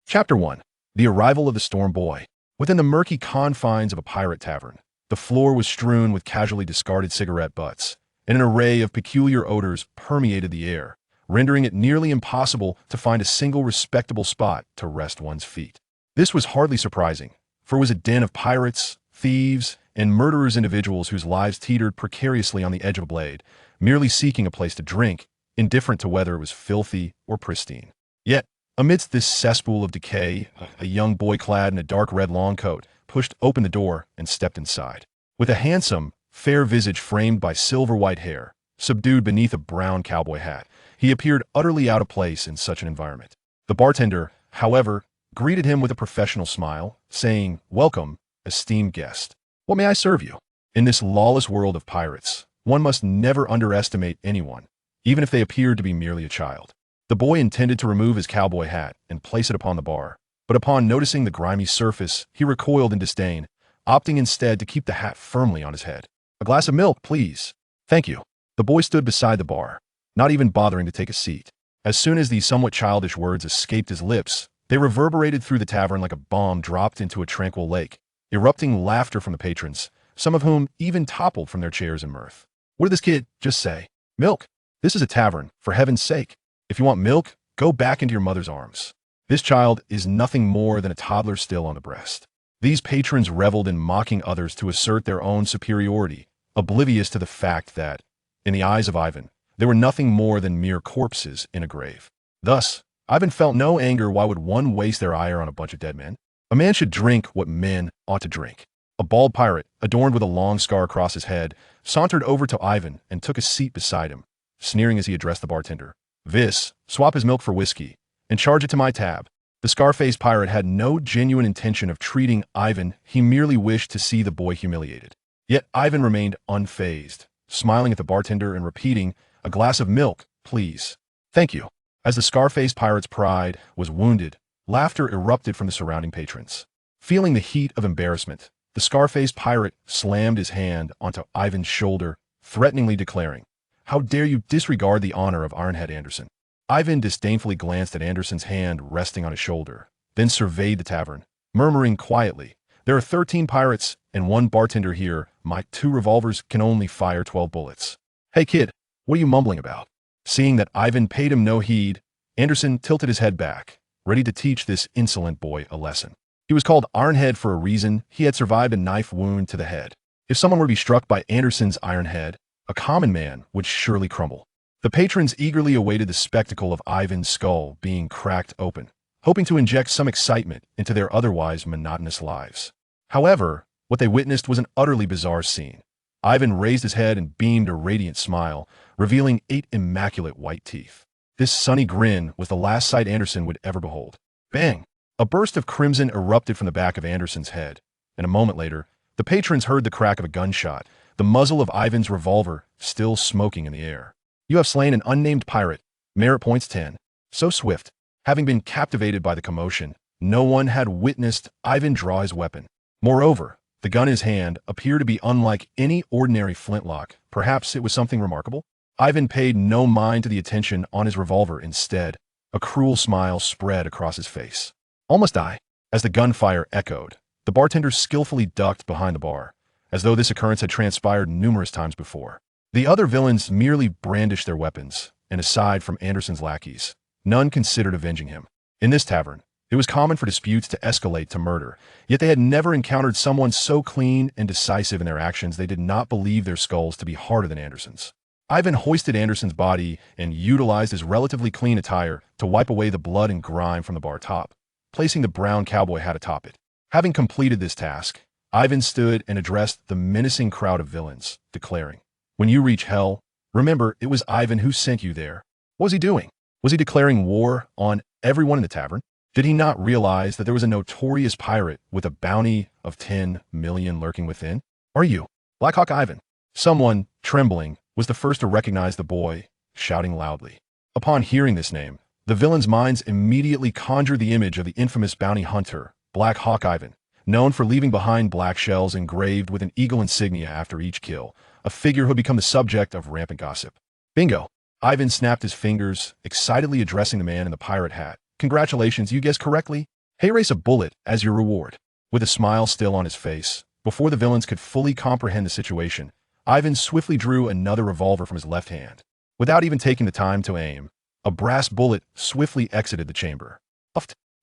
Chapter 1. The Arrival of the Storm Boy. Within the murky confines of a pirate tavern, the floor was strewn with casually discarded cigarette butts, and an array of peculiar odors permeated the air, rendering it nearly impossible to find a single respectable spot to rest one's feet. This was hardly surprising, for it was a den of pirates, thieves, and murderous individuals whose lives teetered precariously on the edge of a blade, merely seeking a place to drink, indifferent to whether it was filthy or pristine. Yet, amidst this cesspool of decay, a young boy clad in a dark red long coat pushed open the door and stepped inside. With a handsome, fair visage framed by silver-white hair, subdued beneath a brown cowboy hat, he appeared utterly out of place in such an environment. The bartender, however, greeted him with a professional smile, saying, "Welcome, esteemed guest. What may I serve you?" In this lawless world of pirates, one must never underestimate anyone, even if they appeared to be merely a child. The boy intended to remove his cowboy hat and place it upon the bar, but upon noticing the grimy surface, he recoiled in disdain, opting instead to keep the hat firmly on his head. "A glass of milk, please." "Thank you." The boy stood beside the bar, not even bothering to take a seat. As soon as these somewhat childish words escaped his lips, they reverberated through the tavern like a bomb dropped into a tranquil lake, erupting laughter from the patrons, some of whom even toppled from their chairs in mirth. What did this kid just say? Milk? This is a tavern, for heaven's sake. If you want milk, go back into your mother's arms. This child is nothing more than a toddler still on the breast. These patrons reveled in mocking others to assert their own superiority, oblivious to the fact that, in the eyes of Yiven, they were nothing more than mere corpses in a grave. Thus, Yiven felt no anger. Why would one waste their ire on a bunch of dead men? A man should drink what men ought to drink. A bald pirate, adorned with a long scar across his head, sauntered over to Yiven and took a seat beside him, sneering as he addressed the bartender. "Vis, swap his milk for whiskey, and charge it to my tab." The scar-faced pirate had no genuine intention of treating Yiven, he merely wished to see the boy humiliated. Yet Yiven remained unfazed, smiling at the bartender and repeating, "A glass of milk, please." "Thank you." As the scar-faced pirate's pride was wounded, laughter erupted from the surrounding patrons. Feeling the heat of embarrassment, the scar-faced pirate slammed his hand onto Ivan's shoulder, threateningly declaring, "How dare you disregard the honor of Ironhead Anderson?" Yiven disdainfully glanced at Anderson's hand resting on his shoulder, then surveyed the tavern, murmuring quietly, "There are 13 pirates and one bartender here. My 2 revolvers can only fire 12 bullets. Hey kid, what are you mumbling about?" Seeing that Yiven paid him no heed, Anderson tilted his head back, ready to teach this insolent boy a lesson. He was called Ironhead for a reason. He had survived a knife wound to the head. If someone were to be struck by Anderson's iron head, a common man would surely crumble. The patrons eagerly awaited the spectacle of Ivan's skull being cracked open, hoping to inject some excitement into their otherwise monotonous lives. However, what they witnessed was an utterly bizarre scene. Yiven raised his head and beamed a radiant smile, revealing 8 immaculate white teeth. This sunny grin was the last sight Anderson would ever behold. Bang! A burst of crimson erupted from the back of Anderson's head, and a moment later, the patrons heard the crack of a gunshot, the muzzle of Ivan's revolver still smoking in the air. "You have slain an unnamed pirate. Merit points 10. So swift. Having been captivated by the commotion, no one had witnessed Yiven draw his weapon. Moreover, the gun in his hand appeared to be unlike any ordinary flintlock. Perhaps it was something remarkable? Yiven paid no mind to the attention on his revolver. Instead, a cruel smile spread across his face. "Almost die." As the gunfire echoed, the bartender skillfully ducked behind the bar, as though this occurrence had transpired numerous times before. The other villains merely brandished their weapons, and aside from Anderson's lackeys, none considered avenging him. In this tavern, it was common for disputes to escalate to murder, yet they had never encountered someone so clean and decisive in their actions they did not believe their skulls to be harder than Anderson's. Yiven hoisted Anderson's body and utilized his relatively clean attire to wipe away the blood and grime from the bar top, placing the brown cowboy hat atop it. Having completed this task, Yiven stood and addressed the menacing crowd of villains, declaring, "When you reach hell, remember it was Yiven who sent you there." What was he doing? Was he declaring war on everyone in the tavern? Did he not realize that there was a notorious pirate with a bounty of 10 million lurking within? "Are you Black Hawk Yiven?" Someone, trembling, was the first to recognize the boy, shouting loudly. Upon hearing this name, the villains' minds immediately conjured the image of the infamous bounty hunter, Black Hawk Yiven, known for leaving behind black shells engraved with an eagle insignia after each kill, a figure who had become the subject of rampant gossip. Bingo! Yiven snapped his fingers, excitedly addressing the man in the pirate hat. "Congratulations, you guessed correctly. Hey, race a bullet as your reward. With a smile still on his face, before the villains could fully comprehend the situation, Ivan swiftly drew another revolver from his left hand. Without even taking the time to aim, a brass bullet swiftly exited the chamber.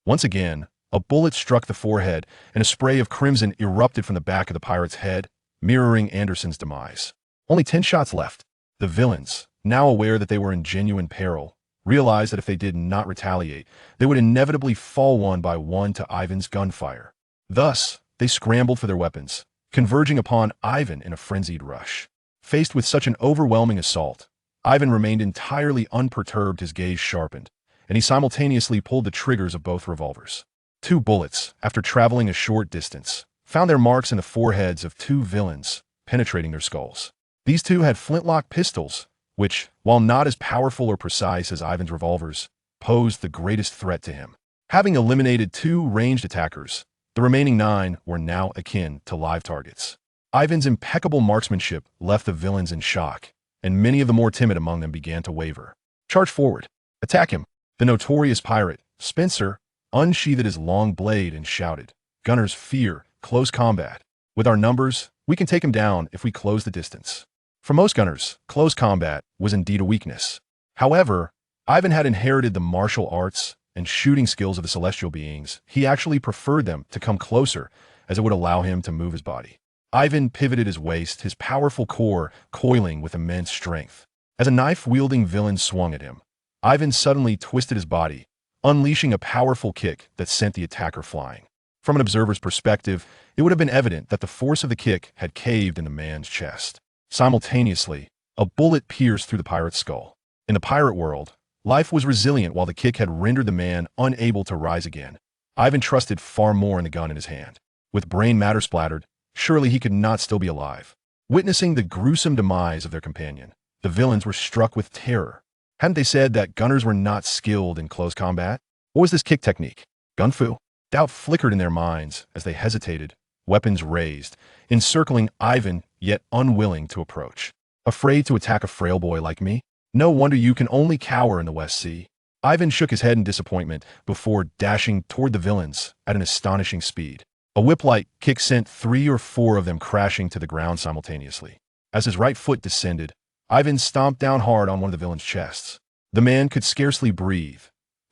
Once again, a bullet struck the forehead, and a spray of crimson erupted from the back of the pirate's head, mirroring Anderson's demise. Only 10 shots left. The villains, now aware that they were in genuine peril, realized that if they did not retaliate, they would inevitably fall one by one to Ivan's gunfire. Thus, they scrambled for their weapons, converging upon Ivan in a frenzied rush. Faced with such an overwhelming assault, Ivan remained entirely unperturbed, his gaze sharpened, and he simultaneously pulled the triggers of both revolvers. 2 bullets, after traveling a short distance, found their marks in the foreheads of 2 villains, penetrating their skulls. These 2 had flintlock pistols, which, while not as powerful or precise as Ivan's revolvers, posed the greatest threat to him. Having eliminated 2 ranged attackers, the remaining 9 were now akin to live targets. Ivan's impeccable marksmanship left the villains in shock, and many of the more timid among them began to waver. Charge forward. Attack him. The notorious pirate, Spencer, unsheathed his long blade and shouted, "Gunners fear close combat. With our numbers, we can take him down if we close the distance." For most gunners, close combat was indeed a weakness. However, Ivan had inherited the martial arts and shooting skills of the celestial beings. He actually preferred them to come closer, as it would allow him to move his body. Ivan pivoted his waist, his powerful core coiling with immense strength. As a knife-wielding villain swung at him, Ivan suddenly twisted his body, unleashing a powerful kick that sent the attacker flying. From an observer's perspective, it would have been evident that the force of the kick had caved in the man's chest. Simultaneously, a bullet pierced through the pirate's skull. In the pirate world, life was resilient while the kick had rendered the man unable to rise again. Ivan trusted far more in the gun in his hand. With brain matter splattered, surely he could not still be alive. Witnessing the gruesome demise of their companion, the villains were struck with terror. Hadn't they said that gunners were not skilled in close combat? What was this kick technique? Gunfu? Doubt flickered in their minds as they hesitated, weapons raised, encircling Ivan, yet unwilling to approach. Afraid to attack a frail boy like me? No wonder you can only cower in the West Sea. Ivan shook his head in disappointment before dashing toward the villains at an astonishing speed. A whip-like kick sent 3 or 4 of them crashing to the ground simultaneously. As his right foot descended, Ivan stomped down hard on one of the villains' chests. The man could scarcely breathe.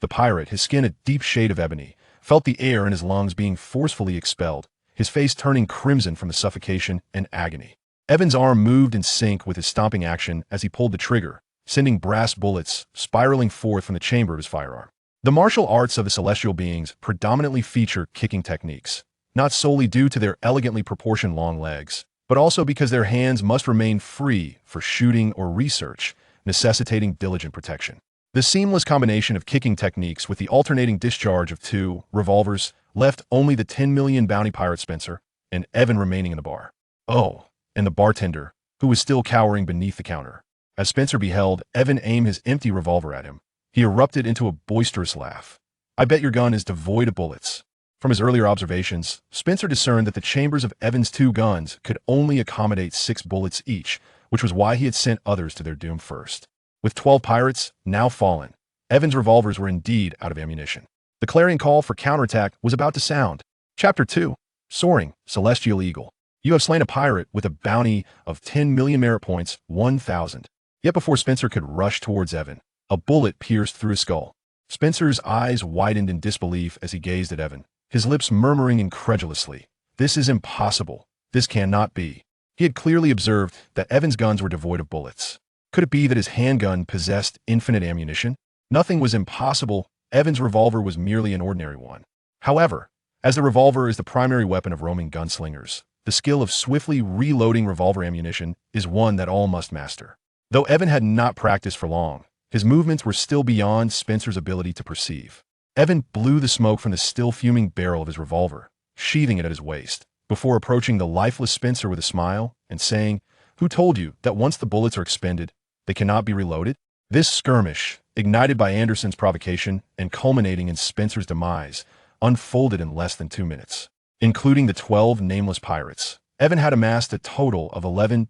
The pirate, his skin a deep shade of ebony, felt the air in his lungs being forcefully expelled, his face turning crimson from the suffocation and agony. Ivan's arm moved in sync with his stomping action as he pulled the trigger, sending brass bullets spiraling forth from the chamber of his firearm. The martial arts of the celestial beings predominantly feature kicking techniques, not solely due to their elegantly proportioned long legs, but also because their hands must remain free for shooting or research, necessitating diligent protection. The seamless combination of kicking techniques with the alternating discharge of 2 revolvers left only the 10 million bounty pirate Spencer and Evan remaining in the bar. Oh, and the bartender, who was still cowering beneath the counter. As Spencer beheld Evan aim his empty revolver at him, he erupted into a boisterous laugh. "I bet your gun is devoid of bullets." From his earlier observations, Spencer discerned that the chambers of Evan's 2 guns could only accommodate 6 bullets each, which was why he had sent others to their doom first. With 12 pirates now fallen, Evan's revolvers were indeed out of ammunition. The clarion call for counterattack was about to sound. Chapter 2. Soaring, Celestial Eagle. You have slain a pirate with a bounty of 10 million merit points, 1,000. Yet before Spencer could rush towards Evan, a bullet pierced through his skull. Spencer's eyes widened in disbelief as he gazed at Evan, his lips murmuring incredulously, "This is impossible. This cannot be." He had clearly observed that Evan's guns were devoid of bullets. Could it be that his handgun possessed infinite ammunition? Nothing was impossible. Evan's revolver was merely an ordinary one. However, as the revolver is the primary weapon of roaming gunslingers, the skill of swiftly reloading revolver ammunition is one that all must master. Though Evan had not practiced for long, his movements were still beyond Spencer's ability to perceive. Evan blew the smoke from the still fuming barrel of his revolver, sheathing it at his waist, before approaching the lifeless Spencer with a smile and saying, "Who told you that once the bullets are expended, they cannot be reloaded?" This skirmish, ignited by Anderson's provocation and culminating in Spencer's demise, unfolded in less than 2 minutes. Including the 12 nameless pirates, Evan had amassed a total of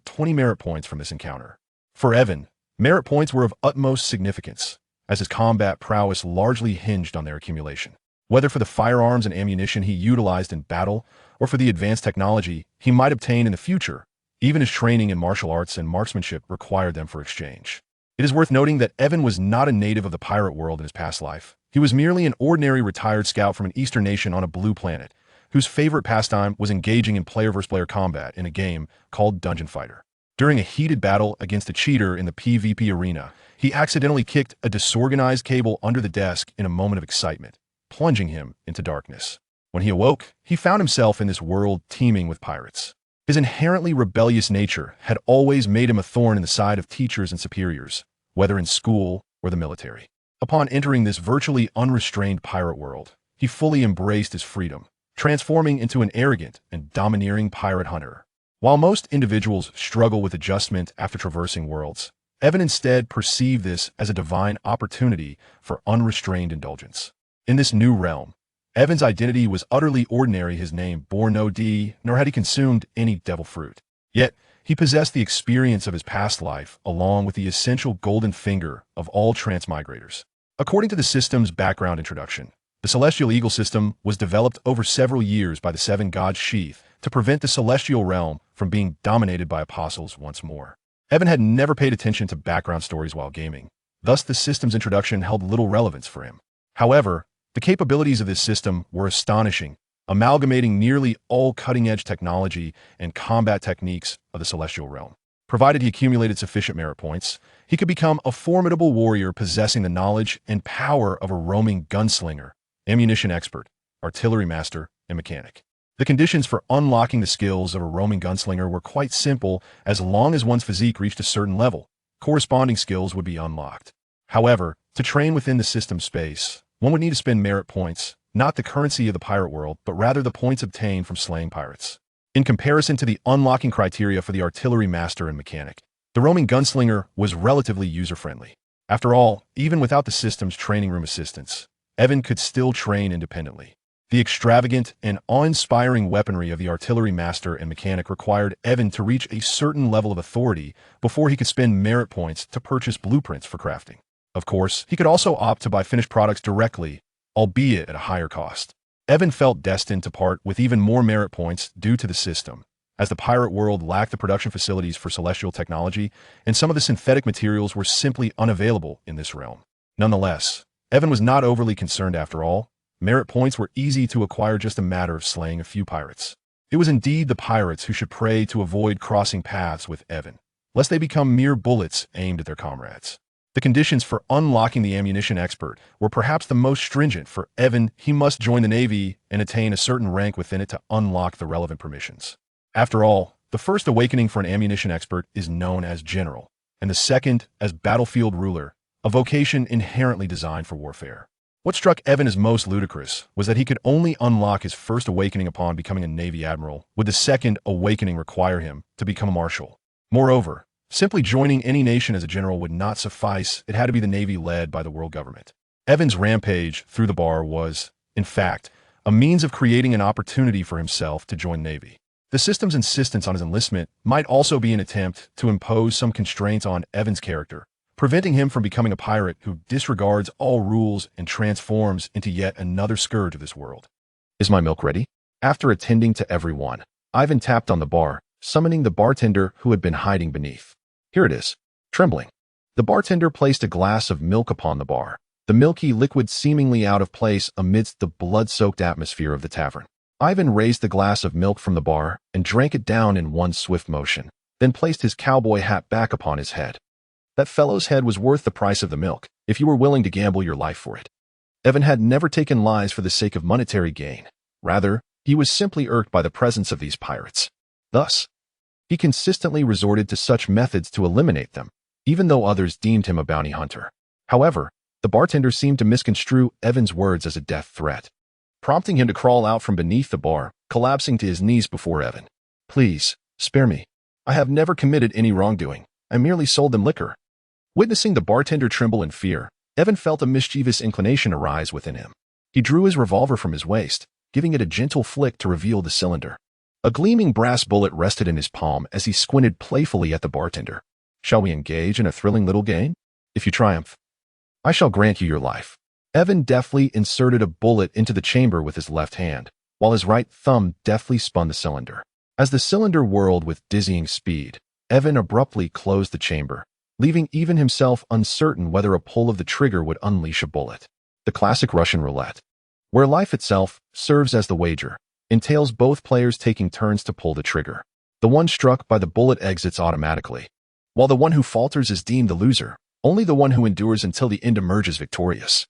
20 merit points from this encounter. For Evan, merit points were of utmost significance, as his combat prowess largely hinged on their accumulation. Whether for the firearms and ammunition he utilized in battle, or for the advanced technology he might obtain in the future, even his training in martial arts and marksmanship required them for exchange. It is worth noting that Evan was not a native of the pirate world in his past life. He was merely an ordinary retired scout from an eastern nation on a blue planet, whose favorite pastime was engaging in player-versus-player combat in a game called Dungeon Fighter. During a heated battle against a cheater in the PvP arena, he accidentally kicked a disorganized cable under the desk in a moment of excitement, plunging him into darkness. When he awoke, he found himself in this world teeming with pirates. His inherently rebellious nature had always made him a thorn in the side of teachers and superiors, whether in school or the military. Upon entering this virtually unrestrained pirate world, he fully embraced his freedom, transforming into an arrogant and domineering pirate hunter. While most individuals struggle with adjustment after traversing worlds, Evan instead perceived this as a divine opportunity for unrestrained indulgence. In this new realm, Evan's identity was utterly ordinary. His name bore no D, nor had he consumed any devil fruit. Yet, he possessed the experience of his past life, along with the essential golden finger of all transmigrators. According to the system's background introduction, the Celestial Eagle system was developed over several years by the Seven Gods Sheath to prevent the celestial realm from being dominated by apostles once more. Evan had never paid attention to background stories while gaming, thus the system's introduction held little relevance for him. However, the capabilities of this system were astonishing, amalgamating nearly all cutting-edge technology and combat techniques of the celestial realm. Provided he accumulated sufficient merit points, he could become a formidable warrior possessing the knowledge and power of a roaming gunslinger, ammunition expert, artillery master, and mechanic. The conditions for unlocking the skills of a roaming gunslinger were quite simple. As long as one's physique reached a certain level, corresponding skills would be unlocked. However, to train within the system space, one would need to spend merit points, not the currency of the pirate world, but rather the points obtained from slaying pirates. In comparison to the unlocking criteria for the artillery master and mechanic, the roaming gunslinger was relatively user-friendly. After all, even without the system's training room assistance, Evan could still train independently. The extravagant and awe-inspiring weaponry of the artillery master and mechanic required Evan to reach a certain level of authority before he could spend merit points to purchase blueprints for crafting. Of course, he could also opt to buy finished products directly, albeit at a higher cost. Evan felt destined to part with even more merit points due to the system, as the pirate world lacked the production facilities for celestial technology, and some of the synthetic materials were simply unavailable in this realm. Nonetheless, Evan was not overly concerned after all. Merit points were easy to acquire, just a matter of slaying a few pirates. It was indeed the pirates who should pray to avoid crossing paths with Evan, lest they become mere bullets aimed at their comrades. The conditions for unlocking the ammunition expert were perhaps the most stringent. For Evan, he must join the Navy and attain a certain rank within it to unlock the relevant permissions. After all, the first awakening for an ammunition expert is known as general, and the second as battlefield ruler, a vocation inherently designed for warfare. What struck Evan as most ludicrous was that he could only unlock his first awakening upon becoming a Navy admiral, would the second awakening require him to become a marshal. Moreover, simply joining any nation as a general would not suffice. It had to be the Navy led by the world government. Evan's rampage through the bar was, in fact, a means of creating an opportunity for himself to join the Navy. The system's insistence on his enlistment might also be an attempt to impose some constraints on Evan's character, preventing him from becoming a pirate who disregards all rules and transforms into yet another scourge of this world. "Is my milk ready?" After attending to everyone, Ivan tapped on the bar, summoning the bartender who had been hiding beneath. "Here it is." Trembling, the bartender placed a glass of milk upon the bar, the milky liquid seemingly out of place amidst the blood-soaked atmosphere of the tavern. Ivan raised the glass of milk from the bar and drank it down in one swift motion, then placed his cowboy hat back upon his head. That fellow's head was worth the price of the milk, if you were willing to gamble your life for it. Evan had never taken lies for the sake of monetary gain. Rather, he was simply irked by the presence of these pirates. Thus, he consistently resorted to such methods to eliminate them, even though others deemed him a bounty hunter. However, the bartender seemed to misconstrue Evan's words as a death threat, prompting him to crawl out from beneath the bar, collapsing to his knees before Evan. "Please, spare me. I have never committed any wrongdoing. I merely sold them liquor." Witnessing the bartender tremble in fear, Evan felt a mischievous inclination arise within him. He drew his revolver from his waist, giving it a gentle flick to reveal the cylinder. A gleaming brass bullet rested in his palm as he squinted playfully at the bartender. "Shall we engage in a thrilling little game? If you triumph, I shall grant you your life. Evan deftly inserted a bullet into the chamber with his left hand, while his right thumb deftly spun the cylinder. As the cylinder whirled with dizzying speed, Evan abruptly closed the chamber, leaving even himself uncertain whether a pull of the trigger would unleash a bullet. The classic Russian roulette, where life itself serves as the wager, entails both players taking turns to pull the trigger. The one struck by the bullet exits automatically, while the one who falters is deemed the loser. Only the one who endures until the end emerges victorious.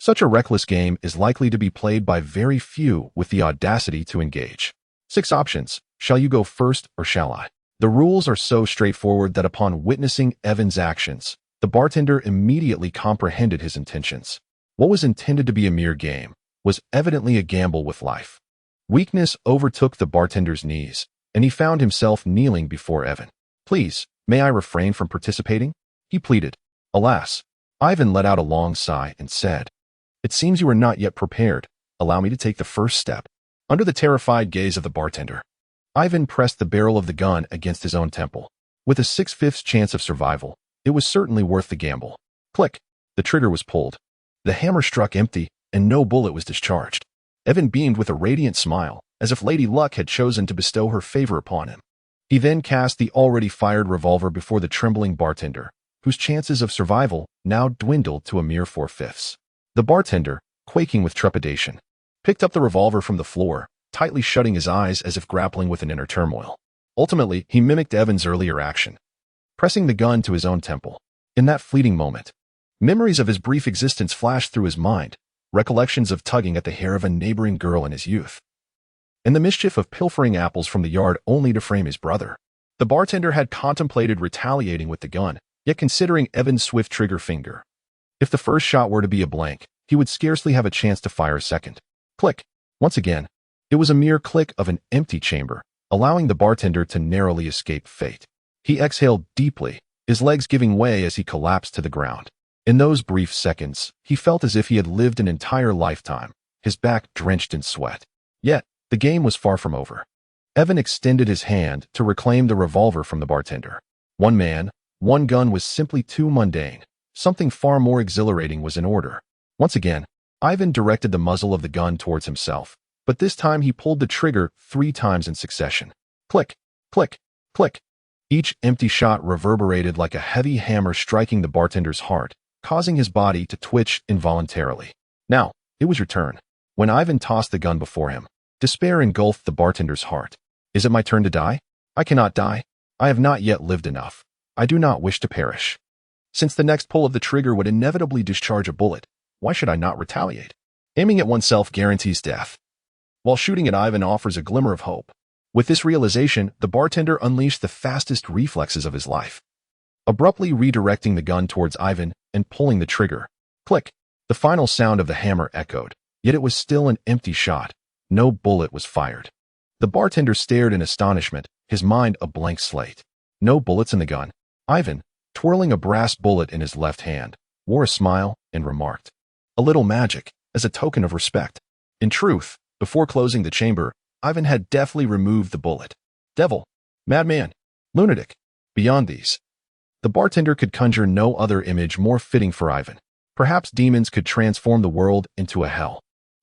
Such a reckless game is likely to be played by very few with the audacity to engage. 6 options. Shall you go first or shall I? The rules are so straightforward that upon witnessing Evan's actions, the bartender immediately comprehended his intentions. What was intended to be a mere game was evidently a gamble with life. Weakness overtook the bartender's knees, and he found himself kneeling before Evan. Please, may I refrain from participating? He pleaded. Alas, Yiven let out a long sigh and said, It seems you are not yet prepared. Allow me to take the first step. Under the terrified gaze of the bartender, Yiven pressed the barrel of the gun against his own temple. With a 6/5 chance of survival, it was certainly worth the gamble. Click. The trigger was pulled. The hammer struck empty, and no bullet was discharged. Evan beamed with a radiant smile, as if Lady Luck had chosen to bestow her favor upon him. He then cast the already fired revolver before the trembling bartender, whose chances of survival now dwindled to a mere 4/5. The bartender, quaking with trepidation, picked up the revolver from the floor, tightly shutting his eyes as if grappling with an inner turmoil. Ultimately, he mimicked Evan's earlier action, pressing the gun to his own temple. In that fleeting moment, memories of his brief existence flashed through his mind, recollections of tugging at the hair of a neighboring girl in his youth, and the mischief of pilfering apples from the yard only to frame his brother. The bartender had contemplated retaliating with the gun, yet considering Evan's swift trigger finger, if the first shot were to be a blank, he would scarcely have a chance to fire a second. Click. Once again, it was a mere click of an empty chamber, allowing the bartender to narrowly escape fate. He exhaled deeply, his legs giving way as he collapsed to the ground. In those brief seconds, he felt as if he had lived an entire lifetime, his back drenched in sweat. Yet, the game was far from over. Evan extended his hand to reclaim the revolver from the bartender. One man, one gun was simply too mundane. Something far more exhilarating was in order. Once again, Yiven directed the muzzle of the gun towards himself, but this time he pulled the trigger 3 times in succession. Click, click, click. Each empty shot reverberated like a heavy hammer striking the bartender's heart, causing his body to twitch involuntarily. Now, it was your turn. When Yiven tossed the gun before him, despair engulfed the bartender's heart. Is it my turn to die? I cannot die. I have not yet lived enough. I do not wish to perish. Since the next pull of the trigger would inevitably discharge a bullet, why should I not retaliate? Aiming at oneself guarantees death, while shooting at Yiven offers a glimmer of hope. With this realization, the bartender unleashed the fastest reflexes of his life, abruptly redirecting the gun towards Yiven and pulling the trigger. Click. The final sound of the hammer echoed, yet it was still an empty shot. No bullet was fired. The bartender stared in astonishment, his mind a blank slate. No bullets in the gun. Yiven, twirling a brass bullet in his left hand, wore a smile and remarked, "A little magic, as a token of respect." In truth, before closing the chamber, Yiven had deftly removed the bullet. Devil, madman, lunatic. Beyond these, the bartender could conjure no other image more fitting for Yiven. Perhaps demons could transform the world into a hell,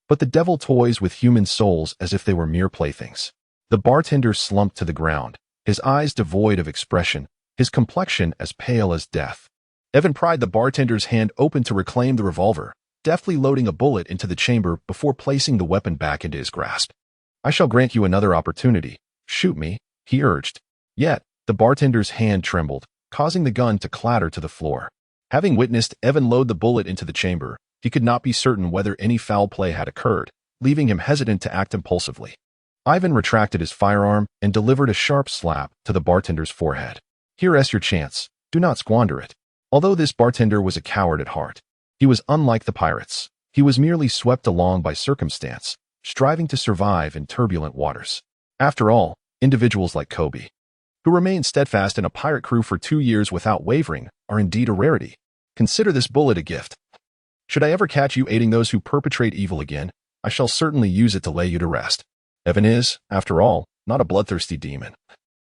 but the devil toys with human souls as if they were mere playthings. The bartender slumped to the ground, his eyes devoid of expression, his complexion as pale as death. Evan pried the bartender's hand open to reclaim the revolver, deftly loading a bullet into the chamber before placing the weapon back into his grasp. "I shall grant you another opportunity. Shoot me," he urged. Yet, the bartender's hand trembled, causing the gun to clatter to the floor. Having witnessed Evan load the bullet into the chamber, he could not be certain whether any foul play had occurred, leaving him hesitant to act impulsively. Yiven retracted his firearm and delivered a sharp slap to the bartender's forehead. "Here's your chance. Do not squander it." Although this bartender was a coward at heart, he was unlike the pirates. He was merely swept along by circumstance, striving to survive in turbulent waters. After all, individuals like Kobe, who remained steadfast in a pirate crew for 2 years without wavering, are indeed a rarity. Consider this bullet a gift. Should I ever catch you aiding those who perpetrate evil again, I shall certainly use it to lay you to rest. Evan is, after all, not a bloodthirsty demon.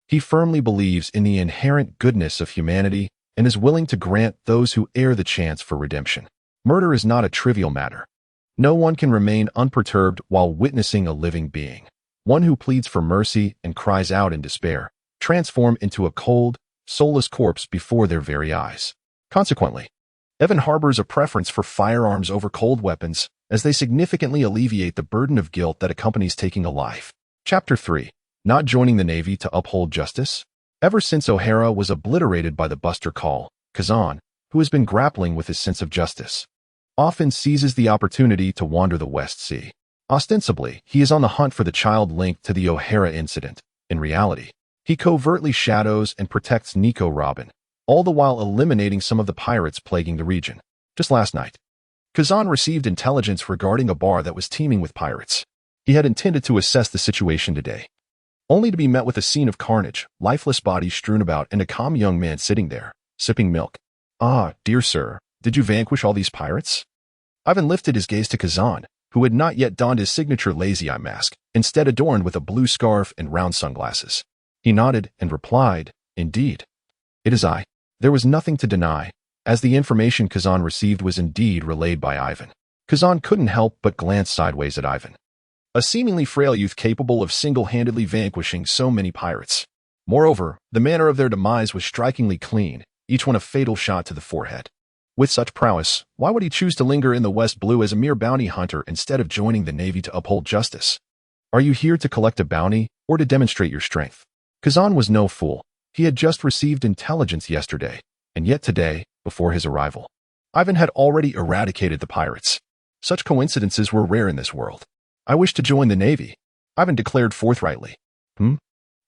He firmly believes in the inherent goodness of humanity and is willing to grant those who err the chance for redemption. Murder is not a trivial matter. No one can remain unperturbed while witnessing a living being. One who pleads for mercy and cries out in despair, transform into a cold, soulless corpse before their very eyes. Consequently, Yiven harbors a preference for firearms over cold weapons, as they significantly alleviate the burden of guilt that accompanies taking a life. Chapter 3. Not joining the Navy to uphold justice? Ever since O'Hara was obliterated by the Buster Call, Kuzan, who has been grappling with his sense of justice, often seizes the opportunity to wander the West Sea. Ostensibly, he is on the hunt for the child linked to the O'Hara incident. In reality, he covertly shadows and protects Nico Robin, all the while eliminating some of the pirates plaguing the region. Just last night, Kuzan received intelligence regarding a bar that was teeming with pirates. He had intended to assess the situation today, only to be met with a scene of carnage, lifeless bodies strewn about, and a calm young man sitting there, sipping milk. "Ah, dear sir, did you vanquish all these pirates?" Yiven lifted his gaze to Kuzan, who had not yet donned his signature lazy-eye mask, instead adorned with a blue scarf and round sunglasses. He nodded and replied, "Indeed. It is I." There was nothing to deny, as the information Kuzan received was indeed relayed by Yiven. Kuzan couldn't help but glance sideways at Yiven, a seemingly frail youth capable of single-handedly vanquishing so many pirates. Moreover, the manner of their demise was strikingly clean, each one a fatal shot to the forehead. With such prowess, why would he choose to linger in the West Blue as a mere bounty hunter instead of joining the Navy to uphold justice? Are you here to collect a bounty or to demonstrate your strength? Kuzan was no fool. He had just received intelligence yesterday, and yet today, before his arrival, Yiven had already eradicated the pirates. Such coincidences were rare in this world. "I wish to join the Navy," Yiven declared forthrightly.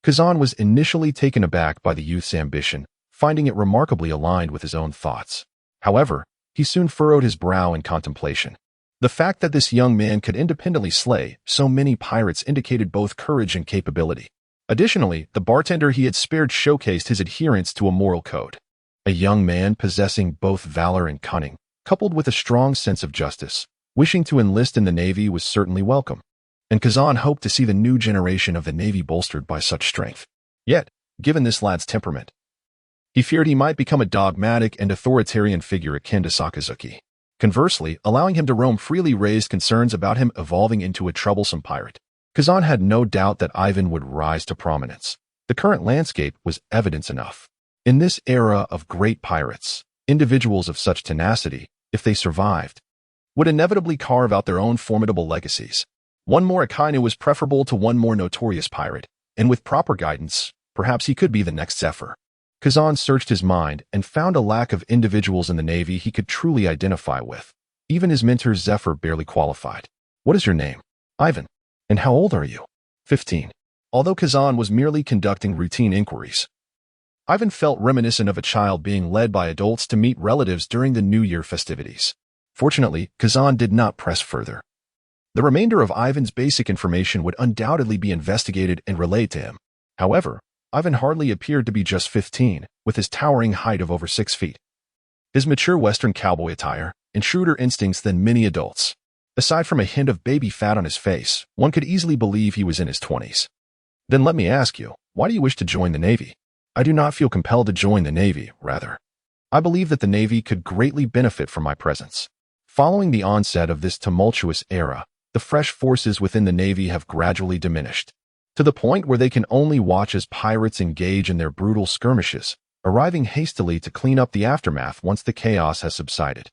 Kuzan was initially taken aback by the youth's ambition, finding it remarkably aligned with his own thoughts. However, he soon furrowed his brow in contemplation. The fact that this young man could independently slay so many pirates indicated both courage and capability. Additionally, the bartender he had spared showcased his adherence to a moral code. A young man possessing both valor and cunning, coupled with a strong sense of justice, wishing to enlist in the Navy was certainly welcome. And Kuzan hoped to see the new generation of the Navy bolstered by such strength. Yet, given this lad's temperament, he feared he might become a dogmatic and authoritarian figure akin to Sakazuki. Conversely, allowing him to roam freely raised concerns about him evolving into a troublesome pirate. Kuzan had no doubt that Yiven would rise to prominence. The current landscape was evidence enough. In this era of great pirates, individuals of such tenacity, if they survived, would inevitably carve out their own formidable legacies. One more Akainu was preferable to one more notorious pirate, and with proper guidance, perhaps he could be the next Zephyr. Kuzan searched his mind and found a lack of individuals in the Navy he could truly identify with. Even his mentor Zephyr barely qualified. "What is your name?" "Yiven." "And how old are you?" 15. Although Kuzan was merely conducting routine inquiries, Yiven felt reminiscent of a child being led by adults to meet relatives during the New Year festivities. Fortunately, Kuzan did not press further. The remainder of Yiven's basic information would undoubtedly be investigated and relayed to him. However, Yiven hardly appeared to be just 15, with his towering height of over 6 feet, his mature Western cowboy attire, and shrewder instincts than many adults. Aside from a hint of baby fat on his face, one could easily believe he was in his 20s. "Then let me ask you, why do you wish to join the Navy?" "I do not feel compelled to join the Navy, rather. I believe that the Navy could greatly benefit from my presence." Following the onset of this tumultuous era, the fresh forces within the Navy have gradually diminished, to the point where they can only watch as pirates engage in their brutal skirmishes, arriving hastily to clean up the aftermath once the chaos has subsided.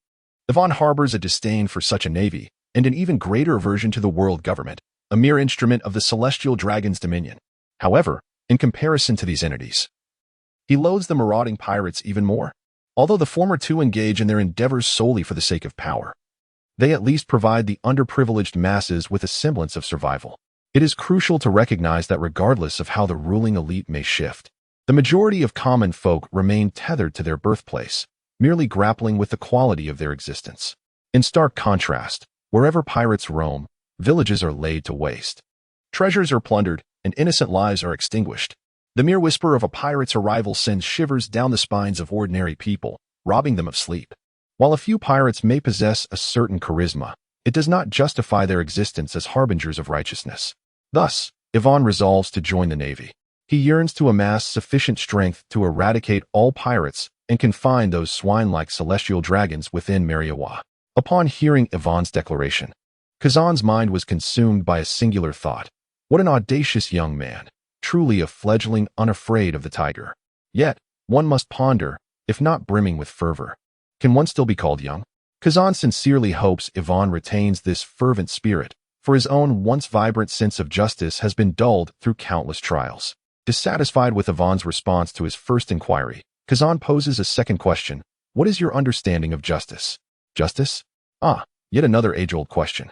Yvonne harbors a disdain for such a Navy, and an even greater aversion to the world government, a mere instrument of the celestial dragon's dominion. However, in comparison to these entities, he loathes the marauding pirates even more. Although the former two engage in their endeavors solely for the sake of power, they at least provide the underprivileged masses with a semblance of survival. It is crucial to recognize that regardless of how the ruling elite may shift, the majority of common folk remain tethered to their birthplace, merely grappling with the quality of their existence. In stark contrast, wherever pirates roam, villages are laid to waste. Treasures are plundered, and innocent lives are extinguished. The mere whisper of a pirate's arrival sends shivers down the spines of ordinary people, robbing them of sleep. While a few pirates may possess a certain charisma, it does not justify their existence as harbingers of righteousness. Thus, Yvonne resolves to join the Navy. He yearns to amass sufficient strength to eradicate all pirates and confine those swine-like celestial dragons within Myriad. Upon hearing Yvonne's declaration, Kuzan's mind was consumed by a singular thought. What an audacious young man, truly a fledgling unafraid of the tiger. Yet, one must ponder, if not brimming with fervor, can one still be called young? Kuzan sincerely hopes Yvonne retains this fervent spirit, for his own once vibrant sense of justice has been dulled through countless trials. Dissatisfied with Yvonne's response to his first inquiry, Kuzan poses a second question. What is your understanding of justice? Justice? Ah, yet another age-old question.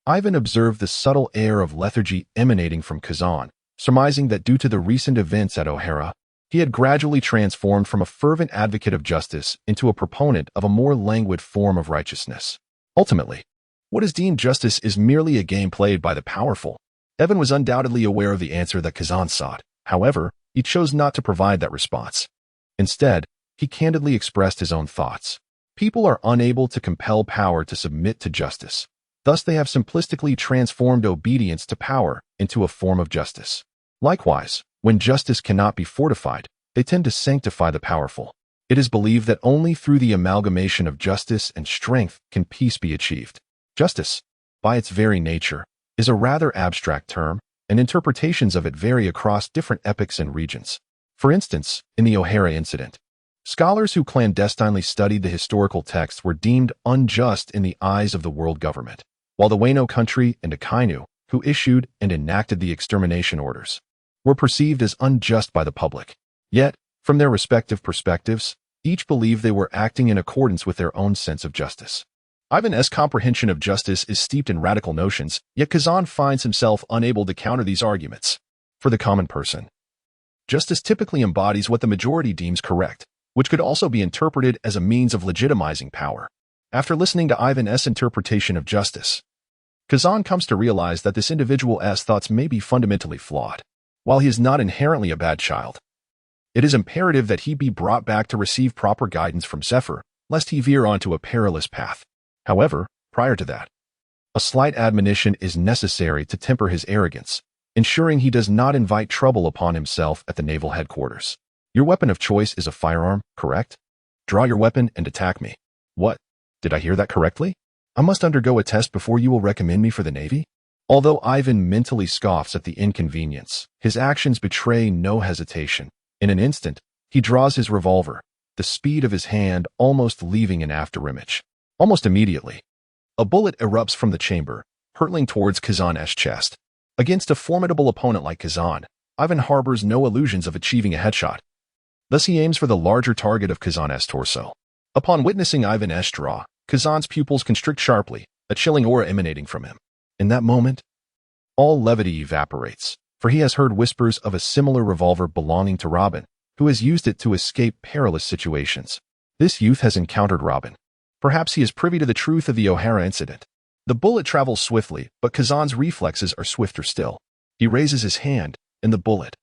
Yiven observed the subtle air of lethargy emanating from Kuzan, surmising that due to the recent events at O'Hara, he had gradually transformed from a fervent advocate of justice into a proponent of a more languid form of righteousness. Ultimately, what is deemed justice is merely a game played by the powerful. Yiven was undoubtedly aware of the answer that Kuzan sought. However, he chose not to provide that response. Instead, he candidly expressed his own thoughts. People are unable to compel power to submit to justice. Thus, they have simplistically transformed obedience to power into a form of justice. Likewise, when justice cannot be fortified, they tend to sanctify the powerful. It is believed that only through the amalgamation of justice and strength can peace be achieved. Justice, by its very nature, is a rather abstract term, and interpretations of it vary across different epochs and regions. For instance, in the O'Hara incident, scholars who clandestinely studied the historical text were deemed unjust in the eyes of the world government, while the Wano country and Akainu, who issued and enacted the extermination orders, were perceived as unjust by the public. Yet, from their respective perspectives, each believed they were acting in accordance with their own sense of justice. Yiven's comprehension of justice is steeped in radical notions, yet Kuzan finds himself unable to counter these arguments. For the common person, justice typically embodies what the majority deems correct, which could also be interpreted as a means of legitimizing power. After listening to Yiven's interpretation of justice, Kuzan comes to realize that this individual's thoughts may be fundamentally flawed. While he is not inherently a bad child, it is imperative that he be brought back to receive proper guidance from Zephyr, lest he veer onto a perilous path. However, prior to that, a slight admonition is necessary to temper his arrogance, ensuring he does not invite trouble upon himself at the naval headquarters. Your weapon of choice is a firearm, correct? Draw your weapon and attack me. What? Did I hear that correctly? I must undergo a test before you will recommend me for the Navy? Although Yiven mentally scoffs at the inconvenience, his actions betray no hesitation. In an instant, he draws his revolver, the speed of his hand almost leaving an afterimage. Almost immediately, a bullet erupts from the chamber, hurtling towards Kuzan's chest. Against a formidable opponent like Kuzan, Yiven harbors no illusions of achieving a headshot. Thus he aims for the larger target of Kuzan's torso. Upon witnessing Yiven's draw, Kuzan's pupils constrict sharply, a chilling aura emanating from him. In that moment, all levity evaporates, for he has heard whispers of a similar revolver belonging to Robin, who has used it to escape perilous situations. This youth has encountered Robin. Perhaps he is privy to the truth of the O'Hara incident. The bullet travels swiftly, but Kuzan's reflexes are swifter still. He raises his hand, and the bullet,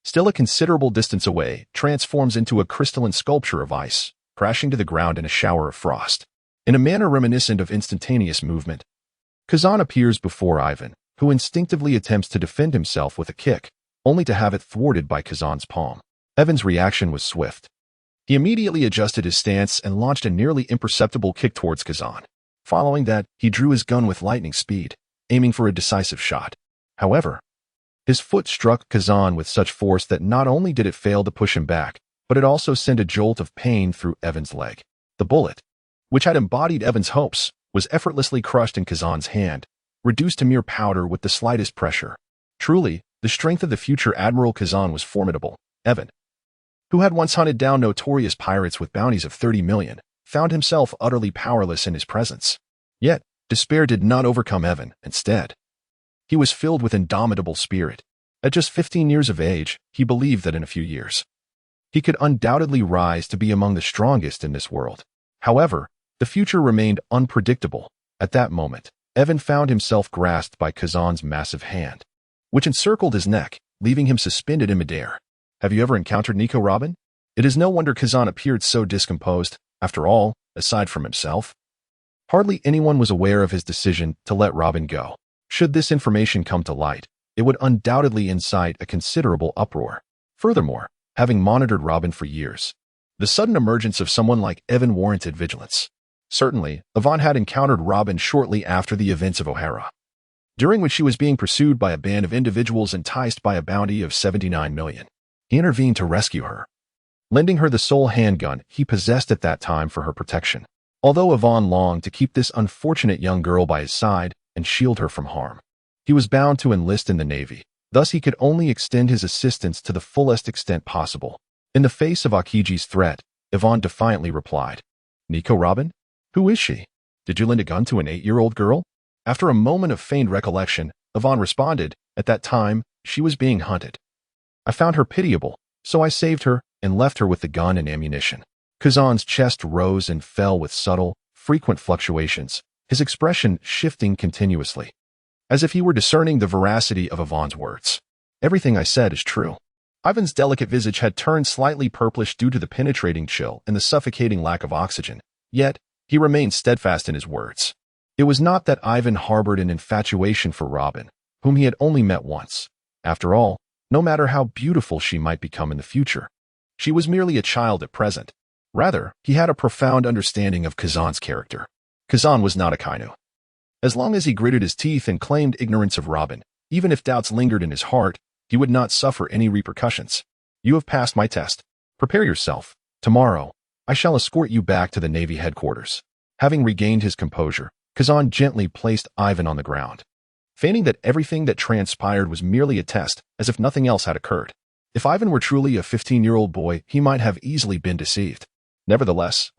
still a considerable distance away, transforms into a crystalline sculpture of ice, crashing to the ground in a shower of frost. In a manner reminiscent of instantaneous movement, Kuzan appears before Yiven, who instinctively attempts to defend himself with a kick, only to have it thwarted by Kuzan's palm. Yiven's reaction was swift. He immediately adjusted his stance and launched a nearly imperceptible kick towards Kuzan. Following that, he drew his gun with lightning speed, aiming for a decisive shot. However, his foot struck Kuzan with such force that not only did it fail to push him back, but it also sent a jolt of pain through Yiven's leg. The bullet, which had embodied Yiven's hopes, was effortlessly crushed in Kuzan's hand, reduced to mere powder with the slightest pressure. Truly, the strength of the future Admiral Kuzan was formidable. Yiven, who had once hunted down notorious pirates with bounties of 30 million, found himself utterly powerless in his presence. Yet, despair did not overcome Yiven. Instead, he was filled with indomitable spirit. At just 15 years of age, he believed that in a few years, he could undoubtedly rise to be among the strongest in this world. However, the future remained unpredictable. At that moment, Yiven found himself grasped by Kuzan's massive hand, which encircled his neck, leaving him suspended in midair. Have you ever encountered Nico Robin? It is no wonder Kuzan appeared so discomposed. After all, aside from himself, hardly anyone was aware of his decision to let Robin go. Should this information come to light, it would undoubtedly incite a considerable uproar. Furthermore, having monitored Robin for years, the sudden emergence of someone like Yiven warranted vigilance. Certainly, Yvonne had encountered Robin shortly after the events of O'Hara, during which she was being pursued by a band of individuals enticed by a bounty of 79 million. He intervened to rescue her, lending her the sole handgun he possessed at that time for her protection. Although Yvonne longed to keep this unfortunate young girl by his side and shield her from harm, he was bound to enlist in the Navy. Thus, he could only extend his assistance to the fullest extent possible. In the face of Akiji's threat, Yvonne defiantly replied, "Nico Robin? Who is she? Did you lend a gun to an 8-year-old girl?" After a moment of feigned recollection, Yvonne responded, "At that time, she was being hunted. I found her pitiable, so I saved her and left her with the gun and ammunition." Kuzan's chest rose and fell with subtle, frequent fluctuations, his expression shifting continuously, as if he were discerning the veracity of Yvonne's words. "Everything I said is true." Ivan's delicate visage had turned slightly purplish due to the penetrating chill and the suffocating lack of oxygen, yet he remained steadfast in his words. It was not that Ivan harbored an infatuation for Robin, whom he had only met once. After all, no matter how beautiful she might become in the future, she was merely a child at present. Rather, he had a profound understanding of Kuzan's character. Kuzan was not a Kainu. As long as he gritted his teeth and claimed ignorance of Robin, even if doubts lingered in his heart, he would not suffer any repercussions. "You have passed my test. Prepare yourself. Tomorrow, I shall escort you back to the Navy headquarters." Having regained his composure, Kuzan gently placed Ivan on the ground, feigning that everything that transpired was merely a test, as if nothing else had occurred. If Ivan were truly a 15-year-old boy, he might have easily been deceived. Nevertheless,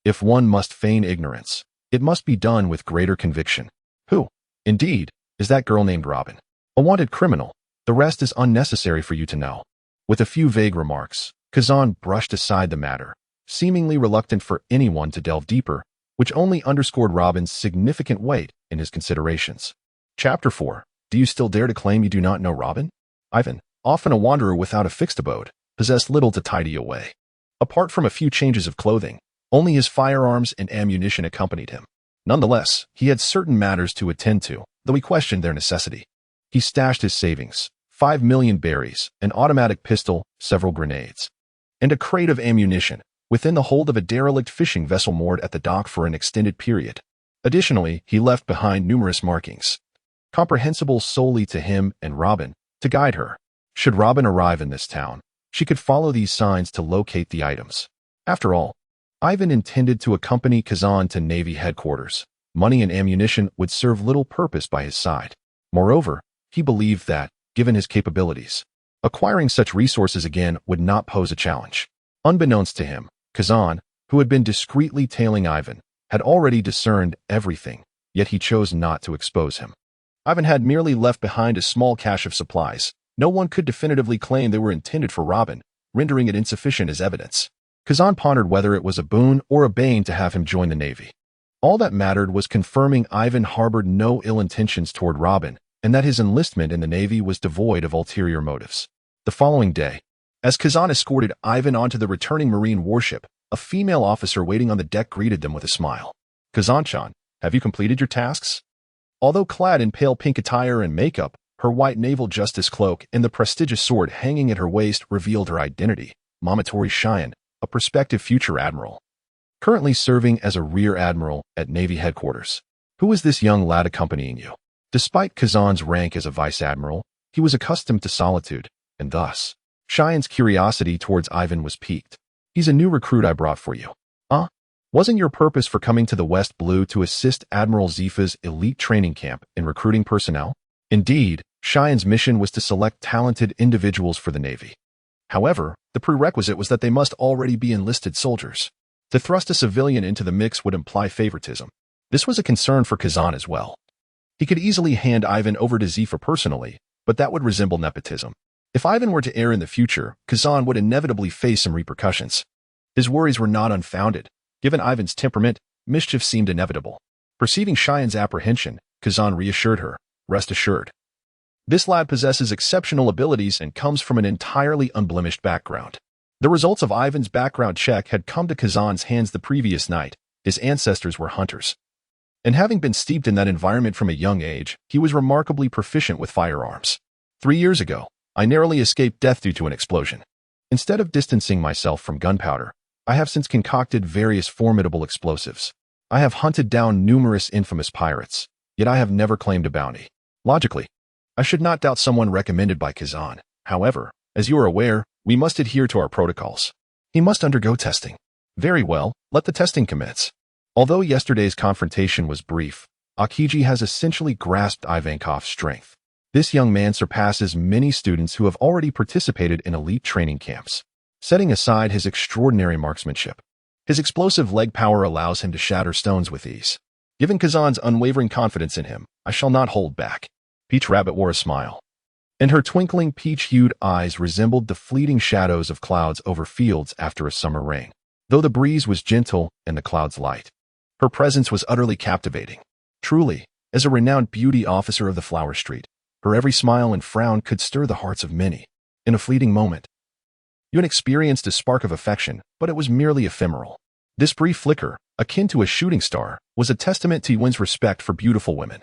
if one must feign ignorance, it must be done with greater conviction. "Who, indeed, is that girl named Robin?" "A wanted criminal. The rest is unnecessary for you to know." With a few vague remarks, Kuzan brushed aside the matter, seemingly reluctant for anyone to delve deeper, which only underscored Robin's significant weight in his considerations. Chapter 4. Do you still dare to claim you do not know Robin? Ivan, often a wanderer without a fixed abode, possessed little to tidy away. Apart from a few changes of clothing, only his firearms and ammunition accompanied him. Nonetheless, he had certain matters to attend to, though he questioned their necessity. He stashed his savings, 5 million berries, an automatic pistol, several grenades, and a crate of ammunition within the hold of a derelict fishing vessel moored at the dock for an extended period. Additionally, he left behind numerous markings, comprehensible solely to him and Robin, to guide her. Should Robin arrive in this town, she could follow these signs to locate the items. After all, Ivan intended to accompany Kuzan to Navy headquarters. Money and ammunition would serve little purpose by his side. Moreover, he believed that, given his capabilities, acquiring such resources again would not pose a challenge. Unbeknownst to him, Kuzan, who had been discreetly tailing Ivan, had already discerned everything, yet he chose not to expose him. Ivan had merely left behind a small cache of supplies. No one could definitively claim they were intended for Robin, rendering it insufficient as evidence. Kuzan pondered whether it was a boon or a bane to have him join the Navy. All that mattered was confirming Ivan harbored no ill intentions toward Robin, and that his enlistment in the Navy was devoid of ulterior motives. The following day, as Kuzan escorted Ivan onto the returning Marine warship, a female officer waiting on the deck greeted them with a smile. "Kuzan-chan, have you completed your tasks?" Although clad in pale pink attire and makeup, her white naval justice cloak and the prestigious sword hanging at her waist revealed her identity, Dormitory Cheyenne, a prospective future admiral, currently serving as a rear admiral at Navy headquarters. "Who is this young lad accompanying you?" Despite Kuzan's rank as a vice admiral, he was accustomed to solitude, and thus, Cheyenne's curiosity towards Ivan was piqued. "He's a new recruit I brought for you." Wasn't your purpose for coming to the West Blue to assist Admiral Zifa's elite training camp in recruiting personnel? Indeed, Cheyenne's mission was to select talented individuals for the Navy. However, the prerequisite was that they must already be enlisted soldiers. To thrust a civilian into the mix would imply favoritism. This was a concern for Kuzan as well. He could easily hand Ivan over to Zifa personally, but that would resemble nepotism. If Ivan were to err in the future, Kuzan would inevitably face some repercussions. His worries were not unfounded. Given Ivan's temperament, mischief seemed inevitable. Perceiving Cheyenne's apprehension, Kuzan reassured her, "Rest assured. This lad possesses exceptional abilities and comes from an entirely unblemished background." The results of Ivan's background check had come to Kuzan's hands the previous night. His ancestors were hunters, and having been steeped in that environment from a young age, he was remarkably proficient with firearms. 3 years ago, I narrowly escaped death due to an explosion. Instead of distancing myself from gunpowder, I have since concocted various formidable explosives. I have hunted down numerous infamous pirates, yet I have never claimed a bounty. Logically, I should not doubt someone recommended by Kuzan. However, as you are aware, we must adhere to our protocols. He must undergo testing. Very well, let the testing commence. Although yesterday's confrontation was brief, Akiji has essentially grasped Ivankov's strength. This young man surpasses many students who have already participated in elite training camps. Setting aside his extraordinary marksmanship, his explosive leg power allows him to shatter stones with ease. Given Kuzan's unwavering confidence in him, I shall not hold back. Peach Rabbit wore a smile, and her twinkling peach-hued eyes resembled the fleeting shadows of clouds over fields after a summer rain. Though the breeze was gentle and the clouds light, her presence was utterly captivating. Truly, as a renowned beauty officer of the Flower Street, her every smile and frown could stir the hearts of many. In a fleeting moment, Yiven experienced a spark of affection, but it was merely ephemeral. This brief flicker, akin to a shooting star, was a testament to Yiven's respect for beautiful women,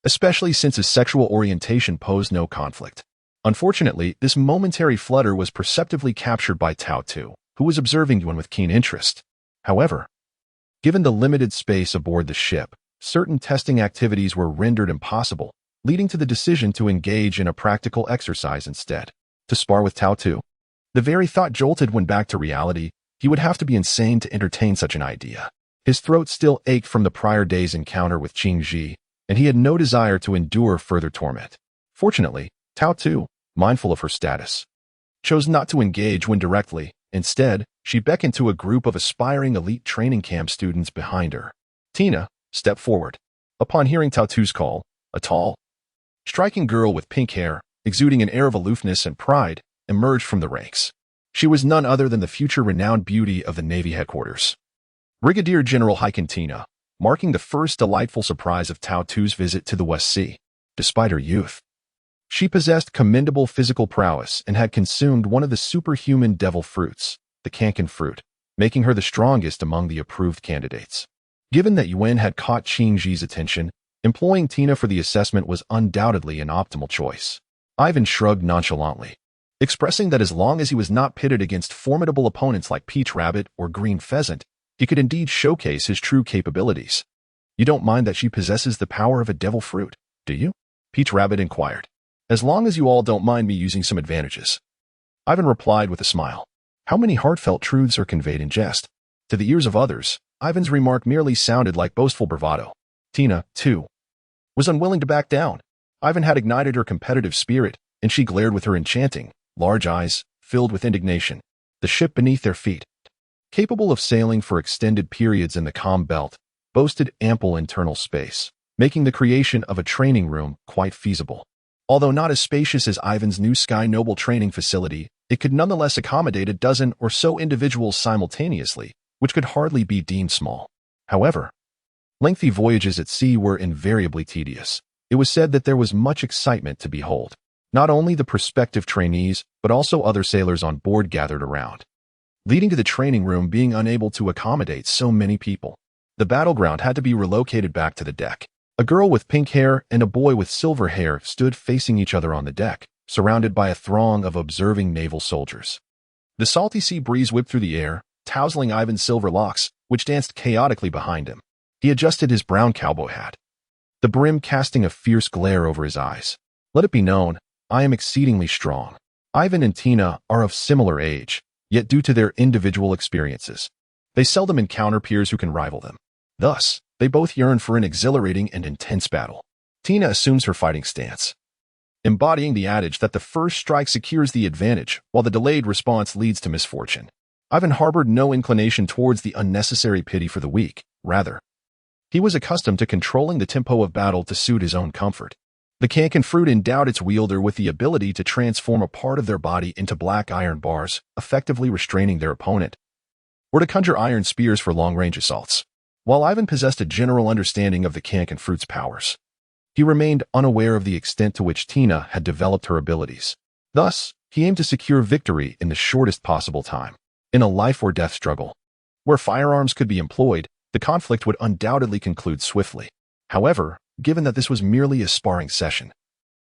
especially since his sexual orientation posed no conflict. Unfortunately, this momentary flutter was perceptibly captured by Tao Tu, who was observing Yiven with keen interest. However, given the limited space aboard the ship, certain testing activities were rendered impossible, leading to the decision to engage in a practical exercise instead. To spar with Tao Tu? The very thought jolted Yiven back to reality. He would have to be insane to entertain such an idea. His throat still ached from the prior day's encounter with Qingji, and he had no desire to endure further torment. Fortunately, Tao Tu, mindful of her status, chose not to engage Yiven directly. Instead, she beckoned to a group of aspiring elite training camp students behind her. Tina stepped forward. Upon hearing Tao Tu's call, a tall, striking girl with pink hair, exuding an air of aloofness and pride, emerged from the ranks. She was none other than the future renowned beauty of the Navy headquarters, Brigadier General Haki Tina, marking the first delightful surprise of Tao Tu's visit to the West Sea. Despite her youth, she possessed commendable physical prowess and had consumed one of the superhuman devil fruits, the canken fruit, making her the strongest among the approved candidates. Given that Yiven had caught Qingji's attention, employing Tina for the assessment was undoubtedly an optimal choice. Yiven shrugged nonchalantly, expressing that as long as he was not pitted against formidable opponents like Peach Rabbit or Green Pheasant, he could indeed showcase his true capabilities. You don't mind that she possesses the power of a devil fruit, do you? Peach Rabbit inquired. As long as you all don't mind me using some advantages. Yiven replied with a smile. How many heartfelt truths are conveyed in jest? To the ears of others, Yiven's remark merely sounded like boastful bravado. Tina, too, was unwilling to back down. Yiven had ignited her competitive spirit, and she glared with her enchanting, large eyes, filled with indignation. The ship beneath their feet, capable of sailing for extended periods in the calm belt, boasted ample internal space, making the creation of a training room quite feasible. Although not as spacious as Yiven's new Sky Noble training facility, it could nonetheless accommodate a dozen or so individuals simultaneously, which could hardly be deemed small. However, lengthy voyages at sea were invariably tedious. It was said that there was much excitement to behold. Not only the prospective trainees, but also other sailors on board gathered around, leading to the training room being unable to accommodate so many people. The battleground had to be relocated back to the deck. A girl with pink hair and a boy with silver hair stood facing each other on the deck, surrounded by a throng of observing naval soldiers. The salty sea breeze whipped through the air, tousling Yiven's silver locks, which danced chaotically behind him. He adjusted his brown cowboy hat, the brim casting a fierce glare over his eyes. Let it be known, I am exceedingly strong. Yiven and Tina are of similar age, yet due to their individual experiences, they seldom encounter peers who can rival them. Thus, they both yearn for an exhilarating and intense battle. Tina assumes her fighting stance, embodying the adage that the first strike secures the advantage, while the delayed response leads to misfortune. Yiven harbored no inclination towards the unnecessary pity for the weak. Rather, he was accustomed to controlling the tempo of battle to suit his own comfort. The canken fruit endowed its wielder with the ability to transform a part of their body into black iron bars, effectively restraining their opponent, or to conjure iron spears for long-range assaults. While Yiven possessed a general understanding of the canken fruit's powers, he remained unaware of the extent to which Tina had developed her abilities. Thus, he aimed to secure victory in the shortest possible time. In a life-or-death struggle, where firearms could be employed, the conflict would undoubtedly conclude swiftly. However, given that this was merely a sparring session,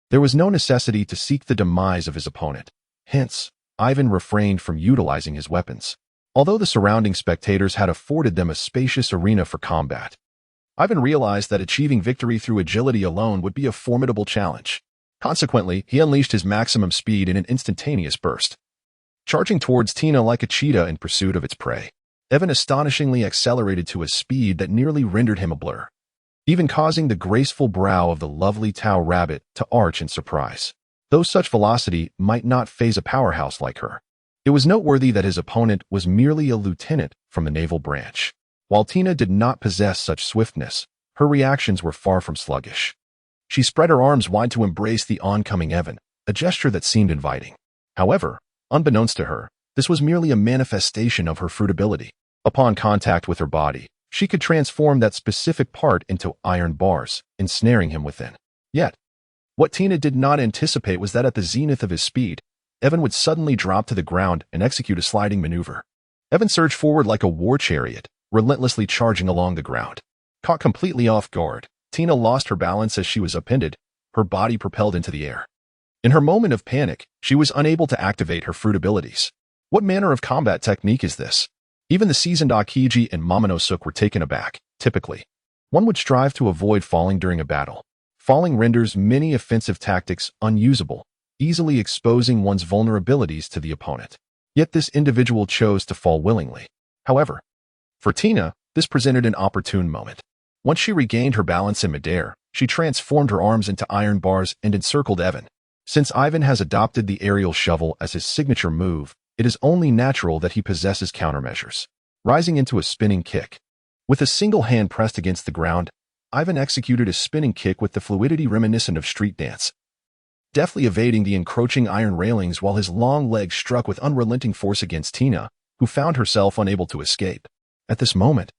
there was no necessity to seek the demise of his opponent. Hence, Yiven refrained from utilizing his weapons. although the surrounding spectators had afforded them a spacious arena for combat. Ivan realized that achieving victory through agility alone would be a formidable challenge. Consequently, he unleashed his maximum speed in an instantaneous burst, charging towards Tina like a cheetah in pursuit of its prey. Yiven astonishingly accelerated to a speed that nearly rendered him a blur, even causing the graceful brow of the lovely Tao rabbit to arch in surprise. Though such velocity might not faze a powerhouse like her, it was noteworthy that his opponent was merely a lieutenant from the naval branch. While Tina did not possess such swiftness, her reactions were far from sluggish. She spread her arms wide to embrace the oncoming Yiven, a gesture that seemed inviting. However, unbeknownst to her, this was merely a manifestation of her fruitability. Upon contact with her body, she could transform that specific part into iron bars, ensnaring him within. Yet, what Tina did not anticipate was that at the zenith of his speed, Yiven would suddenly drop to the ground and execute a sliding maneuver. Yiven surged forward like a war chariot, relentlessly charging along the ground. Caught completely off guard, Tina lost her balance as she was upended, her body propelled into the air. In her moment of panic, she was unable to activate her fruit abilities. What manner of combat technique is this? Even the seasoned Akiji and Momonosuke were taken aback. Typically, one would strive to avoid falling during a battle. Falling renders many offensive tactics unusable, easily exposing one's vulnerabilities to the opponent. Yet this individual chose to fall willingly. However, for Tina, this presented an opportune moment. Once she regained her balance in midair, she transformed her arms into iron bars and encircled Yiven. Since Yiven has adopted the aerial shovel as his signature move, it is only natural that he possesses countermeasures. Rising into a spinning kick. With a single hand pressed against the ground, Yiven executed a spinning kick with the fluidity reminiscent of street dance, deftly evading the encroaching iron railings while his long legs struck with unrelenting force against Tina, who found herself unable to escape. At this moment,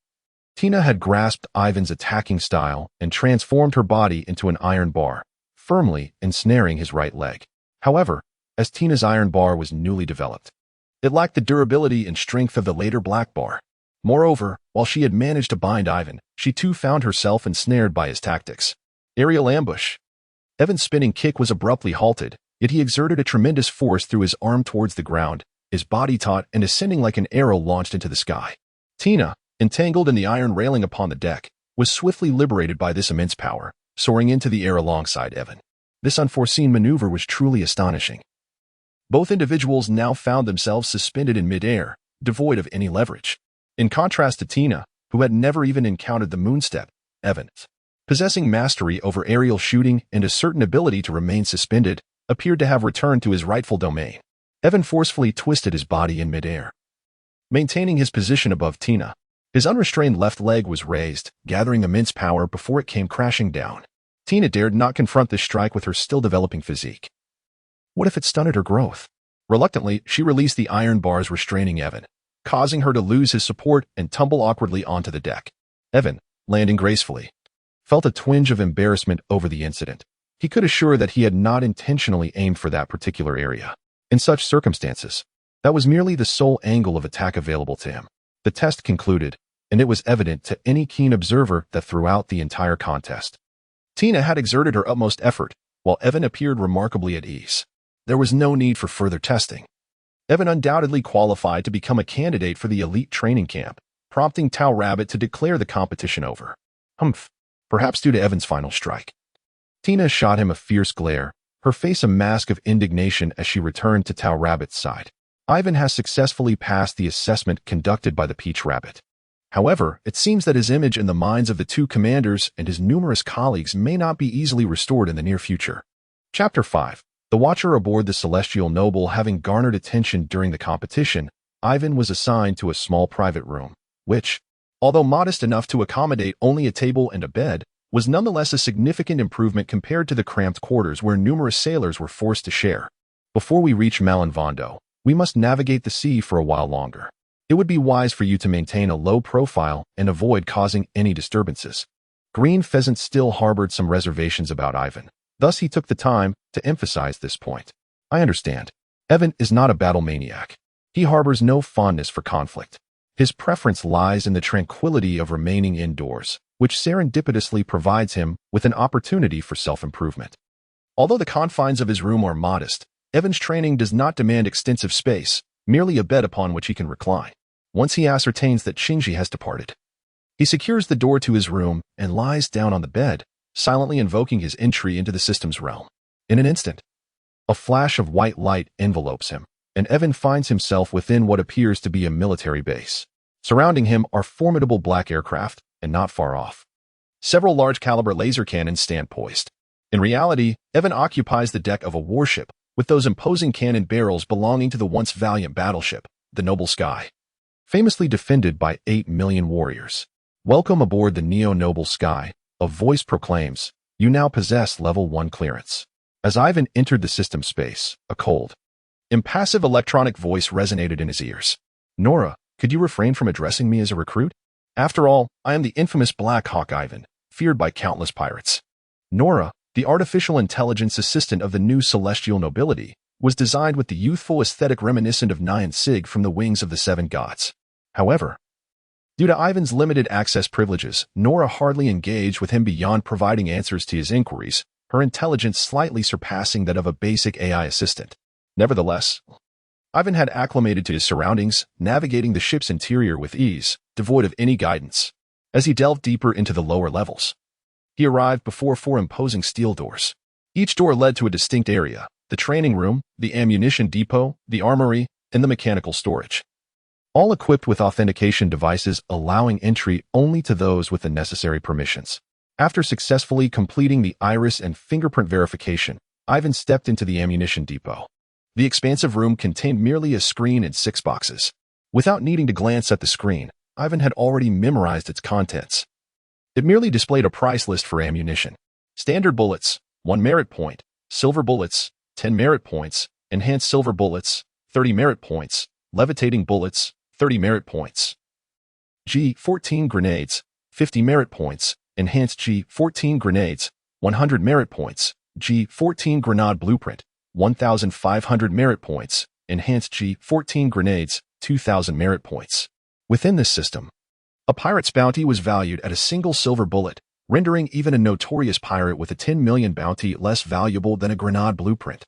Tina had grasped Ivan's attacking style and transformed her body into an iron bar, firmly ensnaring his right leg. However, as Tina's iron bar was newly developed, it lacked the durability and strength of the later black bar. Moreover, while she had managed to bind Yiven, she too found herself ensnared by his tactics. Aerial ambush. Yiven's spinning kick was abruptly halted, yet he exerted a tremendous force through his arm towards the ground, his body taut and ascending like an arrow launched into the sky. Tina, entangled in the iron railing upon the deck, was swiftly liberated by this immense power, soaring into the air alongside Yiven. This unforeseen maneuver was truly astonishing. Both individuals now found themselves suspended in midair, devoid of any leverage. In contrast to Tina, who had never even encountered the moonstep, Yiven, possessing mastery over aerial shooting and a certain ability to remain suspended, appeared to have returned to his rightful domain. Yiven forcefully twisted his body in midair, maintaining his position above Tina. His unrestrained left leg was raised, gathering immense power before it came crashing down. Tina dared not confront this strike with her still developing physique. What if it stunted her growth? Reluctantly, she released the iron bars restraining Yiven, causing her to lose his support and tumble awkwardly onto the deck. Yiven, landing gracefully, felt a twinge of embarrassment over the incident. He could assure that he had not intentionally aimed for that particular area. In such circumstances, that was merely the sole angle of attack available to him. The test concluded, and it was evident to any keen observer that throughout the entire contest, Tina had exerted her utmost effort, while Yiven appeared remarkably at ease. There was no need for further testing. Yiven undoubtedly qualified to become a candidate for the elite training camp, prompting Tao Rabbit to declare the competition over. Perhaps due to Yiven's final strike. Tina shot him a fierce glare, her face a mask of indignation as she returned to Tao Rabbit's side. Yiven has successfully passed the assessment conducted by the Peach Rabbit. However, it seems that his image in the minds of the two commanders and his numerous colleagues may not be easily restored in the near future. Chapter 5. The Watcher aboard the Celestial Noble having garnered attention during the competition, Yiven was assigned to a small private room, which, although modest enough to accommodate only a table and a bed, was nonetheless a significant improvement compared to the cramped quarters where numerous sailors were forced to share. Before we reach Malinvondo, we must navigate the sea for a while longer. It would be wise for you to maintain a low profile and avoid causing any disturbances. Green Pheasant still harbored some reservations about Yiven. Thus he took the time to emphasize this point. I understand. Yiven is not a battle maniac. He harbors no fondness for conflict. His preference lies in the tranquility of remaining indoors, which serendipitously provides him with an opportunity for self-improvement. Although the confines of his room are modest, Yiven's training does not demand extensive space, merely a bed upon which he can recline. once he ascertains that Shinji has departed. He secures the door to his room and lies down on the bed, silently invoking his entry into the system's realm. In an instant, a flash of white light envelopes him, and Evan finds himself within what appears to be a military base. Surrounding him are formidable black aircraft, and not far off, several large-caliber laser cannons stand poised. In reality, Evan occupies the deck of a warship, with those imposing cannon barrels belonging to the once valiant battleship, the Noble Sky, famously defended by 8 million warriors. Welcome aboard the Neo-Noble Sky, a voice proclaims, you now possess level 1 clearance. As Ivan entered the system space, a cold, impassive electronic voice resonated in his ears. Nora, could you refrain from addressing me as a recruit? After all, I am the infamous Black Hawk Ivan, feared by countless pirates. Nora, the artificial intelligence assistant of the new celestial nobility, was designed with the youthful aesthetic reminiscent of Nyan Sig from the Wings of the Seven Gods. However, due to Ivan's limited access privileges, Nora hardly engaged with him beyond providing answers to his inquiries, her intelligence slightly surpassing that of a basic AI assistant. Nevertheless, Ivan had acclimated to his surroundings, navigating the ship's interior with ease, devoid of any guidance. As he delved deeper into the lower levels, he arrived before 4 imposing steel doors. Each door led to a distinct area: the training room, the ammunition depot, the armory, and the mechanical storage, all equipped with authentication devices allowing entry only to those with the necessary permissions. After successfully completing the iris and fingerprint verification, Ivan stepped into the ammunition depot. The expansive room contained merely a screen and 6 boxes. Without needing to glance at the screen, Ivan had already memorized its contents. It merely displayed a price list for ammunition. Standard bullets, 1 merit point; silver bullets, 10 merit points; enhanced silver bullets, 30 merit points; levitating bullets, 30 merit points; G14 grenades, 50 merit points; enhanced G14 grenades, 100 merit points; G14 grenade blueprint, 1,500 merit points; enhanced G14 grenades, 2,000 merit points. Within this system, a pirate's bounty was valued at a single silver bullet, rendering even a notorious pirate with a 10 million bounty less valuable than a grenade blueprint.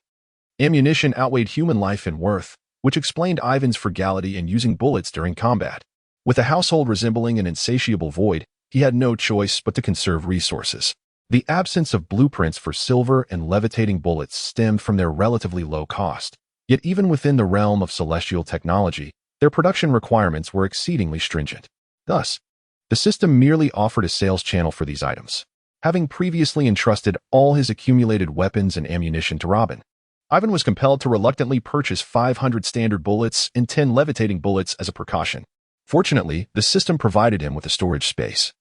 Ammunition outweighed human life in worth, which explained Ivan's frugality in using bullets during combat. With a household resembling an insatiable void, he had no choice but to conserve resources. The absence of blueprints for silver and levitating bullets stemmed from their relatively low cost. Yet even within the realm of celestial technology, their production requirements were exceedingly stringent. Thus, the system merely offered a sales channel for these items. Having previously entrusted all his accumulated weapons and ammunition to Robin, Ivan was compelled to reluctantly purchase 500 standard bullets and 10 levitating bullets as a precaution. Fortunately, the system provided him with a storage space,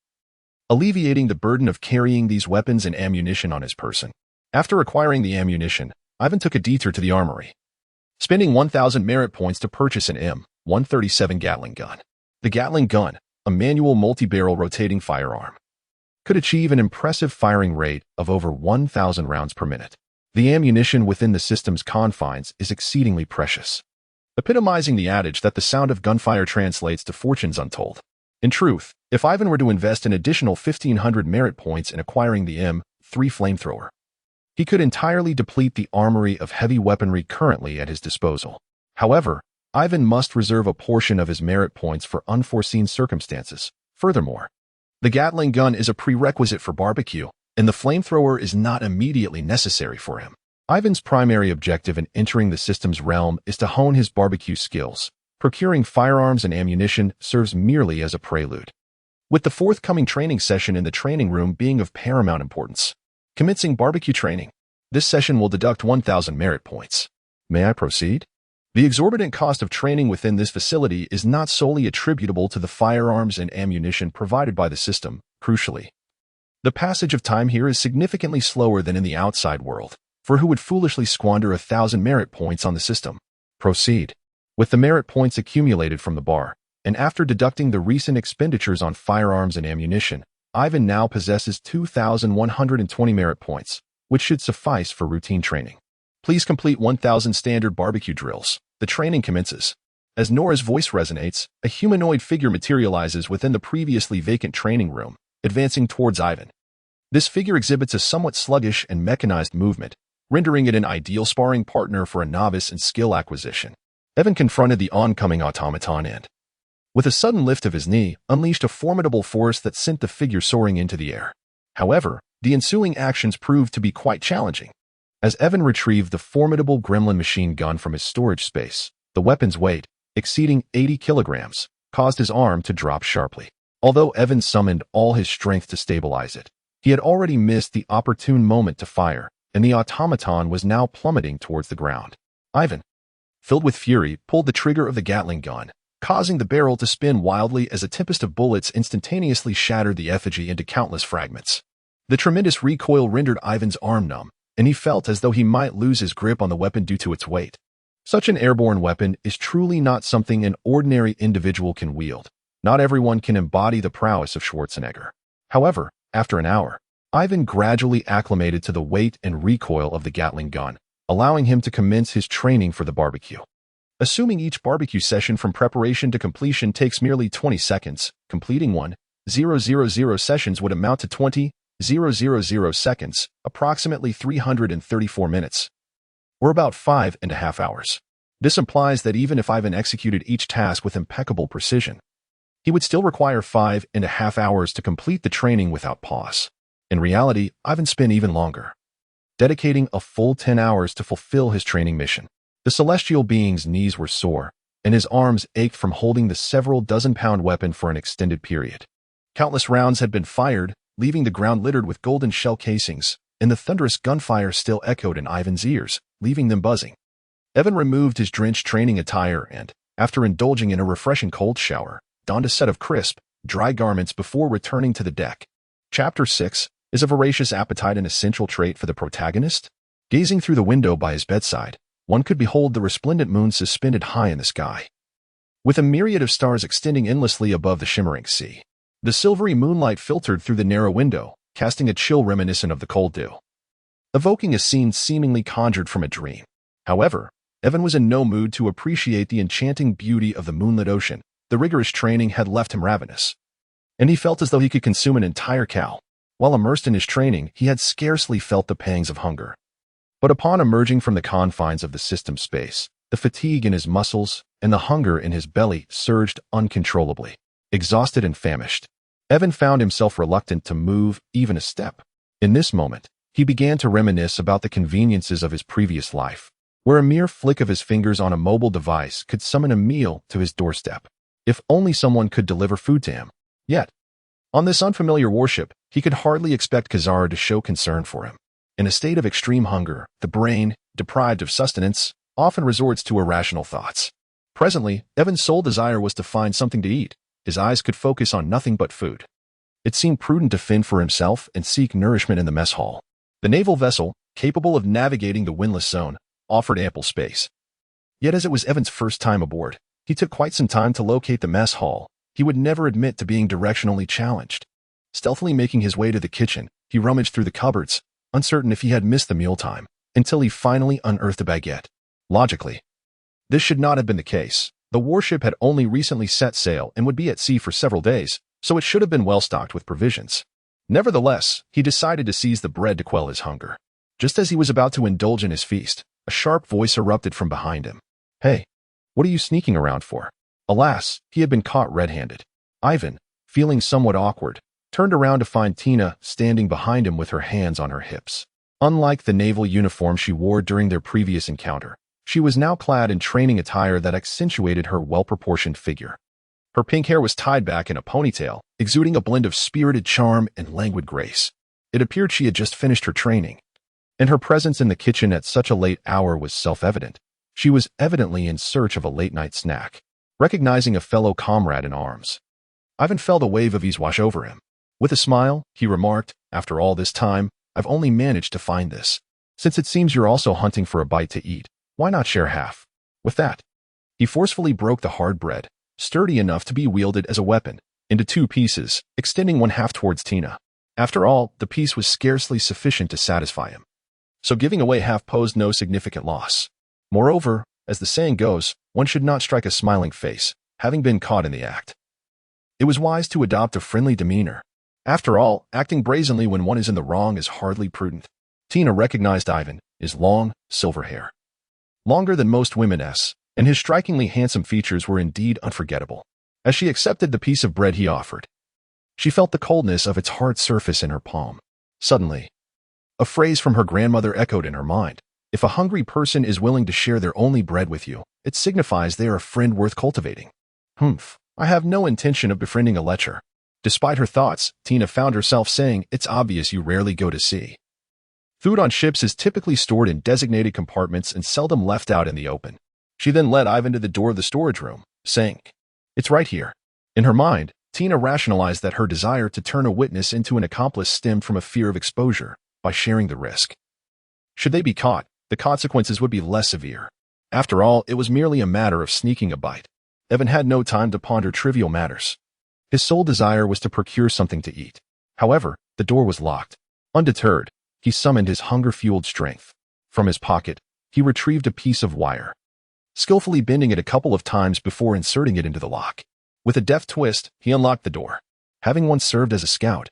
alleviating the burden of carrying these weapons and ammunition on his person. After acquiring the ammunition, Ivan took a detour to the armory, spending 1,000 merit points to purchase an M137 Gatling gun. The Gatling gun, a manual multi-barrel rotating firearm, could achieve an impressive firing rate of over 1,000 rounds per minute. The ammunition within the system's confines is exceedingly precious, epitomizing the adage that the sound of gunfire translates to fortunes untold. In truth, if Ivan were to invest an additional 1,500 merit points in acquiring the M3 flamethrower, he could entirely deplete the armory of heavy weaponry currently at his disposal. However, Ivan must reserve a portion of his merit points for unforeseen circumstances. Furthermore, the Gatling gun is a prerequisite for barbecue, and the flamethrower is not immediately necessary for him. Ivan's primary objective in entering the system's realm is to hone his barbecue skills. Procuring firearms and ammunition serves merely as a prelude, with the forthcoming training session in the training room being of paramount importance. Commencing barbecue training. This session will deduct 1,000 merit points. May I proceed? The exorbitant cost of training within this facility is not solely attributable to the firearms and ammunition provided by the system. Crucially, the passage of time here is significantly slower than in the outside world, for who would foolishly squander 1,000 merit points on the system? Proceed. With the merit points accumulated from the bar, and after deducting the recent expenditures on firearms and ammunition, Ivan now possesses 2,120 merit points, which should suffice for routine training. Please complete 1,000 standard barbecue drills. The training commences. As Nora's voice resonates, a humanoid figure materializes within the previously vacant training room, advancing towards Ivan. This figure exhibits a somewhat sluggish and mechanized movement, rendering it an ideal sparring partner for a novice in skill acquisition. Evan confronted the oncoming automaton and, with a sudden lift of his knee, unleashed a formidable force that sent the figure soaring into the air. However, the ensuing actions proved to be quite challenging. As Evan retrieved the formidable gremlin machine gun from his storage space, the weapon's weight, exceeding 80 kilograms, caused his arm to drop sharply. Although Evan summoned all his strength to stabilize it, he had already missed the opportune moment to fire, and the automaton was now plummeting towards the ground. Ivan, filled with fury, pulled the trigger of the Gatling gun, causing the barrel to spin wildly as a tempest of bullets instantaneously shattered the effigy into countless fragments. The tremendous recoil rendered Ivan's arm numb, and he felt as though he might lose his grip on the weapon due to its weight. Such an airborne weapon is truly not something an ordinary individual can wield. Not everyone can embody the prowess of Schwarzenegger. However, after an hour, Ivan gradually acclimated to the weight and recoil of the Gatling gun, allowing him to commence his training for the barbecue. Assuming each barbecue session from preparation to completion takes merely 20 seconds, completing 1,000 sessions would amount to 20,000 seconds, approximately 334 minutes, or about 5.5 hours. This implies that even if Ivan executed each task with impeccable precision, he would still require 5.5 hours to complete the training without pause. In reality, Ivan spent even longer, dedicating a full 10 hours to fulfill his training mission. The celestial being's knees were sore, and his arms ached from holding the several dozen-pound weapon for an extended period. Countless rounds had been fired, leaving the ground littered with golden shell casings, and the thunderous gunfire still echoed in Ivan's ears, leaving them buzzing. Evan removed his drenched training attire and, after indulging in a refreshing cold shower, donned a set of crisp, dry garments before returning to the deck. Chapter 6. Is a voracious appetite an essential trait for the protagonist? Gazing through the window by his bedside, one could behold the resplendent moon suspended high in the sky, with a myriad of stars extending endlessly above the shimmering sea. The silvery moonlight filtered through the narrow window, casting a chill reminiscent of the cold dew, evoking a scene seemingly conjured from a dream. However, Evan was in no mood to appreciate the enchanting beauty of the moonlit ocean. The rigorous training had left him ravenous, and he felt as though he could consume an entire cow. While immersed in his training, he had scarcely felt the pangs of hunger. But upon emerging from the confines of the system space, the fatigue in his muscles and the hunger in his belly surged uncontrollably. Exhausted and famished, Evan found himself reluctant to move even a step. In this moment, he began to reminisce about the conveniences of his previous life, where a mere flick of his fingers on a mobile device could summon a meal to his doorstep. If only someone could deliver food to him. Yet, on this unfamiliar warship, he could hardly expect Kuzan to show concern for him. In a state of extreme hunger, the brain, deprived of sustenance, often resorts to irrational thoughts. Presently, Evan's sole desire was to find something to eat. His eyes could focus on nothing but food. It seemed prudent to fend for himself and seek nourishment in the mess hall. The naval vessel, capable of navigating the windless zone, offered ample space. Yet as it was Evan's first time aboard, he took quite some time to locate the mess hall. He would never admit to being directionally challenged. Stealthily making his way to the kitchen, he rummaged through the cupboards, uncertain if he had missed the mealtime, until he finally unearthed a baguette. Logically, this should not have been the case. The warship had only recently set sail and would be at sea for several days, so it should have been well stocked with provisions. Nevertheless, he decided to seize the bread to quell his hunger. Just as he was about to indulge in his feast, a sharp voice erupted from behind him. "Hey, what are you sneaking around for?" Alas, he had been caught red-handed. Ivan, feeling somewhat awkward, turned around to find Tina standing behind him with her hands on her hips. Unlike the naval uniform she wore during their previous encounter, she was now clad in training attire that accentuated her well-proportioned figure. Her pink hair was tied back in a ponytail, exuding a blend of spirited charm and languid grace. It appeared she had just finished her training, and her presence in the kitchen at such a late hour was self-evident. She was evidently in search of a late-night snack. Recognizing a fellow comrade in arms, Ivan felt a wave of ease wash over him. With a smile, he remarked, "After all this time, I've only managed to find this. Since it seems you're also hunting for a bite to eat, why not share half?" With that, he forcefully broke the hard bread, sturdy enough to be wielded as a weapon, into 2 pieces, extending one half towards Tina. After all, the piece was scarcely sufficient to satisfy him, so giving away half posed no significant loss. Moreover, as the saying goes, one should not strike a smiling face, having been caught in the act. It was wise to adopt a friendly demeanor. After all, acting brazenly when one is in the wrong is hardly prudent. Tina recognized Ivan, his long, silver hair, longer than most women's, and his strikingly handsome features were indeed unforgettable. as she accepted the piece of bread he offered. She felt the coldness of its hard surface in her palm. Suddenly, a phrase from her grandmother echoed in her mind. If a hungry person is willing to share their only bread with you, it signifies they are a friend worth cultivating. I have no intention of befriending a lecher. Despite her thoughts, Tina found herself saying, it's obvious you rarely go to sea. Food on ships is typically stored in designated compartments and seldom left out in the open. She then led Yiven to the door of the storage room, saying, it's right here. In her mind, Tina rationalized that her desire to turn a witness into an accomplice stemmed from a fear of exposure by sharing the risk. Should they be caught, the consequences would be less severe. After all, it was merely a matter of sneaking a bite. Yiven had no time to ponder trivial matters. His sole desire was to procure something to eat. However, the door was locked. Undeterred, he summoned his hunger-fueled strength. From his pocket, he retrieved a piece of wire, skillfully bending it a couple of times before inserting it into the lock. With a deft twist, he unlocked the door. Having once served as a scout,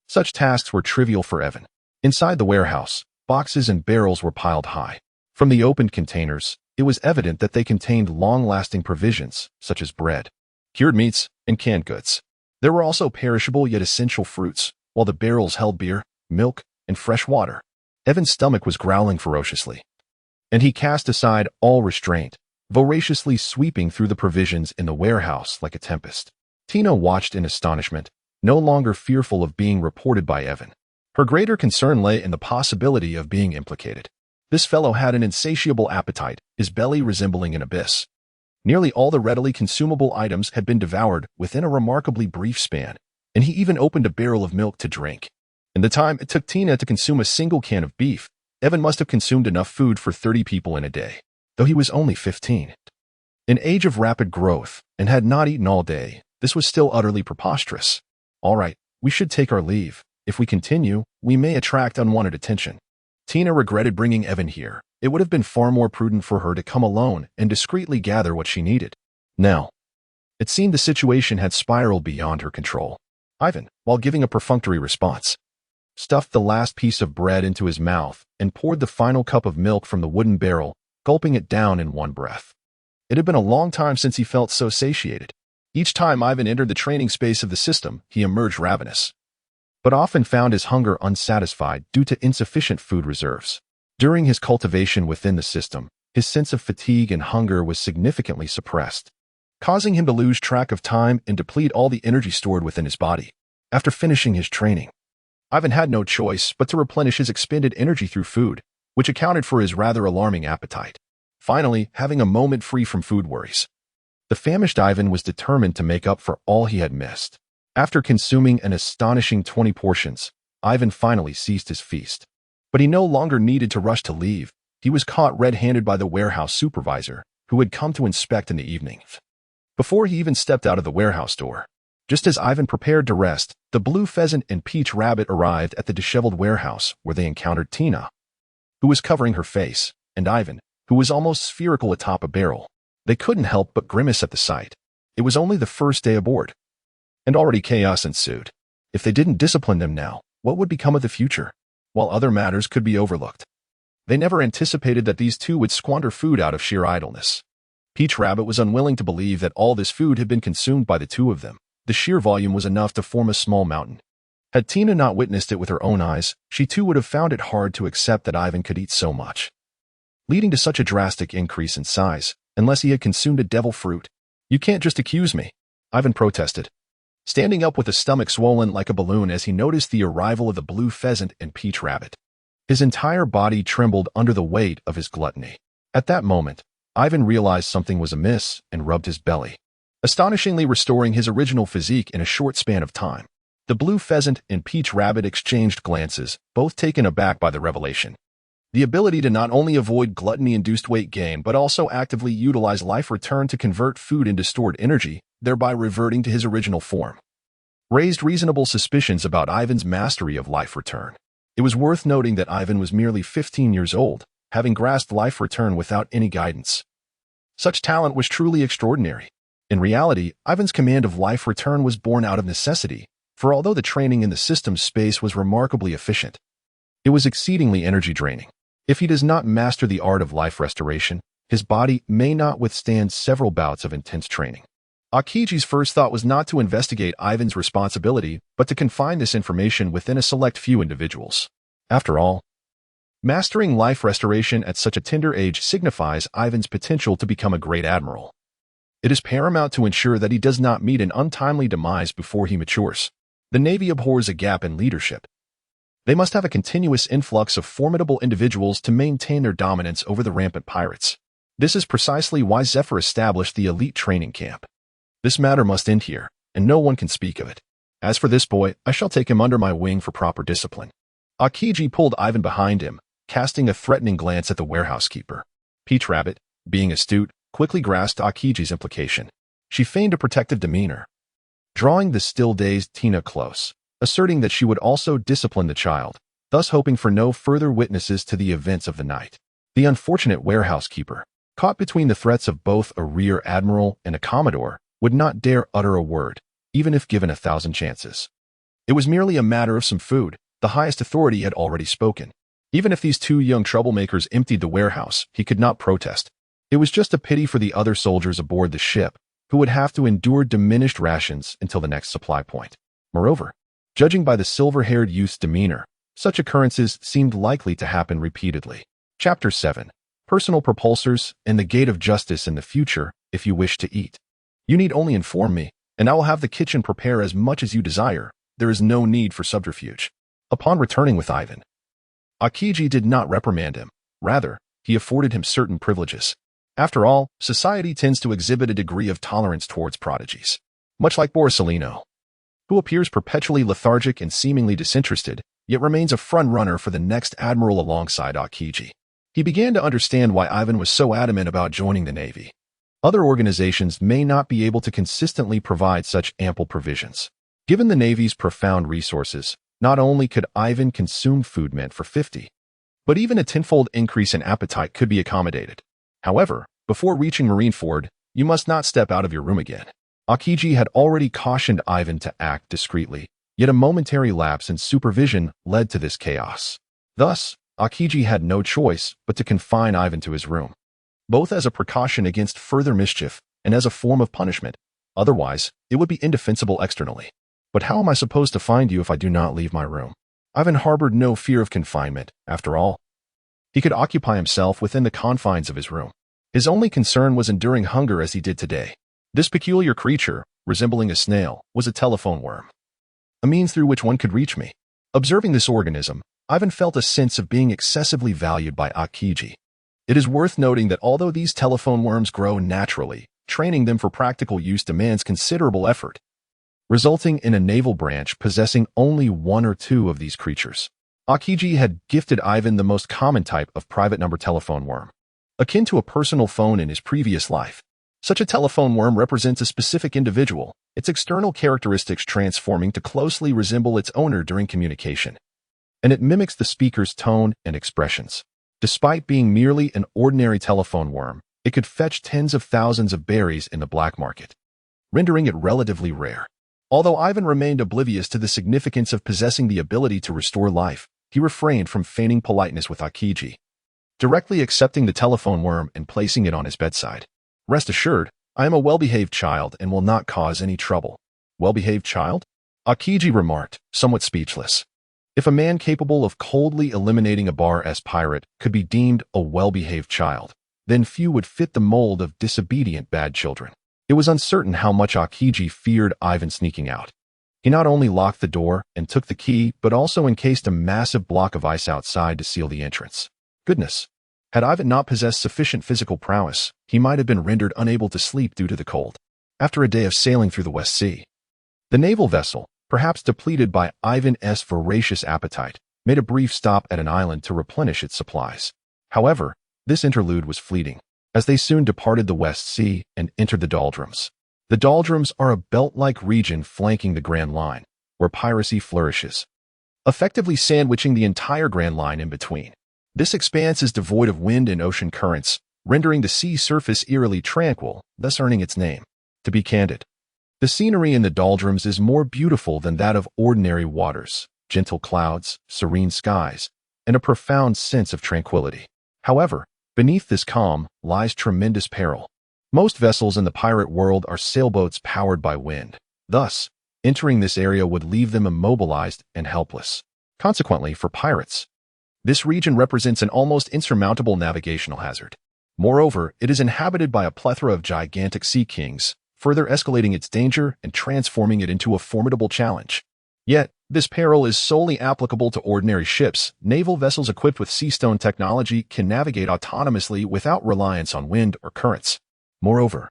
such tasks were trivial for Yiven. Inside the warehouse, boxes and barrels were piled high. From the opened containers, it was evident that they contained long-lasting provisions, such as bread, cured meats, and canned goods. There were also perishable yet essential fruits, while the barrels held beer, milk, and fresh water. Yiven's stomach was growling ferociously, and he cast aside all restraint, voraciously sweeping through the provisions in the warehouse like a tempest. Tina watched in astonishment, no longer fearful of being reported by Yiven. Her greater concern lay in the possibility of being implicated. This fellow had an insatiable appetite, his belly resembling an abyss. Nearly all the readily consumable items had been devoured within a remarkably brief span, and he even opened a barrel of milk to drink. In the time it took Tina to consume a single can of beef, Yiven must have consumed enough food for 30 people in a day, though he was only 15. An age of rapid growth, and had not eaten all day, this was still utterly preposterous. All right, we should take our leave. If we continue, we may attract unwanted attention. Tina regretted bringing Yiven here. It would have been far more prudent for her to come alone and discreetly gather what she needed. Now, it seemed the situation had spiraled beyond her control. Yiven, while giving a perfunctory response, stuffed the last piece of bread into his mouth and poured the final cup of milk from the wooden barrel, gulping it down in one breath. It had been a long time since he felt so satiated. Each time Yiven entered the training space of the system, he emerged ravenous, but often found his hunger unsatisfied due to insufficient food reserves. During his cultivation within the system, his sense of fatigue and hunger was significantly suppressed, causing him to lose track of time and deplete all the energy stored within his body. After finishing his training, Yiven had no choice but to replenish his expended energy through food, which accounted for his rather alarming appetite. Finally, having a moment free from food worries, the famished Yiven was determined to make up for all he had missed. After consuming an astonishing 20 portions, Yiven finally ceased his feast. But he no longer needed to rush to leave. He was caught red-handed by the warehouse supervisor, who had come to inspect in the evening. Before he even stepped out of the warehouse door, just as Yiven prepared to rest, the blue pheasant and peach rabbit arrived at the disheveled warehouse where they encountered Tina, who was covering her face, and Yiven, who was almost spherical atop a barrel. They couldn't help but grimace at the sight. It was only the first day aboard, and already chaos ensued. If they didn't discipline them now, what would become of the future? While other matters could be overlooked, they never anticipated that these two would squander food out of sheer idleness. Peach Rabbit was unwilling to believe that all this food had been consumed by the two of them. The sheer volume was enough to form a small mountain. Had Tina not witnessed it with her own eyes, she too would have found it hard to accept that Yiven could eat so much, leading to such a drastic increase in size, unless he had consumed a devil fruit. You can't just accuse me, Yiven protested, standing up with a stomach swollen like a balloon as he noticed the arrival of the blue pheasant and peach rabbit. His entire body trembled under the weight of his gluttony. At that moment, Yiven realized something was amiss and rubbed his belly, astonishingly restoring his original physique in a short span of time. The blue pheasant and peach rabbit exchanged glances, both taken aback by the revelation. The ability to not only avoid gluttony-induced weight gain but also actively utilize life return to convert food into stored energy, thereby reverting to his original form, raised reasonable suspicions about Yiven's mastery of life return. It was worth noting that Yiven was merely 15 years old, having grasped life return without any guidance. Such talent was truly extraordinary. In reality, Yiven's command of life return was born out of necessity, for although the training in the system's space was remarkably efficient, it was exceedingly energy draining. If he does not master the art of life restoration, his body may not withstand several bouts of intense training. Akiji's first thought was not to investigate Ivan's responsibility, but to confine this information within a select few individuals. After all, mastering life restoration at such a tender age signifies Ivan's potential to become a great admiral. It is paramount to ensure that he does not meet an untimely demise before he matures. The Navy abhors a gap in leadership. They must have a continuous influx of formidable individuals to maintain their dominance over the rampant pirates. This is precisely why Zephyr established the elite training camp. This matter must end here, and no one can speak of it. As for this boy, I shall take him under my wing for proper discipline. Akiji pulled Ivan behind him, casting a threatening glance at the warehouse keeper. Peach Rabbit, being astute, quickly grasped Akiji's implication. She feigned a protective demeanor, drawing the still-dazed Tina close, asserting that she would also discipline the child, thus hoping for no further witnesses to the events of the night. The unfortunate warehouse keeper, caught between the threats of both a rear admiral and a commodore, would not dare utter a word, even if given 1,000 chances. It was merely a matter of some food. The highest authority had already spoken. Even if these two young troublemakers emptied the warehouse, he could not protest. It was just a pity for the other soldiers aboard the ship, who would have to endure diminished rations until the next supply point. Moreover, judging by the silver-haired youth's demeanor, such occurrences seemed likely to happen repeatedly. Chapter 7. Personal Propulsors and the Gate of Justice in the future, if you wish to eat. You need only inform me, and I will have the kitchen prepare as much as you desire. There is no need for subterfuge. Upon returning with Ivan, Akiji did not reprimand him. Rather, he afforded him certain privileges. After all, society tends to exhibit a degree of tolerance towards prodigies. Much like Borsalino, who appears perpetually lethargic and seemingly disinterested, yet remains a front-runner for the next admiral alongside Akiji. He began to understand why Ivan was so adamant about joining the Navy. Other organizations may not be able to consistently provide such ample provisions. Given the Navy's profound resources, not only could Ivan consume food meant for 50, but even a tenfold increase in appetite could be accommodated. However, before reaching Marineford, you must not step out of your room again. Akiji had already cautioned Ivan to act discreetly, yet a momentary lapse in supervision led to this chaos. Thus, Akiji had no choice but to confine Ivan to his room, both as a precaution against further mischief and as a form of punishment. Otherwise, it would be indefensible externally. But how am I supposed to find you if I do not leave my room? Ivan harbored no fear of confinement, after all. He could occupy himself within the confines of his room. His only concern was enduring hunger as he did today. This peculiar creature, resembling a snail, was a telephone worm, a means through which one could reach me. Observing this organism, Ivan felt a sense of being excessively valued by Akiji. It is worth noting that although these telephone worms grow naturally, training them for practical use demands considerable effort, resulting in a naval branch possessing only one or two of these creatures. Akiji had gifted Ivan the most common type of private number telephone worm, akin to a personal phone in his previous life. Such a telephone worm represents a specific individual, its external characteristics transforming to closely resemble its owner during communication, and it mimics the speaker's tone and expressions. Despite being merely an ordinary telephone worm, it could fetch tens of thousands of berries in the black market, rendering it relatively rare. Although Ivan remained oblivious to the significance of possessing the ability to restore life, he refrained from feigning politeness with Akiji, directly accepting the telephone worm and placing it on his bedside. Rest assured, I am a well-behaved child and will not cause any trouble. Well-behaved child? Akiji remarked, somewhat speechless. If a man capable of coldly eliminating a bar-s pirate could be deemed a well-behaved child, then few would fit the mold of disobedient bad children. It was uncertain how much Akiji feared Ivan sneaking out. He not only locked the door and took the key, but also encased a massive block of ice outside to seal the entrance. Goodness! Had Ivan not possessed sufficient physical prowess, he might have been rendered unable to sleep due to the cold. After a day of sailing through the West Sea, the naval vessel, perhaps depleted by Ivan's voracious appetite, made a brief stop at an island to replenish its supplies. However, this interlude was fleeting, as they soon departed the West Sea and entered the doldrums. The doldrums are a belt-like region flanking the Grand Line, where piracy flourishes, effectively sandwiching the entire Grand Line in between. This expanse is devoid of wind and ocean currents, rendering the sea surface eerily tranquil, thus earning its name. To be candid, the scenery in the doldrums is more beautiful than that of ordinary waters, gentle clouds, serene skies, and a profound sense of tranquility. However, beneath this calm lies tremendous peril. Most vessels in the pirate world are sailboats powered by wind. Thus, entering this area would leave them immobilized and helpless. Consequently, for pirates, this region represents an almost insurmountable navigational hazard. Moreover, it is inhabited by a plethora of gigantic sea kings, further escalating its danger and transforming it into a formidable challenge. Yet, this peril is solely applicable to ordinary ships. Naval vessels equipped with seastone technology can navigate autonomously without reliance on wind or currents. Moreover,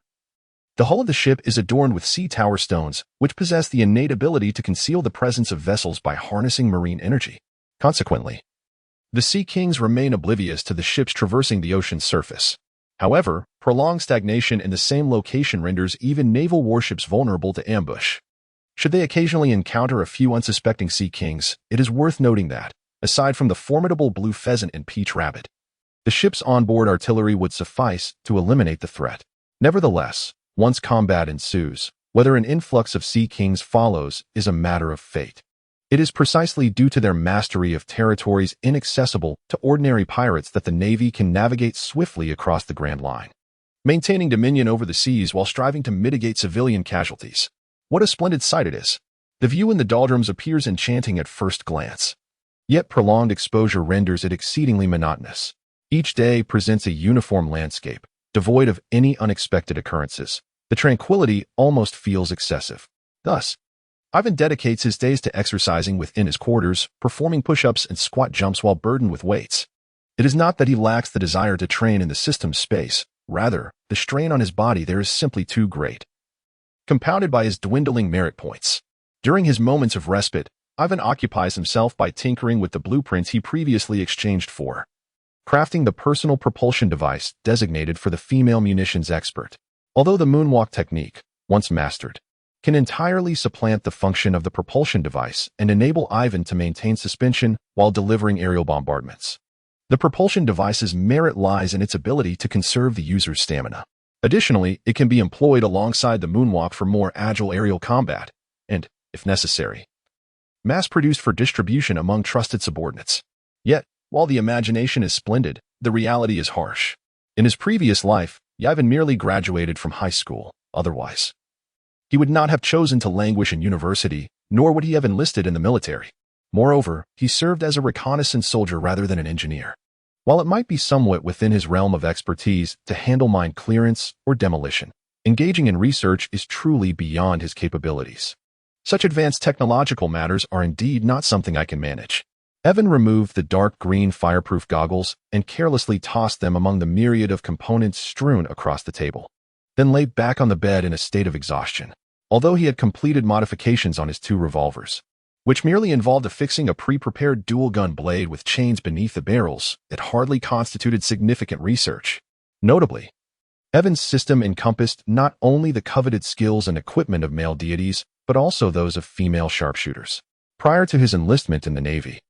the hull of the ship is adorned with sea tower stones, which possess the innate ability to conceal the presence of vessels by harnessing marine energy. Consequently, the Sea Kings remain oblivious to the ships traversing the ocean's surface. However, prolonged stagnation in the same location renders even naval warships vulnerable to ambush. Should they occasionally encounter a few unsuspecting Sea Kings, it is worth noting that, aside from the formidable blue pheasant and peach rabbit, the ship's onboard artillery would suffice to eliminate the threat. Nevertheless, once combat ensues, whether an influx of Sea Kings follows is a matter of fate. It is precisely due to their mastery of territories inaccessible to ordinary pirates that the Navy can navigate swiftly across the Grand Line, maintaining dominion over the seas while striving to mitigate civilian casualties. What a splendid sight it is! The view in the doldrums appears enchanting at first glance. Yet prolonged exposure renders it exceedingly monotonous. Each day presents a uniform landscape, devoid of any unexpected occurrences. The tranquility almost feels excessive. Thus, Yiven dedicates his days to exercising within his quarters, performing push-ups and squat jumps while burdened with weights. It is not that he lacks the desire to train in the system's space. Rather, the strain on his body there is simply too great, compounded by his dwindling merit points. During his moments of respite, Yiven occupies himself by tinkering with the blueprints he previously exchanged for, crafting the personal propulsion device designated for the female munitions expert. Although the moonwalk technique, once mastered, can entirely supplant the function of the propulsion device and enable Yiven to maintain suspension while delivering aerial bombardments. The propulsion device's merit lies in its ability to conserve the user's stamina. Additionally, it can be employed alongside the moonwalk for more agile aerial combat and, if necessary, mass-produced for distribution among trusted subordinates. Yet, while the imagination is splendid, the reality is harsh. In his previous life, Yiven merely graduated from high school. Otherwise, he would not have chosen to languish in university, nor would he have enlisted in the military. Moreover, he served as a reconnaissance soldier rather than an engineer. While it might be somewhat within his realm of expertise to handle mine clearance or demolition, engaging in research is truly beyond his capabilities. Such advanced technological matters are indeed not something I can manage. Yiven removed the dark green fireproof goggles and carelessly tossed them among the myriad of components strewn across the table, then lay back on the bed in a state of exhaustion. Although he had completed modifications on his 2 revolvers, which merely involved affixing a pre-prepared dual-gun blade with chains beneath the barrels, it hardly constituted significant research. Notably, Yiven's system encompassed not only the coveted skills and equipment of male deities, but also those of female sharpshooters. Prior to his enlistment in the Navy,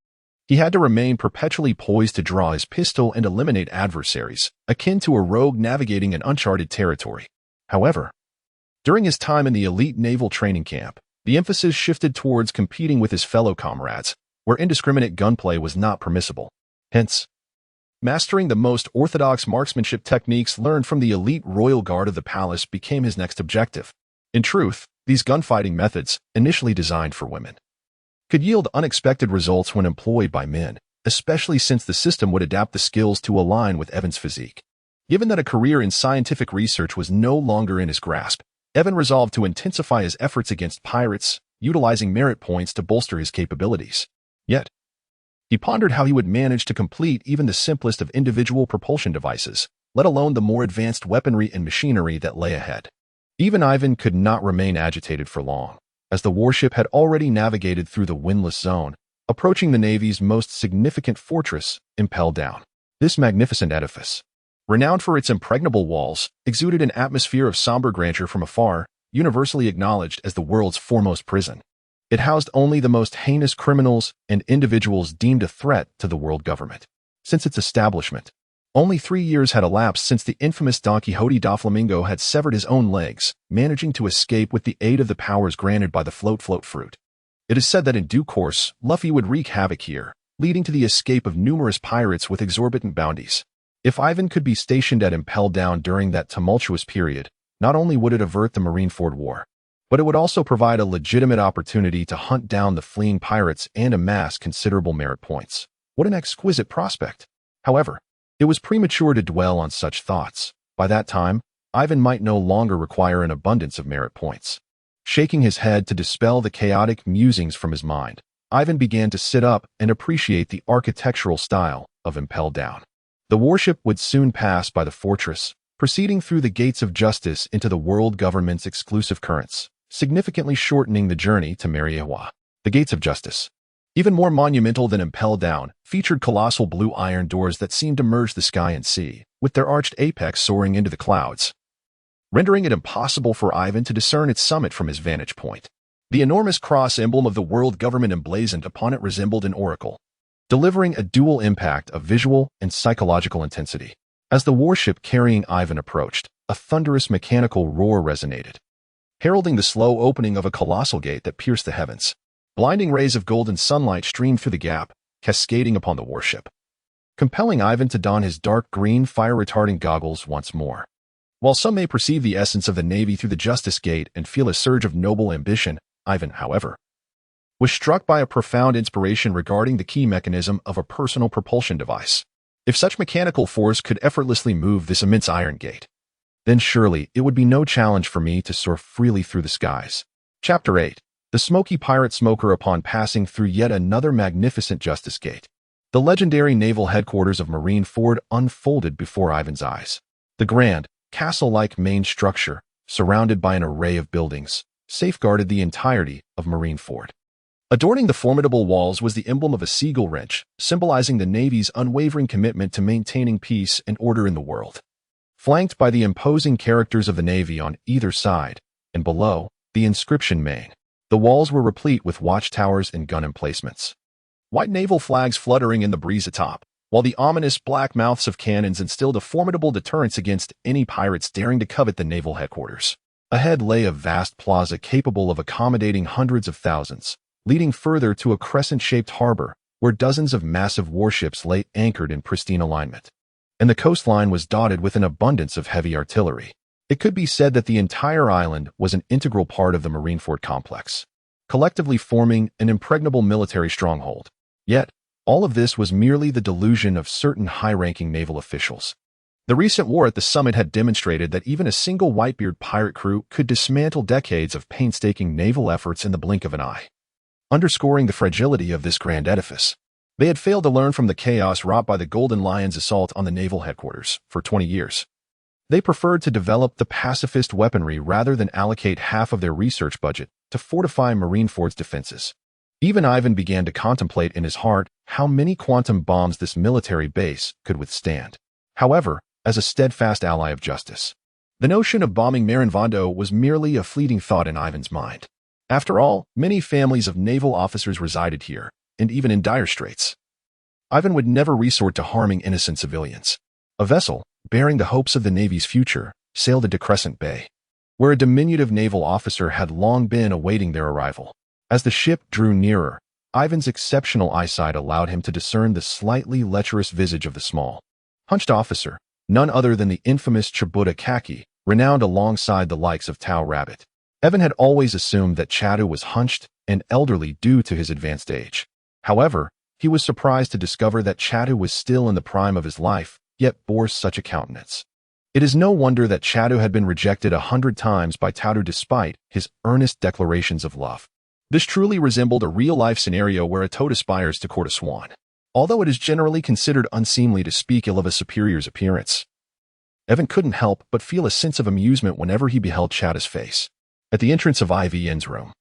he had to remain perpetually poised to draw his pistol and eliminate adversaries, akin to a rogue navigating an uncharted territory. However, during his time in the elite naval training camp, the emphasis shifted towards competing with his fellow comrades, where indiscriminate gunplay was not permissible. Hence, mastering the most orthodox marksmanship techniques learned from the elite royal guard of the palace became his next objective. In truth, these gunfighting methods, initially designed for women, could yield unexpected results when employed by men, especially since the system would adapt the skills to align with Yiven's physique. Given that a career in scientific research was no longer in his grasp, Yiven resolved to intensify his efforts against pirates, utilizing merit points to bolster his capabilities. Yet, he pondered how he would manage to complete even the simplest of individual propulsion devices, let alone the more advanced weaponry and machinery that lay ahead. Even Yiven could not remain agitated for long, as the warship had already navigated through the windless zone, approaching the Navy's most significant fortress, Impel Down. This magnificent edifice, renowned for its impregnable walls, exuded an atmosphere of somber grandeur from afar, universally acknowledged as the world's foremost prison. It housed only the most heinous criminals and individuals deemed a threat to the world government. Since its establishment, only 3 years had elapsed since the infamous Don Quixote da Flamingo had severed his own legs, managing to escape with the aid of the powers granted by the float fruit. It is said that in due course, Luffy would wreak havoc here, leading to the escape of numerous pirates with exorbitant bounties. If Yiven could be stationed at Impel Down during that tumultuous period, not only would it avert the Marineford War, but it would also provide a legitimate opportunity to hunt down the fleeing pirates and amass considerable merit points. What an exquisite prospect! However, it was premature to dwell on such thoughts. By that time, Yiven might no longer require an abundance of merit points. Shaking his head to dispel the chaotic musings from his mind, Yiven began to sit up and appreciate the architectural style of Impel Down. The warship would soon pass by the fortress, proceeding through the gates of justice into the world government's exclusive currents, significantly shortening the journey to myriad. The gates of justice, even more monumental than Impel Down, featured colossal blue iron doors that seemed to merge the sky and sea, with their arched apex soaring into the clouds, rendering it impossible for Yiven to discern its summit from his vantage point. The enormous cross emblem of the world government emblazoned upon it resembled an oracle, delivering a dual impact of visual and psychological intensity. As the warship carrying Yiven approached, a thunderous mechanical roar resonated, heralding the slow opening of a colossal gate that pierced the heavens. Blinding rays of golden sunlight streamed through the gap, cascading upon the warship, compelling Yiven to don his dark green fire-retarding goggles once more. While some may perceive the essence of the Navy through the Justice Gate and feel a surge of noble ambition, Yiven, however, was struck by a profound inspiration regarding the key mechanism of a personal propulsion device. If such mechanical force could effortlessly move this immense iron gate, then surely it would be no challenge for me to soar freely through the skies. Chapter 8. The Smoky Pirate Smoker. Upon passing through yet another magnificent Justice Gate, the legendary naval headquarters of Marineford unfolded before Yiven's eyes. The grand, castle-like main structure, surrounded by an array of buildings, safeguarded the entirety of Marineford. Adorning the formidable walls was the emblem of a seagull wrench, symbolizing the Navy's unwavering commitment to maintaining peace and order in the world. Flanked by the imposing characters of the Navy on either side, and below, the inscription main, the walls were replete with watchtowers and gun emplacements. White naval flags fluttering in the breeze atop, while the ominous black mouths of cannons instilled a formidable deterrence against any pirates daring to covet the naval headquarters. Ahead lay a vast plaza capable of accommodating hundreds of thousands, leading further to a crescent-shaped harbor where dozens of massive warships lay anchored in pristine alignment. And the coastline was dotted with an abundance of heavy artillery. It could be said that the entire island was an integral part of the Marineford complex, collectively forming an impregnable military stronghold. Yet, all of this was merely the delusion of certain high-ranking naval officials. The recent war at the summit had demonstrated that even a single Whitebeard pirate crew could dismantle decades of painstaking naval efforts in the blink of an eye, underscoring the fragility of this grand edifice. They had failed to learn from the chaos wrought by the Golden Lion's assault on the naval headquarters for 20 years. They preferred to develop the pacifist weaponry rather than allocate half of their research budget to fortify Marineford's defenses. Even Yiven began to contemplate in his heart how many quantum bombs this military base could withstand. However, as a steadfast ally of justice, the notion of bombing Marineford was merely a fleeting thought in Yiven's mind. After all, many families of naval officers resided here, and even in dire straits, Yiven would never resort to harming innocent civilians. A vessel, bearing the hopes of the Navy's future, sailed into Crescent Bay, where a diminutive naval officer had long been awaiting their arrival. As the ship drew nearer, Yiven's exceptional eyesight allowed him to discern the slightly lecherous visage of the small, hunched officer, none other than the infamous Chibuta Haki, renowned alongside the likes of Tau Rabbit. Evan had always assumed that Chadu was hunched and elderly due to his advanced age. However, he was surprised to discover that Chadu was still in the prime of his life, yet bore such a countenance. It is no wonder that Chadu had been rejected 100 times by Taudu despite his earnest declarations of love. This truly resembled a real-life scenario where a toad aspires to court a swan, although it is generally considered unseemly to speak ill of a superior's appearance. Evan couldn't help but feel a sense of amusement whenever he beheld Chadu's face. At the entrance of Yiven's room,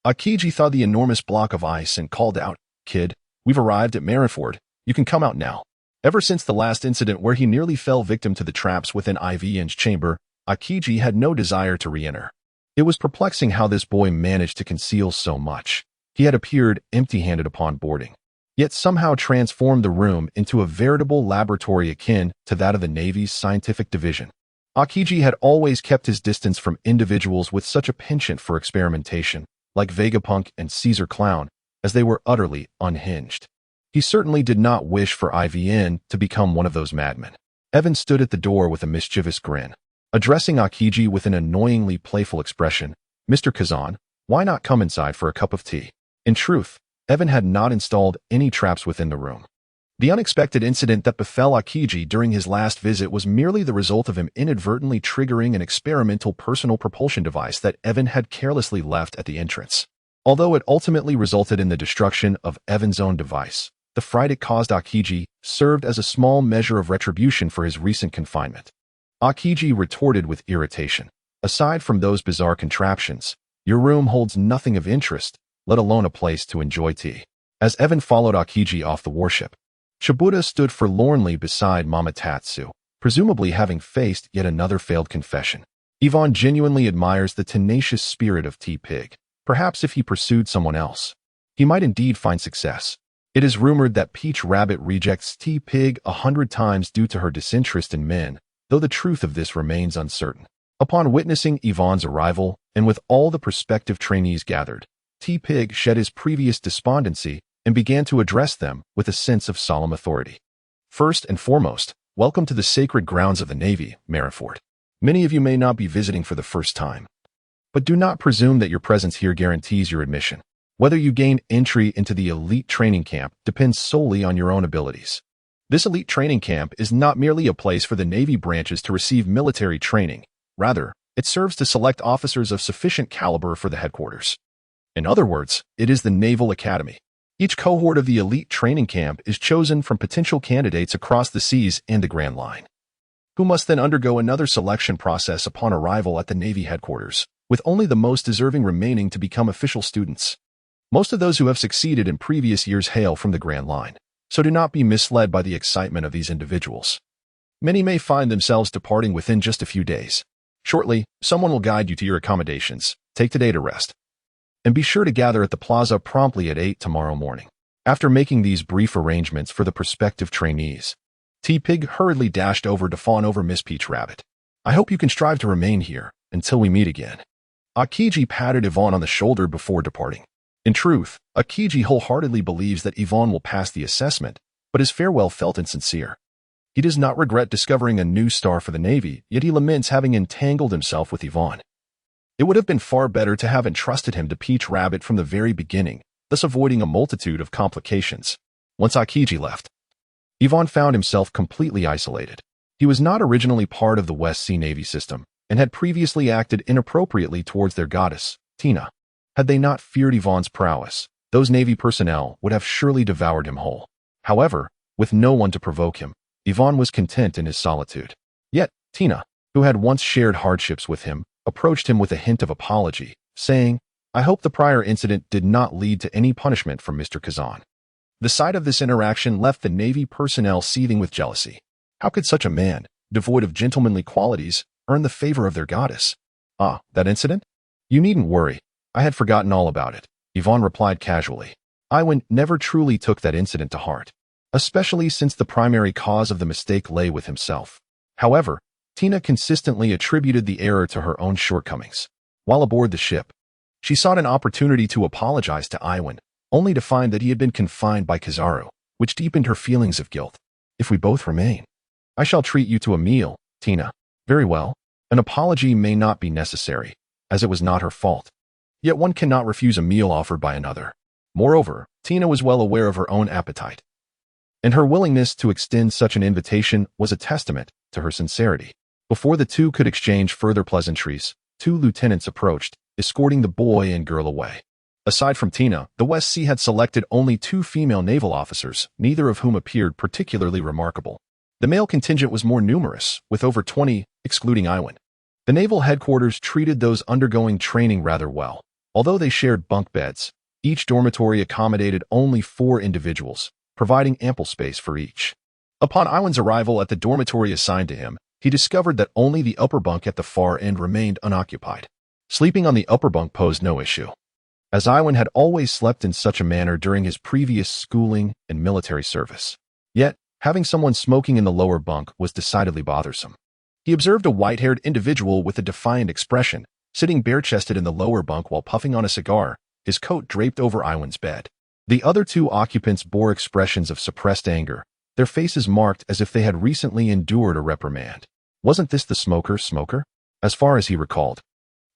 Akiji thawed the enormous block of ice and called out, "Kid, we've arrived at Marineford. You can come out now." Ever since the last incident where he nearly fell victim to the traps within Yiven's chamber, Akiji had no desire to re-enter. It was perplexing how this boy managed to conceal so much. He had appeared empty-handed upon boarding, yet somehow transformed the room into a veritable laboratory akin to that of the Navy's scientific division. Akiji had always kept his distance from individuals with such a penchant for experimentation, like Vegapunk and Caesar Clown, as they were utterly unhinged. He certainly did not wish for Yiven to become one of those madmen. Evan stood at the door with a mischievous grin. Addressing Akiji with an annoyingly playful expression, "Mr. Kuzan, why not come inside for a cup of tea?" In truth, Evan had not installed any traps within the room. The unexpected incident that befell Akiji during his last visit was merely the result of him inadvertently triggering an experimental personal propulsion device that Evan had carelessly left at the entrance. Although it ultimately resulted in the destruction of Evan's own device, the fright it caused Akiji served as a small measure of retribution for his recent confinement. Akiji retorted with irritation. "Aside from those bizarre contraptions, your room holds nothing of interest, let alone a place to enjoy tea." As Evan followed Akiji off the warship, Shibuya stood forlornly beside Mama Tatsu, presumably having faced yet another failed confession. Yvonne genuinely admires the tenacious spirit of T-Pig. Perhaps if he pursued someone else, he might indeed find success. It is rumored that Peach Rabbit rejects T-Pig 100 times due to her disinterest in men, though the truth of this remains uncertain. Upon witnessing Yvonne's arrival, and with all the prospective trainees gathered, T-Pig shed his previous despondency and began to address them with a sense of solemn authority. "First and foremost, welcome to the sacred grounds of the Navy, Marineford. Many of you may not be visiting for the first time, but do not presume that your presence here guarantees your admission. Whether you gain entry into the elite training camp depends solely on your own abilities. This elite training camp is not merely a place for the Navy branches to receive military training. Rather, it serves to select officers of sufficient caliber for the headquarters. In other words, it is the Naval Academy. Each cohort of the elite training camp is chosen from potential candidates across the seas and the Grand Line, who must then undergo another selection process upon arrival at the Navy headquarters, with only the most deserving remaining to become official students. Most of those who have succeeded in previous years hail from the Grand Line, so do not be misled by the excitement of these individuals. Many may find themselves departing within just a few days. Shortly, someone will guide you to your accommodations. Take today to rest. And be sure to gather at the plaza promptly at 8 tomorrow morning." After making these brief arrangements for the prospective trainees, T-Pig hurriedly dashed over to fawn over Miss Peach Rabbit. "I hope you can strive to remain here until we meet again." Akiji patted Yvonne on the shoulder before departing. In truth, Akiji wholeheartedly believes that Yvonne will pass the assessment, but his farewell felt insincere. He does not regret discovering a new star for the Navy, yet he laments having entangled himself with Yvonne. It would have been far better to have entrusted him to Peach Rabbit from the very beginning, thus avoiding a multitude of complications. Once Akiji left, Yvonne found himself completely isolated. He was not originally part of the West Sea Navy system, and had previously acted inappropriately towards their goddess, Tina. Had they not feared Yvonne's prowess, those Navy personnel would have surely devoured him whole. However, with no one to provoke him, Yvonne was content in his solitude. Yet, Tina, who had once shared hardships with him, approached him with a hint of apology, saying, "I hope the prior incident did not lead to any punishment from Mr. Kuzan." The sight of this interaction left the Navy personnel seething with jealousy. How could such a man, devoid of gentlemanly qualities, earn the favor of their goddess? "Ah, that incident? You needn't worry. I had forgotten all about it," Yvonne replied casually. Iwan never truly took that incident to heart, especially since the primary cause of the mistake lay with himself. However, Tina consistently attributed the error to her own shortcomings. While aboard the ship, she sought an opportunity to apologize to Iwan, only to find that he had been confined by Kizaru, which deepened her feelings of guilt. "If we both remain, I shall treat you to a meal, Tina." "Very well. An apology may not be necessary, as it was not her fault. Yet one cannot refuse a meal offered by another." Moreover, Tina was well aware of her own appetite, and her willingness to extend such an invitation was a testament to her sincerity. Before the two could exchange further pleasantries, two lieutenants approached, escorting the boy and girl away. Aside from Tina, the West Sea had selected only 2 female naval officers, neither of whom appeared particularly remarkable. The male contingent was more numerous, with over 20, excluding Iwan. The naval headquarters treated those undergoing training rather well. Although they shared bunk beds, each dormitory accommodated only 4 individuals, providing ample space for each. Upon Iwan's arrival at the dormitory assigned to him, he discovered that only the upper bunk at the far end remained unoccupied. Sleeping on the upper bunk posed no issue, as Iwan had always slept in such a manner during his previous schooling and military service. Yet, having someone smoking in the lower bunk was decidedly bothersome. He observed a white-haired individual with a defiant expression, sitting bare-chested in the lower bunk while puffing on a cigar, his coat draped over Iwan's bed. The other 2 occupants bore expressions of suppressed anger, their faces marked as if they had recently endured a reprimand. Wasn't this the smoker? As far as he recalled,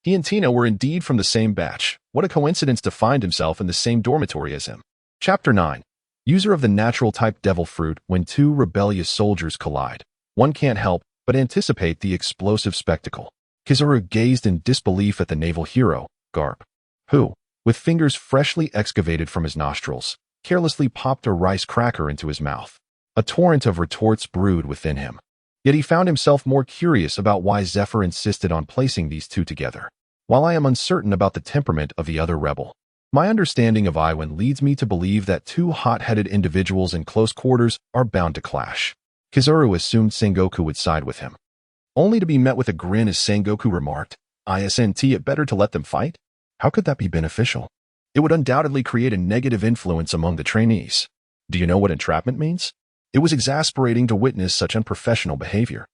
he and Tina were indeed from the same batch. What a coincidence to find himself in the same dormitory as him. Chapter 9. User of the natural type devil fruit. When two rebellious soldiers collide, one can't help but anticipate the explosive spectacle. Kizaru gazed in disbelief at the naval hero, Garp, who, with fingers freshly excavated from his nostrils, carelessly popped a rice cracker into his mouth. A torrent of retorts brewed within him. Yet he found himself more curious about why Zephyr insisted on placing these two together. While I am uncertain about the temperament of the other rebel, my understanding of Yiven leads me to believe that two hot-headed individuals in close quarters are bound to clash. Kizaru assumed Sengoku would side with him, only to be met with a grin as Sengoku remarked, "Isn't it better to let them fight?" How could that be beneficial? It would undoubtedly create a negative influence among the trainees. Do you know what entrapment means? It was exasperating to witness such unprofessional behavior.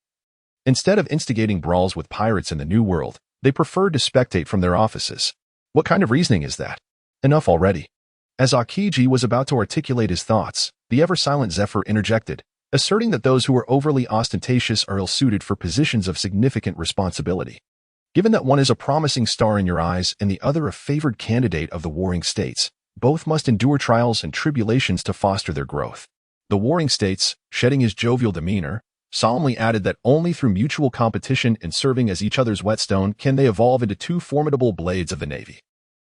Instead of instigating brawls with pirates in the New World, they preferred to spectate from their offices. What kind of reasoning is that? Enough already. As Akiji was about to articulate his thoughts, the ever-silent Zephyr interjected, asserting that those who are overly ostentatious are ill-suited for positions of significant responsibility. Given that one is a promising star in your eyes and the other a favored candidate of the warring states, both must endure trials and tribulations to foster their growth. The warring states, shedding his jovial demeanor, solemnly added that only through mutual competition and serving as each other's whetstone can they evolve into two formidable blades of the Navy.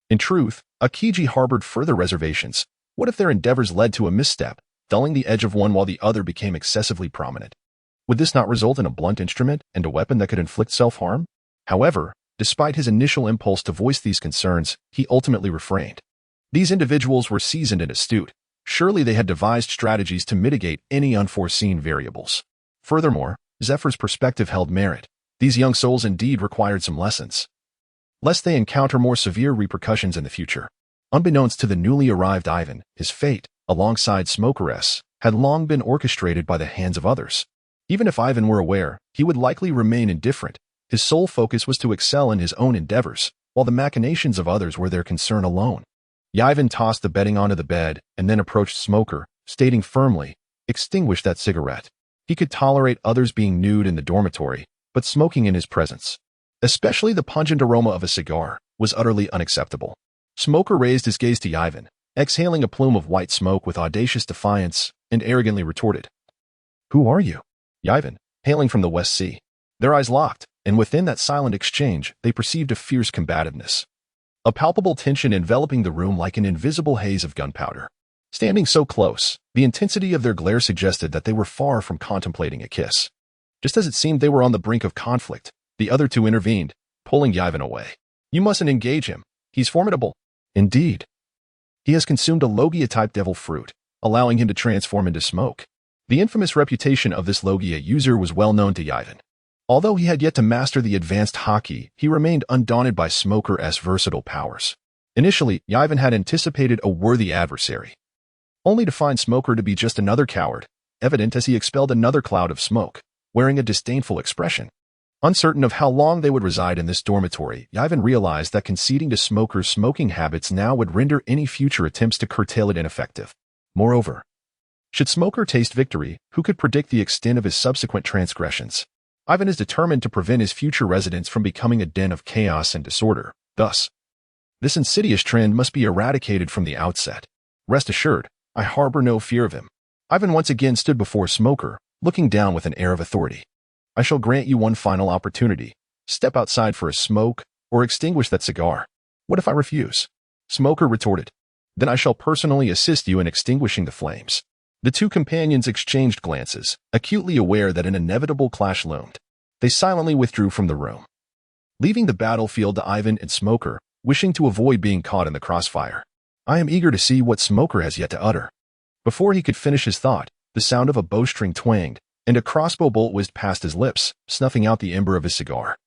In truth, Akiji harbored further reservations. What if their endeavors led to a misstep, dulling the edge of one while the other became excessively prominent? Would this not result in a blunt instrument and a weapon that could inflict self-harm? However, despite his initial impulse to voice these concerns, he ultimately refrained. These individuals were seasoned and astute. Surely they had devised strategies to mitigate any unforeseen variables. Furthermore, Zephyr's perspective held merit. These young souls indeed required some lessons, lest they encounter more severe repercussions in the future. Unbeknownst to the newly arrived Yiven, his fate, alongside Smokeress, had long been orchestrated by the hands of others. Even if Yiven were aware, he would likely remain indifferent. His sole focus was to excel in his own endeavors, while the machinations of others were their concern alone. Yiven tossed the bedding onto the bed and then approached Smoker, stating firmly, "Extinguish that cigarette." He could tolerate others being nude in the dormitory, but smoking in his presence, especially the pungent aroma of a cigar, was utterly unacceptable. Smoker raised his gaze to Yiven, exhaling a plume of white smoke with audacious defiance, and arrogantly retorted, "Who are you?" Yiven, hailing from the West Sea. Their eyes locked, and within that silent exchange, they perceived a fierce combativeness. A palpable tension enveloping the room like an invisible haze of gunpowder. Standing so close, the intensity of their glare suggested that they were far from contemplating a kiss. Just as it seemed they were on the brink of conflict, the other two intervened, pulling Yiven away. "You mustn't engage him. He's formidable." "Indeed. He has consumed a Logia-type devil fruit, allowing him to transform into smoke." The infamous reputation of this Logia user was well known to Yiven. Although he had yet to master the advanced Haki, he remained undaunted by Smoker's versatile powers. Initially, Yiven had anticipated a worthy adversary, only to find Smoker to be just another coward, evident as he expelled another cloud of smoke, wearing a disdainful expression. Uncertain of how long they would reside in this dormitory, Yiven realized that conceding to Smoker's smoking habits now would render any future attempts to curtail it ineffective. Moreover, should Smoker taste victory, who could predict the extent of his subsequent transgressions? Yiven is determined to prevent his future residence from becoming a den of chaos and disorder. Thus, this insidious trend must be eradicated from the outset. Rest assured, I harbor no fear of him. Yiven once again stood before Smoker, looking down with an air of authority. "I shall grant you one final opportunity. Step outside for a smoke, or extinguish that cigar." "What if I refuse?" Smoker retorted. "Then I shall personally assist you in extinguishing the flames." The two companions exchanged glances, acutely aware that an inevitable clash loomed. They silently withdrew from the room, leaving the battlefield to Yiven and Smoker, wishing to avoid being caught in the crossfire. I am eager to see what Smoker has yet to utter. Before he could finish his thought, the sound of a bowstring twanged, and a crossbow bolt whizzed past his lips, snuffing out the ember of his cigar.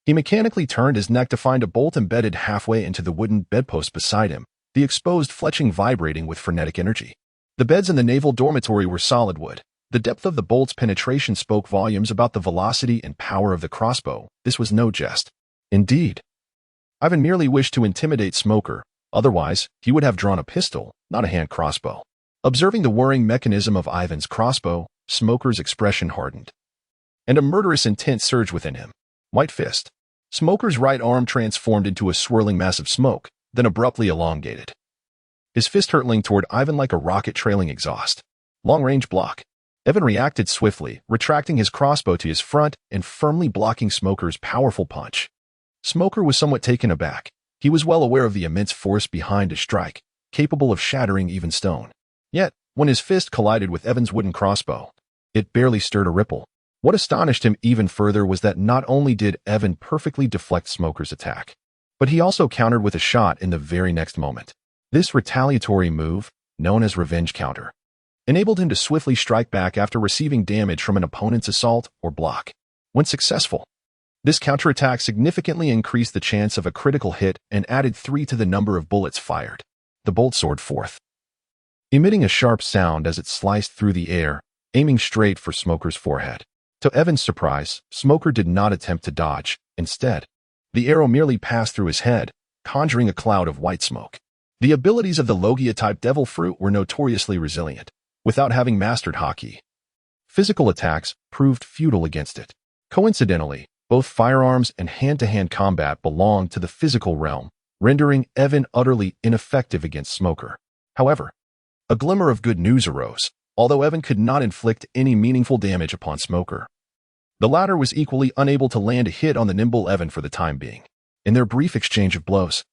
He mechanically turned his neck to find a bolt embedded halfway into the wooden bedpost beside him, the exposed fletching vibrating with frenetic energy. The beds in the naval dormitory were solid wood. The depth of the bolt's penetration spoke volumes about the velocity and power of the crossbow. This was no jest. Indeed, Yiven merely wished to intimidate Smoker. Otherwise, he would have drawn a pistol, not a hand crossbow. Observing the whirring mechanism of Yiven's crossbow, Smoker's expression hardened, and a murderous intent surged within him. White fist. Smoker's right arm transformed into a swirling mass of smoke, then abruptly elongated, his fist hurtling toward Yiven like a rocket trailing exhaust. Long-range block. Yiven reacted swiftly, retracting his crossbow to his front and firmly blocking Smoker's powerful punch. Smoker was somewhat taken aback. He was well aware of the immense force behind his strike, capable of shattering even stone. Yet, when his fist collided with Yiven's wooden crossbow, it barely stirred a ripple. What astonished him even further was that not only did Yiven perfectly deflect Smoker's attack, but he also countered with a shot in the very next moment. This retaliatory move, known as revenge counter, enabled him to swiftly strike back after receiving damage from an opponent's assault or block. When successful, this counterattack significantly increased the chance of a critical hit and added 3 to the number of bullets fired. The bolt soared forth, emitting a sharp sound as it sliced through the air, aiming straight for Smoker's forehead. To Yiven's surprise, Smoker did not attempt to dodge. Instead, the arrow merely passed through his head, conjuring a cloud of white smoke. The abilities of the Logia-type Devil Fruit were notoriously resilient. Without having mastered Haki, physical attacks proved futile against it. Coincidentally, both firearms and hand-to-hand combat belonged to the physical realm, rendering Yiven utterly ineffective against Smoker. However, a glimmer of good news arose. Although Yiven could not inflict any meaningful damage upon Smoker, the latter was equally unable to land a hit on the nimble Yiven for the time being. In their brief exchange of blows,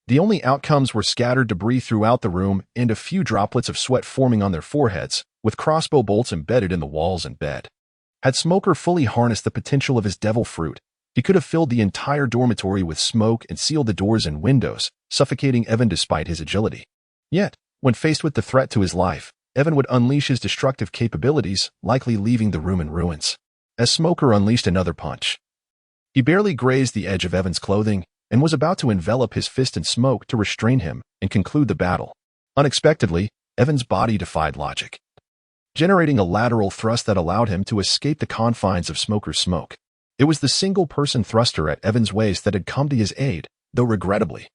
the only outcomes were scattered debris throughout the room and a few droplets of sweat forming on their foreheads, with crossbow bolts embedded in the walls and bed. Had Smoker fully harnessed the potential of his devil fruit, he could have filled the entire dormitory with smoke and sealed the doors and windows, suffocating Yiven despite his agility. Yet, when faced with the threat to his life, Yiven would unleash his destructive capabilities, likely leaving the room in ruins. As Smoker unleashed another punch, he barely grazed the edge of Yiven's clothing and was about to envelop his fist in smoke to restrain him and conclude the battle. Unexpectedly, Yiven's body defied logic, generating a lateral thrust that allowed him to escape the confines of Smoker's smoke. It was the single-person thruster at Yiven's waist that had come to his aid, though regrettably,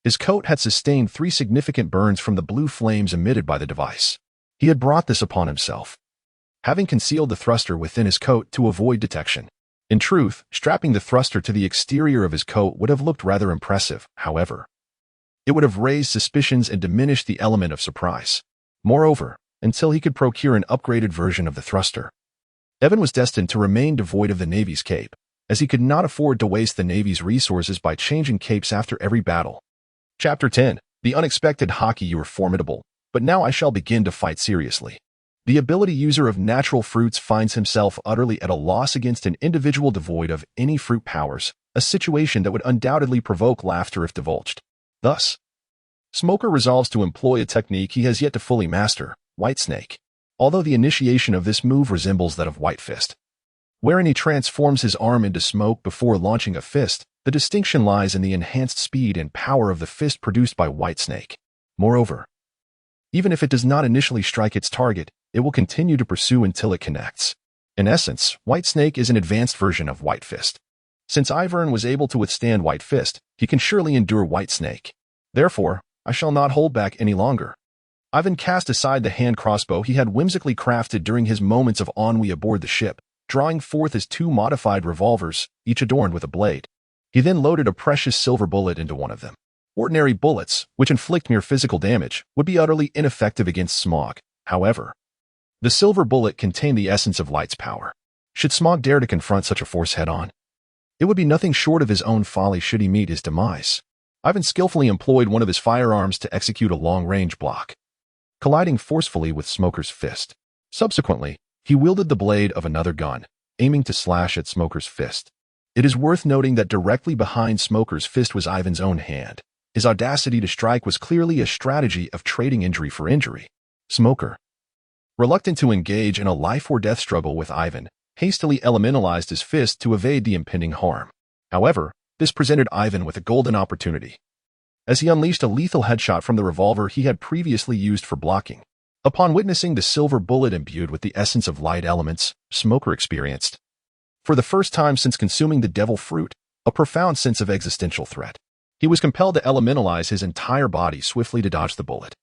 his coat had sustained 3 significant burns from the blue flames emitted by the device. He had brought this upon himself, having concealed the thruster within his coat to avoid detection. In truth, strapping the thruster to the exterior of his coat would have looked rather impressive. However, it would have raised suspicions and diminished the element of surprise. Moreover, until he could procure an upgraded version of the thruster, Yiven was destined to remain devoid of the Navy's cape, as he could not afford to waste the Navy's resources by changing capes after every battle. Chapter 10. The unexpected Haki. You were formidable, but now I shall begin to fight seriously. The ability user of natural fruits finds himself utterly at a loss against an individual devoid of any fruit powers, a situation that would undoubtedly provoke laughter if divulged. Thus, Smoker resolves to employ a technique he has yet to fully master, White Snake, although the initiation of this move resembles that of White Fist, wherein he transforms his arm into smoke before launching a fist. The distinction lies in the enhanced speed and power of the fist produced by White Snake. Moreover, even if it does not initially strike its target, it will continue to pursue until it connects. In essence, White Snake is an advanced version of White Fist. Since Ivern was able to withstand White Fist, he can surely endure White Snake. Therefore, I shall not hold back any longer. Yiven cast aside the hand crossbow he had whimsically crafted during his moments of ennui aboard the ship, drawing forth his 2 modified revolvers, each adorned with a blade. He then loaded a precious silver bullet into one of them. Ordinary bullets, which inflict mere physical damage, would be utterly ineffective against Smog. However, the silver bullet contained the essence of Light's power. Should Smog dare to confront such a force head-on, it would be nothing short of his own folly should he meet his demise. Yiven skillfully employed one of his firearms to execute a long-range block, colliding forcefully with Smoker's fist. Subsequently, he wielded the blade of another gun, aiming to slash at Smoker's fist. It is worth noting that directly behind Smoker's fist was Yiven's own hand. His audacity to strike was clearly a strategy of trading injury for injury. Smoker, reluctant to engage in a life-or-death struggle with Yiven, hastily elementalized his fist to evade the impending harm. However, this presented Yiven with a golden opportunity, as he unleashed a lethal headshot from the revolver he had previously used for blocking. Upon witnessing the silver bullet imbued with the essence of light elements, Smoker experienced, for the first time since consuming the devil fruit, a profound sense of existential threat. He was compelled to elementalize his entire body swiftly to dodge the bullet.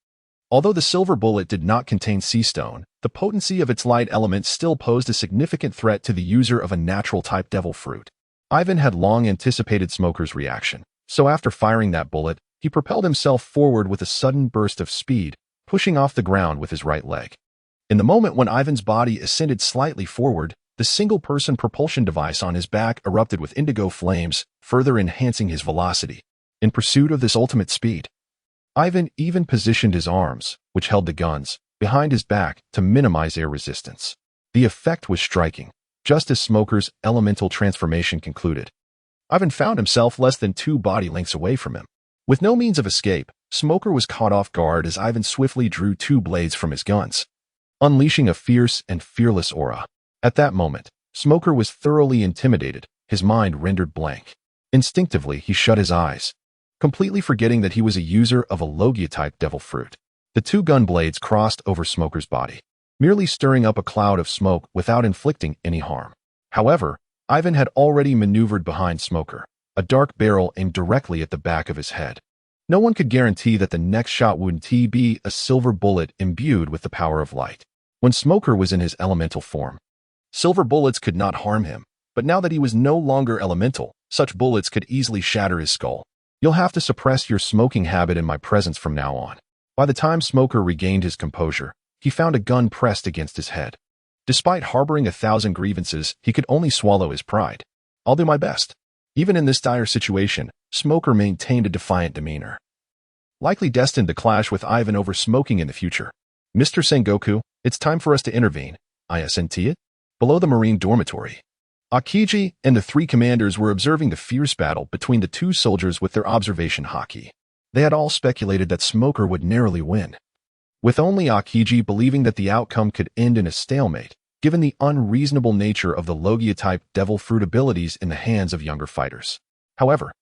Although the silver bullet did not contain sea stone, the potency of its light element still posed a significant threat to the user of a natural-type devil fruit. Yiven had long anticipated Smoker's reaction, so after firing that bullet, he propelled himself forward with a sudden burst of speed, pushing off the ground with his right leg. In the moment when Yiven's body ascended slightly forward, the single-person propulsion device on his back erupted with indigo flames, further enhancing his velocity. In pursuit of this ultimate speed, Yiven even positioned his arms, which held the guns, behind his back to minimize air resistance. The effect was striking, just as Smoker's elemental transformation concluded. Yiven found himself less than 2 body lengths away from him. With no means of escape, Smoker was caught off guard as Yiven swiftly drew 2 blades from his guns, unleashing a fierce and fearless aura. At that moment, Smoker was thoroughly intimidated, his mind rendered blank. Instinctively, he shut his eyes, completely forgetting that he was a user of a Logia-type devil fruit. The 2 gun blades crossed over Smoker's body, merely stirring up a cloud of smoke without inflicting any harm. However, Yiven had already maneuvered behind Smoker, a dark barrel aimed directly at the back of his head. No one could guarantee that the next shot wouldn't be a silver bullet imbued with the power of light. When Smoker was in his elemental form, silver bullets could not harm him, but now that he was no longer elemental, such bullets could easily shatter his skull. You'll have to suppress your smoking habit in my presence from now on. By the time Smoker regained his composure, he found a gun pressed against his head. Despite harboring 1,000 grievances, he could only swallow his pride. I'll do my best. Even in this dire situation, Smoker maintained a defiant demeanor, likely destined to clash with Yiven over smoking in the future. Mr. Sengoku, it's time for us to intervene. Isn't it? Below the Marine dormitory, Akiji and the 3 commanders were observing the fierce battle between the 2 soldiers with their observation Haki. They had all speculated that Smoker would narrowly win, with only Akiji believing that the outcome could end in a stalemate, given the unreasonable nature of the Logia-type devil fruit abilities in the hands of younger fighters. However,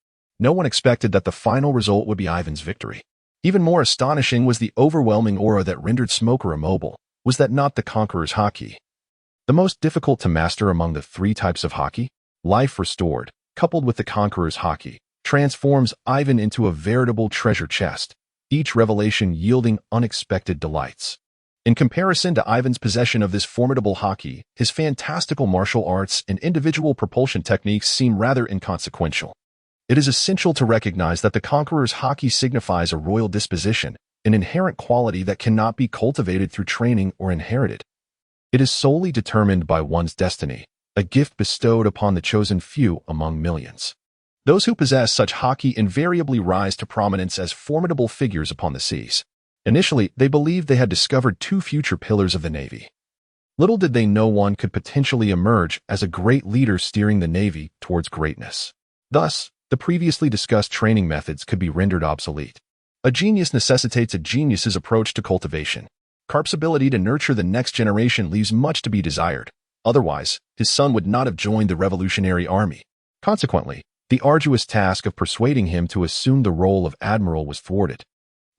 no one expected that the final result would be Yiven's victory. Even more astonishing was the overwhelming aura that rendered Smoker immobile. Was that not the Conqueror's Haki? The most difficult to master among the 3 types of Haki, life restored, coupled with the Conqueror's Haki, transforms Yiven into a veritable treasure chest, each revelation yielding unexpected delights. In comparison to Yiven's possession of this formidable Haki, his fantastical martial arts and individual propulsion techniques seem rather inconsequential. It is essential to recognize that the Conqueror's Haki signifies a royal disposition, an inherent quality that cannot be cultivated through training or inherited. It is solely determined by one's destiny, a gift bestowed upon the chosen few among millions. Those who possess such Haki invariably rise to prominence as formidable figures upon the seas. Initially, they believed they had discovered 2 future pillars of the Navy. Little did they know one could potentially emerge as a great leader steering the Navy towards greatness. Thus, the previously discussed training methods could be rendered obsolete. A genius necessitates a genius's approach to cultivation. Karp's ability to nurture the next generation leaves much to be desired. Otherwise, his son would not have joined the Revolutionary Army. Consequently, the arduous task of persuading him to assume the role of admiral was thwarted,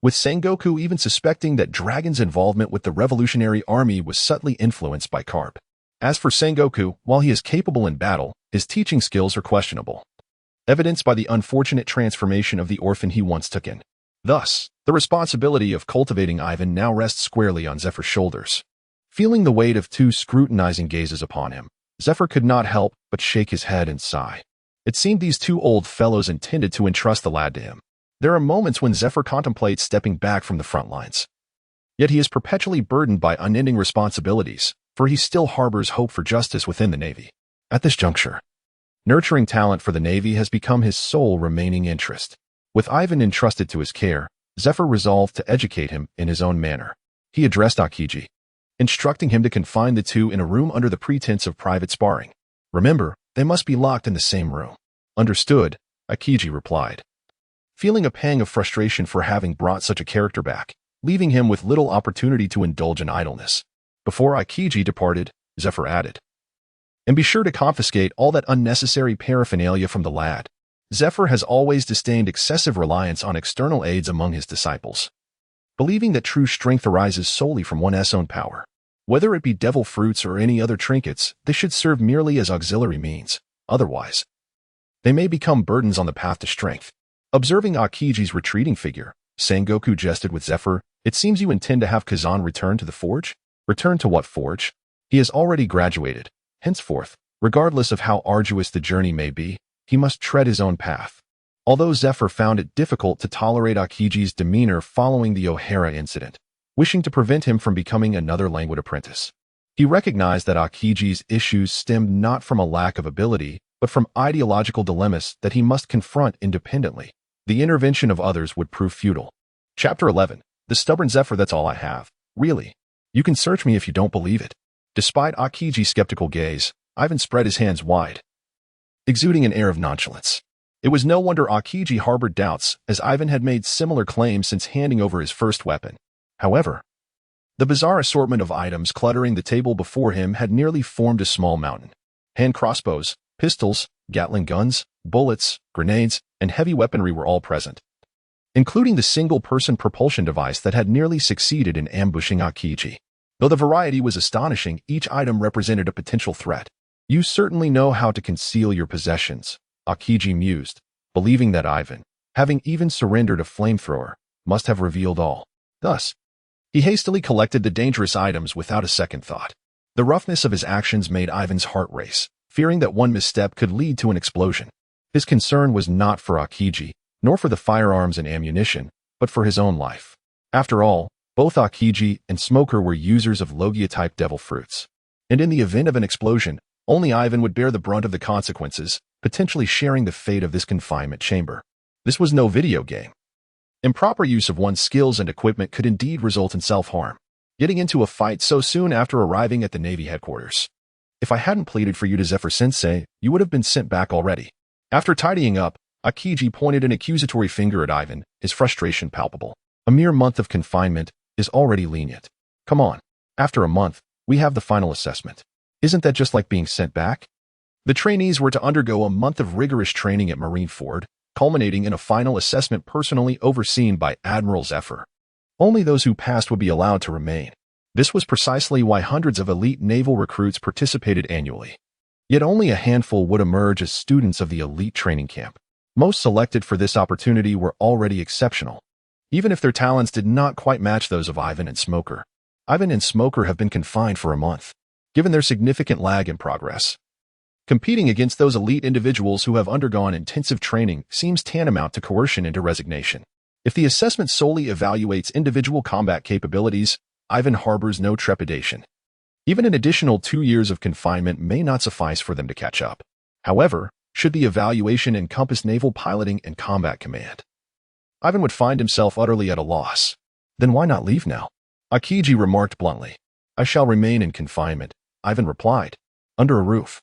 with Sengoku even suspecting that Dragon's involvement with the Revolutionary Army was subtly influenced by Karp. As for Sengoku, while he is capable in battle, his teaching skills are questionable, evidenced by the unfortunate transformation of the orphan he once took in. Thus, the responsibility of cultivating Yiven now rests squarely on Zephyr's shoulders. Feeling the weight of 2 scrutinizing gazes upon him, Zephyr could not help but shake his head and sigh. It seemed these 2 old fellows intended to entrust the lad to him. There are moments when Zephyr contemplates stepping back from the front lines. Yet he is perpetually burdened by unending responsibilities, for he still harbors hope for justice within the Navy. At this juncture, nurturing talent for the Navy has become his sole remaining interest. With Yiven entrusted to his care, Zephyr resolved to educate him in his own manner. He addressed Akiji, instructing him to confine the 2 in a room under the pretense of private sparring. Remember, they must be locked in the same room. Understood, Akiji replied, feeling a pang of frustration for having brought such a character back, leaving him with little opportunity to indulge in idleness. Before Akiji departed, Zephyr added, and be sure to confiscate all that unnecessary paraphernalia from the lad. Zephyr has always disdained excessive reliance on external aids among his disciples, believing that true strength arises solely from one's own power. Whether it be devil fruits or any other trinkets, they should serve merely as auxiliary means. Otherwise, they may become burdens on the path to strength. Observing Akiji's retreating figure, Sengoku jested with Zephyr, It seems you intend to have Kuzan return to the forge? Return to what forge? He has already graduated. Henceforth, regardless of how arduous the journey may be, he must tread his own path. Although Zephyr found it difficult to tolerate Akiji's demeanor following the O'Hara incident, wishing to prevent him from becoming another languid apprentice, he recognized that Akiji's issues stemmed not from a lack of ability, but from ideological dilemmas that he must confront independently. The intervention of others would prove futile. Chapter 11. The Stubborn Zephyr. That's all I have. Really. You can search me if you don't believe it. Despite Akiji's skeptical gaze, Ivan spread his hands wide, exuding an air of nonchalance. It was no wonder Akiji harbored doubts, as Ivan had made similar claims since handing over his first weapon. However, the bizarre assortment of items cluttering the table before him had nearly formed a small mountain. Hand crossbows, pistols, Gatling guns, bullets, grenades, and heavy weaponry were all present, including the single-person propulsion device that had nearly succeeded in ambushing Akiji. Though the variety was astonishing, each item represented a potential threat. You certainly know how to conceal your possessions, Akiji mused, believing that Ivan, having even surrendered a flamethrower, must have revealed all. Thus, he hastily collected the dangerous items without a second thought. The roughness of his actions made Ivan's heart race, fearing that one misstep could lead to an explosion. His concern was not for Akiji, nor for the firearms and ammunition, but for his own life. After all, both Akiji and Smoker were users of Logia-type devil fruits. And in the event of an explosion, only Ivan would bear the brunt of the consequences, potentially sharing the fate of this confinement chamber. This was no video game. Improper use of one's skills and equipment could indeed result in self-harm. Getting into a fight so soon after arriving at the Navy headquarters. If I hadn't pleaded for you to Zephyr-sensei, you would have been sent back already. After tidying up, Akiji pointed an accusatory finger at Ivan, his frustration palpable. A mere month of confinement is already lenient. Come on. After a month, we have the final assessment. Isn't that just like being sent back? The trainees were to undergo a month of rigorous training at Marineford, culminating in a final assessment personally overseen by Admiral Zephyr. Only those who passed would be allowed to remain. This was precisely why hundreds of elite naval recruits participated annually. Yet only a handful would emerge as students of the elite training camp. Most selected for this opportunity were already exceptional, even if their talents did not quite match those of Ivan and Smoker. Ivan and Smoker have been confined for a month, given their significant lag in progress. Competing against those elite individuals who have undergone intensive training seems tantamount to coercion into resignation. If the assessment solely evaluates individual combat capabilities, Ivan harbors no trepidation. Even an additional 2 years of confinement may not suffice for them to catch up. However, should the evaluation encompass naval piloting and combat command, Ivan would find himself utterly at a loss. Then why not leave now? Akiji remarked bluntly. I shall remain in confinement, Ivan replied. Under a roof.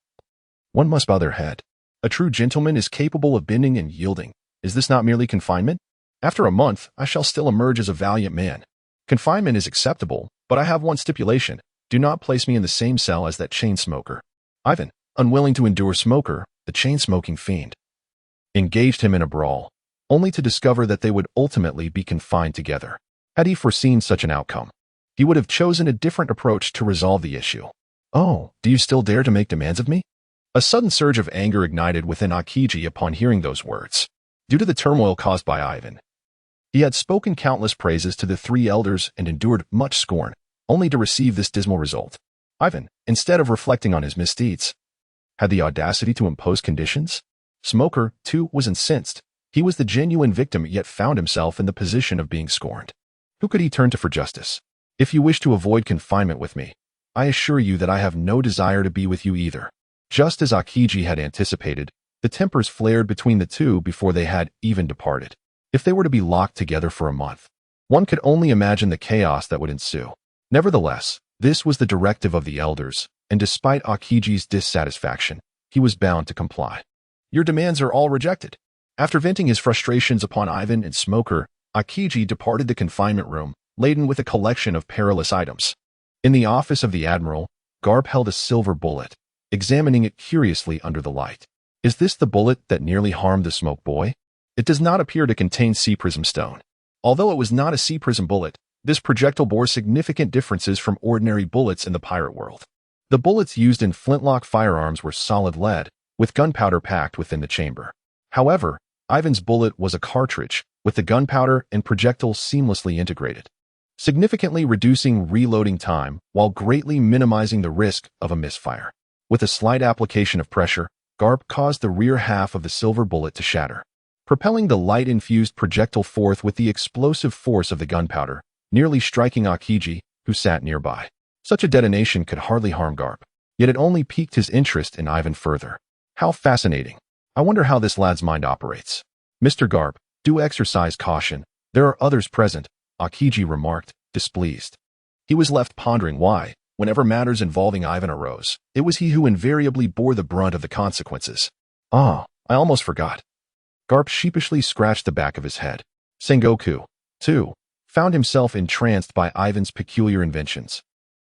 One must bow their head. A true gentleman is capable of bending and yielding. Is this not merely confinement? After a month, I shall still emerge as a valiant man. Confinement is acceptable, but I have one stipulation. Do not place me in the same cell as that chain smoker. Ivan, unwilling to endure Smoker, the chain-smoking fiend, engaged him in a brawl, only to discover that they would ultimately be confined together. Had he foreseen such an outcome, he would have chosen a different approach to resolve the issue. Oh, do you still dare to make demands of me? A sudden surge of anger ignited within Akiji upon hearing those words. Due to the turmoil caused by Ivan, he had spoken countless praises to the three elders and endured much scorn, only to receive this dismal result. Ivan, instead of reflecting on his misdeeds, had the audacity to impose conditions. Smoker, too, was incensed. He was the genuine victim, yet found himself in the position of being scorned. Who could he turn to for justice? If you wish to avoid confinement with me, I assure you that I have no desire to be with you either. Just as Akiji had anticipated, the tempers flared between the two before they had even departed. If they were to be locked together for a month, one could only imagine the chaos that would ensue. Nevertheless, this was the directive of the elders, and despite Akiji's dissatisfaction, he was bound to comply. Your demands are all rejected. After venting his frustrations upon Ivan and Smoker, Akiji departed the confinement room, laden with a collection of perilous items. In the office of the admiral, Garp held a silver bullet, examining it curiously under the light. Is this the bullet that nearly harmed the smoke boy? It does not appear to contain sea prism stone. Although it was not a sea prism bullet, this projectile bore significant differences from ordinary bullets in the pirate world. The bullets used in flintlock firearms were solid lead, with gunpowder packed within the chamber. However, Ivan's bullet was a cartridge, with the gunpowder and projectile seamlessly integrated. significantly reducing reloading time while greatly minimizing the risk of a misfire. With a slight application of pressure, Garp caused the rear half of the silver bullet to shatter, propelling the light-infused projectile forth with the explosive force of the gunpowder, nearly striking Akiji, who sat nearby. Such a detonation could hardly harm Garp, yet it only piqued his interest in Yiven further. How fascinating. I wonder how this lad's mind operates. Mr. Garp, do exercise caution. There are others present, Akiji remarked, displeased. He was left pondering why, whenever matters involving Yiven arose, it was he who invariably bore the brunt of the consequences. Ah, I almost forgot. Garp sheepishly scratched the back of his head. Sengoku, too, found himself entranced by Yiven's peculiar inventions.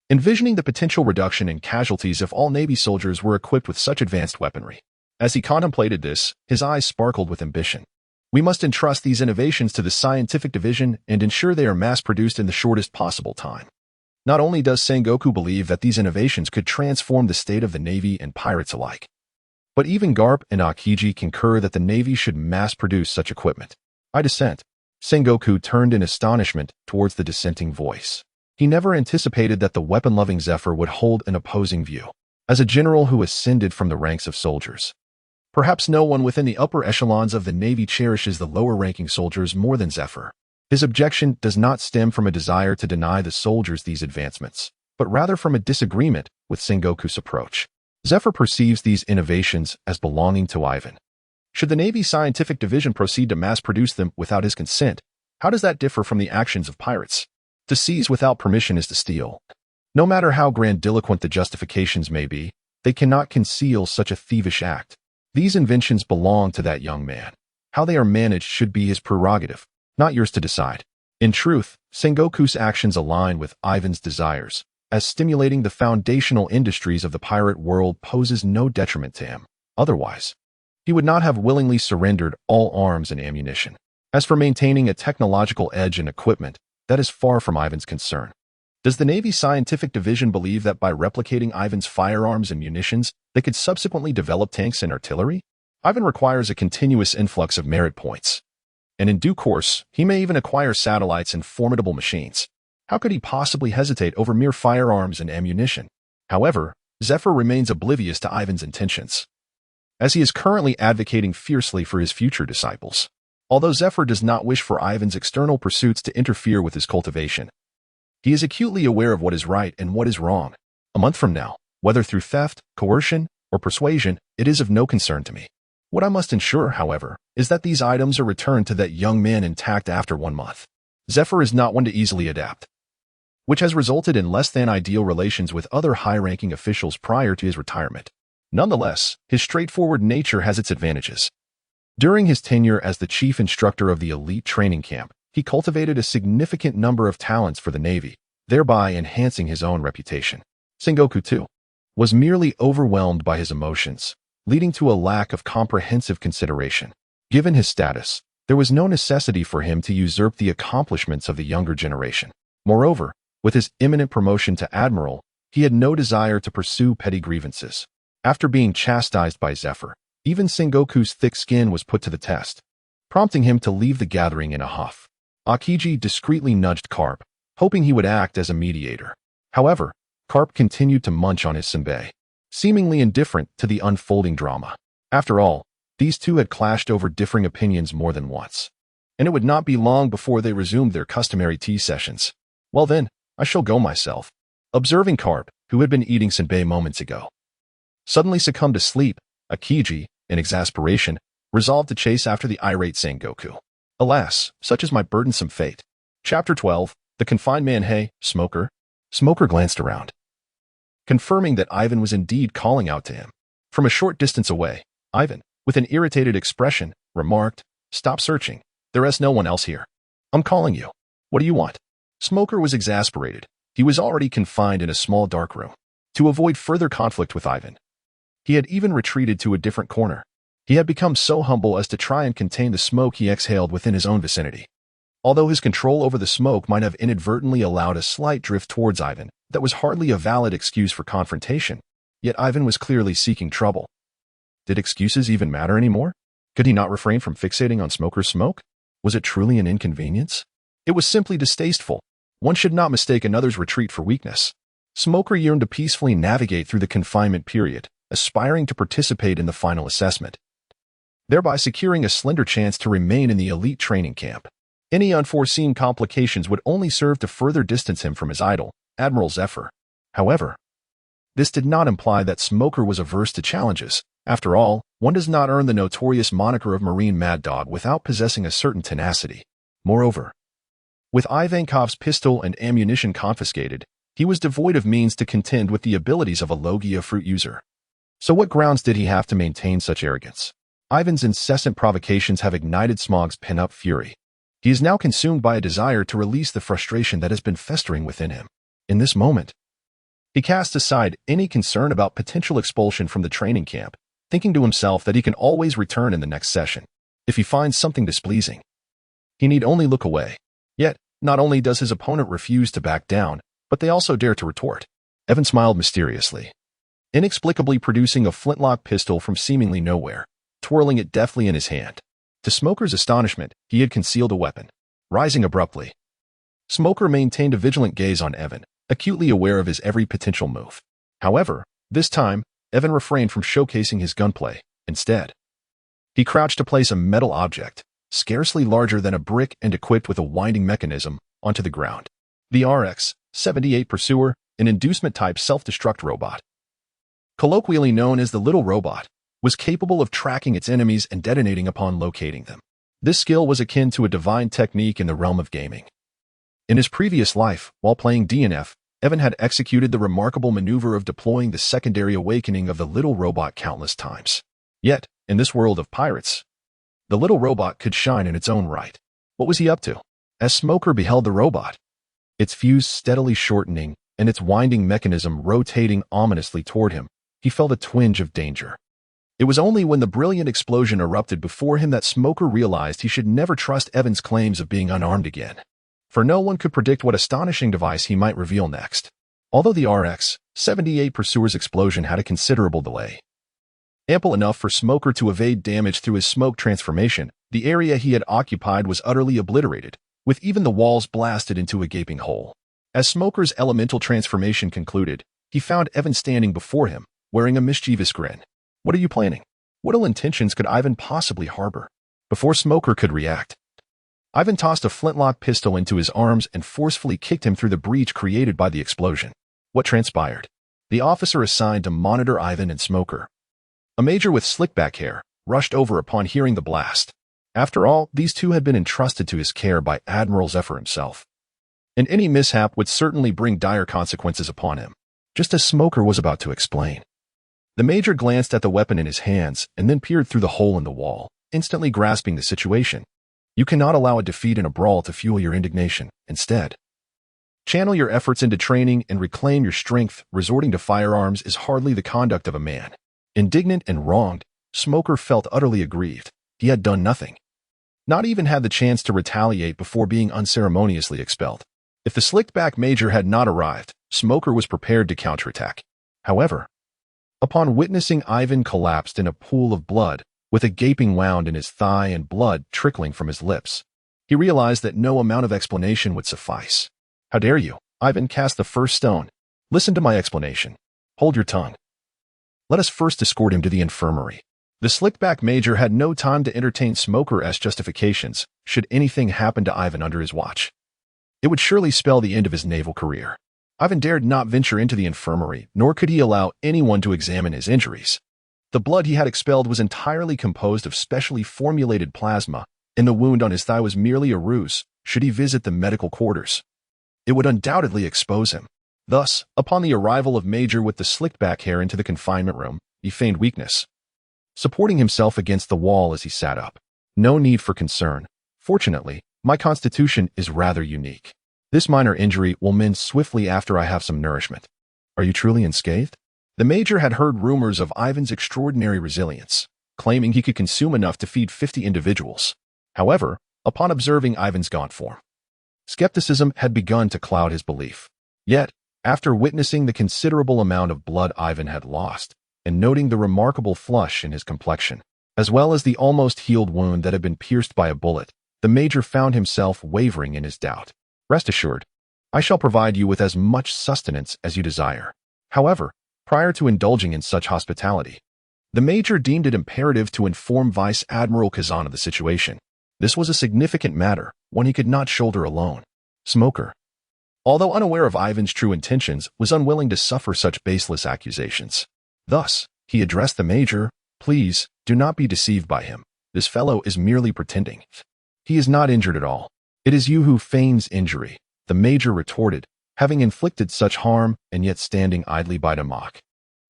Envisioning the potential reduction in casualties if all Navy soldiers were equipped with such advanced weaponry. As he contemplated this, his eyes sparkled with ambition. We must entrust these innovations to the scientific division and ensure they are mass-produced in the shortest possible time. Not only does Sengoku believe that these innovations could transform the state of the Navy and pirates alike, but even Garp and Akiji concur that the Navy should mass-produce such equipment. I dissent. Sengoku turned in astonishment towards the dissenting voice. He never anticipated that the weapon-loving Zephyr would hold an opposing view. As a general who ascended from the ranks of soldiers, perhaps no one within the upper echelons of the Navy cherishes the lower-ranking soldiers more than Zephyr. His objection does not stem from a desire to deny the soldiers these advancements, but rather from a disagreement with Sengoku's approach. Zephyr perceives these innovations as belonging to Yiven. Should the Navy Scientific Division proceed to mass-produce them without his consent, how does that differ from the actions of pirates? To seize without permission is to steal. No matter how grandiloquent the justifications may be, they cannot conceal such a thievish act. These inventions belong to that young man. How they are managed should be his prerogative, not yours to decide. In truth, Sengoku's actions align with Yiven's desires, as stimulating the foundational industries of the pirate world poses no detriment to him. Otherwise, he would not have willingly surrendered all arms and ammunition. As for maintaining a technological edge in equipment, that is far from Yiven's concern. Does the Navy Scientific Division believe that by replicating Yiven's firearms and munitions, they could subsequently develop tanks and artillery? Yiven requires a continuous influx of merit points. And in due course, he may even acquire satellites and formidable machines. How could he possibly hesitate over mere firearms and ammunition? However, Zephyr remains oblivious to Yiven's intentions, as he is currently advocating fiercely for his future disciples. Although Zephyr does not wish for Yiven's external pursuits to interfere with his cultivation, he is acutely aware of what is right and what is wrong. A month from now, whether through theft, coercion, or persuasion, it is of no concern to me. What I must ensure, however, is that these items are returned to that young man intact after 1 month. Zephyr is not one to easily adapt, which has resulted in less than ideal relations with other high-ranking officials prior to his retirement. Nonetheless, his straightforward nature has its advantages. During his tenure as the chief instructor of the elite training camp, he cultivated a significant number of talents for the Navy, thereby enhancing his own reputation. Sengoku, too, was merely overwhelmed by his emotions, leading to a lack of comprehensive consideration. Given his status, there was no necessity for him to usurp the accomplishments of the younger generation. Moreover, with his imminent promotion to admiral, he had no desire to pursue petty grievances. After being chastised by Zephyr, even Sengoku's thick skin was put to the test, prompting him to leave the gathering in a huff. Akiji discreetly nudged Karp, hoping he would act as a mediator. However, Karp continued to munch on his senbei, seemingly indifferent to the unfolding drama. After all, these two had clashed over differing opinions more than once, and it would not be long before they resumed their customary tea sessions. Well then, I shall go myself. Observing Karp, who had been eating senbei moments ago, suddenly succumbed to sleep, Akiji, in exasperation, resolved to chase after the irate Sengoku. Alas, such is my burdensome fate. Chapter 12, The Confined Man. Hey, Smoker. Smoker glanced around, confirming that Yiven was indeed calling out to him. From a short distance away, Yiven, with an irritated expression, remarked, "Stop searching. There is no one else here. I'm calling you. What do you want?" Smoker was exasperated. He was already confined in a small dark room. To avoid further conflict with Yiven, he had even retreated to a different corner. He had become so humble as to try and contain the smoke he exhaled within his own vicinity. Although his control over the smoke might have inadvertently allowed a slight drift towards Yiven, that was hardly a valid excuse for confrontation, yet Yiven was clearly seeking trouble. Did excuses even matter anymore? Could he not refrain from fixating on Smoker's smoke? Was it truly an inconvenience? It was simply distasteful. one should not mistake another's retreat for weakness. Smoker yearned to peacefully navigate through the confinement period, aspiring to participate in the final assessment, thereby securing a slender chance to remain in the elite training camp. Any unforeseen complications would only serve to further distance him from his idol, Admiral Zephyr. However, this did not imply that Smoker was averse to challenges. After all, one does not earn the notorious moniker of Marine Mad Dog without possessing a certain tenacity. Moreover, with Ivankov's pistol and ammunition confiscated, he was devoid of means to contend with the abilities of a Logia fruit user. So what grounds did he have to maintain such arrogance? Ivan's incessant provocations have ignited Smog's pent-up fury. He is now consumed by a desire to release the frustration that has been festering within him. In this moment, he casts aside any concern about potential expulsion from the training camp, thinking to himself that he can always return in the next session. If he finds something displeasing, he need only look away. Yet, not only does his opponent refuse to back down, but they also dare to retort. Evan smiled mysteriously, inexplicably producing a flintlock pistol from seemingly nowhere, twirling it deftly in his hand. To Smoker's astonishment, he had concealed a weapon. Rising abruptly, Smoker maintained a vigilant gaze on Evan, acutely aware of his every potential move. However, this time, Evan refrained from showcasing his gunplay. Instead, he crouched to place a metal object, scarcely larger than a brick and equipped with a winding mechanism, onto the ground. The RX-78 Pursuer, an inducement-type self-destruct robot, colloquially known as the Little Robot, was capable of tracking its enemies and detonating upon locating them. This skill was akin to a divine technique in the realm of gaming. In his previous life, while playing DNF, Evan had executed the remarkable maneuver of deploying the secondary awakening of the Little Robot countless times. Yet, in this world of pirates, the Little Robot could shine in its own right. What was he up to? As Smoker beheld the robot, its fuse steadily shortening and its winding mechanism rotating ominously toward him, he felt a twinge of danger. It was only when the brilliant explosion erupted before him that Smoker realized he should never trust Evan's claims of being unarmed again. For no one could predict what astonishing device he might reveal next. Although the RX-78 Pursuer's explosion had a considerable delay, ample enough for Smoker to evade damage through his smoke transformation, the area he had occupied was utterly obliterated, with even the walls blasted into a gaping hole. As Smoker's elemental transformation concluded, he found Evan standing before him, wearing a mischievous grin. What are you planning? What ill intentions could Ivan possibly harbor? Before Smoker could react, Ivan tossed a flintlock pistol into his arms and forcefully kicked him through the breach created by the explosion. What transpired? The officer assigned to monitor Ivan and Smoker, a major with slick-back hair, rushed over upon hearing the blast. After all, these two had been entrusted to his care by Admiral Zephyr himself, and any mishap would certainly bring dire consequences upon him, just as Smoker was about to explain. The major glanced at the weapon in his hands and then peered through the hole in the wall, instantly grasping the situation. You cannot allow a defeat in a brawl to fuel your indignation. Instead, channel your efforts into training and reclaim your strength. Resorting to firearms is hardly the conduct of a man. Indignant and wronged, Smoker felt utterly aggrieved. He had done nothing, not even had the chance to retaliate before being unceremoniously expelled. If the slicked-back major had not arrived, Smoker was prepared to counterattack. However, upon witnessing Ivan collapsed in a pool of blood, with a gaping wound in his thigh and blood trickling from his lips, he realized that no amount of explanation would suffice. How dare you? Ivan cast the first stone. Listen to my explanation. Hold your tongue. Let us first escort him to the infirmary. The slicked-back major had no time to entertain Smoker's justifications should anything happen to Ivan under his watch. It would surely spell the end of his naval career. Ivan dared not venture into the infirmary, nor could he allow anyone to examine his injuries. The blood he had expelled was entirely composed of specially formulated plasma, and the wound on his thigh was merely a ruse. Should he visit the medical quarters, it would undoubtedly expose him. Thus, upon the arrival of Major with the slicked-back hair into the confinement room, he feigned weakness, supporting himself against the wall as he sat up. No need for concern. Fortunately, my constitution is rather unique. This minor injury will mend swiftly after I have some nourishment. Are you truly unscathed? The major had heard rumors of Ivan's extraordinary resilience, claiming he could consume enough to feed 50 individuals. However, upon observing Ivan's gaunt form, skepticism had begun to cloud his belief. Yet, after witnessing the considerable amount of blood Ivan had lost, and noting the remarkable flush in his complexion, as well as the almost healed wound that had been pierced by a bullet, the major found himself wavering in his doubt. Rest assured, I shall provide you with as much sustenance as you desire. However, prior to indulging in such hospitality, the Major deemed it imperative to inform Vice Admiral Kuzan of the situation. This was a significant matter, one he could not shoulder alone. Smoker, although unaware of Ivan's true intentions, was unwilling to suffer such baseless accusations. Thus, he addressed the Major, "Please, do not be deceived by him. This fellow is merely pretending. He is not injured at all. It is you who feigns injury," the Major retorted, having inflicted such harm and yet standing idly by to mock.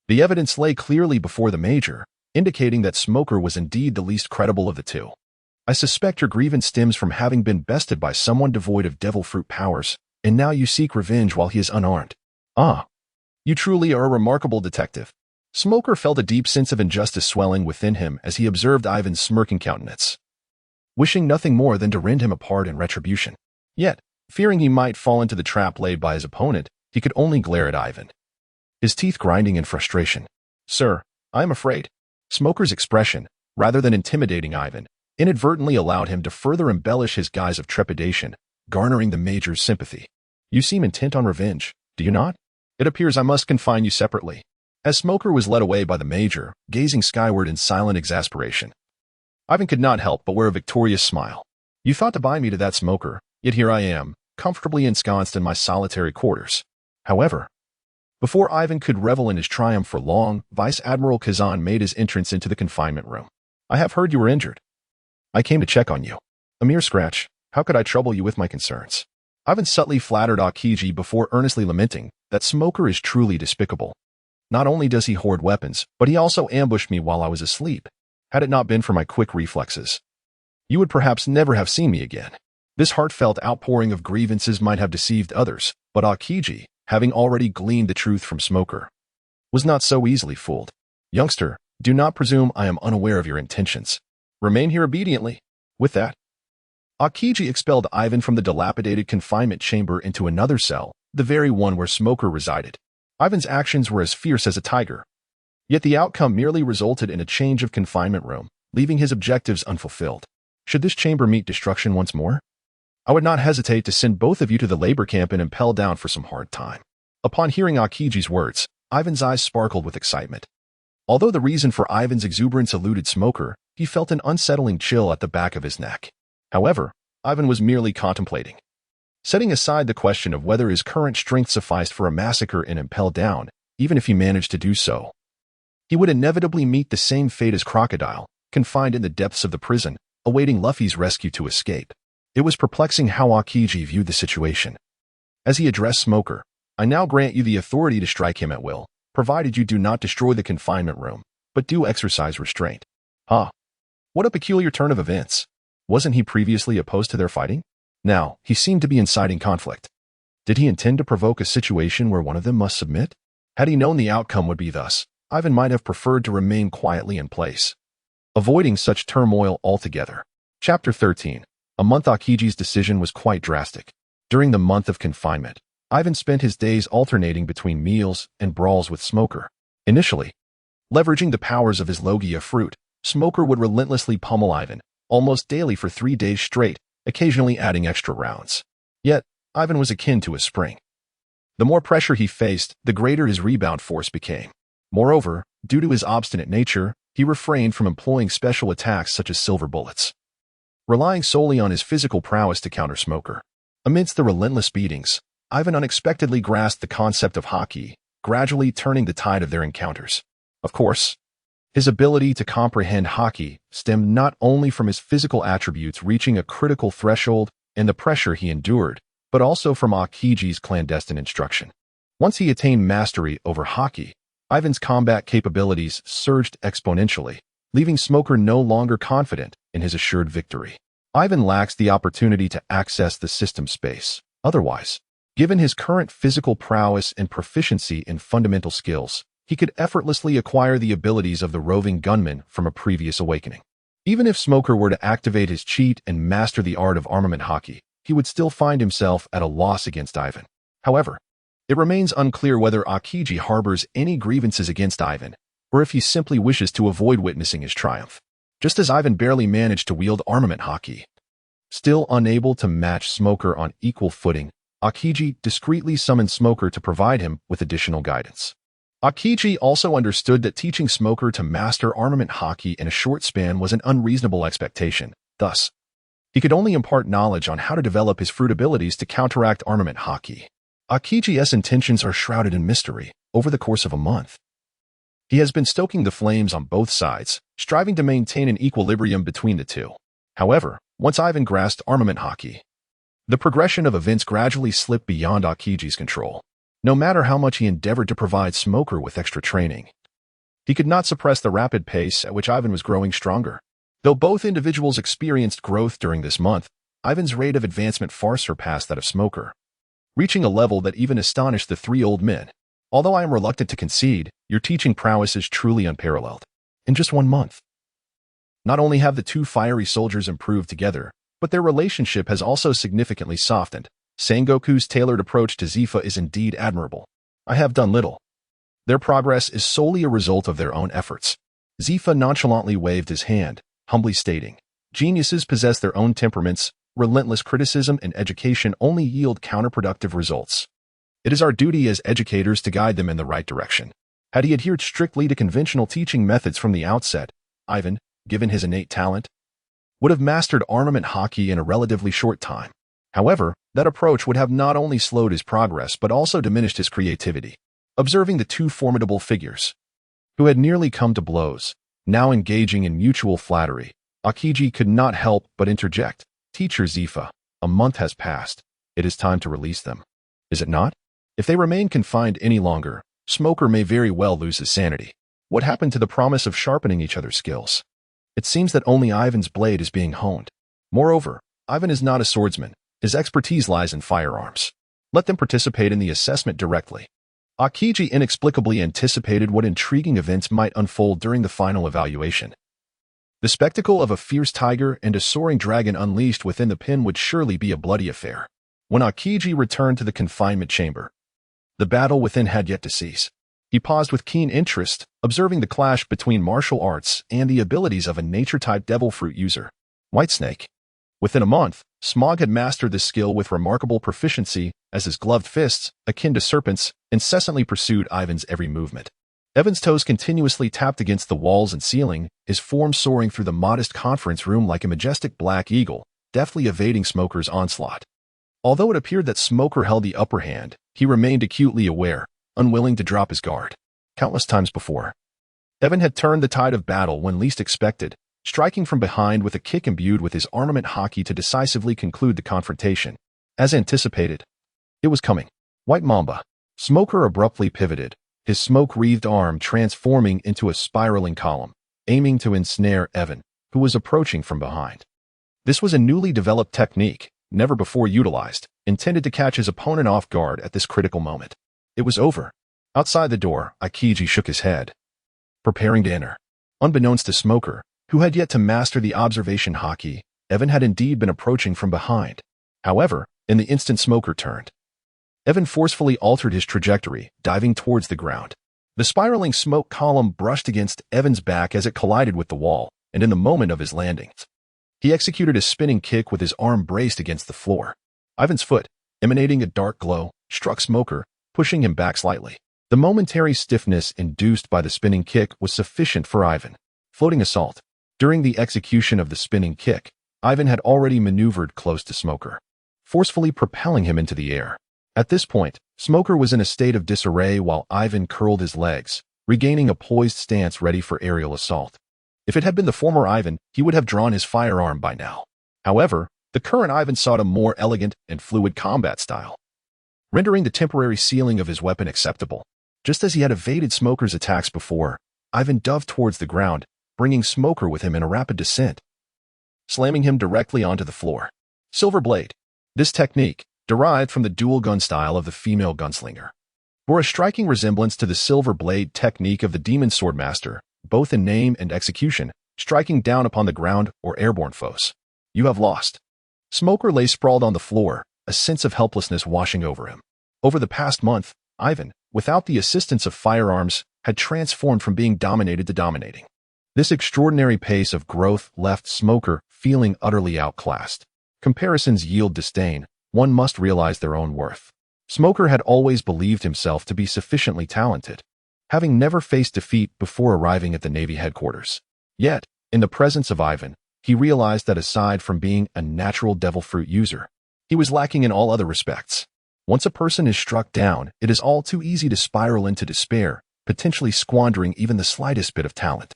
The evidence lay clearly before the Major, indicating that Smoker was indeed the least credible of the two. "I suspect your grievance stems from having been bested by someone devoid of devil fruit powers, and now you seek revenge while he is unarmed. Ah, you truly are a remarkable detective." Smoker felt a deep sense of injustice swelling within him as he observed Ivan's smirking countenance, wishing nothing more than to rend him apart in retribution. Yet, fearing he might fall into the trap laid by his opponent, he could only glare at Ivan, his teeth grinding in frustration. "Sir, I am afraid." Smoker's expression, rather than intimidating Ivan, inadvertently allowed him to further embellish his guise of trepidation, garnering the Major's sympathy. "You seem intent on revenge, do you not? It appears I must confine you separately." As Smoker was led away by the Major, gazing skyward in silent exasperation, Ivan could not help but wear a victorious smile. "You thought to bind me to that Smoker, yet here I am, comfortably ensconced in my solitary quarters." However, before Ivan could revel in his triumph for long, Vice Admiral Kuzan made his entrance into the confinement room. "I have heard you were injured. I came to check on you." "A mere scratch. How could I trouble you with my concerns?" Ivan subtly flattered Haki before earnestly lamenting that Smoker is truly despicable. "Not only does he hoard weapons, but he also ambushed me while I was asleep. Had it not been for my quick reflexes, you would perhaps never have seen me again." This heartfelt outpouring of grievances might have deceived others, but Haki, having already gleaned the truth from Smoker, was not so easily fooled. "Youngster, do not presume I am unaware of your intentions. Remain here obediently." With that, Haki expelled Ivan from the dilapidated confinement chamber into another cell, the very one where Smoker resided. Ivan's actions were as fierce as a tiger. Yet the outcome merely resulted in a change of confinement room, leaving his objectives unfulfilled. Should this chamber meet destruction once more, I would not hesitate to send both of you to the labor camp and Impel Down for some hard time. Upon hearing Haki's words, Ivan's eyes sparkled with excitement. Although the reason for Ivan's exuberance eluded Smoker, he felt an unsettling chill at the back of his neck. However, Ivan was merely contemplating. Setting aside the question of whether his current strength sufficed for a massacre in Impel Down, even if he managed to do so, he would inevitably meet the same fate as Crocodile, confined in the depths of the prison, awaiting Luffy's rescue to escape. It was perplexing how Haki viewed the situation. As he addressed Smoker, "I now grant you the authority to strike him at will, provided you do not destroy the confinement room, but do exercise restraint." Ah, what a peculiar turn of events. Wasn't he previously opposed to their fighting? Now, he seemed to be inciting conflict. Did he intend to provoke a situation where one of them must submit? Had he known the outcome would be thus, Ivan might have preferred to remain quietly in place, avoiding such turmoil altogether. Chapter 13. A month. Haki's decision was quite drastic. During the month of confinement, Ivan spent his days alternating between meals and brawls with Smoker. Initially, leveraging the powers of his Logia fruit, Smoker would relentlessly pummel Ivan, almost daily for 3 days straight, occasionally adding extra rounds. Yet, Ivan was akin to a spring. The more pressure he faced, the greater his rebound force became. Moreover, due to his obstinate nature, he refrained from employing special attacks such as silver bullets, relying solely on his physical prowess to counter Smoker. Amidst the relentless beatings, Ivan unexpectedly grasped the concept of Haki, gradually turning the tide of their encounters. Of course, his ability to comprehend Haki stemmed not only from his physical attributes reaching a critical threshold and the pressure he endured, but also from Haki's clandestine instruction. Once he attained mastery over Haki, Ivan's combat capabilities surged exponentially, leaving Smoker no longer confident in his assured victory. Ivan lacks the opportunity to access the system space. Otherwise, given his current physical prowess and proficiency in fundamental skills, he could effortlessly acquire the abilities of the roving gunman from a previous awakening. Even if Smoker were to activate his cheat and master the art of armament Haki, he would still find himself at a loss against Ivan. However, it remains unclear whether Haki harbors any grievances against Ivan, or if he simply wishes to avoid witnessing his triumph. Just as Ivan barely managed to wield armament Haki, still unable to match Smoker on equal footing, Akiji discreetly summoned Smoker to provide him with additional guidance. Akiji also understood that teaching Smoker to master armament Haki in a short span was an unreasonable expectation. Thus, he could only impart knowledge on how to develop his fruit abilities to counteract armament Haki. Akiji's intentions are shrouded in mystery. Over the course of a month, he has been stoking the flames on both sides, striving to maintain an equilibrium between the two. However, once Yiven grasped armament Haki, the progression of events gradually slipped beyond Akiji's control. No matter how much he endeavored to provide Smoker with extra training, he could not suppress the rapid pace at which Yiven was growing stronger. Though both individuals experienced growth during this month, Yiven's rate of advancement far surpassed that of Smoker, reaching a level that even astonished the three old men. Although I am reluctant to concede, your teaching prowess is truly unparalleled. In just 1 month, not only have the two fiery soldiers improved together, but their relationship has also significantly softened. Sengoku's tailored approach to Zifa is indeed admirable. I have done little. Their progress is solely a result of their own efforts. Zifa nonchalantly waved his hand, humbly stating, geniuses possess their own temperaments. Relentless criticism and education only yield counterproductive results. It is our duty as educators to guide them in the right direction. Had he adhered strictly to conventional teaching methods from the outset, Yiven, given his innate talent, would have mastered armament Haki in a relatively short time. However, that approach would have not only slowed his progress but also diminished his creativity. Observing the two formidable figures, who had nearly come to blows, now engaging in mutual flattery, Akiji could not help but interject. Teacher Zifa, a month has passed. It is time to release them. Is it not? If they remain confined any longer, Smoker may very well lose his sanity. What happened to the promise of sharpening each other's skills? It seems that only Yiven's blade is being honed. Moreover, Yiven is not a swordsman. His expertise lies in firearms. Let them participate in the assessment directly. Akiji inexplicably anticipated what intriguing events might unfold during the final evaluation. The spectacle of a fierce tiger and a soaring dragon unleashed within the pen would surely be a bloody affair. When Akiji returned to the confinement chamber, the battle within had yet to cease. He paused with keen interest, observing the clash between martial arts and the abilities of a nature-type devil fruit user, Whitesnake. Within a month, Smog had mastered this skill with remarkable proficiency, as his gloved fists, akin to serpents, incessantly pursued Yiven's every movement. Evan's toes continuously tapped against the walls and ceiling, his form soaring through the modest conference room like a majestic black eagle, deftly evading Smoker's onslaught. Although it appeared that Smoker held the upper hand, he remained acutely aware, unwilling to drop his guard. Countless times before, Evan had turned the tide of battle when least expected, striking from behind with a kick imbued with his armament Haki to decisively conclude the confrontation. As anticipated, it was coming. White Mamba. Smoker abruptly pivoted, his smoke-wreathed arm transforming into a spiraling column, aiming to ensnare Evan, who was approaching from behind. This was a newly developed technique, never before utilized, intended to catch his opponent off guard at this critical moment. It was over. Outside the door, Akiji shook his head, preparing to enter. Unbeknownst to Smoker, who had yet to master the observation Haki, Evan had indeed been approaching from behind. However, in the instant Smoker turned, Evan forcefully altered his trajectory, diving towards the ground. The spiraling smoke column brushed against Evan's back as it collided with the wall, and in the moment of his landing, he executed a spinning kick with his arm braced against the floor. Ivan's foot, emanating a dark glow, struck Smoker, pushing him back slightly. The momentary stiffness induced by the spinning kick was sufficient for Yiven. Floating assault. During the execution of the spinning kick, Yiven had already maneuvered close to Smoker, forcefully propelling him into the air. At this point, Smoker was in a state of disarray while Yiven curled his legs, regaining a poised stance ready for aerial assault. If it had been the former Yiven, he would have drawn his firearm by now. However, the current Yiven sought a more elegant and fluid combat style, rendering the temporary sealing of his weapon acceptable. Just as he had evaded Smoker's attacks before, Yiven dove towards the ground, bringing Smoker with him in a rapid descent, slamming him directly onto the floor. Silver Blade. This technique, derived from the dual gun style of the female gunslinger, bore a striking resemblance to the silver blade technique of the demon swordmaster, both in name and execution, striking down upon the ground or airborne foes. You have lost. Smoker lay sprawled on the floor, a sense of helplessness washing over him. Over the past month, Yiven, without the assistance of firearms, had transformed from being dominated to dominating. This extraordinary pace of growth left Smoker feeling utterly outclassed. Comparisons yield disdain, one must realize their own worth. Smoker had always believed himself to be sufficiently talented, having never faced defeat before arriving at the Navy headquarters. Yet, in the presence of Yiven, he realized that aside from being a natural devil fruit user, he was lacking in all other respects. Once a person is struck down, it is all too easy to spiral into despair, potentially squandering even the slightest bit of talent.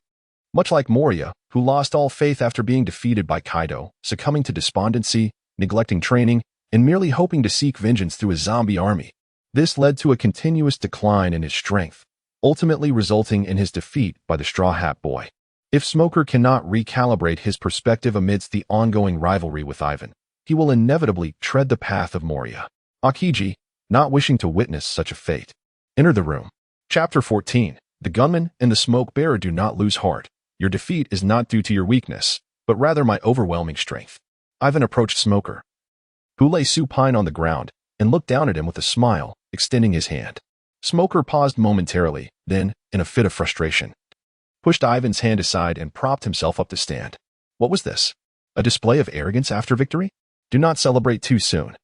Much like Moria, who lost all faith after being defeated by Kaido, succumbing to despondency, neglecting training, and merely hoping to seek vengeance through a zombie army. This led to a continuous decline in his strength, ultimately resulting in his defeat by the Straw Hat Boy. If Smoker cannot recalibrate his perspective amidst the ongoing rivalry with Yiven, he will inevitably tread the path of Moria. Aokiji, not wishing to witness such a fate, enter the room. Chapter 14. The gunman and the smoke bearer. Do not lose heart. Your defeat is not due to your weakness, but rather my overwhelming strength. Yiven approached Smoker, who lay supine on the ground, and looked down at him with a smile, extending his hand. Smoker paused momentarily, then, in a fit of frustration, pushed Ivan's hand aside and propped himself up to stand. What was this? A display of arrogance after victory? Do not celebrate too soon.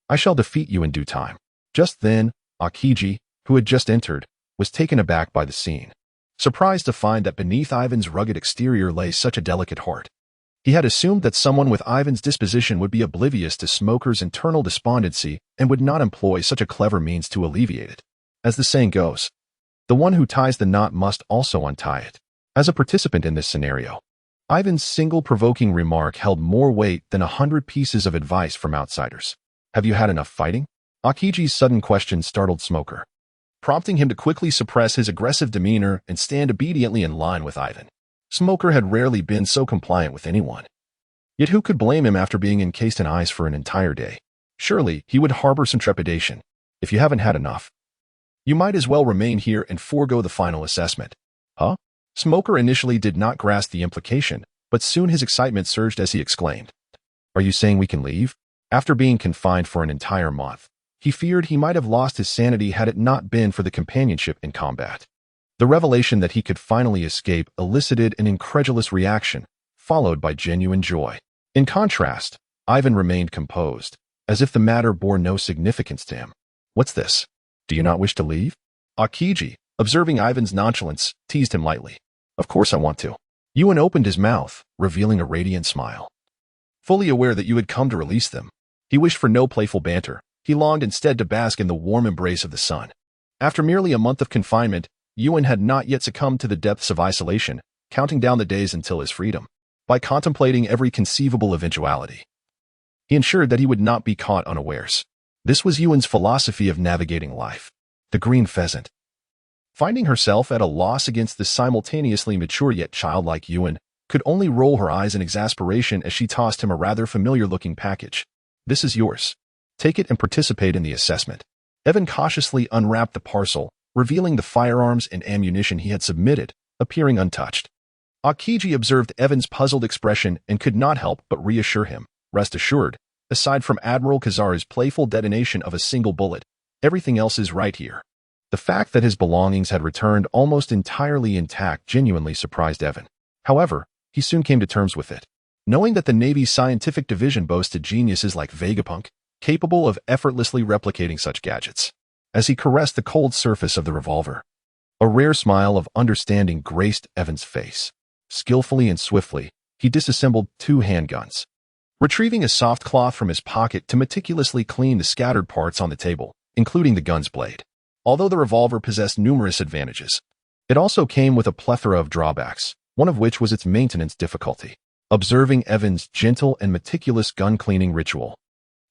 I shall defeat you in due time. Just then, Aokiji, who had just entered, was taken aback by the scene, surprised to find that beneath Ivan's rugged exterior lay such a delicate heart. He had assumed that someone with Ivan's disposition would be oblivious to Smoker's internal despondency and would not employ such a clever means to alleviate it. As the saying goes, the one who ties the knot must also untie it. As a participant in this scenario, Ivan's single provoking remark held more weight than 100 pieces of advice from outsiders. Have you had enough fighting? Aokiji's sudden question startled Smoker, prompting him to quickly suppress his aggressive demeanor and stand obediently in line with Yiven. Smoker had rarely been so compliant with anyone. Yet who could blame him after being encased in ice for an entire day? Surely he would harbor some trepidation. If you haven't had enough, you might as well remain here and forego the final assessment. Huh? Smoker initially did not grasp the implication, but soon his excitement surged as he exclaimed, Are you saying we can leave? After being confined for an entire month, he feared he might have lost his sanity had it not been for the companionship in combat. The revelation that he could finally escape elicited an incredulous reaction, followed by genuine joy. In contrast, Yiven remained composed, as if the matter bore no significance to him. What's this? Do you not wish to leave? Aokiji, observing Yiven's nonchalance, teased him lightly. Of course I want to. Yiven opened his mouth, revealing a radiant smile. Fully aware that you had come to release them, he wished for no playful banter. He longed instead to bask in the warm embrace of the sun. After merely a month of confinement, Yiven had not yet succumbed to the depths of isolation, counting down the days until his freedom. By contemplating every conceivable eventuality, he ensured that he would not be caught unawares. This was Yiven's philosophy of navigating life. The green pheasant. Finding herself at a loss against the simultaneously mature yet childlike Yiven, could only roll her eyes in exasperation as she tossed him a rather familiar-looking package. This is yours. Take it and participate in the assessment. Yiven cautiously unwrapped the parcel, revealing the firearms and ammunition he had submitted, appearing untouched. Aokiji observed Yiven's puzzled expression and could not help but reassure him. Rest assured, aside from Admiral Kuzara's playful detonation of a single bullet, everything else is right here. The fact that his belongings had returned almost entirely intact genuinely surprised Yiven. However, he soon came to terms with it. Knowing that the Navy's scientific division boasted geniuses like Vegapunk, capable of effortlessly replicating such gadgets. As he caressed the cold surface of the revolver, a rare smile of understanding graced Yiven's face. Skillfully and swiftly, he disassembled 2 handguns, retrieving a soft cloth from his pocket to meticulously clean the scattered parts on the table, including the gun's blade. Although the revolver possessed numerous advantages, it also came with a plethora of drawbacks, one of which was its maintenance difficulty. Observing Yiven's gentle and meticulous gun-cleaning ritual,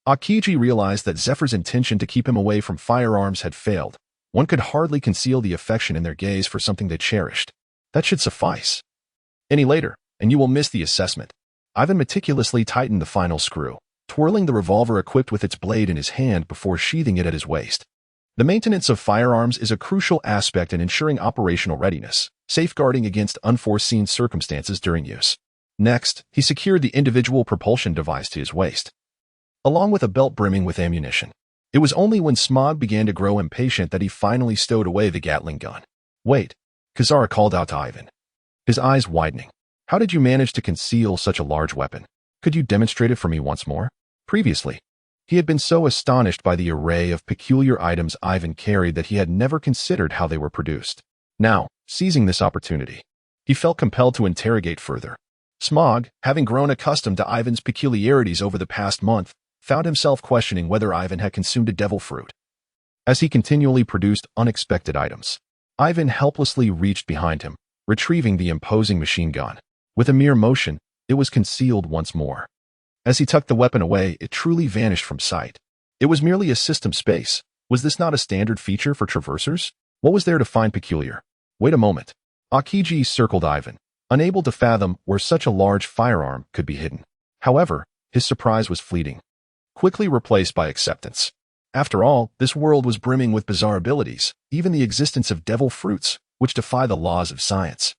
Aokiji realized that Zephyr's intention to keep him away from firearms had failed. One could hardly conceal the affection in their gaze for something they cherished. That should suffice. Any later, and you will miss the assessment. Yiven meticulously tightened the final screw, twirling the revolver equipped with its blade in his hand before sheathing it at his waist. The maintenance of firearms is a crucial aspect in ensuring operational readiness, safeguarding against unforeseen circumstances during use. Next, he secured the individual propulsion device to his waist, along with a belt brimming with ammunition. It was only when Smog began to grow impatient that he finally stowed away the Gatling gun. Wait, Kuzara called out to Yiven, his eyes widening. How did you manage to conceal such a large weapon? Could you demonstrate it for me once more? Previously, He had been so astonished by the array of peculiar items Yiven carried that he had never considered how they were produced. Now, seizing this opportunity, he felt compelled to interrogate further. Smog, having grown accustomed to Yiven's peculiarities over the past month, found himself questioning whether Yiven had consumed a devil fruit. As he continually produced unexpected items, Yiven helplessly reached behind him, retrieving the imposing machine gun. With a mere motion, it was concealed once more. As he tucked the weapon away, it truly vanished from sight. It was merely a system space. Was this not a standard feature for traversers? What was there to find peculiar? Wait a moment. Haki circled Yiven, unable to fathom where such a large firearm could be hidden. However, his surprise was fleeting, quickly replaced by acceptance. After all, this world was brimming with bizarre abilities. Even the existence of devil fruits, which defy the laws of science,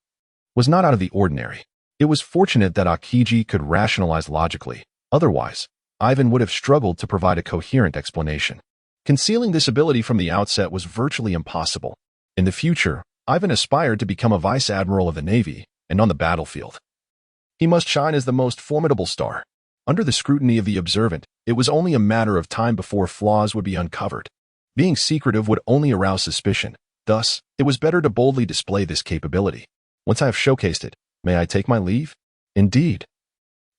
was not out of the ordinary. It was fortunate that Haki could rationalize logically. Otherwise, Yiven would have struggled to provide a coherent explanation. Concealing this ability from the outset was virtually impossible. In the future, Yiven aspired to become a vice admiral of the Navy, and on the battlefield, he must shine as the most formidable star. Under the scrutiny of the observant, it was only a matter of time before flaws would be uncovered. Being secretive would only arouse suspicion. Thus, it was better to boldly display this capability. Once I have showcased it, may I take my leave? Indeed.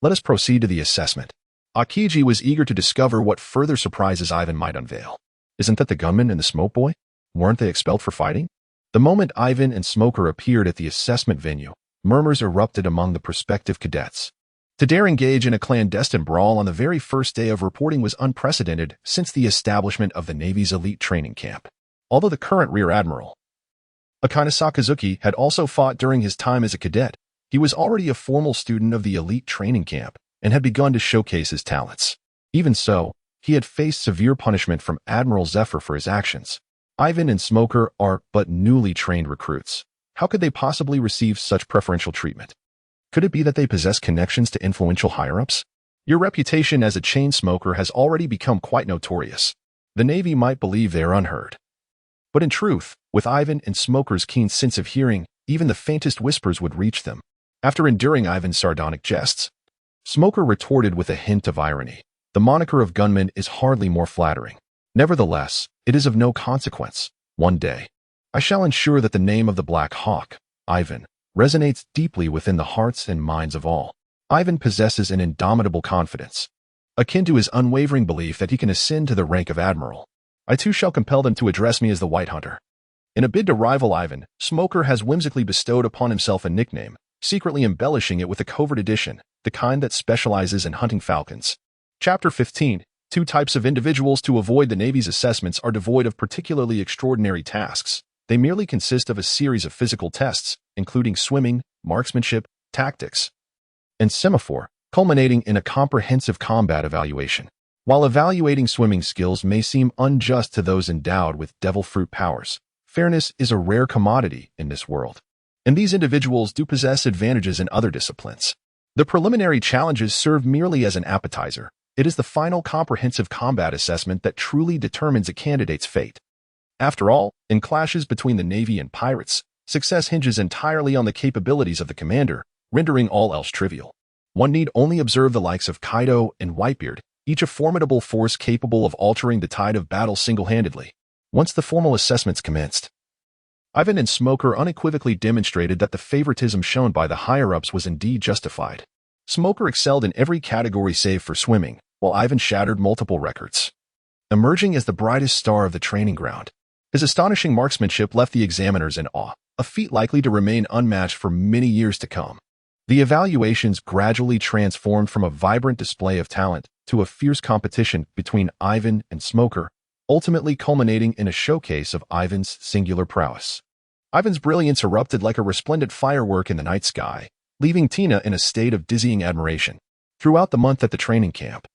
Let us proceed to the assessment. Haki was eager to discover what further surprises Yiven might unveil. Isn't that the gunman and the smoke boy? Weren't they expelled for fighting? The moment Yiven and Smoker appeared at the assessment venue, murmurs erupted among the prospective cadets. To dare engage in a clandestine brawl on the very first day of reporting was unprecedented since the establishment of the Navy's elite training camp. Although the current Rear Admiral, Akane Sakazuki, had also fought during his time as a cadet, he was already a formal student of the elite training camp and had begun to showcase his talents. Even so, he had faced severe punishment from Admiral Zephyr for his actions. Yiven and Smoker are but newly trained recruits. How could they possibly receive such preferential treatment? Could it be that they possess connections to influential higher-ups? Your reputation as a chain smoker has already become quite notorious. The Navy might believe they are unheard. But in truth, with Yiven and Smoker's keen sense of hearing, even the faintest whispers would reach them. After enduring Yiven's sardonic jests, Smoker retorted with a hint of irony. The moniker of gunman is hardly more flattering. Nevertheless, it is of no consequence. One day, I shall ensure that the name of the Black Hawk, Yiven, resonates deeply within the hearts and minds of all. Yiven possesses an indomitable confidence, akin to his unwavering belief that he can ascend to the rank of admiral. I too shall compel them to address me as the White Hunter. In a bid to rival Yiven, Smoker has whimsically bestowed upon himself a nickname, secretly embellishing it with a covert addition, the kind that specializes in hunting falcons. Chapter 15. 2 types of individuals to avoid the Navy's assessments are devoid of particularly extraordinary tasks. They merely consist of a series of physical tests, including swimming, marksmanship, tactics, and semaphore, culminating in a comprehensive combat evaluation. While evaluating swimming skills may seem unjust to those endowed with devil fruit powers, fairness is a rare commodity in this world, and these individuals do possess advantages in other disciplines. The preliminary challenges serve merely as an appetizer. It is the final comprehensive combat assessment that truly determines a candidate's fate. After all, in clashes between the Navy and pirates, success hinges entirely on the capabilities of the commander, rendering all else trivial. One need only observe the likes of Kaido and Whitebeard, each a formidable force capable of altering the tide of battle single-handedly. Once the formal assessments commenced, Yiven and Smoker unequivocally demonstrated that the favoritism shown by the higher-ups was indeed justified. Smoker excelled in every category save for swimming, while Yiven shattered multiple records, emerging as the brightest star of the training ground. His astonishing marksmanship left the examiners in awe, a feat likely to remain unmatched for many years to come. The evaluations gradually transformed from a vibrant display of talent to a fierce competition between Yiven and Smoker, ultimately culminating in a showcase of Yiven's singular prowess. Yiven's brilliance erupted like a resplendent firework in the night sky, leaving Tina in a state of dizzying admiration. Throughout the month at the training camp,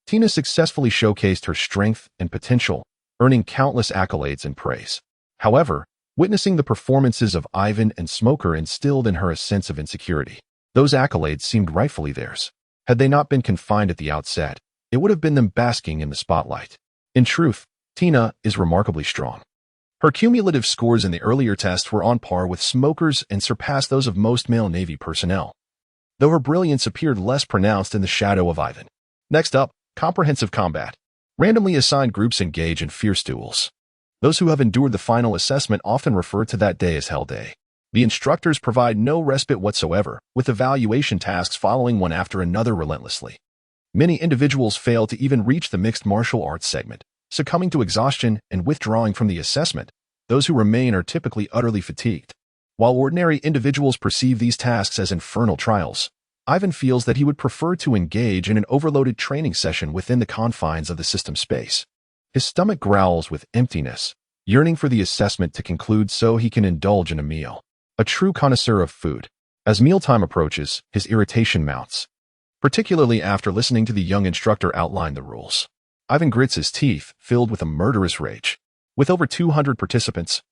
Tina successfully showcased her strength and potential, earning countless accolades and praise. However, witnessing the performances of Yiven and Smoker instilled in her a sense of insecurity. Those accolades seemed rightfully theirs. Had they not been confined at the outset, it would have been them basking in the spotlight. In truth, Tina is remarkably strong. Her cumulative scores in the earlier tests were on par with Smoker's and surpassed those of most male Navy personnel, though her brilliance appeared less pronounced in the shadow of Yiven. Next up, comprehensive combat. Randomly assigned groups engage in fierce duels. Those who have endured the final assessment often refer to that day as Hell Day. The instructors provide no respite whatsoever, with evaluation tasks following one after another relentlessly. Many individuals fail to even reach the mixed martial arts segment, succumbing to exhaustion and withdrawing from the assessment. Those who remain are typically utterly fatigued. While ordinary individuals perceive these tasks as infernal trials, Yiven feels that he would prefer to engage in an overloaded training session within the confines of the system space. His stomach growls with emptiness, yearning for the assessment to conclude so he can indulge in a meal. A true connoisseur of food. As mealtime approaches, his irritation mounts, particularly after listening to the young instructor outline the rules. Yiven grits his teeth, filled with a murderous rage. With over 200 participants,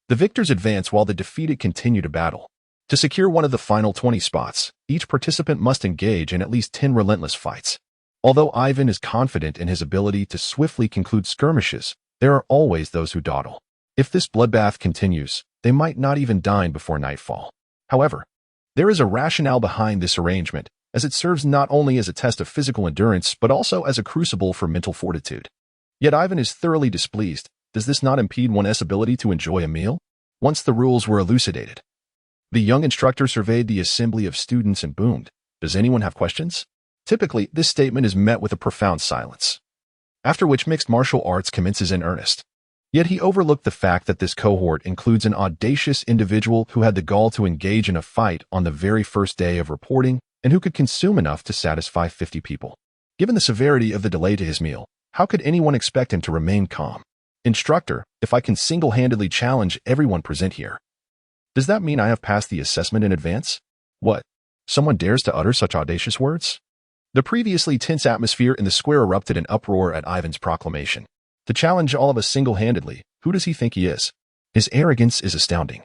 the victors advance while the defeated continue to battle. To secure one of the final 20 spots, each participant must engage in at least 10 relentless fights. Although Yiven is confident in his ability to swiftly conclude skirmishes, there are always those who dawdle. If this bloodbath continues, they might not even dine before nightfall. However, there is a rationale behind this arrangement, as it serves not only as a test of physical endurance but also as a crucible for mental fortitude. Yet Yiven is thoroughly displeased. Does this not impede one's ability to enjoy a meal? Once the rules were elucidated, the young instructor surveyed the assembly of students and boomed, "Does anyone have questions?" Typically, this statement is met with a profound silence, after which mixed martial arts commences in earnest. Yet he overlooked the fact that this cohort includes an audacious individual who had the gall to engage in a fight on the very first day of reporting and who could consume enough to satisfy 50 people. Given the severity of the delay to his meal, how could anyone expect him to remain calm? "Instructor, if I can single-handedly challenge everyone present here, does that mean I have passed the assessment in advance?" What? Someone dares to utter such audacious words? The previously tense atmosphere in the square erupted in uproar at Yiven's proclamation. To challenge all of us single-handedly, who does he think he is? His arrogance is astounding.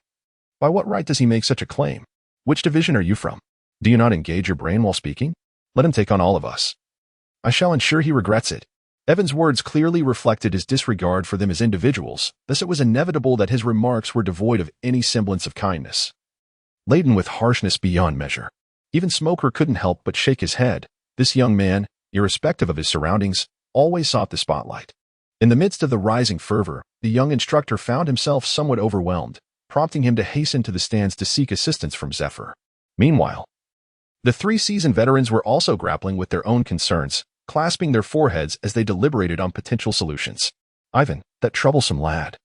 By what right does he make such a claim? Which division are you from? Do you not engage your brain while speaking? Let him take on all of us. I shall ensure he regrets it. Evan's words clearly reflected his disregard for them as individuals, thus it was inevitable that his remarks were devoid of any semblance of kindness, laden with harshness beyond measure. Even Smoker couldn't help but shake his head. This young man, irrespective of his surroundings, always sought the spotlight. In the midst of the rising fervor, the young instructor found himself somewhat overwhelmed, prompting him to hasten to the stands to seek assistance from Zephyr. Meanwhile, the 3 seasoned veterans were also grappling with their own concerns, clasping their foreheads as they deliberated on potential solutions. Yiven, that troublesome lad,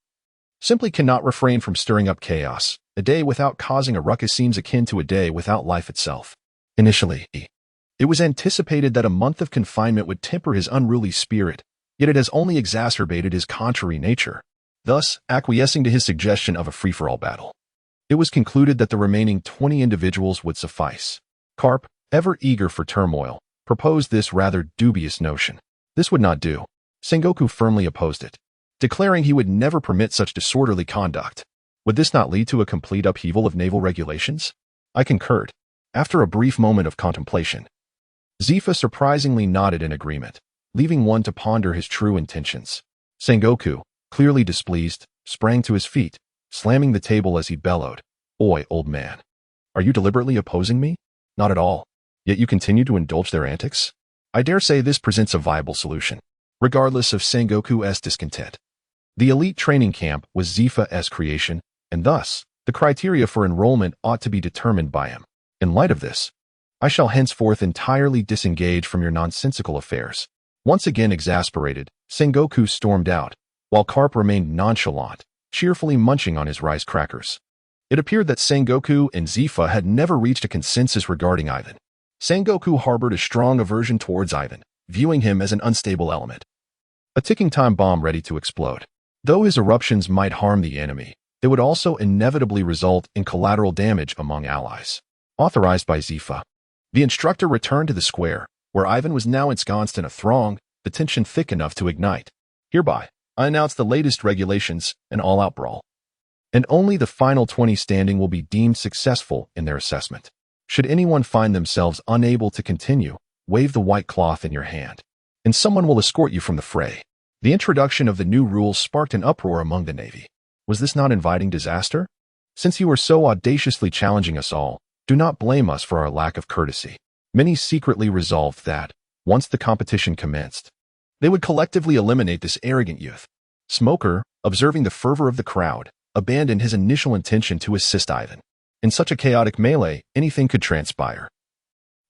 simply cannot refrain from stirring up chaos. A day without causing a ruckus seems akin to a day without life itself. Initially, it was anticipated that a month of confinement would temper his unruly spirit, yet it has only exacerbated his contrary nature, thus acquiescing to his suggestion of a free-for-all battle. It was concluded that the remaining 20 individuals would suffice. Karp, ever eager for turmoil, proposed this rather dubious notion. This would not do. Sengoku firmly opposed it, declaring he would never permit such disorderly conduct. Would this not lead to a complete upheaval of naval regulations? I concurred. After a brief moment of contemplation, Zifa surprisingly nodded in agreement, leaving one to ponder his true intentions. Sengoku, clearly displeased, sprang to his feet, slamming the table as he bellowed, "Oi, old man. Are you deliberately opposing me? Not at all. Yet you continue to indulge their antics? I dare say this presents a viable solution, regardless of Sengoku's discontent. The elite training camp was Zifa's creation, and thus, the criteria for enrollment ought to be determined by him. In light of this, I shall henceforth entirely disengage from your nonsensical affairs." Once again exasperated, Sengoku stormed out, while Karp remained nonchalant, cheerfully munching on his rice crackers. It appeared that Sengoku and Zifa had never reached a consensus regarding Yiven. Sengoku harbored a strong aversion towards Yiven, viewing him as an unstable element, a ticking time bomb ready to explode. Though his eruptions might harm the enemy, they would also inevitably result in collateral damage among allies. Authorized by Zifa, the instructor returned to the square, where Yiven was now ensconced in a throng, the tension thick enough to ignite. Hereby, I announce the latest regulations, an all-out brawl. And only the final 20 standing will be deemed successful in their assessment. Should anyone find themselves unable to continue, wave the white cloth in your hand, and someone will escort you from the fray. The introduction of the new rules sparked an uproar among the Navy. Was this not inviting disaster? Since you are so audaciously challenging us all, do not blame us for our lack of courtesy. Many secretly resolved that, once the competition commenced, They would collectively eliminate this arrogant youth. Smoker, observing the fervor of the crowd, abandoned his initial intention to assist Yiven. In such a chaotic melee, anything could transpire.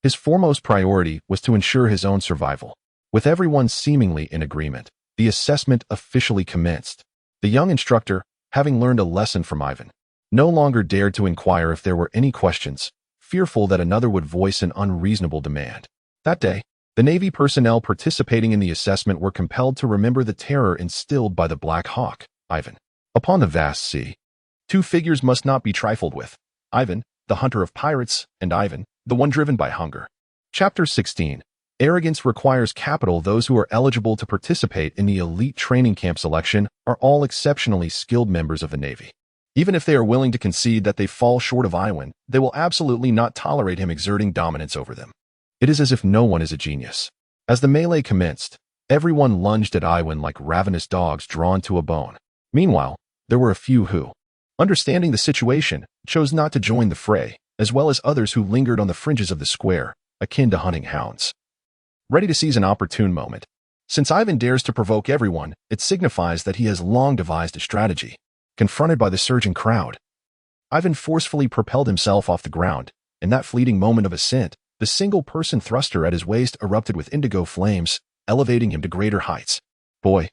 His foremost priority was to ensure his own survival. With everyone seemingly in agreement, the assessment officially commenced. The young instructor, having learned a lesson from Yiven, no longer dared to inquire if there were any questions, fearful that another would voice an unreasonable demand. That day, the Navy personnel participating in the assessment were compelled to remember the terror instilled by the Black Hawk, Yiven. Upon the vast sea, two figures must not be trifled with: Yiven, the hunter of pirates, and Yiven, the one driven by hunger. Chapter 16. Arrogance requires capital. Those who are eligible to participate in the elite training camp selection are all exceptionally skilled members of the Navy. Even if they are willing to concede that they fall short of Yiven, they will absolutely not tolerate him exerting dominance over them. It is as if no one is a genius. As the melee commenced, everyone lunged at Yiven like ravenous dogs drawn to a bone. Meanwhile, there were a few who, understanding the situation, chose not to join the fray, as well as others who lingered on the fringes of the square, akin to hunting hounds, ready to seize an opportune moment. Since Yiven dares to provoke everyone, it signifies that he has long devised a strategy. Confronted by the surging crowd, Yiven forcefully propelled himself off the ground. In that fleeting moment of ascent, the single-person thruster at his waist erupted with indigo flames, elevating him to greater heights. Boy,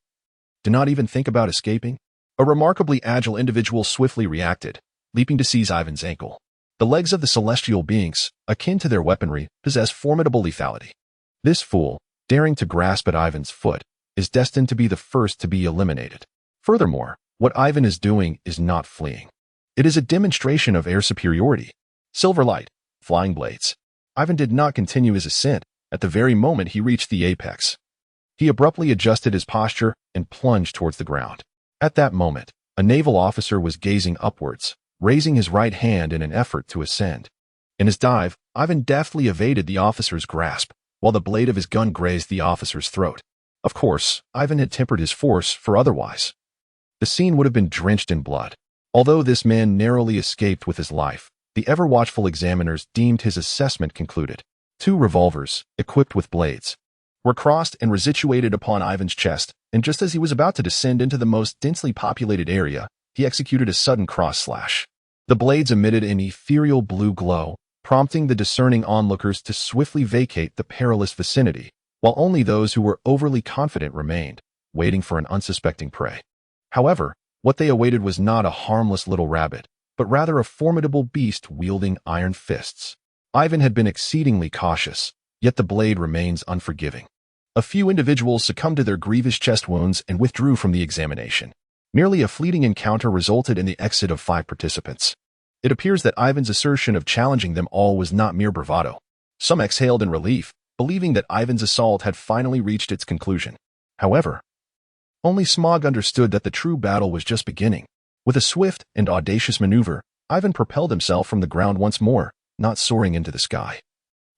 do not even think about escaping. A remarkably agile individual swiftly reacted, leaping to seize Yiven's ankle. The legs of the celestial beings, akin to their weaponry, possess formidable lethality. This fool, daring to grasp at Yiven's foot, is destined to be the first to be eliminated. Furthermore, what Yiven is doing is not fleeing. It is a demonstration of air superiority. Silver light, flying blades. Yiven did not continue his ascent at the very moment he reached the apex. He abruptly adjusted his posture and plunged towards the ground. At that moment, a naval officer was gazing upwards, raising his right hand in an effort to ascend. In his dive, Yiven deftly evaded the officer's grasp, while the blade of his gun grazed the officer's throat. Of course, Yiven had tempered his force for otherwise. The scene would have been drenched in blood. Although this man narrowly escaped with his life, the ever-watchful examiners deemed his assessment concluded. 2 revolvers, equipped with blades, were crossed and resituated upon Yiven's chest, and just as he was about to descend into the most densely populated area, he executed a sudden cross-slash. The blades emitted an ethereal blue glow, prompting the discerning onlookers to swiftly vacate the perilous vicinity, while only those who were overly confident remained, waiting for an unsuspecting prey. However, what they awaited was not a harmless little rabbit, but rather a formidable beast wielding iron fists. Yiven had been exceedingly cautious, yet the blade remains unforgiving. A few individuals succumbed to their grievous chest wounds and withdrew from the examination. Merely a fleeting encounter resulted in the exit of 5 participants. It appears that Yiven's assertion of challenging them all was not mere bravado. Some exhaled in relief, believing that Yiven's assault had finally reached its conclusion. However, only Smog understood that the true battle was just beginning. With a swift and audacious maneuver, Yiven propelled himself from the ground once more, not soaring into the sky,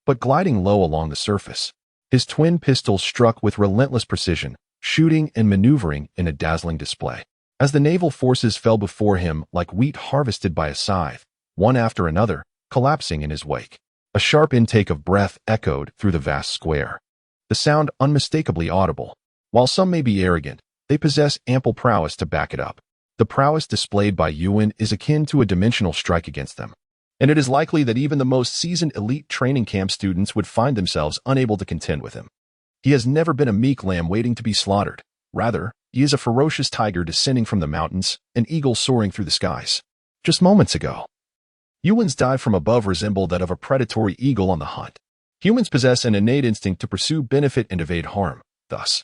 but gliding low along the surface. His twin pistols struck with relentless precision, shooting and maneuvering in a dazzling display. As the naval forces fell before him like wheat harvested by a scythe, one after another, collapsing in his wake, a sharp intake of breath echoed through the vast square, the sound unmistakably audible. While some may be arrogant, they possess ample prowess to back it up. The prowess displayed by Yiven is akin to a dimensional strike against them, and it is likely that even the most seasoned elite training camp students would find themselves unable to contend with him. He has never been a meek lamb waiting to be slaughtered. Rather, he is a ferocious tiger descending from the mountains, an eagle soaring through the skies. Just moments ago, Yiven's dive from above resembled that of a predatory eagle on the hunt. Humans possess an innate instinct to pursue benefit and evade harm. Thus,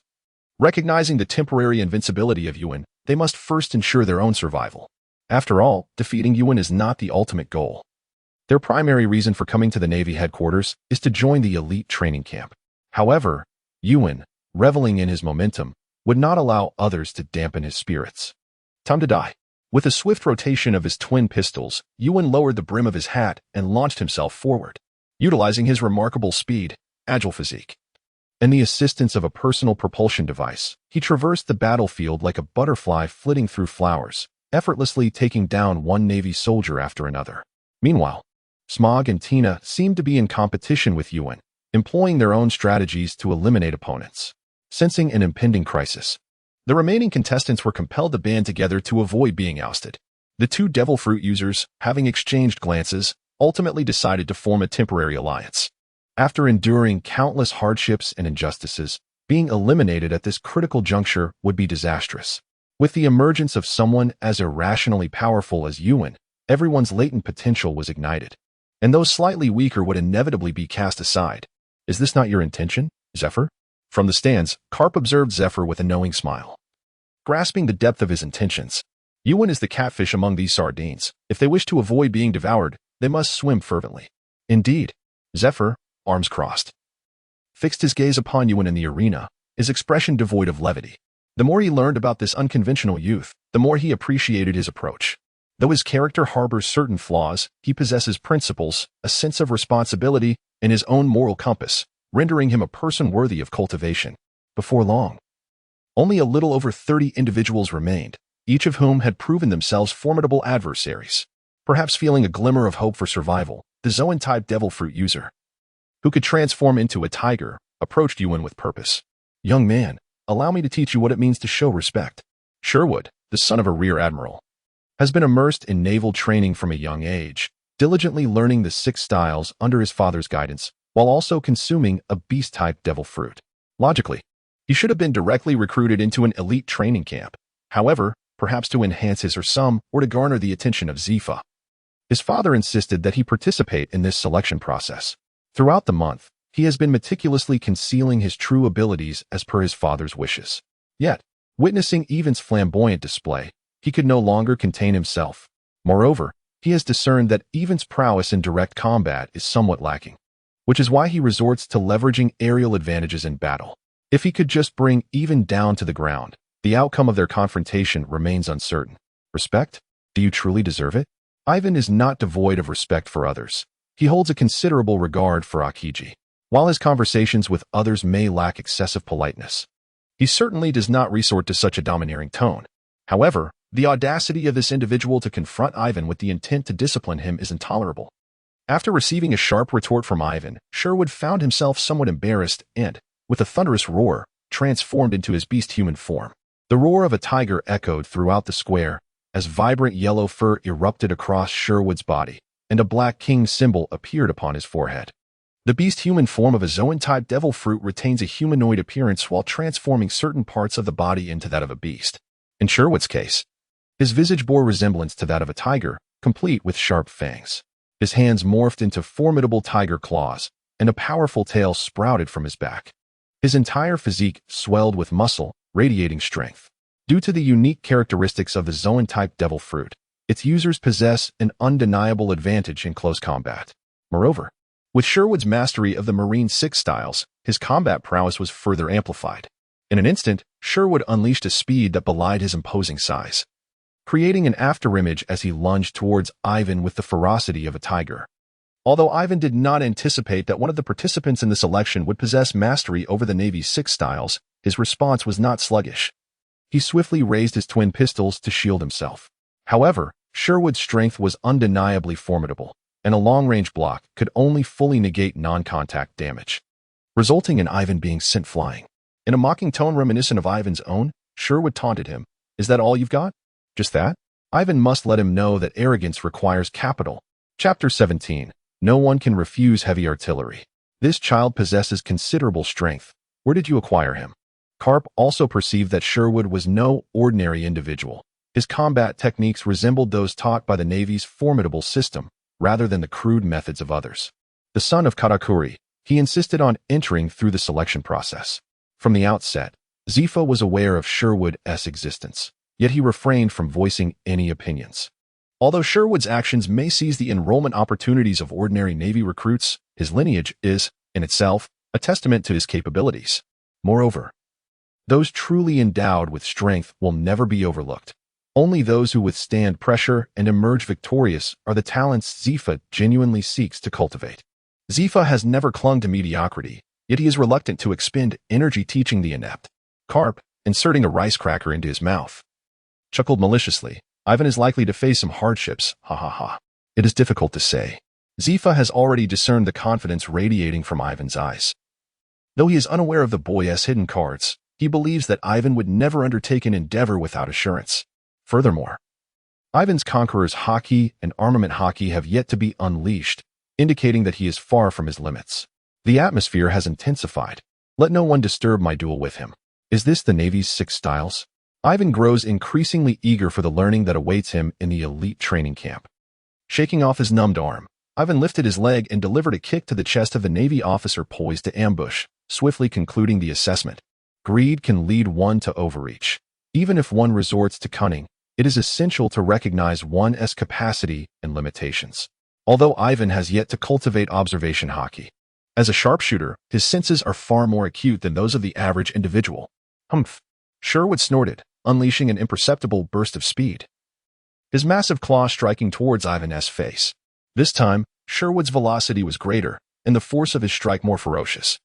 recognizing the temporary invincibility of Yiven, they must first ensure their own survival. After all, defeating Yiven is not the ultimate goal. Their primary reason for coming to the Navy headquarters is to join the elite training camp. However, Yiven, reveling in his momentum, would not allow others to dampen his spirits. Time to die. With a swift rotation of his twin pistols, Yiven lowered the brim of his hat and launched himself forward. Utilizing his remarkable speed, agile physique, and the assistance of a personal propulsion device, he traversed the battlefield like a butterfly flitting through flowers, effortlessly taking down one Navy soldier after another. Meanwhile, Smog and Tina seemed to be in competition with Yiven, employing their own strategies to eliminate opponents. sensing an impending crisis. The remaining contestants were compelled to band together to avoid being ousted. The two devil fruit users, having exchanged glances, ultimately decided to form a temporary alliance. After enduring countless hardships and injustices, being eliminated at this critical juncture would be disastrous. With the emergence of someone as irrationally powerful as Yiven, everyone's latent potential was ignited, and those slightly weaker would inevitably be cast aside. Is this not your intention, Zephyr? From the stands, Karp observed Zephyr with a knowing smile. Grasping the depth of his intentions, Yiven is the catfish among these sardines. If they wish to avoid being devoured, they must swim fervently. Indeed, Zephyr, arms crossed, fixed his gaze upon Yiven in the arena, his expression devoid of levity. The more he learned about this unconventional youth, the more he appreciated his approach. Though his character harbors certain flaws, he possesses principles, a sense of responsibility, and his own moral compass, rendering him a person worthy of cultivation. Before long, only a little over 30 individuals remained, each of whom had proven themselves formidable adversaries. Perhaps feeling a glimmer of hope for survival, the Zoan-type devil fruit user, who could transform into a tiger, approached Yiven with purpose. Young man, allow me to teach you what it means to show respect. Sherwood, the son of a rear admiral, has been immersed in naval training from a young age, diligently learning the 6 styles under his father's guidance, while also consuming a beast-type devil fruit. Logically, he should have been directly recruited into an elite training camp. However, perhaps to enhance his or to garner the attention of Zephyr, his father insisted that he participate in this selection process. Throughout the month, he has been meticulously concealing his true abilities as per his father's wishes. Yet, witnessing Yiven's flamboyant display, he could no longer contain himself. Moreover, he has discerned that Yiven's prowess in direct combat is somewhat lacking, which is why he resorts to leveraging aerial advantages in battle. If he could just bring Yiven down to the ground, the outcome of their confrontation remains uncertain. Respect? Do you truly deserve it? Yiven is not devoid of respect for others. He holds a considerable regard for Haki. While his conversations with others may lack excessive politeness, he certainly does not resort to such a domineering tone. However, the audacity of this individual to confront Yiven with the intent to discipline him is intolerable. After receiving a sharp retort from Yiven, Sherwood found himself somewhat embarrassed and, with a thunderous roar, transformed into his beast-human form. The roar of a tiger echoed throughout the square as vibrant yellow fur erupted across Sherwood's body, and a black king symbol appeared upon his forehead. The beast-human form of a Zoan-type devil fruit retains a humanoid appearance while transforming certain parts of the body into that of a beast. In Sherwood's case, his visage bore resemblance to that of a tiger, complete with sharp fangs. His hands morphed into formidable tiger claws, and a powerful tail sprouted from his back. His entire physique swelled with muscle, radiating strength. Due to the unique characteristics of the Zoan-type devil fruit, its users possess an undeniable advantage in close combat. Moreover, with Sherwood's mastery of the Marine 6 styles, his combat prowess was further amplified. In an instant, Sherwood unleashed a speed that belied his imposing size, creating an afterimage as he lunged towards Yiven with the ferocity of a tiger. Although Yiven did not anticipate that one of the participants in this election would possess mastery over the Navy's 6 styles, his response was not sluggish. He swiftly raised his twin pistols to shield himself. However, Sherwood's strength was undeniably formidable, and a long-range block could only fully negate non-contact damage, resulting in Yiven being sent flying. In a mocking tone reminiscent of Yiven's own, Sherwood taunted him. "Is that all you've got?" "Just that?" Yiven must let him know that arrogance requires capital. Chapter 17. No one can refuse heavy artillery. This child possesses considerable strength. Where did you acquire him? Karp also perceived that Sherwood was no ordinary individual. His combat techniques resembled those taught by the Navy's formidable system, rather than the crude methods of others. The son of Katakuri, he insisted on entering through the selection process. From the outset, Zephyr was aware of Sherwood's existence, yet he refrained from voicing any opinions. Although Sherwood's actions may seize the enrollment opportunities of ordinary Navy recruits, his lineage is, in itself, a testament to his capabilities. Moreover, those truly endowed with strength will never be overlooked. Only those who withstand pressure and emerge victorious are the talents Zephyr genuinely seeks to cultivate. Zephyr has never clung to mediocrity, yet he is reluctant to expend energy teaching the inept. Karp, inserting a rice cracker into his mouth, chuckled maliciously. Yiven is likely to face some hardships, ha ha ha. It is difficult to say. Zephyr has already discerned the confidence radiating from Yiven's eyes. Though he is unaware of the boy's hidden cards, He believes that Yiven would never undertake an endeavor without assurance. Furthermore, Yiven's conqueror's Haki and armament Haki have yet to be unleashed, indicating that he is far from his limits. The atmosphere has intensified. Let no one disturb my duel with him. Is this the Navy's 6 styles? Yiven grows increasingly eager for the learning that awaits him in the elite training camp. Shaking off his numbed arm, Yiven lifted his leg and delivered a kick to the chest of the Navy officer poised to ambush, swiftly concluding the assessment. Greed can lead one to overreach. Even if one resorts to cunning, it is essential to recognize one's capacity and limitations. Although Yiven has yet to cultivate observation Haki, as a sharpshooter, his senses are far more acute than those of the average individual. Humph! Sherwood snorted, unleashing an imperceptible burst of speed, his massive claw striking towards Yiven's face. This time, Sherwood's velocity was greater, and the force of his strike more ferocious.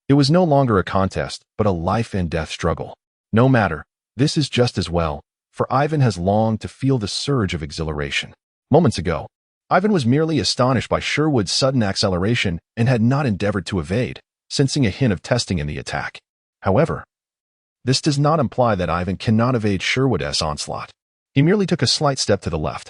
It was no longer a contest, but a life-and-death struggle. No matter, this is just as well, for Yiven has longed to feel the surge of exhilaration. Moments ago, Yiven was merely astonished by Sherwood's sudden acceleration and had not endeavored to evade, sensing a hint of testing in the attack. However, this does not imply that Yiven cannot evade Sherwood's onslaught. He merely took a slight step to the left,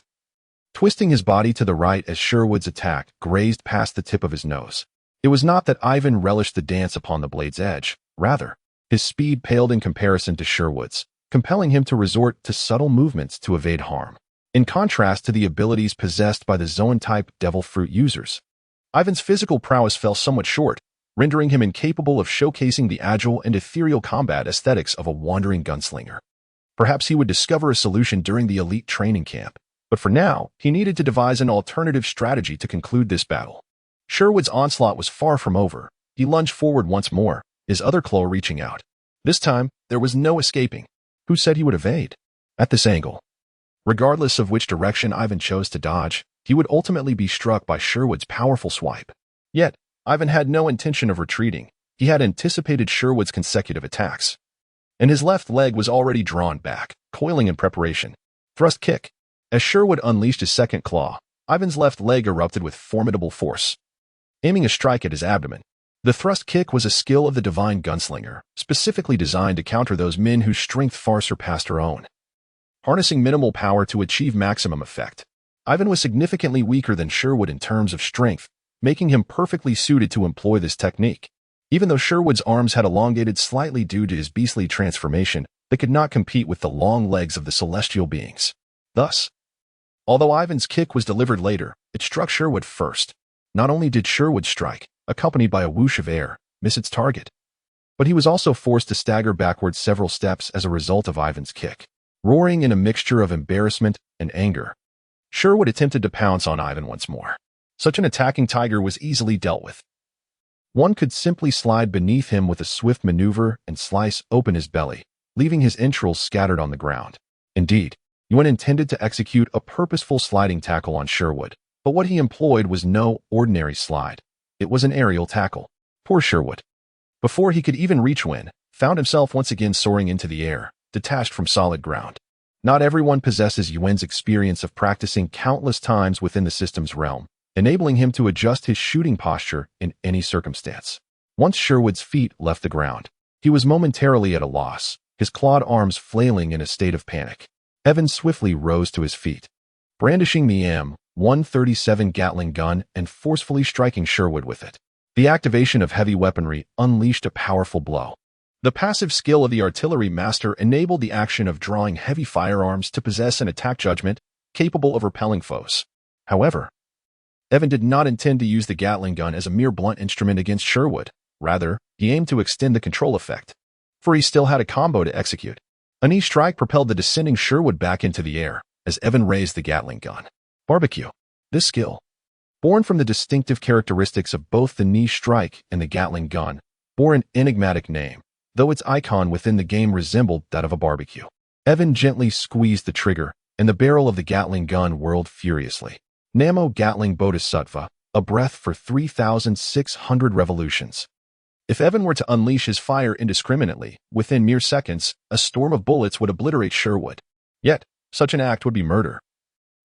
twisting his body to the right as Sherwood's attack grazed past the tip of his nose. It was not that Yiven relished the dance upon the blade's edge. Rather, his speed paled in comparison to Sherwood's, compelling him to resort to subtle movements to evade harm. In contrast to the abilities possessed by the Zoan-type Devil Fruit users, Yiven's physical prowess fell somewhat short, rendering him incapable of showcasing the agile and ethereal combat aesthetics of a wandering gunslinger. Perhaps he would discover a solution during the elite training camp, but for now, he needed to devise an alternative strategy to conclude this battle. Sherwood's onslaught was far from over. He lunged forward once more, his other claw reaching out. This time, there was no escaping. Who said he would evade? At this angle, regardless of which direction Yiven chose to dodge, he would ultimately be struck by Sherwood's powerful swipe. Yet, Yiven had no intention of retreating. He had anticipated Sherwood's consecutive attacks, and his left leg was already drawn back, coiling in preparation. Thrust kick. As Sherwood unleashed his second claw, Yiven's left leg erupted with formidable force, aiming a strike at his abdomen. The thrust kick was a skill of the divine gunslinger, specifically designed to counter those men whose strength far surpassed her own. Harnessing minimal power to achieve maximum effect, Yiven was significantly weaker than Sherwood in terms of strength, making him perfectly suited to employ this technique. Even though Sherwood's arms had elongated slightly due to his beastly transformation, they could not compete with the long legs of the celestial beings. Thus, although Yiven's kick was delivered later, it struck Sherwood first. Not only did Sherwood's strike, accompanied by a whoosh of air, miss its target, but he was also forced to stagger backwards several steps as a result of Yiven's kick. Roaring in a mixture of embarrassment and anger, Sherwood attempted to pounce on Yiven once more. Such an attacking tiger was easily dealt with. One could simply slide beneath him with a swift maneuver and slice open his belly, leaving his entrails scattered on the ground. Indeed, Yiven intended to execute a purposeful sliding tackle on Sherwood, but what he employed was no ordinary slide. It was an aerial tackle. Poor Sherwood, before he could even reach Yiven, found himself once again soaring into the air, detached from solid ground. Not everyone possesses Yiven's experience of practicing countless times within the system's realm, enabling him to adjust his shooting posture in any circumstance. Once Sherwood's feet left the ground, he was momentarily at a loss, his clawed arms flailing in a state of panic. Yiven swiftly rose to his feet, brandishing the M137 Gatling gun and forcefully striking Sherwood with it. The activation of heavy weaponry unleashed a powerful blow. The passive skill of the artillery master enabled the action of drawing heavy firearms to possess an attack judgment capable of repelling foes. However, Yiven did not intend to use the Gatling gun as a mere blunt instrument against Sherwood. Rather, he aimed to extend the control effect, for he still had a combo to execute. A knee strike propelled the descending Sherwood back into the air as Yiven raised the Gatling gun. Barbecue. This skill, born from the distinctive characteristics of both the knee strike and the Gatling gun, bore an enigmatic name, though its icon within the game resembled that of a barbecue. Yiven gently squeezed the trigger, and the barrel of the Gatling gun whirled furiously. Namo Gatling Bodhisattva, a breath for 3,600 revolutions. If Yiven were to unleash his fire indiscriminately, within mere seconds, a storm of bullets would obliterate Sherwood. Yet, such an act would be murder.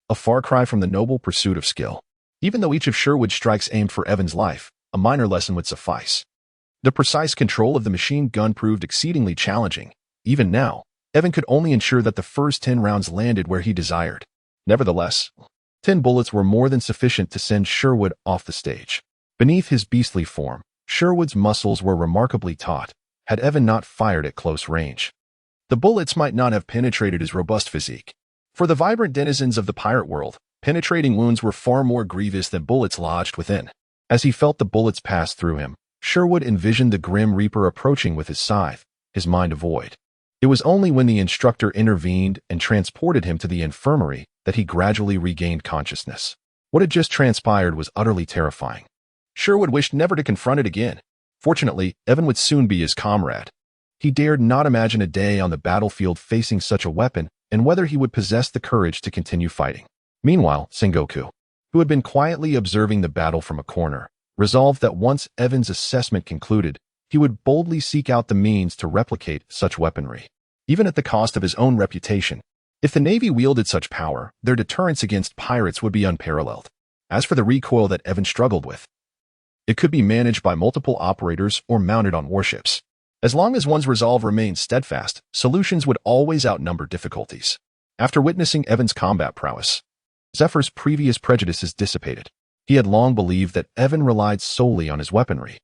A far cry from the noble pursuit of skill. Even though each of Sherwood's strikes aimed for Yiven's life, a minor lesson would suffice. The precise control of the machine gun proved exceedingly challenging. Even now, Evan could only ensure that the first 10 rounds landed where he desired. Nevertheless, 10 bullets were more than sufficient to send Sherwood off the stage. Beneath his beastly form, Sherwood's muscles were remarkably taut, had Evan not fired at close range. The bullets might not have penetrated his robust physique. For the vibrant denizens of the pirate world, penetrating wounds were far more grievous than bullets lodged within. As he felt the bullets pass through him, Sherwood envisioned the Grim Reaper approaching with his scythe, his mind a void. It was only when the instructor intervened and transported him to the infirmary that he gradually regained consciousness. What had just transpired was utterly terrifying. Sherwood wished never to confront it again. Fortunately, Evan would soon be his comrade. He dared not imagine a day on the battlefield facing such a weapon and whether he would possess the courage to continue fighting. Meanwhile, Sengoku, who had been quietly observing the battle from a corner, resolved that once Evan's assessment concluded, he would boldly seek out the means to replicate such weaponry, even at the cost of his own reputation. If the Navy wielded such power, their deterrence against pirates would be unparalleled. As for the recoil that Evan struggled with, it could be managed by multiple operators or mounted on warships. As long as one's resolve remained steadfast, solutions would always outnumber difficulties. After witnessing Evan's combat prowess, Zephyr's previous prejudices dissipated. He had long believed that Evan relied solely on his weaponry,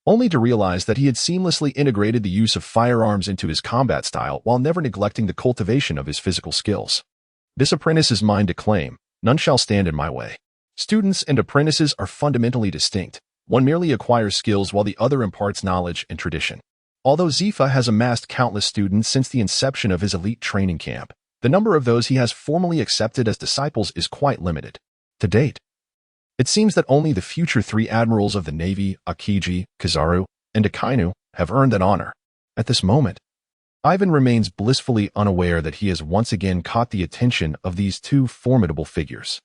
only to realize that he had seamlessly integrated the use of firearms into his combat style while never neglecting the cultivation of his physical skills. This apprentice's mind to claim, none shall stand in my way. Students and apprentices are fundamentally distinct. One merely acquires skills while the other imparts knowledge and tradition. Although Zifa has amassed countless students since the inception of his elite training camp, the number of those he has formally accepted as disciples is quite limited. To date, it seems that only the future 3 admirals of the Navy, Akiji, Kizaru, and Akainu, have earned that honor. At this moment, Ivan remains blissfully unaware that he has once again caught the attention of these 2 formidable figures.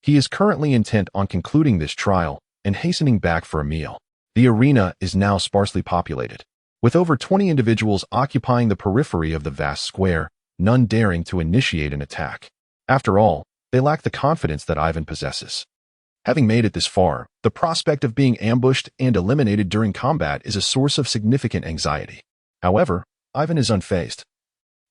He is currently intent on concluding this trial and hastening back for a meal. The arena is now sparsely populated, with over 20 individuals occupying the periphery of the vast square, none daring to initiate an attack. After all, they lack the confidence that Ivan possesses. Having made it this far, the prospect of being ambushed and eliminated during combat is a source of significant anxiety. However, Ivan is unfazed,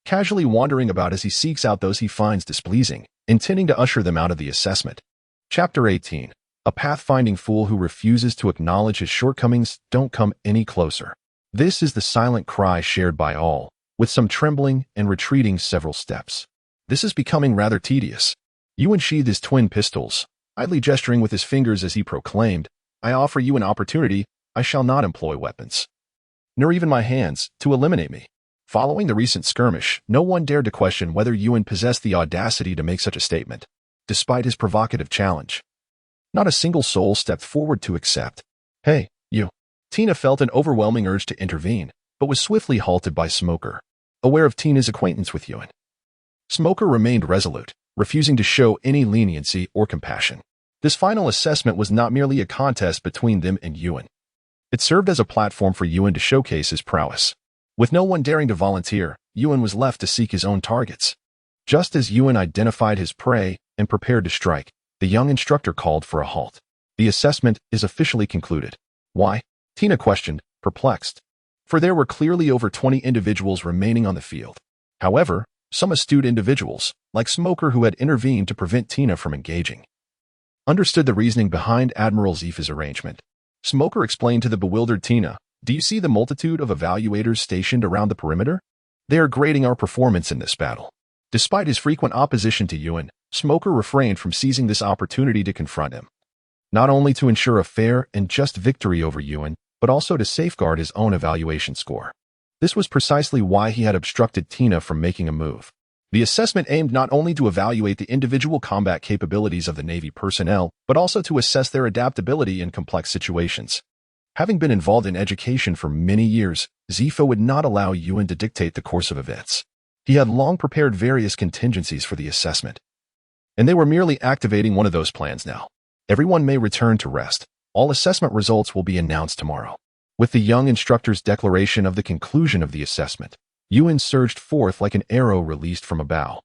casually wandering about as he seeks out those he finds displeasing, intending to usher them out of the assessment. Chapter 18. A pathfinding fool who refuses to acknowledge his shortcomings. Don't come any closer. This is the silent cry shared by all, with some trembling and retreating several steps. This is becoming rather tedious. Yiven sheathed his twin pistols, idly gesturing with his fingers as he proclaimed, I offer you an opportunity. I shall not employ weapons, nor even my hands, to eliminate me. Following the recent skirmish, no one dared to question whether Yiven possessed the audacity to make such a statement. Despite his provocative challenge, not a single soul stepped forward to accept. Hey, you. Tina felt an overwhelming urge to intervene, but was swiftly halted by Smoker, aware of Tina's acquaintance with Yiven. Smoker remained resolute, refusing to show any leniency or compassion. This final assessment was not merely a contest between them and Yiven. It served as a platform for Yiven to showcase his prowess. With no one daring to volunteer, Yiven was left to seek his own targets. Just as Yiven identified his prey and prepared to strike, the young instructor called for a halt. The assessment is officially concluded. Why? Tina questioned, perplexed. For there were clearly over 20 individuals remaining on the field. However, some astute individuals, like Smoker who had intervened to prevent Tina from engaging, understood the reasoning behind Admiral Zifa's arrangement. Smoker explained to the bewildered Tina, do you see the multitude of evaluators stationed around the perimeter? They are grading our performance in this battle. Despite his frequent opposition to Yiven, Smoker refrained from seizing this opportunity to confront him, not only to ensure a fair and just victory over Yiven, but also to safeguard his own evaluation score. This was precisely why he had obstructed Tina from making a move. The assessment aimed not only to evaluate the individual combat capabilities of the Navy personnel, but also to assess their adaptability in complex situations. Having been involved in education for many years, Zifa would not allow Yiven to dictate the course of events. He had long prepared various contingencies for the assessment, and they were merely activating one of those plans now. Everyone may return to rest. All assessment results will be announced tomorrow. With the young instructor's declaration of the conclusion of the assessment, Yiven surged forth like an arrow released from a bow,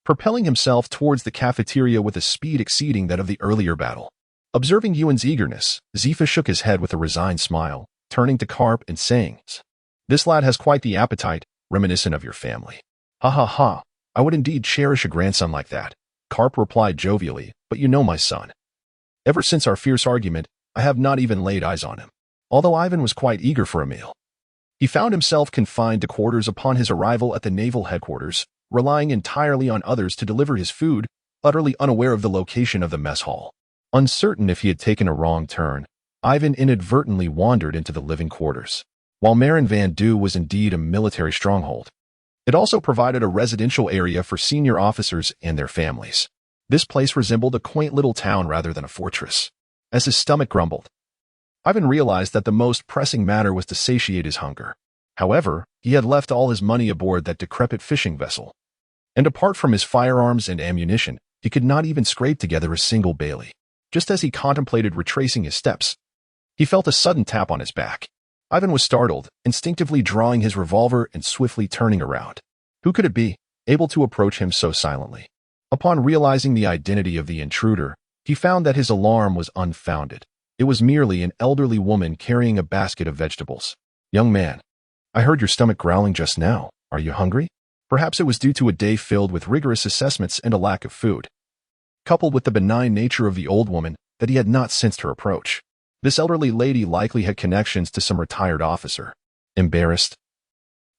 propelling himself towards the cafeteria with a speed exceeding that of the earlier battle. Observing Yiven's eagerness, Zifa shook his head with a resigned smile. turning to Carp and saying, "This lad has quite the appetite, reminiscent of your family." "Ha ha ha, I would indeed cherish a grandson like that," Carp replied jovially, "but you know my son. Ever since our fierce argument, I have not even laid eyes on him." Although Yiven was quite eager for a meal, he found himself confined to quarters upon his arrival at the naval headquarters, relying entirely on others to deliver his food, utterly unaware of the location of the mess hall. Uncertain if he had taken a wrong turn, Yiven inadvertently wandered into the living quarters. While Marineford was indeed a military stronghold, it also provided a residential area for senior officers and their families. This place resembled a quaint little town rather than a fortress. As his stomach grumbled, Yiven realized that the most pressing matter was to satiate his hunger. However, he had left all his money aboard that decrepit fishing vessel. And apart from his firearms and ammunition, he could not even scrape together a single bailee. Just as he contemplated retracing his steps, he felt a sudden tap on his back. Yiven was startled, instinctively drawing his revolver and swiftly turning around. Who could it be, able to approach him so silently? Upon realizing the identity of the intruder, he found that his alarm was unfounded. It was merely an elderly woman carrying a basket of vegetables. "Young man, I heard your stomach growling just now. Are you hungry?" Perhaps it was due to a day filled with rigorous assessments and a lack of food, coupled with the benign nature of the old woman, that he had not sensed her approach. This elderly lady likely had connections to some retired officer. Embarrassed,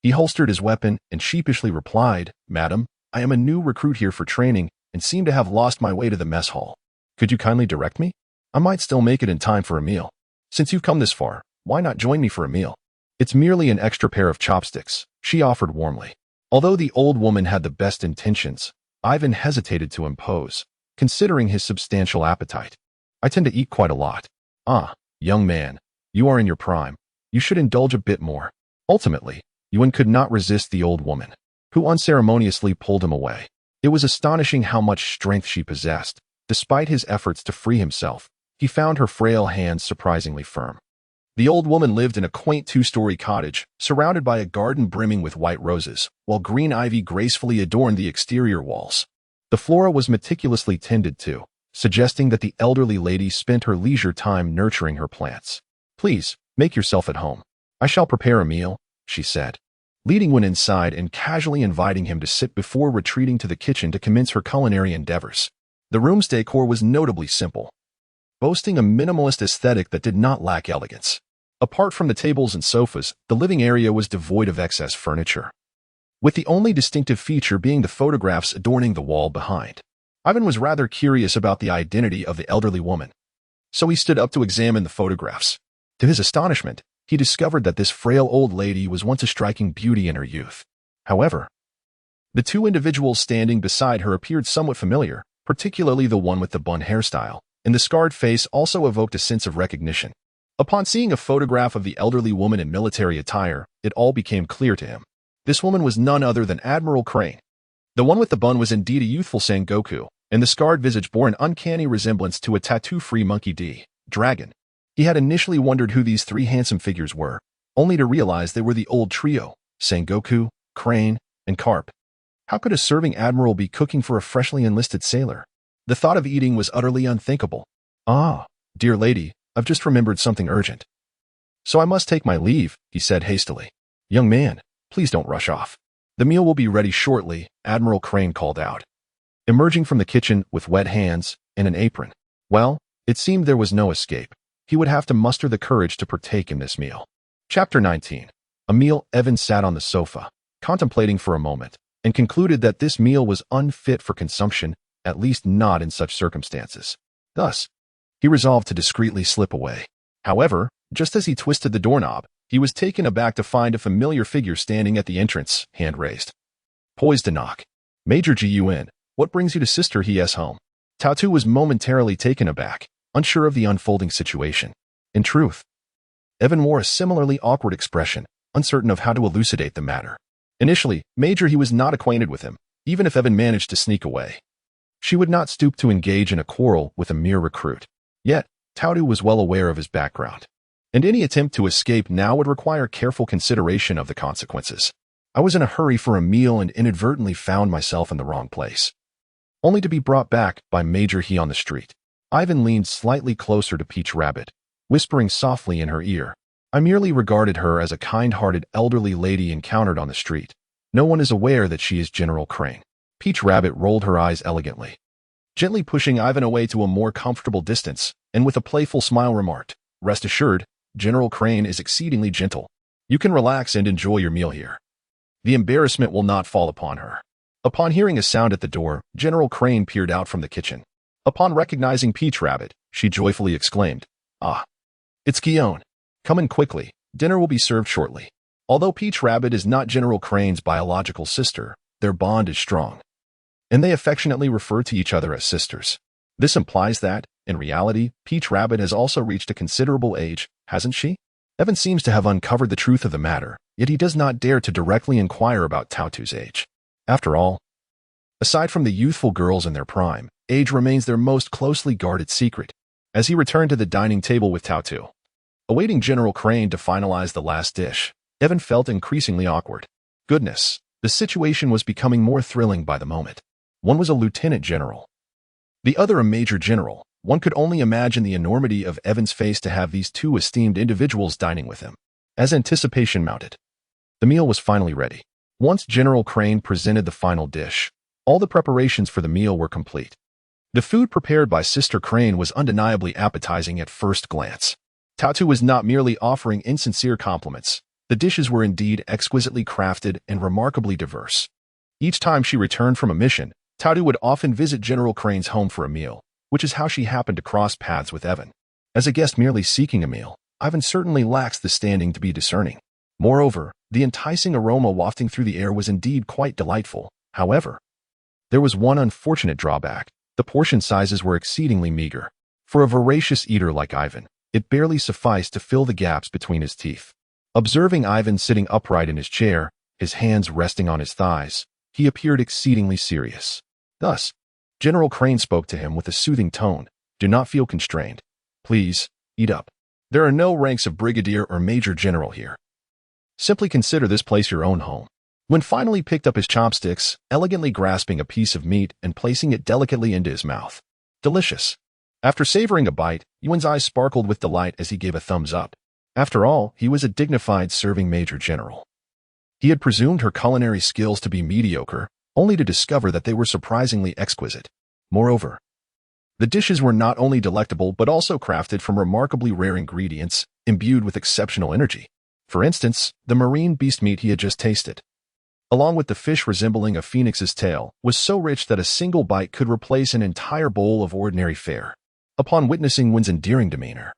he holstered his weapon and sheepishly replied, "Madam, I am a new recruit here for training and seem to have lost my way to the mess hall. Could you kindly direct me? I might still make it in time for a meal. Since you've come this far, why not join me for a meal?" "It's merely an extra pair of chopsticks," she offered warmly. Although the old woman had the best intentions, Yiven hesitated to impose, considering his substantial appetite. "I tend to eat quite a lot." "Ah, young man, you are in your prime. You should indulge a bit more." Ultimately, Yiven could not resist the old woman, who unceremoniously pulled him away. It was astonishing how much strength she possessed. Despite his efforts to free himself, he found her frail hands surprisingly firm. The old woman lived in a quaint two-story cottage, surrounded by a garden brimming with white roses, while green ivy gracefully adorned the exterior walls. The flora was meticulously tended to, suggesting that the elderly lady spent her leisure time nurturing her plants. "Please, make yourself at home. I shall prepare a meal," she said, leading Yiven inside and casually inviting him to sit before retreating to the kitchen to commence her culinary endeavors. The room's decor was notably simple, boasting a minimalist aesthetic that did not lack elegance. Apart from the tables and sofas, the living area was devoid of excess furniture, with the only distinctive feature being the photographs adorning the wall behind. Yiven was rather curious about the identity of the elderly woman, so he stood up to examine the photographs. To his astonishment, he discovered that this frail old lady was once a striking beauty in her youth. However, the two individuals standing beside her appeared somewhat familiar, particularly the one with the bun hairstyle, and the scarred face also evoked a sense of recognition. Upon seeing a photograph of the elderly woman in military attire, it all became clear to him. This woman was none other than Admiral Crane. The one with the bun was indeed a youthful Sengoku, and the scarred visage bore an uncanny resemblance to a tattoo-free monkey dragon. He had initially wondered who these three handsome figures were, only to realize they were the old trio, Sengoku, Crane, and Carp. How could a serving admiral be cooking for a freshly enlisted sailor? The thought of eating was utterly unthinkable. "Ah, dear lady, I've just remembered something urgent, so I must take my leave," he said hastily. "Young man, please don't rush off. The meal will be ready shortly," Admiral Crane called out, emerging from the kitchen with wet hands and an apron. Well, it seemed there was no escape. He would have to muster the courage to partake in this meal. Chapter 19. A meal. Yiven sat on the sofa, contemplating for a moment, and concluded that this meal was unfit for consumption, at least not in such circumstances. Thus, he resolved to discreetly slip away. However, just as he twisted the doorknob, he was taken aback to find a familiar figure standing at the entrance, hand raised, poised to knock. "Major Gun, what brings you to Sister He's home?" Tautu was momentarily taken aback, unsure of the unfolding situation. In truth, Yiven wore a similarly awkward expression, uncertain of how to elucidate the matter. Initially, Major He was not acquainted with him, even if Yiven managed to sneak away. She would not stoop to engage in a quarrel with a mere recruit. Yet, Tautu was well aware of his background, and any attempt to escape now would require careful consideration of the consequences. "I was in a hurry for a meal and inadvertently found myself in the wrong place," only to be brought back by Major He on the street. Yiven leaned slightly closer to Peach Rabbit, whispering softly in her ear, I merely regarded her as a kind-hearted elderly lady encountered on the street. No one is aware that she is General Crane. Peach Rabbit rolled her eyes elegantly, gently pushing Ivan away to a more comfortable distance, and with a playful smile remarked, "Rest assured, General Crane is exceedingly gentle. You can relax and enjoy your meal here. The embarrassment will not fall upon her." Upon hearing a sound at the door, General Crane peered out from the kitchen. Upon recognizing Peach Rabbit, she joyfully exclaimed, "Ah, it's Guillaume. Come in quickly, dinner will be served shortly." Although Peach Rabbit is not General Crane's biological sister, their bond is strong, and they affectionately refer to each other as sisters. This implies that, in reality, Peach Rabbit has also reached a considerable age, hasn't she? Evan seems to have uncovered the truth of the matter, yet he does not dare to directly inquire about Tautu's age. After all, aside from the youthful girls in their prime, age remains their most closely guarded secret. As he returned to the dining table with Tautu, awaiting General Crane to finalize the last dish, Evan felt increasingly awkward. Goodness, the situation was becoming more thrilling by the moment. One was a lieutenant general, the other a major general. One could only imagine the enormity of Evan's face to have these two esteemed individuals dining with him. As anticipation mounted, the meal was finally ready. Once General Crane presented the final dish, all the preparations for the meal were complete. The food prepared by Sister Crane was undeniably appetizing at first glance. Tautu was not merely offering insincere compliments. The dishes were indeed exquisitely crafted and remarkably diverse. Each time she returned from a mission, Tautu would often visit General Crane's home for a meal, which is how she happened to cross paths with Evan. As a guest merely seeking a meal, Ivan certainly lacks the standing to be discerning. Moreover, the enticing aroma wafting through the air was indeed quite delightful. However, there was one unfortunate drawback. The portion sizes were exceedingly meager. For a voracious eater like Ivan, it barely sufficed to fill the gaps between his teeth. Observing Ivan sitting upright in his chair, his hands resting on his thighs, he appeared exceedingly serious. Thus, General Crane spoke to him with a soothing tone. "Do not feel constrained. Please, eat up. There are no ranks of brigadier or major general here. Simply consider this place your own home." When finally picked up his chopsticks, elegantly grasping a piece of meat and placing it delicately into his mouth. Delicious. After savoring a bite, Yuan's eyes sparkled with delight as he gave a thumbs up. After all, he was a dignified serving major general. He had presumed her culinary skills to be mediocre, only to discover that they were surprisingly exquisite. Moreover, the dishes were not only delectable but also crafted from remarkably rare ingredients, imbued with exceptional energy. For instance, the marine beast meat he had just tasted, along with the fish resembling a phoenix's tail, was so rich that a single bite could replace an entire bowl of ordinary fare. Upon witnessing Wen's endearing demeanor,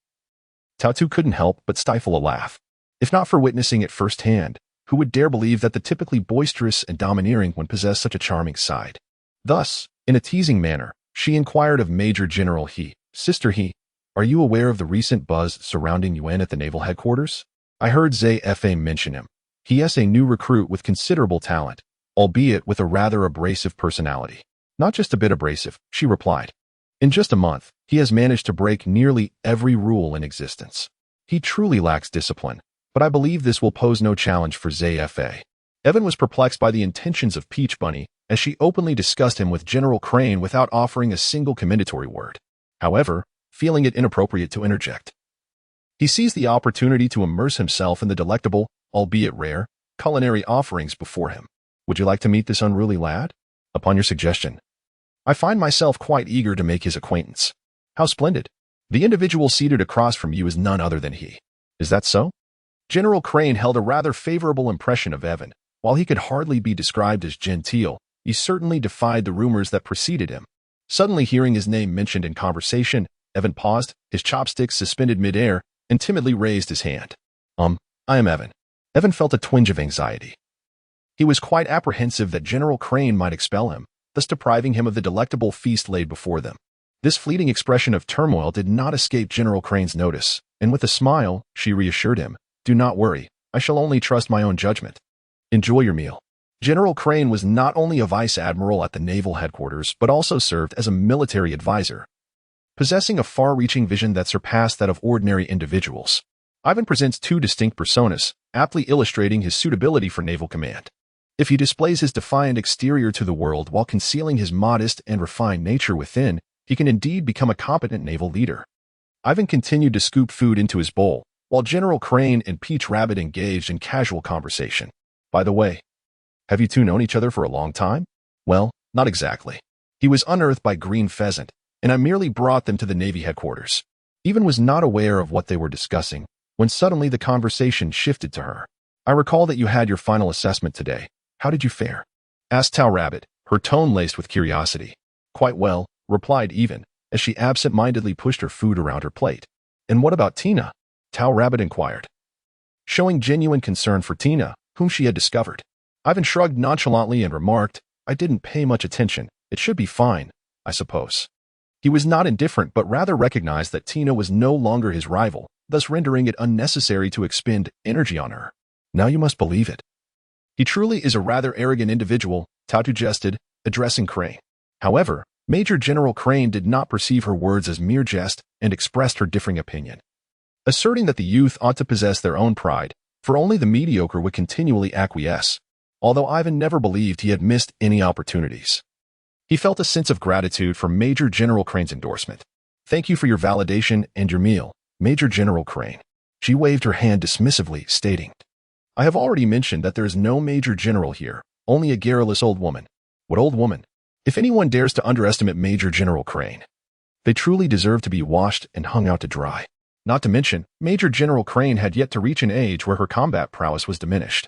Tautu couldn't help but stifle a laugh. If not for witnessing it firsthand, who would dare believe that the typically boisterous and domineering one possessed such a charming side? Thus, in a teasing manner, she inquired of Major General He, "Sister He, are you aware of the recent buzz surrounding Yuan at the naval headquarters? I heard ZFA mention him. He is a new recruit with considerable talent, albeit with a rather abrasive personality." "Not just a bit abrasive," she replied. "In just a month, he has managed to break nearly every rule in existence. He truly lacks discipline, but I believe this will pose no challenge for ZFA." Evan was perplexed by the intentions of Peach Bunny as she openly discussed him with General Crane without offering a single commendatory word. However, feeling it inappropriate to interject, he seized the opportunity to immerse himself in the delectable, albeit rare, culinary offerings before him. "Would you like to meet this unruly lad? Upon your suggestion, I find myself quite eager to make his acquaintance." "How splendid. The individual seated across from you is none other than he." "Is that so?" General Crane held a rather favorable impression of Evan. While he could hardly be described as genteel, he certainly defied the rumors that preceded him. Suddenly hearing his name mentioned in conversation, Evan paused, his chopsticks suspended midair, and timidly raised his hand. I am Evan." Evan felt a twinge of anxiety. He was quite apprehensive that General Crane might expel him, thus depriving him of the delectable feast laid before them. This fleeting expression of turmoil did not escape General Crane's notice, and with a smile, she reassured him, "Do not worry, I shall only trust my own judgment. Enjoy your meal." General Crane was not only a vice admiral at the naval headquarters, but also served as a military advisor, possessing a far-reaching vision that surpassed that of ordinary individuals. Ivan presents two distinct personas, aptly illustrating his suitability for naval command. If he displays his defiant exterior to the world while concealing his modest and refined nature within, he can indeed become a competent naval leader. Ivan continued to scoop food into his bowl, while General Crane and Peach Rabbit engaged in casual conversation. By the way, have you two known each other for a long time? Well, not exactly. He was unearthed by Green Pheasant, and I merely brought them to the Navy headquarters. Yiven was not aware of what they were discussing when suddenly the conversation shifted to her. I recall that you had your final assessment today. How did you fare? Asked Tao Rabbit, her tone laced with curiosity. Quite well, replied Yiven, as she absent-mindedly pushed her food around her plate. And what about Tina? Tao Rabbit inquired, showing genuine concern for Tina, whom she had discovered. Yiven shrugged nonchalantly and remarked, I didn't pay much attention. It should be fine, I suppose. He was not indifferent but rather recognized that Tina was no longer his rival, thus rendering it unnecessary to expend energy on her. Now you must believe it. He truly is a rather arrogant individual, Tao jested, addressing Crane. However, Major General Crane did not perceive her words as mere jest and expressed her differing opinion, asserting that the youth ought to possess their own pride, for only the mediocre would continually acquiesce, although Yiven never believed he had missed any opportunities. He felt a sense of gratitude for Major General Crane's endorsement. Thank you for your validation and your meal, Major General Crane. She waved her hand dismissively, stating, I have already mentioned that there is no Major General here, only a garrulous old woman. What old woman? If anyone dares to underestimate Major General Crane, they truly deserve to be washed and hung out to dry. Not to mention, Major General Crane had yet to reach an age where her combat prowess was diminished.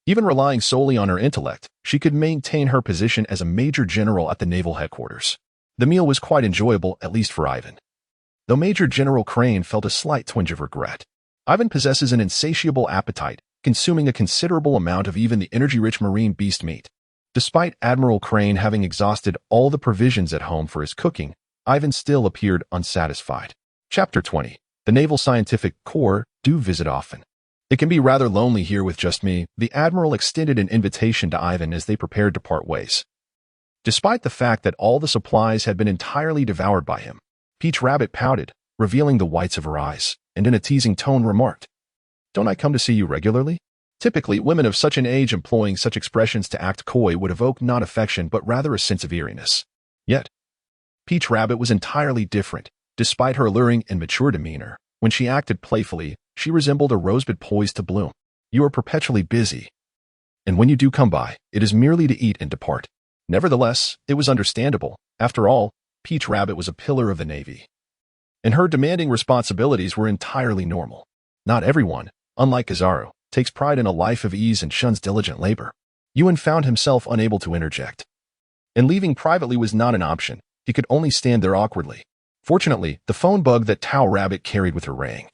Even relying solely on her intellect, she could maintain her position as a Major General at the naval headquarters. The meal was quite enjoyable, at least for Yiven. Though Major General Crane felt a slight twinge of regret. Yiven possesses an insatiable appetite, consuming a considerable amount of even the energy-rich marine beast meat. Despite Admiral Crane having exhausted all the provisions at home for his cooking, Yiven still appeared unsatisfied. Chapter 20. The Naval Scientific Corps do visit often. It can be rather lonely here with just me. The Admiral extended an invitation to Yiven as they prepared to part ways. Despite the fact that all the supplies had been entirely devoured by him, Peach Rabbit pouted, revealing the whites of her eyes, and in a teasing tone remarked, Don't I come to see you regularly? Typically, women of such an age employing such expressions to act coy would evoke not affection but rather a sense of eeriness. Yet, Peach Rabbit was entirely different. Despite her alluring and mature demeanor, when she acted playfully, she resembled a rosebud poised to bloom. You are perpetually busy, and when you do come by, it is merely to eat and depart. Nevertheless, it was understandable. After all, Peach Rabbit was a pillar of the Navy, and her demanding responsibilities were entirely normal. Not everyone, unlike Kizaru, takes pride in a life of ease and shuns diligent labor. Yiven found himself unable to interject, and leaving privately was not an option. He could only stand there awkwardly. Fortunately, the phone bug that Tao Rabbit carried with her rang,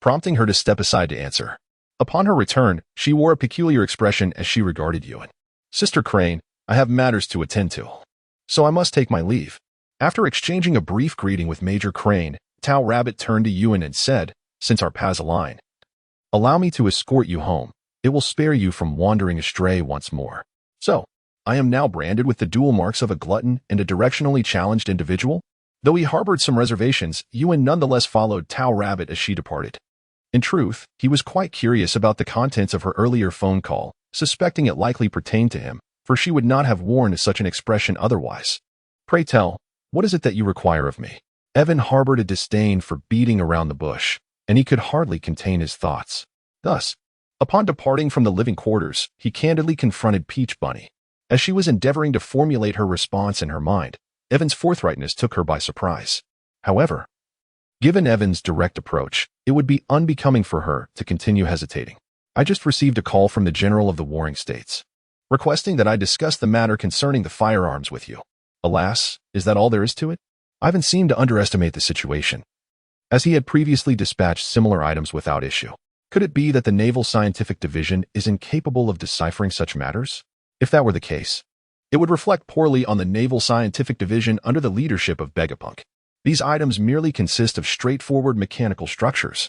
prompting her to step aside to answer. Upon her return, she wore a peculiar expression as she regarded Yiven. Sister Crane, I have matters to attend to, so I must take my leave. After exchanging a brief greeting with Major Crane, Tao Rabbit turned to Yiven and said, Since our paths align, allow me to escort you home. It will spare you from wandering astray once more. So, I am now branded with the dual marks of a glutton and a directionally challenged individual? Though he harbored some reservations, Yiven nonetheless followed Tao Rabbit as she departed. In truth, he was quite curious about the contents of her earlier phone call, suspecting it likely pertained to him, for she would not have worn such an expression otherwise. Pray tell, what is it that you require of me? Yiven harbored a disdain for beating around the bush, and he could hardly contain his thoughts. Thus, upon departing from the living quarters, he candidly confronted Peach Bunny. As she was endeavoring to formulate her response in her mind, Yiven's forthrightness took her by surprise. However, given Yiven's direct approach, it would be unbecoming for her to continue hesitating. I just received a call from the General of the Warring States, requesting that I discuss the matter concerning the firearms with you. Alas, is that all there is to it? Yiven seemed to underestimate the situation, as he had previously dispatched similar items without issue. Could it be that the Naval Scientific Division is incapable of deciphering such matters? If that were the case, it would reflect poorly on the Naval Scientific Division under the leadership of Vegapunk. These items merely consist of straightforward mechanical structures,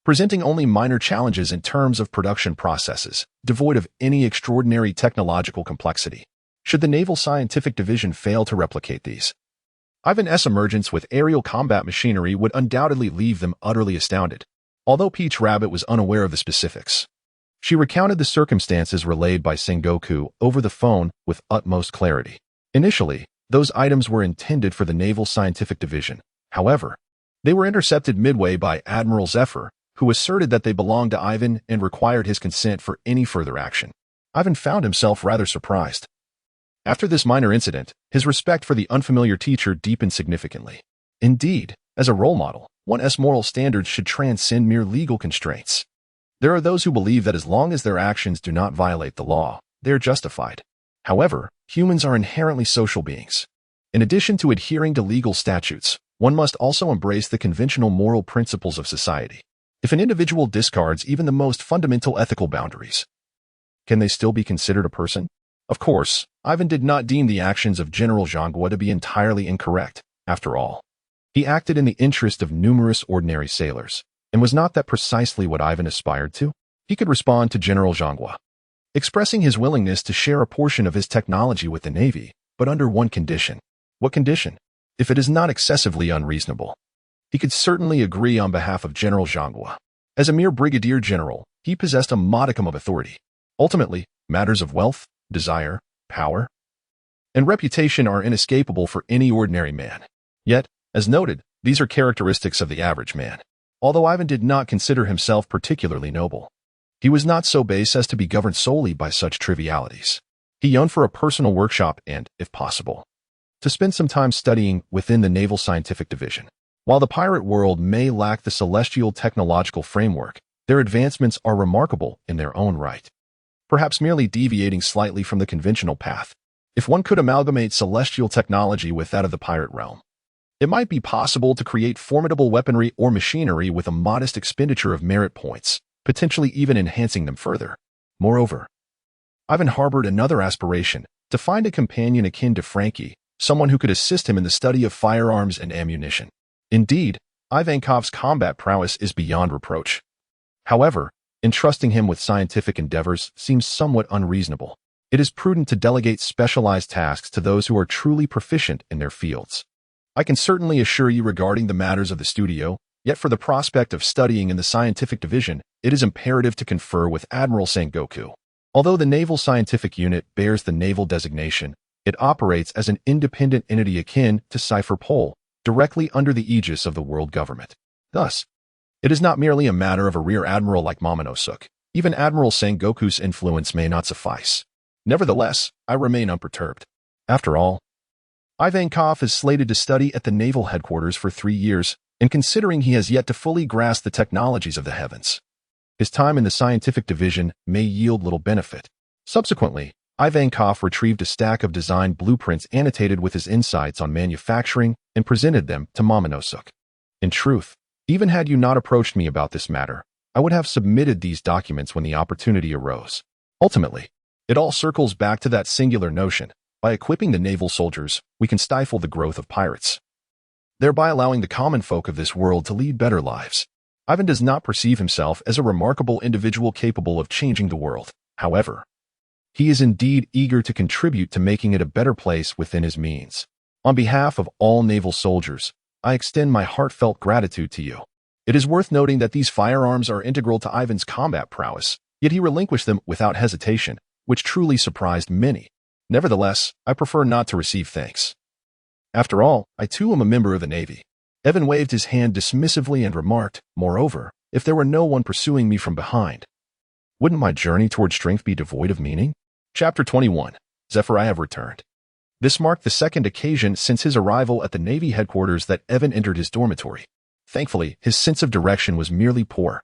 presenting only minor challenges in terms of production processes, devoid of any extraordinary technological complexity. Should the Naval Scientific Division fail to replicate these, Yiven's emergence with aerial combat machinery would undoubtedly leave them utterly astounded. Although Peach Rabbit was unaware of the specifics, she recounted the circumstances relayed by Sengoku over the phone with utmost clarity. Initially, those items were intended for the Naval Scientific Division. However, they were intercepted midway by Admiral Zephyr, who asserted that they belonged to Yiven and required his consent for any further action. Yiven found himself rather surprised. After this minor incident, his respect for the unfamiliar teacher deepened significantly. Indeed, as a role model, one's moral standards should transcend mere legal constraints. There are those who believe that as long as their actions do not violate the law, they are justified. However, humans are inherently social beings. In addition to adhering to legal statutes, one must also embrace the conventional moral principles of society. If an individual discards even the most fundamental ethical boundaries, can they still be considered a person? Of course, Yiven did not deem the actions of General Zhanghua to be entirely incorrect. After all, he acted in the interest of numerous ordinary sailors, and was not that precisely what Yiven aspired to? He could respond to General Zhanghua, expressing his willingness to share a portion of his technology with the Navy, but under one condition. What condition? If it is not excessively unreasonable. He could certainly agree on behalf of General Zhanghua. As a mere brigadier general, he possessed a modicum of authority. Ultimately, matters of wealth, desire, power, and reputation are inescapable for any ordinary man. Yet, as noted, these are characteristics of the average man. Although Yiven did not consider himself particularly noble, he was not so base as to be governed solely by such trivialities. He yearned for a personal workshop and, if possible, to spend some time studying within the Naval Scientific Division. While the pirate world may lack the celestial technological framework, their advancements are remarkable in their own right. Perhaps merely deviating slightly from the conventional path. If one could amalgamate celestial technology with that of the pirate realm, it might be possible to create formidable weaponry or machinery with a modest expenditure of merit points, potentially even enhancing them further. Moreover, Yiven harbored another aspiration, to find a companion akin to Frankie, someone who could assist him in the study of firearms and ammunition. Indeed, Ivankov's combat prowess is beyond reproach. However, entrusting him with scientific endeavors seems somewhat unreasonable. It is prudent to delegate specialized tasks to those who are truly proficient in their fields. I can certainly assure you regarding the matters of the studio, yet for the prospect of studying in the scientific division, it is imperative to confer with Admiral Sengoku. Although the Naval Scientific Unit bears the naval designation, it operates as an independent entity akin to Cipher Pol, directly under the aegis of the world government. Thus, it is not merely a matter of a rear admiral like Momonosuke. Even Admiral Sengoku's influence may not suffice. Nevertheless, I remain unperturbed. After all, Ivankov is slated to study at the naval headquarters for 3 years, and considering he has yet to fully grasp the technologies of the heavens, his time in the scientific division may yield little benefit. Subsequently, Ivankov retrieved a stack of design blueprints annotated with his insights on manufacturing and presented them to Momonosuke. In truth, even had you not approached me about this matter, I would have submitted these documents when the opportunity arose. Ultimately, it all circles back to that singular notion. By equipping the naval soldiers, we can stifle the growth of pirates, thereby allowing the common folk of this world to lead better lives. Yiven does not perceive himself as a remarkable individual capable of changing the world. However, he is indeed eager to contribute to making it a better place within his means. On behalf of all naval soldiers, I extend my heartfelt gratitude to you. It is worth noting that these firearms are integral to Yiven's combat prowess, yet he relinquished them without hesitation, which truly surprised many. Nevertheless, I prefer not to receive thanks. After all, I too am a member of the Navy. Evan waved his hand dismissively and remarked, moreover, if there were no one pursuing me from behind, wouldn't my journey toward strength be devoid of meaning? Chapter 21. Zephyriah returned. This marked the second occasion since his arrival at the Navy headquarters that Evan entered his dormitory. Thankfully, his sense of direction was merely poor,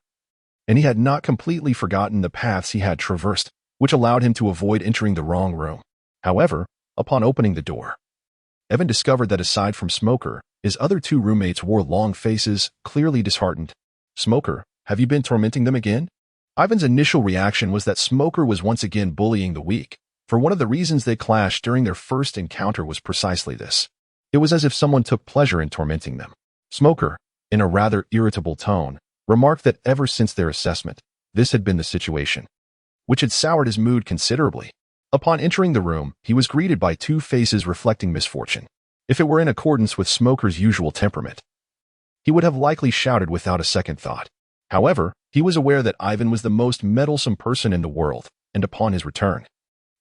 and he had not completely forgotten the paths he had traversed, which allowed him to avoid entering the wrong room. However, upon opening the door, Evan discovered that aside from Smoker, his other 2 roommates wore long faces, clearly disheartened. Smoker, have you been tormenting them again? Ivan's initial reaction was that Smoker was once again bullying the weak, for one of the reasons they clashed during their first encounter was precisely this. It was as if someone took pleasure in tormenting them. Smoker, in a rather irritable tone, remarked that ever since their assessment, this had been the situation, which had soured his mood considerably. Upon entering the room, he was greeted by 2 faces reflecting misfortune. If it were in accordance with Smoker's usual temperament, he would have likely shouted without a second thought. However, he was aware that Yiven was the most meddlesome person in the world, and upon his return,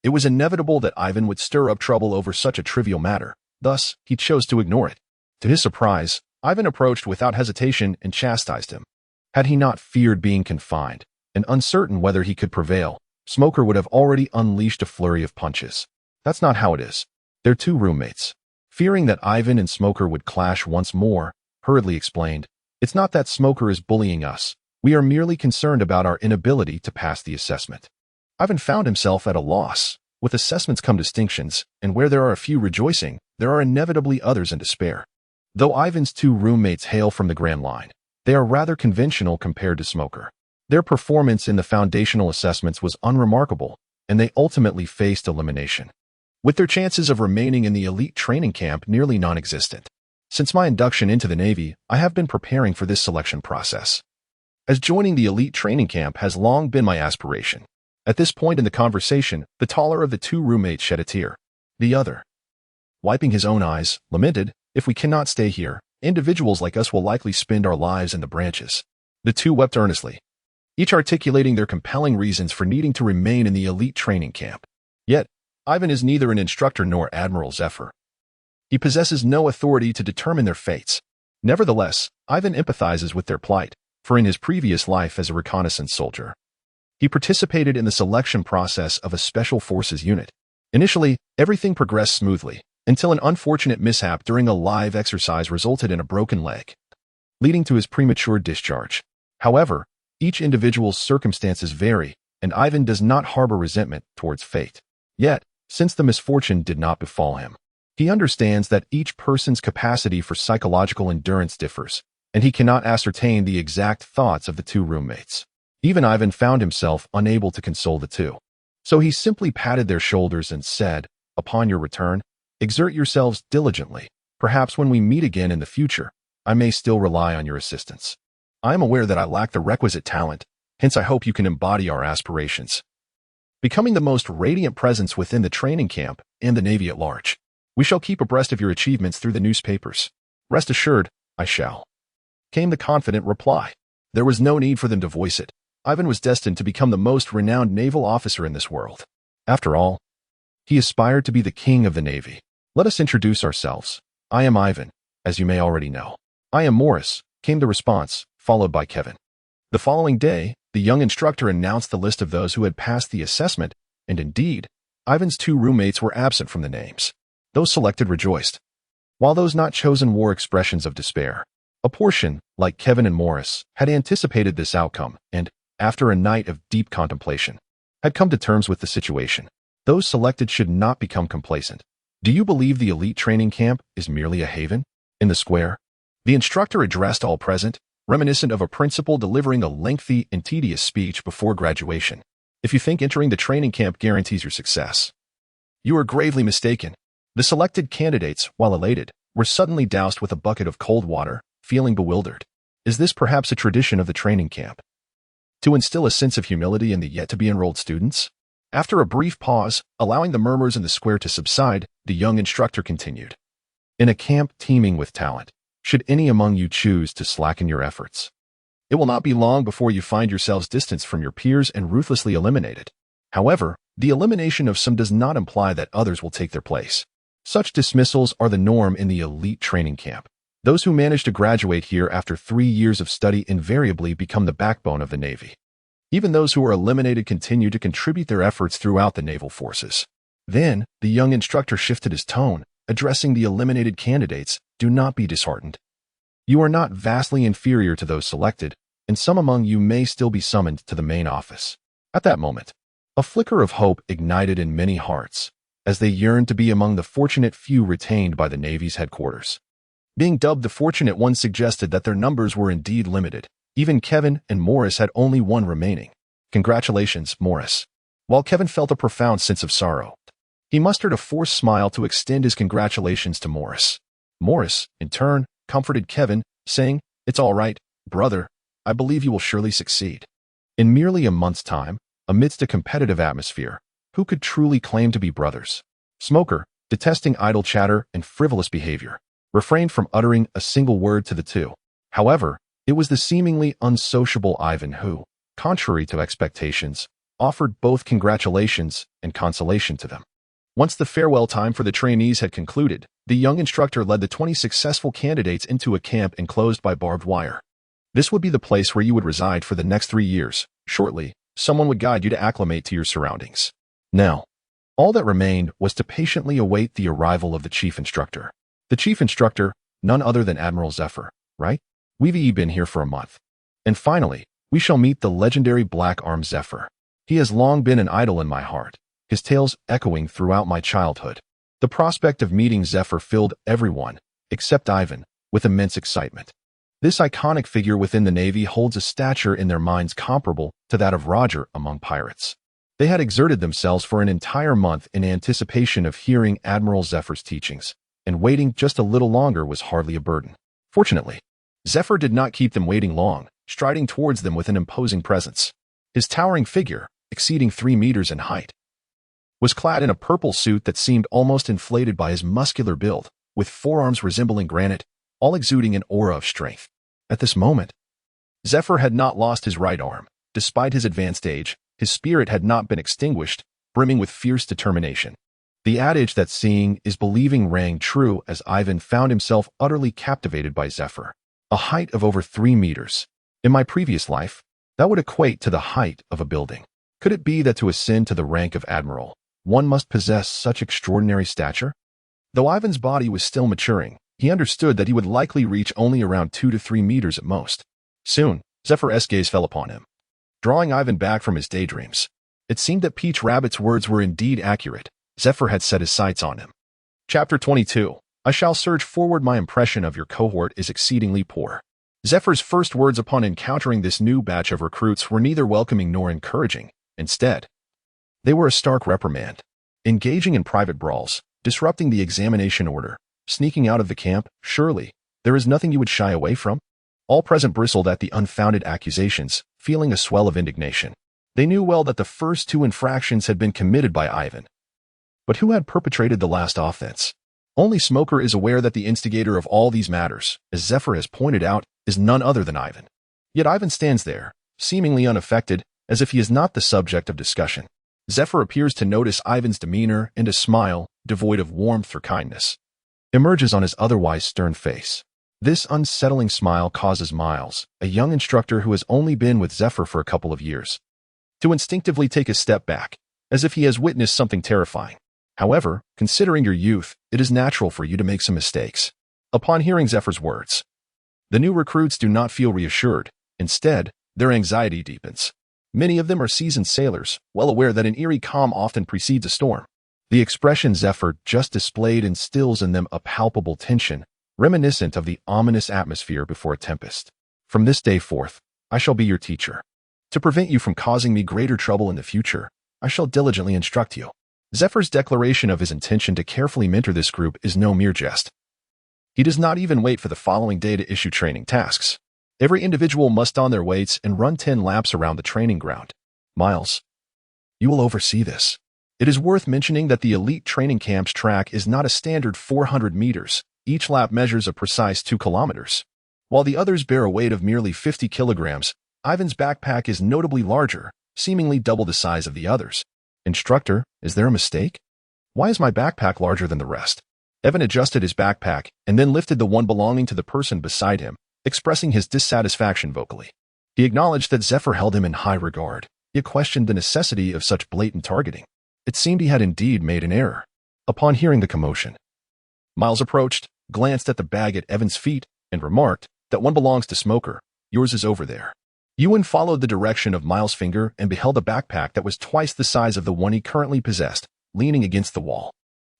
it was inevitable that Yiven would stir up trouble over such a trivial matter. Thus, he chose to ignore it. To his surprise, Yiven approached without hesitation and chastised him. Had he not feared being confined, and uncertain whether he could prevail, Smoker would have already unleashed a flurry of punches. That's not how it is. They're two roommates. Fearing that Yiven and Smoker would clash once more, hurriedly explained, "It's not that Smoker is bullying us. We are merely concerned about our inability to pass the assessment." Yiven found himself at a loss. With assessments come distinctions, and where there are a few rejoicing, there are inevitably others in despair. Though Yiven's two roommates hail from the Grand Line, they are rather conventional compared to Smoker. Their performance in the foundational assessments was unremarkable, and they ultimately faced elimination, with their chances of remaining in the elite training camp nearly non-existent. Since my induction into the Navy, I have been preparing for this selection process, as joining the elite training camp has long been my aspiration. At this point in the conversation, the taller of the two roommates shed a tear. The other, wiping his own eyes, lamented, "If we cannot stay here, individuals like us will likely spend our lives in the branches." The two wept earnestly, each articulating their compelling reasons for needing to remain in the elite training camp. Yet, Yiven is neither an instructor nor Admiral Zephyr. He possesses no authority to determine their fates. Nevertheless, Yiven empathizes with their plight, for in his previous life as a reconnaissance soldier, he participated in the selection process of a special forces unit. Initially, everything progressed smoothly, until an unfortunate mishap during a live exercise resulted in a broken leg, leading to his premature discharge. However, each individual's circumstances vary, and Yiven does not harbor resentment towards fate. Yet, since the misfortune did not befall him, he understands that each person's capacity for psychological endurance differs, and he cannot ascertain the exact thoughts of the two roommates. Even Yiven found himself unable to console the two. So he simply patted their shoulders and said, "Upon your return, exert yourselves diligently. Perhaps when we meet again in the future, I may still rely on your assistance. I am aware that I lack the requisite talent, hence I hope you can embody our aspirations, becoming the most radiant presence within the training camp and the Navy at large. We shall keep abreast of your achievements through the newspapers. Rest assured, I shall," came the confident reply. There was no need for them to voice it. Yiven was destined to become the most renowned naval officer in this world. After all, he aspired to be the king of the Navy. Let us introduce ourselves. I am Yiven, as you may already know. I am Morris, came the response, followed by Kevin. The following day, the young instructor announced the list of those who had passed the assessment, and indeed, Yiven's two roommates were absent from the names. Those selected rejoiced, while those not chosen wore expressions of despair. A portion, like Kevin and Morris, had anticipated this outcome and, after a night of deep contemplation, had come to terms with the situation. Those selected should not become complacent. "Do you believe the elite training camp is merely a haven?" In the square, the instructor addressed all present, reminiscent of a principal delivering a lengthy and tedious speech before graduation. "If you think entering the training camp guarantees your success, you are gravely mistaken." The selected candidates, while elated, were suddenly doused with a bucket of cold water, feeling bewildered. Is this perhaps a tradition of the training camp, to instill a sense of humility in the yet-to-be-enrolled students? After a brief pause, allowing the murmurs in the square to subside, the young instructor continued. "In a camp teeming with talent, should any among you choose to slacken your efforts, it will not be long before you find yourselves distanced from your peers and ruthlessly eliminated. However, the elimination of some does not imply that others will take their place. Such dismissals are the norm in the elite training camp. Those who manage to graduate here after 3 years of study invariably become the backbone of the Navy. Even those who are eliminated continue to contribute their efforts throughout the naval forces." Then, the young instructor shifted his tone, addressing the eliminated candidates. "Do not be disheartened. You are not vastly inferior to those selected, and some among you may still be summoned to the main office." At that moment, a flicker of hope ignited in many hearts, as they yearned to be among the fortunate few retained by the Navy's headquarters. Being dubbed the fortunate ones suggested that their numbers were indeed limited. Even Kevin and Morris had only one remaining. "Congratulations, Morris." While Kevin felt a profound sense of sorrow, he mustered a forced smile to extend his congratulations to Morris. Morris, in turn, comforted Kevin, saying, "It's all right, brother. I believe you will surely succeed." In merely a month's time, amidst a competitive atmosphere, who could truly claim to be brothers? Smoker, detesting idle chatter and frivolous behavior, refrained from uttering a single word to the two. However, it was the seemingly unsociable Yiven who, contrary to expectations, offered both congratulations and consolation to them. Once the farewell time for the trainees had concluded, the young instructor led the 20 successful candidates into a camp enclosed by barbed wire. This would be the place where you would reside for the next 3 years. Shortly, someone would guide you to acclimate to your surroundings. Now, all that remained was to patiently await the arrival of the chief instructor. The chief instructor, none other than Admiral Zephyr, right? We've been here for a month. And finally, we shall meet the legendary Black Arm Zephyr. He has long been an idol in my heart, his tales echoing throughout my childhood. The prospect of meeting Zephyr filled everyone, except Yiven, with immense excitement. This iconic figure within the Navy holds a stature in their minds comparable to that of Roger among pirates. They had exerted themselves for an entire month in anticipation of hearing Admiral Zephyr's teachings, and waiting just a little longer was hardly a burden. Fortunately, Zephyr did not keep them waiting long, striding towards them with an imposing presence. His towering figure, exceeding 3 meters in height, was clad in a purple suit that seemed almost inflated by his muscular build, with forearms resembling granite, all exuding an aura of strength. At this moment, Zephyr had not lost his right arm. Despite his advanced age, his spirit had not been extinguished, brimming with fierce determination. The adage that seeing is believing rang true as Yiven found himself utterly captivated by Zephyr. A height of over 3 meters. In my previous life, that would equate to the height of a building. Could it be that to ascend to the rank of admiral, one must possess such extraordinary stature? Though Yiven's body was still maturing, he understood that he would likely reach only around 2 to 3 meters at most. Soon, Zephyr's gaze fell upon him, drawing Yiven back from his daydreams. It seemed that Peach Rabbit's words were indeed accurate. Zephyr had set his sights on him. Chapter 22. I shall surge forward. My impression of your cohort is exceedingly poor. Zephyr's first words upon encountering this new batch of recruits were neither welcoming nor encouraging. Instead, they were a stark reprimand. Engaging in private brawls, disrupting the examination order, sneaking out of the camp, surely, there is nothing you would shy away from? All present bristled at the unfounded accusations, feeling a swell of indignation. They knew well that the first 2 infractions had been committed by Yiven. But who had perpetrated the last offense? Only Smoker is aware that the instigator of all these matters, as Zephyr has pointed out, is none other than Yiven. Yet Yiven stands there, seemingly unaffected, as if he is not the subject of discussion. Zephyr appears to notice Yiven's demeanor, and a smile, devoid of warmth or kindness, emerges on his otherwise stern face. This unsettling smile causes Miles, a young instructor who has only been with Zephyr for a couple of years, to instinctively take a step back, as if he has witnessed something terrifying. However, considering your youth, it is natural for you to make some mistakes. Upon hearing Zephyr's words, the new recruits do not feel reassured. Instead, their anxiety deepens. Many of them are seasoned sailors, well aware that an eerie calm often precedes a storm. The expression Zephyr just displayed instills in them a palpable tension, reminiscent of the ominous atmosphere before a tempest. From this day forth, I shall be your teacher. To prevent you from causing me greater trouble in the future, I shall diligently instruct you. Zephyr's declaration of his intention to carefully mentor this group is no mere jest. He does not even wait for the following day to issue training tasks. Every individual must don their weights and run 10 laps around the training ground. Miles, you will oversee this. It is worth mentioning that the elite training camp's track is not a standard 400 meters. Each lap measures a precise 2 kilometers. While the others bear a weight of merely 50 kilograms, Yiven's backpack is notably larger, seemingly double the size of the others. Instructor, is there a mistake? Why is my backpack larger than the rest? Evan adjusted his backpack and then lifted the one belonging to the person beside him, expressing his dissatisfaction vocally. He acknowledged that Zephyr held him in high regard, yet questioned the necessity of such blatant targeting. It seemed he had indeed made an error. Upon hearing the commotion, Miles approached, glanced at the bag at Evan's feet, and remarked, "That one belongs to Smoker. Yours is over there." Ewan followed the direction of Miles' finger and beheld a backpack that was twice the size of the one he currently possessed, leaning against the wall.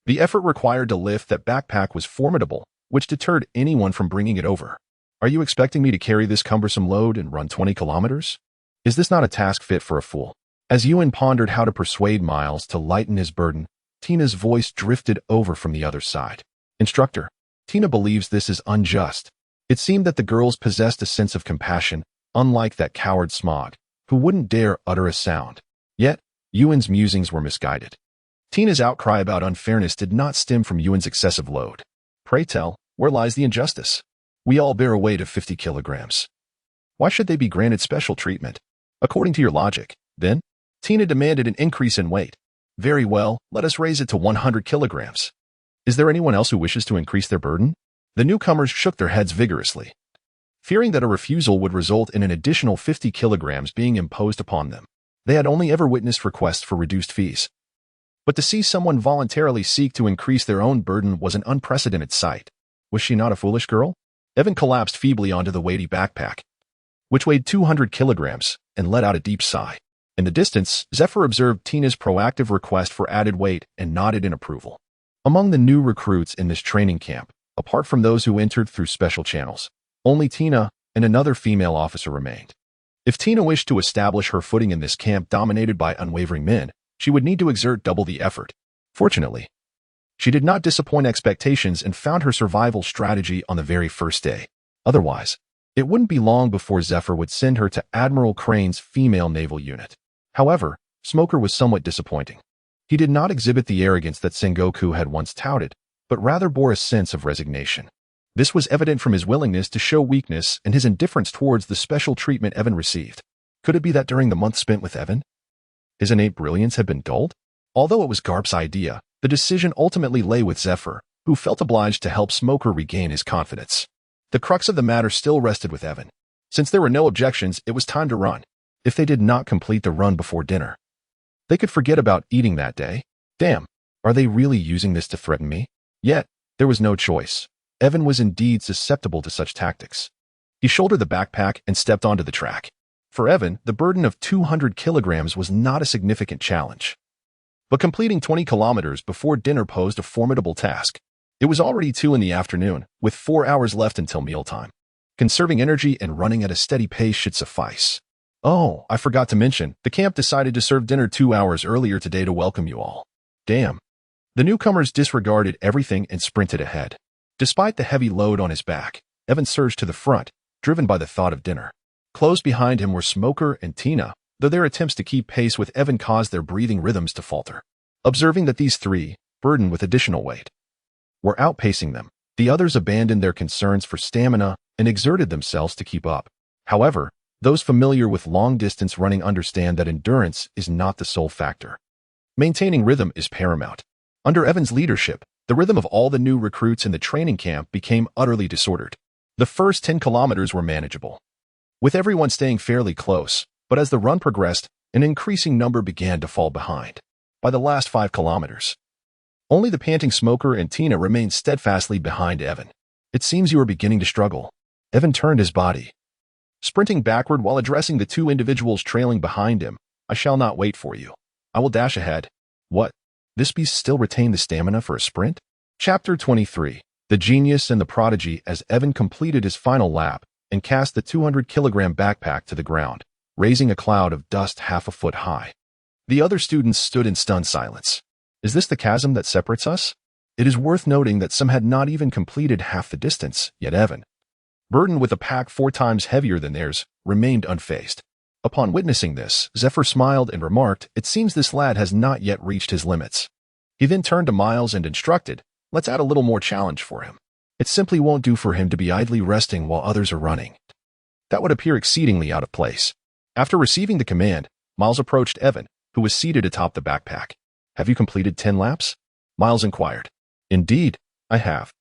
The effort required to lift that backpack was formidable, which deterred anyone from bringing it over. "Are you expecting me to carry this cumbersome load and run 20 kilometers? Is this not a task fit for a fool?" As Ewan pondered how to persuade Miles to lighten his burden, Tina's voice drifted over from the other side. "Instructor, Tina believes this is unjust." It seemed that the girls possessed a sense of compassion, unlike that coward Smog, who wouldn't dare utter a sound. Yet, Ewan's musings were misguided. Tina's outcry about unfairness did not stem from Ewan's excessive load. "Pray tell, where lies the injustice? We all bear a weight of 50 kilograms. Why should they be granted special treatment? According to your logic, then?" Tina demanded an increase in weight. "Very well, let us raise it to 100 kilograms. Is there anyone else who wishes to increase their burden?" The newcomers shook their heads vigorously. fearing that a refusal would result in an additional 50 kilograms being imposed upon them. They had only ever witnessed requests for reduced fees. But to see someone voluntarily seek to increase their own burden was an unprecedented sight. Was she not a foolish girl? Evan collapsed feebly onto the weighty backpack, which weighed 200 kilograms, and let out a deep sigh. In the distance, Zephyr observed Tina's proactive request for added weight and nodded in approval. Among the new recruits in this training camp, apart from those who entered through special channels, only Tina and another female officer remained. If Tina wished to establish her footing in this camp dominated by unwavering men, she would need to exert double the effort. Fortunately, she did not disappoint expectations and found her survival strategy on the very first day. Otherwise, it wouldn't be long before Zephyr would send her to Admiral Crane's female naval unit. However, Smoker was somewhat disappointing. He did not exhibit the arrogance that Sengoku had once touted, but rather bore a sense of resignation. This was evident from his willingness to show weakness and his indifference towards the special treatment Evan received. Could it be that during the month spent with Evan, his innate brilliance had been dulled? Although it was Garp's idea, the decision ultimately lay with Zephyr, who felt obliged to help Smoker regain his confidence. The crux of the matter still rested with Evan. Since there were no objections, it was time to run. If they did not complete the run before dinner, they could forget about eating that day. Damn, are they really using this to threaten me? Yet, there was no choice. Evan was indeed susceptible to such tactics. He shouldered the backpack and stepped onto the track. For Evan, the burden of 200 kilograms was not a significant challenge. But completing 20 kilometers before dinner posed a formidable task. It was already 2 in the afternoon, with 4 hours left until mealtime. Conserving energy and running at a steady pace should suffice. Oh, I forgot to mention, the camp decided to serve dinner 2 hours earlier today to welcome you all. Damn. The newcomers disregarded everything and sprinted ahead. Despite the heavy load on his back, Evan surged to the front, driven by the thought of dinner. Close behind him were Smoker and Tina, though their attempts to keep pace with Evan caused their breathing rhythms to falter. Observing that these three, burdened with additional weight, were outpacing them, the others abandoned their concerns for stamina and exerted themselves to keep up. However, those familiar with long-distance running understand that endurance is not the sole factor. Maintaining rhythm is paramount. Under Evan's leadership, the rhythm of all the new recruits in the training camp became utterly disordered. The first 10 kilometers were manageable, with everyone staying fairly close, but as the run progressed, an increasing number began to fall behind. By the last 5 kilometers, only the panting Smoker and Tina remained steadfastly behind Evan. It seems you are beginning to struggle. Evan turned his body, sprinting backward while addressing the 2 individuals trailing behind him. I shall not wait for you. I will dash ahead. What? This beast still retained the stamina for a sprint? Chapter 23. The Genius and the Prodigy. As Evan completed his final lap and cast the 200-kilogram backpack to the ground, raising a cloud of dust half a foot high. The other students stood in stunned silence. Is this the chasm that separates us? It is worth noting that some had not even completed half the distance, yet Evan, burdened with a pack 4 times heavier than theirs, remained unfazed. Upon witnessing this, Zephyr smiled and remarked, "It seems this lad has not yet reached his limits." He then turned to Miles and instructed, "Let's add a little more challenge for him. It simply won't do for him to be idly resting while others are running. That would appear exceedingly out of place." After receiving the command, Miles approached Evan, who was seated atop the backpack. "Have you completed 10 laps?" Miles inquired. "Indeed, I have."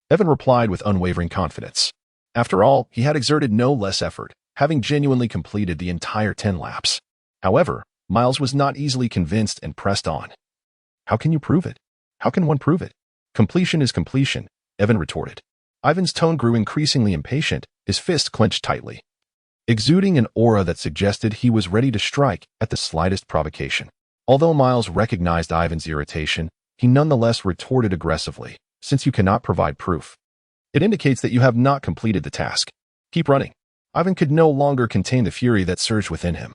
Evan replied with unwavering confidence. After all, he had exerted no less effort, having genuinely completed the entire 10 laps. However, Miles was not easily convinced and pressed on. "How can you prove it? How can one prove it?" "Completion is completion," Evan retorted. Ivan's tone grew increasingly impatient, his fist clenched tightly, exuding an aura that suggested he was ready to strike at the slightest provocation. Although Miles recognized Ivan's irritation, he nonetheless retorted aggressively, "Since you cannot provide proof, it indicates that you have not completed the task. Keep running." Ivan could no longer contain the fury that surged within him.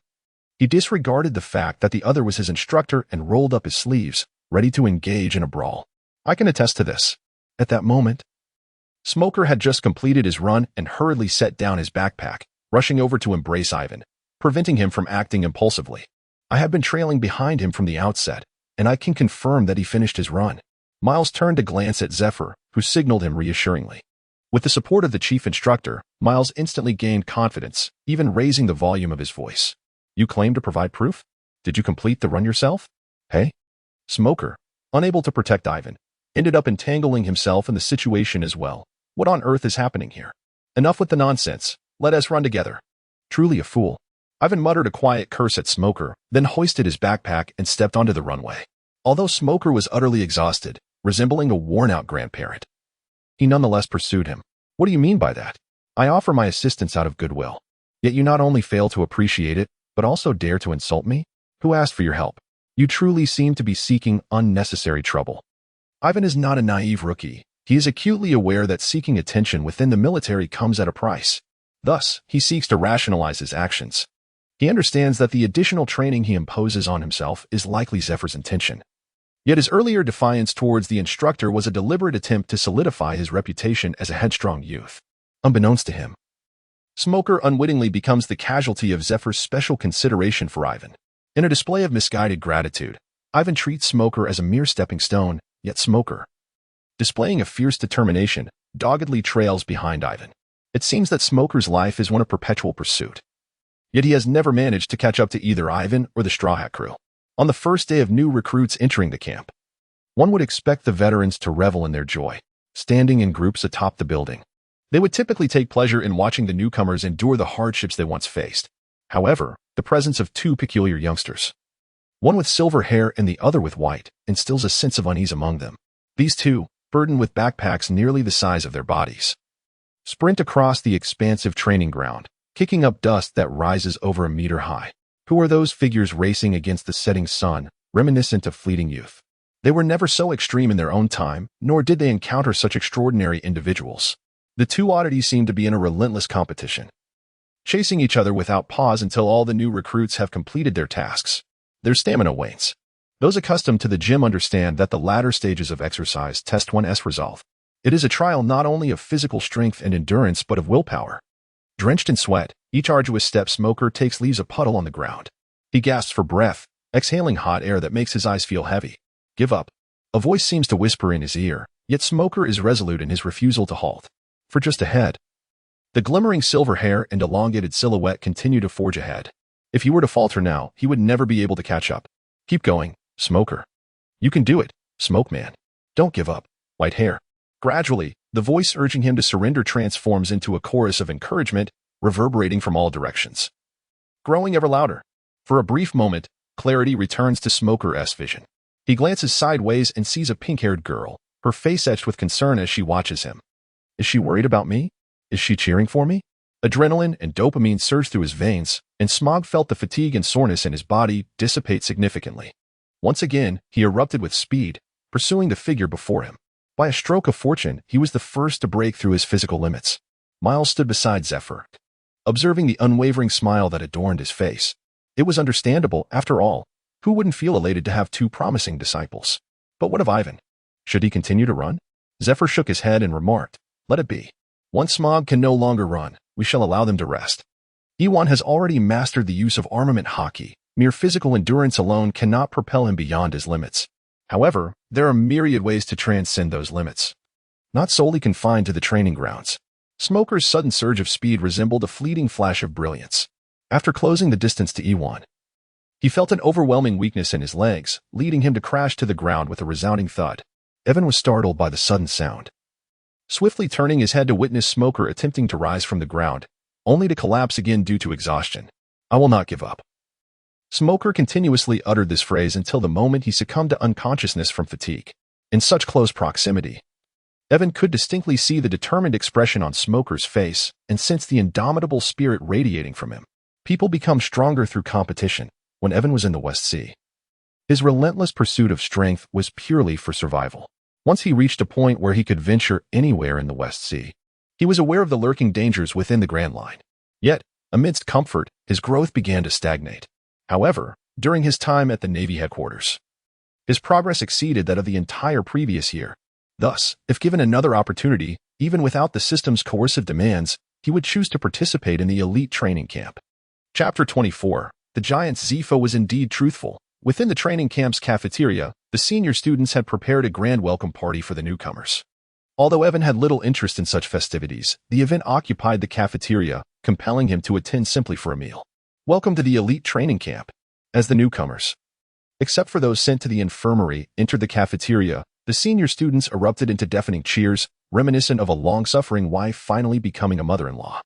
He disregarded the fact that the other was his instructor and rolled up his sleeves, ready to engage in a brawl. "I can attest to this." At that moment, Smoker had just completed his run and hurriedly set down his backpack, rushing over to embrace Ivan, preventing him from acting impulsively. "I have been trailing behind him from the outset, and I can confirm that he finished his run." Miles turned to glance at Zephyr, who signaled him reassuringly. With the support of the chief instructor, Miles instantly gained confidence, even raising the volume of his voice. "You claim to provide proof? Did you complete the run yourself?" "Hey?" Smoker, unable to protect Ivan, ended up entangling himself in the situation as well. "What on earth is happening here?" Enough with the nonsense. Let us run together. Truly a fool. Ivan muttered a quiet curse at Smoker, then hoisted his backpack and stepped onto the runway. Although Smoker was utterly exhausted, resembling a worn-out grandparent, he nonetheless pursued him. What do you mean by that? I offer my assistance out of goodwill. Yet you not only fail to appreciate it, but also dare to insult me? Who asked for your help? You truly seem to be seeking unnecessary trouble. Ivan is not a naive rookie. He is acutely aware that seeking attention within the military comes at a price. Thus, he seeks to rationalize his actions. He understands that the additional training he imposes on himself is likely Zephyr's intention. Yet his earlier defiance towards the instructor was a deliberate attempt to solidify his reputation as a headstrong youth. Unbeknownst to him, Smoker unwittingly becomes the casualty of Zephyr's special consideration for Ivan. In a display of misguided gratitude, Ivan treats Smoker as a mere stepping stone, yet Smoker, displaying a fierce determination, doggedly trails behind Ivan. It seems that Smoker's life is one of perpetual pursuit. Yet he has never managed to catch up to either Ivan or the Straw Hat crew. On the first day of new recruits entering the camp, one would expect the veterans to revel in their joy, standing in groups atop the building. They would typically take pleasure in watching the newcomers endure the hardships they once faced. However, the presence of two peculiar youngsters, one with silver hair and the other with white, instills a sense of unease among them. These two, burdened with backpacks nearly the size of their bodies, sprint across the expansive training ground, kicking up dust that rises over a meter high. Who are those figures racing against the setting sun, reminiscent of fleeting youth? They were never so extreme in their own time, nor did they encounter such extraordinary individuals. The two oddities seem to be in a relentless competition, chasing each other without pause until all the new recruits have completed their tasks. Their stamina wanes. Those accustomed to the gym understand that the latter stages of exercise test one's resolve. It is a trial not only of physical strength and endurance but of willpower. Drenched in sweat, each arduous step Smoker takes leaves a puddle on the ground. He gasps for breath, exhaling hot air that makes his eyes feel heavy. Give up. A voice seems to whisper in his ear, yet Smoker is resolute in his refusal to halt. For just ahead, the glimmering silver hair and elongated silhouette continue to forge ahead. If he were to falter now, he would never be able to catch up. Keep going, Smoker. You can do it, Smoke Man. Don't give up. White hair. Gradually, the voice urging him to surrender transforms into a chorus of encouragement, reverberating from all directions, growing ever louder. For a brief moment, clarity returns to Smoker's vision. He glances sideways and sees a pink-haired girl, her face etched with concern as she watches him. Is she worried about me? Is she cheering for me? Adrenaline and dopamine surged through his veins, and Smog felt the fatigue and soreness in his body dissipate significantly. Once again, he erupted with speed, pursuing the figure before him. By a stroke of fortune, he was the first to break through his physical limits. Miles stood beside Zephyr, observing the unwavering smile that adorned his face. It was understandable, after all. Who wouldn't feel elated to have two promising disciples? But what of Ivan? Should he continue to run? Zephyr shook his head and remarked, "Let it be. Once Smog can no longer run, we shall allow them to rest." Yiven has already mastered the use of armament Haki. Mere physical endurance alone cannot propel him beyond his limits. However, there are myriad ways to transcend those limits, not solely confined to the training grounds. Smoker's sudden surge of speed resembled a fleeting flash of brilliance. After closing the distance to Yiven, he felt an overwhelming weakness in his legs, leading him to crash to the ground with a resounding thud. Evan was startled by the sudden sound, swiftly turning his head to witness Smoker attempting to rise from the ground, only to collapse again due to exhaustion. "I will not give up." Smoker continuously uttered this phrase until the moment he succumbed to unconsciousness from fatigue. In such close proximity, Evan could distinctly see the determined expression on Smoker's face and sense the indomitable spirit radiating from him. People become stronger through competition. When Evan was in the West Sea, his relentless pursuit of strength was purely for survival. Once he reached a point where he could venture anywhere in the West Sea, he was aware of the lurking dangers within the Grand Line. Yet, amidst comfort, his growth began to stagnate. However, during his time at the Navy headquarters, his progress exceeded that of the entire previous year. Thus, if given another opportunity, even without the system's coercive demands, he would choose to participate in the elite training camp. Chapter 24. The giant Zepho was indeed truthful. Within the training camp's cafeteria, the senior students had prepared a grand welcome party for the newcomers. Although Evan had little interest in such festivities, the event occupied the cafeteria, compelling him to attend simply for a meal. Welcome to the elite training camp. As the newcomers, except for those sent to the infirmary, entered the cafeteria, the senior students erupted into deafening cheers, reminiscent of a long-suffering wife finally becoming a mother-in-law.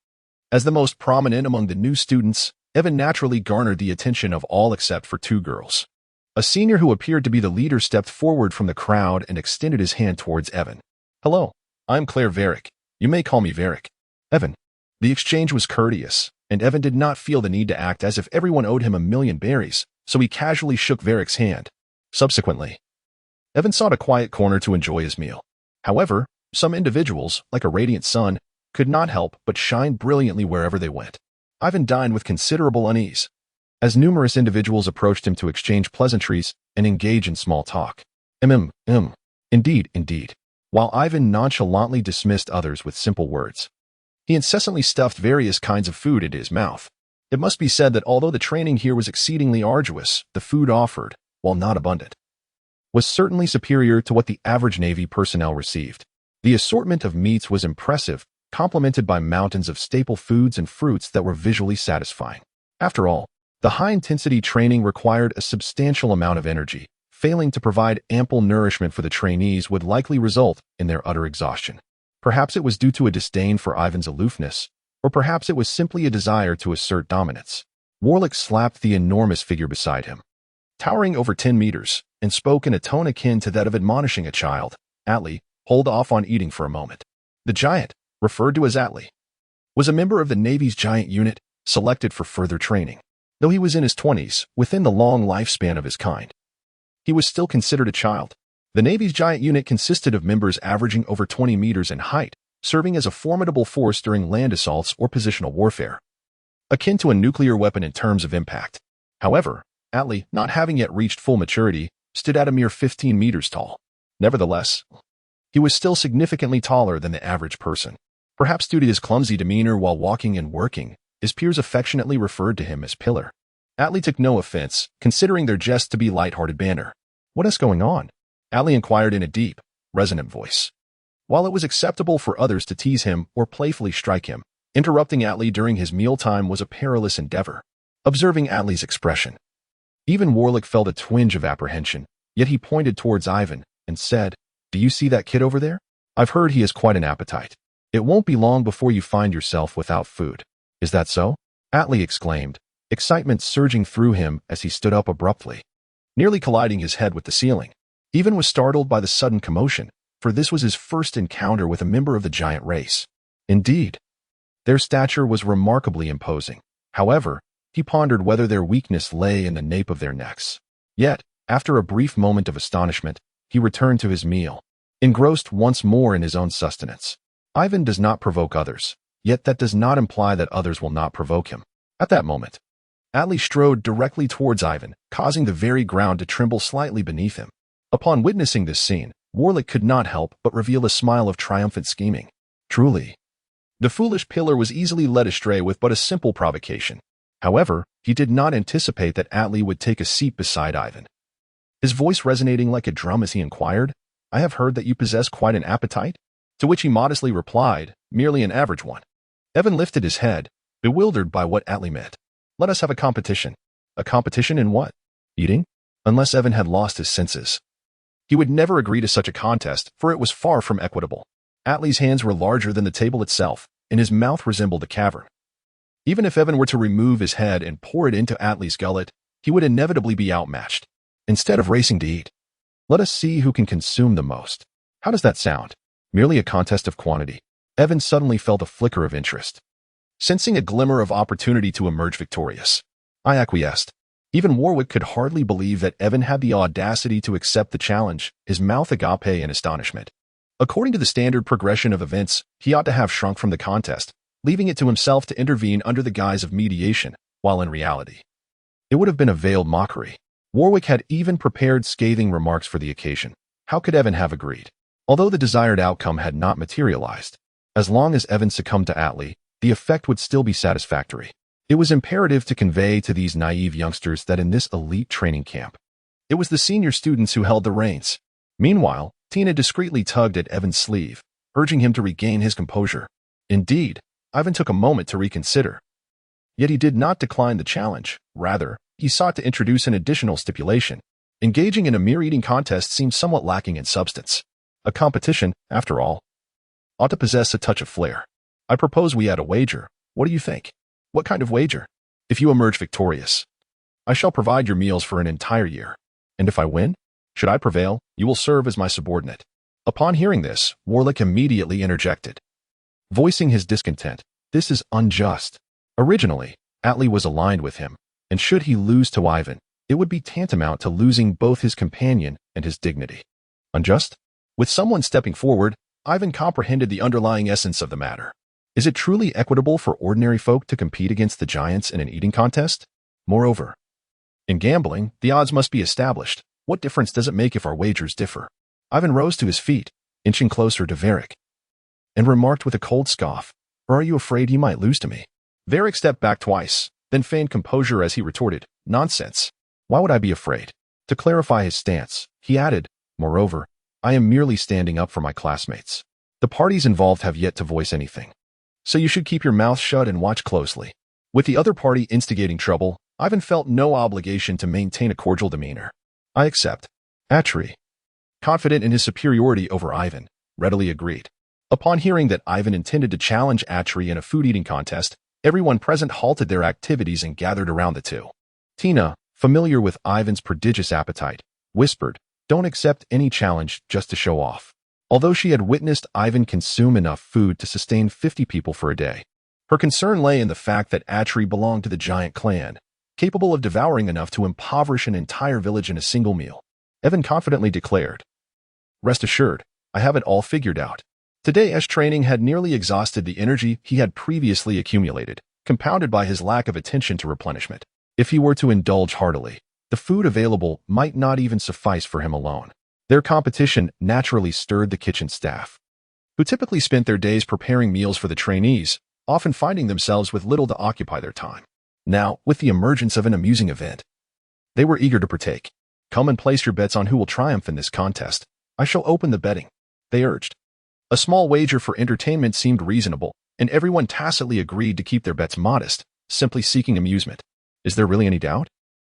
As the most prominent among the new students, Evan naturally garnered the attention of all except for two girls. A senior who appeared to be the leader stepped forward from the crowd and extended his hand towards Evan. "Hello, I'm Claire Varick. You may call me Varick." "Evan." The exchange was courteous, and Evan did not feel the need to act as if everyone owed him a million berries, so he casually shook Varick's hand. Subsequently, Evan sought a quiet corner to enjoy his meal. However, some individuals, like a radiant sun, could not help but shine brilliantly wherever they went. Ivan dined with considerable unease, as numerous individuals approached him to exchange pleasantries and engage in small talk. Indeed. While Ivan nonchalantly dismissed others with simple words, he incessantly stuffed various kinds of food into his mouth. It must be said that although the training here was exceedingly arduous, the food offered, while not abundant, was certainly superior to what the average Navy personnel received. The assortment of meats was impressive, complemented by mountains of staple foods and fruits that were visually satisfying. After all, the high-intensity training required a substantial amount of energy. Failing to provide ample nourishment for the trainees would likely result in their utter exhaustion. Perhaps it was due to a disdain for Ivan's aloofness, or perhaps it was simply a desire to assert dominance. Warlick slapped the enormous figure beside him, towering over 10 meters, and spoke in a tone akin to that of admonishing a child. "Atlee, hold off on eating for a moment." The giant, referred to as Atlee, was a member of the Navy's giant unit, selected for further training. Though he was in his 20s, within the long lifespan of his kind, he was still considered a child. The Navy's giant unit consisted of members averaging over 20 meters in height, serving as a formidable force during land assaults or positional warfare, akin to a nuclear weapon in terms of impact. However, Atlee, not having yet reached full maturity, stood at a mere 15 meters tall. Nevertheless, he was still significantly taller than the average person. Perhaps due to his clumsy demeanor while walking and working, his peers affectionately referred to him as Pillar. Atlee took no offense, considering their jest to be light-hearted banter. "What is going on?" Atlee inquired in a deep, resonant voice. While it was acceptable for others to tease him or playfully strike him, interrupting Atlee during his mealtime was a perilous endeavor. Observing Atlee's expression, even Warlick felt a twinge of apprehension, yet he pointed towards Ivan and said, "Do you see that kid over there? I've heard he has quite an appetite. It won't be long before you find yourself without food." "Is that so?" Atlee exclaimed, excitement surging through him as he stood up abruptly, nearly colliding his head with the ceiling. Ivan was startled by the sudden commotion, for this was his first encounter with a member of the giant race. Indeed, their stature was remarkably imposing. However, he pondered whether their weakness lay in the nape of their necks. Yet, after a brief moment of astonishment, he returned to his meal, engrossed once more in his own sustenance. Ivan does not provoke others, yet that does not imply that others will not provoke him. At that moment, Atlee strode directly towards Ivan, causing the very ground to tremble slightly beneath him. Upon witnessing this scene, Warlick could not help but reveal a smile of triumphant scheming. Truly, the foolish Pillar was easily led astray with but a simple provocation. However, he did not anticipate that Atlee would take a seat beside Ivan. His voice resonating like a drum as he inquired, "I have heard that you possess quite an appetite?" To which he modestly replied, "Merely an average one." Evan lifted his head, bewildered by what Atlee meant. "Let us have a competition." "A competition in what? Eating?" Unless Evan had lost his senses, he would never agree to such a contest, for it was far from equitable. Atlee's hands were larger than the table itself, and his mouth resembled a cavern. Even if Evan were to remove his head and pour it into Atlee's gullet, he would inevitably be outmatched. Instead of racing to eat, let us see who can consume the most. How does that sound? Merely a contest of quantity. Evan suddenly felt a flicker of interest, sensing a glimmer of opportunity to emerge victorious. I acquiesced. Even Warwick could hardly believe that Evan had the audacity to accept the challenge, his mouth agape in astonishment. According to the standard progression of events, he ought to have shrunk from the contest, leaving it to himself to intervene under the guise of mediation, while in reality, it would have been a veiled mockery. Warwick had even prepared scathing remarks for the occasion. How could Evan have agreed? Although the desired outcome had not materialized, as long as Evan succumbed to Atlee, the effect would still be satisfactory. It was imperative to convey to these naive youngsters that in this elite training camp, it was the senior students who held the reins. Meanwhile, Tina discreetly tugged at Evan's sleeve, urging him to regain his composure. Indeed, Ivan took a moment to reconsider. Yet he did not decline the challenge. Rather, he sought to introduce an additional stipulation. Engaging in a mere eating contest seemed somewhat lacking in substance. A competition, after all, ought to possess a touch of flair. I propose we add a wager. What do you think? What kind of wager? If you emerge victorious, I shall provide your meals for an entire year. And if I win, should I prevail, you will serve as my subordinate. Upon hearing this, Warlick immediately interjected, voicing his discontent. This is unjust. Originally, Atli was aligned with him, and should he lose to Yiven, it would be tantamount to losing both his companion and his dignity. Unjust? With someone stepping forward, Yiven comprehended the underlying essence of the matter. Is it truly equitable for ordinary folk to compete against the giants in an eating contest? Moreover, in gambling, the odds must be established. What difference does it make if our wagers differ? Yiven rose to his feet, inching closer to Varric, and remarked with a cold scoff, or are you afraid you might lose to me? Varric stepped back twice, then feigned composure as he retorted, nonsense. Why would I be afraid? To clarify his stance, he added, moreover, I am merely standing up for my classmates. The parties involved have yet to voice anything. So you should keep your mouth shut and watch closely. With the other party instigating trouble, Yiven felt no obligation to maintain a cordial demeanor. I accept. Atri, confident in his superiority over Yiven, readily agreed. Upon hearing that Yiven intended to challenge Atri in a food-eating contest, everyone present halted their activities and gathered around the two. Tina, familiar with Yiven's prodigious appetite, whispered, don't accept any challenge just to show off. Although she had witnessed Yiven consume enough food to sustain 50 people for a day, her concern lay in the fact that Atri belonged to the giant clan, capable of devouring enough to impoverish an entire village in a single meal. Evan confidently declared, rest assured, I have it all figured out. Today's training had nearly exhausted the energy he had previously accumulated, compounded by his lack of attention to replenishment. If he were to indulge heartily, the food available might not even suffice for him alone. Their competition naturally stirred the kitchen staff, who typically spent their days preparing meals for the trainees, often finding themselves with little to occupy their time. Now, with the emergence of an amusing event, they were eager to partake. Come and place your bets on who will triumph in this contest. I shall open the betting, they urged. A small wager for entertainment seemed reasonable, and everyone tacitly agreed to keep their bets modest, simply seeking amusement. Is there really any doubt?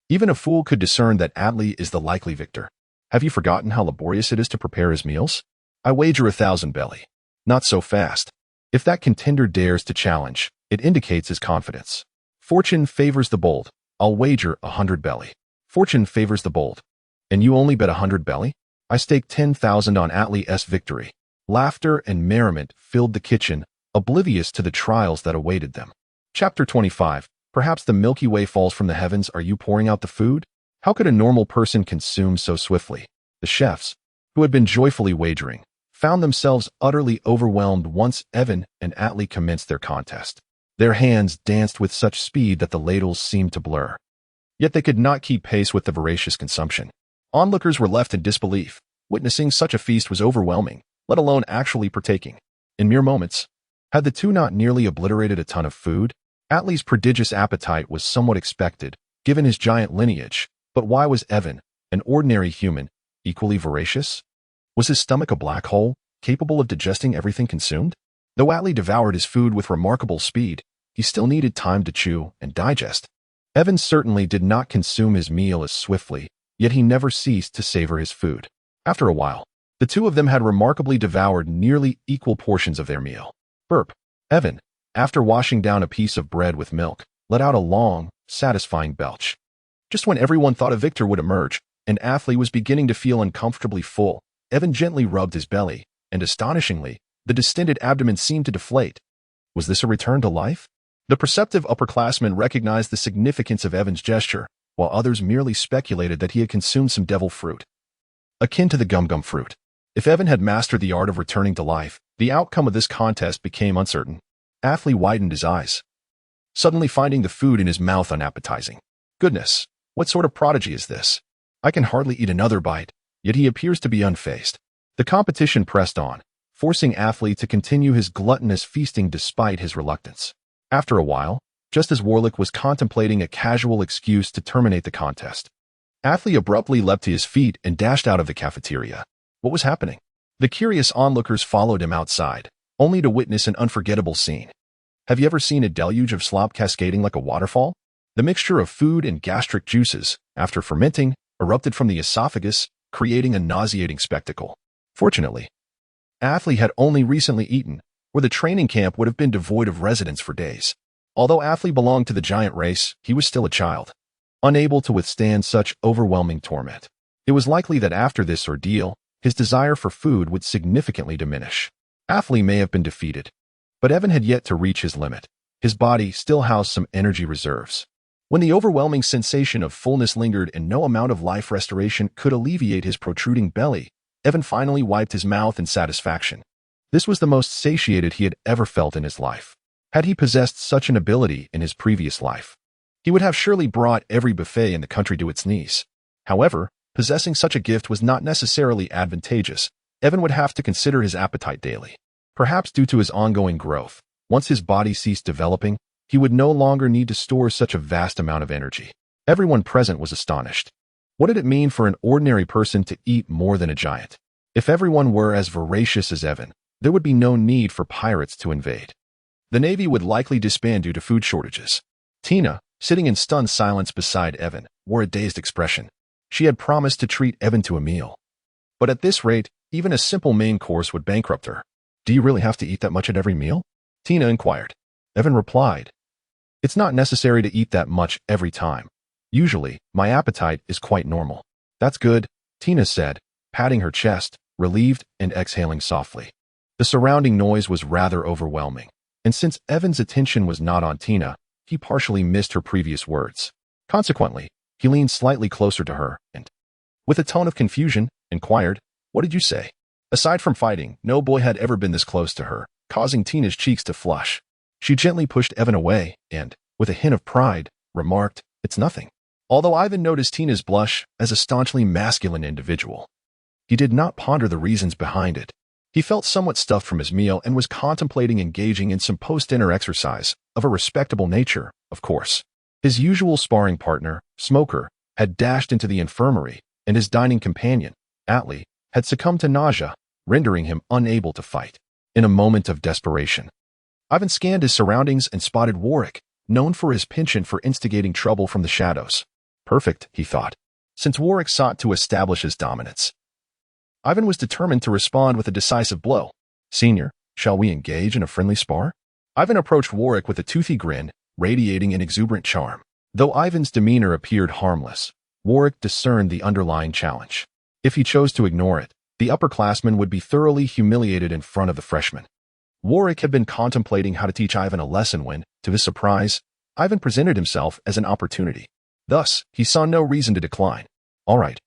Even a fool could discern that Atli is the likely victor. Have you forgotten how laborious it is to prepare his meals? I wager 1,000 belly. Not so fast. If that contender dares to challenge, it indicates his confidence. Fortune favors the bold. I'll wager 100 belly. Fortune favors the bold. And you only bet 100 belly? I stake 10,000 on Atli's victory. Laughter and merriment filled the kitchen, oblivious to the trials that awaited them. Chapter 25. Perhaps the Milky Way falls from the heavens. Are you pouring out the food? How could a normal person consume so swiftly? The chefs, who had been joyfully wagering, found themselves utterly overwhelmed once Evan and Atli commenced their contest. Their hands danced with such speed that the ladles seemed to blur. Yet they could not keep pace with the voracious consumption. Onlookers were left in disbelief. Witnessing such a feast was overwhelming, let alone actually partaking. In mere moments, had the two not nearly obliterated a ton of food? Atli's prodigious appetite was somewhat expected, given his giant lineage, but why was Evan, an ordinary human, equally voracious? Was his stomach a black hole, capable of digesting everything consumed? Though Atli devoured his food with remarkable speed, he still needed time to chew and digest. Evan certainly did not consume his meal as swiftly, yet he never ceased to savor his food. After a while, the two of them had remarkably devoured nearly equal portions of their meal. Burp. Evan, after washing down a piece of bread with milk, let out a long, satisfying belch. Just when everyone thought a victor would emerge, and Atli was beginning to feel uncomfortably full, Evan gently rubbed his belly, and astonishingly, the distended abdomen seemed to deflate. Was this a return to life? The perceptive upperclassmen recognized the significance of Evan's gesture, while others merely speculated that he had consumed some devil fruit, akin to the gum-gum fruit. If Evan had mastered the art of returning to life, the outcome of this contest became uncertain. Atli widened his eyes, suddenly finding the food in his mouth unappetizing. Goodness, what sort of prodigy is this? I can hardly eat another bite, yet he appears to be unfazed. The competition pressed on, forcing Atli to continue his gluttonous feasting despite his reluctance. After a while, just as Warlick was contemplating a casual excuse to terminate the contest, Atli abruptly leapt to his feet and dashed out of the cafeteria. What was happening? The curious onlookers followed him outside, only to witness an unforgettable scene. Have you ever seen a deluge of slop cascading like a waterfall? The mixture of food and gastric juices, after fermenting, erupted from the esophagus, creating a nauseating spectacle. Fortunately, Athley had only recently eaten, where the training camp would have been devoid of residents for days. Although Athley belonged to the giant race, he was still a child, unable to withstand such overwhelming torment. It was likely that after this ordeal, his desire for food would significantly diminish. Athley may have been defeated, but Evan had yet to reach his limit. His body still housed some energy reserves. When the overwhelming sensation of fullness lingered and no amount of life restoration could alleviate his protruding belly, Evan finally wiped his mouth in satisfaction. This was the most satiated he had ever felt in his life. Had he possessed such an ability in his previous life, he would have surely brought every buffet in the country to its knees. However, possessing such a gift was not necessarily advantageous. Evan would have to consider his appetite daily. Perhaps due to his ongoing growth, once his body ceased developing, he would no longer need to store such a vast amount of energy. Everyone present was astonished. What did it mean for an ordinary person to eat more than a giant? If everyone were as voracious as Evan, there would be no need for pirates to invade. The Navy would likely disband due to food shortages. Tina, sitting in stunned silence beside Evan, wore a dazed expression. She had promised to treat Evan to a meal. But at this rate, even a simple main course would bankrupt her. "Do you really have to eat that much at every meal?" Tina inquired. Evan replied, "It's not necessary to eat that much every time. Usually, my appetite is quite normal." "That's good," Tina said, patting her chest, relieved and exhaling softly. The surrounding noise was rather overwhelming, and since Evan's attention was not on Tina, he partially missed her previous words. Consequently, he leaned slightly closer to her and, with a tone of confusion, inquired, "What did you say?" Aside from fighting, no boy had ever been this close to her, causing Tina's cheeks to flush. She gently pushed Evan away and, with a hint of pride, remarked, "It's nothing." Although Ivan noticed Tina's blush as a staunchly masculine individual, he did not ponder the reasons behind it. He felt somewhat stuffed from his meal and was contemplating engaging in some post-dinner exercise, of a respectable nature, of course. His usual sparring partner, Smoker, had dashed into the infirmary, and his dining companion, Atlee, had succumbed to nausea, rendering him unable to fight. In a moment of desperation, Ivan scanned his surroundings and spotted Warwick, known for his penchant for instigating trouble from the shadows. Perfect, he thought, since Warwick sought to establish his dominance. Ivan was determined to respond with a decisive blow. "Senior, shall we engage in a friendly spar?" Ivan approached Warwick with a toothy grin, radiating an exuberant charm. Though Ivan's demeanor appeared harmless, Warwick discerned the underlying challenge. If he chose to ignore it, the upperclassman would be thoroughly humiliated in front of the freshman. Warwick had been contemplating how to teach Ivan a lesson when, to his surprise, Ivan presented himself as an opportunity. Thus, he saw no reason to decline. "All right.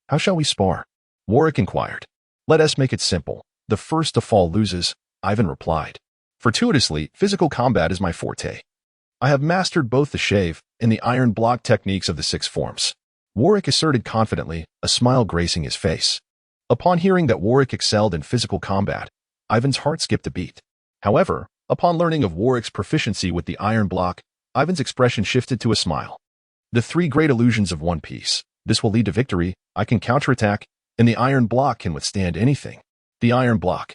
How shall we spar?" Warwick inquired. "Let us make it simple. The first to fall loses," Ivan replied. "Fortuitously, physical combat is my forte. I have mastered both the shave and the iron block techniques of the six forms," Warwick asserted confidently, a smile gracing his face. Upon hearing that Warwick excelled in physical combat, Ivan's heart skipped a beat. However, upon learning of Warwick's proficiency with the iron block, Ivan's expression shifted to a smile. "The three great illusions of one piece. This will lead to victory. I can counterattack, and the iron block can withstand anything." The iron block,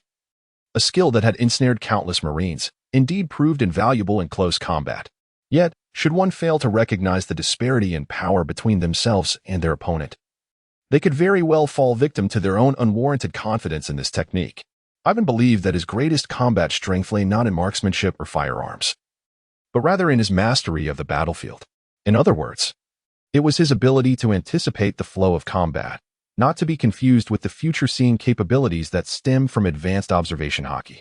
a skill that had ensnared countless Marines, indeed proved invaluable in close combat. Yet, should one fail to recognize the disparity in power between themselves and their opponent, they could very well fall victim to their own unwarranted confidence in this technique. Ivan believed that his greatest combat strength lay not in marksmanship or firearms, but rather in his mastery of the battlefield. In other words, it was his ability to anticipate the flow of combat, not to be confused with the future-seeing capabilities that stem from advanced observation Haki.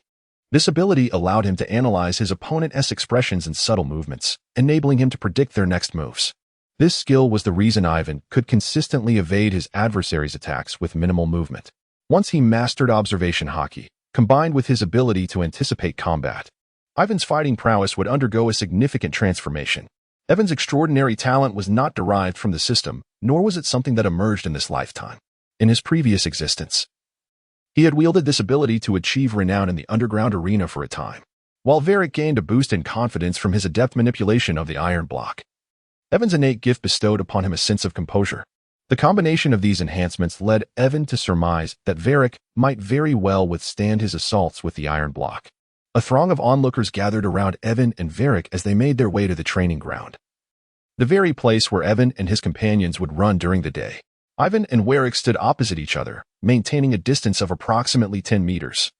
This ability allowed him to analyze his opponent's expressions and subtle movements, enabling him to predict their next moves. This skill was the reason Ivan could consistently evade his adversary's attacks with minimal movement. Once he mastered observation Haki, combined with his ability to anticipate combat, Ivan's fighting prowess would undergo a significant transformation. Evan's extraordinary talent was not derived from the system, nor was it something that emerged in this lifetime. In his previous existence, he had wielded this ability to achieve renown in the underground arena for a time, while Varric gained a boost in confidence from his adept manipulation of the iron block. Evan's innate gift bestowed upon him a sense of composure. The combination of these enhancements led Evan to surmise that Varric might very well withstand his assaults with the iron block. A throng of onlookers gathered around Evan and Varric as they made their way to the training ground, the very place where Evan and his companions would run during the day. Yiven and Warwick stood opposite each other, maintaining a distance of approximately 10 meters,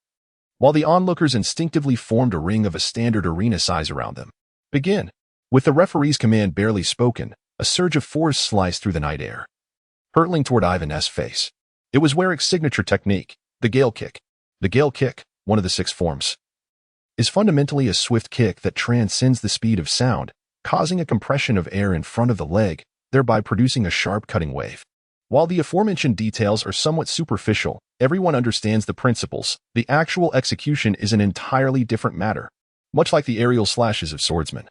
while the onlookers instinctively formed a ring of a standard arena size around them. Begin. With the referee's command barely spoken, a surge of force sliced through the night air, hurtling toward Ivan's face. It was Warwick's signature technique, the Gale Kick. The Gale Kick, one of the 6 forms, is fundamentally a swift kick that transcends the speed of sound, causing a compression of air in front of the leg, thereby producing a sharp cutting wave. While the aforementioned details are somewhat superficial, everyone understands the principles. The actual execution is an entirely different matter, much like the aerial slashes of swordsmen.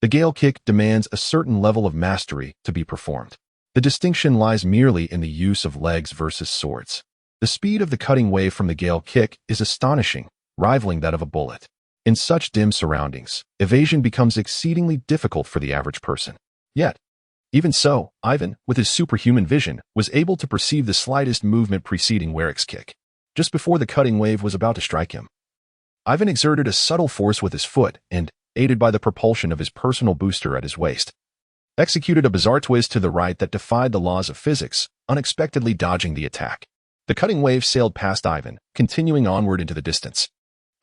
The Gale Kick demands a certain level of mastery to be performed. The distinction lies merely in the use of legs versus swords. The speed of the cutting wave from the Gale Kick is astonishing, rivaling that of a bullet. In such dim surroundings, evasion becomes exceedingly difficult for the average person. Yet, even so, Yiven, with his superhuman vision, was able to perceive the slightest movement preceding Warwick's kick, just before the cutting wave was about to strike him. Yiven exerted a subtle force with his foot and, aided by the propulsion of his personal booster at his waist, executed a bizarre twist to the right that defied the laws of physics, unexpectedly dodging the attack. The cutting wave sailed past Yiven, continuing onward into the distance.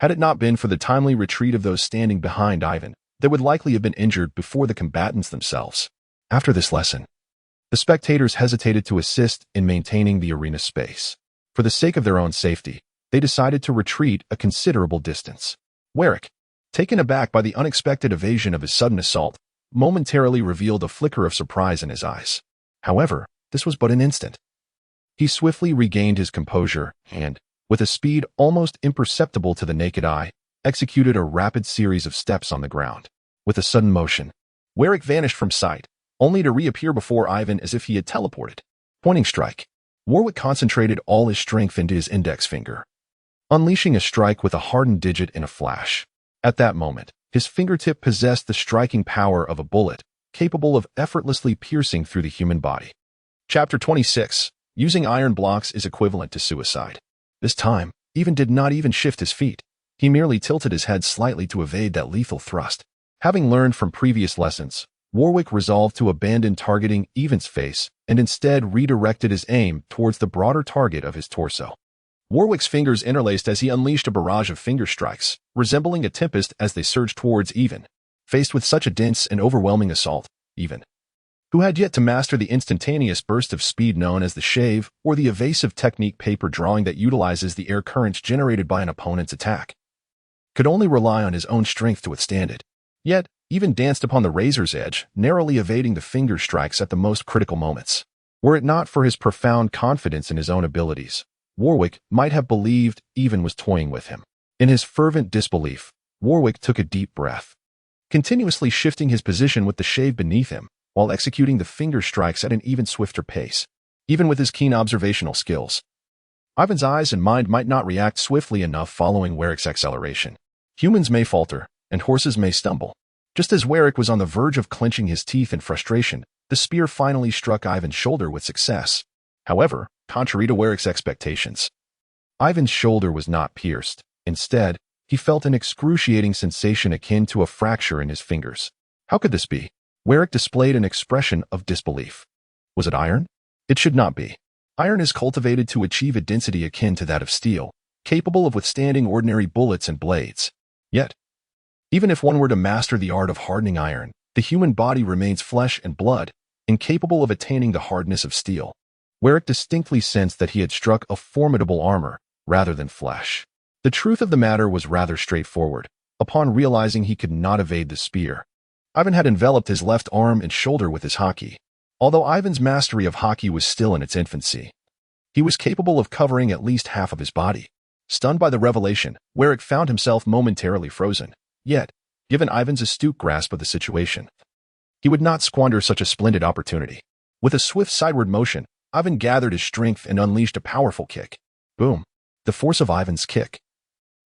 Had it not been for the timely retreat of those standing behind Yiven, they would likely have been injured before the combatants themselves. After this lesson, the spectators hesitated to assist in maintaining the arena space. For the sake of their own safety, they decided to retreat a considerable distance. Warwick, taken aback by the unexpected evasion of his sudden assault, momentarily revealed a flicker of surprise in his eyes. However, this was but an instant. He swiftly regained his composure and, with a speed almost imperceptible to the naked eye, executed a rapid series of steps on the ground. With a sudden motion, Warwick vanished from sight, only to reappear before Yiven as if he had teleported. Pointing strike. Warwick concentrated all his strength into his index finger, unleashing a strike with a hardened digit in a flash. At that moment, his fingertip possessed the striking power of a bullet, capable of effortlessly piercing through the human body. Chapter 26. Using iron blocks is equivalent to suicide. This time, Yiven did not even shift his feet. He merely tilted his head slightly to evade that lethal thrust. Having learned from previous lessons, Warwick resolved to abandon targeting Yiven's face and instead redirected his aim towards the broader target of his torso. Warwick's fingers interlaced as he unleashed a barrage of finger strikes, resembling a tempest as they surged towards Yiven. Faced with such a dense and overwhelming assault, Yiven, who had yet to master the instantaneous burst of speed known as the shave or the evasive technique paper drawing that utilizes the air currents generated by an opponent's attack, could only rely on his own strength to withstand it. Yet, Yiven danced upon the razor's edge, narrowly evading the finger strikes at the most critical moments. Were it not for his profound confidence in his own abilities, Warwick might have believed Yiven was toying with him. In his fervent disbelief, Warwick took a deep breath, continuously shifting his position with the shave beneath him, while executing the finger strikes at an even swifter pace. Even with his keen observational skills, Yiven's eyes and mind might not react swiftly enough following Warwick's acceleration. Humans may falter, and horses may stumble. Just as Warwick was on the verge of clenching his teeth in frustration, the spear finally struck Yiven's shoulder with success. However, contrary to Warwick's expectations, Yiven's shoulder was not pierced. Instead, he felt an excruciating sensation akin to a fracture in his fingers. How could this be? Warwick displayed an expression of disbelief. Was it iron? It should not be. Iron is cultivated to achieve a density akin to that of steel, capable of withstanding ordinary bullets and blades. Yet, even if one were to master the art of hardening iron, the human body remains flesh and blood, incapable of attaining the hardness of steel. Warwick distinctly sensed that he had struck a formidable armor, rather than flesh. The truth of the matter was rather straightforward. Upon realizing he could not evade the spear, Yiven had enveloped his left arm and shoulder with his Haki. Although Yiven's mastery of Haki was still in its infancy, he was capable of covering at least half of his body. Stunned by the revelation, Warwick found himself momentarily frozen. Yet, given Yiven's astute grasp of the situation, he would not squander such a splendid opportunity. With a swift sideward motion, Yiven gathered his strength and unleashed a powerful kick. Boom! The force of Yiven's kick,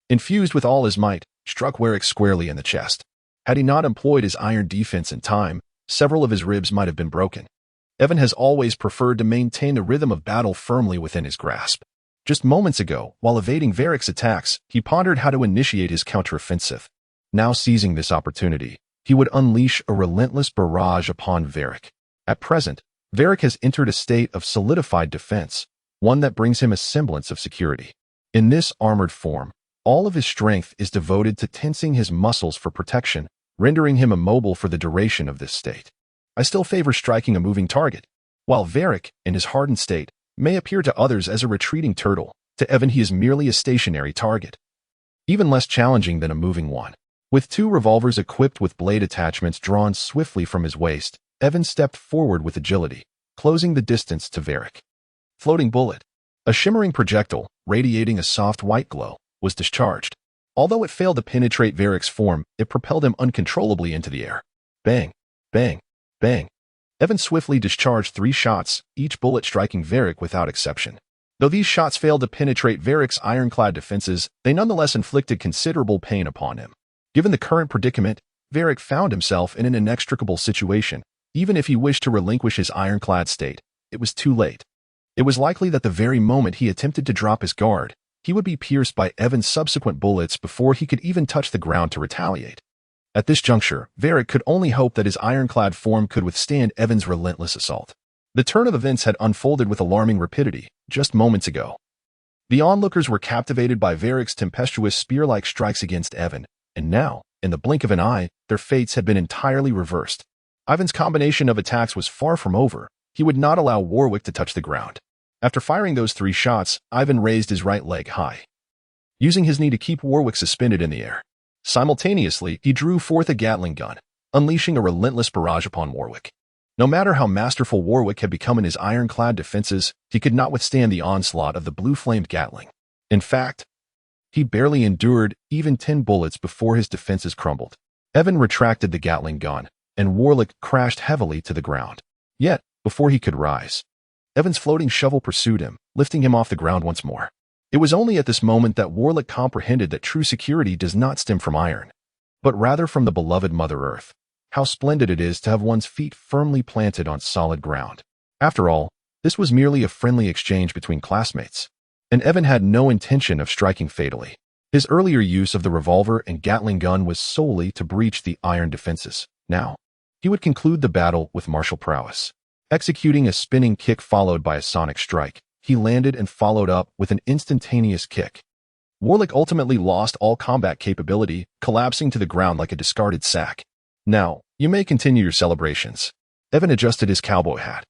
infused with all his might, struck Warwick squarely in the chest. Had he not employed his iron defense in time, several of his ribs might have been broken. Yiven has always preferred to maintain the rhythm of battle firmly within his grasp. Just moments ago, while evading Warwick's attacks, he pondered how to initiate his counteroffensive. Now seizing this opportunity, he would unleash a relentless barrage upon Warwick. At present, Varric has entered a state of solidified defense, one that brings him a semblance of security. In this armored form, all of his strength is devoted to tensing his muscles for protection, rendering him immobile for the duration of this state. I still favor striking a moving target. While Varric, in his hardened state, may appear to others as a retreating turtle, to Evan he is merely a stationary target. Even less challenging than a moving one. With 2 revolvers equipped with blade attachments drawn swiftly from his waist, Evan stepped forward with agility, closing the distance to Varric. Floating bullet. A shimmering projectile, radiating a soft white glow, was discharged. Although it failed to penetrate Varric's form, it propelled him uncontrollably into the air. Bang, bang, bang. Evan swiftly discharged 3 shots, each bullet striking Varric without exception. Though these shots failed to penetrate Varric's ironclad defenses, they nonetheless inflicted considerable pain upon him. Given the current predicament, Varric found himself in an inextricable situation. Even if he wished to relinquish his ironclad state, it was too late. It was likely that the very moment he attempted to drop his guard, he would be pierced by Evan's subsequent bullets before he could even touch the ground to retaliate. At this juncture, Varric could only hope that his ironclad form could withstand Evan's relentless assault. The turn of events had unfolded with alarming rapidity, just moments ago. The onlookers were captivated by Varric's tempestuous spear-like strikes against Evan, and now, in the blink of an eye, their fates had been entirely reversed. Ivan's combination of attacks was far from over. He would not allow Warwick to touch the ground. After firing those 3 shots, Ivan raised his right leg high, using his knee to keep Warwick suspended in the air. Simultaneously, he drew forth a Gatling gun, unleashing a relentless barrage upon Warwick. No matter how masterful Warwick had become in his ironclad defenses, he could not withstand the onslaught of the blue-flamed Gatling. In fact, he barely endured even 10 bullets before his defenses crumbled. Evan retracted the Gatling gun, and Warwick crashed heavily to the ground. Yet, before he could rise, Evan's floating shovel pursued him, lifting him off the ground once more. It was only at this moment that Warwick comprehended that true security does not stem from iron, but rather from the beloved Mother Earth. How splendid it is to have one's feet firmly planted on solid ground. After all, this was merely a friendly exchange between classmates, and Evan had no intention of striking fatally. His earlier use of the revolver and Gatling gun was solely to breach the iron defenses. Now, he would conclude the battle with martial prowess. Executing a spinning kick followed by a sonic strike, he landed and followed up with an instantaneous kick. Warwick ultimately lost all combat capability, collapsing to the ground like a discarded sack. Now, you may continue your celebrations. Evan adjusted his cowboy hat,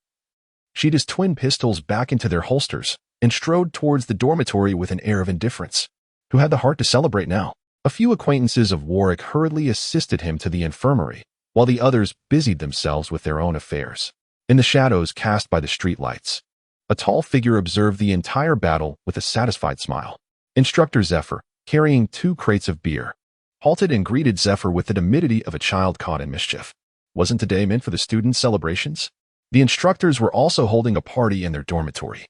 sheathed his twin pistols back into their holsters, and strode towards the dormitory with an air of indifference. Who had the heart to celebrate now? A few acquaintances of Warwick hurriedly assisted him to the infirmary, while the others busied themselves with their own affairs. In the shadows cast by the streetlights, a tall figure observed the entire battle with a satisfied smile. Instructor Zephyr, carrying 2 crates of beer, halted and greeted Zephyr with the timidity of a child caught in mischief. Wasn't today meant for the students' celebrations? The instructors were also holding a party in their dormitory.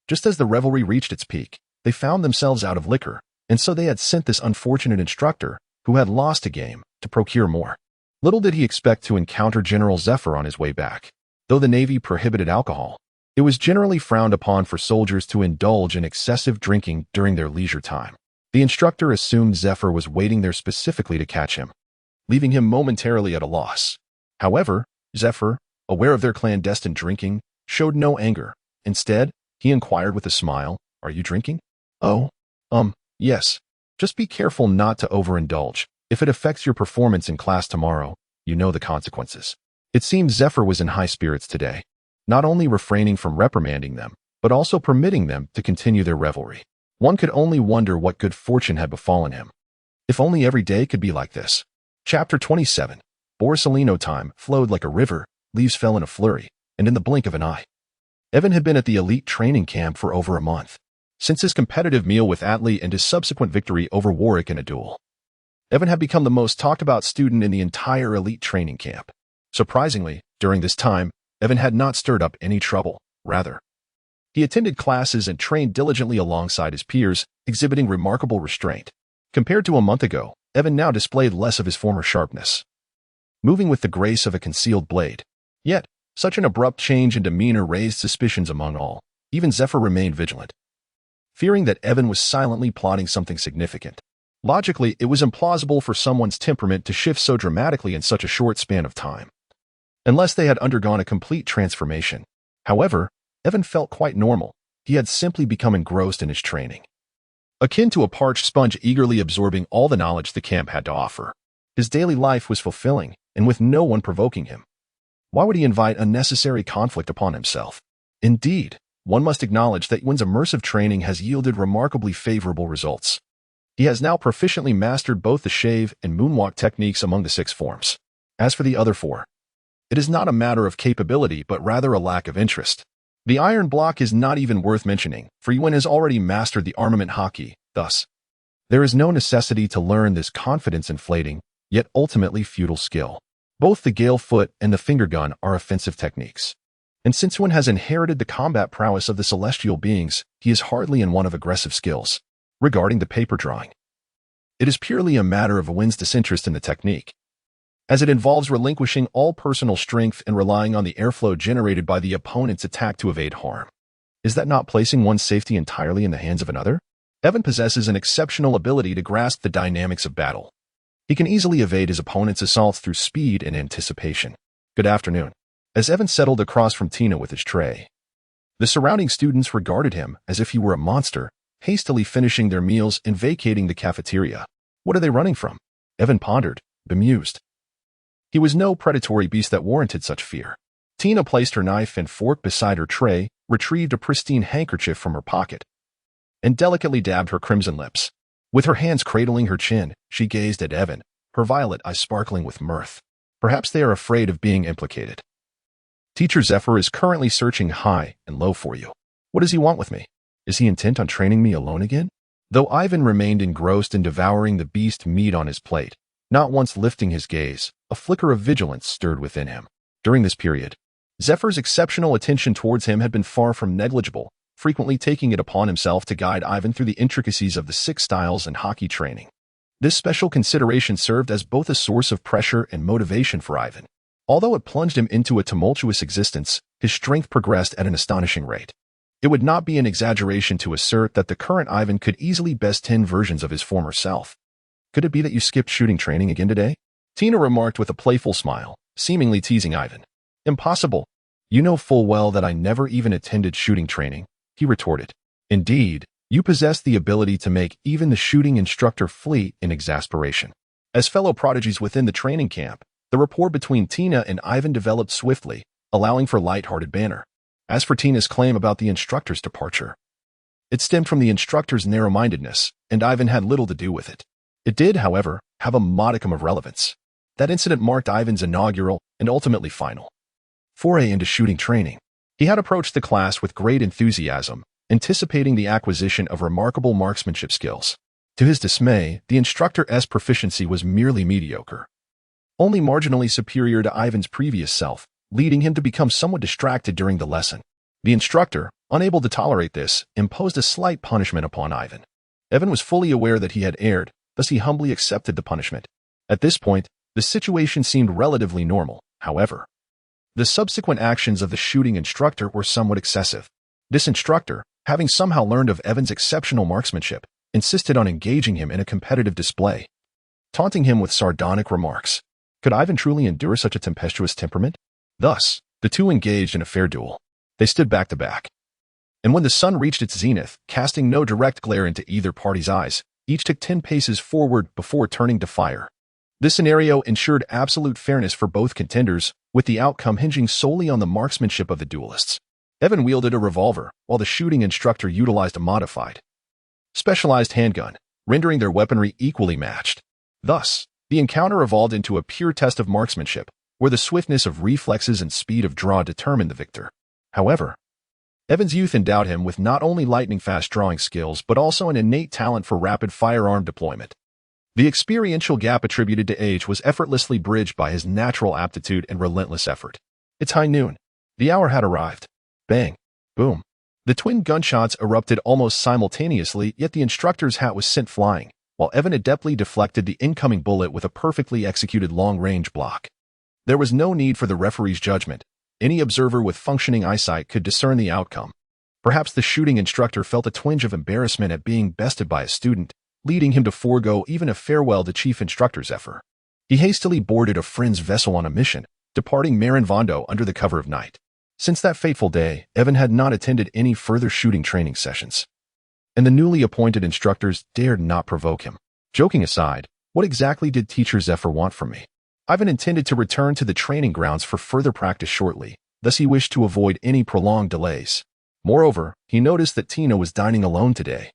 Just as the revelry reached its peak, they found themselves out of liquor, and so they had sent this unfortunate instructor, who had lost a game, to procure more. Little did he expect to encounter General Zephyr on his way back. Though the Navy prohibited alcohol, it was generally frowned upon for soldiers to indulge in excessive drinking during their leisure time. The instructor assumed Zephyr was waiting there specifically to catch him, leaving him momentarily at a loss. However, Zephyr, aware of their clandestine drinking, showed no anger. Instead, he inquired with a smile, "Are you drinking?" "Oh, yes. Just be careful not to overindulge. If it affects your performance in class tomorrow, you know the consequences." It seemed Zephyr was in high spirits today, not only refraining from reprimanding them, but also permitting them to continue their revelry. One could only wonder what good fortune had befallen him. If only every day could be like this. Chapter 27. Borsalino time flowed like a river, leaves fell in a flurry, and in the blink of an eye. Evan had been at the elite training camp for over a month, since his competitive meal with Atlee and his subsequent victory over Warwick in a duel. Evan had become the most talked about student in the entire elite training camp. Surprisingly, during this time, Evan had not stirred up any trouble. Rather, he attended classes and trained diligently alongside his peers, exhibiting remarkable restraint. Compared to a month ago, Evan now displayed less of his former sharpness, moving with the grace of a concealed blade. Yet, such an abrupt change in demeanor raised suspicions among all. Even Zephyr remained vigilant, fearing that Evan was silently plotting something significant. Logically, it was implausible for someone's temperament to shift so dramatically in such a short span of time, unless they had undergone a complete transformation. However, Evan felt quite normal. He had simply become engrossed in his training, akin to a parched sponge eagerly absorbing all the knowledge the camp had to offer. His daily life was fulfilling, and with no one provoking him. Why would he invite unnecessary conflict upon himself? Indeed, one must acknowledge that Yiven's immersive training has yielded remarkably favorable results. He has now proficiently mastered both the shave and moonwalk techniques among the 6 forms. As for the other 4, it is not a matter of capability but rather a lack of interest. The iron block is not even worth mentioning, for Yiven has already mastered the armament Haki. Thus, there is no necessity to learn this confidence-inflating, yet ultimately futile skill. Both the gale foot and the finger gun are offensive techniques. And since Yiven has inherited the combat prowess of the celestial beings, he is hardly in one of aggressive skills. Regarding the paper drawing, it is purely a matter of Yiven's disinterest in the technique, as it involves relinquishing all personal strength and relying on the airflow generated by the opponent's attack to evade harm. Is that not placing one's safety entirely in the hands of another? Evan possesses an exceptional ability to grasp the dynamics of battle. He can easily evade his opponent's assaults through speed and anticipation. Good afternoon. As Evan settled across from Tina with his tray, the surrounding students regarded him as if he were a monster, hastily finishing their meals and vacating the cafeteria. What are they running from? Evan pondered, bemused. He was no predatory beast that warranted such fear. Tina placed her knife and fork beside her tray, retrieved a pristine handkerchief from her pocket, and delicately dabbed her crimson lips. With her hands cradling her chin, she gazed at Evan, her violet eyes sparkling with mirth. Perhaps they are afraid of being implicated. Teacher Zephyr is currently searching high and low for you. What does he want with me? Is he intent on training me alone again? Though Yiven remained engrossed in devouring the beast meat on his plate, not once lifting his gaze, a flicker of vigilance stirred within him. During this period, Zephyr's exceptional attention towards him had been far from negligible, frequently taking it upon himself to guide Yiven through the intricacies of the 6 styles and Haki training. This special consideration served as both a source of pressure and motivation for Yiven. Although it plunged him into a tumultuous existence, his strength progressed at an astonishing rate. It would not be an exaggeration to assert that the current Yiven could easily best 10 versions of his former self. Could it be that you skipped shooting training again today? Tina remarked with a playful smile, seemingly teasing Yiven. Impossible. You know full well that I never even attended shooting training, he retorted. Indeed, you possess the ability to make even the shooting instructor flee in exasperation. As fellow prodigies within the training camp, the rapport between Tina and Yiven developed swiftly, allowing for light-hearted banter. As for Tina's claim about the instructor's departure, it stemmed from the instructor's narrow-mindedness, and Yiven had little to do with it. It did, however, have a modicum of relevance. That incident marked Yiven's inaugural and ultimately final foray into shooting training. He had approached the class with great enthusiasm, anticipating the acquisition of remarkable marksmanship skills. To his dismay, the instructor's proficiency was merely mediocre, only marginally superior to Yiven's previous self, leading him to become somewhat distracted during the lesson. The instructor, unable to tolerate this, imposed a slight punishment upon Yiven. Evan was fully aware that he had erred, thus he humbly accepted the punishment. At this point, the situation seemed relatively normal. However, the subsequent actions of the shooting instructor were somewhat excessive. This instructor, having somehow learned of Evan's exceptional marksmanship, insisted on engaging him in a competitive display, taunting him with sardonic remarks. Could Yiven truly endure such a tempestuous temperament? Thus, the two engaged in a fair duel. They stood back to back. And when the sun reached its zenith, casting no direct glare into either party's eyes, each took 10 paces forward before turning to fire. This scenario ensured absolute fairness for both contenders, with the outcome hinging solely on the marksmanship of the duelists. Evan wielded a revolver, while the shooting instructor utilized a modified, specialized handgun, rendering their weaponry equally matched. Thus, the encounter evolved into a pure test of marksmanship, where the swiftness of reflexes and speed of draw determined the victor. However, Evan's youth endowed him with not only lightning-fast drawing skills but also an innate talent for rapid firearm deployment. The experiential gap attributed to age was effortlessly bridged by his natural aptitude and relentless effort. It's high noon. The hour had arrived. Bang. Boom. The twin gunshots erupted almost simultaneously, yet the instructor's hat was sent flying, while Evan adeptly deflected the incoming bullet with a perfectly executed long-range block. There was no need for the referee's judgment. Any observer with functioning eyesight could discern the outcome. Perhaps the shooting instructor felt a twinge of embarrassment at being bested by a student, leading him to forego even a farewell to Chief Instructor Zephyr. He hastily boarded a friend's vessel on a mission, departing Marineford under the cover of night. Since that fateful day, Evan had not attended any further shooting training sessions, and the newly appointed instructors dared not provoke him. Joking aside, what exactly did Teacher Zephyr want from me? Ivan intended to return to the training grounds for further practice shortly, thus he wished to avoid any prolonged delays. Moreover, he noticed that Tina was dining alone today,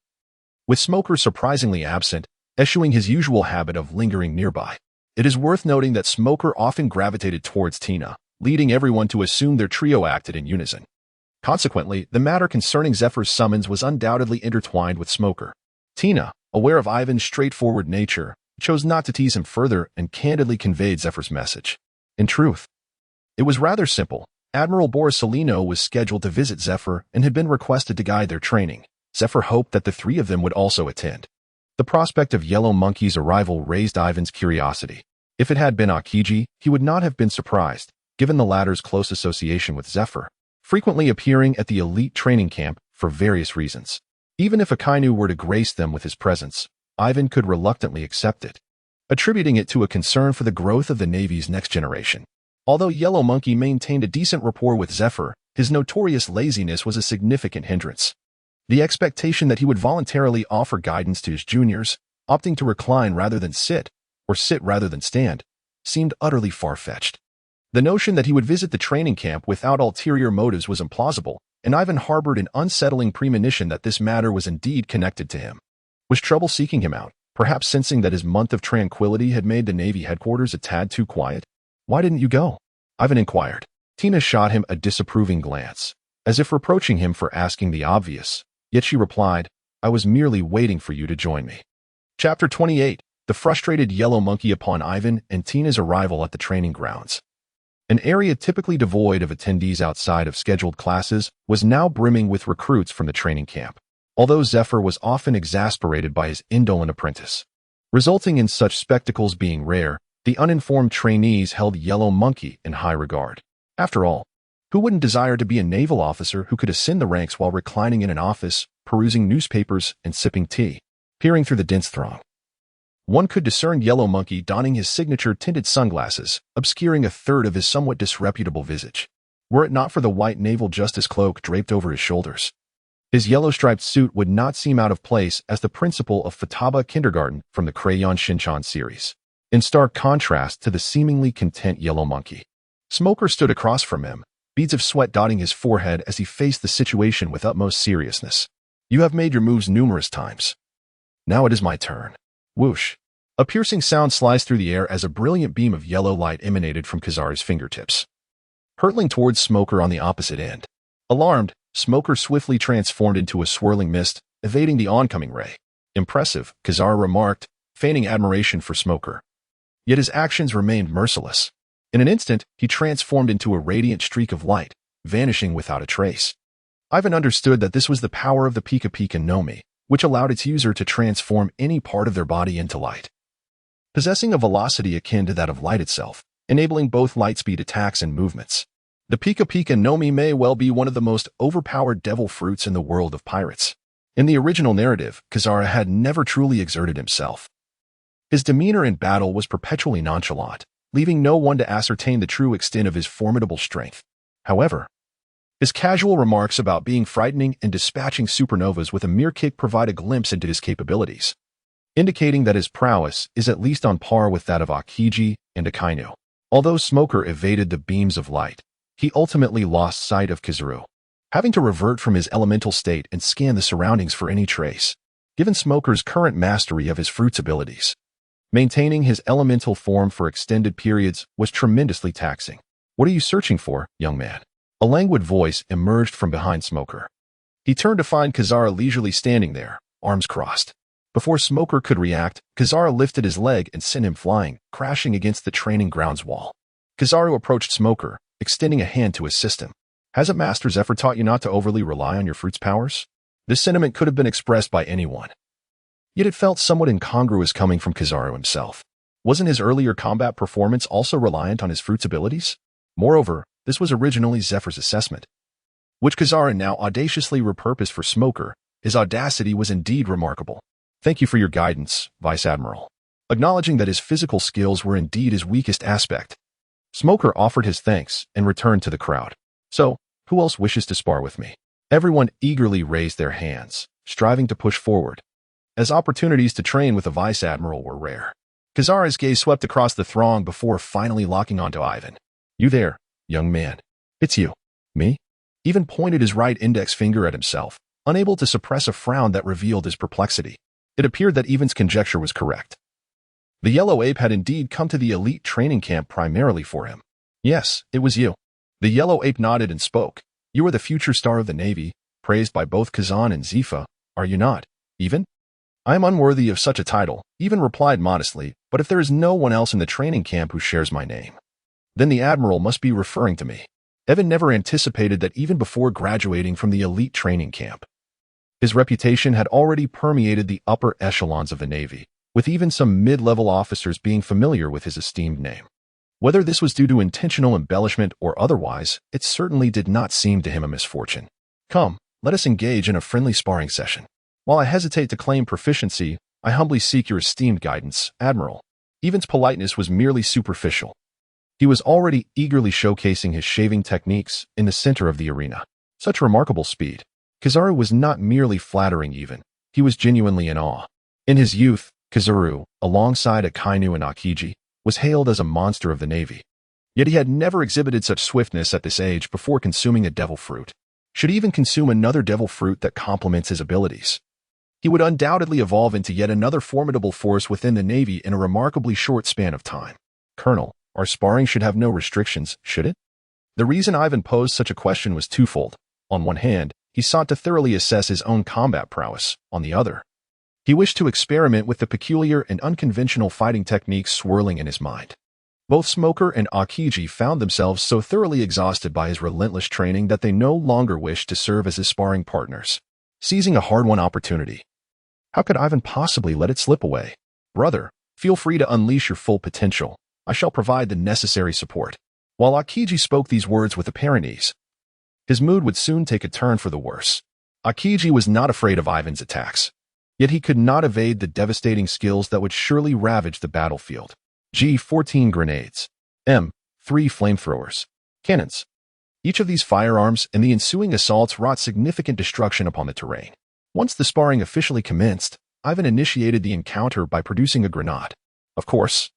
with Smoker surprisingly absent, eschewing his usual habit of lingering nearby. It is worth noting that Smoker often gravitated towards Tina, leading everyone to assume their trio acted in unison. Consequently, the matter concerning Zephyr's summons was undoubtedly intertwined with Smoker. Tina, aware of Ivan's straightforward nature, chose not to tease him further and candidly conveyed Zephyr's message. In truth, it was rather simple. Admiral Borisolino was scheduled to visit Zephyr and had been requested to guide their training. Zephyr hoped that the three of them would also attend. The prospect of Yellow Monkey's arrival raised Ivan's curiosity. If it had been Akiji, he would not have been surprised, given the latter's close association with Zephyr, frequently appearing at the elite training camp for various reasons. Even if Akainu were to grace them with his presence, Ivan could reluctantly accept it, attributing it to a concern for the growth of the Navy's next generation. Although Yellow Monkey maintained a decent rapport with Zephyr, his notorious laziness was a significant hindrance. The expectation that he would voluntarily offer guidance to his juniors, opting to recline rather than sit, or sit rather than stand, seemed utterly far-fetched. The notion that he would visit the training camp without ulterior motives was implausible, and Ivan harbored an unsettling premonition that this matter was indeed connected to him. Was trouble seeking him out, perhaps sensing that his month of tranquility had made the Navy headquarters a tad too quiet? Why didn't you go? Ivan inquired. Tina shot him a disapproving glance, as if reproaching him for asking the obvious, yet she replied, I was merely waiting for you to join me. Chapter 28. The frustrated Yellow Monkey upon Ivan and Tina's arrival at the training grounds. An area typically devoid of attendees outside of scheduled classes was now brimming with recruits from the training camp, although Zephyr was often exasperated by his indolent apprentice. Resulting in such spectacles being rare, the uninformed trainees held Yellow Monkey in high regard. After all, who wouldn't desire to be a naval officer who could ascend the ranks while reclining in an office, perusing newspapers, and sipping tea? Peering through the dense throng, one could discern Yellow Monkey donning his signature-tinted sunglasses, obscuring a third of his somewhat disreputable visage, were it not for the white naval justice cloak draped over his shoulders. His yellow-striped suit would not seem out of place as the principal of Futaba Kindergarten from the Crayon Shinchan series, in stark contrast to the seemingly content Yellow Monkey. Smoker stood across from him, beads of sweat dotting his forehead as he faced the situation with utmost seriousness. You have made your moves numerous times. Now it is my turn. Whoosh. A piercing sound sliced through the air as a brilliant beam of yellow light emanated from Kazari's fingertips, hurtling towards Smoker on the opposite end. Alarmed, Smoker swiftly transformed into a swirling mist, evading the oncoming ray. Impressive, Kazari remarked, feigning admiration for Smoker. Yet his actions remained merciless. In an instant, he transformed into a radiant streak of light, vanishing without a trace. Ivan understood that this was the power of the Pika Pika Nomi, which allowed its user to transform any part of their body into light, possessing a velocity akin to that of light itself, enabling both lightspeed attacks and movements. The Pika Pika Nomi may well be one of the most overpowered devil fruits in the world of pirates. In the original narrative, Kazari had never truly exerted himself. His demeanor in battle was perpetually nonchalant, leaving no one to ascertain the true extent of his formidable strength. However, his casual remarks about being frightening and dispatching supernovas with a mere kick provide a glimpse into his capabilities, indicating that his prowess is at least on par with that of Akiji and Akainu. Although Smoker evaded the beams of light, he ultimately lost sight of Kazuru, having to revert from his elemental state and scan the surroundings for any trace. Given Smoker's current mastery of his fruit's abilities, maintaining his elemental form for extended periods was tremendously taxing. What are you searching for, young man? A languid voice emerged from behind Smoker. He turned to find Kazari leisurely standing there, arms crossed. Before Smoker could react, Kazari lifted his leg and sent him flying, crashing against the training grounds wall. Kazari approached Smoker, extending a hand to assist him. Hasn't Master Zephyr taught you not to overly rely on your fruit's powers? This sentiment could have been expressed by anyone, yet it felt somewhat incongruous coming from Kazari himself. Wasn't his earlier combat performance also reliant on his fruit's abilities? Moreover, this was originally Zephyr's assessment, which Kazari now audaciously repurposed for Smoker. His audacity was indeed remarkable. Thank you for your guidance, Vice Admiral. Acknowledging that his physical skills were indeed his weakest aspect, Smoker offered his thanks and returned to the crowd. So, Who else wishes to spar with me? Everyone eagerly raised their hands, striving to push forward, as opportunities to train with the vice admiral were rare. Kuzan's gaze swept across the throng before finally locking onto Yiven. You there, young man. It's you. Me? Yiven pointed his right index finger at himself, unable to suppress a frown that revealed his perplexity. It appeared that Yiven's conjecture was correct. The yellow ape had indeed come to the elite training camp primarily for him. Yes, it was you. The yellow ape nodded and spoke. You are the future star of the Navy, praised by both Kuzan and Zifa, are you not, Yiven? I am unworthy of such a title, Yiven replied modestly, but if there is no one else in the training camp who shares my name, then the admiral must be referring to me. Yiven never anticipated that even before graduating from the elite training camp, his reputation had already permeated the upper echelons of the Navy, with even some mid-level officers being familiar with his esteemed name. Whether this was due to intentional embellishment or otherwise, it certainly did not seem to him a misfortune. Come, let us engage in a friendly sparring session. While I hesitate to claim proficiency, I humbly seek your esteemed guidance, Admiral. Yiven's politeness was merely superficial. He was already eagerly showcasing his shaving techniques in the center of the arena. Such remarkable speed. Kuzan was not merely flattering Yiven, he was genuinely in awe. In his youth, Kuzan, alongside Akainu and Akiji, was hailed as a monster of the Navy. Yet he had never exhibited such swiftness at this age before consuming a devil fruit. Should he even consume another devil fruit that complements his abilities, he would undoubtedly evolve into yet another formidable force within the Navy in a remarkably short span of time. Colonel, our sparring should have no restrictions, should it? The reason Yiven posed such a question was twofold. On one hand, he sought to thoroughly assess his own combat prowess. On the other, he wished to experiment with the peculiar and unconventional fighting techniques swirling in his mind. Both Smoker and Akiji found themselves so thoroughly exhausted by his relentless training that they no longer wished to serve as his sparring partners, seizing a hard-won opportunity. How could Yiven possibly let it slip away? Brother, feel free to unleash your full potential. I shall provide the necessary support. While Akiji spoke these words with apparent ease, his mood would soon take a turn for the worse. Akiji was not afraid of Yiven's attacks, yet he could not evade the devastating skills that would surely ravage the battlefield. G-14 grenades. M-3 flamethrowers. Cannons. Each of these firearms and the ensuing assaults wrought significant destruction upon the terrain. Once the sparring officially commenced, Yiven initiated the encounter by producing a grenade. Of course,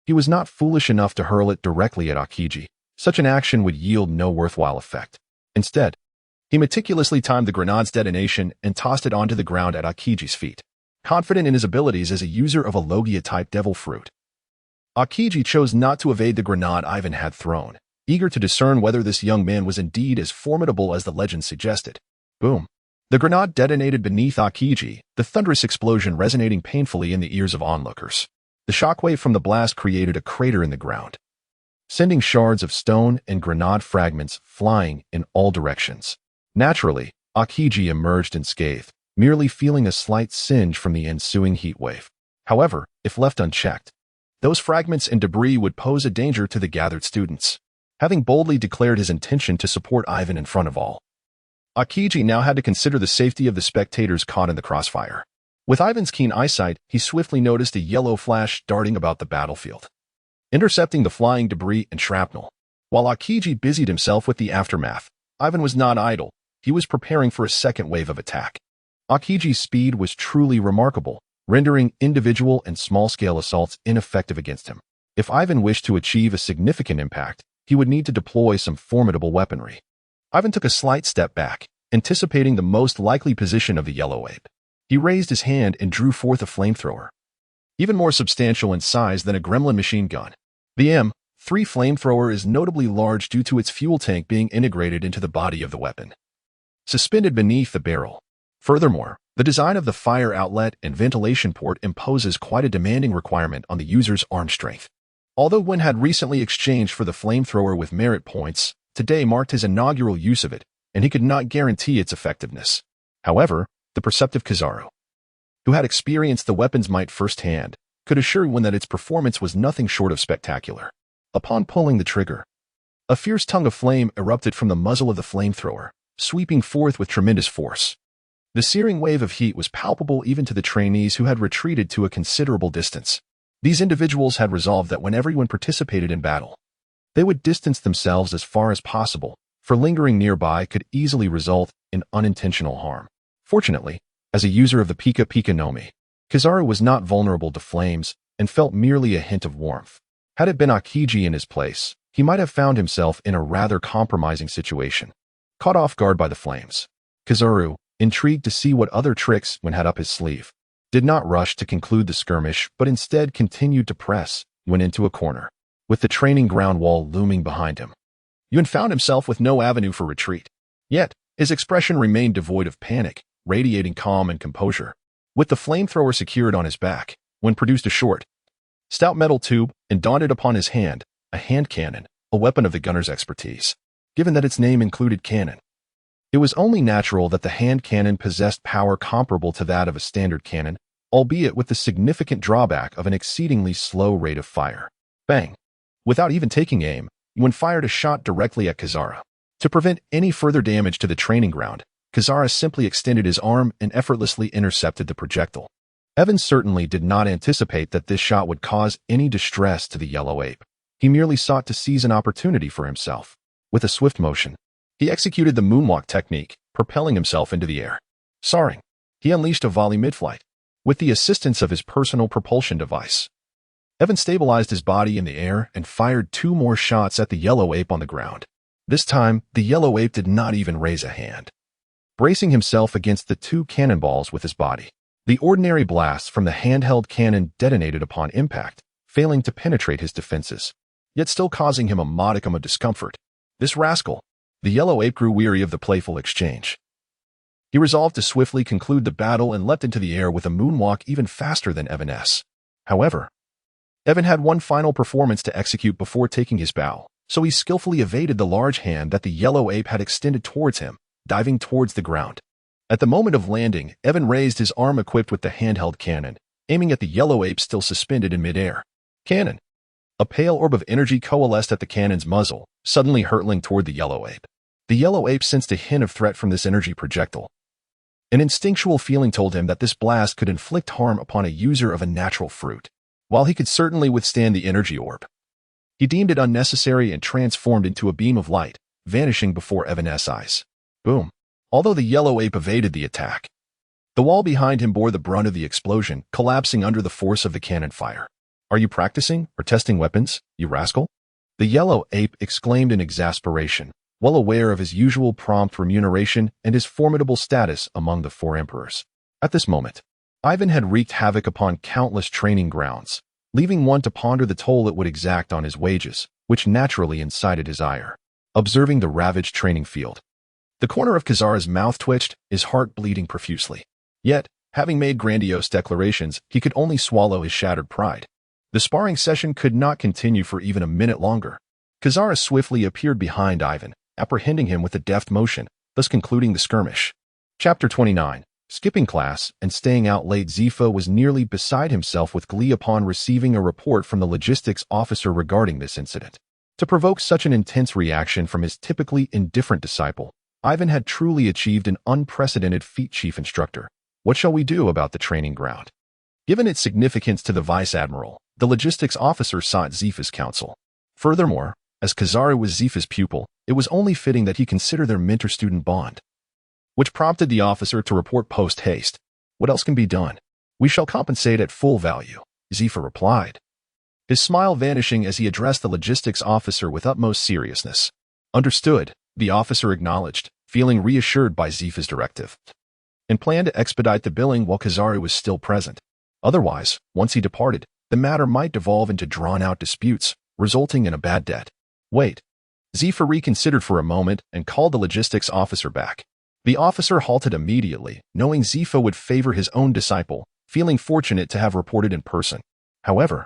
he was not foolish enough to hurl it directly at Akiji. Such an action would yield no worthwhile effect. Instead, he meticulously timed the grenade's detonation and tossed it onto the ground at Akiji's feet. Confident in his abilities as a user of a Logia-type devil fruit, Akiji chose not to evade the grenade Yiven had thrown, eager to discern whether this young man was indeed as formidable as the legend suggested. Boom. The grenade detonated beneath Akiji, the thunderous explosion resonating painfully in the ears of onlookers. The shockwave from the blast created a crater in the ground, sending shards of stone and grenade fragments flying in all directions. Naturally, Akiji emerged unscathed, merely feeling a slight singe from the ensuing heat wave. However, if left unchecked, those fragments and debris would pose a danger to the gathered students. Having boldly declared his intention to support Yiven in front of all, Akiji now had to consider the safety of the spectators caught in the crossfire. With Yiven's keen eyesight, he swiftly noticed a yellow flash darting about the battlefield, intercepting the flying debris and shrapnel. While Akiji busied himself with the aftermath, Yiven was not idle. He was preparing for a second wave of attack. Akiji's speed was truly remarkable, rendering individual and small-scale assaults ineffective against him. If Yiven wished to achieve a significant impact, he would need to deploy some formidable weaponry. Yiven took a slight step back, anticipating the most likely position of the yellow ape. He raised his hand and drew forth a flamethrower, even more substantial in size than a gremlin machine gun. The M3 flamethrower is notably large due to its fuel tank being integrated into the body of the weapon, suspended beneath the barrel. Furthermore, the design of the fire outlet and ventilation port imposes quite a demanding requirement on the user's arm strength. Although Wen had recently exchanged for the flamethrower with merit points, today marked his inaugural use of it, and he could not guarantee its effectiveness. However, the perceptive Kuzan, who had experienced the weapon's might firsthand, could assure Wen that its performance was nothing short of spectacular. Upon pulling the trigger, a fierce tongue of flame erupted from the muzzle of the flamethrower, sweeping forth with tremendous force. The searing wave of heat was palpable even to the trainees who had retreated to a considerable distance. These individuals had resolved that when everyone participated in battle, they would distance themselves as far as possible, for lingering nearby could easily result in unintentional harm. Fortunately, as a user of the Pika Pika Nomi, Kizaru was not vulnerable to flames and felt merely a hint of warmth. Had it been Akiji in his place, he might have found himself in a rather compromising situation. Caught off guard by the flames, Kizaru, intrigued to see what other tricks Yiven had up his sleeve, did not rush to conclude the skirmish but instead continued to press Yiven into a corner, with the training ground wall looming behind him. Yiven found himself with no avenue for retreat. Yet, his expression remained devoid of panic, radiating calm and composure. With the flamethrower secured on his back, Yiven produced a short, stout metal tube and daunted upon his hand a hand cannon, a weapon of the gunner's expertise. Given that its name included cannon, it was only natural that the hand cannon possessed power comparable to that of a standard cannon, albeit with the significant drawback of an exceedingly slow rate of fire. Bang! Without even taking aim, Yiven fired a shot directly at Kizaru. To prevent any further damage to the training ground, Kizaru simply extended his arm and effortlessly intercepted the projectile. Evan certainly did not anticipate that this shot would cause any distress to the yellow ape. He merely sought to seize an opportunity for himself. With a swift motion, he executed the moonwalk technique, propelling himself into the air. Soaring, he unleashed a volley mid-flight. With the assistance of his personal propulsion device, Evan stabilized his body in the air and fired 2 more shots at the yellow ape on the ground. This time, the yellow ape did not even raise a hand. Bracing himself against the 2 cannonballs with his body, the ordinary blasts from the handheld cannon detonated upon impact, failing to penetrate his defenses, yet still causing him a modicum of discomfort. This rascal, the yellow ape, grew weary of the playful exchange. He resolved to swiftly conclude the battle and leapt into the air with a moonwalk even faster than Evan's. However, Evan had one final performance to execute before taking his bow, so he skillfully evaded the large hand that the yellow ape had extended towards him, diving towards the ground. At the moment of landing, Evan raised his arm equipped with the handheld cannon, aiming at the yellow ape still suspended in midair. Cannon! A pale orb of energy coalesced at the cannon's muzzle, suddenly hurtling toward the yellow ape. The yellow ape sensed a hint of threat from this energy projectile. An instinctual feeling told him that this blast could inflict harm upon a user of a natural fruit. While he could certainly withstand the energy orb, he deemed it unnecessary and transformed into a beam of light, vanishing before Evan's eyes. Boom! Although the yellow ape evaded the attack, the wall behind him bore the brunt of the explosion, collapsing under the force of the cannon fire. Are you practicing or testing weapons, you rascal? The yellow ape exclaimed in exasperation, well aware of his usual prompt remuneration and his formidable status among the 4 emperors. At this moment, Yiven had wreaked havoc upon countless training grounds, leaving one to ponder the toll it would exact on his wages, which naturally incited his ire. Observing the ravaged training field, the corner of Kizaru's mouth twitched, his heart bleeding profusely. Yet, having made grandiose declarations, he could only swallow his shattered pride. The sparring session could not continue for even a minute longer. Kizaru swiftly appeared behind Yiven, apprehending him with a deft motion, thus concluding the skirmish. Chapter 29. Skipping class and staying out late. Zifa was nearly beside himself with glee upon receiving a report from the logistics officer regarding this incident. To provoke such an intense reaction from his typically indifferent disciple, Yiven had truly achieved an unprecedented feat. Chief Instructor, what shall we do about the training ground? Given its significance to the Vice Admiral, the logistics officer sought Zifa's counsel. Furthermore, as Kizaru was Zifa's pupil, it was only fitting that he consider their mentor-student bond, which prompted the officer to report post-haste. What else can be done? We shall compensate at full value, Zifa replied, his smile vanishing as he addressed the logistics officer with utmost seriousness. Understood, the officer acknowledged, feeling reassured by Zifa's directive, and planned to expedite the billing while Kizaru was still present. Otherwise, once he departed, the matter might devolve into drawn-out disputes, resulting in a bad debt. Wait. Zifa reconsidered for a moment and called the logistics officer back. The officer halted immediately, knowing Zifa would favor his own disciple, feeling fortunate to have reported in person. However,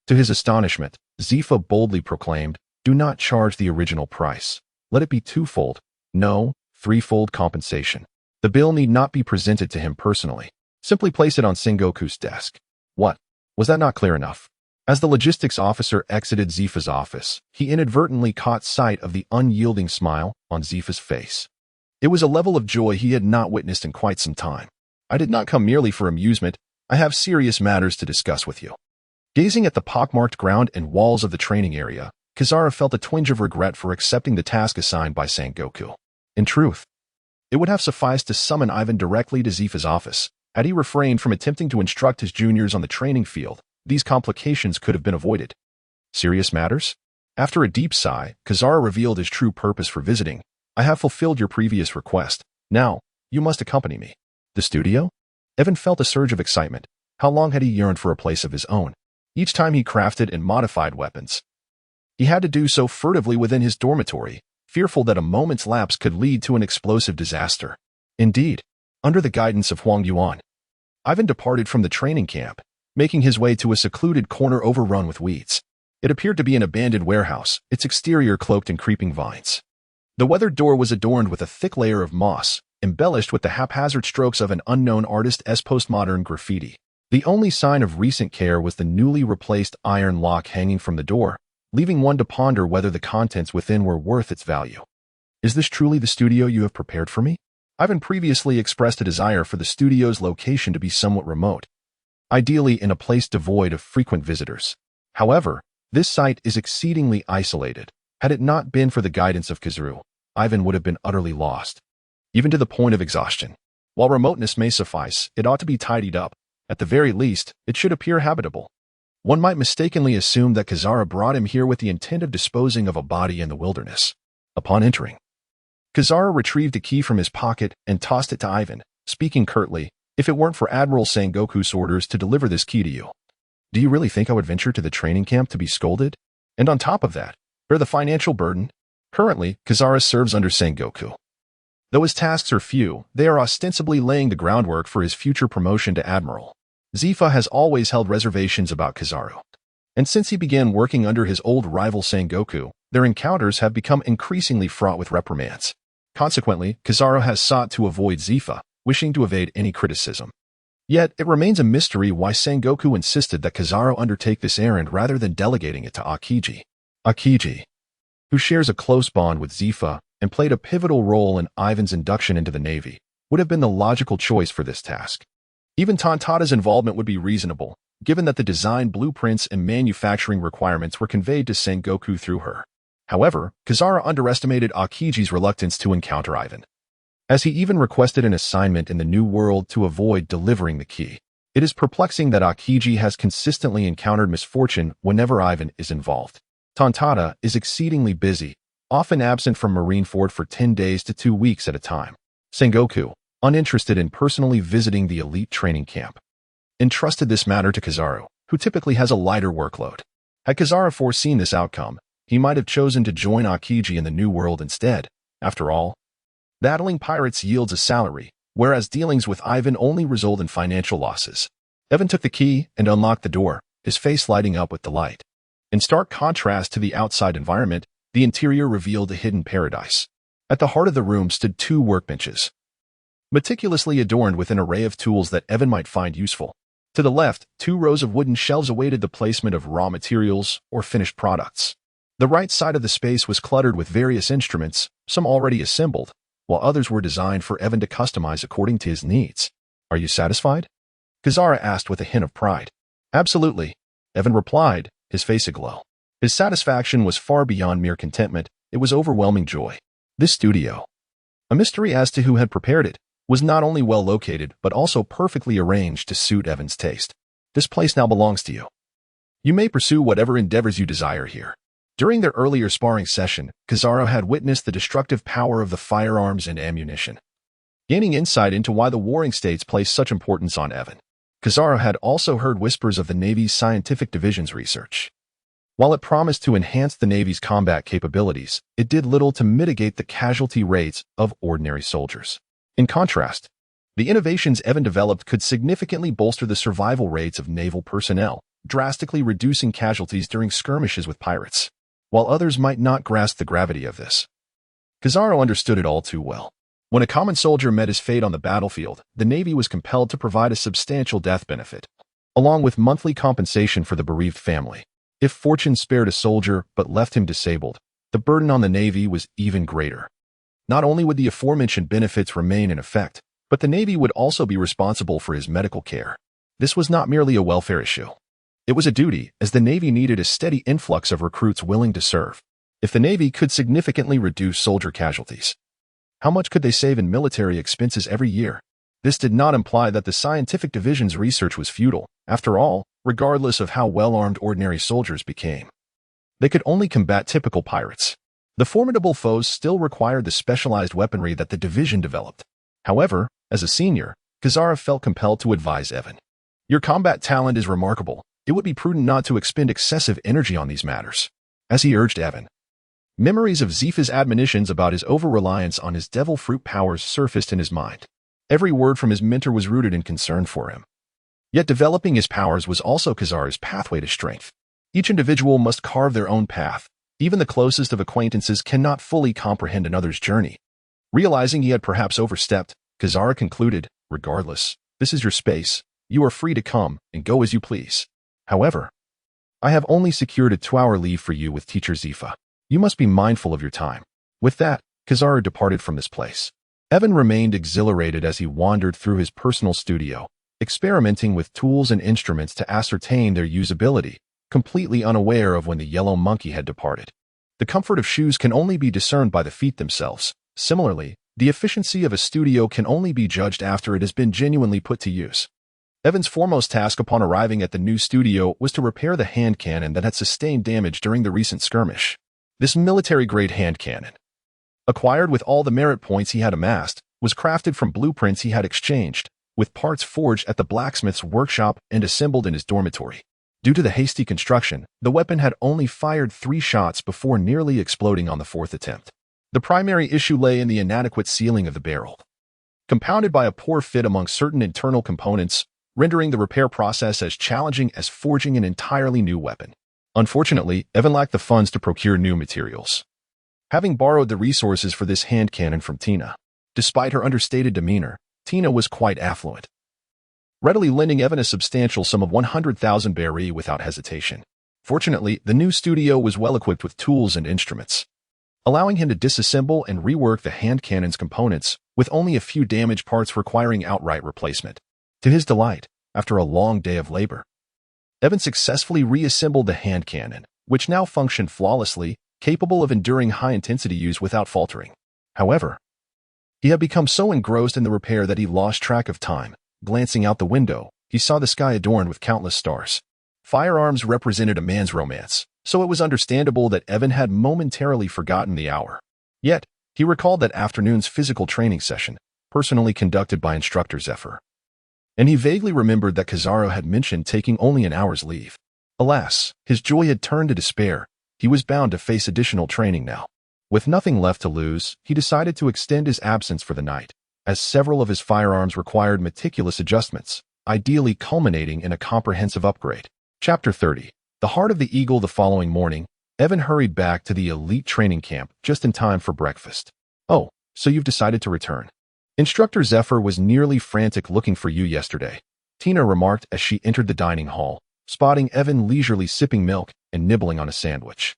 to his astonishment, Zifa boldly proclaimed, "Do not charge the original price. Let it be 2-fold, no, 3-fold compensation. The bill need not be presented to him personally. Simply place it on Sengoku's desk." What? Was that not clear enough? As the logistics officer exited Zifa's office, he inadvertently caught sight of the unyielding smile on Zifa's face. It was a level of joy he had not witnessed in quite some time. "I did not come merely for amusement. I have serious matters to discuss with you." Gazing at the pockmarked ground and walls of the training area, Kuzan felt a twinge of regret for accepting the task assigned by Sengoku. In truth, it would have sufficed to summon Yiven directly to Zifa's office. Had he refrained from attempting to instruct his juniors on the training field, these complications could have been avoided. Serious matters? After a deep sigh, Kuzan revealed his true purpose for visiting. I have fulfilled your previous request. Now, you must accompany me. The studio? Yiven felt a surge of excitement. How long had he yearned for a place of his own? Each time he crafted and modified weapons, he had to do so furtively within his dormitory, fearful that a moment's lapse could lead to an explosive disaster. Indeed, under the guidance of Huang Yuan, Yiven departed from the training camp, making his way to a secluded corner overrun with weeds. It appeared to be an abandoned warehouse, its exterior cloaked in creeping vines. The weathered door was adorned with a thick layer of moss, embellished with the haphazard strokes of an unknown artist's postmodern graffiti. The only sign of recent care was the newly replaced iron lock hanging from the door, leaving one to ponder whether the contents within were worth its value. Is this truly the studio you have prepared for me? Yiven previously expressed a desire for the studio's location to be somewhat remote, ideally in a place devoid of frequent visitors. However, this site is exceedingly isolated. Had it not been for the guidance of Kuzan, Yiven would have been utterly lost, even to the point of exhaustion. While remoteness may suffice, it ought to be tidied up. At the very least, it should appear habitable. One might mistakenly assume that Kuzan brought him here with the intent of disposing of a body in the wilderness. Upon entering, Kuzan retrieved a key from his pocket and tossed it to Yiven, speaking curtly, "If it weren't for Admiral Sengoku's orders to deliver this key to you, do you really think I would venture to the training camp to be scolded? And on top of that, bear the financial burden?" Currently, Kuzan serves under Sengoku. Though his tasks are few, they are ostensibly laying the groundwork for his future promotion to admiral. Zifa has always held reservations about Kuzan, and since he began working under his old rival Sengoku, their encounters have become increasingly fraught with reprimands. Consequently, Kuzan has sought to avoid Zifa, wishing to evade any criticism. Yet, it remains a mystery why Sengoku insisted that Kuzan undertake this errand rather than delegating it to Akiji. Akiji, who shares a close bond with Zifa and played a pivotal role in Yiven's induction into the Navy, would have been the logical choice for this task. Even Tantada's involvement would be reasonable, given that the design blueprints and manufacturing requirements were conveyed to Sengoku through her. However, Kuzan underestimated Akiji's reluctance to encounter Yiven, as he even requested an assignment in the New World to avoid delivering the key. It is perplexing that Akiji has consistently encountered misfortune whenever Yiven is involved. Tantada is exceedingly busy, often absent from Marineford for 10 days to 2 weeks at a time. Sengoku, uninterested in personally visiting the elite training camp, entrusted this matter to Kuzan, who typically has a lighter workload. Had Kuzan foreseen this outcome, he might have chosen to join Akiji in the New World instead. After all, battling pirates yields a salary, whereas dealings with Yiven only result in financial losses. Yiven took the key and unlocked the door, his face lighting up with delight. In stark contrast to the outside environment, the interior revealed a hidden paradise. At the heart of the room stood 2 workbenches, meticulously adorned with an array of tools that Yiven might find useful. To the left, 2 rows of wooden shelves awaited the placement of raw materials or finished products. The right side of the space was cluttered with various instruments, some already assembled, while others were designed for Yiven to customize according to his needs. "Are you satisfied?" Kuzan asked with a hint of pride. "Absolutely," Yiven replied, his face aglow. His satisfaction was far beyond mere contentment, it was overwhelming joy. This studio, a mystery as to who had prepared it, was not only well located but also perfectly arranged to suit Yiven's taste. "This place now belongs to you. You may pursue whatever endeavors you desire here." During their earlier sparring session, Kuzan had witnessed the destructive power of the firearms and ammunition, gaining insight into why the warring states place such importance on Yiven. Kuzan had also heard whispers of the Navy's scientific division's research. While it promised to enhance the Navy's combat capabilities, it did little to mitigate the casualty rates of ordinary soldiers. In contrast, the innovations Yiven developed could significantly bolster the survival rates of naval personnel, drastically reducing casualties during skirmishes with pirates. While others might not grasp the gravity of this, Kuzan understood it all too well. When a common soldier met his fate on the battlefield, the Navy was compelled to provide a substantial death benefit, along with monthly compensation for the bereaved family. If fortune spared a soldier but left him disabled, the burden on the Navy was even greater. Not only would the aforementioned benefits remain in effect, but the Navy would also be responsible for his medical care. This was not merely a welfare issue. It was a duty, as the Navy needed a steady influx of recruits willing to serve. If the Navy could significantly reduce soldier casualties, how much could they save in military expenses every year? This did not imply that the scientific division's research was futile. After all, regardless of how well-armed ordinary soldiers became, they could only combat typical pirates. The formidable foes still required the specialized weaponry that the division developed. However, as a senior, Kuzan felt compelled to advise Yiven. Your combat talent is remarkable. It would be prudent not to expend excessive energy on these matters. As he urged Yiven, memories of Zifa's admonitions about his over-reliance on his devil fruit powers surfaced in his mind. Every word from his mentor was rooted in concern for him. Yet developing his powers was also Kuzan's pathway to strength. Each individual must carve their own path. Even the closest of acquaintances cannot fully comprehend another's journey. Realizing he had perhaps overstepped, Kuzan concluded, regardless, this is your space. You are free to come and go as you please. However, I have only secured a 2-hour leave for you with Teacher Zifa. You must be mindful of your time. With that, Kuzan departed from this place. Yiven remained exhilarated as he wandered through his personal studio, experimenting with tools and instruments to ascertain their usability, completely unaware of when the yellow monkey had departed. The comfort of shoes can only be discerned by the feet themselves. Similarly, the efficiency of a studio can only be judged after it has been genuinely put to use. Yiven's foremost task upon arriving at the new studio was to repair the hand cannon that had sustained damage during the recent skirmish. This military-grade hand cannon, acquired with all the merit points he had amassed, was crafted from blueprints he had exchanged, with parts forged at the blacksmith's workshop and assembled in his dormitory. Due to the hasty construction, the weapon had only fired 3 shots before nearly exploding on the 4th attempt. The primary issue lay in the inadequate sealing of the barrel, compounded by a poor fit among certain internal components, rendering the repair process as challenging as forging an entirely new weapon. Unfortunately, Yiven lacked the funds to procure new materials. Having borrowed the resources for this hand cannon from Tina, despite her understated demeanor, Tina was quite affluent, readily lending Yiven a substantial sum of 100,000 barracks without hesitation. Fortunately, the new studio was well equipped with tools and instruments, allowing him to disassemble and rework the hand cannon's components, with only a few damaged parts requiring outright replacement. To his delight, after a long day of labor, Yiven successfully reassembled the hand cannon, which now functioned flawlessly, capable of enduring high-intensity use without faltering. However, he had become so engrossed in the repair that he lost track of time. Glancing out the window, he saw the sky adorned with countless stars. Firearms represented a man's romance, so it was understandable that Yiven had momentarily forgotten the hour. Yet, he recalled that afternoon's physical training session, personally conducted by instructor Zephyr. And he vaguely remembered that Kuzan had mentioned taking only an hour's leave. Alas, his joy had turned to despair. He was bound to face additional training now. With nothing left to lose, he decided to extend his absence for the night, as several of his firearms required meticulous adjustments, ideally culminating in a comprehensive upgrade. Chapter 30. The Heart of the Eagle. The following morning, Yiven hurried back to the elite training camp just in time for breakfast. Oh, so you've decided to return. Instructor Zephyr was nearly frantic looking for you yesterday, Tina remarked as she entered the dining hall, spotting Yiven leisurely sipping milk and nibbling on a sandwich.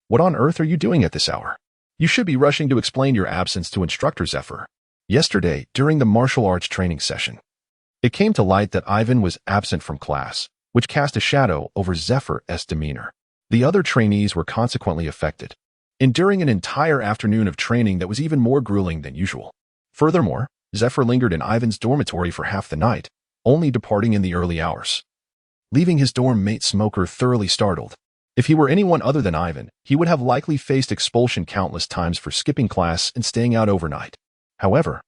What on earth are you doing at this hour? You should be rushing to explain your absence to Instructor Zephyr. Yesterday, during the martial arts training session, it came to light that Yiven was absent from class, which cast a shadow over Zephyr's demeanor. The other trainees were consequently affected, enduring an entire afternoon of training that was even more grueling than usual. Furthermore, Zephyr lingered in Yiven's dormitory for half the night, only departing in the early hours, leaving his dorm mate Smoker thoroughly startled. If he were anyone other than Yiven, he would have likely faced expulsion countless times for skipping class and staying out overnight. However,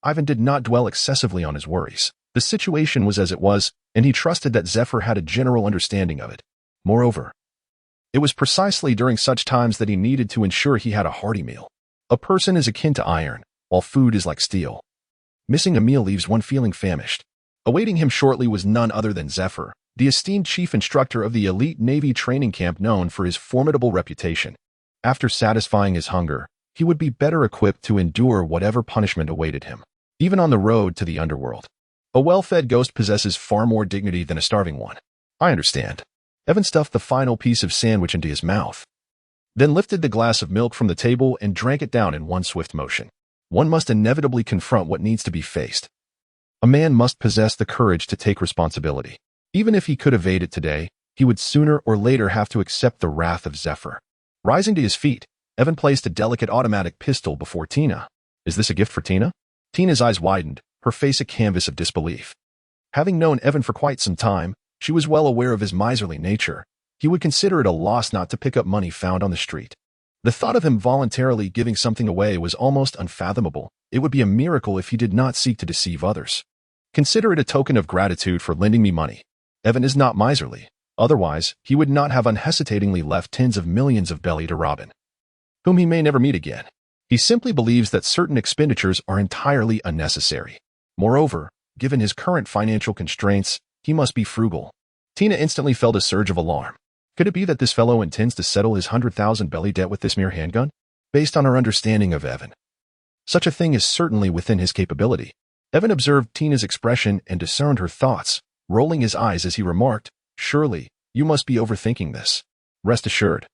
Yiven did not dwell excessively on his worries. The situation was as it was, and he trusted that Zephyr had a general understanding of it. Moreover, it was precisely during such times that he needed to ensure he had a hearty meal. A person is akin to iron, while food is like steel. Missing a meal leaves one feeling famished. Awaiting him shortly was none other than Zephyr, the esteemed chief instructor of the elite Navy training camp known for his formidable reputation. After satisfying his hunger, he would be better equipped to endure whatever punishment awaited him, even on the road to the underworld. A well-fed ghost possesses far more dignity than a starving one. I understand. Yiven stuffed the final piece of sandwich into his mouth, then lifted the glass of milk from the table and drank it down in one swift motion. One must inevitably confront what needs to be faced. A man must possess the courage to take responsibility. Even if he could evade it today, he would sooner or later have to accept the wrath of Zephyr. Rising to his feet, Evan placed a delicate automatic pistol before Tina. Is this a gift for Tina? Tina's eyes widened, her face a canvas of disbelief. Having known Evan for quite some time, she was well aware of his miserly nature. He would consider it a loss not to pick up money found on the street. The thought of him voluntarily giving something away was almost unfathomable. It would be a miracle if he did not seek to deceive others. Consider it a token of gratitude for lending me money. Evan is not miserly. Otherwise, he would not have unhesitatingly left tens of millions of belly to Robin, whom he may never meet again. He simply believes that certain expenditures are entirely unnecessary. Moreover, given his current financial constraints, he must be frugal. Tina instantly felt a surge of alarm. Could it be that this fellow intends to settle his 100,000 belly debt with this mere handgun? Based on her understanding of Evan, such a thing is certainly within his capability. Evan observed Tina's expression and discerned her thoughts, rolling his eyes as he remarked, "Surely, you must be overthinking this. Rest assured,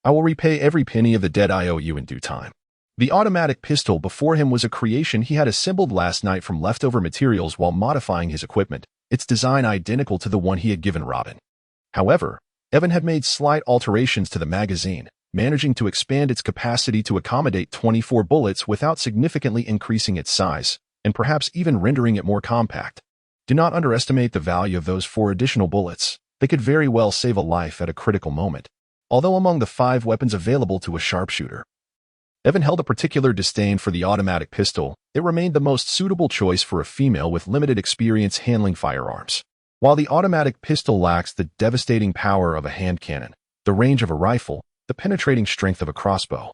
I will repay every penny of the debt I owe you in due time." The automatic pistol before him was a creation he had assembled last night from leftover materials while modifying his equipment, its design identical to the one he had given Robin. However, Evan had made slight alterations to the magazine, managing to expand its capacity to accommodate 24 bullets without significantly increasing its size, and perhaps even rendering it more compact. Do not underestimate the value of those 4 additional bullets. They could very well save a life at a critical moment. Although among the 5 weapons available to a sharpshooter, Evan held a particular disdain for the automatic pistol. It remained the most suitable choice for a female with limited experience handling firearms. While the automatic pistol lacks the devastating power of a hand cannon, the range of a rifle, the penetrating strength of a crossbow,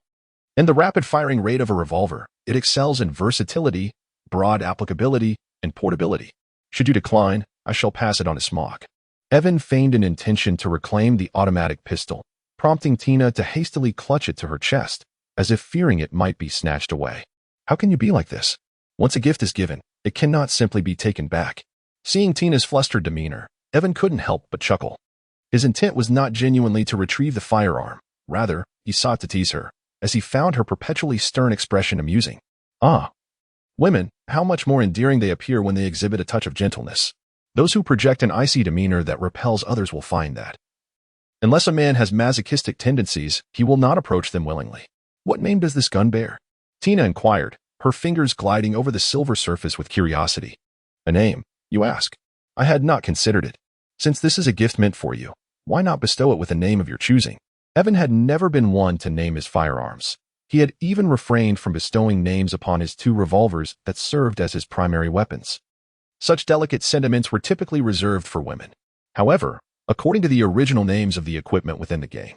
and the rapid-firing rate of a revolver, it excels in versatility, broad applicability, and portability. Should you decline, I shall pass it on a smock. Evan feigned an intention to reclaim the automatic pistol, prompting Tina to hastily clutch it to her chest, as if fearing it might be snatched away. How can you be like this? Once a gift is given, it cannot simply be taken back. Seeing Tina's flustered demeanor, Evan couldn't help but chuckle. His intent was not genuinely to retrieve the firearm. Rather, he sought to tease her, as he found her perpetually stern expression amusing. Ah, women, how much more endearing they appear when they exhibit a touch of gentleness. Those who project an icy demeanor that repels others will find that, unless a man has masochistic tendencies, he will not approach them willingly. What name does this gun bear? Tina inquired, her fingers gliding over the silver surface with curiosity. A name, you ask? I had not considered it. Since this is a gift meant for you, why not bestow it with a name of your choosing? Evan had never been one to name his firearms. He had even refrained from bestowing names upon his 2 revolvers that served as his primary weapons. Such delicate sentiments were typically reserved for women. However, according to the original names of the equipment within the gang,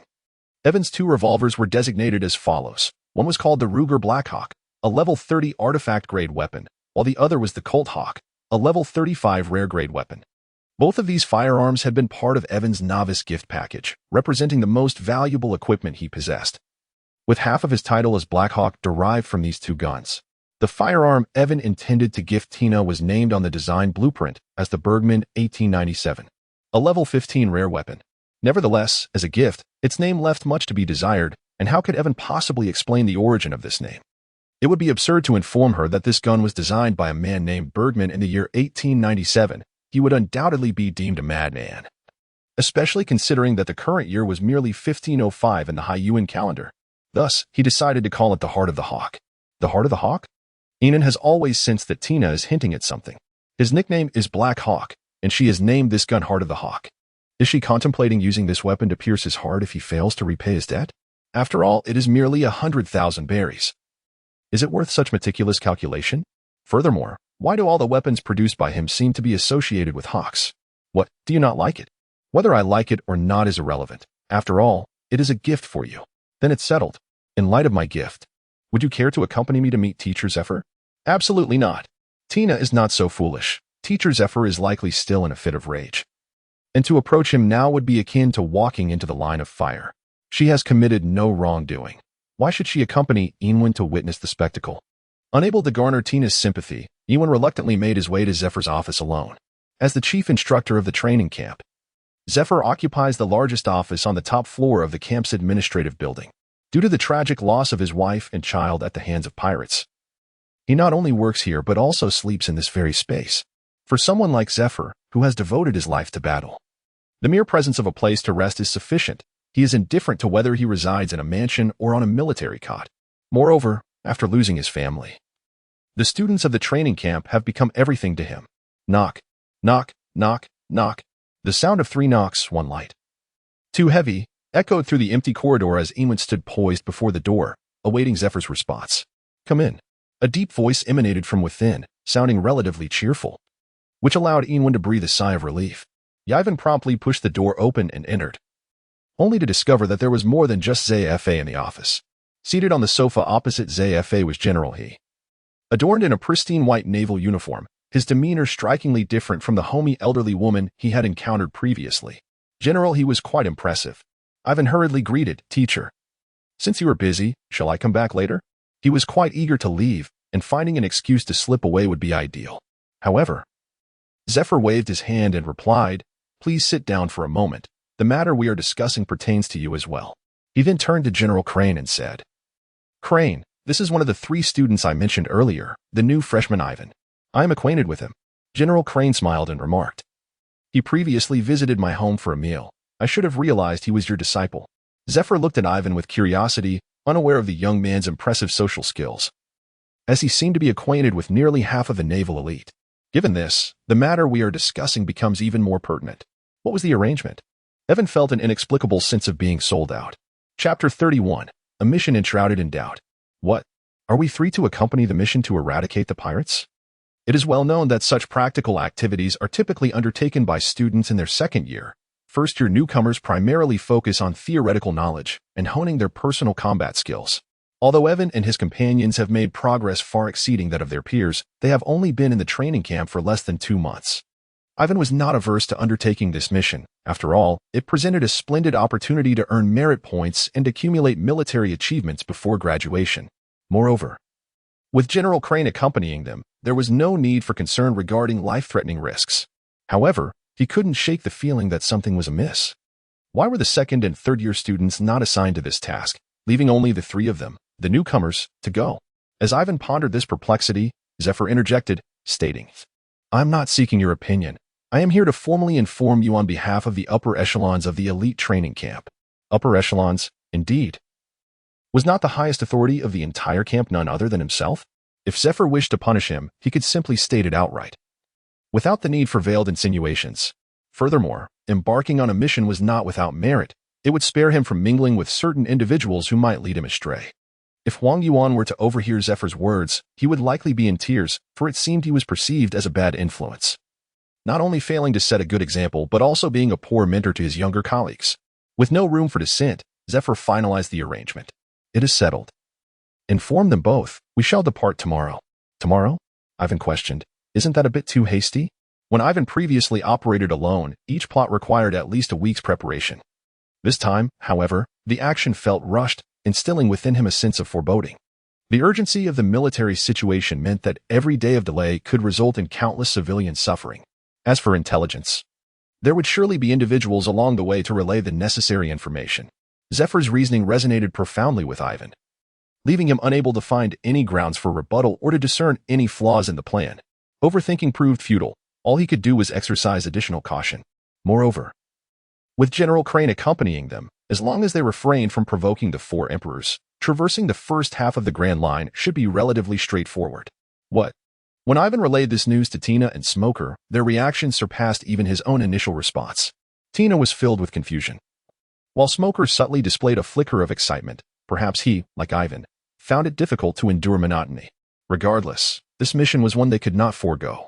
Evan's 2 revolvers were designated as follows. One was called the Ruger Blackhawk, a level 30 artifact-grade weapon, while the other was the Colt Hawk, a level 35 rare-grade weapon. Both of these firearms had been part of Evan's novice gift package, representing the most valuable equipment he possessed, with half of his title as Blackhawk derived from these 2 guns. The firearm Evan intended to gift Tina was named on the design blueprint as the Bergman 1897, a level 15 rare weapon. Nevertheless, as a gift, its name left much to be desired, and how could Evan possibly explain the origin of this name? It would be absurd to inform her that this gun was designed by a man named Bergman in the year 1897. He would undoubtedly be deemed a madman, especially considering that the current year was merely 1505 in the Yiven calendar. Thus, he decided to call it the Heart of the Hawk. The Heart of the Hawk? Enan has always sensed that Tina is hinting at something. His nickname is Black Hawk, and she has named this gun Heart of the Hawk. Is she contemplating using this weapon to pierce his heart if he fails to repay his debt? After all, it is merely 100,000 berries. Is it worth such meticulous calculation? Furthermore, why do all the weapons produced by him seem to be associated with hawks? What, do you not like it? Whether I like it or not is irrelevant. After all, it is a gift for you. Then it's settled. In light of my gift, would you care to accompany me to meet Teacher Zephyr? Absolutely not. Tina is not so foolish. Teacher Zephyr is likely still in a fit of rage, and to approach him now would be akin to walking into the line of fire. She has committed no wrongdoing. Why should she accompany Ewan to witness the spectacle? Unable to garner Tina's sympathy, Ewan reluctantly made his way to Zephyr's office alone. As the chief instructor of the training camp, Zephyr occupies the largest office on the top floor of the camp's administrative building. Due to the tragic loss of his wife and child at the hands of pirates, he not only works here but also sleeps in this very space. For someone like Zephyr, who has devoted his life to battle, the mere presence of a place to rest is sufficient. He is indifferent to whether he resides in a mansion or on a military cot. Moreover, after losing his family, the students of the training camp have become everything to him. Knock, knock, knock, knock. The sound of 3 knocks, 1 light, 2 heavy, echoed through the empty corridor as Ewan stood poised before the door, awaiting Zephyr's response. Come in. A deep voice emanated from within, sounding relatively cheerful, which allowed Ewan to breathe a sigh of relief. Yiven promptly pushed the door open and entered, only to discover that there was more than just Zephyr in the office. Seated on the sofa opposite Zephyr was General He. Adorned in a pristine white naval uniform, his demeanor strikingly different from the homey elderly woman he had encountered previously. General He was quite impressive. Yiven hurriedly greeted, "Teacher, since you are busy, shall I come back later?" He was quite eager to leave, and finding an excuse to slip away would be ideal. However, Zephyr waved his hand and replied, "Please sit down for a moment. The matter we are discussing pertains to you as well." He then turned to General Crane and said, "Crane, this is one of the 3 students I mentioned earlier, the new freshman Yiven. I am acquainted with him." General Crane smiled and remarked, "He previously visited my home for a meal. I should have realized he was your disciple." Zephyr looked at Yiven with curiosity, unaware of the young man's impressive social skills, as he seemed to be acquainted with nearly half of the naval elite. Given this, the matter we are discussing becomes even more pertinent. What was the arrangement? Yiven felt an inexplicable sense of being sold out. Chapter 31. A mission enshrouded in doubt. What? Are we free to accompany the mission to eradicate the pirates? It is well known that such practical activities are typically undertaken by students in their second year. First-year newcomers primarily focus on theoretical knowledge and honing their personal combat skills. Although Yiven and his companions have made progress far exceeding that of their peers, they have only been in the training camp for less than 2 months. Yiven was not averse to undertaking this mission. After all, it presented a splendid opportunity to earn merit points and accumulate military achievements before graduation. Moreover, with General Crane accompanying them, there was no need for concern regarding life-threatening risks. However, he couldn't shake the feeling that something was amiss. Why were the second and third-year students not assigned to this task, leaving only the 3 of them, the newcomers, to go? As Yiven pondered this perplexity, Zephyr interjected, stating, "I'm not seeking your opinion. I am here to formally inform you on behalf of the upper echelons of the elite training camp." Upper echelons, indeed. Was not the highest authority of the entire camp none other than himself? If Zephyr wished to punish him, he could simply state it outright, without the need for veiled insinuations. Furthermore, embarking on a mission was not without merit. It would spare him from mingling with certain individuals who might lead him astray. If Huang Yuan were to overhear Zephyr's words, he would likely be in tears, for it seemed he was perceived as a bad influence, not only failing to set a good example, but also being a poor mentor to his younger colleagues. With no room for dissent, Zephyr finalized the arrangement. "It is settled. Inform them both. We shall depart tomorrow." "Tomorrow?" Yiven questioned. "Isn't that a bit too hasty?" When Yiven previously operated alone, each plot required at least a week's preparation. This time, however, the action felt rushed, instilling within him a sense of foreboding. The urgency of the military situation meant that every day of delay could result in countless civilian suffering. As for intelligence, there would surely be individuals along the way to relay the necessary information. Zephyr's reasoning resonated profoundly with Yiven, leaving him unable to find any grounds for rebuttal or to discern any flaws in the plan. Overthinking proved futile. All he could do was exercise additional caution. Moreover, with General Crane accompanying them, as long as they refrained from provoking the 4 emperors, traversing the first half of the Grand Line should be relatively straightforward. What? When Yiven relayed this news to Tina and Smoker, their reactions surpassed even his own initial response. Tina was filled with confusion, while Smoker subtly displayed a flicker of excitement. Perhaps he, like Yiven, found it difficult to endure monotony. Regardless, this mission was one they could not forego,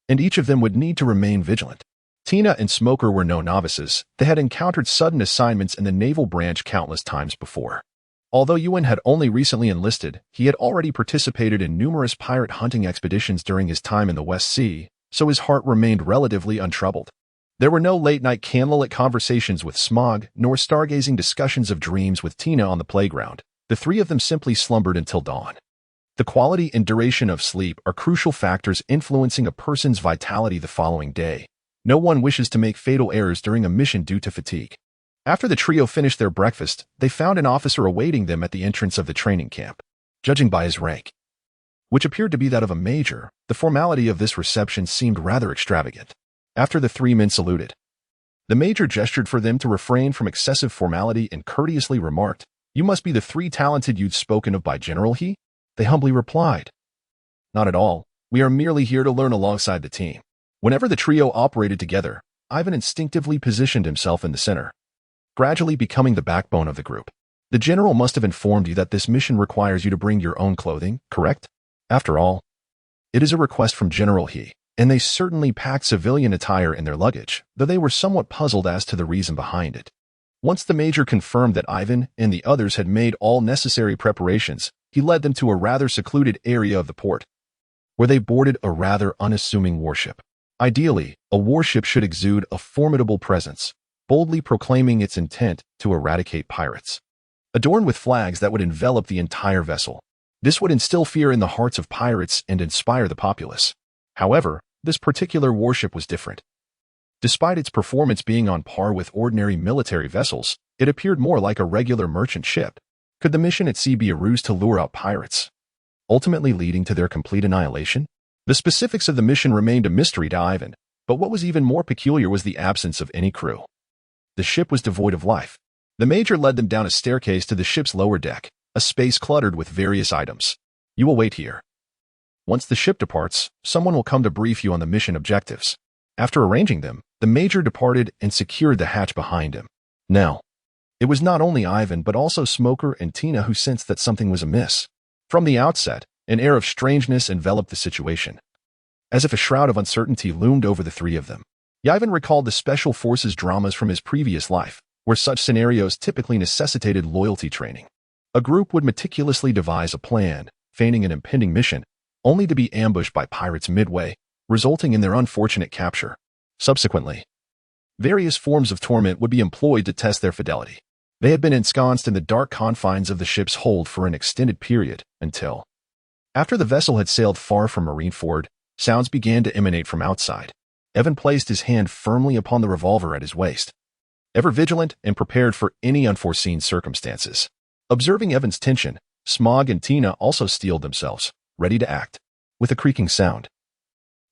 and each of them would need to remain vigilant. Tina and Smoker were no novices. They had encountered sudden assignments in the naval branch countless times before. Although Yiven had only recently enlisted, he had already participated in numerous pirate hunting expeditions during his time in the West Sea, so his heart remained relatively untroubled. There were no late-night candlelit conversations with Smog, nor stargazing discussions of dreams with Tina on the playground. The 3 of them simply slumbered until dawn. The quality and duration of sleep are crucial factors influencing a person's vitality the following day. No one wishes to make fatal errors during a mission due to fatigue. After the trio finished their breakfast, they found an officer awaiting them at the entrance of the training camp. Judging by his rank, which appeared to be that of a major. The formality of this reception seemed rather extravagant. After the three men saluted, the major gestured for them to refrain from excessive formality and courteously remarked, "You must be the three talented youths spoken of by General He?" They humbly replied, "Not at all. We are merely here to learn alongside the team." Whenever the trio operated together, Yiven instinctively positioned himself in the center, gradually becoming the backbone of the group. The general must have informed you that this mission requires you to bring your own clothing, correct? After all, it is a request from General He, and they certainly packed civilian attire in their luggage, though they were somewhat puzzled as to the reason behind it. Once the major confirmed that Yiven and the others had made all necessary preparations, he led them to a rather secluded area of the port, where they boarded a rather unassuming warship. Ideally, a warship should exude a formidable presence, boldly proclaiming its intent to eradicate pirates. Adorned with flags that would envelop the entire vessel, this would instill fear in the hearts of pirates and inspire the populace. However, this particular warship was different. Despite its performance being on par with ordinary military vessels, it appeared more like a regular merchant ship. Could the mission at sea be a ruse to lure out pirates, ultimately leading to their complete annihilation? The specifics of the mission remained a mystery to Yiven, but what was even more peculiar was the absence of any crew. The ship was devoid of life. The major led them down a staircase to the ship's lower deck, a space cluttered with various items. "You will wait here. Once the ship departs, someone will come to brief you on the mission objectives." After arranging them, the major departed and secured the hatch behind him. Now, it was not only Yiven but also Smoker and Tina who sensed that something was amiss. From the outset, an air of strangeness enveloped the situation, as if a shroud of uncertainty loomed over the three of them. Yiven recalled the special forces dramas from his previous life, where such scenarios typically necessitated loyalty training. A group would meticulously devise a plan, feigning an impending mission, only to be ambushed by pirates midway, resulting in their unfortunate capture. Subsequently, various forms of torment would be employed to test their fidelity. They had been ensconced in the dark confines of the ship's hold for an extended period, until, after the vessel had sailed far from Marineford, sounds began to emanate from outside. Yiven placed his hand firmly upon the revolver at his waist, ever vigilant and prepared for any unforeseen circumstances. Observing Yiven's tension, Smog and Tina also steeled themselves, ready to act. With a creaking sound,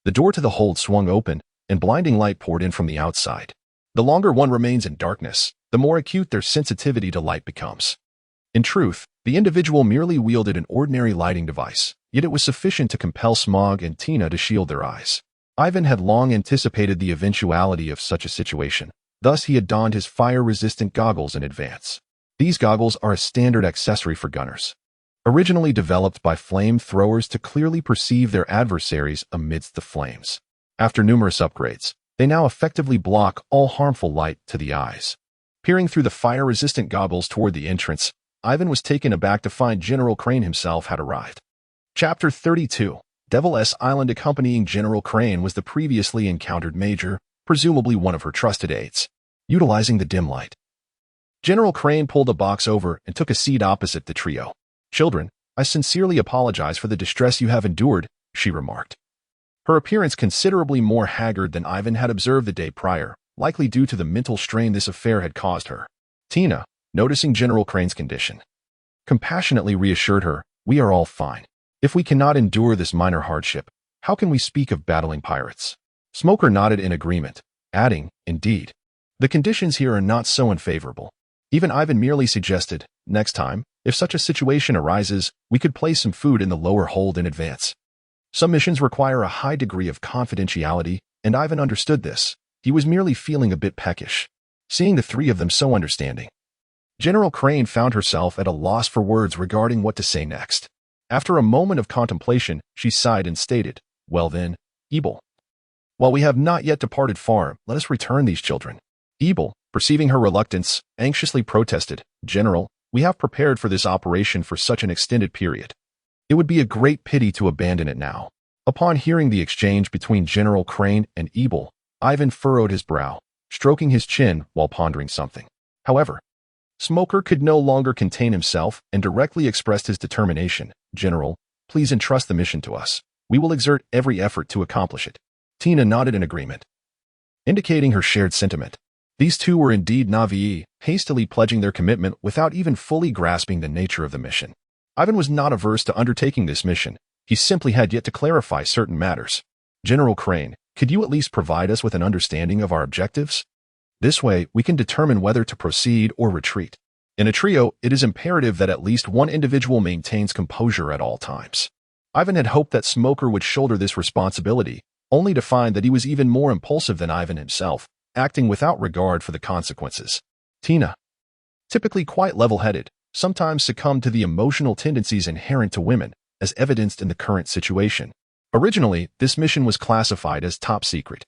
the door to the hold swung open, and blinding light poured in from the outside. The longer one remains in darkness, the more acute their sensitivity to light becomes. In truth, the individual merely wielded an ordinary lighting device, yet it was sufficient to compel Smog and Tina to shield their eyes. Yiven had long anticipated the eventuality of such a situation. Thus, he had donned his fire-resistant goggles in advance. These goggles are a standard accessory for gunners, originally developed by flamethrowers to clearly perceive their adversaries amidst the flames. After numerous upgrades, they now effectively block all harmful light to the eyes. Peering through the fire-resistant goggles toward the entrance, Yiven was taken aback to find General Crane himself had arrived. Chapter 32. Devil S Island. Accompanying General Crane was the previously encountered major, presumably one of her trusted aides. Utilizing the dim light, General Crane pulled a box over and took a seat opposite the trio. "Children, I sincerely apologize for the distress you have endured," she remarked. Her appearance considerably more haggard than Yiven had observed the day prior, likely due to the mental strain this affair had caused her. Tina, noticing General Crane's condition, compassionately reassured her, "We are all fine. If we cannot endure this minor hardship, how can we speak of battling pirates?" Smoker nodded in agreement, adding, "Indeed, the conditions here are not so unfavorable." Even Yiven merely suggested, "Next time, if such a situation arises, we could place some food in the lower hold in advance." Some missions require a high degree of confidentiality, and Yiven understood this. He was merely feeling a bit peckish, seeing the three of them so understanding. General Crane found herself at a loss for words regarding what to say next. After a moment of contemplation, she sighed and stated, "Well then, Ebel. While we have not yet departed far, let us return these children." Ebel, perceiving her reluctance, anxiously protested, "General, we have prepared for this operation for such an extended period. It would be a great pity to abandon it now." Upon hearing the exchange between General Crane and Ebel, Yiven furrowed his brow, stroking his chin while pondering something. However, Smoker could no longer contain himself and directly expressed his determination. "General, please entrust the mission to us. We will exert every effort to accomplish it." Tina nodded in agreement, indicating her shared sentiment. These two were indeed Na'vi, hastily pledging their commitment without even fully grasping the nature of the mission. Yiven was not averse to undertaking this mission, He simply had yet to clarify certain matters. General Crane, could you at least provide us with an understanding of our objectives? This way, we can determine whether to proceed or retreat. In a trio, it is imperative that at least one individual maintains composure at all times. Ivan had hoped that Smoker would shoulder this responsibility, only to find that he was even more impulsive than Ivan himself, acting without regard for the consequences. Tina, typically quite level-headed, sometimes succumbed to the emotional tendencies inherent to women, as evidenced in the current situation. Originally, this mission was classified as top secret,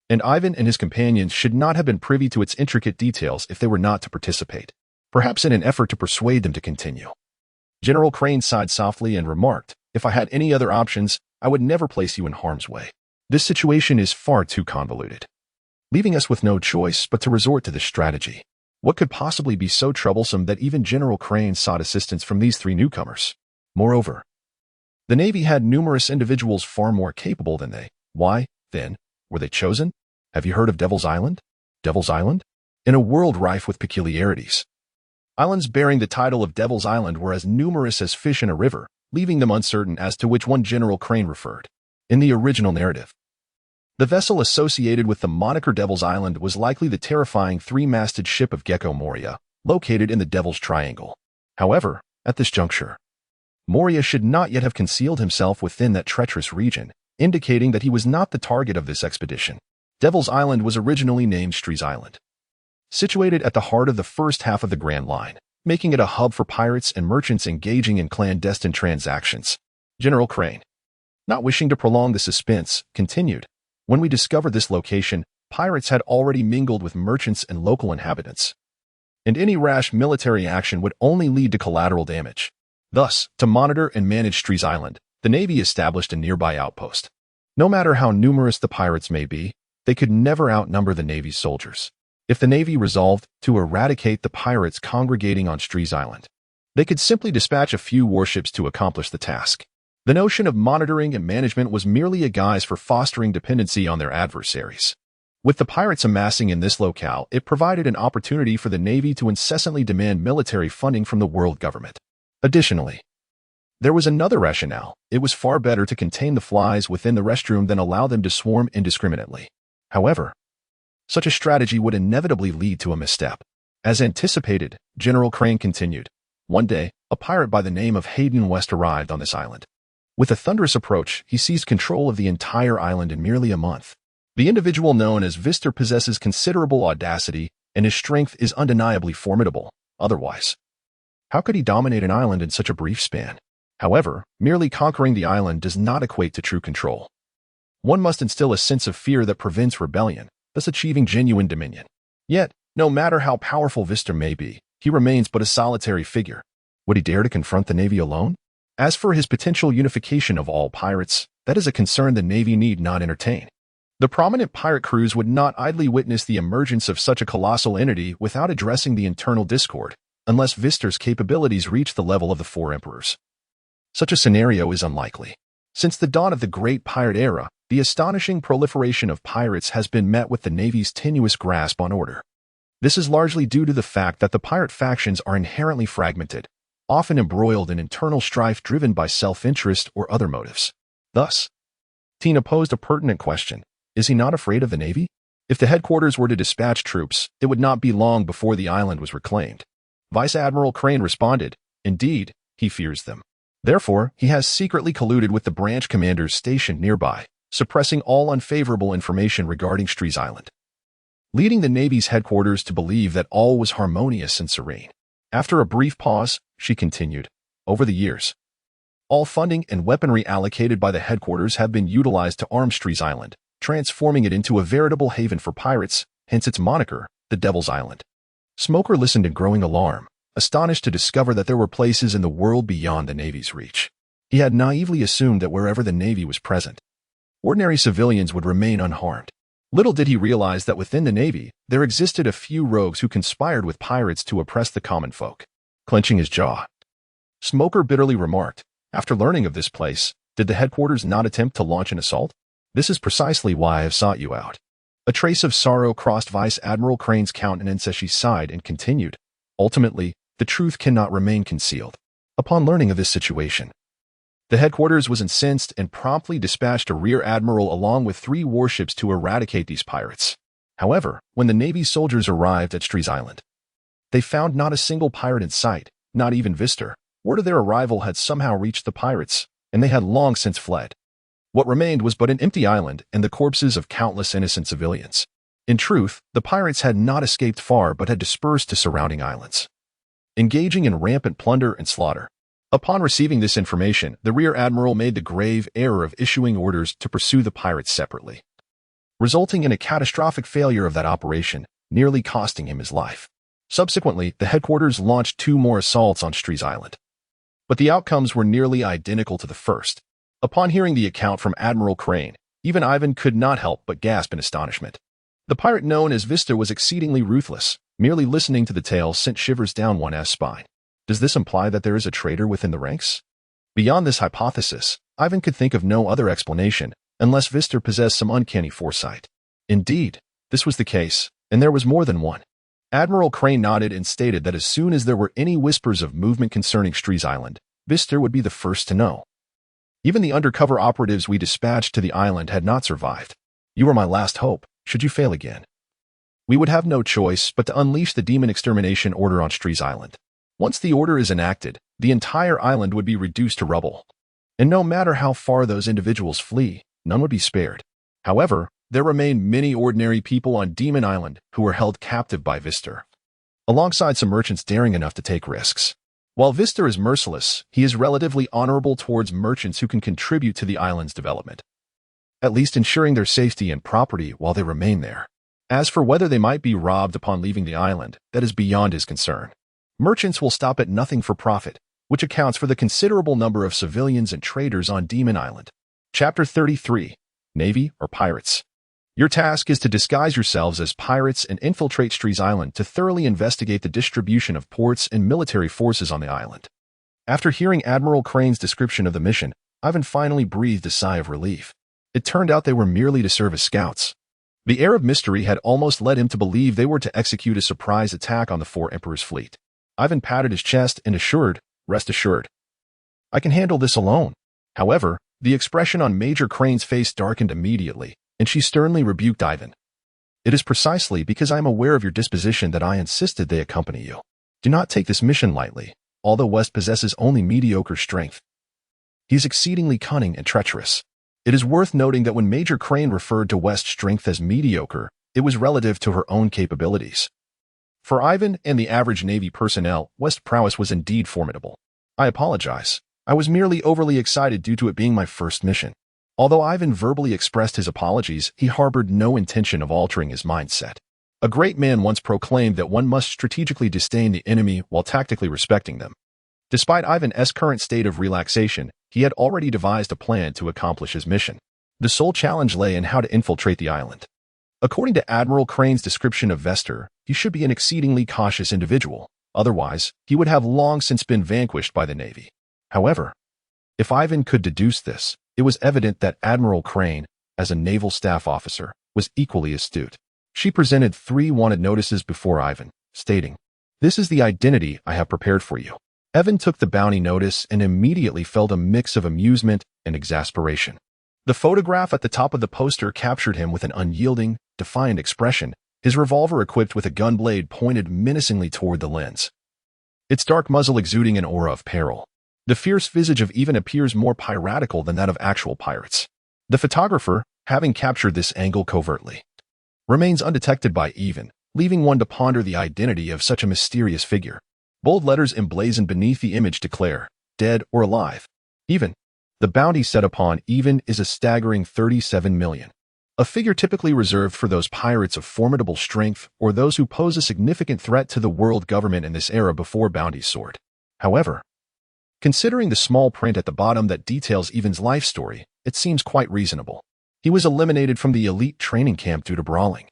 and Ivan and his companions should not have been privy to its intricate details if they were not to participate, perhaps in an effort to persuade them to continue. General Crane sighed softly and remarked, "If I had any other options, I would never place you in harm's way. This situation is far too convoluted, leaving us with no choice but to resort to this strategy." What could possibly be so troublesome that even General Crane sought assistance from these three newcomers? Moreover, the Navy had numerous individuals far more capable than they. Why, then, were they chosen? Have you heard of Devil's Island? Devil's Island? In a world rife with peculiarities, islands bearing the title of Devil's Island were as numerous as fish in a river, leaving them uncertain as to which one General Crane referred. In the original narrative, the vessel associated with the moniker Devil's Island was likely the terrifying three-masted ship of Gecko Moria, located in the Devil's Triangle. However, at this juncture, Moria should not yet have concealed himself within that treacherous region, indicating that he was not the target of this expedition. Devil's Island was originally named Strees Island, situated at the heart of the first half of the Grand Line, making it a hub for pirates and merchants engaging in clandestine transactions. General Crane, not wishing to prolong the suspense, continued, "When we discovered this location, pirates had already mingled with merchants and local inhabitants, and any rash military action would only lead to collateral damage. Thus, to monitor and manage Strees Island, the Navy established a nearby outpost. No matter how numerous the pirates may be, they could never outnumber the Navy's soldiers. If the Navy resolved to eradicate the pirates congregating on Strees Island, they could simply dispatch a few warships to accomplish the task. The notion of monitoring and management was merely a guise for fostering dependency on their adversaries. With the pirates amassing in this locale, it provided an opportunity for the Navy to incessantly demand military funding from the world government. Additionally, there was another rationale. It was far better to contain the flies within the restroom than allow them to swarm indiscriminately. However, such a strategy would inevitably lead to a misstep. As anticipated, General Crane continued, "One day, a pirate by the name of Hayden West arrived on this island. With a thunderous approach, he seized control of the entire island in merely a month. The individual known as Vister possesses considerable audacity, and his strength is undeniably formidable. Otherwise, how could he dominate an island in such a brief span? However, merely conquering the island does not equate to true control. One must instill a sense of fear that prevents rebellion, thus achieving genuine dominion. Yet, no matter how powerful Vister may be, he remains but a solitary figure. Would he dare to confront the Navy alone? As for his potential unification of all pirates, that is a concern the Navy need not entertain. The prominent pirate crews would not idly witness the emergence of such a colossal entity without addressing the internal discord, unless Vister's capabilities reach the level of the Four Emperors. Such a scenario is unlikely. Since the dawn of the Great Pirate Era, the astonishing proliferation of pirates has been met with the Navy's tenuous grasp on order. This is largely due to the fact that the pirate factions are inherently fragmented, often embroiled in internal strife driven by self-interest or other motives. Thus, Tina posed a pertinent question. Is he not afraid of the Navy? If the headquarters were to dispatch troops, it would not be long before the island was reclaimed. Vice Admiral Crane responded, "Indeed, he fears them. Therefore, he has secretly colluded with the branch commanders stationed nearby, suppressing all unfavorable information regarding Strees Island, leading the Navy's headquarters to believe that all was harmonious and serene." After a brief pause, she continued, "Over the years, all funding and weaponry allocated by the headquarters have been utilized to arm Strees Island, transforming it into a veritable haven for pirates, hence its moniker, the Devil's Island." Smoker listened in growing alarm, astonished to discover that there were places in the world beyond the Navy's reach. He had naively assumed that wherever the Navy was present, ordinary civilians would remain unharmed. Little did he realize that within the Navy, there existed a few rogues who conspired with pirates to oppress the common folk. Clenching his jaw, Smoker bitterly remarked, "After learning of this place, did the headquarters not attempt to launch an assault? This is precisely why I have sought you out." A trace of sorrow crossed Vice Admiral Crane's countenance as she sighed and continued, "Ultimately, the truth cannot remain concealed. Upon learning of this situation, The headquarters was incensed and promptly dispatched a rear admiral along with 3 warships to eradicate these pirates. However, when the Navy soldiers arrived at Strees Island, they found not a single pirate in sight, not even Vister. Word of their arrival had somehow reached the pirates, and they had long since fled. What remained was but an empty island and the corpses of countless innocent civilians. In truth, the pirates had not escaped far but had dispersed to surrounding islands, engaging in rampant plunder and slaughter. Upon receiving this information, the rear admiral made the grave error of issuing orders to pursue the pirates separately, resulting in a catastrophic failure of that operation, nearly costing him his life. Subsequently, the headquarters launched 2 more assaults on Strees Island, but the outcomes were nearly identical to the first. Upon hearing the account from Admiral Crane, even Yiven could not help but gasp in astonishment. The pirate known as Vista was exceedingly ruthless. Merely listening to the tale sent shivers down one's spine. Does this imply that there is a traitor within the ranks? Beyond this hypothesis, Yiven could think of no other explanation, unless Vista possessed some uncanny foresight. Indeed, this was the case, and there was more than one. Admiral Crane nodded and stated that as soon as there were any whispers of movement concerning Strees Island, Vista would be the first to know. Even the undercover operatives we dispatched to the island had not survived. You were my last hope, should you fail again. We would have no choice but to unleash the demon extermination order on Strees Island. Once the order is enacted, the entire island would be reduced to rubble. And no matter how far those individuals flee, none would be spared. However, there remain many ordinary people on Demon Island who were held captive by Vister, alongside some merchants daring enough to take risks. While Vister is merciless, he is relatively honorable towards merchants who can contribute to the island's development, at least ensuring their safety and property while they remain there. As for whether they might be robbed upon leaving the island, that is beyond his concern. Merchants will stop at nothing for profit, which accounts for the considerable number of civilians and traders on Demon Island. Chapter 33. Navy or Pirates. Your task is to disguise yourselves as pirates and infiltrate Strees Island to thoroughly investigate the distribution of ports and military forces on the island. After hearing Admiral Crane's description of the mission, Yiven finally breathed a sigh of relief. It turned out they were merely to serve as scouts. The air of mystery had almost led him to believe they were to execute a surprise attack on the 4 Emperor's fleet. Yiven patted his chest and assured, "Rest assured, I can handle this alone." However, the expression on Major Crane's face darkened immediately, and she sternly rebuked Yiven. "It is precisely because I am aware of your disposition that I insisted they accompany you. Do not take this mission lightly, although West possesses only mediocre strength. He is exceedingly cunning and treacherous." It is worth noting that when Major Crane referred to West's strength as mediocre, it was relative to her own capabilities. For Yiven and the average Navy personnel, West's prowess was indeed formidable. "I apologize. I was merely overly excited due to it being my first mission." Although Yiven verbally expressed his apologies, he harbored no intention of altering his mindset. A great man once proclaimed that one must strategically disdain the enemy while tactically respecting them. Despite Yiven's current state of relaxation, he had already devised a plan to accomplish his mission. The sole challenge lay in how to infiltrate the island. According to Admiral Crane's description of Vester, he should be an exceedingly cautious individual. Otherwise, he would have long since been vanquished by the Navy. However, if Yiven could deduce this, it was evident that Admiral Crane, as a naval staff officer, was equally astute. She presented 3 wanted notices before Yiven, stating, "This is the identity I have prepared for you." Yiven took the bounty notice and immediately felt a mix of amusement and exasperation. The photograph at the top of the poster captured him with an unyielding, defiant expression, his revolver equipped with a gun blade pointed menacingly toward the lens, its dark muzzle exuding an aura of peril. The fierce visage of Yiven appears more piratical than that of actual pirates. The photographer, having captured this angle covertly, remains undetected by Yiven, leaving one to ponder the identity of such a mysterious figure. Bold letters emblazoned beneath the image declare, "Dead or alive." Yiven. The bounty set upon Yiven is a staggering 37 million. A figure typically reserved for those pirates of formidable strength or those who pose a significant threat to the world government in this era before bounties soared. However, considering the small print at the bottom that details Yiven's life story, it seems quite reasonable. He was eliminated from the elite training camp due to brawling,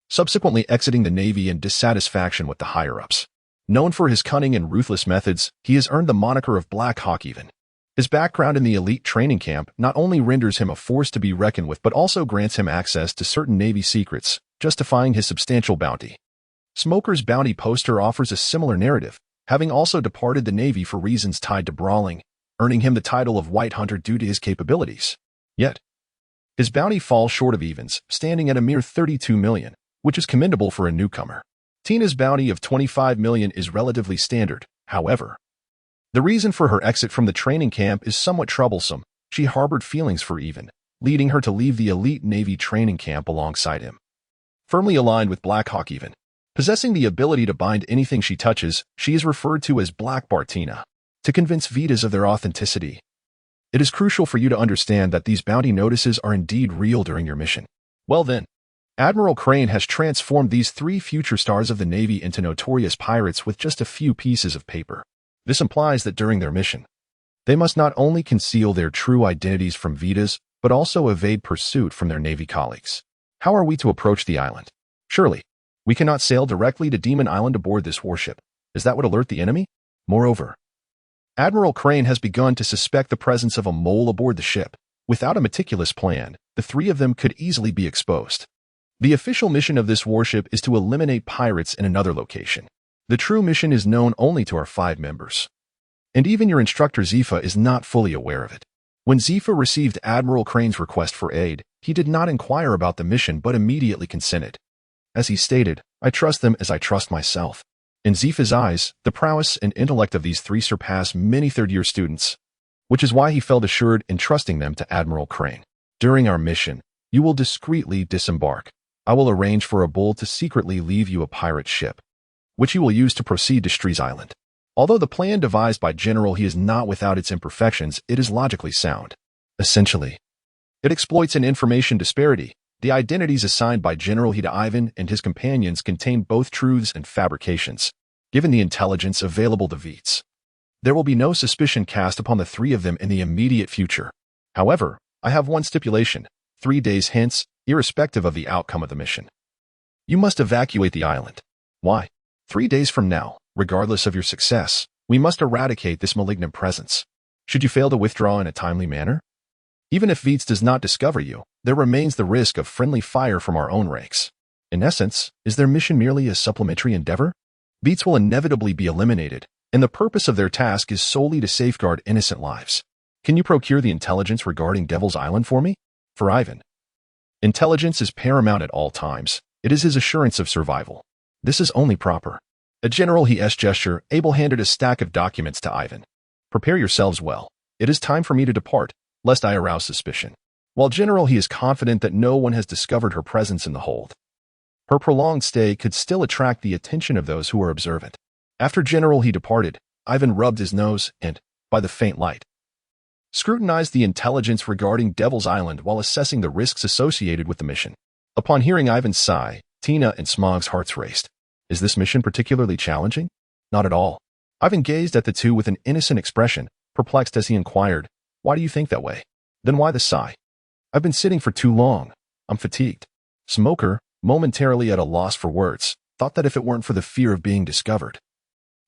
subsequently exiting the Navy in dissatisfaction with the higher-ups. Known for his cunning and ruthless methods, he has earned the moniker of Black Hawk Yiven. His background in the elite training camp not only renders him a force to be reckoned with but also grants him access to certain Navy secrets, justifying his substantial bounty. Smoker's bounty poster offers a similar narrative, having also departed the Navy for reasons tied to brawling. earning him the title of White Hunter due to his capabilities. Yet, his bounty falls short of Yiven's, standing at a mere 32 million, which is commendable for a newcomer. Tina's bounty of 25 million is relatively standard, however. The reason for her exit from the training camp is somewhat troublesome. She harbored feelings for Yiven, leading her to leave the elite Navy training camp alongside him. Firmly aligned with Black Hawk Yiven, possessing the ability to bind anything she touches, she is referred to as Black Bartina. To convince Vitas of their authenticity, it is crucial for you to understand that these bounty notices are indeed real during your mission. Well then, Admiral Crane has transformed these 3 future stars of the Navy into notorious pirates with just a few pieces of paper. This implies that during their mission, they must not only conceal their true identities from Vitas, but also evade pursuit from their Navy colleagues. How are we to approach the island? Surely, we cannot sail directly to Demon Island aboard this warship. Is that what alert the enemy? Moreover, Admiral Crane has begun to suspect the presence of a mole aboard the ship. Without a meticulous plan, the 3 of them could easily be exposed. The official mission of this warship is to eliminate pirates in another location. The true mission is known only to our 5 members. And even your instructor Zifa is not fully aware of it. When Zifa received Admiral Crane's request for aid, he did not inquire about the mission but immediately consented. As he stated, "I trust them as I trust myself." In Zifa's eyes, the prowess and intellect of these 3 surpass many third-year students, which is why he felt assured in trusting them to Admiral Crane. During our mission, you will discreetly disembark. I will arrange for a bull to secretly leave you a pirate ship, which you will use to proceed to Strees Island. Although the plan devised by General He is not without its imperfections, it is logically sound. Essentially, it exploits an information disparity. The identities assigned by General He to Yiven and his companions contain both truths and fabrications. Given the intelligence available to Vitas, there will be no suspicion cast upon the 3 of them in the immediate future. However, I have one stipulation: 3 days hence, irrespective of the outcome of the mission, you must evacuate the island. Why? 3 days from now, regardless of your success, we must eradicate this malignant presence. Should you fail to withdraw in a timely manner? Even if Vitas does not discover you, there remains the risk of friendly fire from our own ranks. In essence, is their mission merely a supplementary endeavor? Vitas will inevitably be eliminated, and the purpose of their task is solely to safeguard innocent lives. Can you procure the intelligence regarding Devil's Island for me? For Yiven, intelligence is paramount at all times. It is his assurance of survival. This is only proper. A General He's gesture able-handed a stack of documents to Yiven. Prepare yourselves well. It is time for me to depart, lest I arouse suspicion. While General He is confident that no one has discovered her presence in the hold, her prolonged stay could still attract the attention of those who are observant. After General He departed, Yiven rubbed his nose and, by the faint light, scrutinized the intelligence regarding Devil's Island while assessing the risks associated with the mission. Upon hearing Yiven's sigh, Tina and Smog's hearts raced. Is this mission particularly challenging? Not at all. Yiven gazed at the 2 with an innocent expression, perplexed as he inquired, "Why do you think that way? Then why the sigh?" "I've been sitting for too long. I'm fatigued." Smoker, momentarily at a loss for words, thought that if it weren't for the fear of being discovered,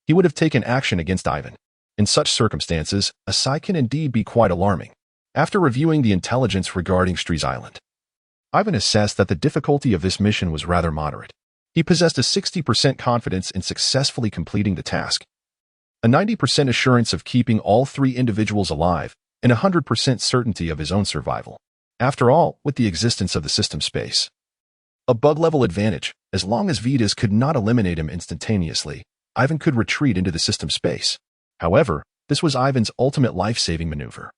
he would have taken action against Yiven. In such circumstances, a sigh can indeed be quite alarming. After reviewing the intelligence regarding Strees Island, Yiven assessed that the difficulty of this mission was rather moderate. He possessed a 60% confidence in successfully completing the task, a 90% assurance of keeping all 3 individuals alive, and a 100% certainty of his own survival. After all, with the existence of the system space, a bug-level advantage, as long as Vitas could not eliminate him instantaneously, Yiven could retreat into the system space. However, this was Ivan's ultimate life-saving maneuver,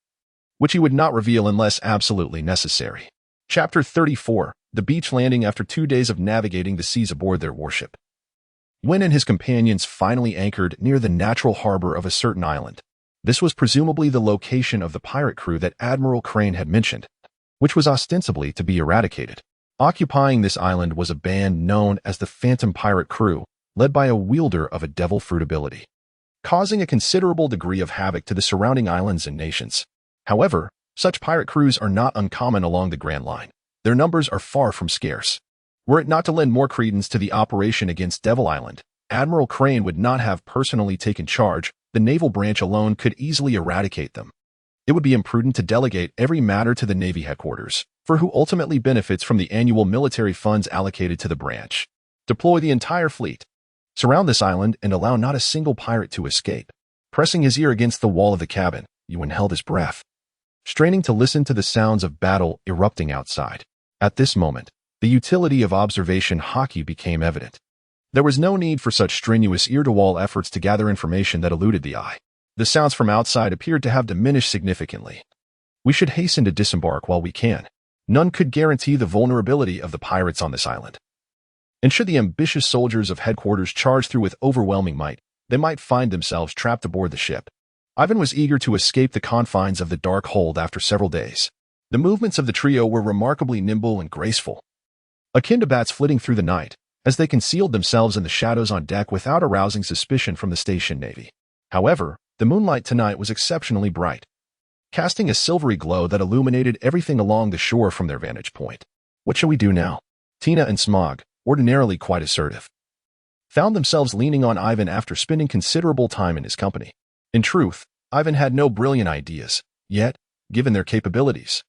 which he would not reveal unless absolutely necessary. Chapter 34, The Beach Landing. After 2 days of navigating the seas aboard their warship, Yiven and his companions finally anchored near the natural harbor of a certain island. This was presumably the location of the pirate crew that Admiral Crane had mentioned, which was ostensibly to be eradicated. Occupying this island was a band known as the Phantom Pirate Crew, led by a wielder of a devil fruit ability, causing a considerable degree of havoc to the surrounding islands and nations. However, such pirate crews are not uncommon along the Grand Line. Their numbers are far from scarce. Were it not to lend more credence to the operation against Devil Island, Admiral Crane would not have personally taken charge. The naval branch alone could easily eradicate them. It would be imprudent to delegate every matter to the Navy headquarters, for who ultimately benefits from the annual military funds allocated to the branch. Deploy the entire fleet. Surround this island and allow not a single pirate to escape. Pressing his ear against the wall of the cabin, Yiven held his breath, straining to listen to the sounds of battle erupting outside. At this moment, the utility of observation Haki became evident. There was no need for such strenuous ear-to-wall efforts to gather information that eluded the eye. The sounds from outside appeared to have diminished significantly. We should hasten to disembark while we can. None could guarantee the vulnerability of the pirates on this island. And should the ambitious soldiers of headquarters charge through with overwhelming might, they might find themselves trapped aboard the ship. Yiven was eager to escape the confines of the dark hold after several days. The movements of the trio were remarkably nimble and graceful, akin to bats flitting through the night, as they concealed themselves in the shadows on deck without arousing suspicion from the station navy. However, the moonlight tonight was exceptionally bright, casting a silvery glow that illuminated everything along the shore from their vantage point. What shall we do now? Tina and Smog, ordinarily quite assertive, found themselves leaning on Yiven after spending considerable time in his company. In truth, Yiven had no brilliant ideas, yet, given their capabilities,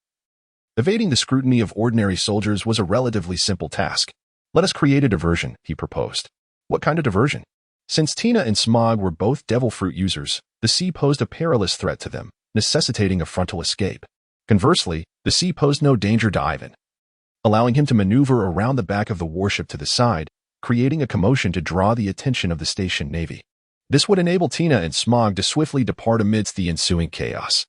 evading the scrutiny of ordinary soldiers was a relatively simple task. Let us create a diversion, he proposed. What kind of diversion? Since Tina and Smog were both devil fruit users, the sea posed a perilous threat to them, necessitating a frontal escape. Conversely, the sea posed no danger to Yiven, allowing him to maneuver around the back of the warship to the side, creating a commotion to draw the attention of the station navy. This would enable Tina and Smog to swiftly depart amidst the ensuing chaos.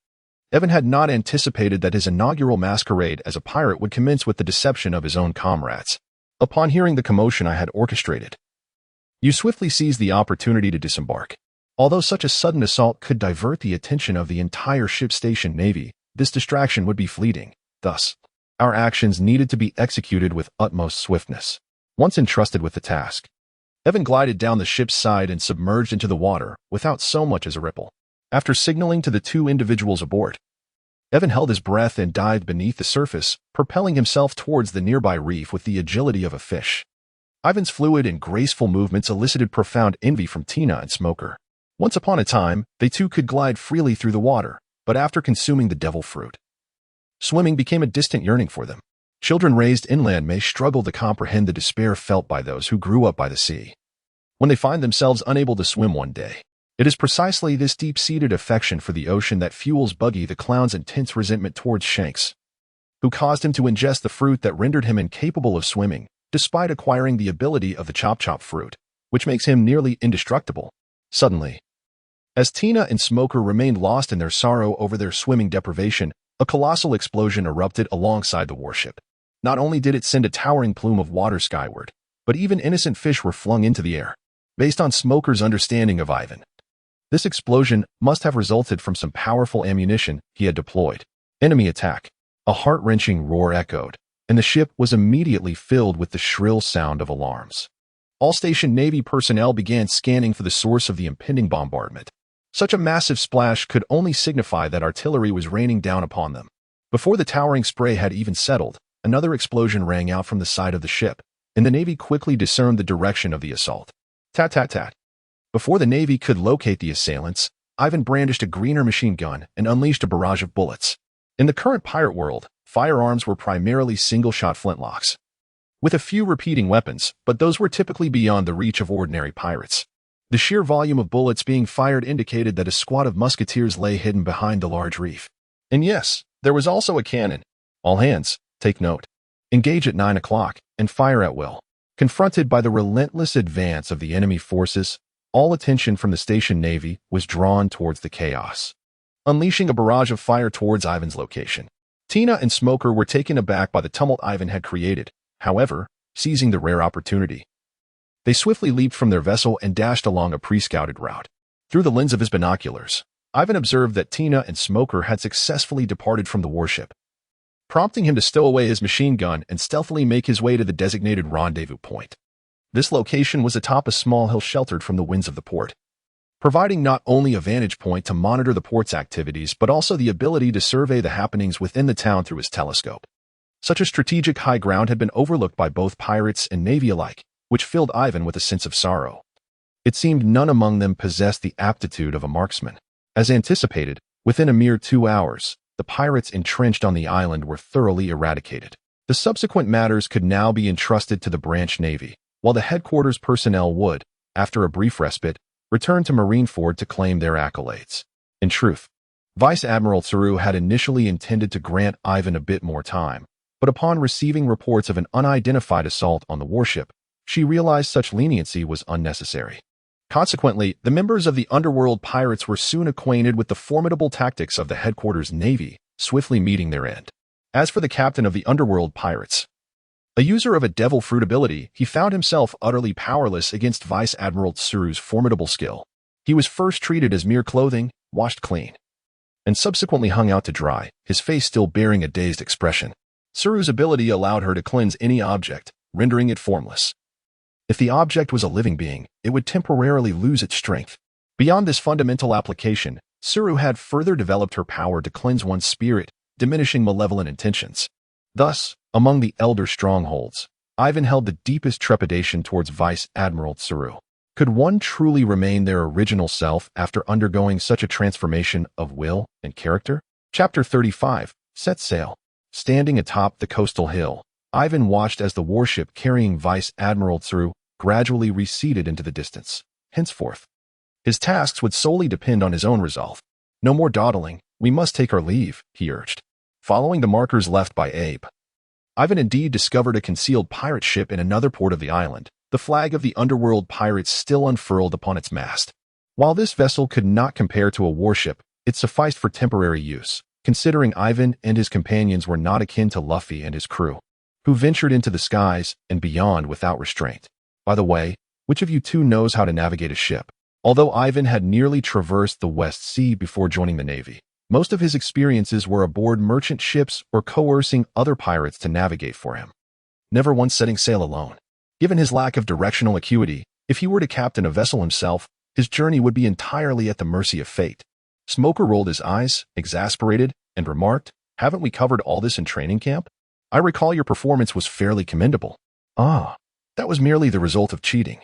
Yiven had not anticipated that his inaugural masquerade as a pirate would commence with the deception of his own comrades. Upon hearing the commotion I had orchestrated, you swiftly seized the opportunity to disembark. Although such a sudden assault could divert the attention of the entire ship station navy, this distraction would be fleeting. Thus, our actions needed to be executed with utmost swiftness. Once entrusted with the task, Yiven glided down the ship's side and submerged into the water without so much as a ripple. After signaling to the two individuals aboard, Yiven held his breath and dived beneath the surface, propelling himself towards the nearby reef with the agility of a fish. Yiven's fluid and graceful movements elicited profound envy from Tina and Smoker. Once upon a time, they too could glide freely through the water, but after consuming the devil fruit, swimming became a distant yearning for them. Children raised inland may struggle to comprehend the despair felt by those who grew up by the sea, when they find themselves unable to swim one day. It is precisely this deep-seated affection for the ocean that fuels Buggy the Clown's intense resentment towards Shanks, who caused him to ingest the fruit that rendered him incapable of swimming, despite acquiring the ability of the chop-chop fruit, which makes him nearly indestructible. Suddenly, as Tina and Smoker remained lost in their sorrow over their swimming deprivation, a colossal explosion erupted alongside the warship. Not only did it send a towering plume of water skyward, but even innocent fish were flung into the air. Based on Smoker's understanding of Yiven, this explosion must have resulted from some powerful ammunition he had deployed. Enemy attack. A heart-wrenching roar echoed, and the ship was immediately filled with the shrill sound of alarms. All station Navy personnel began scanning for the source of the impending bombardment. Such a massive splash could only signify that artillery was raining down upon them. Before the towering spray had even settled, another explosion rang out from the side of the ship, and the Navy quickly discerned the direction of the assault. Tat-tat-tat. Before the Navy could locate the assailants, Yiven brandished a greener machine gun and unleashed a barrage of bullets. In the current pirate world, firearms were primarily single-shot flintlocks, with a few repeating weapons, but those were typically beyond the reach of ordinary pirates. The sheer volume of bullets being fired indicated that a squad of musketeers lay hidden behind the large reef. And yes, there was also a cannon. All hands, take note. Engage at 9 o'clock and fire at will. Confronted by the relentless advance of the enemy forces, all attention from the station navy was drawn towards the chaos, unleashing a barrage of fire towards Yiven's location. Tina and Smoker were taken aback by the tumult Yiven had created. However, seizing the rare opportunity, they swiftly leaped from their vessel and dashed along a pre-scouted route. Through the lens of his binoculars, Yiven observed that Tina and Smoker had successfully departed from the warship, prompting him to stow away his machine gun and stealthily make his way to the designated rendezvous point. This location was atop a small hill sheltered from the winds of the port, providing not only a vantage point to monitor the port's activities but also the ability to survey the happenings within the town through his telescope. Such a strategic high ground had been overlooked by both pirates and navy alike, which filled Yiven with a sense of sorrow. It seemed none among them possessed the aptitude of a marksman. As anticipated, within a mere 2 hours, the pirates entrenched on the island were thoroughly eradicated. The subsequent matters could now be entrusted to the branch navy, while the headquarters personnel would, after a brief respite, return to Marineford to claim their accolades. In truth, Vice Admiral Tsuru had initially intended to grant Yiven a bit more time, but upon receiving reports of an unidentified assault on the warship, she realized such leniency was unnecessary. Consequently, the members of the underworld pirates were soon acquainted with the formidable tactics of the headquarters navy, swiftly meeting their end. As for the captain of the underworld pirates, a user of a devil fruit ability, he found himself utterly powerless against Vice Admiral Tsuru's formidable skill. He was first treated as mere clothing, washed clean, and subsequently hung out to dry, his face still bearing a dazed expression. Tsuru's ability allowed her to cleanse any object, rendering it formless. If the object was a living being, it would temporarily lose its strength. Beyond this fundamental application, Tsuru had further developed her power to cleanse one's spirit, diminishing malevolent intentions. Thus, among the elder strongholds, Yiven held the deepest trepidation towards Vice Admiral Tsuru. Could one truly remain their original self after undergoing such a transformation of will and character? Chapter 35, Set Sail. Standing atop the coastal hill, Yiven watched as the warship carrying Vice Admiral Tsuru gradually receded into the distance. Henceforth, his tasks would solely depend on his own resolve. No more dawdling, we must take our leave, he urged. Following the markers left by Abe, Yiven indeed discovered a concealed pirate ship in another port of the island, the flag of the underworld pirates still unfurled upon its mast. While this vessel could not compare to a warship, it sufficed for temporary use, considering Yiven and his companions were not akin to Luffy and his crew, who ventured into the skies and beyond without restraint. By the way, which of you two knows how to navigate a ship? Although Yiven had nearly traversed the West Sea before joining the Navy, most of his experiences were aboard merchant ships or coercing other pirates to navigate for him, never once setting sail alone. Given his lack of directional acuity, if he were to captain a vessel himself, his journey would be entirely at the mercy of fate. Smoker rolled his eyes, exasperated, and remarked, "Haven't we covered all this in training camp? I recall your performance was fairly commendable." "Ah, that was merely the result of cheating,"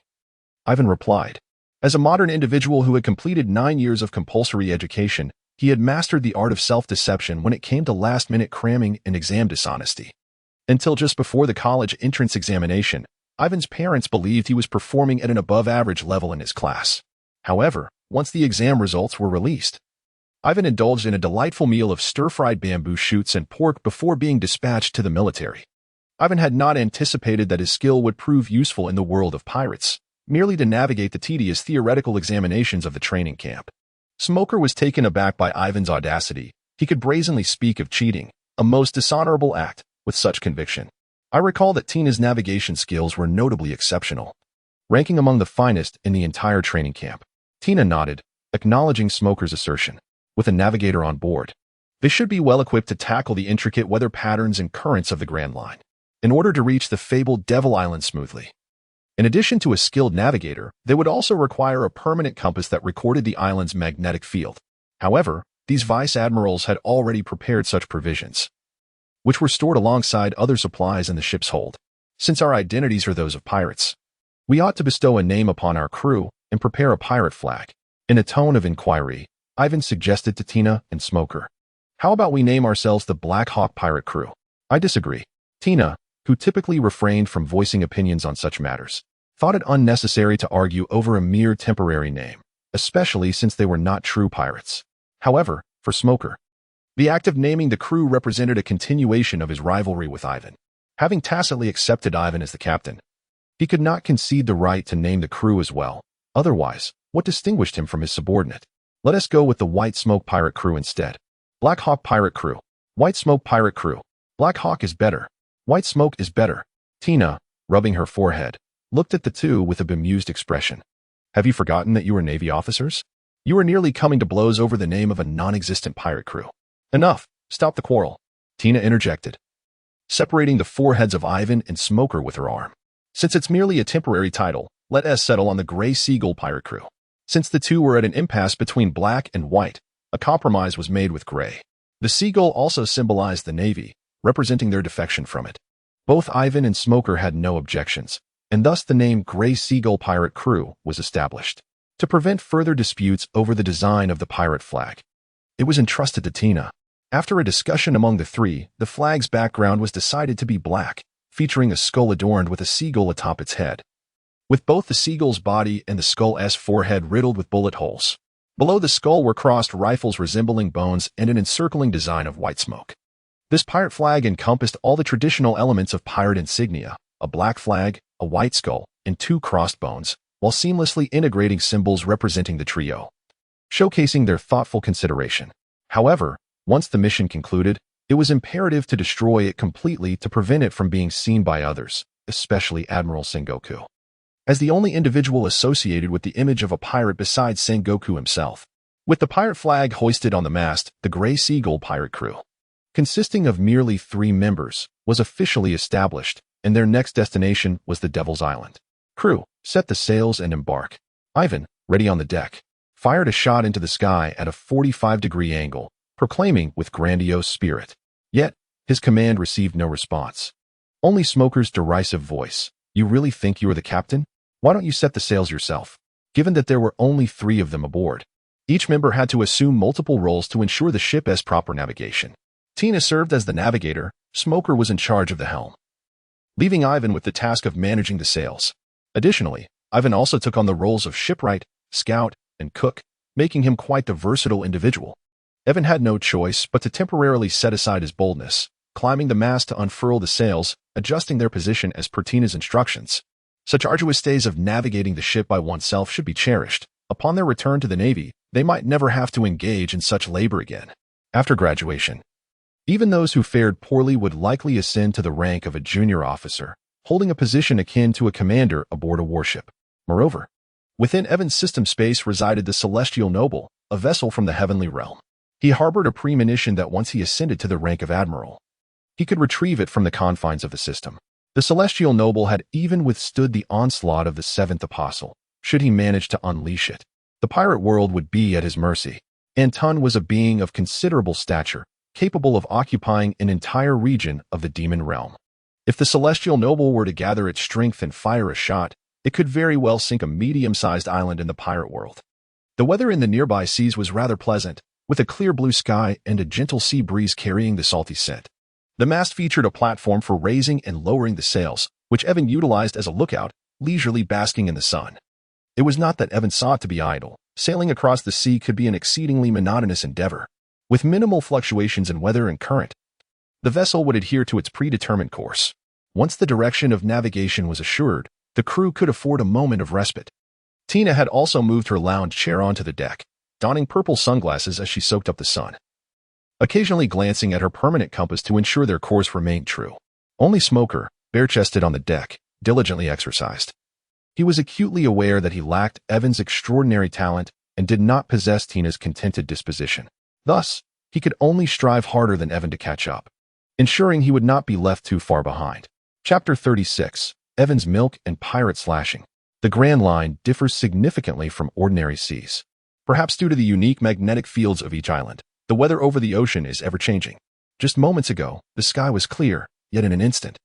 Yiven replied. As a modern individual who had completed 9 years of compulsory education, he had mastered the art of self-deception when it came to last-minute cramming and exam dishonesty. Until just before the college entrance examination, Yiven's parents believed he was performing at an above-average level in his class. However, once the exam results were released, Yiven indulged in a delightful meal of stir-fried bamboo shoots and pork before being dispatched to the military. Yiven had not anticipated that his skill would prove useful in the world of pirates, merely to navigate the tedious theoretical examinations of the training camp. Smoker was taken aback by Yiven's audacity. He could brazenly speak of cheating, a most dishonorable act, with such conviction. I recall that Tina's navigation skills were notably exceptional, ranking among the finest in the entire training camp. Tina nodded, acknowledging Smoker's assertion. With a navigator on board, they should be well equipped to tackle the intricate weather patterns and currents of the Grand Line, in order to reach the fabled Devil Island smoothly. In addition to a skilled navigator, they would also require a permanent compass that recorded the island's magnetic field. However, these vice admirals had already prepared such provisions, which were stored alongside other supplies in the ship's hold. Since our identities are those of pirates, we ought to bestow a name upon our crew and prepare a pirate flag. In a tone of inquiry, Yiven suggested to Tina and Smoker, "How about we name ourselves the Black Hawk Pirate Crew?" "I disagree." Tina, who typically refrained from voicing opinions on such matters, thought it unnecessary to argue over a mere temporary name, especially since they were not true pirates. However, for Smoker, the act of naming the crew represented a continuation of his rivalry with Yiven. Having tacitly accepted Yiven as the captain, he could not concede the right to name the crew as well. Otherwise, what distinguished him from his subordinate? "Let us go with the White Smoke Pirate Crew instead." "Black Hawk Pirate Crew." "White Smoke Pirate Crew." "Black Hawk is better." "White Smoke is better." Tina, rubbing her forehead, looked at the two with a bemused expression. "Have you forgotten that you are Navy officers? You are nearly coming to blows over the name of a non-existent pirate crew." "Enough, stop the quarrel," Tina interjected, separating the foreheads of Yiven and Smoker with her arm. "Since it's merely a temporary title, let us settle on the Gray Seagull Pirate Crew." Since the two were at an impasse between black and white, a compromise was made with gray. The seagull also symbolized the Navy, representing their defection from it. Both Yiven and Smoker had no objections, and thus the name Gray Seagull Pirate Crew was established. To prevent further disputes over the design of the pirate flag, it was entrusted to Tina. After a discussion among the three, the flag's background was decided to be black, featuring a skull adorned with a seagull atop its head, with both the seagull's body and the skull's forehead riddled with bullet holes. Below the skull were crossed rifles resembling bones and an encircling design of white smoke. This pirate flag encompassed all the traditional elements of pirate insignia, a black flag, a white skull, and 2 crossed bones, while seamlessly integrating symbols representing the trio, showcasing their thoughtful consideration. However, once the mission concluded, it was imperative to destroy it completely to prevent it from being seen by others, especially Admiral Sengoku, as the only individual associated with the image of a pirate besides Sengoku himself. With the pirate flag hoisted on the mast, the Gray Seagull pirate crew, consisting of merely 3 members, was officially established, and their next destination was the Devil's Island. Crew, set the sails and embark. Yiven, ready on the deck, fired a shot into the sky at a 45-degree angle, proclaiming with grandiose spirit. Yet, his command received no response. Only Smoker's derisive voice. You really think you are the captain? Why don't you set the sails yourself? Given that there were only 3 of them aboard, each member had to assume multiple roles to ensure the ship's proper navigation. Tina served as the navigator, Smoker was in charge of the helm, leaving Yiven with the task of managing the sails. Additionally, Yiven also took on the roles of shipwright, scout, and cook, making him quite the versatile individual. Evan had no choice but to temporarily set aside his boldness, climbing the mast to unfurl the sails, adjusting their position as per Tina's instructions. Such arduous days of navigating the ship by oneself should be cherished. Upon their return to the Navy, they might never have to engage in such labor again. After graduation, even those who fared poorly would likely ascend to the rank of a junior officer, holding a position akin to a commander aboard a warship. Moreover, within Evan's system space resided the Celestial Noble, a vessel from the heavenly realm. He harbored a premonition that once he ascended to the rank of admiral, he could retrieve it from the confines of the system. The Celestial Noble had even withstood the onslaught of the 7th Apostle. Should he manage to unleash it, the pirate world would be at his mercy. Anton was a being of considerable stature, capable of occupying an entire region of the demon realm. If the Celestial Noble were to gather its strength and fire a shot, it could very well sink a medium-sized island in the pirate world. The weather in the nearby seas was rather pleasant, with a clear blue sky and a gentle sea breeze carrying the salty scent. The mast featured a platform for raising and lowering the sails, which Evan utilized as a lookout, leisurely basking in the sun. It was not that Evan sought to be idle. Sailing across the sea could be an exceedingly monotonous endeavor. With minimal fluctuations in weather and current, the vessel would adhere to its predetermined course. Once the direction of navigation was assured, the crew could afford a moment of respite. Tina had also moved her lounge chair onto the deck, donning purple sunglasses as she soaked up the sun, occasionally glancing at her permanent compass to ensure their course remained true. Only Smoker, bare-chested on the deck, diligently exercised. He was acutely aware that he lacked Evan's extraordinary talent and did not possess Tina's contented disposition. Thus, he could only strive harder than Evan to catch up, ensuring he would not be left too far behind. Chapter 36, Evan's Milk and Pirate Slashing. The Grand Line differs significantly from ordinary seas. Perhaps due to the unique magnetic fields of each island, the weather over the ocean is ever-changing. Just moments ago, the sky was clear, yet in an instant,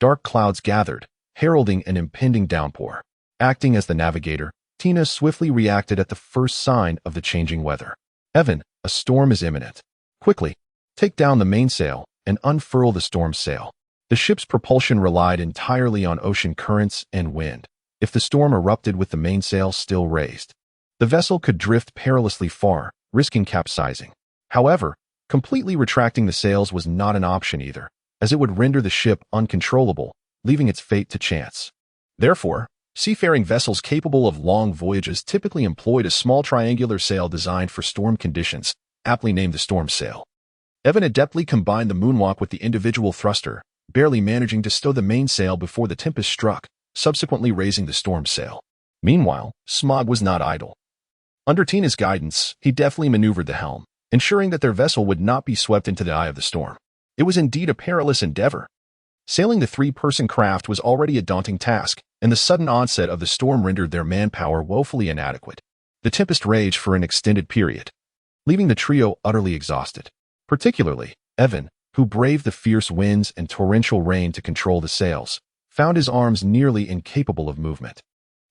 dark clouds gathered, heralding an impending downpour. Acting as the navigator, Tina swiftly reacted at the first sign of the changing weather. Evan, a storm is imminent. Quickly, take down the mainsail and unfurl the storm's sail. The ship's propulsion relied entirely on ocean currents and wind. If the storm erupted with the mainsail still raised, the vessel could drift perilously far, risking capsizing. However, completely retracting the sails was not an option either, as it would render the ship uncontrollable, leaving its fate to chance. Therefore, seafaring vessels capable of long voyages typically employed a small triangular sail designed for storm conditions, aptly named the storm sail. Evan adeptly combined the moonwalk with the individual thruster, barely managing to stow the mainsail before the tempest struck, subsequently raising the storm sail. Meanwhile, Smog was not idle. Under Tina's guidance, he deftly maneuvered the helm, ensuring that their vessel would not be swept into the eye of the storm. It was indeed a perilous endeavor. Sailing the 3-person craft was already a daunting task, and the sudden onset of the storm rendered their manpower woefully inadequate. The tempest raged for an extended period, leaving the trio utterly exhausted. Particularly, Evan, who braved the fierce winds and torrential rain to control the sails, found his arms nearly incapable of movement,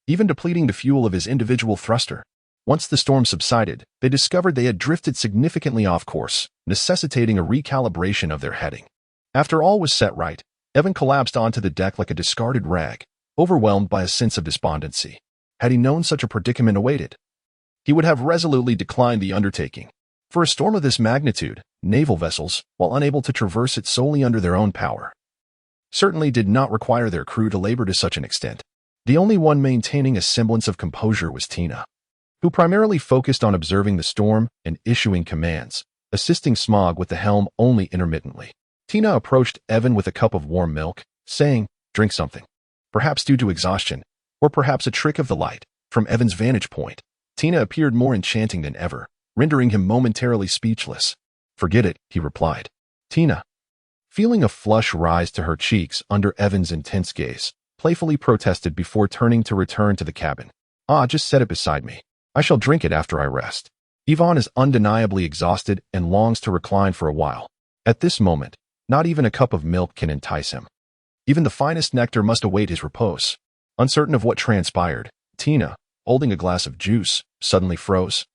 even depleting the fuel of his individual thruster. Once the storm subsided, they discovered they had drifted significantly off course, necessitating a recalibration of their heading. After all was set right, Evan collapsed onto the deck like a discarded rag, overwhelmed by a sense of despondency. Had he known such a predicament awaited? he would have resolutely declined the undertaking. For a storm of this magnitude, naval vessels, while unable to traverse it solely under their own power, certainly did not require their crew to labor to such an extent. The only one maintaining a semblance of composure was Tina, who primarily focused on observing the storm and issuing commands, assisting Smog with the helm only intermittently. Tina approached Evan with a cup of warm milk, saying, "Drink something." Perhaps due to exhaustion, or perhaps a trick of the light. From Evan's vantage point, Tina appeared more enchanting than ever, rendering him momentarily speechless. "Forget it," he replied. Tina, feeling a flush rise to her cheeks under Evan's intense gaze, playfully protested before turning to return to the cabin. Just set it beside me. I shall drink it after I rest." Yvonne is undeniably exhausted and longs to recline for a while. At this moment, not even a cup of milk can entice him. Even the finest nectar must await his repose. Uncertain of what transpired, Tina, holding a glass of juice, suddenly froze.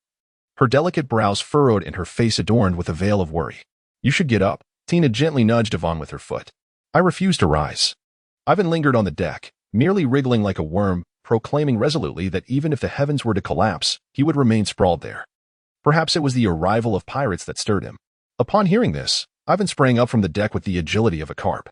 Her delicate brows furrowed and her face adorned with a veil of worry. "You should get up." Tina gently nudged Yvonne with her foot. I refused to rise. Ivan lingered on the deck, merely wriggling like a worm, proclaiming resolutely that even if the heavens were to collapse, he would remain sprawled there. Perhaps it was the arrival of pirates that stirred him. Upon hearing this, Ivan sprang up from the deck with the agility of a carp.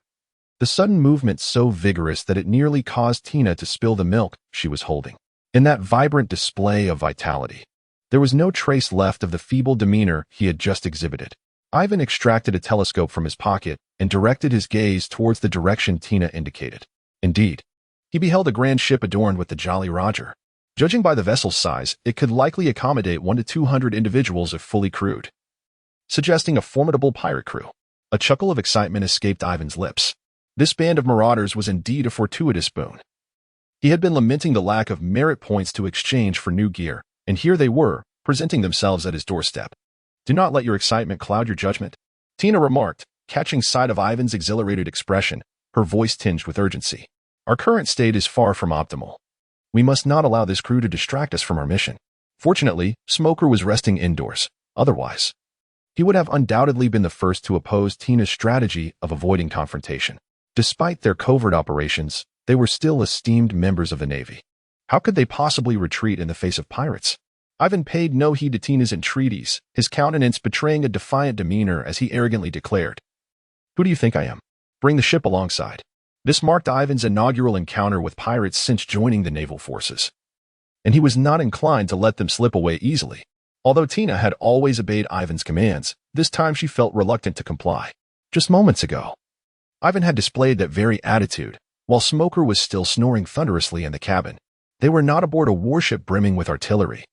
The sudden movement so vigorous that it nearly caused Tina to spill the milk she was holding. In that vibrant display of vitality, there was no trace left of the feeble demeanor he had just exhibited. Ivan extracted a telescope from his pocket and directed his gaze towards the direction Tina indicated. Indeed, he beheld a grand ship adorned with the Jolly Roger. Judging by the vessel's size, it could likely accommodate 100 to 200 individuals if fully crewed, suggesting a formidable pirate crew. A chuckle of excitement escaped Ivan's lips. This band of marauders was indeed a fortuitous boon. He had been lamenting the lack of merit points to exchange for new gear, and here they were, presenting themselves at his doorstep. "Do not let your excitement cloud your judgment," Tina remarked, catching sight of Ivan's exhilarated expression, her voice tinged with urgency. "Our current state is far from optimal. We must not allow this crew to distract us from our mission." Fortunately, Smoker was resting indoors. Otherwise, he would have undoubtedly been the first to oppose Tina's strategy of avoiding confrontation. Despite their covert operations, they were still esteemed members of the Navy. How could they possibly retreat in the face of pirates? Ivan paid no heed to Tina's entreaties, his countenance betraying a defiant demeanor as he arrogantly declared, "Who do you think I am? Bring the ship alongside." This marked Ivan's inaugural encounter with pirates since joining the naval forces, and he was not inclined to let them slip away easily. Although Tina had always obeyed Ivan's commands, this time she felt reluctant to comply. Just moments ago, Ivan had displayed that very attitude, while Smoker was still snoring thunderously in the cabin. They were not aboard a warship brimming with artillery.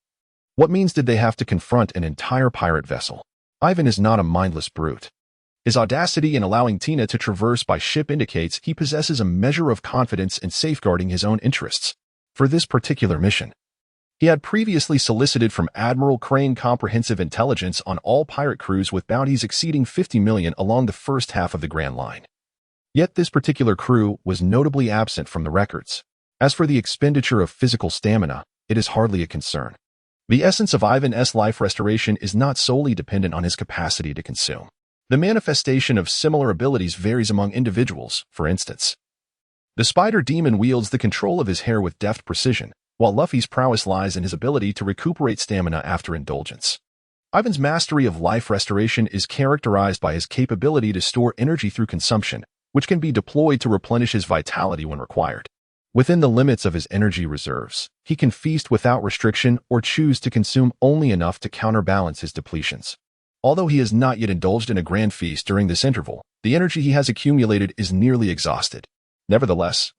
What means did they have to confront an entire pirate vessel? Ivan is not a mindless brute. His audacity in allowing Tina to traverse by ship indicates he possesses a measure of confidence in safeguarding his own interests. For this particular mission, he had previously solicited from Admiral Crane comprehensive intelligence on all pirate crews with bounties exceeding 50 million along the first half of the Grand Line. Yet this particular crew was notably absent from the records. As for the expenditure of physical stamina, it is hardly a concern. The essence of Ivan's life restoration is not solely dependent on his capacity to consume. The manifestation of similar abilities varies among individuals. For instance, the Spider Demon wields the control of his hair with deft precision, while Luffy's prowess lies in his ability to recuperate stamina after indulgence. Ivan's mastery of life restoration is characterized by his capability to store energy through consumption, which can be deployed to replenish his vitality when required. Within the limits of his energy reserves, he can feast without restriction or choose to consume only enough to counterbalance his depletions. Although he has not yet indulged in a grand feast during this interval, the energy he has accumulated is nearly exhausted. Nevertheless,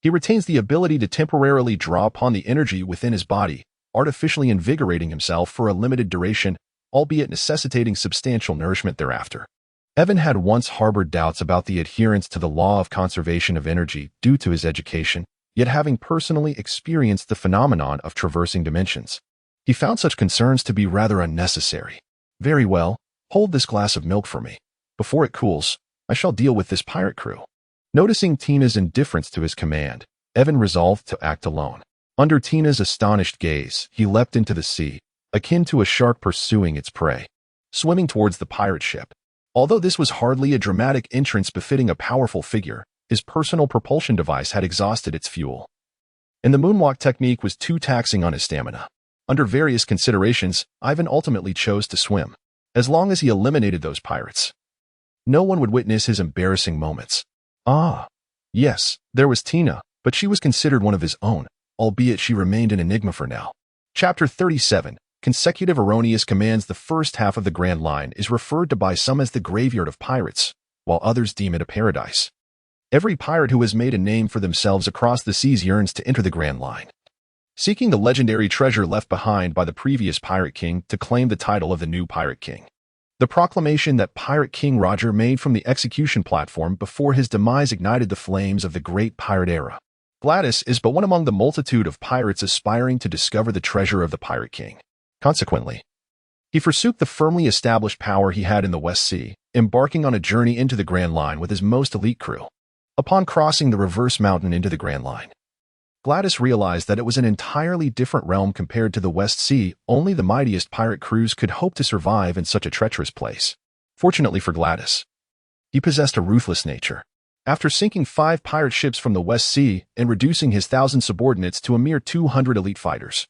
he retains the ability to temporarily draw upon the energy within his body, artificially invigorating himself for a limited duration, albeit necessitating substantial nourishment thereafter. Evan had once harbored doubts about the adherence to the law of conservation of energy due to his education, yet having personally experienced the phenomenon of traversing dimensions, he found such concerns to be rather unnecessary. "Very well, hold this glass of milk for me. Before it cools, I shall deal with this pirate crew." Noticing Tina's indifference to his command, Evan resolved to act alone. Under Tina's astonished gaze, he leapt into the sea, akin to a shark pursuing its prey, swimming towards the pirate ship. Although this was hardly a dramatic entrance befitting a powerful figure, his personal propulsion device had exhausted its fuel, and the moonwalk technique was too taxing on his stamina. Under various considerations, Yiven ultimately chose to swim. As long as he eliminated those pirates, no one would witness his embarrassing moments. Ah, yes, there was Tina, but she was considered one of his own, albeit she remained an enigma for now. Chapter 37. Consecutive erroneous commands. The first half of the Grand Line is referred to by some as the graveyard of pirates, while others deem it a paradise. Every pirate who has made a name for themselves across the seas yearns to enter the Grand Line, seeking the legendary treasure left behind by the previous Pirate King to claim the title of the new Pirate King. The proclamation that Pirate King Roger made from the execution platform before his demise ignited the flames of the great pirate era. Gladys is but one among the multitude of pirates aspiring to discover the treasure of the Pirate King. Consequently, he forsook the firmly established power he had in the West Sea, embarking on a journey into the Grand Line with his most elite crew. Upon crossing the reverse mountain into the Grand Line, Gladys realized that it was an entirely different realm compared to the West Sea. Only the mightiest pirate crews could hope to survive in such a treacherous place. Fortunately for Gladys, he possessed a ruthless nature. After sinking 5 pirate ships from the West Sea and reducing his 1,000 subordinates to a mere 200 elite fighters,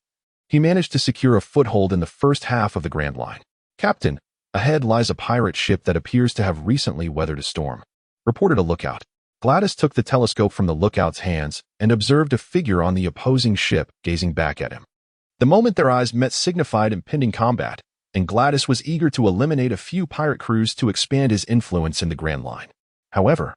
he managed to secure a foothold in the first half of the Grand Line. Captain, ahead lies a pirate ship that appears to have recently weathered a storm, reported a lookout. Gladys took the telescope from the lookout's hands and observed a figure on the opposing ship gazing back at him. The moment their eyes met signified impending combat, and Gladys was eager to eliminate a few pirate crews to expand his influence in the Grand Line. However,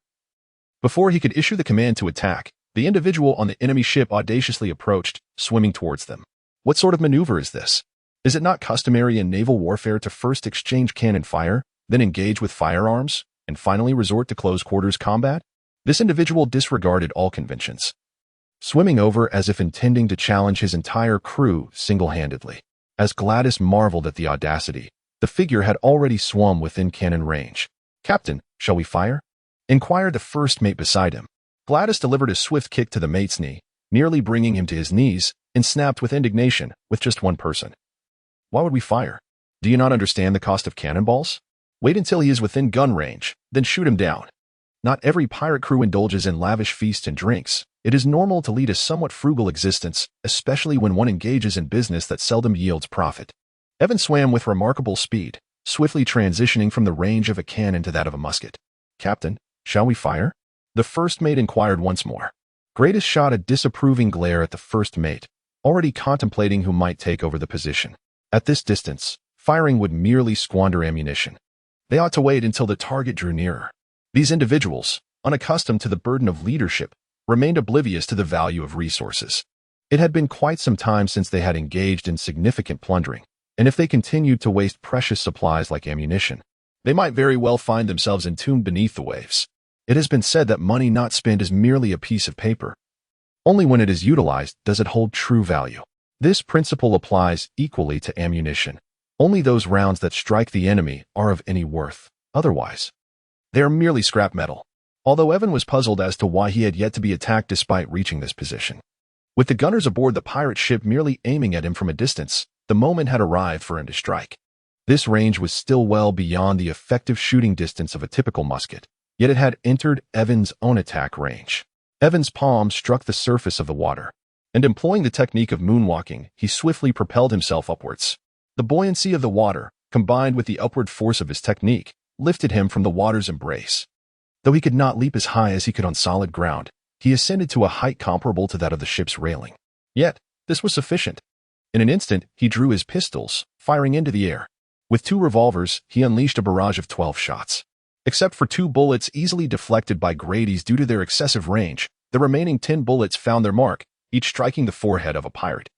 before he could issue the command to attack, the individual on the enemy ship audaciously approached, swimming towards them. What sort of maneuver is this? Is it not customary in naval warfare to first exchange cannon fire, then engage with firearms, and finally resort to close-quarters combat? This individual disregarded all conventions, swimming over as if intending to challenge his entire crew single-handedly. As Gladys marveled at the audacity, the figure had already swum within cannon range. "Captain, shall we fire?" inquired the first mate beside him. Gladys delivered a swift kick to the mate's knee, nearly bringing him to his knees, and snapped with indignation, "With just one person, why would we fire? Do you not understand the cost of cannonballs? Wait until he is within gun range, then shoot him down." Not every pirate crew indulges in lavish feasts and drinks. It is normal to lead a somewhat frugal existence, especially when one engages in business that seldom yields profit. Evan swam with remarkable speed, swiftly transitioning from the range of a cannon to that of a musket. "Captain, shall we fire?" the first mate inquired once more. Gladys shot a disapproving glare at the first mate, already contemplating who might take over the position. At this distance, firing would merely squander ammunition. They ought to wait until the target drew nearer. These individuals, unaccustomed to the burden of leadership, remained oblivious to the value of resources. It had been quite some time since they had engaged in significant plundering, and if they continued to waste precious supplies like ammunition, they might very well find themselves entombed beneath the waves. It has been said that money not spent is merely a piece of paper. Only when it is utilized does it hold true value. This principle applies equally to ammunition. Only those rounds that strike the enemy are of any worth. Otherwise, they are merely scrap metal. Although Evan was puzzled as to why he had yet to be attacked despite reaching this position. With the gunners aboard the pirate ship merely aiming at him from a distance, the moment had arrived for him to strike. This range was still well beyond the effective shooting distance of a typical musket, yet it had entered Evan's own attack range. Evan's palm struck the surface of the water, and employing the technique of moonwalking, he swiftly propelled himself upwards. The buoyancy of the water, combined with the upward force of his technique, lifted him from the water's embrace. Though he could not leap as high as he could on solid ground, he ascended to a height comparable to that of the ship's railing. Yet, this was sufficient. In an instant, he drew his pistols, firing into the air. With 2 revolvers, he unleashed a barrage of 12 shots. Except for 2 bullets easily deflected by Grady's due to their excessive range, the remaining 10 bullets found their mark, each striking the forehead of a pirate.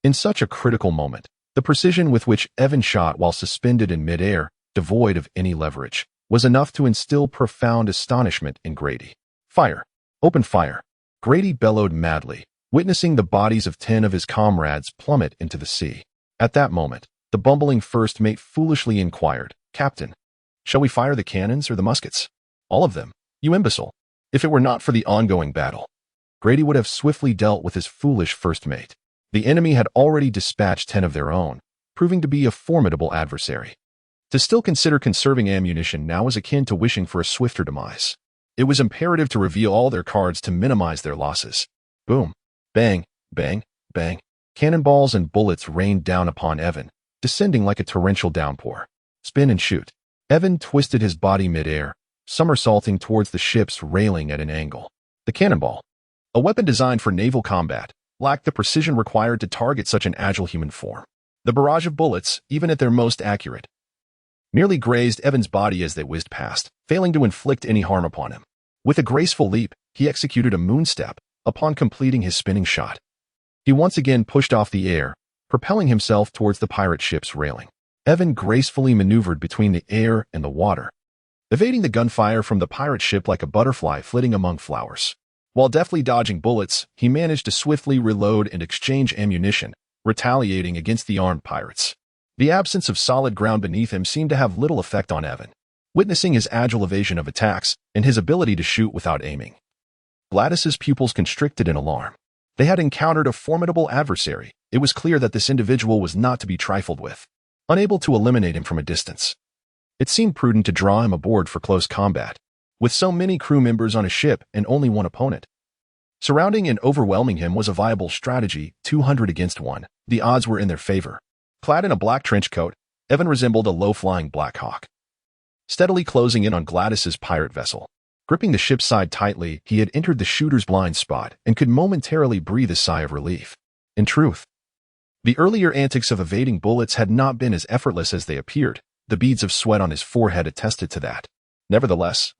In such a critical moment, the precision with which Evan shot while suspended in midair, devoid of any leverage, was enough to instill profound astonishment in Grady. "Fire! Open fire!" Grady bellowed madly, witnessing the bodies of 10 of his comrades plummet into the sea. At that moment, the bumbling first mate foolishly inquired, "Captain, shall we fire the cannons or the muskets?" "All of them, you imbecile." If it were not for the ongoing battle, Grady would have swiftly dealt with his foolish first mate. The enemy had already dispatched 10 of their own, proving to be a formidable adversary. To still consider conserving ammunition now was akin to wishing for a swifter demise. It was imperative to reveal all their cards to minimize their losses. Boom, bang, bang, bang. Cannonballs and bullets rained down upon Yiven, descending like a torrential downpour. Spin and shoot. Yiven twisted his body mid-air, somersaulting towards the ship's railing at an angle. The cannonball, a weapon designed for naval combat, lacked the precision required to target such an agile human form. The barrage of bullets, even at their most accurate, nearly grazed Yiven's body as they whizzed past, failing to inflict any harm upon him. With a graceful leap, he executed a moonstep upon completing his spinning shot. He once again pushed off the air, propelling himself towards the pirate ship's railing. Yiven gracefully maneuvered between the air and the water, evading the gunfire from the pirate ship like a butterfly flitting among flowers. While deftly dodging bullets, he managed to swiftly reload and exchange ammunition, retaliating against the armed pirates. The absence of solid ground beneath him seemed to have little effect on Yiven. Witnessing his agile evasion of attacks and his ability to shoot without aiming, Gladys's pupils constricted in alarm. They had encountered a formidable adversary. It was clear that this individual was not to be trifled with. Unable to eliminate him from a distance, it seemed prudent to draw him aboard for close combat. With so many crew members on a ship and only one opponent, surrounding and overwhelming him was a viable strategy. 200 against 1. The odds were in their favor. Clad in a black trench coat, Yiven resembled a low-flying Black Hawk, steadily closing in on Gladys's pirate vessel. Gripping the ship's side tightly, he had entered the shooter's blind spot and could momentarily breathe a sigh of relief. In truth, the earlier antics of evading bullets had not been as effortless as they appeared. The beads of sweat on his forehead attested to that. Nevertheless,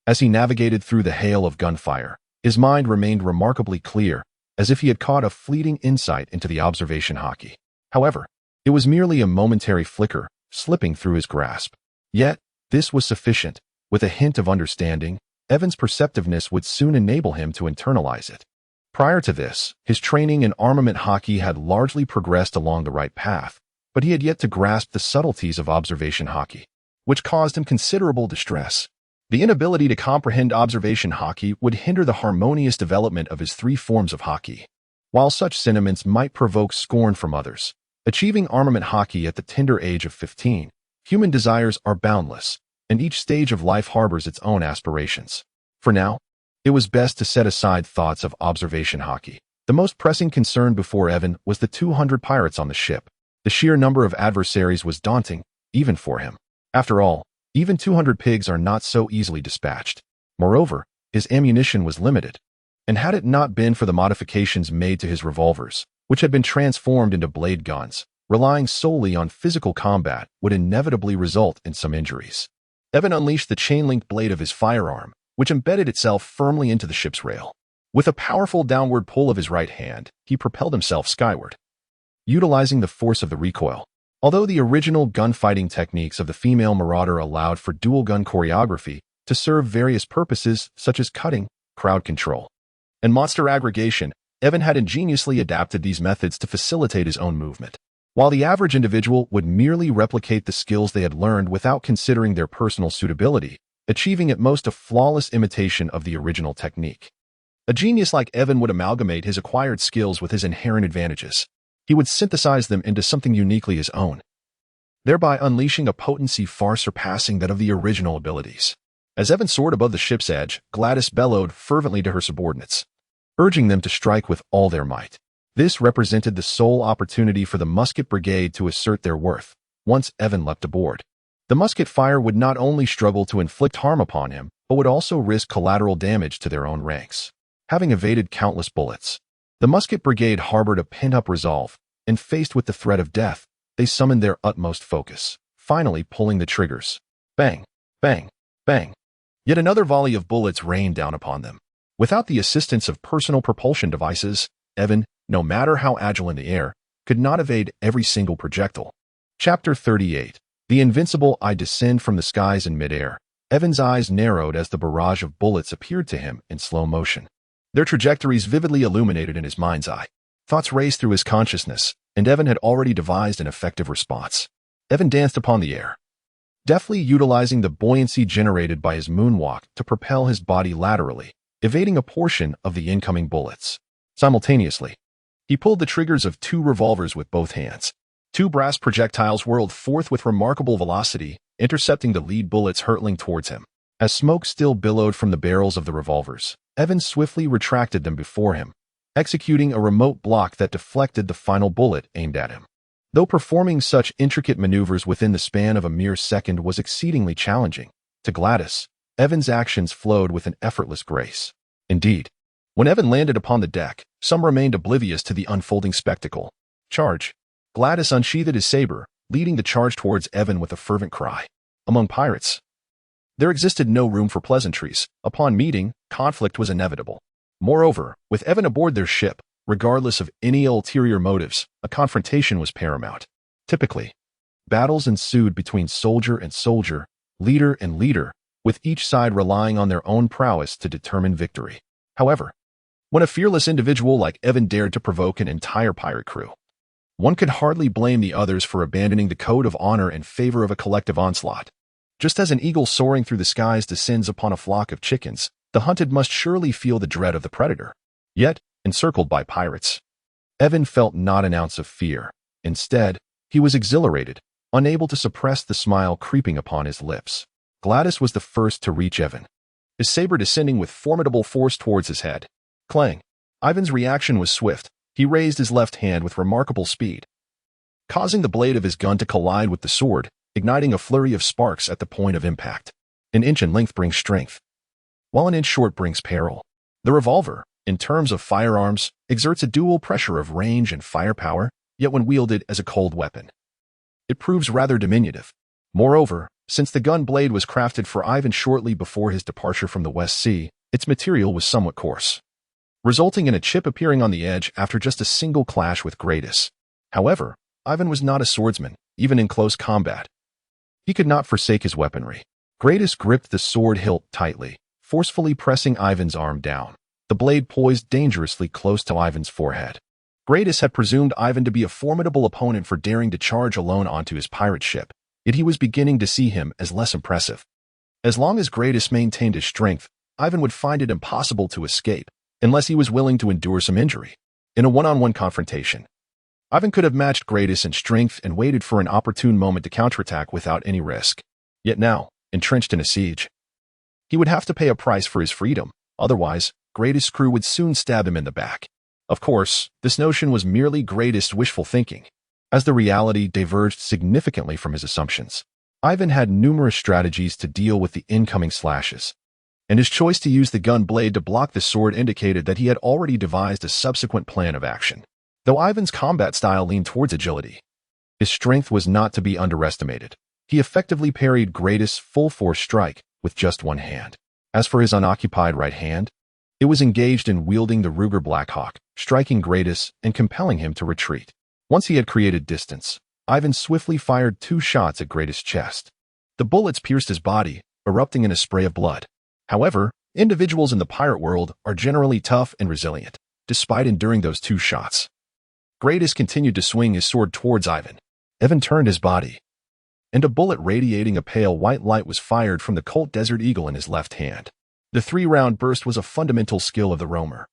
as he navigated through the hail of gunfire, his mind remained remarkably clear, as if he had caught a fleeting insight into the observation Haki. However, it was merely a momentary flicker, slipping through his grasp. Yet, this was sufficient. With a hint of understanding, Yiven's perceptiveness would soon enable him to internalize it. Prior to this, his training in armament Haki had largely progressed along the right path, but he had yet to grasp the subtleties of observation Haki, which caused him considerable distress. The inability to comprehend observation Haki would hinder the harmonious development of his 3 forms of Haki. While such sentiments might provoke scorn from others, achieving armament Haki at the tender age of 15, human desires are boundless, and each stage of life harbors its own aspirations. For now, it was best to set aside thoughts of observation Haki. The most pressing concern before Yiven was the 200 pirates on the ship. The sheer number of adversaries was daunting, even for him. After all, even 200 pigs are not so easily dispatched. Moreover, his ammunition was limited, and had it not been for the modifications made to his revolvers, which had been transformed into blade guns, relying solely on physical combat would inevitably result in some injuries. Yiven unleashed the chain-linked blade of his firearm, which embedded itself firmly into the ship's rail. With a powerful downward pull of his right hand, he propelled himself skyward, utilizing the force of the recoil. Although the original gunfighting techniques of the female marauder allowed for dual gun choreography to serve various purposes such as cutting, crowd control, and monster aggregation, Yiven had ingeniously adapted these methods to facilitate his own movement. While the average individual would merely replicate the skills they had learned without considering their personal suitability, achieving at most a flawless imitation of the original technique. A genius like Yiven would amalgamate his acquired skills with his inherent advantages. He would synthesize them into something uniquely his own, thereby unleashing a potency far surpassing that of the original abilities. As Yiven soared above the ship's edge, Gladys bellowed fervently to her subordinates, urging them to strike with all their might. This represented the sole opportunity for the musket brigade to assert their worth. Once Yiven leapt aboard, the musket fire would not only struggle to inflict harm upon him, but would also risk collateral damage to their own ranks. Having evaded countless bullets, the musket brigade harbored a pent-up resolve, and faced with the threat of death, they summoned their utmost focus, finally pulling the triggers. Bang, bang, bang. Yet another volley of bullets rained down upon them. Without the assistance of personal propulsion devices, Yiven, no matter how agile in the air, could not evade every single projectile. Chapter 38. The invincible I descend from the skies in midair. Yiven's eyes narrowed as the barrage of bullets appeared to him in slow motion, their trajectories vividly illuminated in his mind's eye. Thoughts raced through his consciousness, and Yiven had already devised an effective response. Yiven danced upon the air, deftly utilizing the buoyancy generated by his moonwalk to propel his body laterally, evading a portion of the incoming bullets. Simultaneously, he pulled the triggers of 2 revolvers with both hands. 2 brass projectiles whirled forth with remarkable velocity, intercepting the lead bullets hurtling towards him. As smoke still billowed from the barrels of the revolvers, Yiven swiftly retracted them before him, executing a remote block that deflected the final bullet aimed at him. Though performing such intricate maneuvers within the span of a mere second was exceedingly challenging, to Gladys, Evan's actions flowed with an effortless grace. Indeed, when Evan landed upon the deck, some remained oblivious to the unfolding spectacle. Charge! Gladys unsheathed his saber, leading the charge towards Evan with a fervent cry. Among pirates, there existed no room for pleasantries. Upon meeting, conflict was inevitable. Moreover, with Evan aboard their ship, regardless of any ulterior motives, a confrontation was paramount. Typically, battles ensued between soldier and soldier, leader and leader, with each side relying on their own prowess to determine victory. However, when a fearless individual like Evan dared to provoke an entire pirate crew, one could hardly blame the others for abandoning the code of honor in favor of a collective onslaught. Just as an eagle soaring through the skies descends upon a flock of chickens, the hunted must surely feel the dread of the predator. Yet, encircled by pirates, Evan felt not an ounce of fear. Instead, he was exhilarated, unable to suppress the smile creeping upon his lips. Gladys was the first to reach Evan, his saber descending with formidable force towards his head. Clang! Ivan's reaction was swift. He raised his left hand with remarkable speed, causing the blade of his gun to collide with the sword, igniting a flurry of sparks at the point of impact. An inch in length brings strength, while an inch short brings peril. The revolver, in terms of firearms, exerts a dual pressure of range and firepower, yet when wielded as a cold weapon, it proves rather diminutive. Moreover, since the gun blade was crafted for Ivan shortly before his departure from the West Sea, its material was somewhat coarse, resulting in a chip appearing on the edge after just a single clash with Gradis. However, Ivan was not a swordsman, even in close combat. He could not forsake his weaponry. Gradis gripped the sword hilt tightly, forcefully pressing Ivan's arm down, the blade poised dangerously close to Ivan's forehead. Gradis had presumed Ivan to be a formidable opponent for daring to charge alone onto his pirate ship, yet he was beginning to see him as less impressive. As long as Gradis maintained his strength, Ivan would find it impossible to escape, unless he was willing to endure some injury. In a one-on-one confrontation, Ivan could have matched Gradis in strength and waited for an opportune moment to counterattack without any risk. Yet now, entrenched in a siege, he would have to pay a price for his freedom. Otherwise, Gradis' crew would soon stab him in the back. Of course, this notion was merely Gradis' wishful thinking, as the reality diverged significantly from his assumptions. Ivan had numerous strategies to deal with the incoming slashes, and his choice to use the gun blade to block the sword indicated that he had already devised a subsequent plan of action. Though Ivan's combat style leaned towards agility, his strength was not to be underestimated. He effectively parried Gradis' full-force strike with just one hand. As for his unoccupied right hand, it was engaged in wielding the Ruger Blackhawk, striking Gradis and compelling him to retreat. Once he had created distance, Ivan swiftly fired 2 shots at Gradis' chest. The bullets pierced his body, erupting in a spray of blood. However, individuals in the pirate world are generally tough and resilient, despite enduring those 2 shots. Gradis continued to swing his sword towards Ivan. Ivan turned his body, and a bullet radiating a pale white light was fired from the Colt Desert Eagle in his left hand. The 3-round burst was a fundamental skill of the roamer,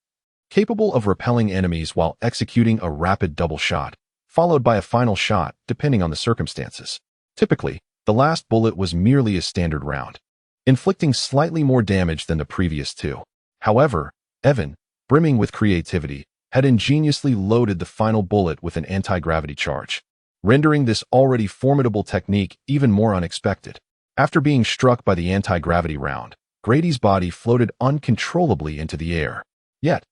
capable of repelling enemies while executing a rapid double shot, followed by a final shot depending on the circumstances. Typically, the last bullet was merely a standard round, inflicting slightly more damage than the previous 2. However, Evan, brimming with creativity, had ingeniously loaded the final bullet with an anti-gravity charge, rendering this already formidable technique even more unexpected. After being struck by the anti-gravity round, Grady's body floated uncontrollably into the air. Yet,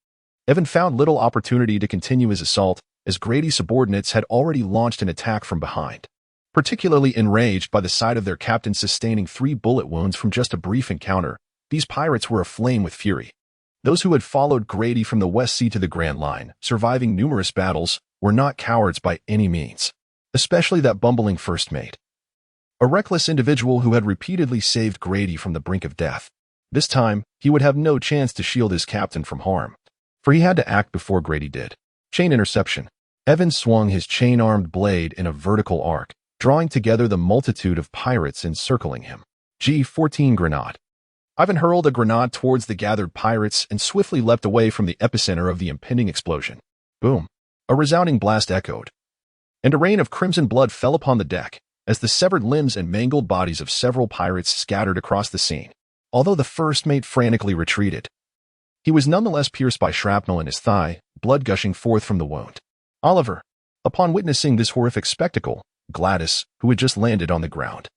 Evan found little opportunity to continue his assault, as Grady's subordinates had already launched an attack from behind. Particularly enraged by the sight of their captain sustaining 3 bullet wounds from just a brief encounter, these pirates were aflame with fury. Those who had followed Grady from the West Sea to the Grand Line, surviving numerous battles, were not cowards by any means, especially that bumbling first mate, a reckless individual who had repeatedly saved Grady from the brink of death. This time, he would have no chance to shield his captain from harm, for he had to act before Grady did. Chain interception. Evan swung his chain-armed blade in a vertical arc, drawing together the multitude of pirates encircling him. G-14 grenade. Ivan hurled a grenade towards the gathered pirates and swiftly leapt away from the epicenter of the impending explosion. Boom. A resounding blast echoed, and a rain of crimson blood fell upon the deck, as the severed limbs and mangled bodies of several pirates scattered across the scene. Although the first mate frantically retreated, He was nonetheless pierced by shrapnel in his thigh, blood gushing forth from the wound. Oliver. Upon witnessing this horrific spectacle, Gladys, who had just landed on the ground,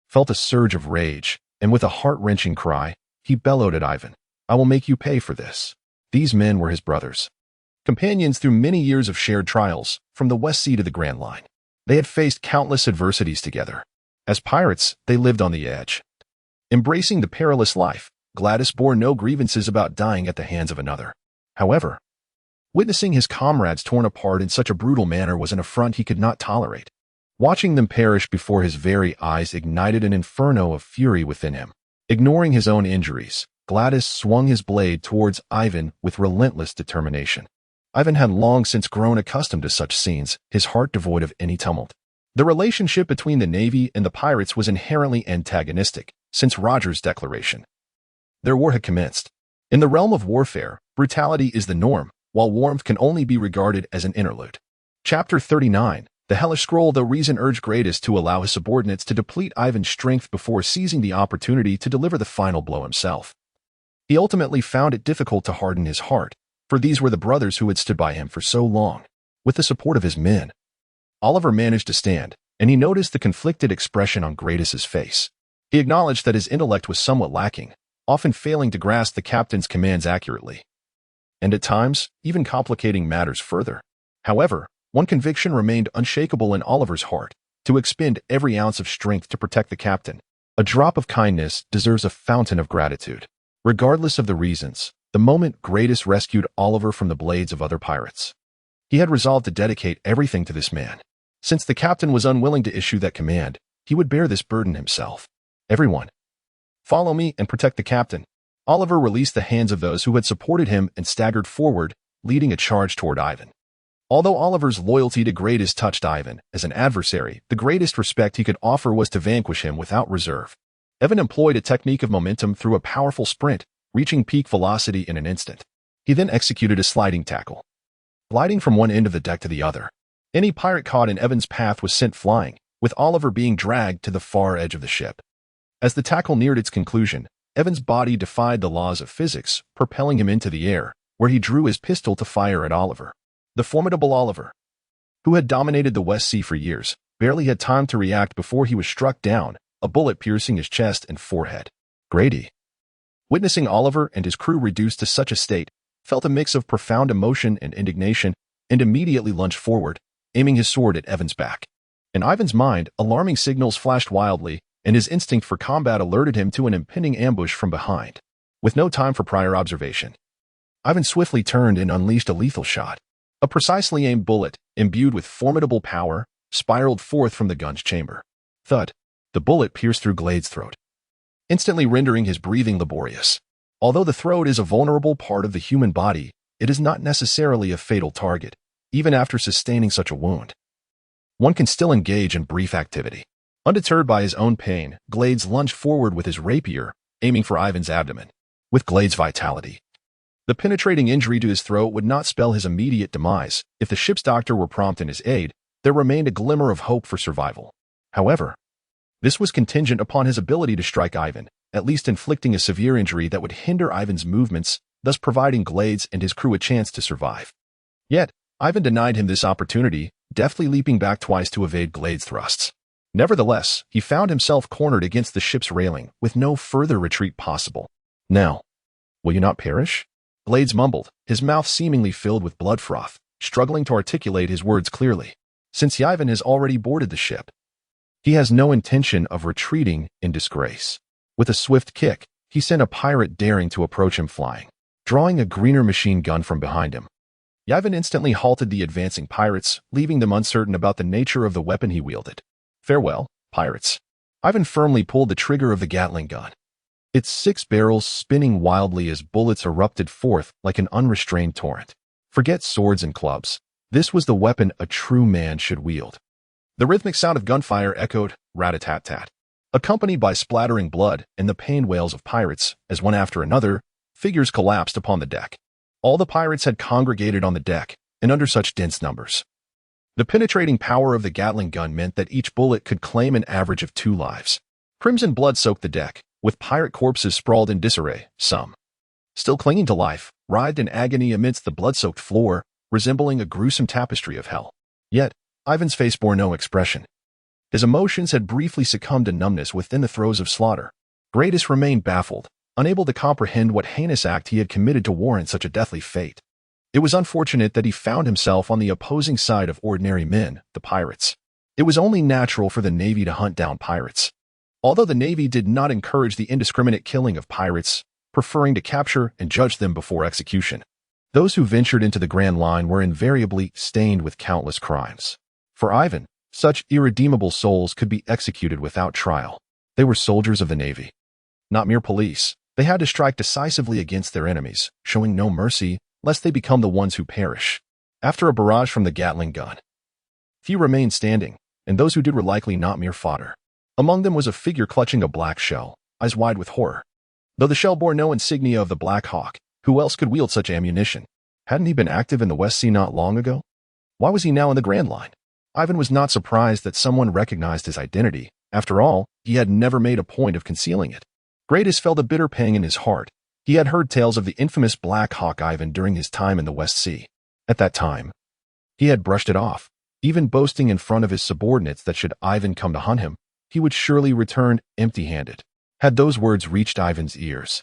felt a surge of rage, and with a heart-wrenching cry, he bellowed at Yiven, "I will make you pay for this." These men were his brothers, companions through many years of shared trials, from the West Sea to the Grand Line. They had faced countless adversities together. As pirates, they lived on the edge. Embracing the perilous life, Gladys bore no grievances about dying at the hands of another. However, witnessing his comrades torn apart in such a brutal manner was an affront he could not tolerate. Watching them perish before his very eyes ignited an inferno of fury within him. Ignoring his own injuries, Gladys swung his blade towards Yiven with relentless determination. Yiven had long since grown accustomed to such scenes, his heart devoid of any tumult. The relationship between the Navy and the pirates was inherently antagonistic, since Roger's declaration. Their war had commenced. In the realm of warfare, brutality is the norm, while warmth can only be regarded as an interlude. Chapter 39. The Hellish Scroll. The reason urged Gradus to allow his subordinates to deplete Yiven's strength before seizing the opportunity to deliver the final blow himself. He ultimately found it difficult to harden his heart, for these were the brothers who had stood by him for so long. With the support of his men, Oliver managed to stand, and he noticed the conflicted expression on Gradus's face. He acknowledged that his intellect was somewhat lacking, often failing to grasp the captain's commands accurately, and at times, even complicating matters further. However, one conviction remained unshakable in Oliver's heart: to expend every ounce of strength to protect the captain. A drop of kindness deserves a fountain of gratitude. Regardless of the reasons, the moment Gradus rescued Oliver from the blades of other pirates, he had resolved to dedicate everything to this man. Since the captain was unwilling to issue that command, he would bear this burden himself. Everyone, follow me and protect the captain. Oliver released the hands of those who had supported him and staggered forward, leading a charge toward Yiven. Although Oliver's loyalty to Gradus touched Yiven as an adversary, the greatest respect he could offer was to vanquish him without reserve. Yiven employed a technique of momentum through a powerful sprint, reaching peak velocity in an instant. He then executed a sliding tackle, gliding from one end of the deck to the other. Any pirate caught in Yiven's path was sent flying, with Oliver being dragged to the far edge of the ship. As the tackle neared its conclusion, Yiven's body defied the laws of physics, propelling him into the air, where he drew his pistol to fire at Oliver. The formidable Oliver, who had dominated the West Sea for years, barely had time to react before he was struck down, a bullet piercing his chest and forehead. Grady, witnessing Oliver and his crew reduced to such a state, felt a mix of profound emotion and indignation, and immediately lunged forward, aiming his sword at Yiven's back. In Yiven's mind, alarming signals flashed wildly, and his instinct for combat alerted him to an impending ambush from behind. With no time for prior observation, Yiven swiftly turned and unleashed a lethal shot. A precisely aimed bullet, imbued with formidable power, spiraled forth from the gun's chamber. Thud! The bullet pierced through Glade's throat, instantly rendering his breathing laborious. Although the throat is a vulnerable part of the human body, it is not necessarily a fatal target, even after sustaining such a wound. One can still engage in brief activity. Undeterred by his own pain, Glades lunged forward with his rapier, aiming for Yiven's abdomen. With Glade's vitality, the penetrating injury to his throat would not spell his immediate demise. If the ship's doctor were prompt in his aid, there remained a glimmer of hope for survival. However, this was contingent upon his ability to strike Yiven, at least inflicting a severe injury that would hinder Yiven's movements, thus providing Glades and his crew a chance to survive. Yet, Yiven denied him this opportunity, deftly leaping back twice to evade Glades' thrusts. Nevertheless, he found himself cornered against the ship's railing, with no further retreat possible. "Now, will you not perish?" Glades mumbled, his mouth seemingly filled with blood froth, struggling to articulate his words clearly. Since Yiven has already boarded the ship, he has no intention of retreating in disgrace. With a swift kick, he sent a pirate daring to approach him flying, drawing a greener machine gun from behind him. Yiven instantly halted the advancing pirates, leaving them uncertain about the nature of the weapon he wielded. "Farewell, pirates." Yiven firmly pulled the trigger of the Gatling gun, its 6 barrels spinning wildly as bullets erupted forth like an unrestrained torrent. Forget swords and clubs. This was the weapon a true man should wield. The rhythmic sound of gunfire echoed, rat-a-tat-tat, accompanied by splattering blood and the pain wails of pirates, as one after another, figures collapsed upon the deck. All the pirates had congregated on the deck, and under such dense numbers. The penetrating power of the Gatling gun meant that each bullet could claim an average of 2 lives. Crimson blood soaked the deck, with pirate corpses sprawled in disarray, some still clinging to life, writhed in agony amidst the blood-soaked floor, resembling a gruesome tapestry of hell. Yet, Ivan's face bore no expression. His emotions had briefly succumbed to numbness within the throes of slaughter. Brandis remained baffled, unable to comprehend what heinous act he had committed to warrant such a deathly fate. It was unfortunate that he found himself on the opposing side of ordinary men, the pirates. It was only natural for the Navy to hunt down pirates. Although the Navy did not encourage the indiscriminate killing of pirates, preferring to capture and judge them before execution. Those who ventured into the Grand Line were invariably stained with countless crimes. For Ivan, such irredeemable souls could be executed without trial. They were soldiers of the Navy, not mere police. They had to strike decisively against their enemies, showing no mercy, lest they become the ones who perish. After a barrage from the Gatling gun, few remained standing, and those who did were likely not mere fodder. Among them was a figure clutching a black shell, eyes wide with horror. Though the shell bore no insignia of the Black Hawk, who else could wield such ammunition? Hadn't he been active in the West Sea not long ago? Why was he now in the Grand Line? Ivan was not surprised that someone recognized his identity. After all, he had never made a point of concealing it. Brandis felt a bitter pang in his heart. He had heard tales of the infamous Black Hawk Ivan during his time in the West Sea. At that time, he had brushed it off, even boasting in front of his subordinates that should Ivan come to hunt him, he would surely return empty-handed. Had those words reached Ivan's ears,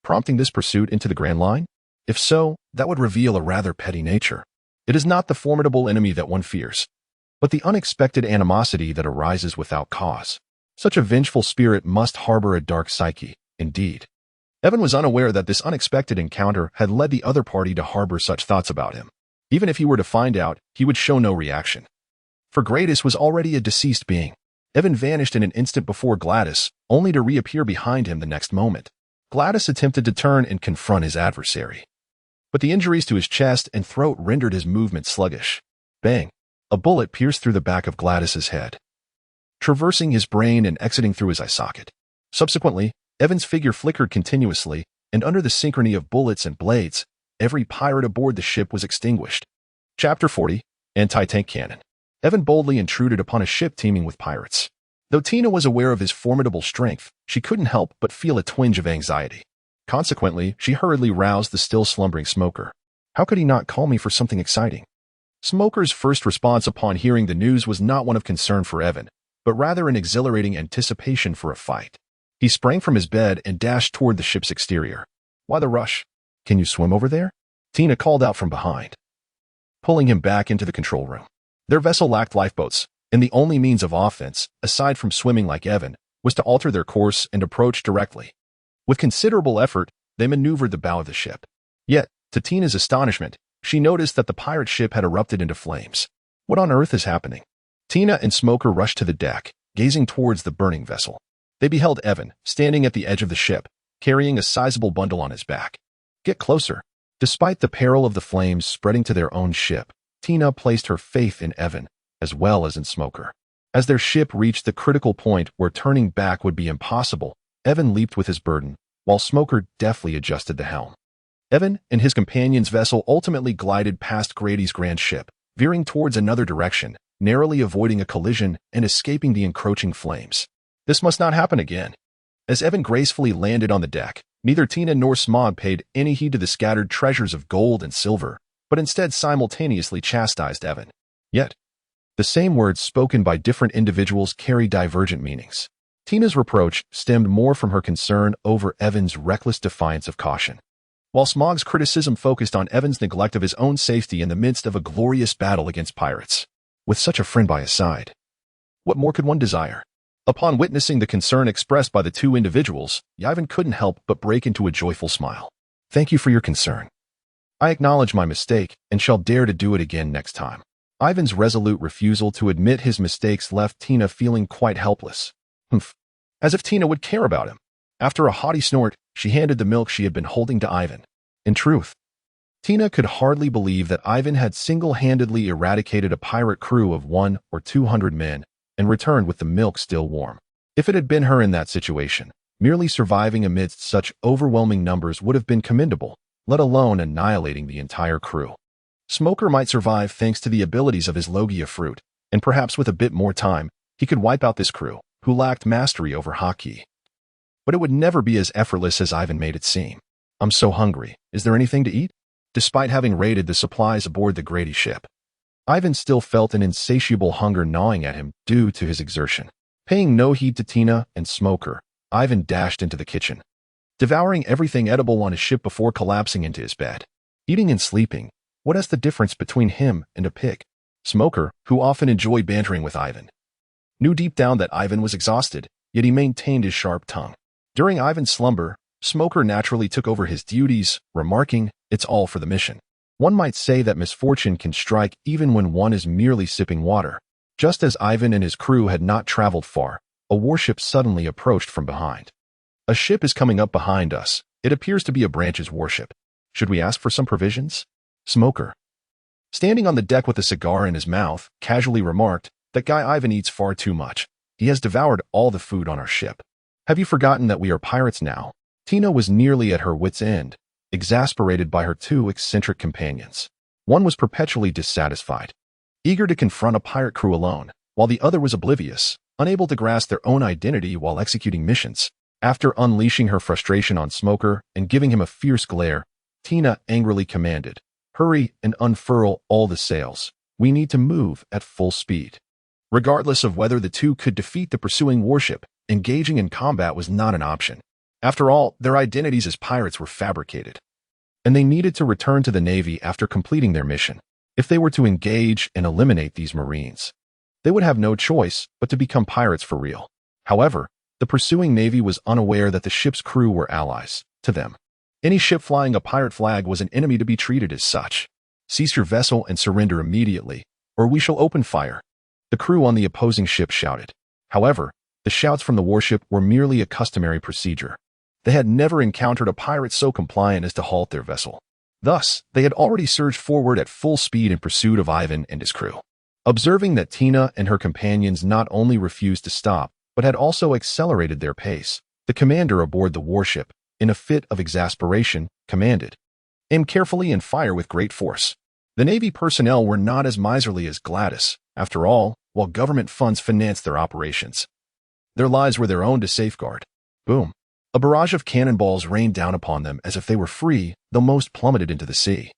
prompting this pursuit into the Grand Line? If so, that would reveal a rather petty nature. It is not the formidable enemy that one fears, but the unexpected animosity that arises without cause. Such a vengeful spirit must harbor a dark psyche, indeed. Evan was unaware that this unexpected encounter had led the other party to harbor such thoughts about him. Even if he were to find out, he would show no reaction. For Brandis was already a deceased being. Evan vanished in an instant before Gladys, only to reappear behind him the next moment. Gladys attempted to turn and confront his adversary, but the injuries to his chest and throat rendered his movement sluggish. Bang! A bullet pierced through the back of Gladys's head, traversing his brain and exiting through his eye socket. Subsequently, Evan's figure flickered continuously, and under the synchrony of bullets and blades, every pirate aboard the ship was extinguished. Chapter 40, Anti-Tank Cannon. Evan boldly intruded upon a ship teeming with pirates. Though Tina was aware of his formidable strength, she couldn't help but feel a twinge of anxiety. Consequently, she hurriedly roused the still slumbering Smoker. How could he not call me for something exciting? Smoker's first response upon hearing the news was not one of concern for Evan, but rather an exhilarating anticipation for a fight. He sprang from his bed and dashed toward the ship's exterior. Why the rush? Can you swim over there? Tina called out from behind, pulling him back into the control room. Their vessel lacked lifeboats, and the only means of offense, aside from swimming like Evan, was to alter their course and approach directly. With considerable effort, they maneuvered the bow of the ship. Yet, to Tina's astonishment, she noticed that the pirate ship had erupted into flames. What on earth is happening? Tina and Smoker rushed to the deck, gazing towards the burning vessel. They beheld Evan, standing at the edge of the ship, carrying a sizable bundle on his back. Get closer. Despite the peril of the flames spreading to their own ship, Tina placed her faith in Evan, as well as in Smoker. As their ship reached the critical point where turning back would be impossible, Evan leaped with his burden, while Smoker deftly adjusted the helm. Evan and his companion's vessel ultimately glided past Grady's grand ship, veering towards another direction, narrowly avoiding a collision and escaping the encroaching flames. This must not happen again. As Evan gracefully landed on the deck, neither Tina nor Smog paid any heed to the scattered treasures of gold and silver, but instead simultaneously chastised Evan. Yet, the same words spoken by different individuals carry divergent meanings. Tina's reproach stemmed more from her concern over Evan's reckless defiance of caution, while Smog's criticism focused on Evan's neglect of his own safety in the midst of a glorious battle against pirates. With such a friend by his side, what more could one desire? Upon witnessing the concern expressed by the two individuals, Yiven couldn't help but break into a joyful smile. Thank you for your concern. I acknowledge my mistake and shall dare to do it again next time. Ivan's resolute refusal to admit his mistakes left Tina feeling quite helpless. Humph. As if Tina would care about him. After a haughty snort, she handed the milk she had been holding to Ivan. In truth, Tina could hardly believe that Ivan had single-handedly eradicated a pirate crew of 100 or 200 men and returned with the milk still warm. If it had been her in that situation, merely surviving amidst such overwhelming numbers would have been commendable, let alone annihilating the entire crew. Smoker might survive thanks to the abilities of his Logia fruit, and perhaps with a bit more time, he could wipe out this crew, who lacked mastery over Haki. But it would never be as effortless as Ivan made it seem. I'm so hungry. Is there anything to eat? Despite having raided the supplies aboard the Grady ship, Ivan still felt an insatiable hunger gnawing at him due to his exertion. Paying no heed to Tina and Smoker, Ivan dashed into the kitchen, devouring everything edible on his ship before collapsing into his bed. Eating and sleeping, what is the difference between him and a pig? Smoker, who often enjoyed bantering with Ivan, knew deep down that Ivan was exhausted, yet he maintained his sharp tongue. During Ivan's slumber, Smoker naturally took over his duties, remarking, "It's all for the mission." One might say that misfortune can strike even when one is merely sipping water. Just as Ivan and his crew had not traveled far, a warship suddenly approached from behind. "A ship is coming up behind us. It appears to be a branch's warship. Should we ask for some provisions?" Smoker, standing on the deck with a cigar in his mouth, casually remarked, "That guy Ivan eats far too much. He has devoured all the food on our ship. Have you forgotten that we are pirates now?" Tina was nearly at her wit's end, exasperated by her two eccentric companions. One was perpetually dissatisfied, eager to confront a pirate crew alone, while the other was oblivious, unable to grasp their own identity while executing missions. After unleashing her frustration on Smoker and giving him a fierce glare, Tina angrily commanded, "Hurry and unfurl all the sails. We need to move at full speed." Regardless of whether the two could defeat the pursuing warship, engaging in combat was not an option. After all, their identities as pirates were fabricated, and they needed to return to the Navy after completing their mission. If they were to engage and eliminate these Marines, they would have no choice but to become pirates for real. However, the pursuing Navy was unaware that the ship's crew were allies to them. Any ship flying a pirate flag was an enemy to be treated as such. "Cease your vessel and surrender immediately, or we shall open fire," the crew on the opposing ship shouted. However, the shouts from the warship were merely a customary procedure. They had never encountered a pirate so compliant as to halt their vessel. Thus, they had already surged forward at full speed in pursuit of Ivan and his crew. Observing that Tina and her companions not only refused to stop, but had also accelerated their pace, the commander aboard the warship, in a fit of exasperation, commanded, "Aim carefully and fire with great force." The Navy personnel were not as miserly as Gladys. After all, while government funds financed their operations, their lives were their own to safeguard. Boom. A barrage of cannonballs rained down upon them as if they were free, though most plummeted into the sea.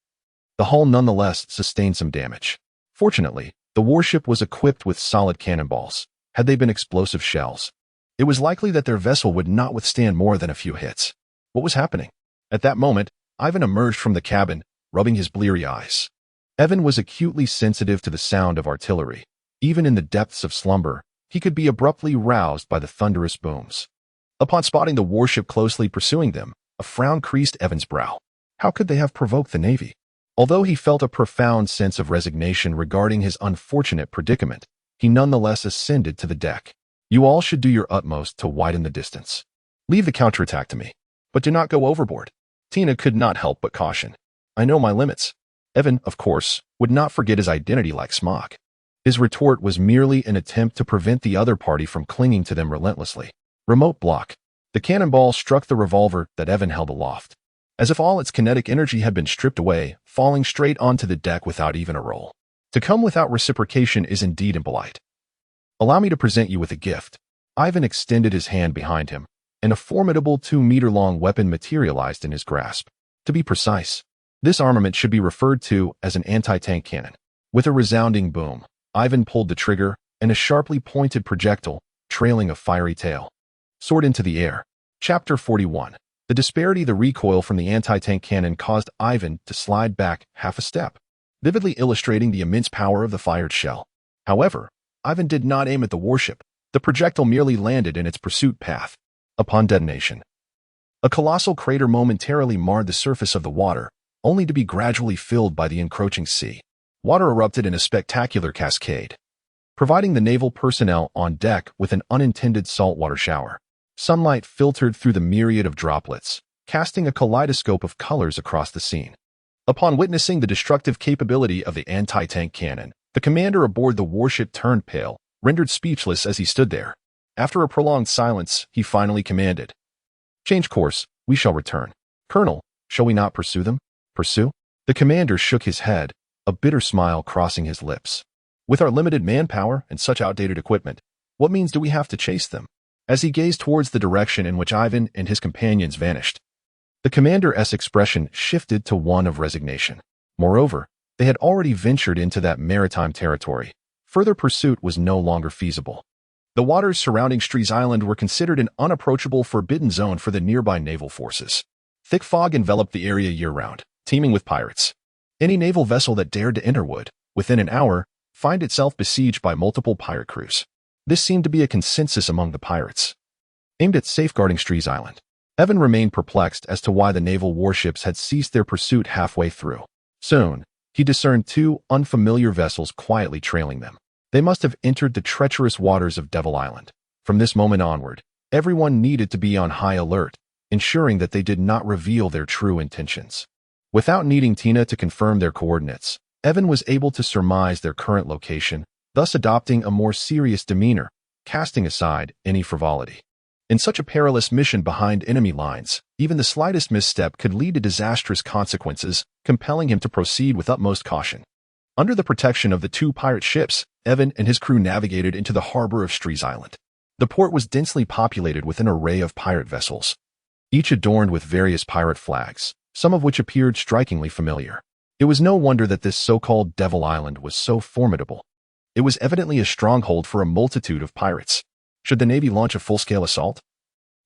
The hull nonetheless sustained some damage. Fortunately, the warship was equipped with solid cannonballs. Had they been explosive shells, it was likely that their vessel would not withstand more than a few hits. What was happening? At that moment, Ivan emerged from the cabin, rubbing his bleary eyes. Evan was acutely sensitive to the sound of artillery. Even in the depths of slumber, he could be abruptly roused by the thunderous booms. Upon spotting the warship closely pursuing them, a frown creased Evan's brow. How could they have provoked the Navy? Although he felt a profound sense of resignation regarding his unfortunate predicament, he nonetheless ascended to the deck. "You all should do your utmost to widen the distance. Leave the counterattack to me, but do not go overboard." Tina could not help but caution, "I know my limits." Evan, of course, would not forget his identity like Smog. His retort was merely an attempt to prevent the other party from clinging to them relentlessly. Remote block. The cannonball struck the revolver that Evan held aloft, as if all its kinetic energy had been stripped away, falling straight onto the deck without even a roll. To come without reciprocation is indeed impolite. "Allow me to present you with a gift." Ivan extended his hand behind him, and a formidable 2-meter-long weapon materialized in his grasp. To be precise, this armament should be referred to as an anti-tank cannon. With a resounding boom, Ivan pulled the trigger, and a sharply pointed projectile, trailing a fiery tail, soared into the air. Chapter 41. The disparity the recoil from the anti-tank cannon caused Ivan to slide back half a step, vividly illustrating the immense power of the fired shell. However, Ivan did not aim at the warship. The projectile merely landed in its pursuit path. Upon detonation, a colossal crater momentarily marred the surface of the water, only to be gradually filled by the encroaching sea. Water erupted in a spectacular cascade, providing the naval personnel on deck with an unintended saltwater shower. Sunlight filtered through the myriad of droplets, casting a kaleidoscope of colors across the scene. Upon witnessing the destructive capability of the anti-tank cannon, the commander aboard the warship turned pale, rendered speechless as he stood there. After a prolonged silence, he finally commanded, "Change course, we shall return." "Colonel, shall we not pursue them?" "Pursue?" The commander shook his head, a bitter smile crossing his lips. "With our limited manpower and such outdated equipment, what means do we have to chase them?" As he gazed towards the direction in which Ivan and his companions vanished, The commander's expression shifted to one of resignation. Moreover, they had already ventured into that maritime territory. Further pursuit was no longer feasible. The waters surrounding Strees Island were considered an unapproachable forbidden zone for the nearby naval forces. Thick fog enveloped the area year-round, teeming with pirates. Any naval vessel that dared to enter would, within an hour, find itself besieged by multiple pirate crews. This seemed to be a consensus among the pirates, aimed at safeguarding Strees Island. Evan remained perplexed as to why the naval warships had ceased their pursuit halfway through. Soon, he discerned two unfamiliar vessels quietly trailing them. They must have entered the treacherous waters of Devil Island. From this moment onward, everyone needed to be on high alert, ensuring that they did not reveal their true intentions. Without needing Tina to confirm their coordinates, Evan was able to surmise their current location, thus adopting a more serious demeanor, casting aside any frivolity. In such a perilous mission behind enemy lines, even the slightest misstep could lead to disastrous consequences, compelling him to proceed with utmost caution. Under the protection of the two pirate ships, Evan and his crew navigated into the harbor of Strees Island. The port was densely populated with an array of pirate vessels, each adorned with various pirate flags, some of which appeared strikingly familiar. It was no wonder that this so-called Devil Island was so formidable. It was evidently a stronghold for a multitude of pirates. Should the Navy launch a full-scale assault,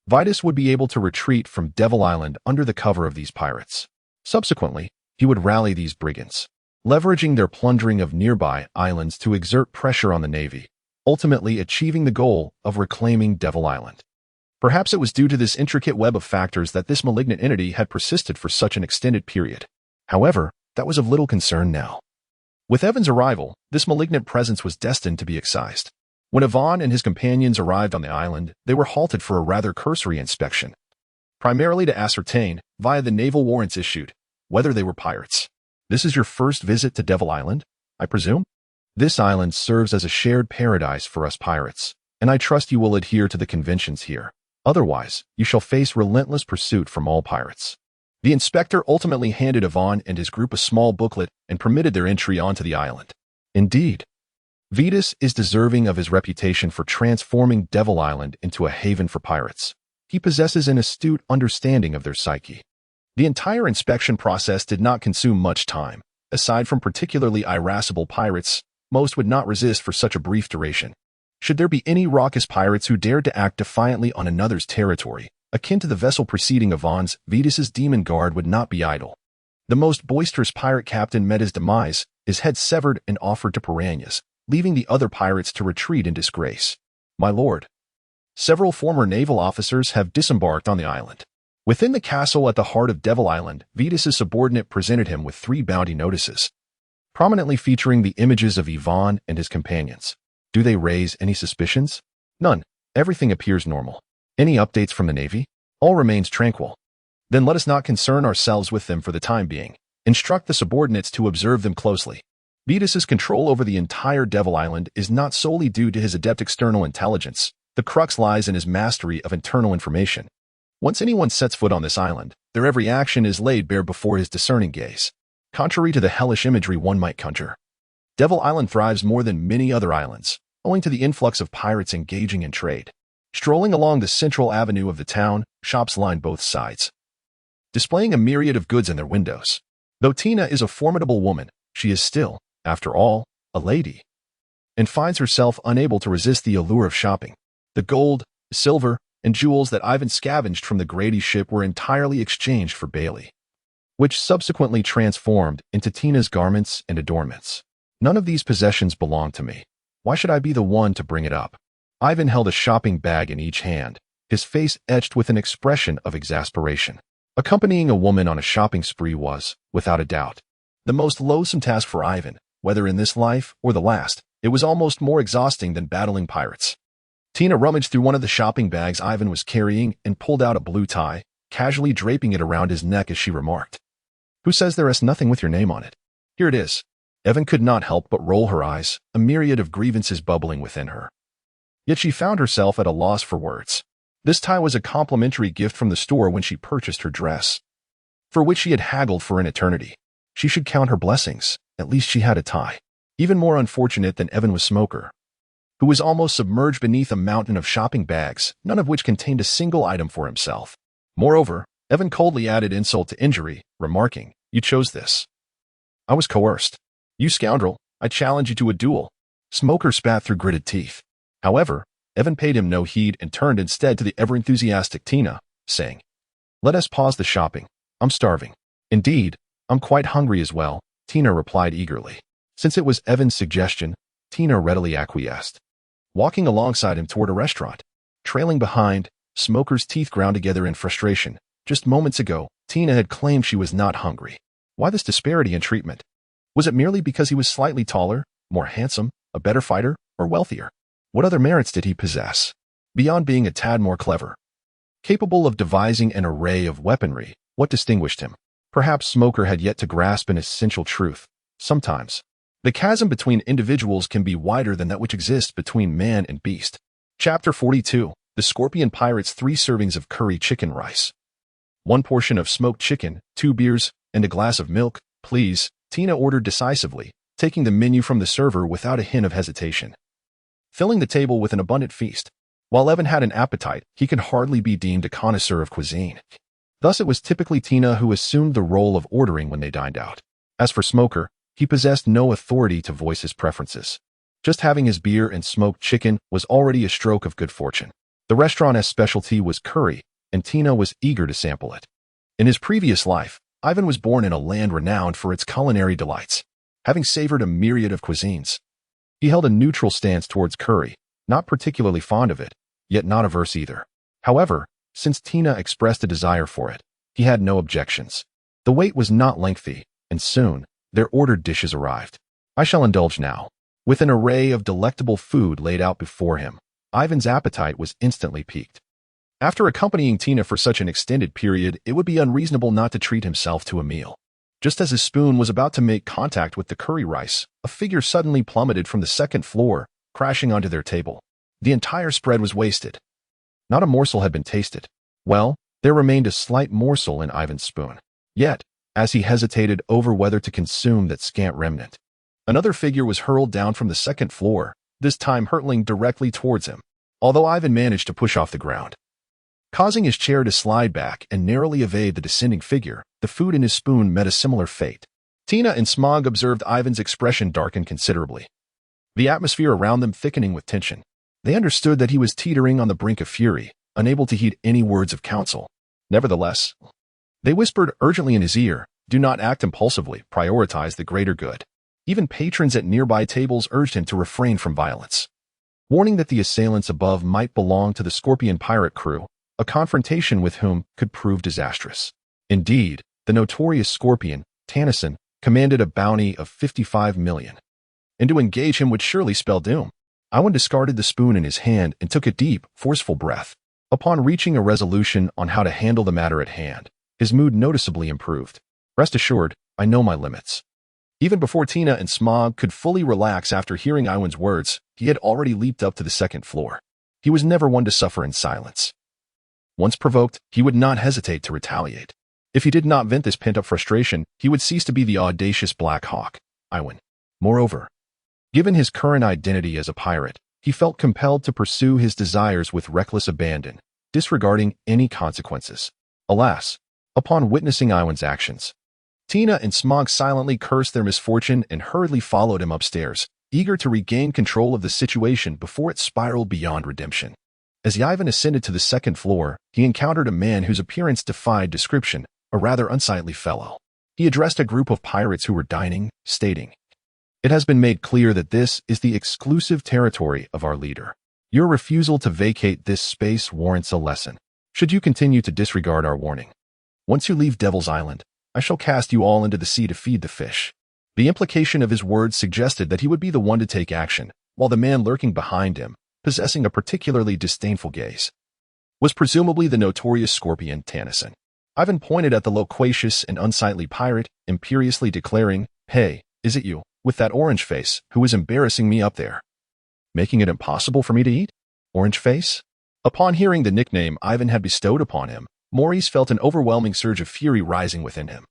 Vitus would be able to retreat from Devil Island under the cover of these pirates. Subsequently, he would rally these brigands, leveraging their plundering of nearby islands to exert pressure on the Navy, ultimately achieving the goal of reclaiming Devil Island. Perhaps it was due to this intricate web of factors that this malignant entity had persisted for such an extended period. However, that was of little concern now. With Evan's arrival, this malignant presence was destined to be excised. When Yvonne and his companions arrived on the island, they were halted for a rather cursory inspection, primarily to ascertain, via the naval warrants issued, whether they were pirates. This is your first visit to Devil Island, I presume? This island serves as a shared paradise for us pirates, and I trust you will adhere to the conventions here. Otherwise, you shall face relentless pursuit from all pirates. The inspector ultimately handed Yvonne and his group a small booklet and permitted their entry onto the island. Indeed, Vitus is deserving of his reputation for transforming Devil Island into a haven for pirates. He possesses an astute understanding of their psyche. The entire inspection process did not consume much time. Aside from particularly irascible pirates, most would not resist for such a brief duration. Should there be any raucous pirates who dared to act defiantly on another's territory, akin to the vessel preceding Yvonne's, Vitus's demon guard would not be idle. The most boisterous pirate captain met his demise, his head severed and offered to piranhas, leaving the other pirates to retreat in disgrace. My lord, several former naval officers have disembarked on the island. Within the castle at the heart of Devil Island, Vitus's subordinate presented him with 3 bounty notices, prominently featuring the images of Yvonne and his companions. Do they raise any suspicions? None. Everything appears normal. Any updates from the Navy? All remains tranquil. Then let us not concern ourselves with them for the time being. Instruct the subordinates to observe them closely. Vitus's control over the entire Devil Island is not solely due to his adept external intelligence. The crux lies in his mastery of internal information. Once anyone sets foot on this island, their every action is laid bare before his discerning gaze. Contrary to the hellish imagery one might conjure, Devil Island thrives more than many other islands, owing to the influx of pirates engaging in trade. Strolling along the central avenue of the town, shops line both sides, displaying a myriad of goods in their windows. Though Tina is a formidable woman, she is still, after all, a lady, and finds herself unable to resist the allure of shopping. The gold, silver, and jewels that Ivan scavenged from the Grady ship were entirely exchanged for Bailey, which subsequently transformed into Tina's garments and adornments. None of these possessions belong to me. Why should I be the one to bring it up? Ivan held a shopping bag in each hand, his face etched with an expression of exasperation. Accompanying a woman on a shopping spree was, without a doubt, the most loathsome task for Ivan, whether in this life or the last. It was almost more exhausting than battling pirates. Tina rummaged through one of the shopping bags Ivan was carrying and pulled out a blue tie, casually draping it around his neck as she remarked, "Who says there is nothing with your name on it? Here it is." Evan could not help but roll her eyes, a myriad of grievances bubbling within her. Yet she found herself at a loss for words. This tie was a complimentary gift from the store when she purchased her dress, for which she had haggled for an eternity. She should count her blessings. At least she had a tie. Even more unfortunate than Evan was Smoker, who was almost submerged beneath a mountain of shopping bags, none of which contained a single item for himself. Moreover, Evan coldly added insult to injury, remarking, "You chose this." "I was coerced." "You scoundrel, I challenge you to a duel." Smoker spat through gritted teeth. However, Evan paid him no heed and turned instead to the ever-enthusiastic Tina, saying, "Let us pause the shopping. I'm starving." "Indeed, I'm quite hungry as well," Tina replied eagerly. Since it was Evan's suggestion, Tina readily acquiesced. Walking alongside him toward a restaurant, trailing behind, Smoker's teeth ground together in frustration. Just moments ago, Tina had claimed she was not hungry. Why this disparity in treatment? Was it merely because he was slightly taller, more handsome, a better fighter, or wealthier? What other merits did he possess, beyond being a tad more clever? Capable of devising an array of weaponry, what distinguished him? Perhaps Smoker had yet to grasp an essential truth. Sometimes, the chasm between individuals can be wider than that which exists between man and beast. Chapter 42. The Scorpion Pirate's 3 servings of curry chicken rice. 1 portion of smoked chicken, 2 beers, and a glass of milk, please, Tina ordered decisively, taking the menu from the server without a hint of hesitation. Filling the table with an abundant feast. While Evan had an appetite, he could hardly be deemed a connoisseur of cuisine. Thus it was typically Tina who assumed the role of ordering when they dined out. As for Smoker, he possessed no authority to voice his preferences. Just having his beer and smoked chicken was already a stroke of good fortune. The restaurant's specialty was curry, and Tina was eager to sample it. In his previous life, Yiven was born in a land renowned for its culinary delights. Having savored a myriad of cuisines, he held a neutral stance towards curry, not particularly fond of it, yet not averse either. However, since Tina expressed a desire for it, he had no objections. The wait was not lengthy, and soon, their ordered dishes arrived. I shall indulge now. With an array of delectable food laid out before him, Yiven's appetite was instantly piqued. After accompanying Tina for such an extended period, it would be unreasonable not to treat himself to a meal. Just as his spoon was about to make contact with the curry rice, a figure suddenly plummeted from the 2nd floor, crashing onto their table. The entire spread was wasted. Not a morsel had been tasted. Well, there remained a slight morsel in Yiven's spoon. Yet, as he hesitated over whether to consume that scant remnant, another figure was hurled down from the 2nd floor, this time hurtling directly towards him, although Yiven managed to push off the ground. Causing his chair to slide back and narrowly evade the descending figure, the food in his spoon met a similar fate. Tina and Smog observed Yiven's expression darken considerably, the atmosphere around them thickening with tension. They understood that he was teetering on the brink of fury, unable to heed any words of counsel. Nevertheless, they whispered urgently in his ear, "Do not act impulsively, prioritize the greater good." Even patrons at nearby tables urged him to refrain from violence. Warning that the assailants above might belong to the Scorpion pirate crew, a confrontation with whom could prove disastrous. Indeed, the notorious Scorpion, Tennyson, commanded a bounty of 55 million. And to engage him would surely spell doom. Yiven discarded the spoon in his hand and took a deep, forceful breath. Upon reaching a resolution on how to handle the matter at hand, his mood noticeably improved. "Rest assured, I know my limits." Even before Tina and Smog could fully relax after hearing Yiven's words, he had already leaped up to the 2nd floor. He was never one to suffer in silence. Once provoked, he would not hesitate to retaliate. If he did not vent this pent-up frustration, he would cease to be the audacious Black Hawk, Yiven. Moreover, given his current identity as a pirate, he felt compelled to pursue his desires with reckless abandon, disregarding any consequences. Alas, upon witnessing Yiven's actions, Tina and Smog silently cursed their misfortune and hurriedly followed him upstairs, eager to regain control of the situation before it spiraled beyond redemption. As Yiven ascended to the 2nd floor, he encountered a man whose appearance defied description, a rather unsightly fellow. He addressed a group of pirates who were dining, stating, "It has been made clear that this is the exclusive territory of our leader. Your refusal to vacate this space warrants a lesson. Should you continue to disregard our warning, once you leave Devil's Island, I shall cast you all into the sea to feed the fish." The implication of his words suggested that he would be the one to take action, while the man lurking behind him, possessing a particularly disdainful gaze, was presumably the notorious Scorpion Tennyson. Yiven pointed at the loquacious and unsightly pirate, imperiously declaring, "Hey, is it you, with that orange face, who is embarrassing me up there? Making it impossible for me to eat? Orange face?" Upon hearing the nickname Yiven had bestowed upon him, Maurice felt an overwhelming surge of fury rising within him.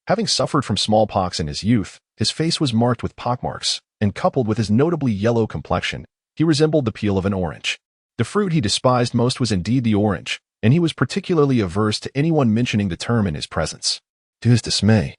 Having suffered from smallpox in his youth, his face was marked with pockmarks, and coupled with his notably yellow complexion, he resembled the peel of an orange. The fruit he despised most was indeed the orange, and he was particularly averse to anyone mentioning the term in his presence. To his dismay,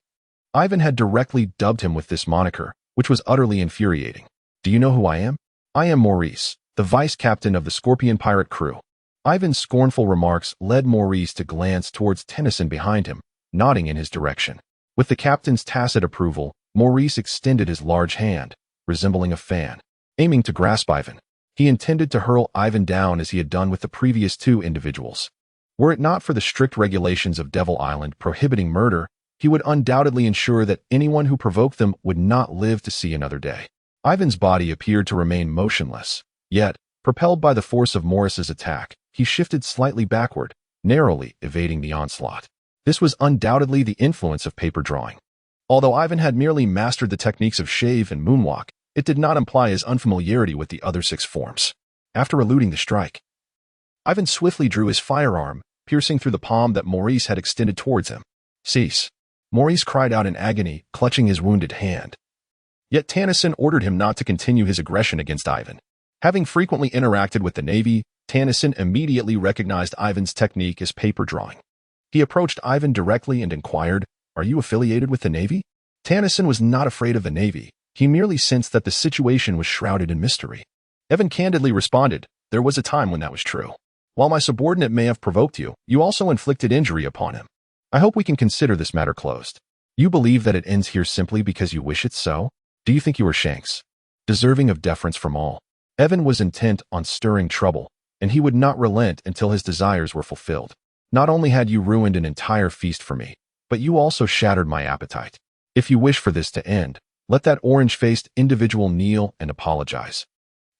Yiven had directly dubbed him with this moniker, which was utterly infuriating. Do you know who I am? I am Maurice, the vice-captain of the Scorpion pirate crew. Yiven's scornful remarks led Maurice to glance towards Tennyson behind him, nodding in his direction. With the captain's tacit approval, Maurice extended his large hand, resembling a fan, aiming to grasp Yiven. He intended to hurl Yiven down as he had done with the previous two individuals. Were it not for the strict regulations of Devil Island prohibiting murder, he would undoubtedly ensure that anyone who provoked them would not live to see another day. Yiven's body appeared to remain motionless, yet, propelled by the force of Maurice's attack, he shifted slightly backward, narrowly evading the onslaught. This was undoubtedly the influence of paper drawing. Although Yiven had merely mastered the techniques of shave and moonwalk, it did not imply his unfamiliarity with the other 6 forms. After eluding the strike, Yiven swiftly drew his firearm, piercing through the palm that Maurice had extended towards him. Cease! Maurice cried out in agony, clutching his wounded hand. Yet Tennyson ordered him not to continue his aggression against Yiven. Having frequently interacted with the Navy, Tennyson immediately recognized Yiven's technique as paper drawing. He approached Yiven directly and inquired, "Are you affiliated with the Navy?" Tennyson was not afraid of the Navy. He merely sensed that the situation was shrouded in mystery. Yiven candidly responded, "There was a time when that was true. While my subordinate may have provoked you, you also inflicted injury upon him. I hope we can consider this matter closed. You believe that it ends here simply because you wish it so? Do you think you are Shanks, deserving of deference from all?" Yiven was intent on stirring trouble, and he would not relent until his desires were fulfilled. "Not only had you ruined an entire feast for me, but you also shattered my appetite. If you wish for this to end, let that orange-faced individual kneel and apologize,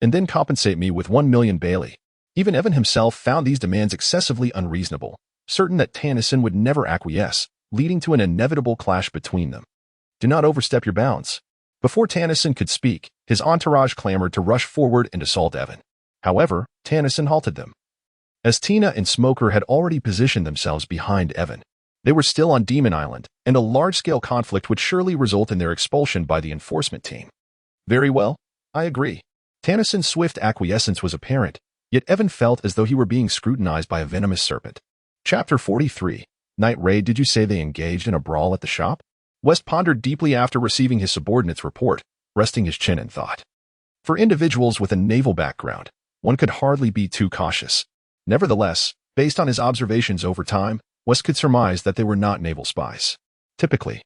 and then compensate me with 1,000,000 Bailey." Even Yiven himself found these demands excessively unreasonable, certain that Tennyson would never acquiesce, leading to an inevitable clash between them. "Do not overstep your bounds." Before Tennyson could speak, his entourage clamored to rush forward and assault Yiven. However, Tennyson halted them. As Tina and Smoker had already positioned themselves behind Yiven, they were still on Demon Island, and a large-scale conflict would surely result in their expulsion by the enforcement team. "Very well, I agree." Tennyson's swift acquiescence was apparent, yet Yiven felt as though he were being scrutinized by a venomous serpent. Chapter 43. Night Raid. Did you say they engaged in a brawl at the shop? West pondered deeply after receiving his subordinate's report, resting his chin in thought. For individuals with a naval background, one could hardly be too cautious. Nevertheless, based on his observations over time, West could surmise that they were not naval spies. Typically,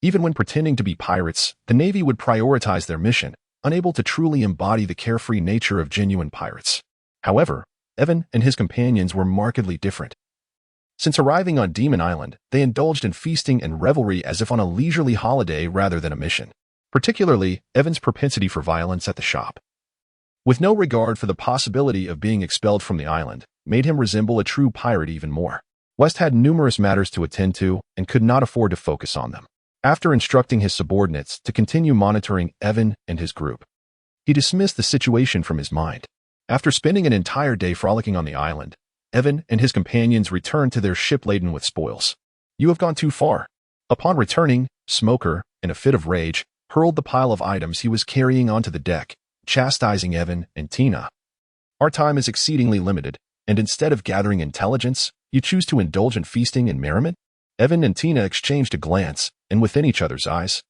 even when pretending to be pirates, the Navy would prioritize their mission, unable to truly embody the carefree nature of genuine pirates. However, Yiven and his companions were markedly different. Since arriving on Demon Island, they indulged in feasting and revelry as if on a leisurely holiday rather than a mission, particularly Yiven's propensity for violence at the shop. With no regard for the possibility of being expelled from the island, made him resemble a true pirate even more. West had numerous matters to attend to and could not afford to focus on them. After instructing his subordinates to continue monitoring Yiven and his group, he dismissed the situation from his mind. After spending an entire day frolicking on the island, Yiven and his companions returned to their ship laden with spoils. "You have gone too far." Upon returning, Smoker, in a fit of rage, hurled the pile of items he was carrying onto the deck, chastising Yiven and Tina. "Our time is exceedingly limited, and instead of gathering intelligence, you choose to indulge in feasting and merriment?" Yiven and Tina exchanged a glance, and within each other's eyes,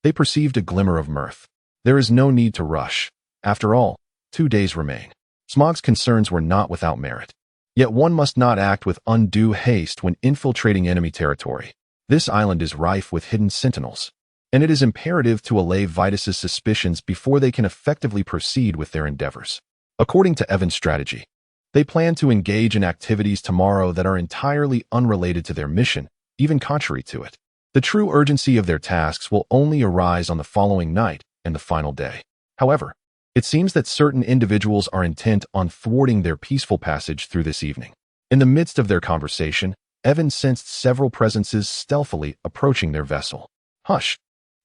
they perceived a glimmer of mirth. There is no need to rush. After all, 2 days remain. Smog's concerns were not without merit. Yet one must not act with undue haste when infiltrating enemy territory. This island is rife with hidden sentinels, and it is imperative to allay Vitus's suspicions before they can effectively proceed with their endeavors. According to Yiven's strategy, they plan to engage in activities tomorrow that are entirely unrelated to their mission, even contrary to it. The true urgency of their tasks will only arise on the following night and the final day. However, it seems that certain individuals are intent on thwarting their peaceful passage through this evening. In the midst of their conversation, Yiven sensed several presences stealthily approaching their vessel. "Hush!"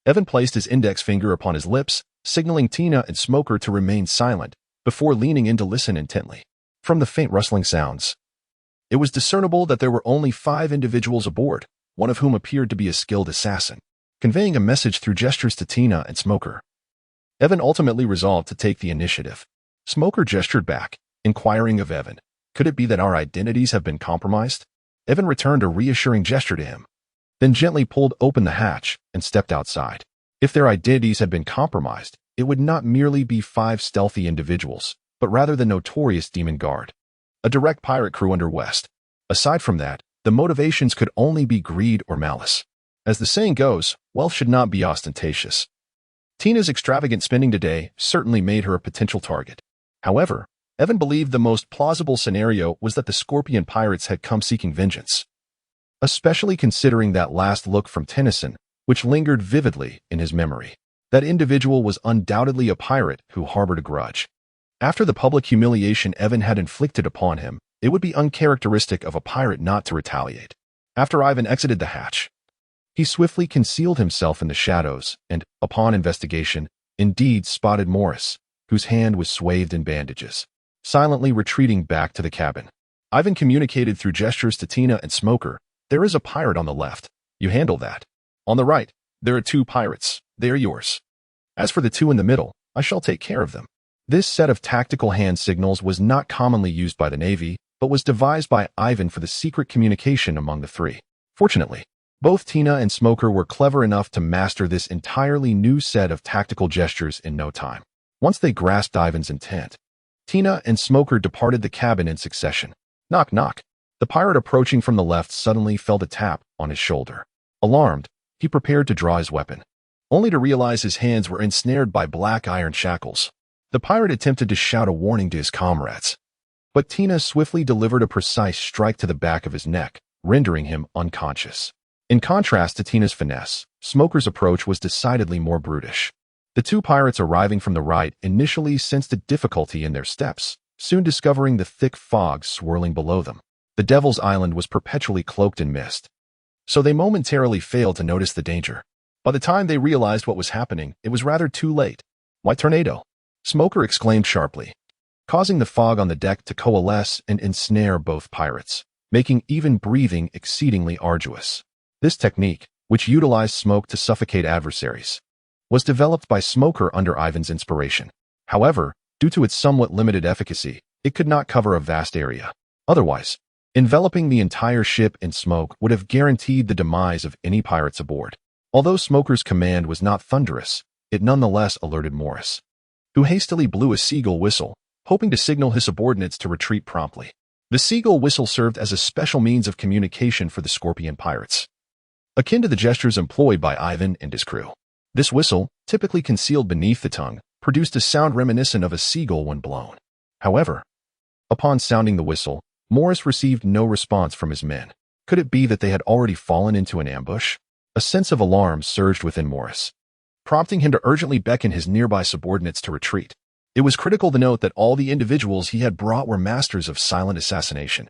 Yiven placed his index finger upon his lips, signaling Tina and Smoker to remain silent, before leaning in to listen intently. From the faint rustling sounds, it was discernible that there were only 5 individuals aboard, one of whom appeared to be a skilled assassin. Conveying a message through gestures to Tina and Smoker, Yiven ultimately resolved to take the initiative. Smoker gestured back, inquiring of Yiven, Could it be that our identities have been compromised? Yiven returned a reassuring gesture to him, then gently pulled open the hatch and stepped outside. If their identities had been compromised, it would not merely be 5 stealthy individuals, but rather the notorious Demon Guard, a direct pirate crew under West. Aside from that, the motivations could only be greed or malice. As the saying goes, wealth should not be ostentatious. Tina's extravagant spending today certainly made her a potential target. However, Yiven believed the most plausible scenario was that the Scorpion pirates had come seeking vengeance, especially considering that last look from Tennyson, which lingered vividly in his memory. That individual was undoubtedly a pirate who harbored a grudge. After the public humiliation Yiven had inflicted upon him, it would be uncharacteristic of a pirate not to retaliate. After Yiven exited the hatch, he swiftly concealed himself in the shadows and, upon investigation, indeed spotted Morris, whose hand was swathed in bandages, silently retreating back to the cabin. Yiven communicated through gestures to Tina and Smoker. There is a pirate on the left. You handle that. On the right, there are 2 pirates. They are yours. As for the 2 in the middle, I shall take care of them. This set of tactical hand signals was not commonly used by the Navy, but was devised by Yiven for the secret communication among the 3. Fortunately, both Tina and Smoker were clever enough to master this entirely new set of tactical gestures in no time. Once they grasped Yiven's intent, Tina and Smoker departed the cabin in succession. Knock, knock. The pirate approaching from the left suddenly felt a tap on his shoulder. Alarmed, he prepared to draw his weapon, only to realize his hands were ensnared by black iron shackles. The pirate attempted to shout a warning to his comrades, but Tina swiftly delivered a precise strike to the back of his neck, rendering him unconscious. In contrast to Tina's finesse, Smoker's approach was decidedly more brutish. The 2 pirates arriving from the right initially sensed a difficulty in their steps, soon discovering the thick fog swirling below them. The Devil's Island was perpetually cloaked in mist, so they momentarily failed to notice the danger. By the time they realized what was happening, it was rather too late. Why tornado? Smoker exclaimed sharply, causing the fog on the deck to coalesce and ensnare both pirates, making even breathing exceedingly arduous. This technique, which utilized smoke to suffocate adversaries, was developed by Smoker under Yiven's inspiration. However, due to its somewhat limited efficacy, it could not cover a vast area. Otherwise, enveloping the entire ship in smoke would have guaranteed the demise of any pirates aboard. Although Smoker's command was not thunderous, it nonetheless alerted Morris, who hastily blew a seagull whistle, hoping to signal his subordinates to retreat promptly. The seagull whistle served as a special means of communication for the Scorpion pirates, akin to the gestures employed by Yiven and his crew. This whistle, typically concealed beneath the tongue, produced a sound reminiscent of a seagull when blown. However, upon sounding the whistle, Morris received no response from his men. Could it be that they had already fallen into an ambush? A sense of alarm surged within Morris, prompting him to urgently beckon his nearby subordinates to retreat. It was critical to note that all the individuals he had brought were masters of silent assassination.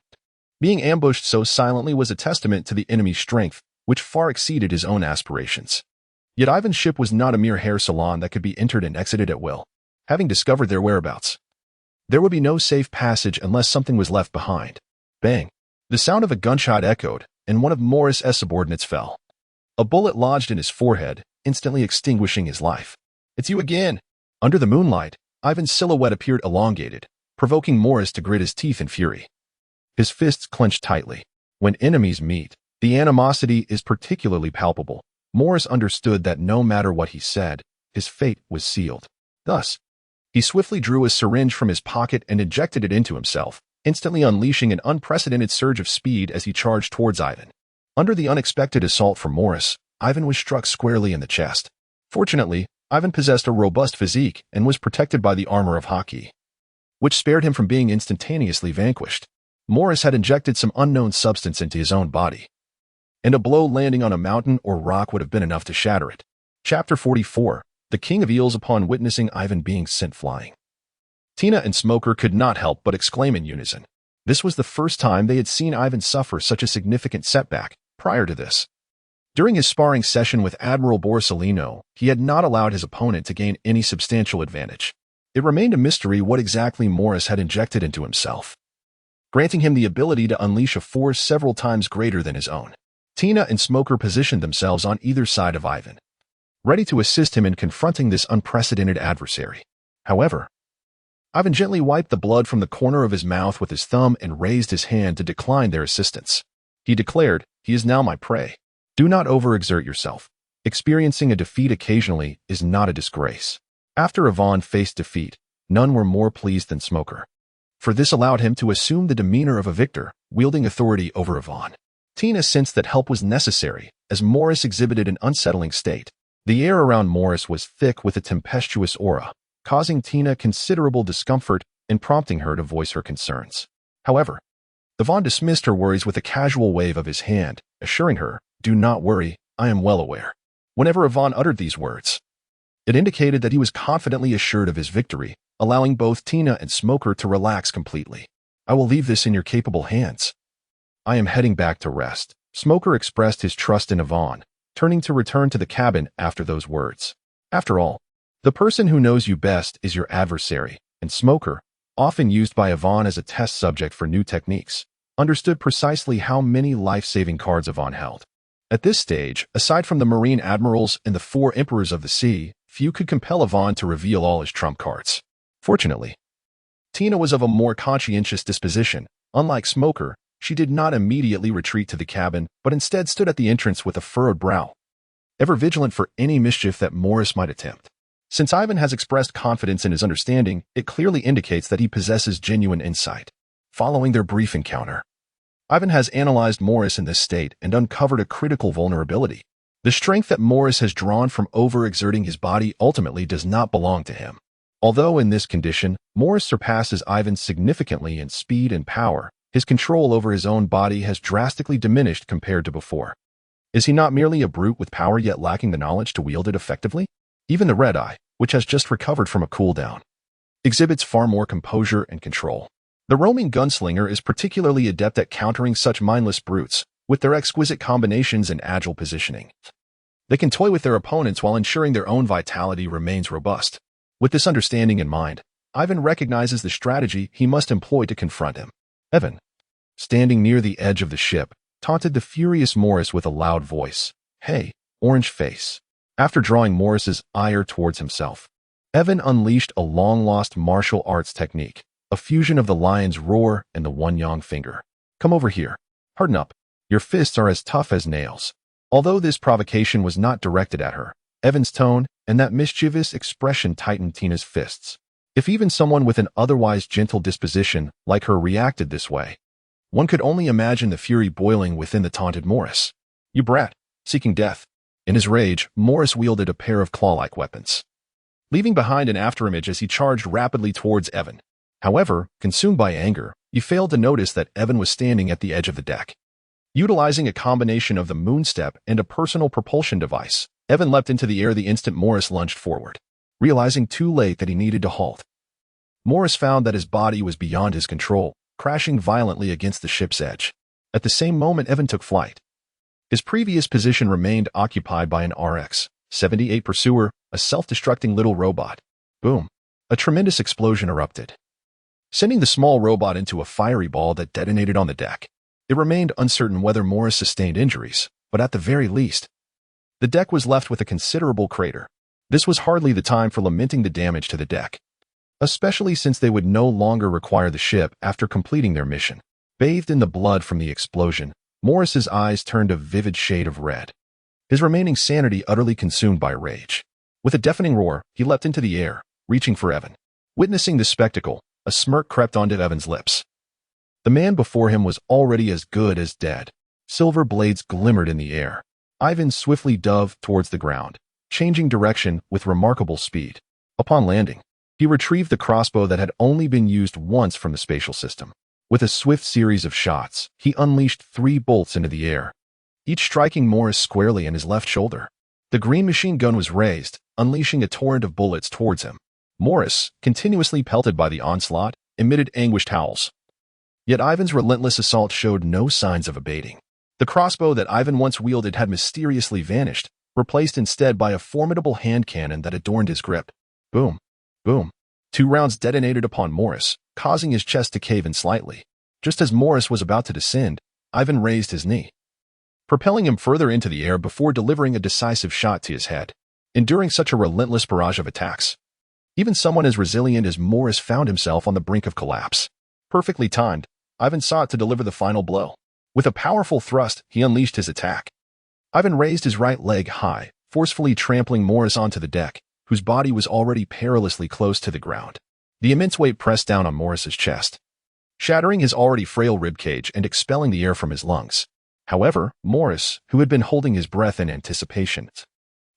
Being ambushed so silently was a testament to the enemy's strength, which far exceeded his own aspirations. Yet Yiven's ship was not a mere hair salon that could be entered and exited at will. Having discovered their whereabouts, there would be no safe passage unless something was left behind. Bang! The sound of a gunshot echoed, and one of Morris' subordinates fell. A bullet lodged in his forehead, instantly extinguishing his life. It's you again! Under the moonlight, Yiven's silhouette appeared elongated, provoking Morris to grit his teeth in fury. His fists clenched tightly. When enemies meet, the animosity is particularly palpable. Morris understood that no matter what he said, his fate was sealed. Thus, he swiftly drew a syringe from his pocket and injected it into himself, instantly unleashing an unprecedented surge of speed as he charged towards Yiven. Under the unexpected assault from Morris, Yiven was struck squarely in the chest. Fortunately, Yiven possessed a robust physique and was protected by the armor of Haki, which spared him from being instantaneously vanquished. Morris had injected some unknown substance into his own body, and a blow landing on a mountain or rock would have been enough to shatter it. Chapter 44. The King of Eels upon witnessing Yiven being sent flying. Tina and Smoker could not help but exclaim in unison. This was the first time they had seen Yiven suffer such a significant setback. Prior to this, during his sparring session with Admiral Borsellino, he had not allowed his opponent to gain any substantial advantage. It remained a mystery what exactly Morris had injected into himself, granting him the ability to unleash a force several times greater than his own. Tina and Smoker positioned themselves on either side of Yiven, ready to assist him in confronting this unprecedented adversary. However, Ivan gently wiped the blood from the corner of his mouth with his thumb and raised his hand to decline their assistance. He declared, "He is now my prey. Do not overexert yourself. Experiencing a defeat occasionally is not a disgrace." After Ivan faced defeat, none were more pleased than Smoker, for this allowed him to assume the demeanor of a victor, wielding authority over Ivan. Tina sensed that help was necessary, as Morris exhibited an unsettling state. The air around Morris was thick with a tempestuous aura, causing Tina considerable discomfort and prompting her to voice her concerns. However, Ivan dismissed her worries with a casual wave of his hand, assuring her, "Do not worry, I am well aware." Whenever Ivan uttered these words, it indicated that he was confidently assured of his victory, allowing both Tina and Smoker to relax completely. "I will leave this in your capable hands. I am heading back to rest." Smoker expressed his trust in Ivan, turning to return to the cabin after those words. After all, the person who knows you best is your adversary, and Smoker, often used by Ivan as a test subject for new techniques, understood precisely how many life-saving cards Ivan held. At this stage, aside from the Marine admirals and the 4 emperors of the sea, few could compel Ivan to reveal all his trump cards. Fortunately, Tina was of a more conscientious disposition. Unlike Smoker, she did not immediately retreat to the cabin, but instead stood at the entrance with a furrowed brow, ever vigilant for any mischief that Morris might attempt. Since Ivan has expressed confidence in his understanding, it clearly indicates that he possesses genuine insight. Following their brief encounter, Ivan has analyzed Morris in this state and uncovered a critical vulnerability. The strength that Morris has drawn from overexerting his body ultimately does not belong to him. Although in this condition, Morris surpasses Ivan significantly in speed and power, his control over his own body has drastically diminished compared to before. Is he not merely a brute with power yet lacking the knowledge to wield it effectively? Even the Red Eye, which has just recovered from a cooldown, exhibits far more composure and control. The roaming gunslinger is particularly adept at countering such mindless brutes, with their exquisite combinations and agile positioning. They can toy with their opponents while ensuring their own vitality remains robust. With this understanding in mind, Ivan recognizes the strategy he must employ to confront him. Evan, standing near the edge of the ship, taunted the furious Morris with a loud voice. "Hey, orange face." After drawing Morris's ire towards himself, Evan unleashed a long-lost martial arts technique, a fusion of the lion's roar and the one-yang finger. "Come over here. Harden up. Your fists are as tough as nails." Although this provocation was not directed at her, Evan's tone and that mischievous expression tightened Tina's fists. If even someone with an otherwise gentle disposition like her reacted this way, one could only imagine the fury boiling within the taunted Morris. "You brat, seeking death." In his rage, Morris wielded a pair of claw-like weapons, leaving behind an afterimage as he charged rapidly towards Evan. However, consumed by anger, he failed to notice that Evan was standing at the edge of the deck. Utilizing a combination of the moonstep and a personal propulsion device, Evan leapt into the air the instant Morris lunged forward. Realizing too late that he needed to halt, Morris found that his body was beyond his control, crashing violently against the ship's edge. At the same moment, Evan took flight. His previous position remained occupied by an RX-78 pursuer, a self-destructing little robot. Boom! A tremendous explosion erupted, sending the small robot into a fiery ball that detonated on the deck. It remained uncertain whether Morris sustained injuries, but at the very least, the deck was left with a considerable crater. This was hardly the time for lamenting the damage to the deck, especially since they would no longer require the ship after completing their mission. Bathed in the blood from the explosion, Morris's eyes turned a vivid shade of red, his remaining sanity utterly consumed by rage. With a deafening roar, he leapt into the air, reaching for Evan. Witnessing this spectacle, a smirk crept onto Evan's lips. The man before him was already as good as dead. Silver blades glimmered in the air. Ivan swiftly dove towards the ground, changing direction with remarkable speed. Upon landing, he retrieved the crossbow that had only been used once from the spatial system. With a swift series of shots, he unleashed 3 bolts into the air, each striking Morris squarely in his left shoulder. The green machine gun was raised, unleashing a torrent of bullets towards him. Morris, continuously pelted by the onslaught, emitted anguished howls. Yet Ivan's relentless assault showed no signs of abating. The crossbow that Ivan once wielded had mysteriously vanished, replaced instead by a formidable hand cannon that adorned his grip. Boom! Boom! 2 rounds detonated upon Morris, causing his chest to cave in slightly. Just as Morris was about to descend, Ivan raised his knee, propelling him further into the air before delivering a decisive shot to his head. Enduring such a relentless barrage of attacks, Even someone as resilient as Morris found himself on the brink of collapse. Perfectly timed, Ivan sought to deliver the final blow. With a powerful thrust, he unleashed his attack. Ivan raised his right leg high, forcefully trampling Morris onto the deck, whose body was already perilously close to the ground. The immense weight pressed down on Morris's chest, shattering his already frail ribcage and expelling the air from his lungs. However, Morris, who had been holding his breath in anticipation,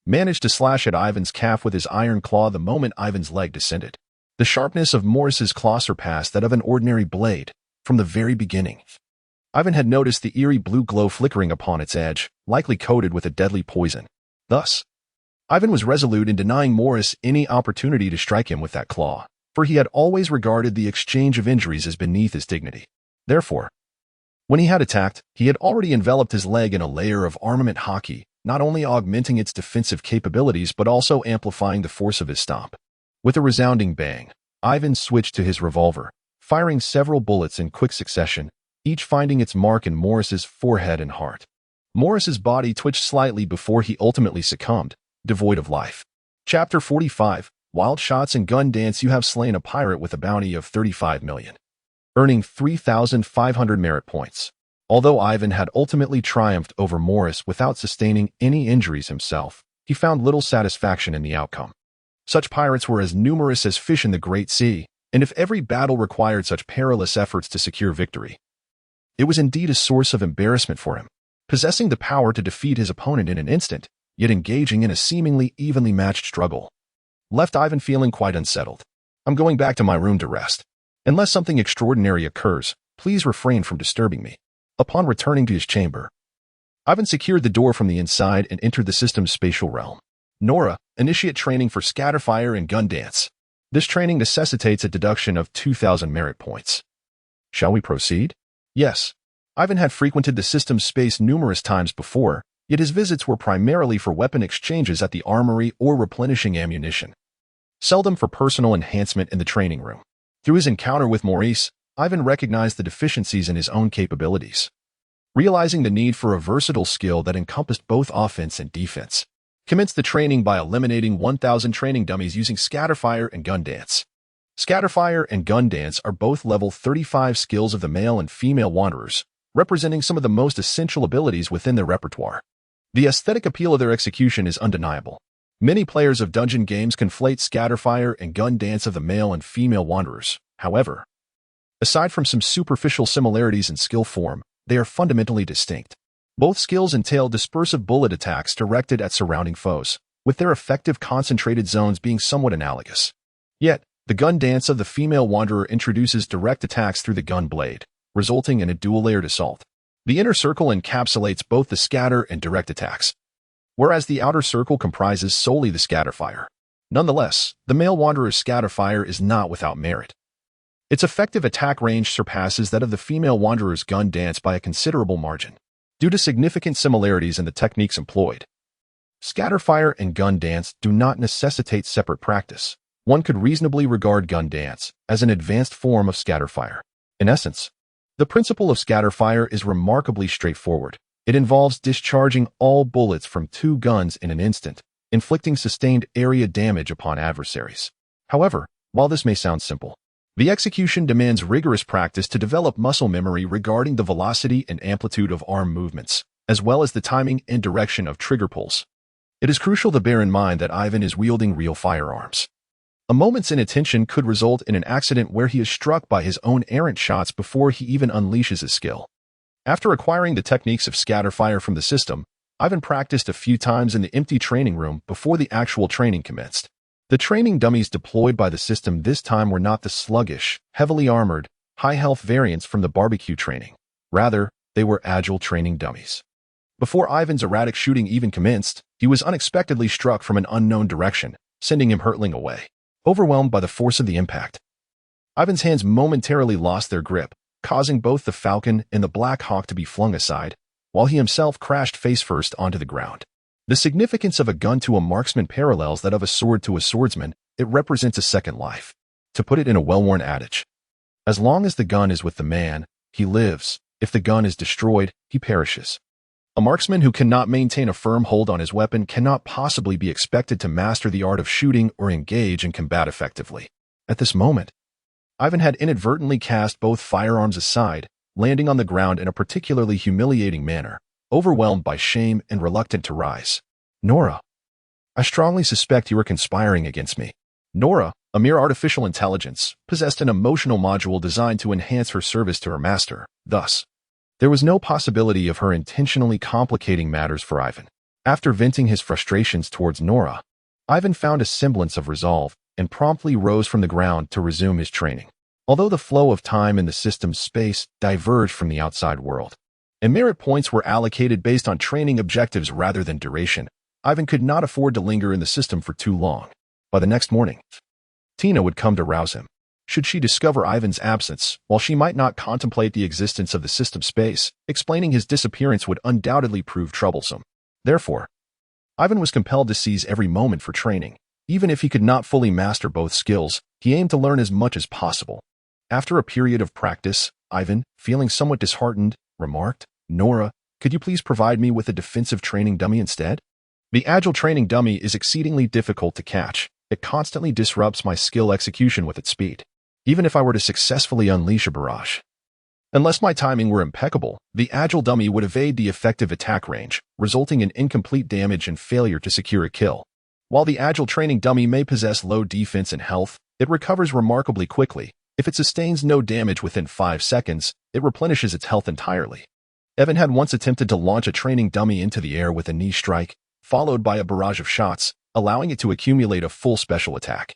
managed to slash at Ivan's calf with his iron claw the moment Ivan's leg descended. The sharpness of Morris's claw surpassed that of an ordinary blade. From the very beginning, Ivan had noticed the eerie blue glow flickering upon its edge, likely coated with a deadly poison. Thus, Ivan was resolute in denying Morris any opportunity to strike him with that claw, for he had always regarded the exchange of injuries as beneath his dignity. Therefore, when he had attacked, he had already enveloped his leg in a layer of armament Haki, not only augmenting its defensive capabilities but also amplifying the force of his stomp. With a resounding bang, Ivan switched to his revolver, firing several bullets in quick succession, each finding its mark in Morris's forehead and heart. Morris's body twitched slightly before he ultimately succumbed, devoid of life. Chapter 45, Wild Shots and Gun Dance. You have slain a pirate with a bounty of 35 million, earning 3,500 merit points. Although Ivan had ultimately triumphed over Morris without sustaining any injuries himself, he found little satisfaction in the outcome. Such pirates were as numerous as fish in the Great Sea, and if every battle required such perilous efforts to secure victory, it was indeed a source of embarrassment for him, possessing the power to defeat his opponent in an instant, yet engaging in a seemingly evenly matched struggle. Left Ivan feeling quite unsettled. I'm going back to my room to rest. Unless something extraordinary occurs, please refrain from disturbing me. Upon returning to his chamber, Ivan secured the door from the inside and entered the system's spatial realm. Nora, initiate training for scatterfire and gun dance. This training necessitates a deduction of 2,000 merit points. Shall we proceed? Yes. Ivan had frequented the system's space numerous times before, yet his visits were primarily for weapon exchanges at the armory or replenishing ammunition, seldom for personal enhancement in the training room. Through his encounter with Maurice, Ivan recognized the deficiencies in his own capabilities. Realizing the need for a versatile skill that encompassed both offense and defense, commenced the training by eliminating 1,000 training dummies using scatterfire and gun dance. Scatterfire and gun dance are both level 35 skills of the male and female wanderers, representing some of the most essential abilities within their repertoire. The aesthetic appeal of their execution is undeniable. Many players of dungeon games conflate scatterfire and gun dance of the male and female wanderers. However, aside from some superficial similarities in skill form, they are fundamentally distinct. Both skills entail dispersive bullet attacks directed at surrounding foes, with their effective concentrated zones being somewhat analogous. Yet, the gun dance of the female wanderer introduces direct attacks through the gun blade, resulting in a dual-layered assault. The inner circle encapsulates both the scatter and direct attacks, whereas the outer circle comprises solely the scatterfire. Nonetheless, the male wanderer's scatterfire is not without merit. Its effective attack range surpasses that of the female wanderer's gun dance by a considerable margin, due to significant similarities in the techniques employed. Scatterfire and gun dance do not necessitate separate practice. One could reasonably regard gun dance as an advanced form of scatterfire. In essence, the principle of scatterfire is remarkably straightforward. It involves discharging all bullets from two guns in an instant, inflicting sustained area damage upon adversaries. However, while this may sound simple, the execution demands rigorous practice to develop muscle memory regarding the velocity and amplitude of arm movements, as well as the timing and direction of trigger pulls. It is crucial to bear in mind that Ivan is wielding real firearms. A moment's inattention could result in an accident where he is struck by his own errant shots before he even unleashes his skill. After acquiring the techniques of scatterfire from the system, Ivan practiced a few times in the empty training room before the actual training commenced. The training dummies deployed by the system this time were not the sluggish, heavily armored, high-health variants from the barbecue training. Rather, they were agile training dummies. Before Ivan's erratic shooting even commenced, he was unexpectedly struck from an unknown direction, sending him hurtling away. Overwhelmed by the force of the impact, Ivan's hands momentarily lost their grip, causing both the falcon and the Black Hawk to be flung aside, while he himself crashed face-first onto the ground. The significance of a gun to a marksman parallels that of a sword to a swordsman. It represents a second life. To put it in a well-worn adage, as long as the gun is with the man, he lives. If the gun is destroyed, he perishes. A marksman who cannot maintain a firm hold on his weapon cannot possibly be expected to master the art of shooting or engage in combat effectively. At this moment, Ivan had inadvertently cast both firearms aside, landing on the ground in a particularly humiliating manner, overwhelmed by shame and reluctant to rise. Nora, I strongly suspect you are conspiring against me. Nora, a mere artificial intelligence, possessed an emotional module designed to enhance her service to her master. Thus, there was no possibility of her intentionally complicating matters for Ivan. After venting his frustrations towards Nora, Ivan found a semblance of resolve and promptly rose from the ground to resume his training. Although the flow of time in the system's space diverged from the outside world, and merit points were allocated based on training objectives rather than duration, Ivan could not afford to linger in the system for too long. By the next morning, Tina would come to rouse him. Should she discover Ivan's absence, while she might not contemplate the existence of the system space, explaining his disappearance would undoubtedly prove troublesome. Therefore, Ivan was compelled to seize every moment for training. Even if he could not fully master both skills, he aimed to learn as much as possible. After a period of practice, Ivan, feeling somewhat disheartened, remarked, Nora, could you please provide me with a defensive training dummy instead? The agile training dummy is exceedingly difficult to catch. It constantly disrupts my skill execution with its speed. Even if I were to successfully unleash a barrage, unless my timing were impeccable, the agile dummy would evade the effective attack range, resulting in incomplete damage and failure to secure a kill. While the agile training dummy may possess low defense and health, it recovers remarkably quickly. If it sustains no damage within 5 seconds, it replenishes its health entirely. Evan had once attempted to launch a training dummy into the air with a knee strike, followed by a barrage of shots, allowing it to accumulate a full special attack.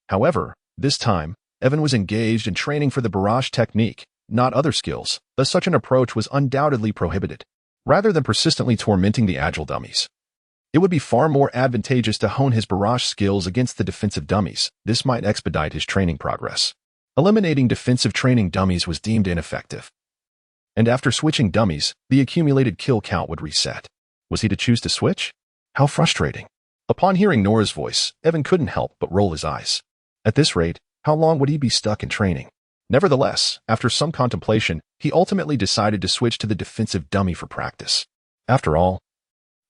However, this time, Evan was engaged in training for the barrage technique, not other skills, thus such an approach was undoubtedly prohibited. Rather than persistently tormenting the agile dummies, it would be far more advantageous to hone his barrage skills against the defensive dummies. This might expedite his training progress. Eliminating defensive training dummies was deemed ineffective, and after switching dummies, the accumulated kill count would reset. Was he to choose to switch? How frustrating. Upon hearing Nora's voice, Evan couldn't help but roll his eyes. At this rate, how long would he be stuck in training? Nevertheless, after some contemplation, he ultimately decided to switch to the defensive dummy for practice. After all,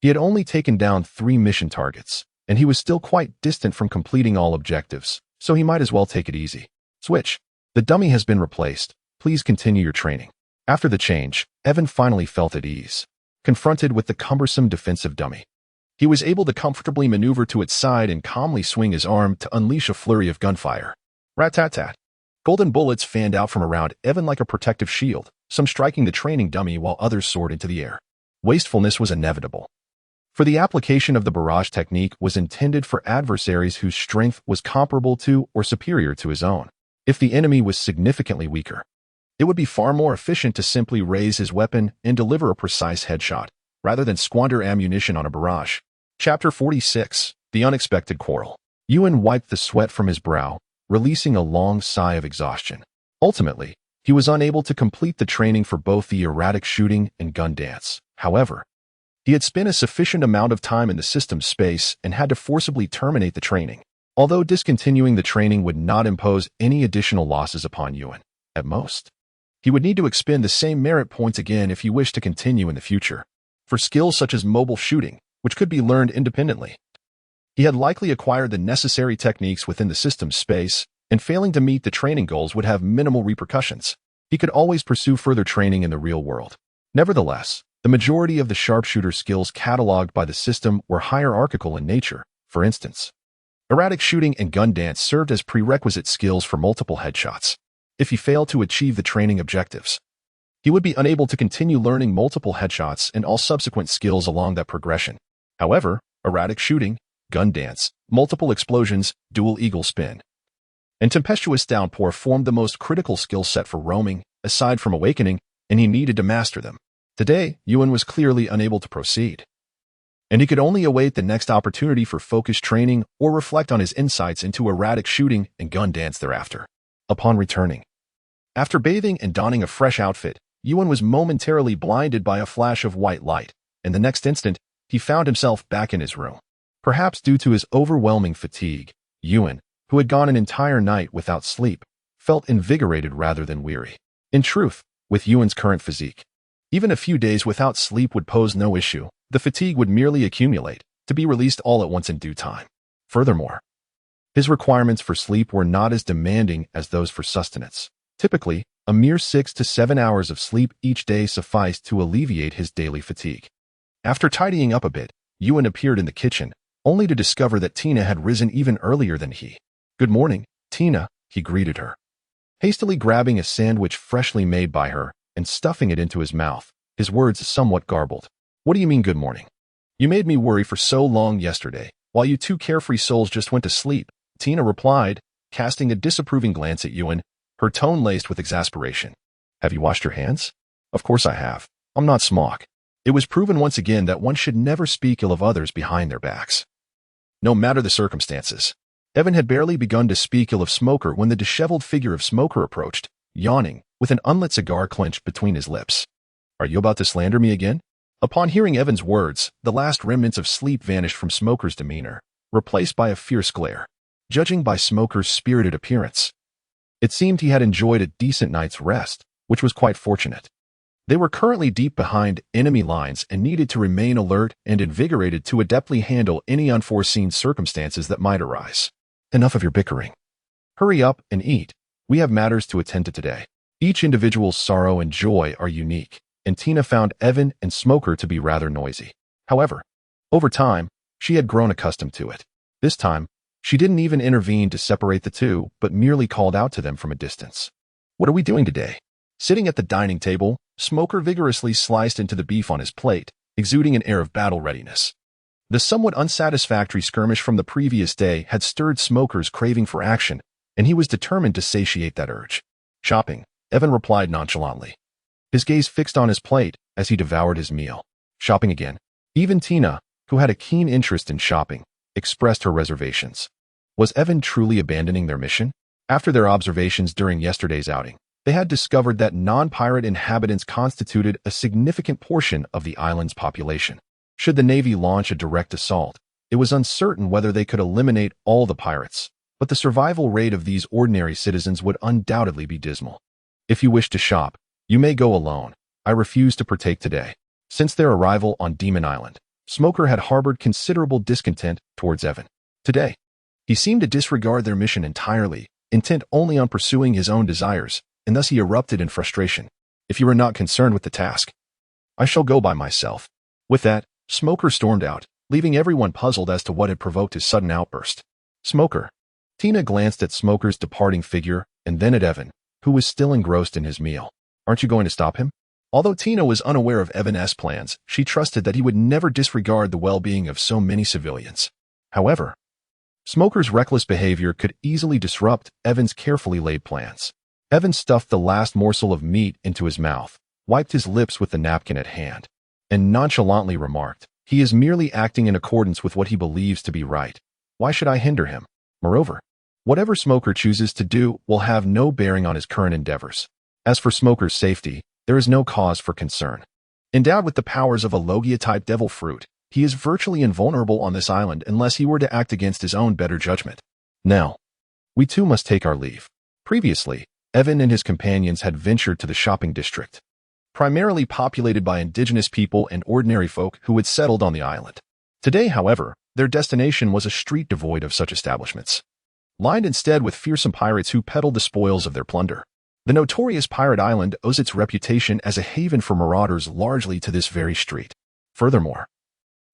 he had only taken down 3 mission targets, and he was still quite distant from completing all objectives, so he might as well take it easy. Switch. The dummy has been replaced. Please continue your training. After the change, Evan finally felt at ease. Confronted with the cumbersome defensive dummy, he was able to comfortably maneuver to its side and calmly swing his arm to unleash a flurry of gunfire. Rat-tat-tat. Golden bullets fanned out from around Evan like a protective shield, some striking the training dummy while others soared into the air. Wastefulness was inevitable, for the application of the barrage technique was intended for adversaries whose strength was comparable to or superior to his own. If the enemy was significantly weaker, it would be far more efficient to simply raise his weapon and deliver a precise headshot, rather than squander ammunition on a barrage. Chapter 46. The Unexpected Quarrel. Yiven wiped the sweat from his brow, releasing a long sigh of exhaustion. Ultimately, he was unable to complete the training for both the erratic shooting and gun dance. However, he had spent a sufficient amount of time in the system space and had to forcibly terminate the training. Although discontinuing the training would not impose any additional losses upon Yiven, at most, he would need to expend the same merit points again if he wished to continue in the future. For skills such as mobile shooting, which could be learned independently, he had likely acquired the necessary techniques within the system space, and failing to meet the training goals would have minimal repercussions. He could always pursue further training in the real world. Nevertheless, the majority of the sharpshooter skills cataloged by the system were hierarchical in nature. For instance, erratic shooting and gun dance served as prerequisite skills for multiple headshots. If he failed to achieve the training objectives, he would be unable to continue learning multiple headshots and all subsequent skills along that progression. However, erratic shooting, gun dance, multiple explosions, dual eagle spin, and tempestuous downpour formed the most critical skill set for roaming, aside from awakening, and he needed to master them. Today, Yiven was clearly unable to proceed, and he could only await the next opportunity for focused training or reflect on his insights into erratic shooting and gun dance thereafter. Upon returning, after bathing and donning a fresh outfit, Yiven was momentarily blinded by a flash of white light, and the next instant, he found himself back in his room. Perhaps due to his overwhelming fatigue, Yiven, who had gone an entire night without sleep, felt invigorated rather than weary. In truth, with Yiven's current physique, Even a few days without sleep would pose no issue. The fatigue would merely accumulate, to be released all at once in due time. Furthermore, his requirements for sleep were not as demanding as those for sustenance. Typically, a mere 6 to 7 hours of sleep each day sufficed to alleviate his daily fatigue. After tidying up a bit, Yiven appeared in the kitchen, only to discover that Tina had risen even earlier than he. "Good morning, Tina," he greeted her. Hastily grabbing a sandwich freshly made by her and stuffing it into his mouth, his words somewhat garbled. "What do you mean good morning? You made me worry for so long yesterday, while you two carefree souls just went to sleep," Tina replied, casting a disapproving glance at Yiven, her tone laced with exasperation. "Have you washed your hands?" "Of course I have. I'm not Smock." It was proven once again that one should never speak ill of others behind their backs, no matter the circumstances. Yiven had barely begun to speak ill of Smoker when the disheveled figure of Smoker approached, yawning, with an unlit cigar clenched between his lips. "Are you about to slander me again?" Upon hearing Yiven's words, the last remnants of sleep vanished from Smoker's demeanor, replaced by a fierce glare. Judging by Smoker's spirited appearance, it seemed he had enjoyed a decent night's rest, which was quite fortunate. They were currently deep behind enemy lines and needed to remain alert and invigorated to adeptly handle any unforeseen circumstances that might arise. "Enough of your bickering. Hurry up and eat. We have matters to attend to today." Each individual's sorrow and joy are unique, and Tina found Yiven and Smoker to be rather noisy. However, over time, she had grown accustomed to it. This time, she didn't even intervene to separate the two, but merely called out to them from a distance. "What are we doing today?" Sitting at the dining table, Smoker vigorously sliced into the beef on his plate, exuding an air of battle readiness. The somewhat unsatisfactory skirmish from the previous day had stirred Smoker's craving for action, and he was determined to satiate that urge. "Shopping," Yiven replied nonchalantly, his gaze fixed on his plate as he devoured his meal. "Shopping again?" Even Tina, who had a keen interest in shopping, expressed her reservations. Was Yiven truly abandoning their mission? After their observations during yesterday's outing, they had discovered that non-pirate inhabitants constituted a significant portion of the island's population. Should the Navy launch a direct assault, it was uncertain whether they could eliminate all the pirates, but the survival rate of these ordinary citizens would undoubtedly be dismal. "If you wish to shop, you may go alone. I refuse to partake today." Since their arrival on Demon Island, Smoker had harbored considerable discontent towards Yiven. Today, he seemed to disregard their mission entirely, intent only on pursuing his own desires, and thus he erupted in frustration. "If you are not concerned with the task, I shall go by myself." With that, Smoker stormed out, leaving everyone puzzled as to what had provoked his sudden outburst. "Smoker." Tina glanced at Smoker's departing figure and then at Yiven, who was still engrossed in his meal. "Aren't you going to stop him?" Although Tina was unaware of Yiven's plans, she trusted that he would never disregard the well-being of so many civilians. However, Smoker's reckless behavior could easily disrupt Yiven's carefully laid plans. Yiven stuffed the last morsel of meat into his mouth, wiped his lips with the napkin at hand, and nonchalantly remarked, "He is merely acting in accordance with what he believes to be right. Why should I hinder him? Moreover, whatever Smoker chooses to do will have no bearing on his current endeavors. As for Smoker's safety, there is no cause for concern. Endowed with the powers of a Logia-type devil fruit, he is virtually invulnerable on this island unless he were to act against his own better judgment. Now, we too must take our leave." Previously, Yiven and his companions had ventured to the shopping district, primarily populated by indigenous people and ordinary folk who had settled on the island. Today, however, their destination was a street devoid of such establishments, lined instead with fearsome pirates who peddled the spoils of their plunder. The notorious pirate island owes its reputation as a haven for marauders largely to this very street. Furthermore,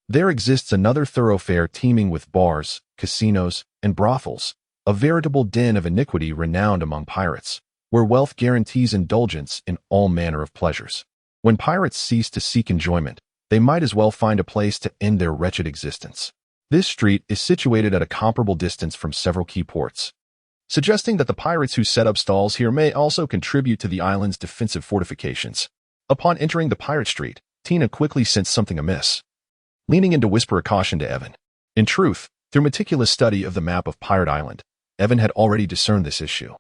there exists another thoroughfare teeming with bars, casinos, and brothels, a veritable den of iniquity renowned among pirates, where wealth guarantees indulgence in all manner of pleasures. When pirates cease to seek enjoyment, they might as well find a place to end their wretched existence. This street is situated at a comparable distance from several key ports, suggesting that the pirates who set up stalls here may also contribute to the island's defensive fortifications. Upon entering the pirate street, Tina quickly sensed something amiss, leaning in to whisper a caution to Yiven. In truth, through meticulous study of the map of Pirate Island, Yiven had already discerned this issue,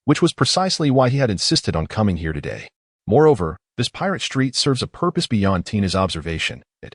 which was precisely why he had insisted on coming here today. Moreover, this pirate street serves a purpose beyond Tina's observation. It,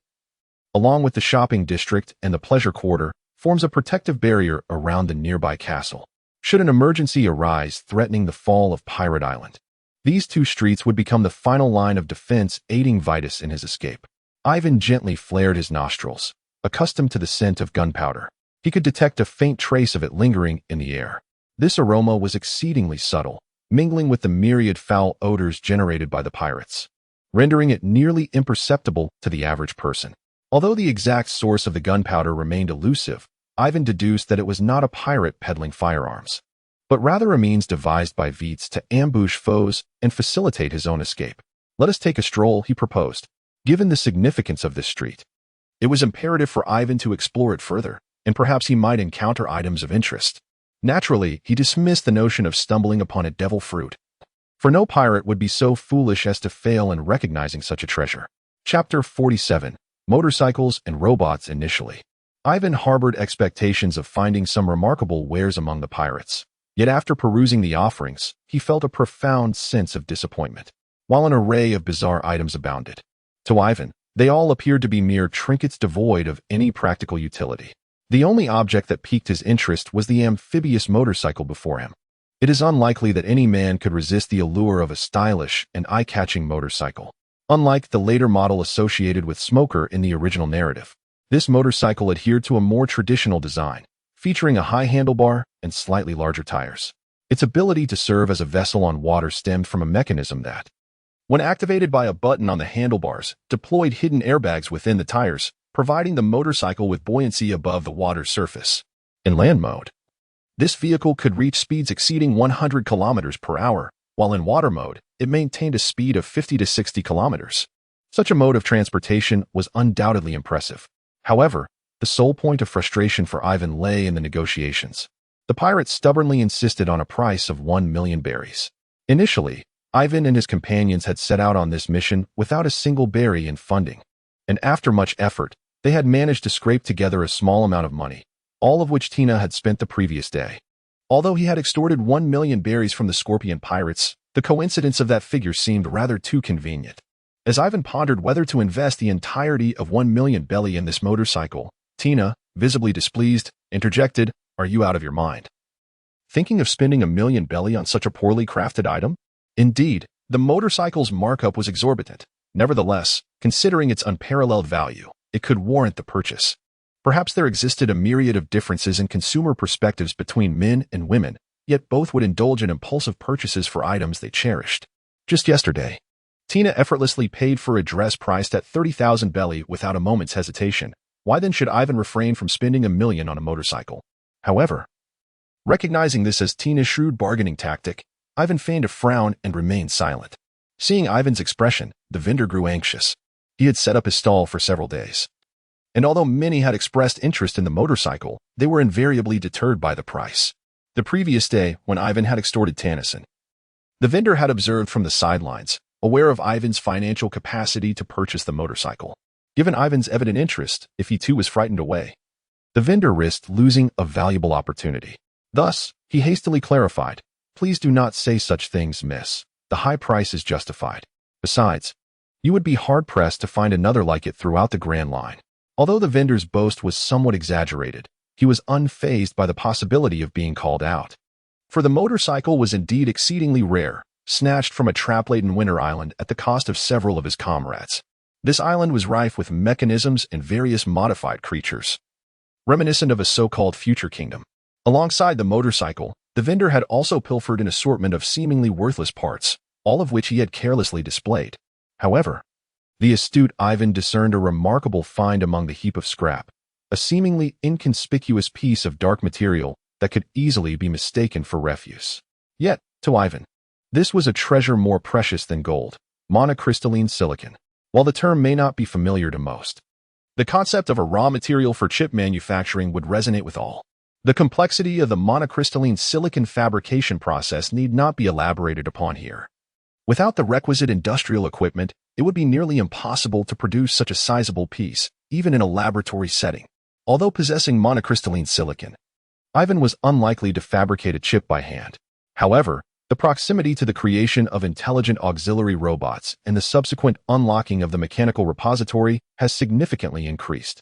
along with the shopping district and the pleasure quarter, forms a protective barrier around the nearby castle. Should an emergency arise threatening the fall of Pirate Island, These two streets would become the final line of defense, aiding Vitus in his escape. Ivan gently flared his nostrils. Accustomed to the scent of gunpowder, he could detect a faint trace of it lingering in the air. This aroma was exceedingly subtle, mingling with the myriad foul odors generated by the pirates, rendering it nearly imperceptible to the average person. Although the exact source of the gunpowder remained elusive, Ivan deduced that it was not a pirate peddling firearms, but rather a means devised by Vites to ambush foes and facilitate his own escape. "Let us take a stroll," he proposed. Given the significance of this street, it was imperative for Ivan to explore it further, and perhaps he might encounter items of interest. Naturally, he dismissed the notion of stumbling upon a devil fruit, for no pirate would be so foolish as to fail in recognizing such a treasure. Chapter 47. Motorcycles and Robots. Initially, Ivan harbored expectations of finding some remarkable wares among the pirates. Yet after perusing the offerings, he felt a profound sense of disappointment. While an array of bizarre items abounded, to Ivan, they all appeared to be mere trinkets devoid of any practical utility. The only object that piqued his interest was the amphibious motorcycle before him. It is unlikely that any man could resist the allure of a stylish and eye-catching motorcycle. Unlike the later model associated with Smoker in the original narrative, this motorcycle adhered to a more traditional design, featuring a high handlebar and slightly larger tires. Its ability to serve as a vessel on water stemmed from a mechanism that, when activated by a button on the handlebars, deployed hidden airbags within the tires, providing the motorcycle with buoyancy above the water's surface. In land mode, this vehicle could reach speeds exceeding 100 kilometers per hour, while in water mode, it maintained a speed of 50 to 60 kilometers. Such a mode of transportation was undoubtedly impressive. However, the sole point of frustration for Ivan lay in the negotiations. The pirates stubbornly insisted on a price of 1 million berries. Initially, Ivan and his companions had set out on this mission without a single berry in funding, and after much effort, they had managed to scrape together a small amount of money, all of which Tina had spent the previous day. Although he had extorted 1 million berries from the Scorpion pirates, the coincidence of that figure seemed rather too convenient. As Ivan pondered whether to invest the entirety of 1 million belly in this motorcycle, Tina, visibly displeased, interjected, "Are you out of your mind? Thinking of spending 1 million belly on such a poorly crafted item?" Indeed, the motorcycle's markup was exorbitant. Nevertheless, considering its unparalleled value, it could warrant the purchase. Perhaps there existed a myriad of differences in consumer perspectives between men and women, yet both would indulge in impulsive purchases for items they cherished. Just yesterday, Tina effortlessly paid for a dress priced at 30,000 belly without a moment's hesitation. Why then should Ivan refrain from spending 1 million on a motorcycle? However, recognizing this as Tina's shrewd bargaining tactic, Ivan feigned a frown and remained silent. Seeing Ivan's expression, the vendor grew anxious. He had set up his stall for several days, and although many had expressed interest in the motorcycle, they were invariably deterred by the price. The previous day, when Ivan had extorted Tennyson, the vendor had observed from the sidelines, aware of Ivan's financial capacity to purchase the motorcycle. Given Ivan's evident interest, if he too was frightened away, the vendor risked losing a valuable opportunity. Thus, he hastily clarified, "Please do not say such things, miss. The high price is justified. Besides, you would be hard-pressed to find another like it throughout the Grand Line." Although the vendor's boast was somewhat exaggerated, he was unfazed by the possibility of being called out. For the motorcycle was indeed exceedingly rare, snatched from a trap-laden winter island at the cost of several of his comrades. This island was rife with mechanisms and various modified creatures, reminiscent of a so-called future kingdom. Alongside the motorcycle, the vendor had also pilfered an assortment of seemingly worthless parts, all of which he had carelessly displayed. However, the astute Ivan discerned a remarkable find among the heap of scrap, a seemingly inconspicuous piece of dark material that could easily be mistaken for refuse. Yet, to Ivan, this was a treasure more precious than gold, monocrystalline silicon. While the term may not be familiar to most, the concept of a raw material for chip manufacturing would resonate with all. The complexity of the monocrystalline silicon fabrication process need not be elaborated upon here. Without the requisite industrial equipment, it would be nearly impossible to produce such a sizable piece, even in a laboratory setting. Although possessing monocrystalline silicon, Ivan was unlikely to fabricate a chip by hand. However, the proximity to the creation of intelligent auxiliary robots and the subsequent unlocking of the mechanical repository has significantly increased.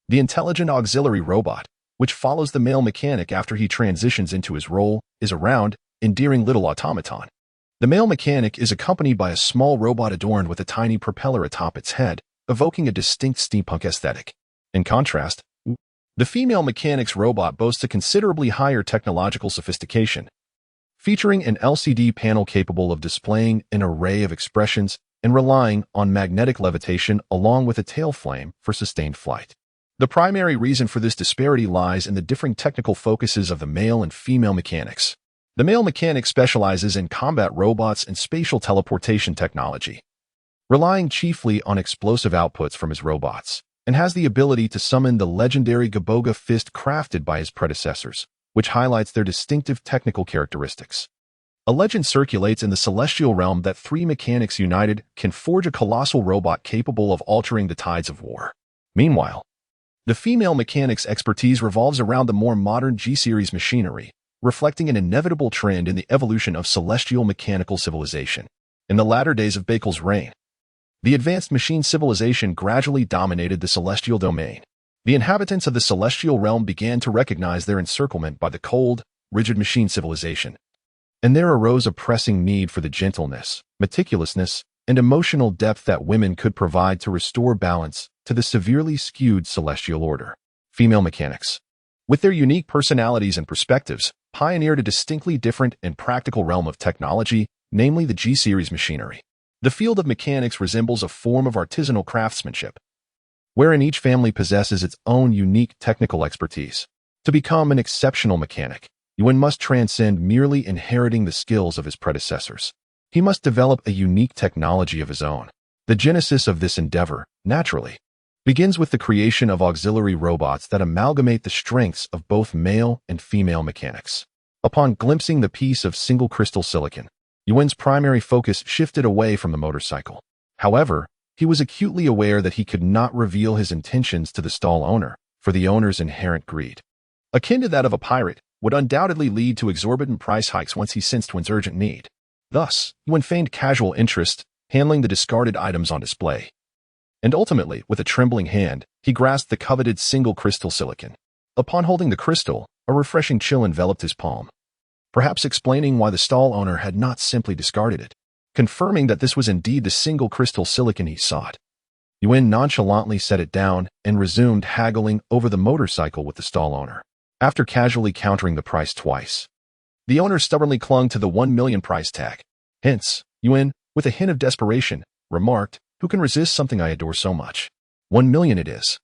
The intelligent auxiliary robot, which follows the male mechanic after he transitions into his role, is a round, endearing little automaton. The male mechanic is accompanied by a small robot adorned with a tiny propeller atop its head, evoking a distinct steampunk aesthetic. In contrast, the female mechanic's robot boasts a considerably higher technological sophistication, featuring an LCD panel capable of displaying an array of expressions and relying on magnetic levitation along with a tail flame for sustained flight. The primary reason for this disparity lies in the differing technical focuses of the male and female mechanics. The male mechanic specializes in combat robots and spatial teleportation technology, relying chiefly on explosive outputs from his robots, and has the ability to summon the legendary Gaboga fist crafted by his predecessors, which highlights their distinctive technical characteristics. A legend circulates in the celestial realm that three mechanics united can forge a colossal robot capable of altering the tides of war. Meanwhile, the female mechanic's expertise revolves around the more modern G-series machinery, reflecting an inevitable trend in the evolution of celestial mechanical civilization. In the latter days of Bakel's reign, the advanced machine civilization gradually dominated the celestial domain. The inhabitants of the celestial realm began to recognize their encirclement by the cold, rigid machine civilization, and there arose a pressing need for the gentleness, meticulousness, and emotional depth that women could provide to restore balance to the severely skewed celestial order. Female mechanics, with their unique personalities and perspectives, pioneered a distinctly different and practical realm of technology, namely the G-series machinery. The field of mechanics resembles a form of artisanal craftsmanship, wherein each family possesses its own unique technical expertise. To become an exceptional mechanic, one must transcend merely inheriting the skills of his predecessors. He must develop a unique technology of his own. The genesis of this endeavor, naturally, begins with the creation of auxiliary robots that amalgamate the strengths of both male and female mechanics. Upon glimpsing the piece of single crystal silicon, Yiven's primary focus shifted away from the motorcycle. However, he was acutely aware that he could not reveal his intentions to the stall owner, for the owner's inherent greed, akin to that of a pirate, would undoubtedly lead to exorbitant price hikes once he sensed one's urgent need. Thus, Yiven feigned casual interest, handling the discarded items on display. And ultimately, with a trembling hand, he grasped the coveted single crystal silicon. Upon holding the crystal, a refreshing chill enveloped his palm, perhaps explaining why the stall owner had not simply discarded it, confirming that this was indeed the single crystal silicon he sought. Yiven nonchalantly set it down and resumed haggling over the motorcycle with the stall owner. After casually countering the price twice, the owner stubbornly clung to the 1 million price tag. Hence, Yiven, with a hint of desperation, remarked, "Who can resist something I adore so much? 1 million it is.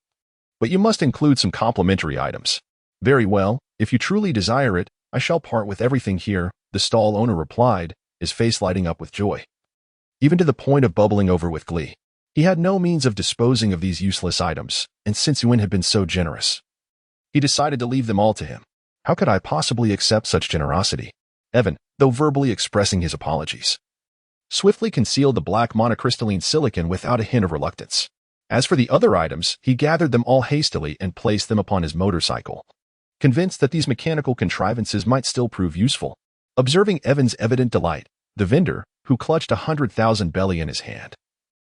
But you must include some complimentary items." "Very well, if you truly desire it, I shall part with everything here," the stall owner replied, his face lighting up with joy, even to the point of bubbling over with glee. He had no means of disposing of these useless items, and since Yiven had been so generous, he decided to leave them all to him. How could I possibly accept such generosity? Yiven, though verbally expressing his apologies, swiftly concealed the black monocrystalline silicon without a hint of reluctance. As for the other items, he gathered them all hastily and placed them upon his motorcycle, convinced that these mechanical contrivances might still prove useful. Observing Yiven's evident delight, the vendor, who clutched 100,000 belly in his hand,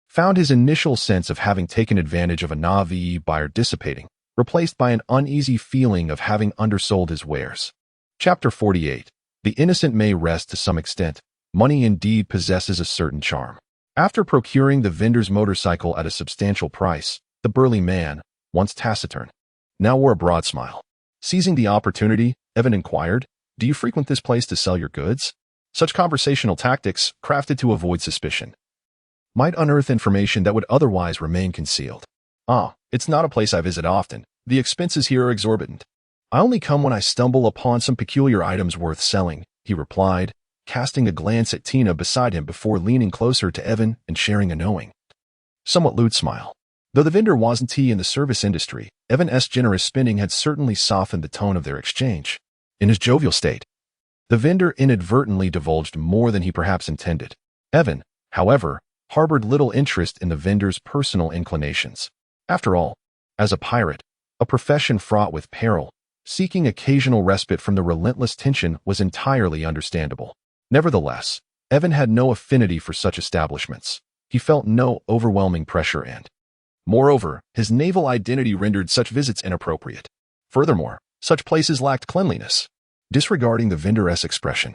found his initial sense of having taken advantage of a naive buyer dissipating, replaced by an uneasy feeling of having undersold his wares. Chapter 48. The innocent may rest to some extent. Money indeed possesses a certain charm. After procuring the vendor's motorcycle at a substantial price, the burly man, once taciturn, now wore a broad smile. Seizing the opportunity, Yiven inquired, "Do you frequent this place to sell your goods?" Such conversational tactics, crafted to avoid suspicion, might unearth information that would otherwise remain concealed. "Ah, it's not a place I visit often. The expenses here are exorbitant. I only come when I stumble upon some peculiar items worth selling," he replied, casting a glance at Tina beside him before leaning closer to Yiven and sharing a knowing, somewhat lewd smile. Though the vendor wasn't in the service industry, Yiven's generous spending had certainly softened the tone of their exchange. In his jovial state, the vendor inadvertently divulged more than he perhaps intended. Yiven, however, harbored little interest in the vendor's personal inclinations. After all, as a pirate, a profession fraught with peril, seeking occasional respite from the relentless tension was entirely understandable. Nevertheless, Yiven had no affinity for such establishments. He felt no overwhelming pressure and, moreover, his naval identity rendered such visits inappropriate. Furthermore, such places lacked cleanliness. Disregarding the vendor's expression,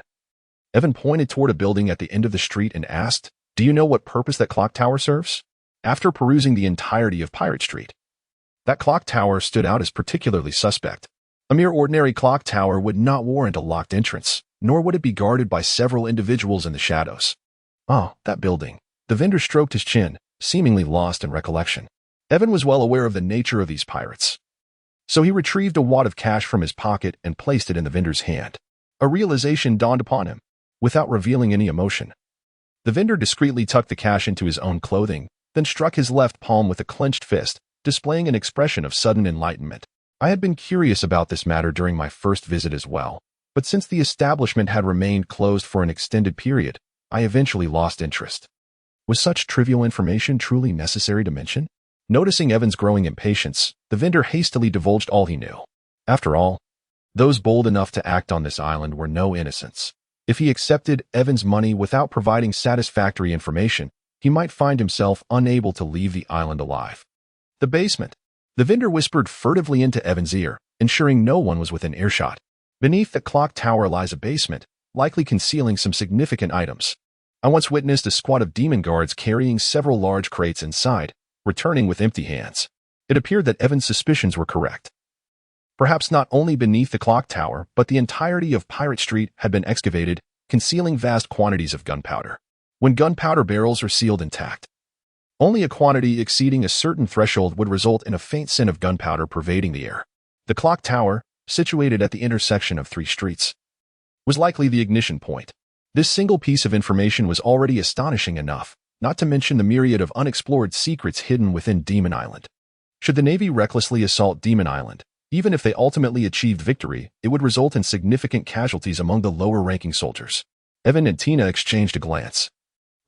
Evan pointed toward a building at the end of the street and asked, "Do you know what purpose that clock tower serves?" After perusing the entirety of Pirate Street, that clock tower stood out as particularly suspect. A mere ordinary clock tower would not warrant a locked entrance, nor would it be guarded by several individuals in the shadows. Oh, that building. The vendor stroked his chin, seemingly lost in recollection. Evan was well aware of the nature of these pirates, so he retrieved a wad of cash from his pocket and placed it in the vendor's hand. A realization dawned upon him. Without revealing any emotion, the vendor discreetly tucked the cash into his own clothing, then struck his left palm with a clenched fist, displaying an expression of sudden enlightenment. I had been curious about this matter during my first visit as well, but since the establishment had remained closed for an extended period, I eventually lost interest. Was such trivial information truly necessary to mention? Noticing Evan's growing impatience, the vendor hastily divulged all he knew. After all, those bold enough to act on this island were no innocents. If he accepted Evan's money without providing satisfactory information, he might find himself unable to leave the island alive. The basement. The vendor whispered furtively into Evan's ear, ensuring no one was within earshot. Beneath the clock tower lies a basement, likely concealing some significant items. I once witnessed a squad of demon guards carrying several large crates inside, returning with empty hands. It appeared that Evan's suspicions were correct. Perhaps not only beneath the clock tower, but the entirety of Pirate Street had been excavated, concealing vast quantities of gunpowder. When gunpowder barrels are sealed intact, only a quantity exceeding a certain threshold would result in a faint scent of gunpowder pervading the air. The clock tower, situated at the intersection of 3 streets, was likely the ignition point. This single piece of information was already astonishing enough, not to mention the myriad of unexplored secrets hidden within Demon Island. Should the Navy recklessly assault Demon Island, even if they ultimately achieved victory, it would result in significant casualties among the lower-ranking soldiers. Evan and Tina exchanged a glance,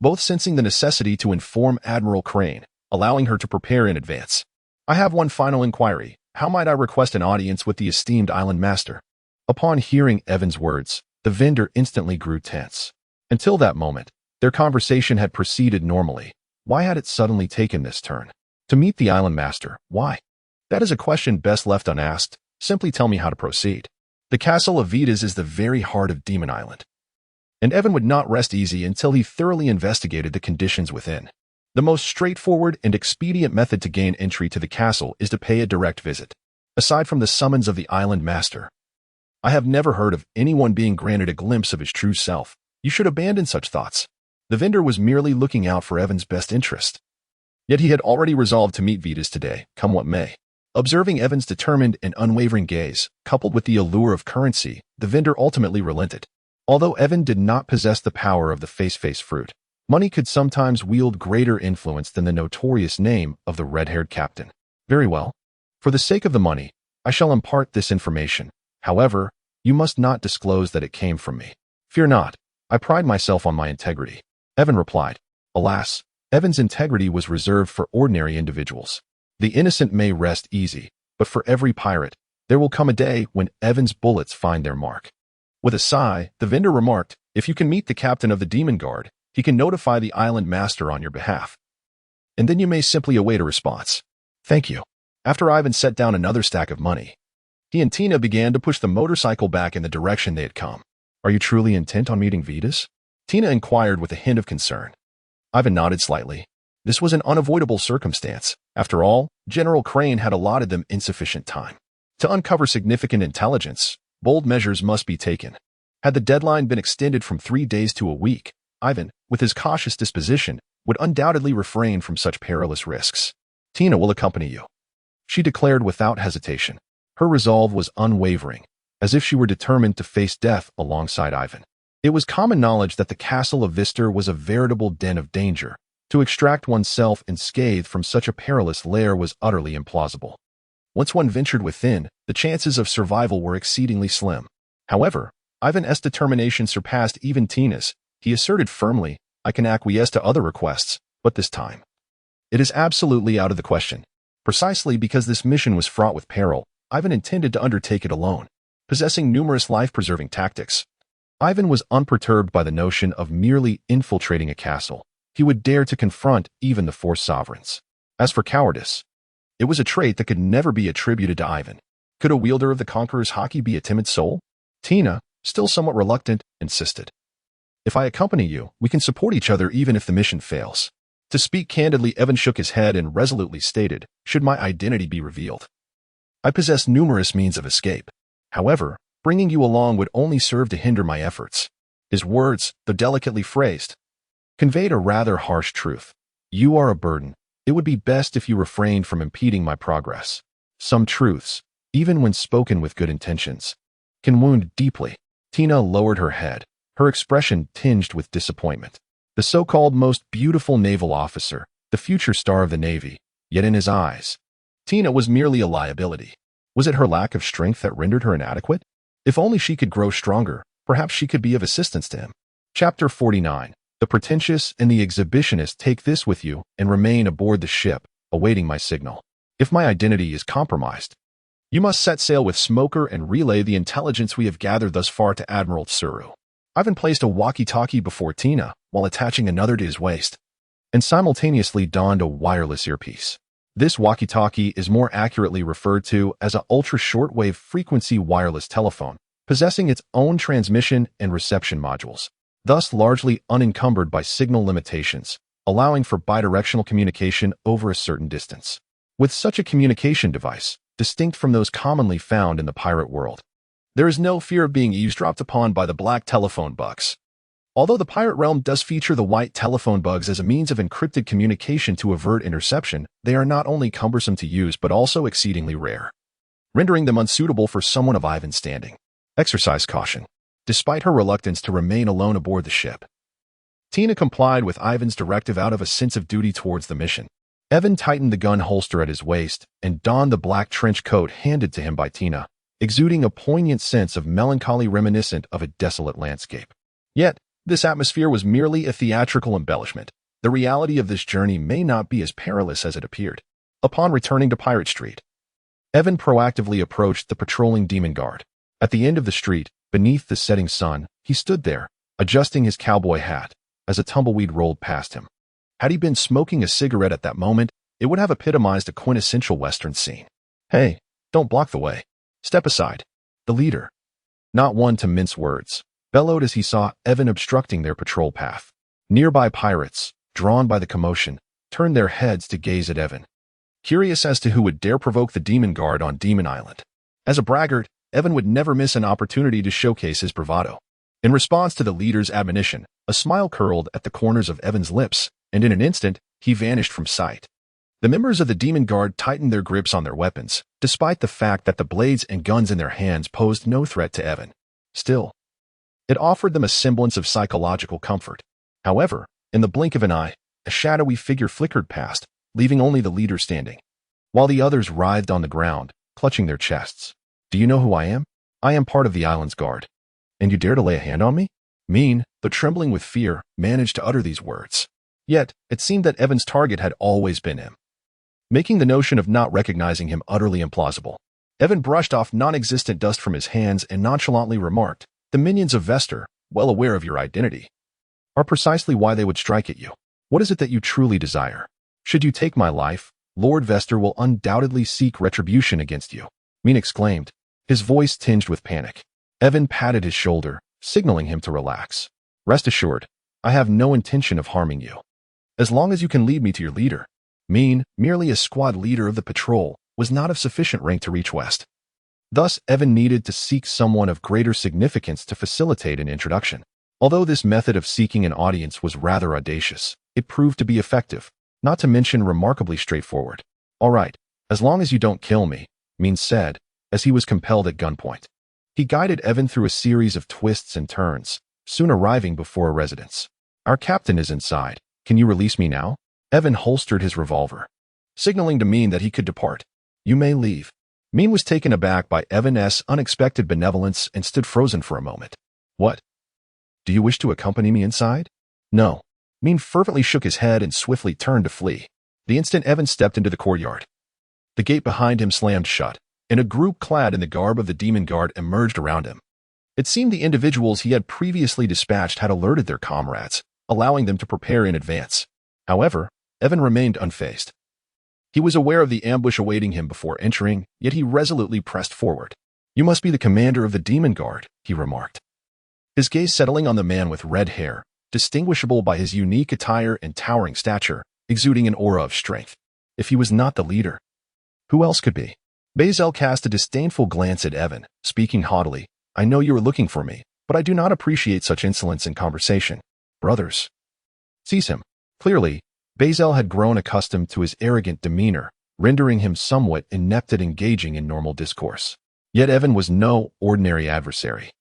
both sensing the necessity to inform Admiral Crane, allowing her to prepare in advance. "I have one final inquiry. How might I request an audience with the esteemed island master?" Upon hearing Evan's words, the vendor instantly grew tense. Until that moment, their conversation had proceeded normally. Why had it suddenly taken this turn? To meet the island master, why? That is a question best left unasked. Simply tell me how to proceed. The castle of Vitas is the very heart of Demon Island, and Evan would not rest easy until he thoroughly investigated the conditions within. The most straightforward and expedient method to gain entry to the castle is to pay a direct visit. Aside from the summons of the island master, I have never heard of anyone being granted a glimpse of his true self. You should abandon such thoughts. The vendor was merely looking out for Evan's best interest. Yet he had already resolved to meet Vitas today, come what may. Observing Evan's determined and unwavering gaze, coupled with the allure of currency, the vendor ultimately relented. Although Evan did not possess the power of the face-face fruit, money could sometimes wield greater influence than the notorious name of the red-haired captain. Very well. For the sake of the money, I shall impart this information. However, you must not disclose that it came from me. Fear not. I pride myself on my integrity. Evan replied. Alas, Evan's integrity was reserved for ordinary individuals. The innocent may rest easy, but for every pirate, there will come a day when Evan's bullets find their mark. With a sigh, the vendor remarked, "If you can meet the captain of the Demon Guard, he can notify the island master on your behalf. And then you may simply await a response." "Thank you." After Ivan set down another stack of money, he and Tina began to push the motorcycle back in the direction they had come. "Are you truly intent on meeting Vitas?" Tina inquired with a hint of concern. Ivan nodded slightly. This was an unavoidable circumstance. After all, General Crane had allotted them insufficient time. To uncover significant intelligence, bold measures must be taken. Had the deadline been extended from 3 days to a week, Ivan, with his cautious disposition, would undoubtedly refrain from such perilous risks. "Tina will accompany you," she declared without hesitation. Her resolve was unwavering, as if she were determined to face death alongside Ivan. It was common knowledge that the castle of Vistor was a veritable den of danger. To extract oneself unscathed from such a perilous lair was utterly implausible. Once one ventured within, the chances of survival were exceedingly slim. However, Ivan's determination surpassed even Tina's. He asserted firmly, "I can acquiesce to other requests, but this time, it is absolutely out of the question." Precisely because this mission was fraught with peril, Ivan intended to undertake it alone. Possessing numerous life-preserving tactics, Ivan was unperturbed by the notion of merely infiltrating a castle. He would dare to confront even the 4 sovereigns. As for cowardice, it was a trait that could never be attributed to Ivan. Could a wielder of the Conqueror's Haki be a timid soul? Tina, still somewhat reluctant, insisted. If I accompany you, we can support each other even if the mission fails. To speak candidly, Evan shook his head and resolutely stated, should my identity be revealed, I possess numerous means of escape. However, bringing you along would only serve to hinder my efforts. His words, though delicately phrased, conveyed a rather harsh truth. You are a burden. It would be best if you refrained from impeding my progress. Some truths, even when spoken with good intentions, can wound deeply. Tina lowered her head, her expression tinged with disappointment. The so-called most beautiful naval officer, the future star of the Navy, yet in his eyes, Tina was merely a liability. Was it her lack of strength that rendered her inadequate? If only she could grow stronger, perhaps she could be of assistance to him. Chapter 49. The pretentious and the exhibitionist take this with you and remain aboard the ship, awaiting my signal. If my identity is compromised, you must set sail with Smoker and relay the intelligence we have gathered thus far to Admiral Tsuru. Ivan placed a walkie-talkie before Tina while attaching another to his waist, and simultaneously donned a wireless earpiece. This walkie-talkie is more accurately referred to as an ultra-shortwave frequency wireless telephone, possessing its own transmission and reception modules, thus largely unencumbered by signal limitations, allowing for bidirectional communication over a certain distance. With such a communication device, distinct from those commonly found in the pirate world, there is no fear of being eavesdropped upon by the black telephone bugs. Although the pirate realm does feature the white telephone bugs as a means of encrypted communication to avert interception, they are not only cumbersome to use but also exceedingly rare, rendering them unsuitable for someone of Ivan's standing. Exercise caution. Despite her reluctance to remain alone aboard the ship, Tina complied with Ivan's directive out of a sense of duty towards the mission. Evan tightened the gun holster at his waist and donned the black trench coat handed to him by Tina, exuding a poignant sense of melancholy reminiscent of a desolate landscape. Yet, this atmosphere was merely a theatrical embellishment. The reality of this journey may not be as perilous as it appeared. Upon returning to Pirate Street, Evan proactively approached the patrolling demon guard. At the end of the street, beneath the setting sun, he stood there, adjusting his cowboy hat, as a tumbleweed rolled past him. Had he been smoking a cigarette at that moment, it would have epitomized a quintessential Western scene. Hey, don't block the way. Step aside. The leader, not one to mince words, bellowed as he saw Evan obstructing their patrol path. Nearby pirates, drawn by the commotion, turned their heads to gaze at Evan, curious as to who would dare provoke the demon guard on Demon Island. As a braggart, Evan would never miss an opportunity to showcase his bravado. In response to the leader's admonition, a smile curled at the corners of Evan's lips, and in an instant, he vanished from sight. The members of the demon guard tightened their grips on their weapons, despite the fact that the blades and guns in their hands posed no threat to Evan. Still, it offered them a semblance of psychological comfort. However, in the blink of an eye, a shadowy figure flickered past, leaving only the leader standing, while the others writhed on the ground, clutching their chests. Do you know who I am? I am part of the island's guard. And you dare to lay a hand on me? Mean, but trembling with fear, managed to utter these words. Yet, it seemed that Evan's target had always been him, making the notion of not recognizing him utterly implausible. Evan brushed off non-existent dust from his hands and nonchalantly remarked, the minions of Vester, well aware of your identity, are precisely why they would strike at you. What is it that you truly desire? Should you take my life, Lord Vester will undoubtedly seek retribution against you. Mean exclaimed, his voice tinged with panic. Evan patted his shoulder, signaling him to relax. Rest assured, I have no intention of harming you. As long as you can lead me to your leader. Mean, merely a squad leader of the patrol, was not of sufficient rank to reach west. Thus, Evan needed to seek someone of greater significance to facilitate an introduction. Although this method of seeking an audience was rather audacious, it proved to be effective, not to mention remarkably straightforward. All right, as long as you don't kill me, Mean said, as he was compelled at gunpoint. He guided Evan through a series of twists and turns, soon arriving before a residence. Our captain is inside. Can you release me now? Evan holstered his revolver, signaling to Mean that he could depart. You may leave. Mean was taken aback by Evan's unexpected benevolence and stood frozen for a moment. What? Do you wish to accompany me inside? No. Mean fervently shook his head and swiftly turned to flee. The instant Evan stepped into the courtyard, the gate behind him slammed shut, and a group clad in the garb of the demon guard emerged around him. It seemed the individuals he had previously dispatched had alerted their comrades, allowing them to prepare in advance. However, Evan remained unfazed. He was aware of the ambush awaiting him before entering, yet he resolutely pressed forward. You must be the commander of the demon guard, he remarked. his gaze settling on the man with red hair, distinguishable by his unique attire and towering stature, exuding an aura of strength. If he was not the leader, who else could be? Bazel cast a disdainful glance at Evan, speaking haughtily. I know you are looking for me, but I do not appreciate such insolence in conversation. Brothers. Seize him. Clearly, Bazel had grown accustomed to his arrogant demeanor, rendering him somewhat inept at engaging in normal discourse. Yet Evan was no ordinary adversary.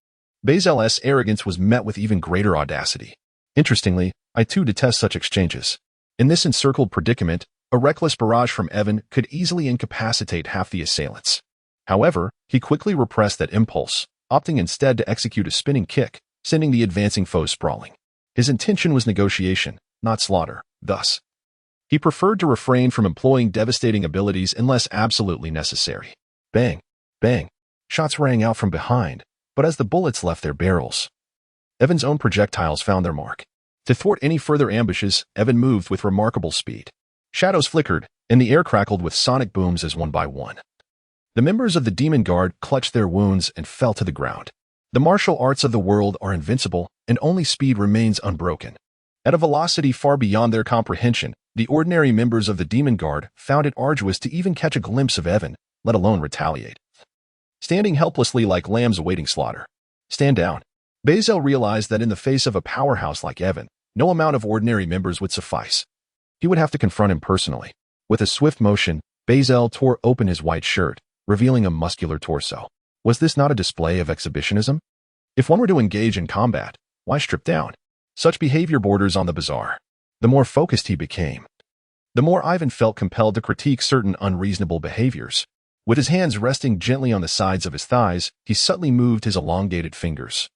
Bazel's arrogance was met with even greater audacity. Interestingly, I too detest such exchanges. In this encircled predicament, a reckless barrage from Evan could easily incapacitate half the assailants. However, he quickly repressed that impulse, opting instead to execute a spinning kick, sending the advancing foe sprawling. His intention was negotiation, not slaughter. Thus, he preferred to refrain from employing devastating abilities unless absolutely necessary. Bang! Bang! Shots rang out from behind, but as the bullets left their barrels, Evan's own projectiles found their mark. To thwart any further ambushes, Evan moved with remarkable speed. Shadows flickered, and the air crackled with sonic booms as one by one. The members of the Demon Guard clutched their wounds and fell to the ground. The martial arts of the world are invincible, and only speed remains unbroken. At a velocity far beyond their comprehension, the ordinary members of the Demon Guard found it arduous to even catch a glimpse of Evan, let alone retaliate. Standing helplessly like lambs awaiting slaughter. Stand down. Bazel realized that in the face of a powerhouse like Evan, no amount of ordinary members would suffice. He would have to confront him personally. With a swift motion, Bazel tore open his white shirt, revealing a muscular torso. Was this not a display of exhibitionism? If one were to engage in combat, why strip down? Such behavior borders on the bizarre. The more focused he became, the more Yiven felt compelled to critique certain unreasonable behaviors. With his hands resting gently on the sides of his thighs, he subtly moved his elongated fingers,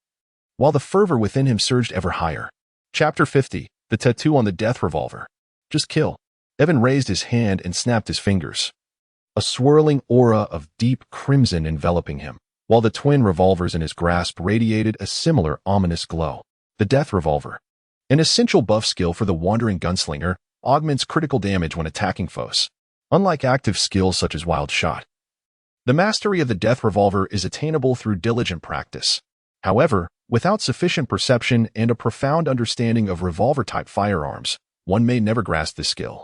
while the fervor within him surged ever higher. Chapter 50, The Tattoo on the Death Revolver. Just kill. Evan raised his hand and snapped his fingers, a swirling aura of deep crimson enveloping him, while the twin revolvers in his grasp radiated a similar ominous glow. The Death Revolver, an essential buff skill for the wandering gunslinger, augments critical damage when attacking foes. Unlike active skills such as Wild Shot, the mastery of the Death Revolver is attainable through diligent practice. However, without sufficient perception and a profound understanding of revolver-type firearms, one may never grasp this skill.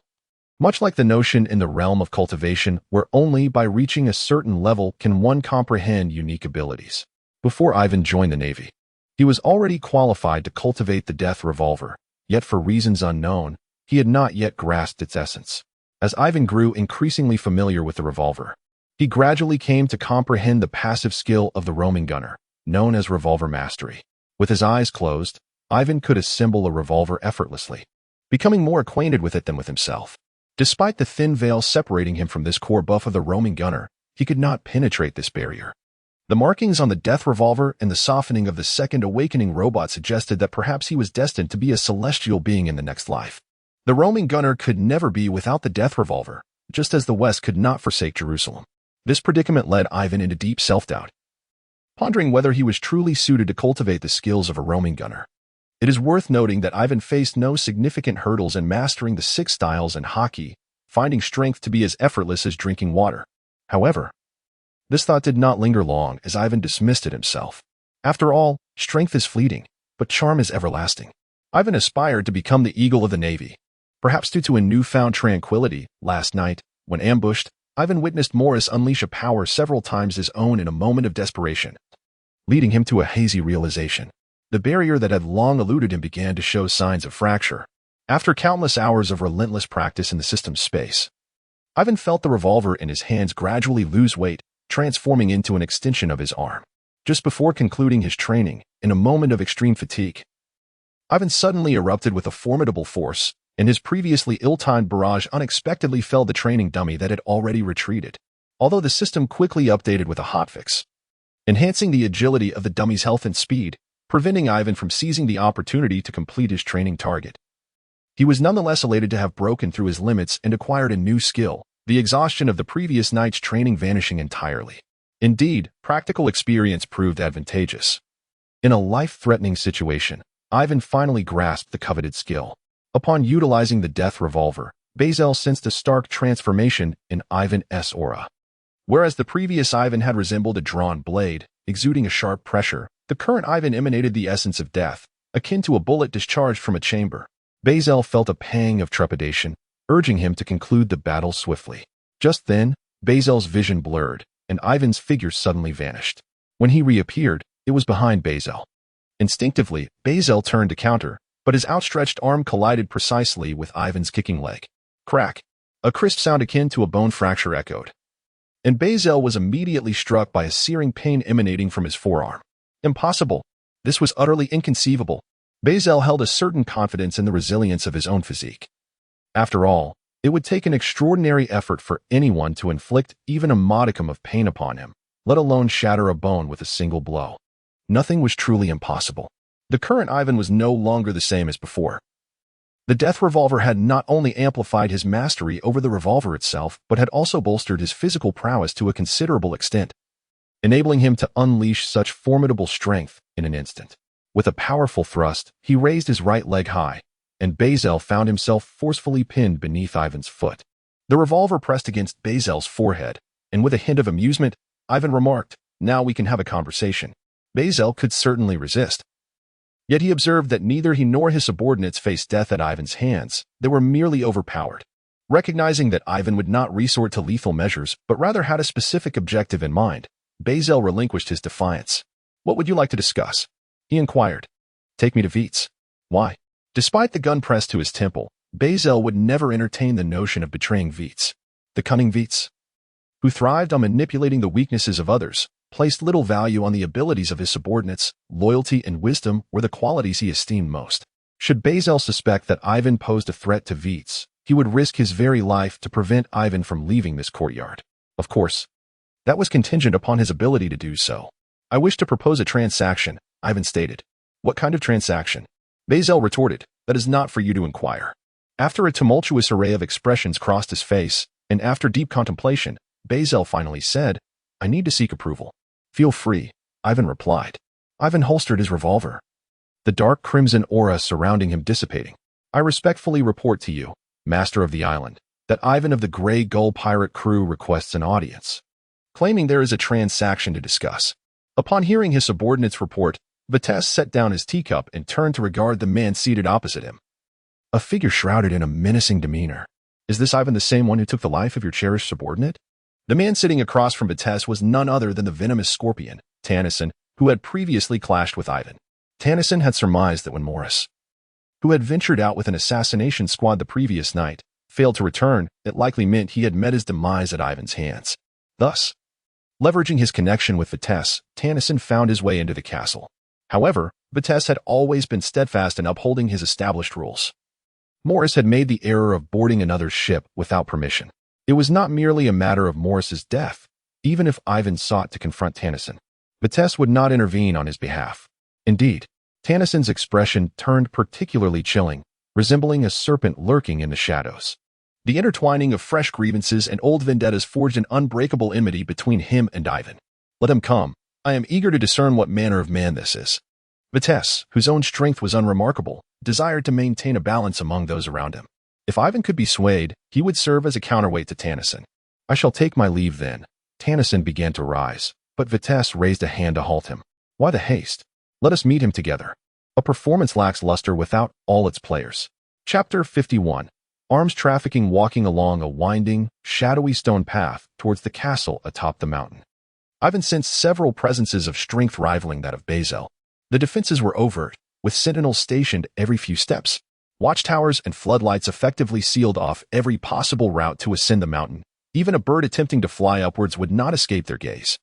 Much like the notion in the realm of cultivation, where only by reaching a certain level can one comprehend unique abilities. Before Yiven joined the Navy, he was already qualified to cultivate the Death Revolver, yet for reasons unknown, he had not yet grasped its essence. As Yiven grew increasingly familiar with the revolver, he gradually came to comprehend the passive skill of the roaming gunner, known as revolver mastery. With his eyes closed, Yiven could assemble a revolver effortlessly, becoming more acquainted with it than with himself. Despite the thin veil separating him from this core buff of the roaming gunner, he could not penetrate this barrier. The markings on the Death Revolver and the softening of the second awakening robot suggested that perhaps he was destined to be a celestial being in the next life. The roaming gunner could never be without the Death Revolver, just as the West could not forsake Jerusalem. This predicament led Yiven into deep self-doubt, pondering whether he was truly suited to cultivate the skills of a roaming gunner. It is worth noting that Yiven faced no significant hurdles in mastering the 6 styles in Haki, finding strength to be as effortless as drinking water. However, this thought did not linger long as Yiven dismissed it himself. After all, strength is fleeting, but charm is everlasting. Yiven aspired to become the eagle of the Navy. Perhaps due to a newfound tranquility, last night, when ambushed, Yiven witnessed Morris unleash a power several times his own in a moment of desperation, leading him to a hazy realization. The barrier that had long eluded him began to show signs of fracture. After countless hours of relentless practice in the system's space, Yiven felt the revolver in his hands gradually lose weight, transforming into an extension of his arm. Just before concluding his training, in a moment of extreme fatigue, Yiven suddenly erupted with a formidable force, and his previously ill-timed barrage unexpectedly felled the training dummy that had already retreated, although the system quickly updated with a hotfix, enhancing the agility of the dummy's health and speed, preventing Yiven from seizing the opportunity to complete his training target. He was nonetheless elated to have broken through his limits and acquired a new skill, the exhaustion of the previous night's training vanishing entirely. Indeed, practical experience proved advantageous. In a life-threatening situation, Yiven finally grasped the coveted skill. Upon utilizing the Death Revolver, Bazel sensed a stark transformation in Yiven's aura. Whereas the previous Yiven had resembled a drawn blade, exuding a sharp pressure. The current Yiven emanated the essence of death, akin to a bullet discharged from a chamber. Bazel felt a pang of trepidation, urging him to conclude the battle swiftly. Just then, Bazel's vision blurred, and Yiven's figure suddenly vanished. When he reappeared, it was behind Bazel. Instinctively, Bazel turned to counter, but his outstretched arm collided precisely with Yiven's kicking leg. Crack! A crisp sound akin to a bone fracture echoed, and Bazel was immediately struck by a searing pain emanating from his forearm. Impossible! This was utterly inconceivable. Bazel held a certain confidence in the resilience of his own physique. After all, it would take an extraordinary effort for anyone to inflict even a modicum of pain upon him, let alone shatter a bone with a single blow. Nothing was truly impossible. The current Yiven was no longer the same as before. The death revolver had not only amplified his mastery over the revolver itself, but had also bolstered his physical prowess to a considerable extent, enabling him to unleash such formidable strength in an instant. With a powerful thrust, he raised his right leg high, and Bazel found himself forcefully pinned beneath Yiven's foot. The revolver pressed against Bazel's forehead, and with a hint of amusement, Yiven remarked, "Now we can have a conversation." Bazel could certainly resist. Yet he observed that neither he nor his subordinates faced death at Yiven's hands. They were merely overpowered. Recognizing that Yiven would not resort to lethal measures, but rather had a specific objective in mind, Bazel relinquished his defiance. "What would you like to discuss?" he inquired. "Take me to Vietz." "Why?" Despite the gun pressed to his temple, Bazel would never entertain the notion of betraying Vietz. The cunning Vietz, who thrived on manipulating the weaknesses of others, placed little value on the abilities of his subordinates. Loyalty and wisdom were the qualities he esteemed most. Should Bazel suspect that Yiven posed a threat to Vietz, he would risk his very life to prevent Yiven from leaving this courtyard. Of course, that was contingent upon his ability to do so. "I wish to propose a transaction," Yiven stated. "What kind of transaction?" Bazel retorted, "That is not for you to inquire." After a tumultuous array of expressions crossed his face, and after deep contemplation, Bazel finally said, "I need to seek approval." "Feel free," Yiven replied. Yiven holstered his revolver, the dark crimson aura surrounding him dissipating. "I respectfully report to you, master of the island, that Yiven of the Grey Gull pirate crew requests an audience, claiming there is a transaction to discuss." Upon hearing his subordinate's report, Vitesse set down his teacup and turned to regard the man seated opposite him, a figure shrouded in a menacing demeanor. "Is this Yiven the same one who took the life of your cherished subordinate?" The man sitting across from Vitesse was none other than the venomous scorpion, Tennyson, who had previously clashed with Yiven. Tennyson had surmised that when Morris, who had ventured out with an assassination squad the previous night, failed to return, it likely meant he had met his demise at Yiven's hands. Thus, leveraging his connection with Vitesse, Tennyson found his way into the castle. However, Vitesse had always been steadfast in upholding his established rules. Morris had made the error of boarding another's ship without permission. It was not merely a matter of Morris's death. Even if Yiven sought to confront Tennyson, Vitesse would not intervene on his behalf. Indeed, Tennyson's expression turned particularly chilling, resembling a serpent lurking in the shadows. The intertwining of fresh grievances and old vendettas forged an unbreakable enmity between him and Yiven. "Let him come. I am eager to discern what manner of man this is." Vitesse, whose own strength was unremarkable, desired to maintain a balance among those around him. If Yiven could be swayed, he would serve as a counterweight to Tennyson. "I shall take my leave then." Tennyson began to rise, but Vitesse raised a hand to halt him. "Why the haste? Let us meet him together. A performance lacks luster without all its players." Chapter 51. Arms trafficking walking along a winding, shadowy stone path towards the castle atop the mountain. Yiven sensed several presences of strength rivaling that of Bazel. The defenses were overt, with sentinels stationed every few steps. Watchtowers and floodlights effectively sealed off every possible route to ascend the mountain. Even a bird attempting to fly upwards would not escape their gaze.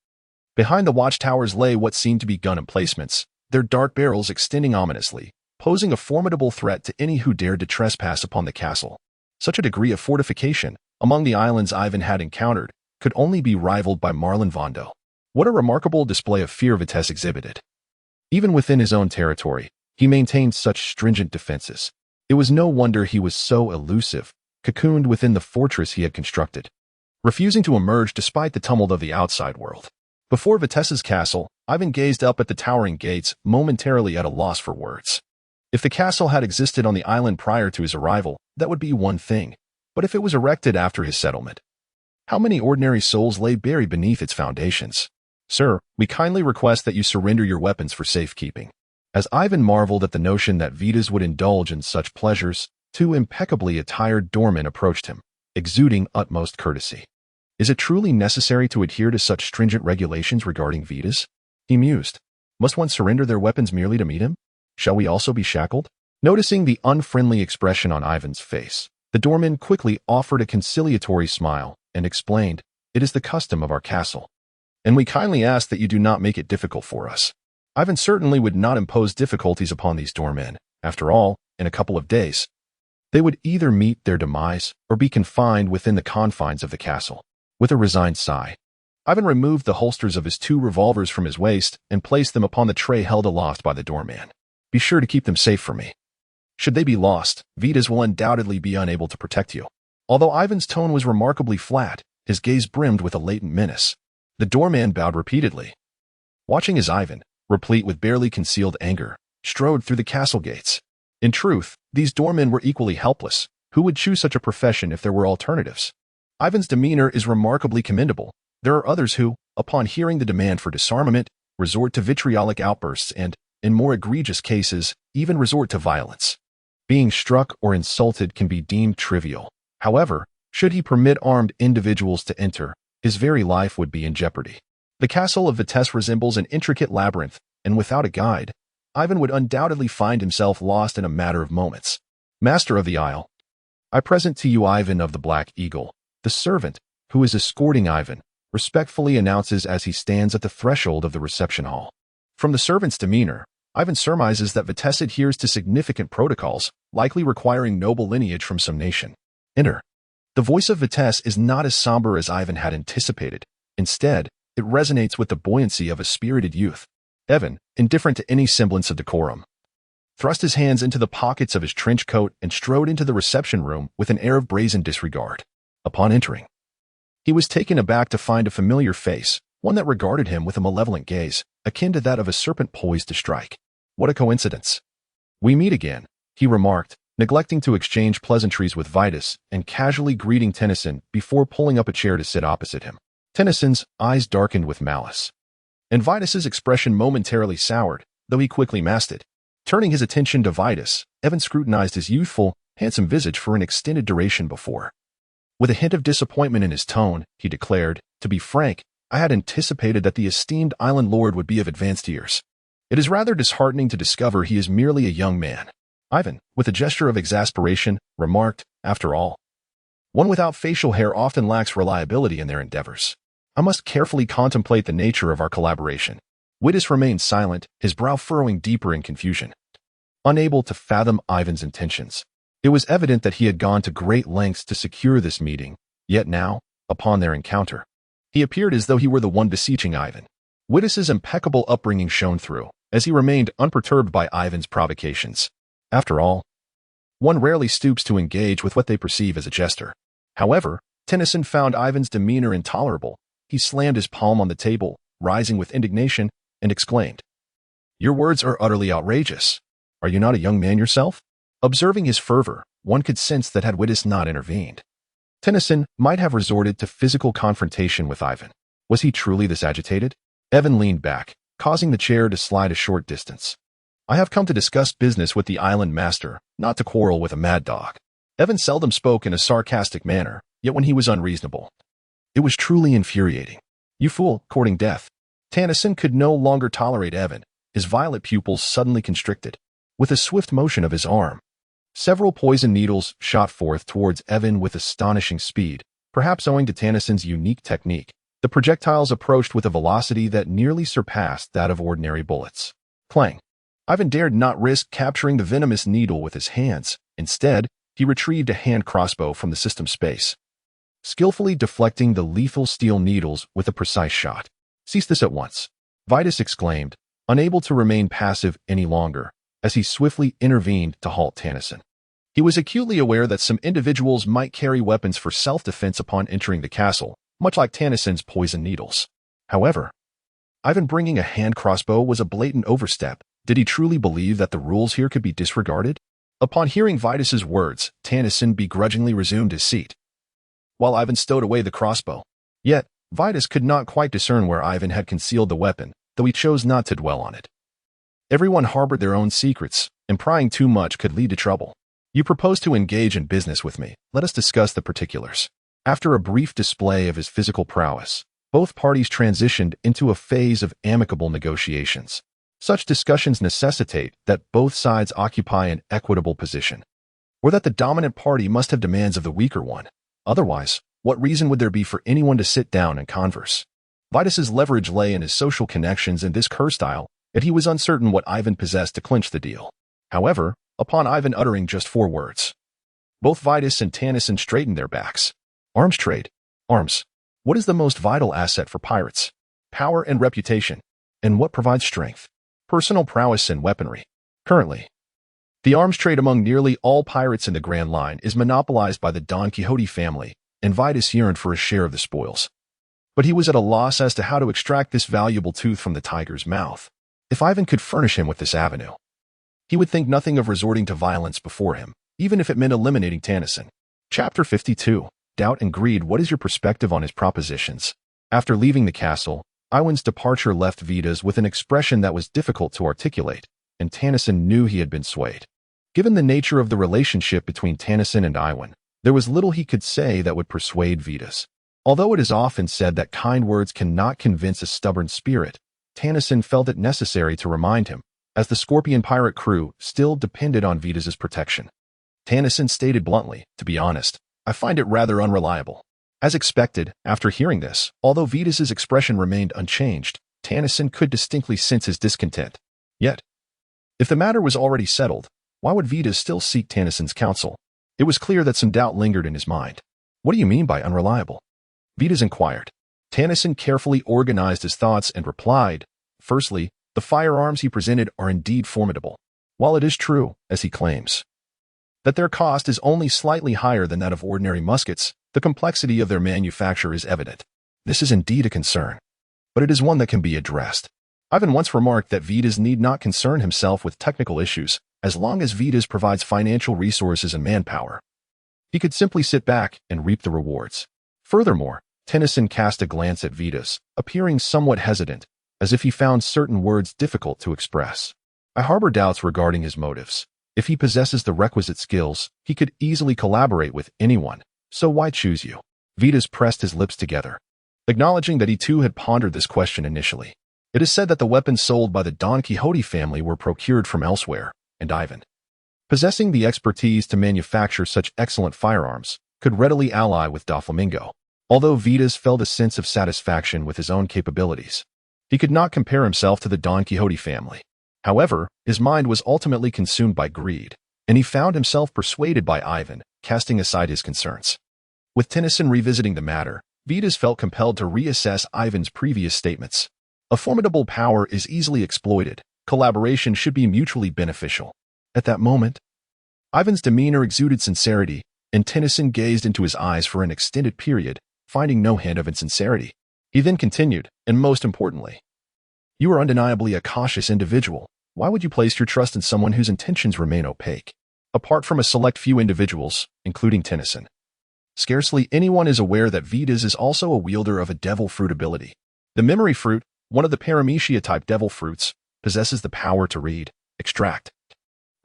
Behind the watchtowers lay what seemed to be gun emplacements, their dark barrels extending ominously, posing a formidable threat to any who dared to trespass upon the castle. Such a degree of fortification, among the islands Yiven had encountered, could only be rivaled by Marlinvondo. What a remarkable display of fear Vitesse exhibited. Even within his own territory, he maintained such stringent defenses. It was no wonder he was so elusive, cocooned within the fortress he had constructed, refusing to emerge despite the tumult of the outside world. Before Vitesse's castle, Yiven gazed up at the towering gates, momentarily at a loss for words. If the castle had existed on the island prior to his arrival, that would be one thing, but if it was erected after his settlement, how many ordinary souls lay buried beneath its foundations? "Sir, we kindly request that you surrender your weapons for safekeeping." As Ivan marveled at the notion that Vitas would indulge in such pleasures, two impeccably attired doormen approached him, exuding utmost courtesy. Is it truly necessary to adhere to such stringent regulations regarding Vitas? He mused. Must one surrender their weapons merely to meet him? Shall we also be shackled? Noticing the unfriendly expression on Ivan's face, the doorman quickly offered a conciliatory smile and explained, "It is the custom of our castle, and we kindly ask that you do not make it difficult for us." Ivan certainly would not impose difficulties upon these doormen. After all, in a couple of days, they would either meet their demise or be confined within the confines of the castle. With a resigned sigh, Ivan removed the holsters of his two revolvers from his waist and placed them upon the tray held aloft by the doorman. "Be sure to keep them safe for me. Should they be lost, Vitas will undoubtedly be unable to protect you." Although Ivan's tone was remarkably flat, his gaze brimmed with a latent menace. The doorman bowed repeatedly, watching as Ivan, replete with barely concealed anger, strode through the castle gates. In truth, these doormen were equally helpless. Who would choose such a profession if there were alternatives? Ivan's demeanor is remarkably commendable. There are others who, upon hearing the demand for disarmament, resort to vitriolic outbursts and, in more egregious cases, even resort to violence. Being struck or insulted can be deemed trivial. However, should he permit armed individuals to enter, his very life would be in jeopardy. The castle of Vitesse resembles an intricate labyrinth, and without a guide, Ivan would undoubtedly find himself lost in a matter of moments. "Master of the Isle, I present to you Ivan of the Black Eagle." The servant, who is escorting Ivan, respectfully announces as he stands at the threshold of the reception hall. From the servant's demeanor, Ivan surmises that Vitesse adheres to significant protocols, likely requiring noble lineage from some nation. "Enter." The voice of Vitesse is not as somber as Ivan had anticipated. Instead, it resonates with the buoyancy of a spirited youth. Ivan, indifferent to any semblance of decorum, thrust his hands into the pockets of his trench coat and strode into the reception room with an air of brazen disregard. Upon entering, he was taken aback to find a familiar face, one that regarded him with a malevolent gaze, akin to that of a serpent poised to strike. "What a coincidence. We meet again," he remarked, neglecting to exchange pleasantries with Vitas and casually greeting Tennyson before pulling up a chair to sit opposite him. Tennyson's eyes darkened with malice, and Vitas's expression momentarily soured, though he quickly masked it. Turning his attention to Vitas, Evan scrutinized his youthful, handsome visage for an extended duration before. With a hint of disappointment in his tone, he declared, "To be frank, I had anticipated that the esteemed island lord would be of advanced years. It is rather disheartening to discover he is merely a young man." Ivan, with a gesture of exasperation, remarked, "After all, one without facial hair often lacks reliability in their endeavors. I must carefully contemplate the nature of our collaboration." Vitas remained silent, his brow furrowing deeper in confusion. Unable to fathom Ivan's intentions, it was evident that he had gone to great lengths to secure this meeting, yet now, upon their encounter, he appeared as though he were the one beseeching Ivan. Vitas's impeccable upbringing shone through, as he remained unperturbed by Ivan's provocations. After all, one rarely stoops to engage with what they perceive as a jester. However, Tennyson found Ivan's demeanor intolerable. He slammed his palm on the table, rising with indignation, and exclaimed, "Your words are utterly outrageous. Are you not a young man yourself?" Observing his fervor, one could sense that had Vitas not intervened, Tennyson might have resorted to physical confrontation with Ivan. Was he truly this agitated? Evan leaned back, causing the chair to slide a short distance. "I have come to discuss business with the island master, not to quarrel with a mad dog." Evan seldom spoke in a sarcastic manner, yet when he was unreasonable, it was truly infuriating. "You fool, courting death." Tennyson could no longer tolerate Evan. His violet pupils suddenly constricted. With a swift motion of his arm, several poison needles shot forth towards Evan with astonishing speed. Perhaps owing to Tennyson's unique technique, the projectiles approached with a velocity that nearly surpassed that of ordinary bullets. Clang! Ivan dared not risk capturing the venomous needle with his hands. Instead, he retrieved a hand crossbow from the system space, skillfully deflecting the lethal steel needles with a precise shot. "Cease this at once," Vitas exclaimed, unable to remain passive any longer, as he swiftly intervened to halt Tennyson. He was acutely aware that some individuals might carry weapons for self-defense upon entering the castle, much like Tennyson's poison needles. However, Ivan bringing a hand crossbow was a blatant overstep. Did he truly believe that the rules here could be disregarded? Upon hearing Vitas's words, Tennyson begrudgingly resumed his seat, while Ivan stowed away the crossbow. Yet, Vitus could not quite discern where Ivan had concealed the weapon, though he chose not to dwell on it. Everyone harbored their own secrets, and prying too much could lead to trouble. You propose to engage in business with me. Let us discuss the particulars. After a brief display of his physical prowess, both parties transitioned into a phase of amicable negotiations. Such discussions necessitate that both sides occupy an equitable position, or that the dominant party must have demands of the weaker one. Otherwise, what reason would there be for anyone to sit down and converse? Vitus's leverage lay in his social connections and this style, yet he was uncertain what Ivan possessed to clinch the deal. However, upon Ivan uttering just 4 words, both Vitus and Tennyson straightened their backs. Arms trade. Arms. What is the most vital asset for pirates? Power and reputation. And what provides strength? Personal prowess and weaponry. Currently, the arms trade among nearly all pirates in the Grand Line is monopolized by the Don Quixote family, and Vitus yearned for a share of the spoils. But he was at a loss as to how to extract this valuable tooth from the tiger's mouth. If Ivan could furnish him with this avenue, he would think nothing of resorting to violence before him, even if it meant eliminating Tennyson. Chapter 52. Doubt and Greed. What is your perspective on his propositions? After leaving the castle, Iwan's departure left Vitus with an expression that was difficult to articulate, and Tennyson knew he had been swayed. Given the nature of the relationship between Tennyson and Iwan, there was little he could say that would persuade Vitus. Although it is often said that kind words cannot convince a stubborn spirit, Tennyson felt it necessary to remind him, as the Scorpion pirate crew still depended on Vitus's protection. Tennyson stated bluntly, "To be honest, I find it rather unreliable." As expected, after hearing this, although Vitus's expression remained unchanged, Tennyson could distinctly sense his discontent. Yet, if the matter was already settled, why would Vitus still seek Tennyson's counsel? It was clear that some doubt lingered in his mind. "What do you mean by unreliable?" Vitus inquired. Tennyson carefully organized his thoughts and replied, "Firstly, the firearms he presented are indeed formidable. While it is true, as he claims, that their cost is only slightly higher than that of ordinary muskets, the complexity of their manufacture is evident. This is indeed a concern, but it is one that can be addressed." Ivan once remarked that Vitus need not concern himself with technical issues, as long as Vitus provides financial resources and manpower. He could simply sit back and reap the rewards. Furthermore, Tennyson cast a glance at Vitus, appearing somewhat hesitant, as if he found certain words difficult to express. "I harbor doubts regarding his motives. If he possesses the requisite skills, he could easily collaborate with anyone. So why choose you?" Vitus pressed his lips together, acknowledging that he too had pondered this question initially. It is said that the weapons sold by the Don Quixote family were procured from elsewhere, and Ivan, possessing the expertise to manufacture such excellent firearms, could readily ally with Doflamingo. Although Vitus felt a sense of satisfaction with his own capabilities, he could not compare himself to the Don Quixote family. However, his mind was ultimately consumed by greed, and he found himself persuaded by Ivan, casting aside his concerns. With Tennyson revisiting the matter, Vitus felt compelled to reassess Ivan's previous statements. A formidable power is easily exploited. Collaboration should be mutually beneficial. At that moment, Ivan's demeanor exuded sincerity, and Tennyson gazed into his eyes for an extended period, finding no hint of insincerity. He then continued, "And most importantly, you are undeniably a cautious individual. Why would you place your trust in someone whose intentions remain opaque? Apart from a select few individuals, including Tennyson, scarcely anyone is aware that Vitus is also a wielder of a devil fruit ability. The memory fruit, one of the paramecia-type devil fruits, possesses the power to read, extract,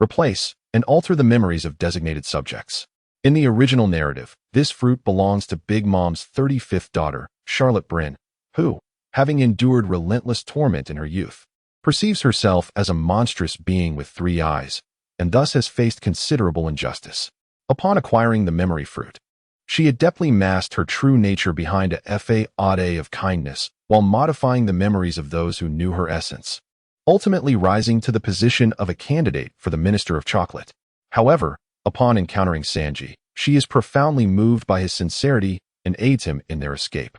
replace, and alter the memories of designated subjects. In the original narrative, this fruit belongs to Big Mom's 35th daughter, Charlotte Bryn, who, having endured relentless torment in her youth, perceives herself as a monstrous being with 3 eyes, and thus has faced considerable injustice. Upon acquiring the memory fruit, she adeptly masked her true nature behind a facade of kindness, while modifying the memories of those who knew her essence, ultimately rising to the position of a candidate for the Minister of Chocolate. However, upon encountering Sanji, she is profoundly moved by his sincerity and aids him in their escape.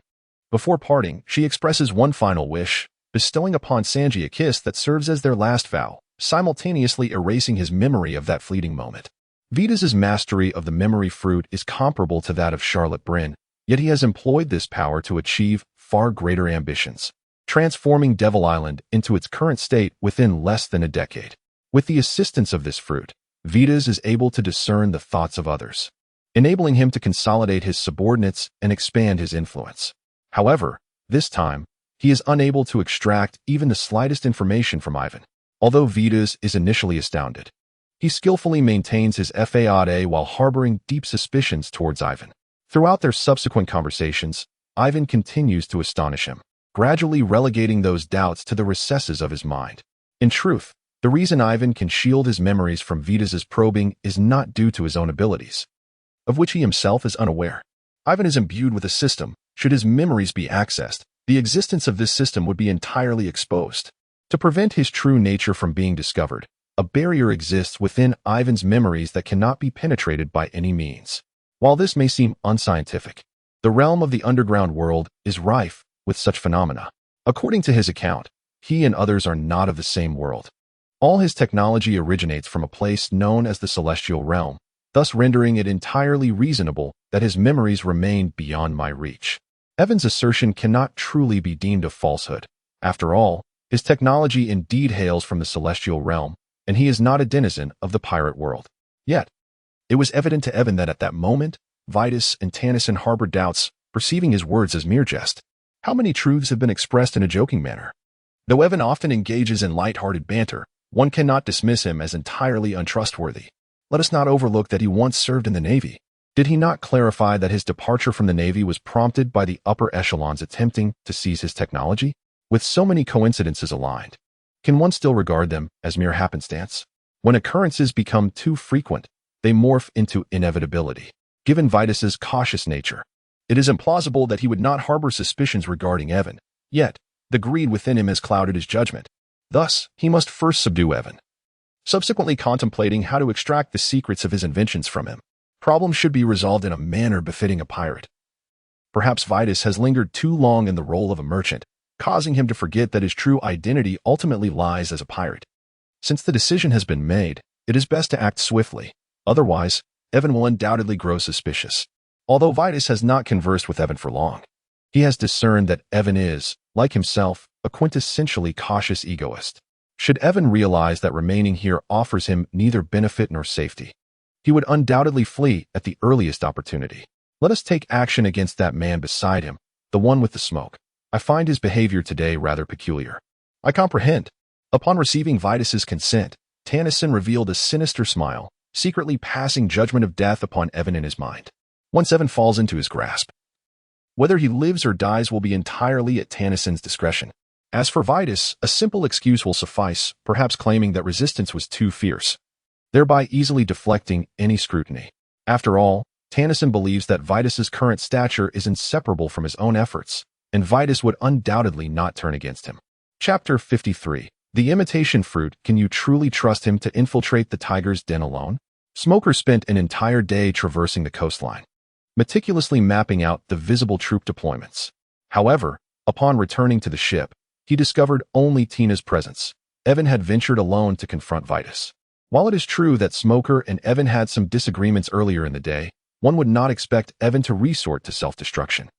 Before parting, she expresses one final wish, bestowing upon Sanji a kiss that serves as their last vow, simultaneously erasing his memory of that fleeting moment. Vitus's mastery of the memory fruit is comparable to that of Charlotte Bryn, yet he has employed this power to achieve far greater ambitions, transforming Devil Island into its current state within less than a decade. With the assistance of this fruit, Vitus is able to discern the thoughts of others, enabling him to consolidate his subordinates and expand his influence. However, this time, he is unable to extract even the slightest information from Yiven. Although Vitas is initially astounded, he skillfully maintains his faade while harboring deep suspicions towards Yiven. Throughout their subsequent conversations, Yiven continues to astonish him, gradually relegating those doubts to the recesses of his mind. In truth, the reason Yiven can shield his memories from Vitas's probing is not due to his own abilities, of which he himself is unaware. Yiven is imbued with a system. Should his memories be accessed, the existence of this system would be entirely exposed. To prevent his true nature from being discovered, a barrier exists within Yiven's memories that cannot be penetrated by any means. While this may seem unscientific, the realm of the underground world is rife with such phenomena. According to his account, he and others are not of the same world. All his technology originates from a place known as the Celestial Realm, thus rendering it entirely reasonable that his memories remain beyond my reach. Evan's assertion cannot truly be deemed a falsehood. After all, his technology indeed hails from the Celestial Realm, and he is not a denizen of the pirate world. Yet, it was evident to Evan that at that moment, Vitas and Tennyson harbored doubts, perceiving his words as mere jest. How many truths have been expressed in a joking manner? Though Evan often engages in light-hearted banter, one cannot dismiss him as entirely untrustworthy. Let us not overlook that he once served in the Navy. Did he not clarify that his departure from the Navy was prompted by the upper echelons attempting to seize his technology? With so many coincidences aligned, can one still regard them as mere happenstance? When occurrences become too frequent, they morph into inevitability. Given Vitas's cautious nature, it is implausible that he would not harbor suspicions regarding Evan, yet the greed within him has clouded his judgment. Thus, he must first subdue Evan, subsequently contemplating how to extract the secrets of his inventions from him. Problems should be resolved in a manner befitting a pirate. Perhaps Vitas has lingered too long in the role of a merchant, causing him to forget that his true identity ultimately lies as a pirate. Since the decision has been made, it is best to act swiftly. Otherwise, Evan will undoubtedly grow suspicious. Although Vitas has not conversed with Evan for long, he has discerned that Evan is, like himself, a quintessentially cautious egoist. Should Evan realize that remaining here offers him neither benefit nor safety, he would undoubtedly flee at the earliest opportunity. Let us take action against that man beside him, the one with the smoke. I find his behavior today rather peculiar. I comprehend. Upon receiving Vitas's consent, Tennyson revealed a sinister smile, secretly passing judgment of death upon Evan in his mind. Once Evan falls into his grasp, whether he lives or dies will be entirely at Tennyson's discretion. As for Vitas, a simple excuse will suffice, perhaps claiming that resistance was too fierce, thereby easily deflecting any scrutiny. After all, Tennyson believes that Vitas's current stature is inseparable from his own efforts, and Vitas would undoubtedly not turn against him. Chapter 53. The Imitation Fruit. Can you truly trust him to infiltrate the tiger's den alone? Smoker spent an entire day traversing the coastline, meticulously mapping out the visible troop deployments. However, upon returning to the ship, he discovered only Tina's presence. Evan had ventured alone to confront Vitas. While it is true that Smoker and Evan had some disagreements earlier in the day, one would not expect Evan to resort to self-destruction.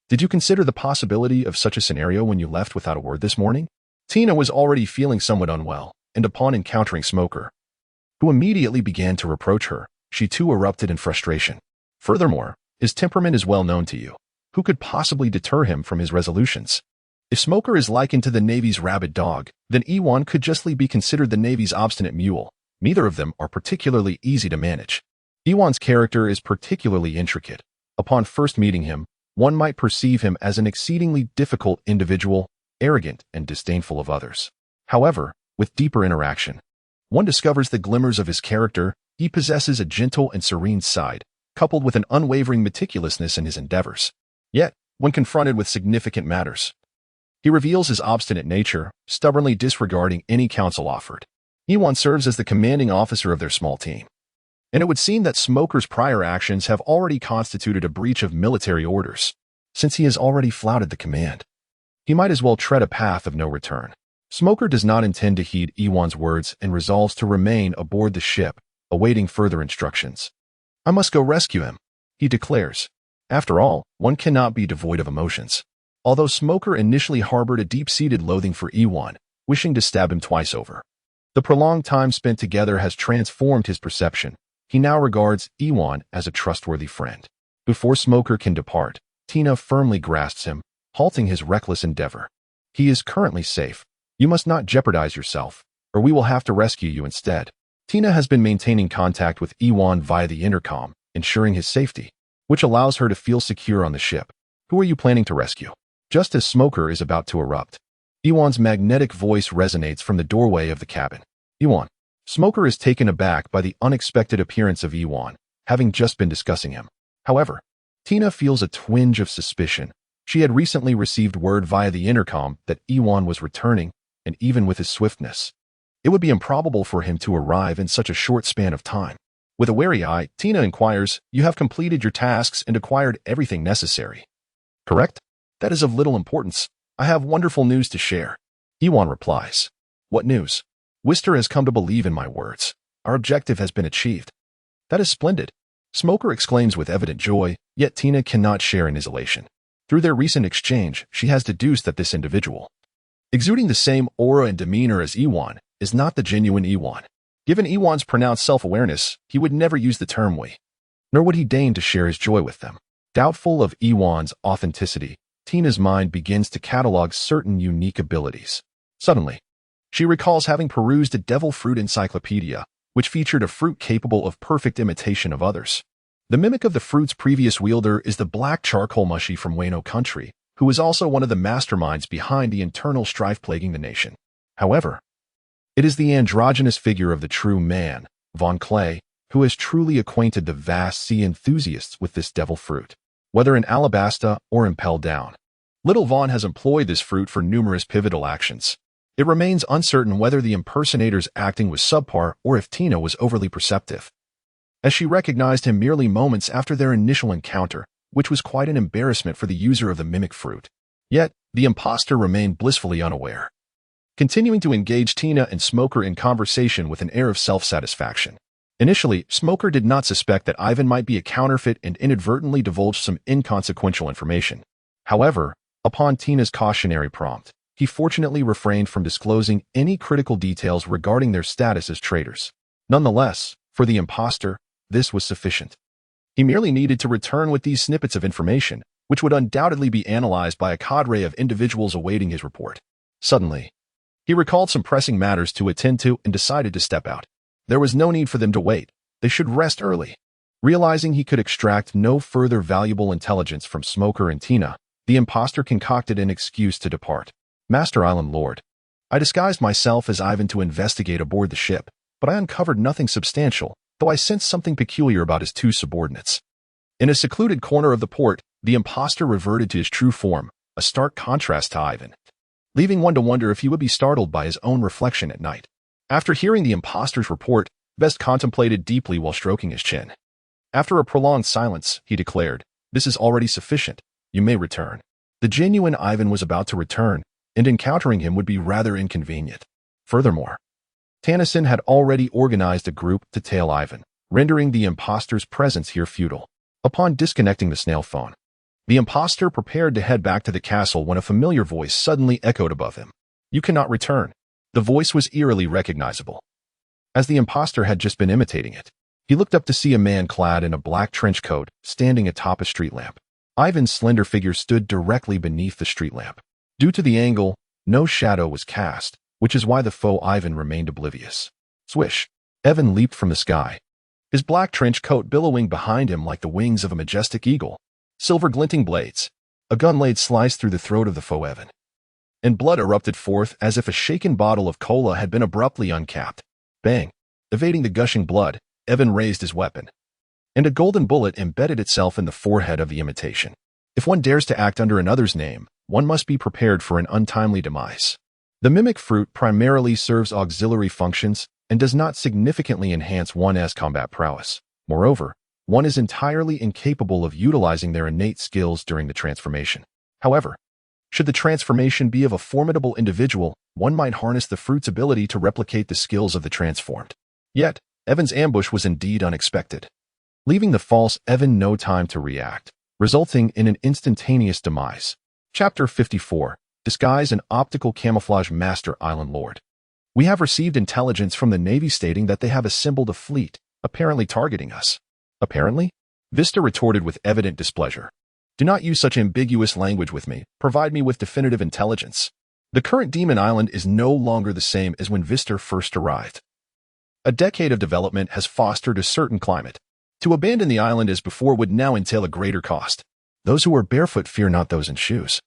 Did you consider the possibility of such a scenario when you left without a word this morning? Tina was already feeling somewhat unwell, and upon encountering Smoker, who immediately began to reproach her, she too erupted in frustration. Furthermore, his temperament is well known to you. Who could possibly deter him from his resolutions? If Smoker is likened to the Navy's rabid dog, then Ewan could justly be considered the Navy's obstinate mule. Neither of them are particularly easy to manage. Ewan's character is particularly intricate. Upon first meeting him, one might perceive him as an exceedingly difficult individual, arrogant and disdainful of others. However, with deeper interaction, one discovers the glimmers of his character. He possesses a gentle and serene side, coupled with an unwavering meticulousness in his endeavors. Yet, when confronted with significant matters, he reveals his obstinate nature, stubbornly disregarding any counsel offered. Ewan serves as the commanding officer of their small team, and it would seem that Smoker's prior actions have already constituted a breach of military orders. Since he has already flouted the command, he might as well tread a path of no return. Smoker does not intend to heed Ewan's words and resolves to remain aboard the ship, awaiting further instructions. I must go rescue him, he declares. After all, one cannot be devoid of emotions. Although Smoker initially harbored a deep-seated loathing for Ewan, wishing to stab him twice over, the prolonged time spent together has transformed his perception. He now regards Ewan as a trustworthy friend. Before Smoker can depart, Tina firmly grasps him, halting his reckless endeavor. He is currently safe. You must not jeopardize yourself, or we will have to rescue you instead. Tina has been maintaining contact with Yiven via the intercom, ensuring his safety, which allows her to feel secure on the ship. Who are you planning to rescue? Just as Smoker is about to erupt, Yiven's magnetic voice resonates from the doorway of the cabin. Yiven. Smoker is taken aback by the unexpected appearance of Yiven, having just been discussing him. However, Tina feels a twinge of suspicion. She had recently received word via the intercom that Yiven was returning, and even with his swiftness, it would be improbable for him to arrive in such a short span of time. With a wary eye, Tina inquires, "You have completed your tasks and acquired everything necessary, correct?" "That is of little importance. I have wonderful news to share." Yiven replies. "What news?" "Wister has come to believe in my words. Our objective has been achieved." "That is splendid." Smoker exclaims with evident joy, yet Tina cannot share in his elation. Through their recent exchange, she has deduced that this individual, exuding the same aura and demeanor as Yiven, is not the genuine Yiven. Given Yiven's pronounced self-awareness, he would never use the term we, nor would he deign to share his joy with them. Doubtful of Yiven's authenticity, Tina's mind begins to catalog certain unique abilities. Suddenly, she recalls having perused a devil fruit encyclopedia, which featured a fruit capable of perfect imitation of others. The mimic of the fruit's previous wielder is the black charcoal mushy from Wano country, who is also one of the masterminds behind the internal strife plaguing the nation. However, it is the androgynous figure of the true man, Von Clay, who has truly acquainted the vast sea enthusiasts with this devil fruit. Whether in Alabasta or Impel Down, Little Von has employed this fruit for numerous pivotal actions. It remains uncertain whether the impersonator's acting was subpar or if Tina was overly perceptive, as she recognized him merely moments after their initial encounter, which was quite an embarrassment for the user of the mimic fruit. Yet, the imposter remained blissfully unaware, continuing to engage Tina and Smoker in conversation with an air of self-satisfaction. Initially, Smoker did not suspect that Yiven might be a counterfeit and inadvertently divulged some inconsequential information. However, upon Tina's cautionary prompt, he fortunately refrained from disclosing any critical details regarding their status as traitors. Nonetheless, for the imposter, this was sufficient. He merely needed to return with these snippets of information, which would undoubtedly be analyzed by a cadre of individuals awaiting his report. Suddenly, he recalled some pressing matters to attend to and decided to step out. There was no need for them to wait. They should rest early. Realizing he could extract no further valuable intelligence from Smoker and Tina, the imposter concocted an excuse to depart. "Master Island Lord, I disguised myself as Yiven to investigate aboard the ship, but I uncovered nothing substantial, though I sensed something peculiar about his two subordinates." In a secluded corner of the port, the imposter reverted to his true form, a stark contrast to Yiven, leaving one to wonder if he would be startled by his own reflection at night. After hearing the imposter's report, Best contemplated deeply while stroking his chin. After a prolonged silence, he declared, "This is already sufficient. You may return." The genuine Yiven was about to return, and encountering him would be rather inconvenient. Furthermore, Tennyson had already organized a group to tail Yiven, rendering the imposter's presence here futile. Upon disconnecting the snail phone, the imposter prepared to head back to the castle when a familiar voice suddenly echoed above him. "You cannot return." The voice was eerily recognizable, as the imposter had just been imitating it. He looked up to see a man clad in a black trench coat standing atop a street lamp. Yiven's slender figure stood directly beneath the street lamp. Due to the angle, no shadow was cast, which is why the faux Yiven remained oblivious. Swish! Evan leaped from the sky, his black trench coat billowing behind him like the wings of a majestic eagle. Silver glinting blades. A gun blade sliced through the throat of the faux Evan, and blood erupted forth as if a shaken bottle of cola had been abruptly uncapped. Bang! Evading the gushing blood, Evan raised his weapon, and a golden bullet embedded itself in the forehead of the imitation. If one dares to act under another's name, one must be prepared for an untimely demise. The mimic fruit primarily serves auxiliary functions and does not significantly enhance one's combat prowess. Moreover, one is entirely incapable of utilizing their innate skills during the transformation. However, should the transformation be of a formidable individual, one might harness the fruit's ability to replicate the skills of the transformed. Yet, Evan's ambush was indeed unexpected, leaving the false Evan no time to react, resulting in an instantaneous demise. Chapter 54. Disguise and Optical Camouflage. Master Island Lord, we have received intelligence from the Navy stating that they have assembled a fleet, apparently targeting us. Apparently? Vista retorted with evident displeasure. Do not use such ambiguous language with me. Provide me with definitive intelligence. The current Demon Island is no longer the same as when Vistor first arrived. A decade of development has fostered a certain climate. To abandon the island as before would now entail a greater cost. Those who are barefoot fear not those in shoes.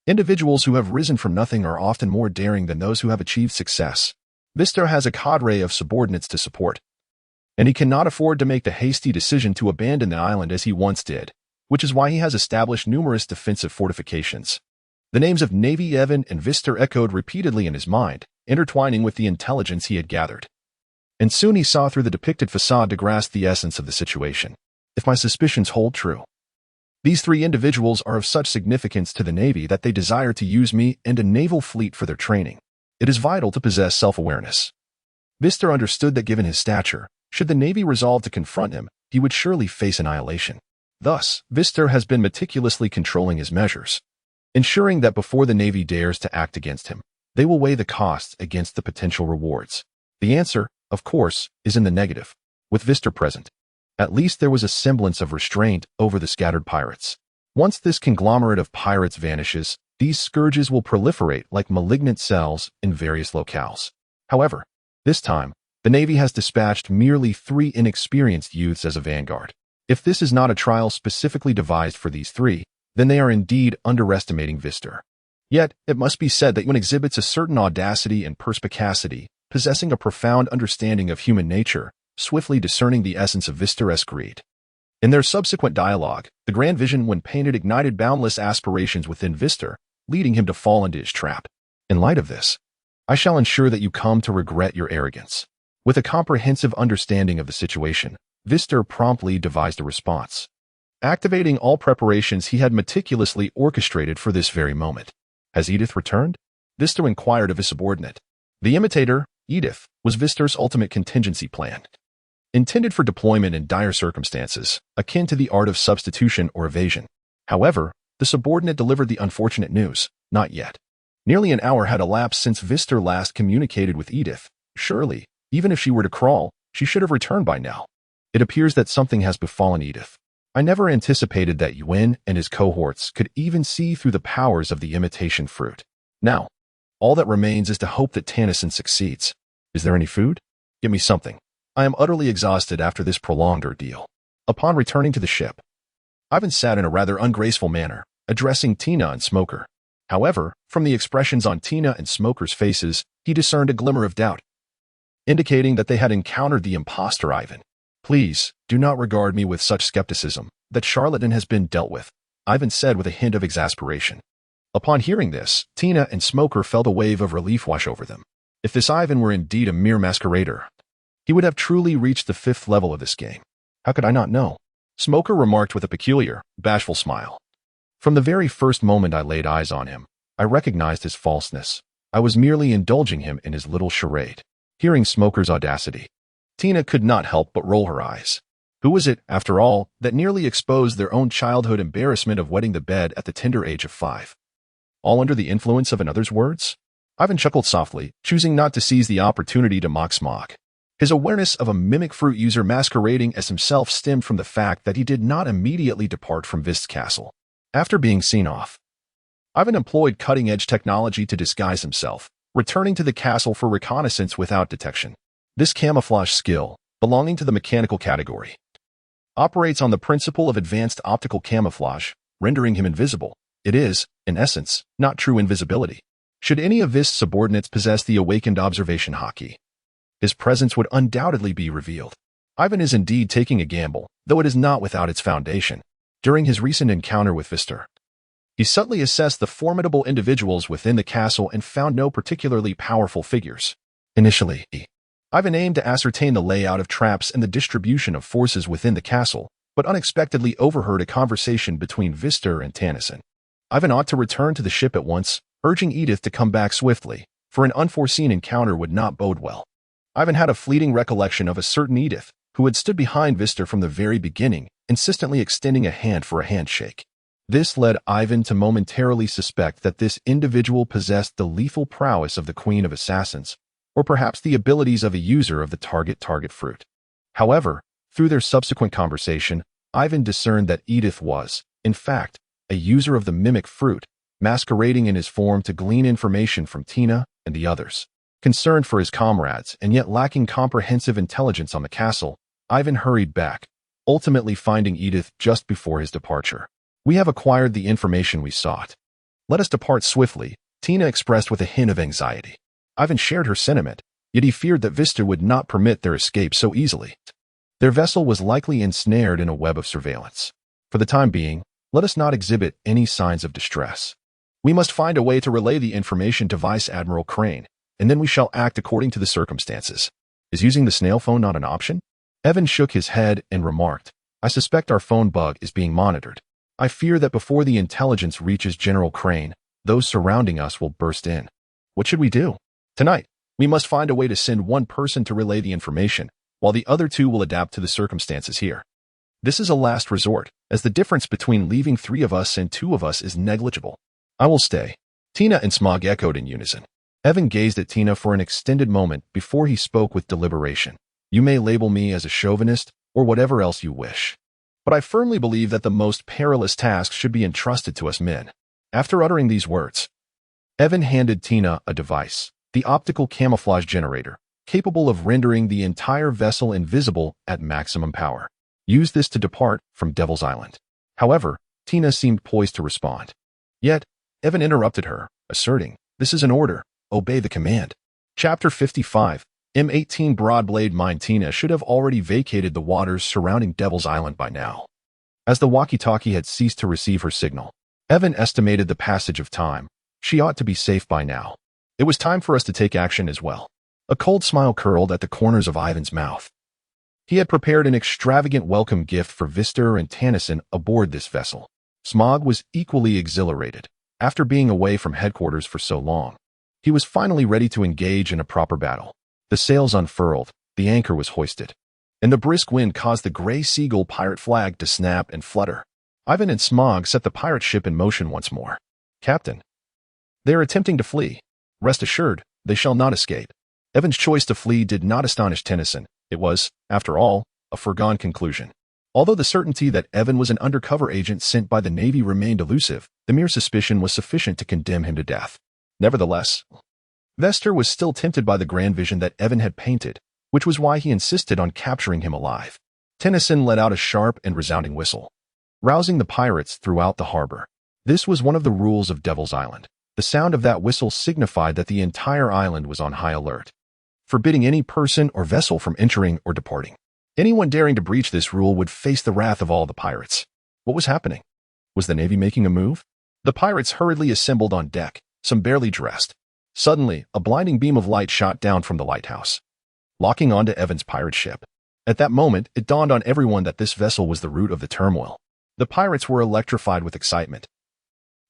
Individuals who have risen from nothing are often more daring than those who have achieved success. Vistor has a cadre of subordinates to support, and he cannot afford to make the hasty decision to abandon the island as he once did, which is why he has established numerous defensive fortifications. The names of Navy Yiven and Vistor echoed repeatedly in his mind, intertwining with the intelligence he had gathered. And soon he saw through the depicted facade to grasp the essence of the situation. If my suspicions hold true, these three individuals are of such significance to the Navy that they desire to use me and a naval fleet for their training. It is vital to possess self-awareness. Vistor understood that given his stature, should the Navy resolve to confront him, he would surely face annihilation. Thus, Vistor has been meticulously controlling his measures, ensuring that before the Navy dares to act against him, they will weigh the costs against the potential rewards. The answer, of course, is in the negative. With Vistor present, at least there was a semblance of restraint over the scattered pirates. Once this conglomerate of pirates vanishes, these scourges will proliferate like malignant cells in various locales. However, this time, the Navy has dispatched merely 3 inexperienced youths as a vanguard. If this is not a trial specifically devised for these 3, then they are indeed underestimating Vistor. Yet, it must be said that one exhibits a certain audacity and perspicacity, possessing a profound understanding of human nature, swiftly discerning the essence of Vistor-esque greed. In their subsequent dialogue, the grand vision when painted ignited boundless aspirations within Vistor, leading him to fall into his trap. In light of this, I shall ensure that you come to regret your arrogance. With a comprehensive understanding of the situation, Vistor promptly devised a response, activating all preparations he had meticulously orchestrated for this very moment. Has Edith returned? Vistor inquired of his subordinate. The imitator, Edith, was Vistor's ultimate contingency plan, intended for deployment in dire circumstances, akin to the art of substitution or evasion. However, the subordinate delivered the unfortunate news, not yet. Nearly an hour had elapsed since Vistor last communicated with Edith. Surely, even if she were to crawl, she should have returned by now. It appears that something has befallen Edith. I never anticipated that Yiven and his cohorts could even see through the powers of the imitation fruit. Now, all that remains is to hope that Tennyson succeeds. Is there any food? Give me something. I am utterly exhausted after this prolonged ordeal. Upon returning to the ship, Yiven sat in a rather ungraceful manner, addressing Tina and Smoker. However, from the expressions on Tina and Smoker's faces, he discerned a glimmer of doubt, indicating that they had encountered the imposter Yiven. Please, do not regard me with such skepticism. That charlatan has been dealt with, Yiven said with a hint of exasperation. Upon hearing this, Tina and Smoker felt a wave of relief wash over them. If this Yiven were indeed a mere masquerader, he would have truly reached the 5th level of this game. How could I not know? Smoker remarked with a peculiar, bashful smile. From the very first moment I laid eyes on him, I recognized his falseness. I was merely indulging him in his little charade. Hearing Smoker's audacity, Tina could not help but roll her eyes. Who was it, after all, that nearly exposed their own childhood embarrassment of wetting the bed at the tender age of 5? All under the influence of another's words? Yiven chuckled softly, choosing not to seize the opportunity to mock Smog. His awareness of a mimic fruit user masquerading as himself stemmed from the fact that he did not immediately depart from Vist's castle. After being seen off, Yiven employed cutting-edge technology to disguise himself, returning to the castle for reconnaissance without detection. This camouflage skill, belonging to the mechanical category, operates on the principle of advanced optical camouflage, rendering him invisible. It is, in essence, not true invisibility. Should any of Vist's subordinates possess the awakened observation Haki, his presence would undoubtedly be revealed. Yiven is indeed taking a gamble, though it is not without its foundation. During his recent encounter with Vistor, he subtly assessed the formidable individuals within the castle and found no particularly powerful figures. Initially, Yiven aimed to ascertain the layout of traps and the distribution of forces within the castle, but unexpectedly overheard a conversation between Vistor and Tennyson. Yiven ought to return to the ship at once, urging Edith to come back swiftly, for an unforeseen encounter would not bode well. Yiven had a fleeting recollection of a certain Edith, who had stood behind Vistor from the very beginning, insistently extending a hand for a handshake. This led Yiven to momentarily suspect that this individual possessed the lethal prowess of the Queen of Assassins, or perhaps the abilities of a user of the target fruit. However, through their subsequent conversation, Yiven discerned that Edith was, in fact, a user of the mimic fruit, masquerading in his form to glean information from Tina and the others. Concerned for his comrades and yet lacking comprehensive intelligence on the castle, Ivan hurried back, ultimately finding Edith just before his departure. "We have acquired the information we sought. Let us depart swiftly," Tina expressed with a hint of anxiety. Ivan shared her sentiment, yet he feared that Vista would not permit their escape so easily. Their vessel was likely ensnared in a web of surveillance. For the time being, let us not exhibit any signs of distress. We must find a way to relay the information to Vice Admiral Crane, and then we shall act according to the circumstances. Is using the snail phone not an option? Evan shook his head and remarked, "I suspect our phone bug is being monitored. I fear that before the intelligence reaches General Crane, those surrounding us will burst in. What should we do? Tonight, we must find a way to send one person to relay the information, while the other two will adapt to the circumstances here. This is a last resort, as the difference between leaving 3 of us and 2 of us is negligible. I will stay." Tina and Smog echoed in unison. Evan gazed at Tina for an extended moment before he spoke with deliberation. "You may label me as a chauvinist or whatever else you wish, but I firmly believe that the most perilous tasks should be entrusted to us men." After uttering these words, Evan handed Tina a device, the optical camouflage generator, capable of rendering the entire vessel invisible at maximum power. Use this to depart from Devil's Island. However, Tina seemed poised to respond. Yet, Evan interrupted her, asserting, "This is an order. Obey the command." Chapter 55, M18 Broadblade Mine. Tina should have already vacated the waters surrounding Devil's Island by now. As the walkie-talkie had ceased to receive her signal, Evan estimated the passage of time. She ought to be safe by now. It was time for us to take action as well. A cold smile curled at the corners of Ivan's mouth. He had prepared an extravagant welcome gift for Vister and Tannison aboard this vessel. Smog was equally exhilarated. After being away from headquarters for so long, he was finally ready to engage in a proper battle. The sails unfurled, the anchor was hoisted, and the brisk wind caused the Grey Seagull pirate flag to snap and flutter. Ivan and Smog set the pirate ship in motion once more. "Captain, they are attempting to flee. Rest assured, they shall not escape." Evan's choice to flee did not astonish Tennyson. It was, after all, a foregone conclusion. Although the certainty that Evan was an undercover agent sent by the Navy remained elusive, the mere suspicion was sufficient to condemn him to death. Nevertheless, Vester was still tempted by the grand vision that Evan had painted, which was why he insisted on capturing him alive. Tennyson let out a sharp and resounding whistle, rousing the pirates throughout the harbor. This was one of the rules of Devil's Island. The sound of that whistle signified that the entire island was on high alert, forbidding any person or vessel from entering or departing. Anyone daring to breach this rule would face the wrath of all the pirates. What was happening? Was the Navy making a move? The pirates hurriedly assembled on deck, some barely dressed. Suddenly, a blinding beam of light shot down from the lighthouse, locking onto Evan's pirate ship. At that moment, it dawned on everyone that this vessel was the root of the turmoil. The pirates were electrified with excitement.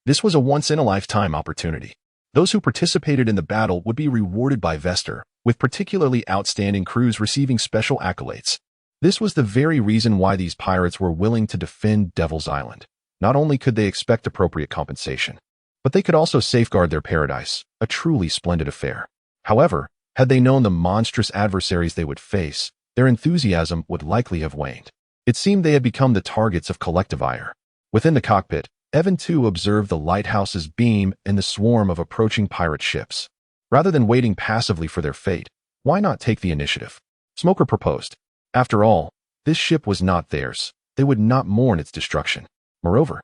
This was a once-in-a-lifetime opportunity. Those who participated in the battle would be rewarded by Vester, with particularly outstanding crews receiving special accolades. This was the very reason why these pirates were willing to defend Devil's Island. Not only could they expect appropriate compensation, but they could also safeguard their paradise, a truly splendid affair. However, had they known the monstrous adversaries they would face, their enthusiasm would likely have waned. It seemed they had become the targets of collective ire. Within the cockpit, Evan too observed the lighthouse's beam and the swarm of approaching pirate ships. Rather than waiting passively for their fate, why not take the initiative? Smoker proposed. After all, this ship was not theirs. They would not mourn its destruction. Moreover,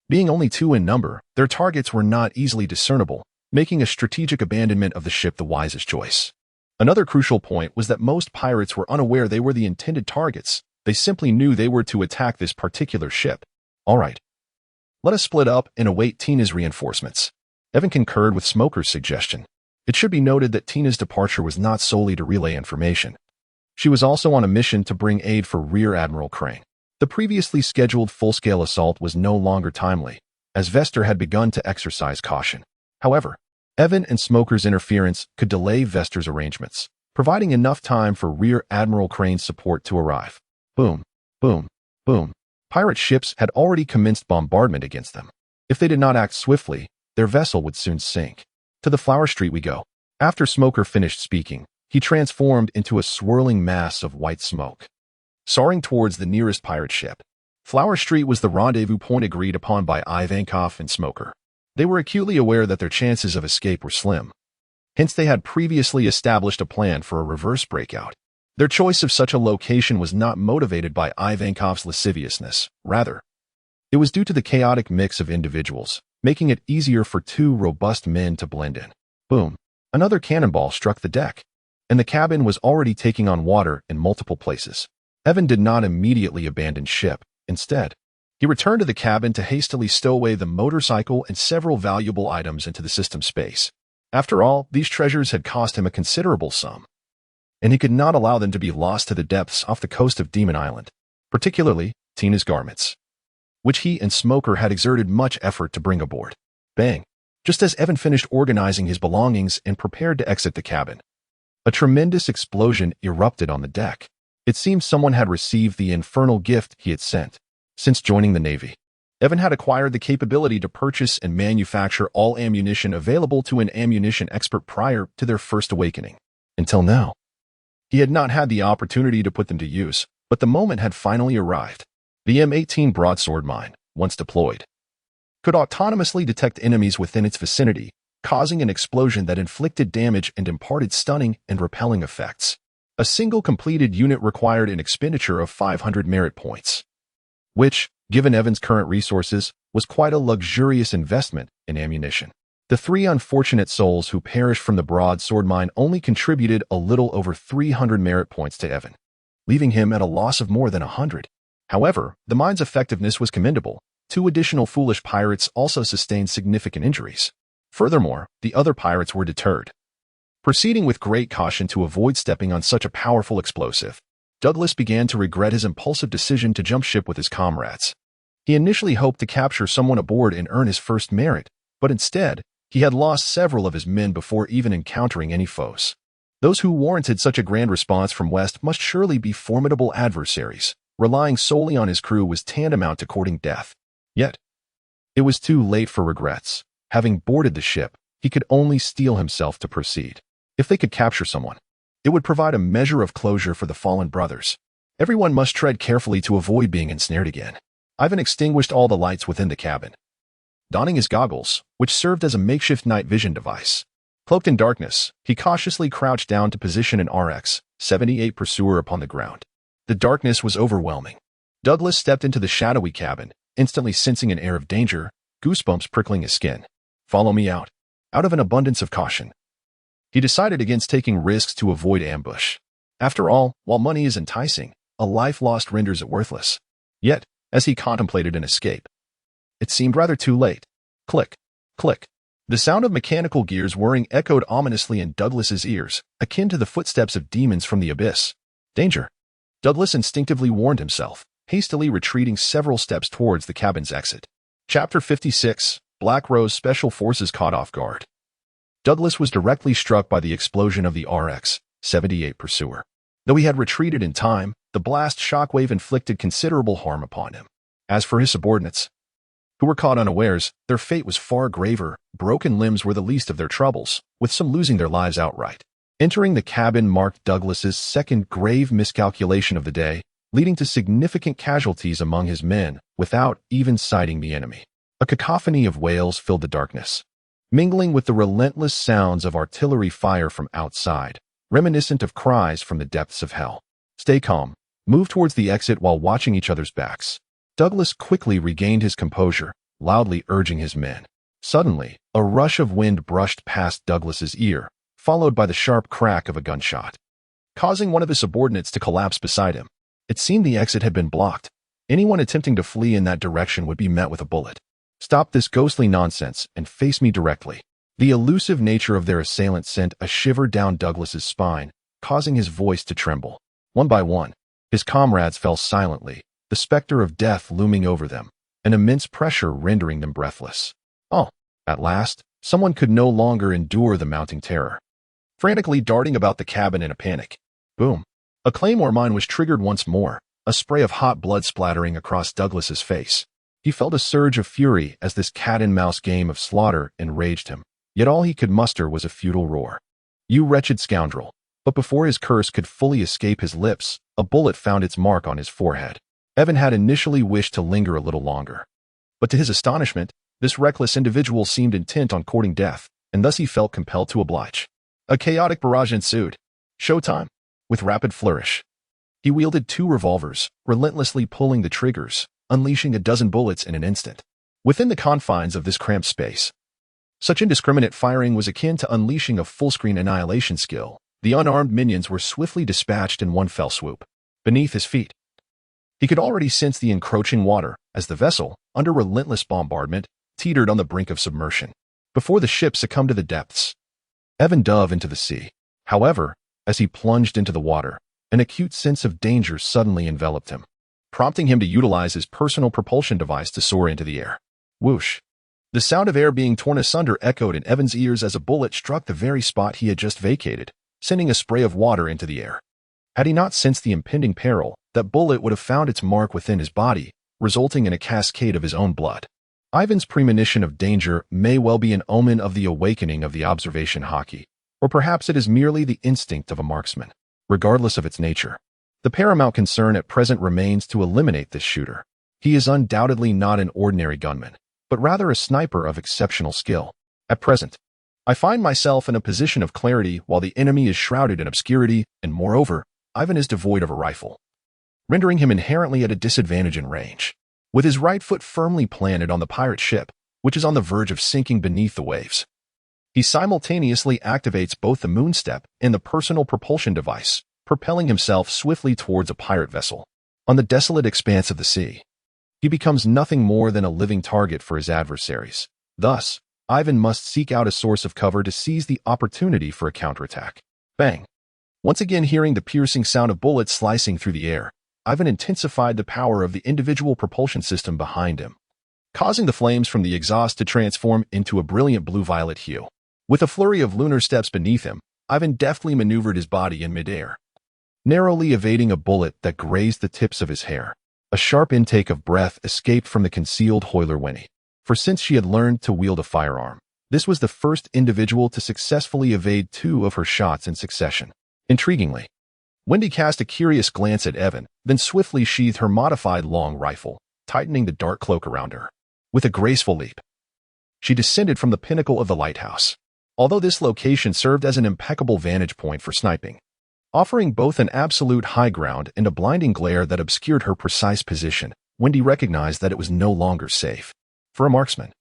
being only 2 in number, their targets were not easily discernible, making a strategic abandonment of the ship the wisest choice. Another crucial point was that most pirates were unaware they were the intended targets. They simply knew they were to attack this particular ship. All right. Let us split up and await Tina's reinforcements. Evan concurred with Smoker's suggestion. It should be noted that Tina's departure was not solely to relay information. She was also on a mission to bring aid for Rear Admiral Crane. The previously scheduled full-scale assault was no longer timely, as Vester had begun to exercise caution. However, Evan and Smoker's interference could delay Vester's arrangements, providing enough time for Rear Admiral Crane's support to arrive. Boom, boom, boom. Pirate ships had already commenced bombardment against them. If they did not act swiftly, their vessel would soon sink. To the Flower Street we go. After Smoker finished speaking, he transformed into a swirling mass of white smoke, soaring towards the nearest pirate ship. Flower Street was the rendezvous point agreed upon by Ivankov and Smoker. They were acutely aware that their chances of escape were slim. Hence, they had previously established a plan for a reverse breakout. Their choice of such a location was not motivated by Ivankov's lasciviousness. Rather, it was due to the chaotic mix of individuals, making it easier for two robust men to blend in. Boom. Another cannonball struck the deck, and the cabin was already taking on water in multiple places. Evan did not immediately abandon ship. Instead, he returned to the cabin to hastily stow away the motorcycle and several valuable items into the system space. After all, these treasures had cost him a considerable sum, and he could not allow them to be lost to the depths off the coast of Demon Island, particularly Tina's garments, which he and Smoker had exerted much effort to bring aboard. Bang! Just as Evan finished organizing his belongings and prepared to exit the cabin, a tremendous explosion erupted on the deck. It seemed someone had received the infernal gift he had sent. Since joining the Navy, Evan had acquired the capability to purchase and manufacture all ammunition available to an ammunition expert prior to their first awakening. Until now, he had not had the opportunity to put them to use, but the moment had finally arrived. The M18 broadsword mine, once deployed, could autonomously detect enemies within its vicinity, causing an explosion that inflicted damage and imparted stunning and repelling effects. A single completed unit required an expenditure of 500 merit points, which, given Evan's current resources, was quite a luxurious investment in ammunition. The three unfortunate souls who perished from the broadsword mine only contributed a little over 300 merit points to Evan, leaving him at a loss of more than 100. However, the mine's effectiveness was commendable. 2 additional foolish pirates also sustained significant injuries. Furthermore, the other pirates were deterred. Proceeding with great caution to avoid stepping on such a powerful explosive, Douglas began to regret his impulsive decision to jump ship with his comrades. He initially hoped to capture someone aboard and earn his first merit, but instead, he had lost several of his men before even encountering any foes. Those who warranted such a grand response from West must surely be formidable adversaries. Relying solely on his crew was tantamount to courting death. Yet, it was too late for regrets. Having boarded the ship, he could only steel himself to proceed. If they could capture someone, it would provide a measure of closure for the fallen brothers. Everyone must tread carefully to avoid being ensnared again. Ivan extinguished all the lights within the cabin, donning his goggles, which served as a makeshift night vision device. Cloaked in darkness, he cautiously crouched down to position an RX-78 pursuer upon the ground. The darkness was overwhelming. Douglas stepped into the shadowy cabin, instantly sensing an air of danger, goosebumps prickling his skin. "Follow me out." Out of an abundance of caution, he decided against taking risks to avoid ambush. After all, while money is enticing, a life lost renders it worthless. Yet, as he contemplated an escape, it seemed rather too late. Click, click. The sound of mechanical gears whirring echoed ominously in Douglas's ears, akin to the footsteps of demons from the abyss. Danger. Douglas instinctively warned himself, hastily retreating several steps towards the cabin's exit. Chapter 56, Black Rose Special Forces Caught Off Guard. Douglas was directly struck by the explosion of the RX-78 pursuer. Though he had retreated in time, the blast shockwave inflicted considerable harm upon him. As for his subordinates, who were caught unawares, their fate was far graver. Broken limbs were the least of their troubles, with some losing their lives outright. Entering the cabin marked Douglas's second grave miscalculation of the day, leading to significant casualties among his men without even sighting the enemy. A cacophony of wails filled the darkness, mingling with the relentless sounds of artillery fire from outside, reminiscent of cries from the depths of hell. Stay calm. Move towards the exit while watching each other's backs. Douglas quickly regained his composure, loudly urging his men. Suddenly, a rush of wind brushed past Douglas's ear, followed by the sharp crack of a gunshot, causing one of his subordinates to collapse beside him. It seemed the exit had been blocked. Anyone attempting to flee in that direction would be met with a bullet. "Stop this ghostly nonsense and face me directly." The elusive nature of their assailant sent a shiver down Douglas's spine, causing his voice to tremble. One by one, his comrades fell silently, the specter of death looming over them, an immense pressure rendering them breathless. Oh, at last, someone could no longer endure the mounting terror. Frantically darting about the cabin in a panic. Boom. A claymore mine was triggered once more, a spray of hot blood splattering across Douglas's face. He felt a surge of fury as this cat-and-mouse game of slaughter enraged him. Yet all he could muster was a futile roar. "You wretched scoundrel." But before his curse could fully escape his lips, a bullet found its mark on his forehead. Evan had initially wished to linger a little longer. But to his astonishment, this reckless individual seemed intent on courting death, and thus he felt compelled to oblige. A chaotic barrage ensued. Showtime. With rapid flourish. He wielded 2 revolvers, relentlessly pulling the triggers, unleashing a dozen bullets in an instant. Within the confines of this cramped space, such indiscriminate firing was akin to unleashing a full-screen annihilation skill. The unarmed minions were swiftly dispatched in one fell swoop. Beneath his feet, he could already sense the encroaching water as the vessel, under relentless bombardment, teetered on the brink of submersion. Before the ship succumbed to the depths, Evan dove into the sea. However, as he plunged into the water, an acute sense of danger suddenly enveloped him, prompting him to utilize his personal propulsion device to soar into the air. Whoosh! The sound of air being torn asunder echoed in Evan's ears as a bullet struck the very spot he had just vacated, sending a spray of water into the air. Had he not sensed the impending peril, that bullet would have found its mark within his body, resulting in a cascade of his own blood. Ivan's premonition of danger may well be an omen of the awakening of the observation Haki, or perhaps it is merely the instinct of a marksman. Regardless of its nature, the paramount concern at present remains to eliminate this shooter. He is undoubtedly not an ordinary gunman, but rather a sniper of exceptional skill. At present, I find myself in a position of clarity while the enemy is shrouded in obscurity, and moreover, Ivan is devoid of a rifle, rendering him inherently at a disadvantage in range. With his right foot firmly planted on the pirate ship, which is on the verge of sinking beneath the waves, he simultaneously activates both the moonstep and the personal propulsion device, propelling himself swiftly towards a pirate vessel. On the desolate expanse of the sea, he becomes nothing more than a living target for his adversaries. Thus, Ivan must seek out a source of cover to seize the opportunity for a counterattack. Bang! Once again hearing the piercing sound of bullets slicing through the air, Ivan intensified the power of the individual propulsion system behind him, causing the flames from the exhaust to transform into a brilliant blue-violet hue. With a flurry of lunar steps beneath him, Ivan deftly maneuvered his body in midair, narrowly evading a bullet that grazed the tips of his hair. A sharp intake of breath escaped from the concealed Hoiler Winnie, for since she had learned to wield a firearm, this was the first individual to successfully evade 2 of her shots in succession. Intriguingly, Wendy cast a curious glance at Evan, then swiftly sheathed her modified long rifle, tightening the dark cloak around her. With a graceful leap, she descended from the pinnacle of the lighthouse. Although this location served as an impeccable vantage point for sniping, offering both an absolute high ground and a blinding glare that obscured her precise position, Wendy recognized that it was no longer safe for a marksman.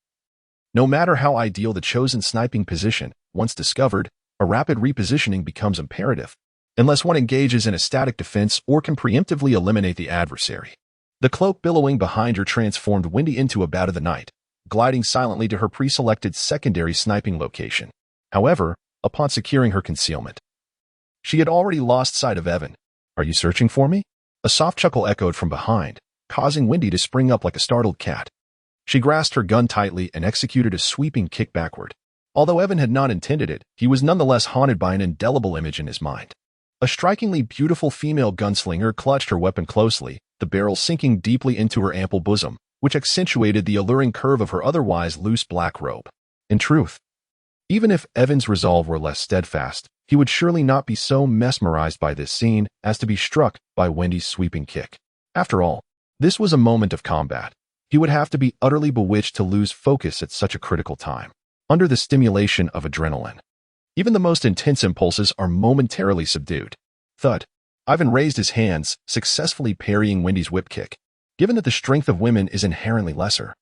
No matter how ideal the chosen sniping position, once discovered, a rapid repositioning becomes imperative, unless one engages in a static defense or can preemptively eliminate the adversary. The cloak billowing behind her transformed Wendy into a bat of the night, gliding silently to her pre-selected secondary sniping location. However, upon securing her concealment, she had already lost sight of Evan. "Are you searching for me?" A soft chuckle echoed from behind, causing Wendy to spring up like a startled cat. She grasped her gun tightly and executed a sweeping kick backward. Although Evan had not intended it, he was nonetheless haunted by an indelible image in his mind. A strikingly beautiful female gunslinger clutched her weapon closely, the barrel sinking deeply into her ample bosom, which accentuated the alluring curve of her otherwise loose black robe. In truth, even if Evan's resolve were less steadfast, he would surely not be so mesmerized by this scene as to be struck by Wendy's sweeping kick. After all, this was a moment of combat. He would have to be utterly bewitched to lose focus at such a critical time. Under the stimulation of adrenaline, even the most intense impulses are momentarily subdued. Thud. Ivan raised his hands, successfully parrying Wendy's whip kick. Given that the strength of women is inherently lesser,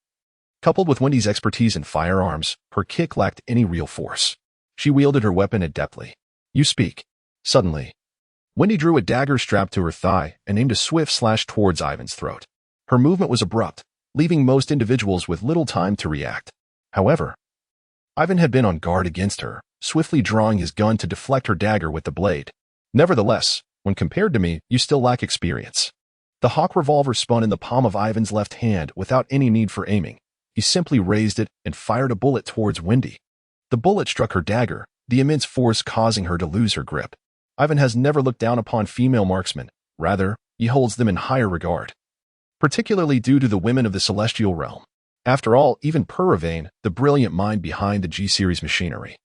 coupled with Wendy's expertise in firearms, her kick lacked any real force. She wielded her weapon adeptly. "You speak." Suddenly, Wendy drew a dagger strapped to her thigh and aimed a swift slash towards Ivan's throat. Her movement was abrupt, leaving most individuals with little time to react. However, Ivan had been on guard against her, swiftly drawing his gun to deflect her dagger with the blade. "Nevertheless, when compared to me, you still lack experience." The Hawk revolver spun in the palm of Ivan's left hand without any need for aiming. He simply raised it and fired a bullet towards Wendy. The bullet struck her dagger, the immense force causing her to lose her grip. Ivan has never looked down upon female marksmen. Rather, he holds them in higher regard, particularly due to the women of the celestial realm. After all, even Puravane, the brilliant mind behind the G-series machinery,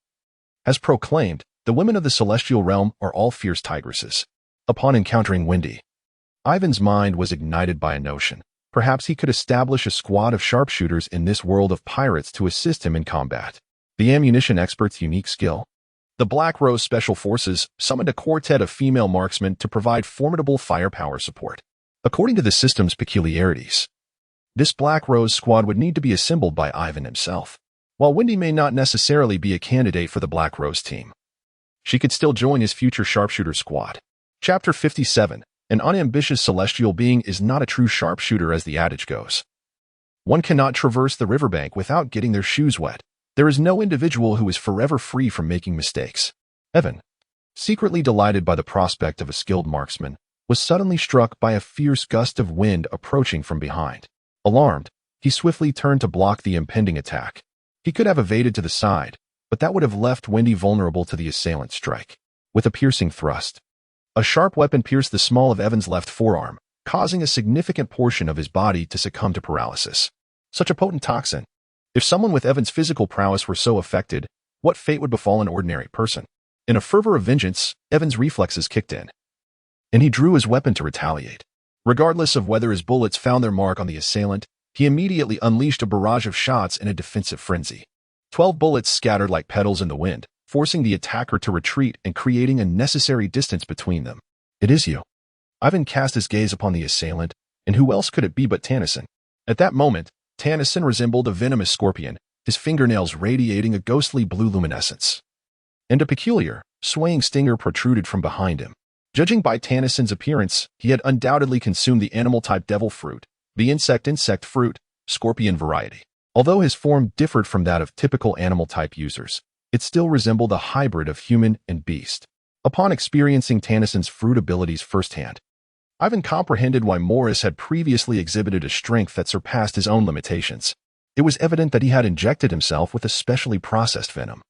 has proclaimed the women of the celestial realm are all fierce tigresses. Upon encountering Wendy, Ivan's mind was ignited by a notion. Perhaps he could establish a squad of sharpshooters in this world of pirates to assist him in combat. The ammunition expert's unique skill. The Black Rose Special Forces summoned a quartet of female marksmen to provide formidable firepower support. According to the system's peculiarities, this Black Rose squad would need to be assembled by Yiven himself. While Wendy may not necessarily be a candidate for the Black Rose team, she could still join his future sharpshooter squad. Chapter 57. An unambitious celestial being is not a true sharpshooter, as the adage goes. One cannot traverse the riverbank without getting their shoes wet. There is no individual who is forever free from making mistakes. Evan, secretly delighted by the prospect of a skilled marksman, was suddenly struck by a fierce gust of wind approaching from behind. Alarmed, he swiftly turned to block the impending attack. He could have evaded to the side, but that would have left Wendy vulnerable to the assailant's strike. With a piercing thrust, a sharp weapon pierced the small of Evan's left forearm, causing a significant portion of his body to succumb to paralysis. Such a potent toxin. If someone with Evan's physical prowess were so affected, what fate would befall an ordinary person? In a fervor of vengeance, Evan's reflexes kicked in, and he drew his weapon to retaliate. Regardless of whether his bullets found their mark on the assailant, he immediately unleashed a barrage of shots in a defensive frenzy. 12 bullets scattered like petals in the wind, forcing the attacker to retreat and creating a necessary distance between them. "It is you." Yiven cast his gaze upon the assailant, and who else could it be but Tennyson? At that moment, Tennyson resembled a venomous scorpion, his fingernails radiating a ghostly blue luminescence. And a peculiar, swaying stinger protruded from behind him. Judging by Tennyson's appearance, he had undoubtedly consumed the animal-type devil fruit, the insect fruit, scorpion variety. Although his form differed from that of typical animal-type users, it still resembled a hybrid of human and beast. Upon experiencing Tennyson's fruit abilities firsthand, Yiven comprehended why Morris had previously exhibited a strength that surpassed his own limitations. It was evident that he had injected himself with a specially processed venom,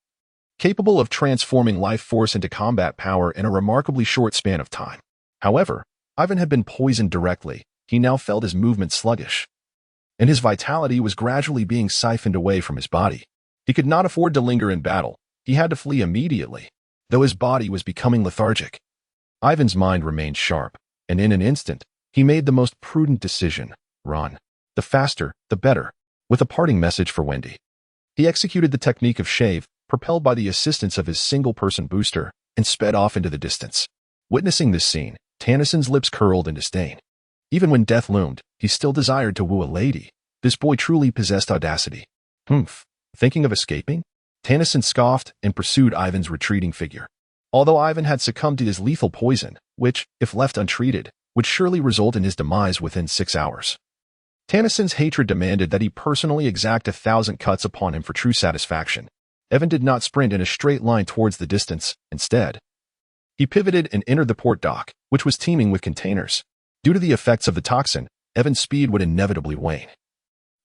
capable of transforming life force into combat power in a remarkably short span of time. However, Yiven had been poisoned directly. He now felt his movement sluggish, and his vitality was gradually being siphoned away from his body. He could not afford to linger in battle. He had to flee immediately, though his body was becoming lethargic. Ivan's mind remained sharp, and in an instant, he made the most prudent decision: run. The faster, the better. With a parting message for Wendy, he executed the technique of shave, propelled by the assistance of his single-person booster, and sped off into the distance. Witnessing this scene, Tennyson's lips curled in disdain. Even when death loomed, he still desired to woo a lady. This boy truly possessed audacity. Humph. Thinking of escaping? Tennyson scoffed and pursued Ivan's retreating figure. Although Yiven had succumbed to his lethal poison, which, if left untreated, would surely result in his demise within 6 hours, Tennyson's hatred demanded that he personally exact 1,000 cuts upon him for true satisfaction. Evan did not sprint in a straight line towards the distance. Instead, he pivoted and entered the port dock, which was teeming with containers. Due to the effects of the toxin, Evan's speed would inevitably wane,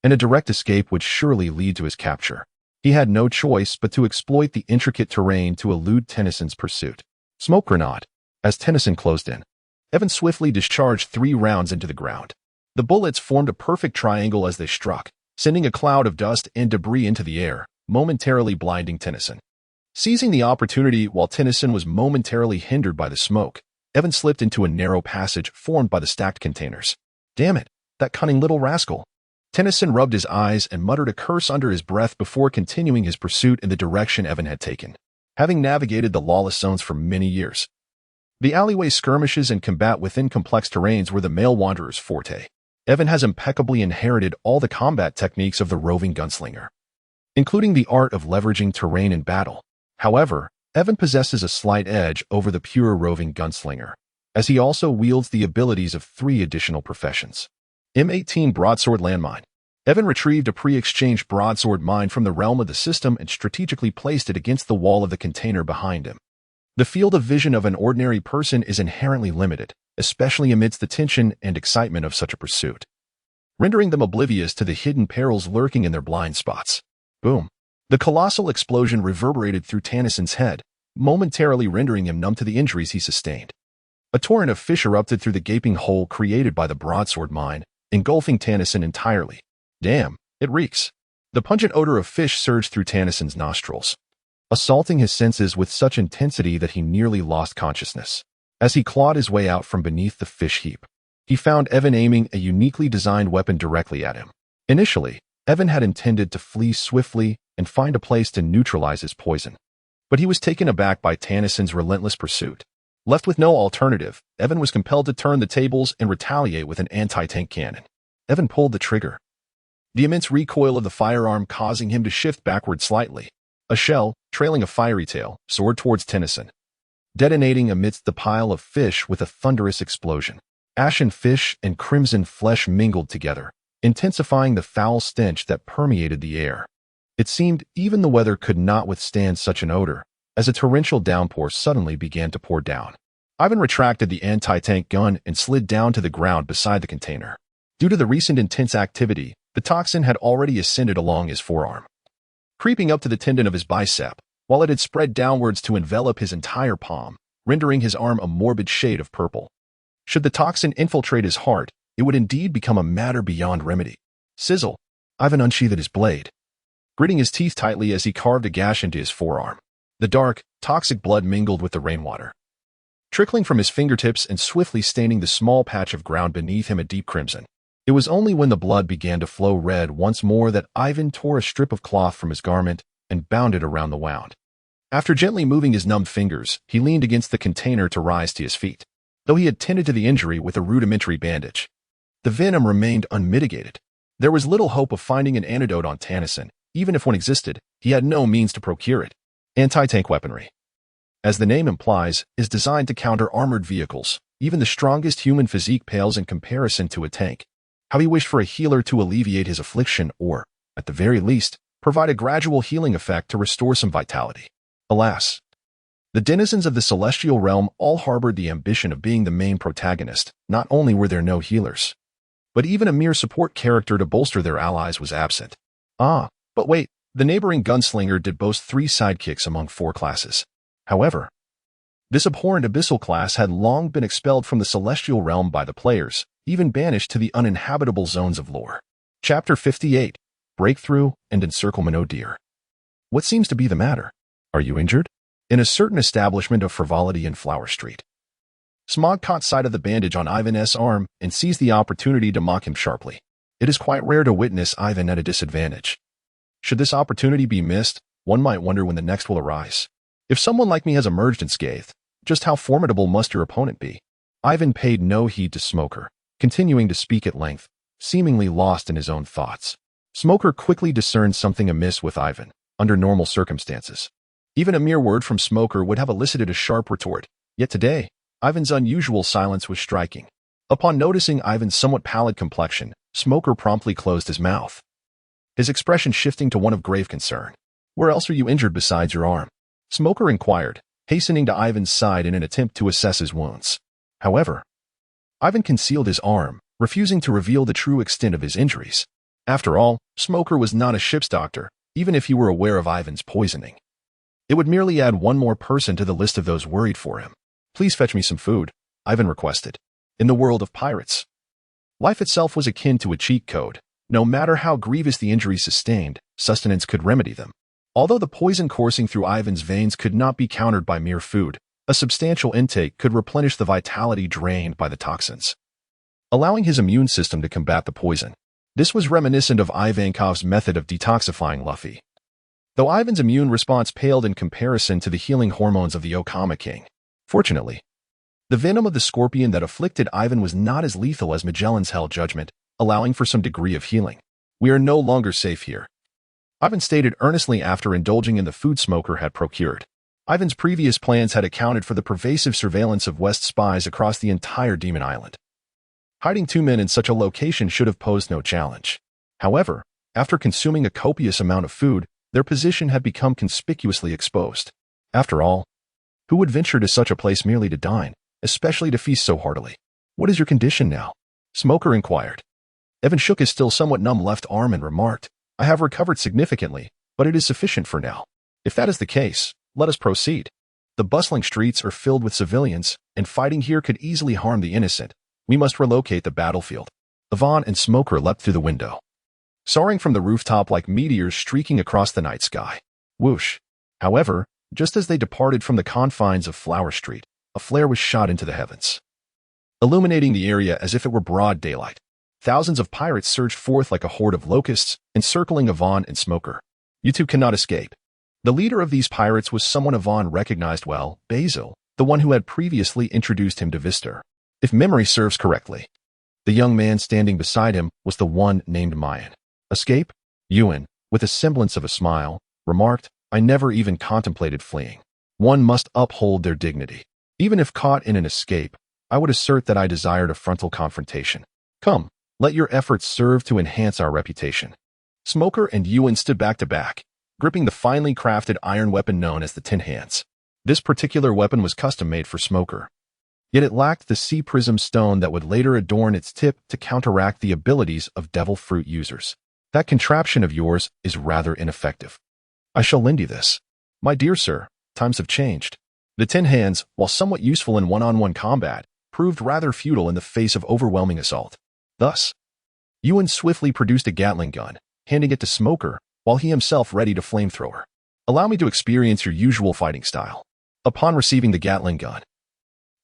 and a direct escape would surely lead to his capture. He had no choice but to exploit the intricate terrain to elude Tennyson's pursuit. Smoke grenade. As Tennyson closed in, Evan swiftly discharged 3 rounds into the ground. The bullets formed a perfect triangle as they struck, sending a cloud of dust and debris into the air, momentarily blinding Tennyson. Seizing the opportunity while Tennyson was momentarily hindered by the smoke, Evan slipped into a narrow passage formed by the stacked containers. "Damn it, that cunning little rascal." Tennyson rubbed his eyes and muttered a curse under his breath before continuing his pursuit in the direction Evan had taken. Having navigated the lawless zones for many years, the alleyway skirmishes and combat within complex terrains were the male wanderer's forte. Evan has impeccably inherited all the combat techniques of the roving gunslinger, including the art of leveraging terrain in battle. However, Evan possesses a slight edge over the pure roving gunslinger, as he also wields the abilities of 3 additional professions. M18 Broadsword Landmine. Evan retrieved a pre-exchanged broadsword mine from the realm of the system and strategically placed it against the wall of the container behind him. The field of vision of an ordinary person is inherently limited, especially amidst the tension and excitement of such a pursuit, rendering them oblivious to the hidden perils lurking in their blind spots. Boom. The colossal explosion reverberated through Tennyson's head, momentarily rendering him numb to the injuries he sustained. A torrent of fish erupted through the gaping hole created by the broadsword mine, engulfing Tennyson entirely. Damn, it reeks. The pungent odor of fish surged through Tennyson's nostrils, assaulting his senses with such intensity that he nearly lost consciousness. As he clawed his way out from beneath the fish heap, he found Evan aiming a uniquely designed weapon directly at him. Initially, Evan had intended to flee swiftly and find a place to neutralize his poison. But he was taken aback by Tannisson's relentless pursuit. Left with no alternative, Evan was compelled to turn the tables and retaliate with an anti-tank cannon. Evan pulled the trigger, the immense recoil of the firearm causing him to shift backward slightly. A shell, trailing a fiery tail, soared towards Tennyson, detonating amidst the pile of fish with a thunderous explosion. Ashen fish and crimson flesh mingled together, intensifying the foul stench that permeated the air. It seemed even the weather could not withstand such an odor, as a torrential downpour suddenly began to pour down. Ivan retracted the anti-tank gun and slid down to the ground beside the container. Due to the recent intense activity, the toxin had already ascended along his forearm, creeping up to the tendon of his bicep, while it had spread downwards to envelop his entire palm, rendering his arm a morbid shade of purple. Should the toxin infiltrate his heart, it would indeed become a matter beyond remedy. Sizzle! Ivan unsheathed his blade, gritting his teeth tightly as he carved a gash into his forearm. The dark, toxic blood mingled with the rainwater, trickling from his fingertips and swiftly staining the small patch of ground beneath him a deep crimson. It was only when the blood began to flow red once more that Ivan tore a strip of cloth from his garment and bound it around the wound. After gently moving his numbed fingers, he leaned against the container to rise to his feet. Though he had tended to the injury with a rudimentary bandage, the venom remained unmitigated. There was little hope of finding an antidote on Tennyson. Even if one existed, he had no means to procure it. Anti-tank weaponry, as the name implies, is designed to counter armored vehicles. Even the strongest human physique pales in comparison to a tank. How he wished for a healer to alleviate his affliction or, at the very least, provide a gradual healing effect to restore some vitality. Alas, the denizens of the celestial realm all harbored the ambition of being the main protagonist. Not only were there no healers, but even a mere support character to bolster their allies was absent. But wait, the neighboring gunslinger did boast 3 sidekicks among 4 classes. However, this abhorrent abyssal class had long been expelled from the celestial realm by the players, even banished to the uninhabitable zones of lore. Chapter 58, Breakthrough and Encirclement. Oh dear. What seems to be the matter? Are you injured? In a certain establishment of frivolity in Flower Street, Smog caught sight of the bandage on Ivan's arm and seized the opportunity to mock him sharply. It is quite rare to witness Ivan at a disadvantage. Should this opportunity be missed, one might wonder when the next will arise. If someone like me has emerged unscathed, just how formidable must your opponent be? Ivan paid no heed to Smoker, continuing to speak at length, seemingly lost in his own thoughts. Smoker quickly discerned something amiss with Ivan, under normal circumstances. Even a mere word from Smoker would have elicited a sharp retort, yet today, Ivan's unusual silence was striking. Upon noticing Ivan's somewhat pallid complexion, Smoker promptly closed his mouth, his expression shifting to one of grave concern. Where else are you injured besides your arm? Smoker inquired, hastening to Ivan's side in an attempt to assess his wounds. However, Ivan concealed his arm, refusing to reveal the true extent of his injuries. After all, Smoker was not a ship's doctor, even if he were aware of Ivan's poisoning. It would merely add one more person to the list of those worried for him. Please fetch me some food, Ivan requested. In the world of pirates, life itself was akin to a cheat code. No matter how grievous the injuries sustained, sustenance could remedy them. Although the poison coursing through Ivan's veins could not be countered by mere food, a substantial intake could replenish the vitality drained by the toxins, allowing his immune system to combat the poison. This was reminiscent of Ivankov's method of detoxifying Luffy, though Ivan's immune response paled in comparison to the healing hormones of the Okama King. Fortunately, the venom of the scorpion that afflicted Ivan was not as lethal as Magellan's Hell Judgment, allowing for some degree of healing. We are no longer safe here, Ivan stated earnestly after indulging in the food Smoker had procured. Ivan's previous plans had accounted for the pervasive surveillance of West spies across the entire Demon Island. Hiding 2 men in such a location should have posed no challenge. However, after consuming a copious amount of food, their position had become conspicuously exposed. After all, who would venture to such a place merely to dine, especially to feast so heartily? What is your condition now? Smoker inquired. Evan shook his still somewhat numb left arm and remarked, I have recovered significantly, but it is sufficient for now. If that is the case, let us proceed. The bustling streets are filled with civilians, and fighting here could easily harm the innocent. We must relocate the battlefield. Yvonne and Smoker leapt through the window, soaring from the rooftop like meteors streaking across the night sky. Whoosh! However, just as they departed from the confines of Flower Street, a flare was shot into the heavens. illuminating the area as if it were broad daylight. Thousands of pirates surged forth like a horde of locusts, encircling Yvonne and Smoker. You two cannot escape. The leader of these pirates was someone Yvonne recognized well, Basil, the one who had previously introduced him to Vistor. If memory serves correctly, the young man standing beside him was the one named Mayan. Escape? Yiven, with a semblance of a smile, remarked, I never even contemplated fleeing. One must uphold their dignity. Even if caught in an escape, I would assert that I desired a frontal confrontation. Come, let your efforts serve to enhance our reputation. Smoker and Yiven stood back to back, gripping the finely crafted iron weapon known as the Tin Hands. This particular weapon was custom-made for Smoker, yet it lacked the sea prism stone that would later adorn its tip to counteract the abilities of devil fruit users. That contraption of yours is rather ineffective. I shall lend you this. My dear sir, times have changed. The Tin Hands, while somewhat useful in one-on-one combat, proved rather futile in the face of overwhelming assault. Thus, Yiven swiftly produced a Gatling gun, handing it to Smoker, while he himself readied a flamethrower. Allow me to experience your usual fighting style. Upon receiving the Gatling gun,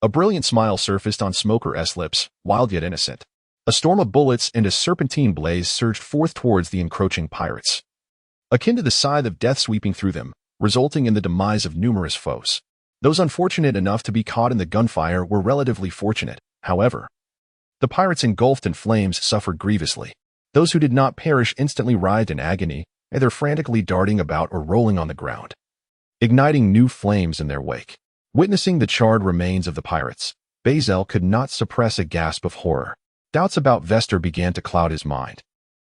a brilliant smile surfaced on Smoker's lips, wild yet innocent. A storm of bullets and a serpentine blaze surged forth towards the encroaching pirates, akin to the scythe of death sweeping through them, resulting in the demise of numerous foes. Those unfortunate enough to be caught in the gunfire were relatively fortunate, however. The pirates engulfed in flames suffered grievously. Those who did not perish instantly writhed in agony, either frantically darting about or rolling on the ground, igniting new flames in their wake. Witnessing the charred remains of the pirates, Basil could not suppress a gasp of horror. Doubts about Vestor began to cloud his mind.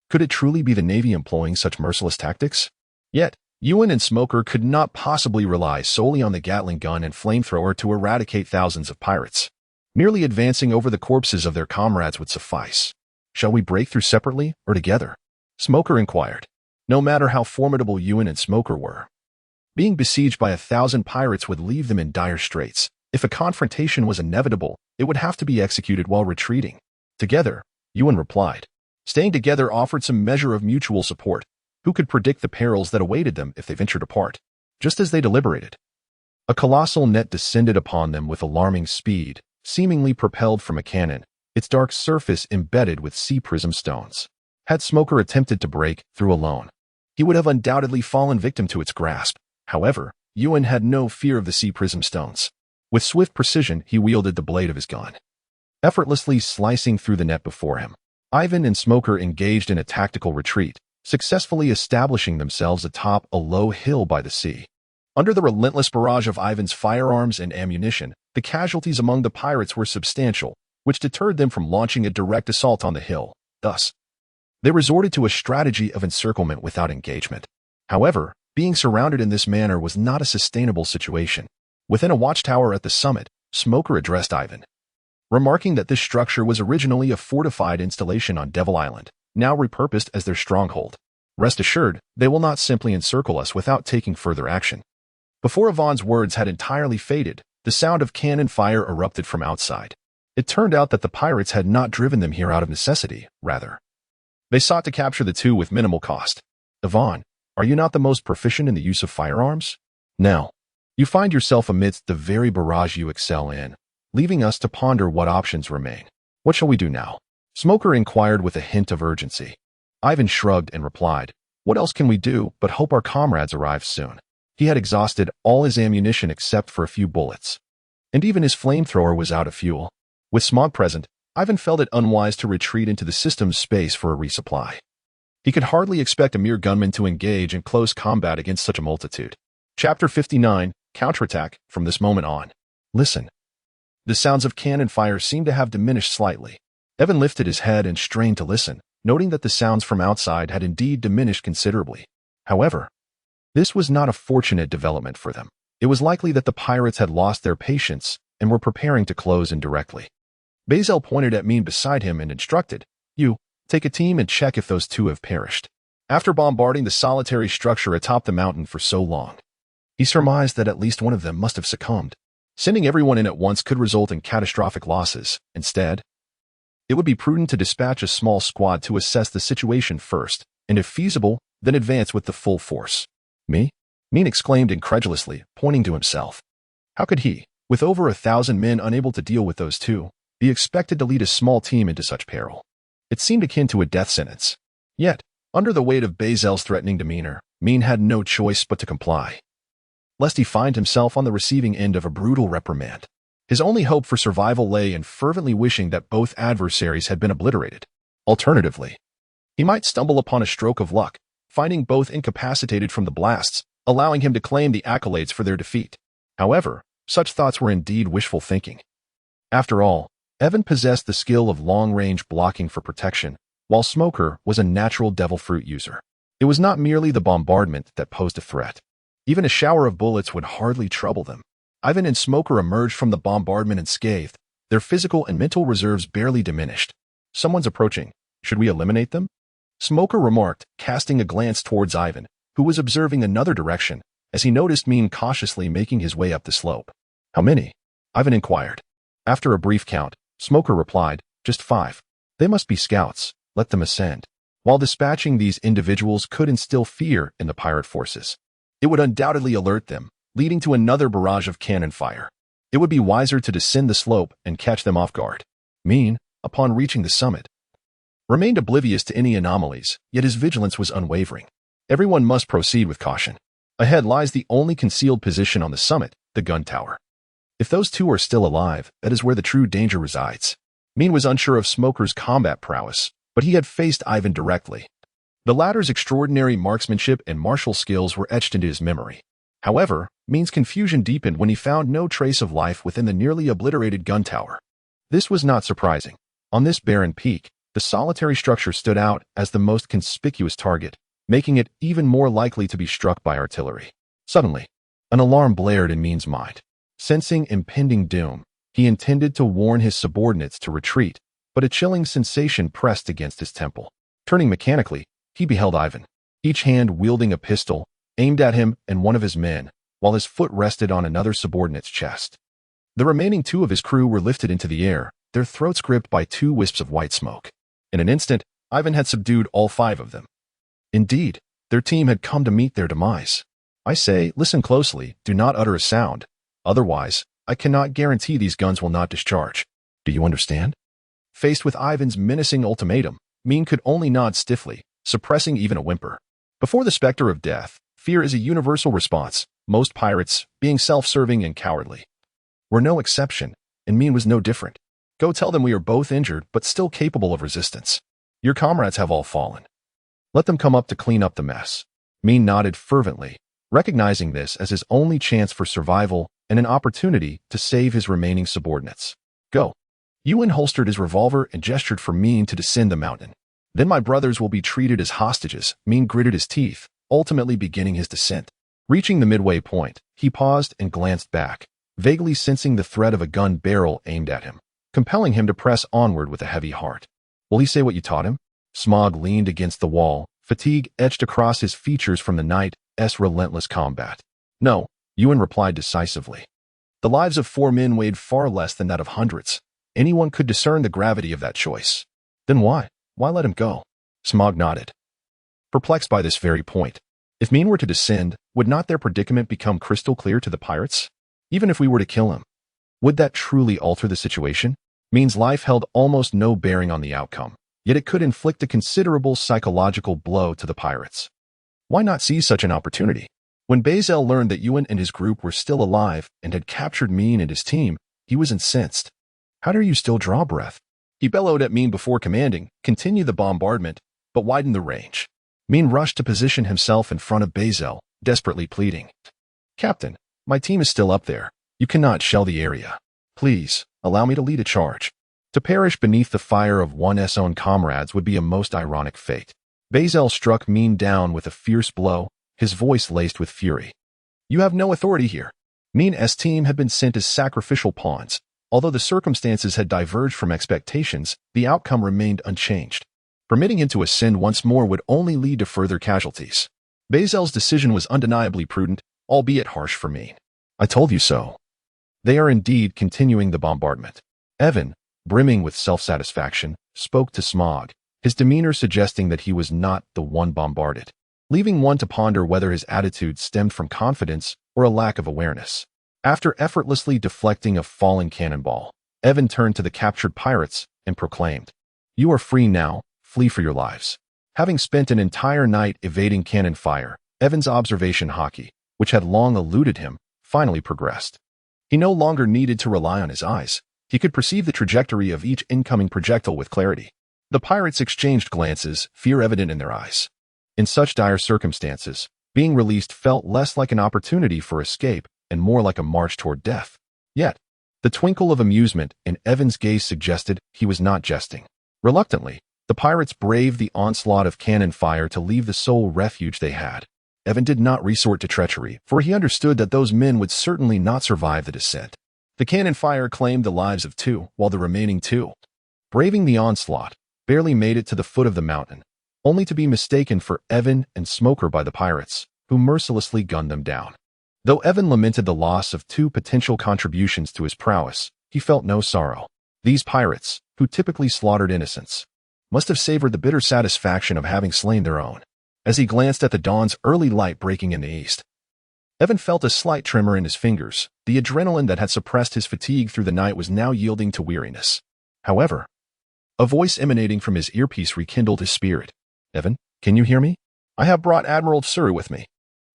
Could it truly be the Navy employing such merciless tactics? Yet, Yiven and Smoker could not possibly rely solely on the Gatling gun and flamethrower to eradicate thousands of pirates. Merely advancing over the corpses of their comrades would suffice. Shall we break through separately or together? Smoker inquired. No matter how formidable Yiven and Smoker were, being besieged by 1,000 pirates would leave them in dire straits. If a confrontation was inevitable, it would have to be executed while retreating. Together, Yiven replied. Staying together offered some measure of mutual support. Who could predict the perils that awaited them if they ventured apart? Just as they deliberated, a colossal net descended upon them with alarming speed, seemingly propelled from a cannon, its dark surface embedded with sea prism stones. Had Smoker attempted to break through alone, he would have undoubtedly fallen victim to its grasp. However, Yiven had no fear of the sea prism stones. With swift precision, he wielded the blade of his gun, effortlessly slicing through the net before him. Yiven and Smoker engaged in a tactical retreat, successfully establishing themselves atop a low hill by the sea. Under the relentless barrage of Yiven's firearms and ammunition, the casualties among the pirates were substantial, which deterred them from launching a direct assault on the hill. Thus, they resorted to a strategy of encirclement without engagement. However, being surrounded in this manner was not a sustainable situation. Within a watchtower at the summit, Smoker addressed Yiven, remarking that this structure was originally a fortified installation on Devil Island, now repurposed as their stronghold. Rest assured, they will not simply encircle us without taking further action. Before Yvonne's words had entirely faded, the sound of cannon fire erupted from outside. It turned out that the pirates had not driven them here out of necessity, rather. They sought to capture the two with minimal cost. Yvonne, are you not the most proficient in the use of firearms? Now, you find yourself amidst the very barrage you excel in, leaving us to ponder what options remain. What shall we do now? Smoker inquired with a hint of urgency. Yiven shrugged and replied, what else can we do but hope our comrades arrive soon? He had exhausted all his ammunition except for a few bullets, and even his flamethrower was out of fuel. With Smog present, Yiven felt it unwise to retreat into the system's space for a resupply. He could hardly expect a mere gunman to engage in close combat against such a multitude. Chapter 59, Counterattack. From this moment on. Listen. The sounds of cannon fire seemed to have diminished slightly. Evan lifted his head and strained to listen, noting that the sounds from outside had indeed diminished considerably. However, this was not a fortunate development for them. It was likely that the pirates had lost their patience and were preparing to close in directly. Basil pointed at Mean beside him and instructed, you, take a team and check if those two have perished. After bombarding the solitary structure atop the mountain for so long, he surmised that at least one of them must have succumbed. Sending everyone in at once could result in catastrophic losses. Instead, it would be prudent to dispatch a small squad to assess the situation first, and if feasible, then advance with the full force. Me? Mean exclaimed incredulously, pointing to himself. How could he, with over 1,000 men unable to deal with those two, be expected to lead a small team into such peril? It seemed akin to a death sentence. Yet, under the weight of Bazel's threatening demeanor, Min had no choice but to comply, lest he find himself on the receiving end of a brutal reprimand. His only hope for survival lay in fervently wishing that both adversaries had been obliterated. Alternatively, he might stumble upon a stroke of luck, finding both incapacitated from the blasts, allowing him to claim the accolades for their defeat. However, such thoughts were indeed wishful thinking. After all, Evan possessed the skill of long-range blocking for protection, while Smoker was a natural devil fruit user. It was not merely the bombardment that posed a threat. Even a shower of bullets would hardly trouble them. Ivan and Smoker emerged from the bombardment unscathed, their physical and mental reserves barely diminished. Someone's approaching. Should we eliminate them? Smoker remarked, casting a glance towards Ivan, who was observing another direction, as he noticed Min cautiously making his way up the slope. How many? Ivan inquired. After a brief count, Smoker replied, just 5. They must be scouts. Let them ascend. While dispatching these individuals could instill fear in the pirate forces, it would undoubtedly alert them, leading to another barrage of cannon fire. It would be wiser to descend the slope and catch them off guard. Min, upon reaching the summit, remained oblivious to any anomalies, yet his vigilance was unwavering. Everyone must proceed with caution. Ahead lies the only concealed position on the summit, the gun tower. If those two are still alive, that is where the true danger resides. Min was unsure of Smoker's combat prowess, but he had faced Ivan directly. The latter's extraordinary marksmanship and martial skills were etched into his memory. However, Min's confusion deepened when he found no trace of life within the nearly obliterated gun tower. This was not surprising. On this barren peak, the solitary structure stood out as the most conspicuous target, making it even more likely to be struck by artillery. Suddenly, an alarm blared in Min's mind. Sensing impending doom, he intended to warn his subordinates to retreat, but a chilling sensation pressed against his temple. Turning mechanically, he beheld Ivan, each hand wielding a pistol, aimed at him and one of his men, while his foot rested on another subordinate's chest. The remaining 2 of his crew were lifted into the air, their throats gripped by 2 wisps of white smoke. In an instant, Ivan had subdued all 5 of them. Indeed, their team had come to meet their demise. I say, listen closely, do not utter a sound. Otherwise, I cannot guarantee these guns will not discharge. Do you understand? Faced with Ivan's menacing ultimatum, Min could only nod stiffly, suppressing even a whimper. Before the specter of death, fear is a universal response, most pirates, being self-serving and cowardly, were no exception, and Min was no different. Go tell them we are both injured but still capable of resistance. Your comrades have all fallen. Let them come up to clean up the mess. Min nodded fervently, recognizing this as his only chance for survival and an opportunity to save his remaining subordinates. Go. Yiven holstered his revolver and gestured for Min to descend the mountain. Then my brothers will be treated as hostages. Min gritted his teeth, ultimately beginning his descent. Reaching the midway point, he paused and glanced back, vaguely sensing the threat of a gun barrel aimed at him, compelling him to press onward with a heavy heart. Will he say what you taught him? Smog leaned against the wall, fatigue etched across his features from the night's relentless combat. No, Yiven replied decisively. The lives of 4 men weighed far less than that of hundreds. Anyone could discern the gravity of that choice. Then why? Why let him go? Smog nodded, perplexed by this very point. If Min were to descend, would not their predicament become crystal clear to the pirates? Even if we were to kill him, would that truly alter the situation? Min's life held almost no bearing on the outcome, yet it could inflict a considerable psychological blow to the pirates. Why not seize such an opportunity? When Bazel learned that Yiven and his group were still alive and had captured Min and his team, he was incensed. How dare you still draw breath? He bellowed at Min before commanding, continue the bombardment, but widen the range. Min rushed to position himself in front of Bazel, desperately pleading. Captain, my team is still up there. You cannot shell the area. Please, allow me to lead a charge. To perish beneath the fire of one's own comrades would be a most ironic fate. Bazel struck Min down with a fierce blow, his voice laced with fury. You have no authority here. Min's team had been sent as sacrificial pawns. Although the circumstances had diverged from expectations, the outcome remained unchanged. Permitting him to ascend once more would only lead to further casualties. Bazel's decision was undeniably prudent, albeit harsh for Min. I told you so. They are indeed continuing the bombardment. Evan, brimming with self-satisfaction, spoke to Smog, his demeanor suggesting that he was not the one bombarded, leaving one to ponder whether his attitude stemmed from confidence or a lack of awareness. After effortlessly deflecting a falling cannonball, Evan turned to the captured pirates and proclaimed, "You are free now, flee for your lives." Having spent an entire night evading cannon fire, Evan's observation Haki, which had long eluded him, finally progressed. He no longer needed to rely on his eyes. He could perceive the trajectory of each incoming projectile with clarity. The pirates exchanged glances, fear evident in their eyes. In such dire circumstances, being released felt less like an opportunity for escape and more like a march toward death. Yet, the twinkle of amusement in Evan's gaze suggested he was not jesting. Reluctantly, the pirates braved the onslaught of cannon fire to leave the sole refuge they had. Evan did not resort to treachery, for he understood that those men would certainly not survive the descent. The cannon fire claimed the lives of two, while the remaining two, braving the onslaught, barely made it to the foot of the mountain, only to be mistaken for Evan and Smoker by the pirates, who mercilessly gunned them down. Though Evan lamented the loss of two potential contributions to his prowess, he felt no sorrow. These pirates, who typically slaughtered innocents, must have savored the bitter satisfaction of having slain their own. As he glanced at the dawn's early light breaking in the east, Evan felt a slight tremor in his fingers. The adrenaline that had suppressed his fatigue through the night was now yielding to weariness. However, a voice emanating from his earpiece rekindled his spirit. "Evan, can you hear me? I have brought Admiral Suru with me."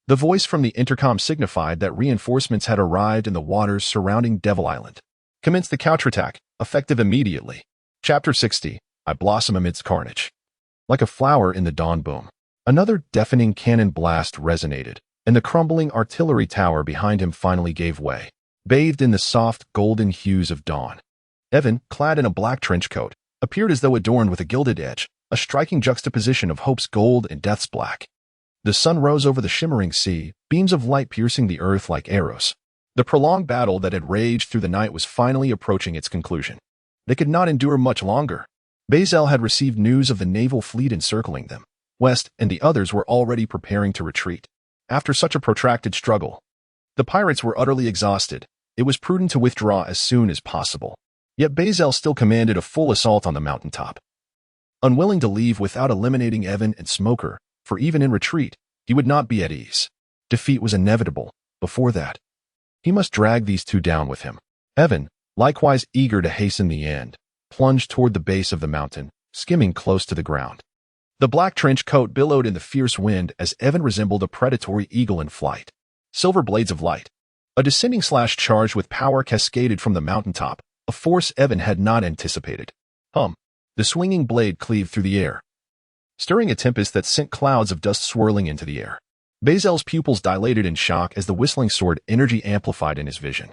The voice from the intercom signified that reinforcements had arrived in the waters surrounding Devil Island. "Commence the counterattack, effective immediately." Chapter 60, I blossom amidst carnage. Like a flower in the dawn boom, another deafening cannon blast resonated, and the crumbling artillery tower behind him finally gave way, bathed in the soft golden hues of dawn. Evan, clad in a black trench coat, appeared as though adorned with a gilded edge, a striking juxtaposition of hope's gold and death's black. The sun rose over the shimmering sea, beams of light piercing the earth like arrows. The prolonged battle that had raged through the night was finally approaching its conclusion. They could not endure much longer. Bazel had received news of the naval fleet encircling them. West and the others were already preparing to retreat. After such a protracted struggle, the pirates were utterly exhausted. It was prudent to withdraw as soon as possible. Yet Bazel still commanded a full assault on the mountaintop. Unwilling to leave without eliminating Evan and Smoker, for even in retreat, he would not be at ease. Defeat was inevitable. Before that, he must drag these two down with him. Evan, likewise eager to hasten the end, plunged toward the base of the mountain, skimming close to the ground. The black trench coat billowed in the fierce wind as Evan resembled a predatory eagle in flight. Silver blades of light. A descending slash charged with power cascaded from the mountaintop, a force Evan had not anticipated. The swinging blade cleaved through the air, stirring a tempest that sent clouds of dust swirling into the air. Bazel's pupils dilated in shock as the whistling sword energy amplified in his vision.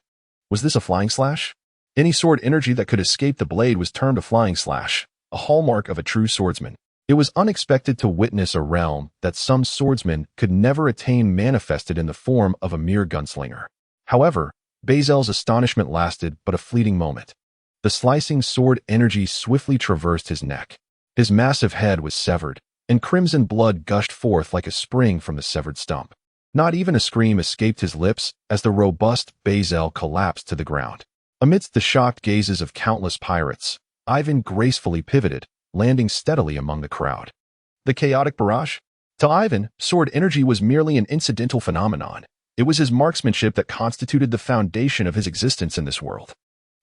Was this a flying slash? Any sword energy that could escape the blade was termed a flying slash, a hallmark of a true swordsman. It was unexpected to witness a realm that some swordsmen could never attain manifested in the form of a mere gunslinger. However, Bazel's astonishment lasted but a fleeting moment. The slicing sword energy swiftly traversed his neck. His massive head was severed, and crimson blood gushed forth like a spring from the severed stump. Not even a scream escaped his lips as the robust Bazel collapsed to the ground. Amidst the shocked gazes of countless pirates, Yiven gracefully pivoted, landing steadily among the crowd. The chaotic barrage? To Yiven, sword energy was merely an incidental phenomenon. It was his marksmanship that constituted the foundation of his existence in this world.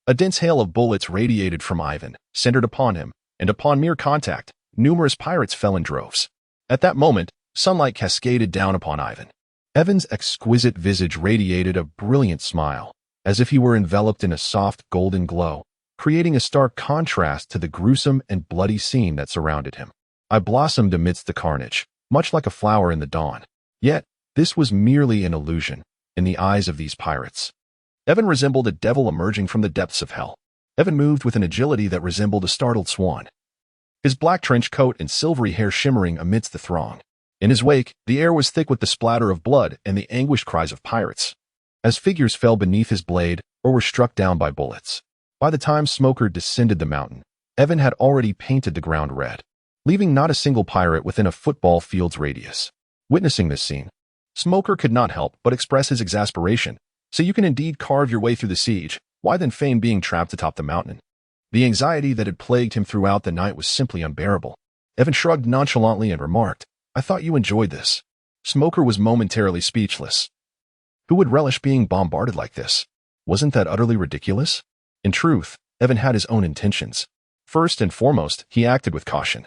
A dense hail of bullets radiated from Yiven, centered upon him, and upon mere contact, numerous pirates fell in droves. At that moment, sunlight cascaded down upon Yiven. Evan's exquisite visage radiated a brilliant smile, as if he were enveloped in a soft golden glow, creating a stark contrast to the gruesome and bloody scene that surrounded him. I blossomed amidst the carnage, much like a flower in the dawn. Yet, this was merely an illusion in the eyes of these pirates. Evan resembled a devil emerging from the depths of hell. Evan moved with an agility that resembled a startled swan, his black trench coat and silvery hair shimmering amidst the throng. In his wake, the air was thick with the splatter of blood and the anguished cries of pirates, as figures fell beneath his blade or were struck down by bullets. By the time Smoker descended the mountain, Evan had already painted the ground red, leaving not a single pirate within a football field's radius. Witnessing this scene, Smoker could not help but express his exasperation. So you can indeed carve your way through the siege, why then feign being trapped atop the mountain? The anxiety that had plagued him throughout the night was simply unbearable. Evan shrugged nonchalantly and remarked, "I thought you enjoyed this." Smoker was momentarily speechless. Who would relish being bombarded like this? Wasn't that utterly ridiculous? In truth, Ivan had his own intentions. First and foremost, he acted with caution.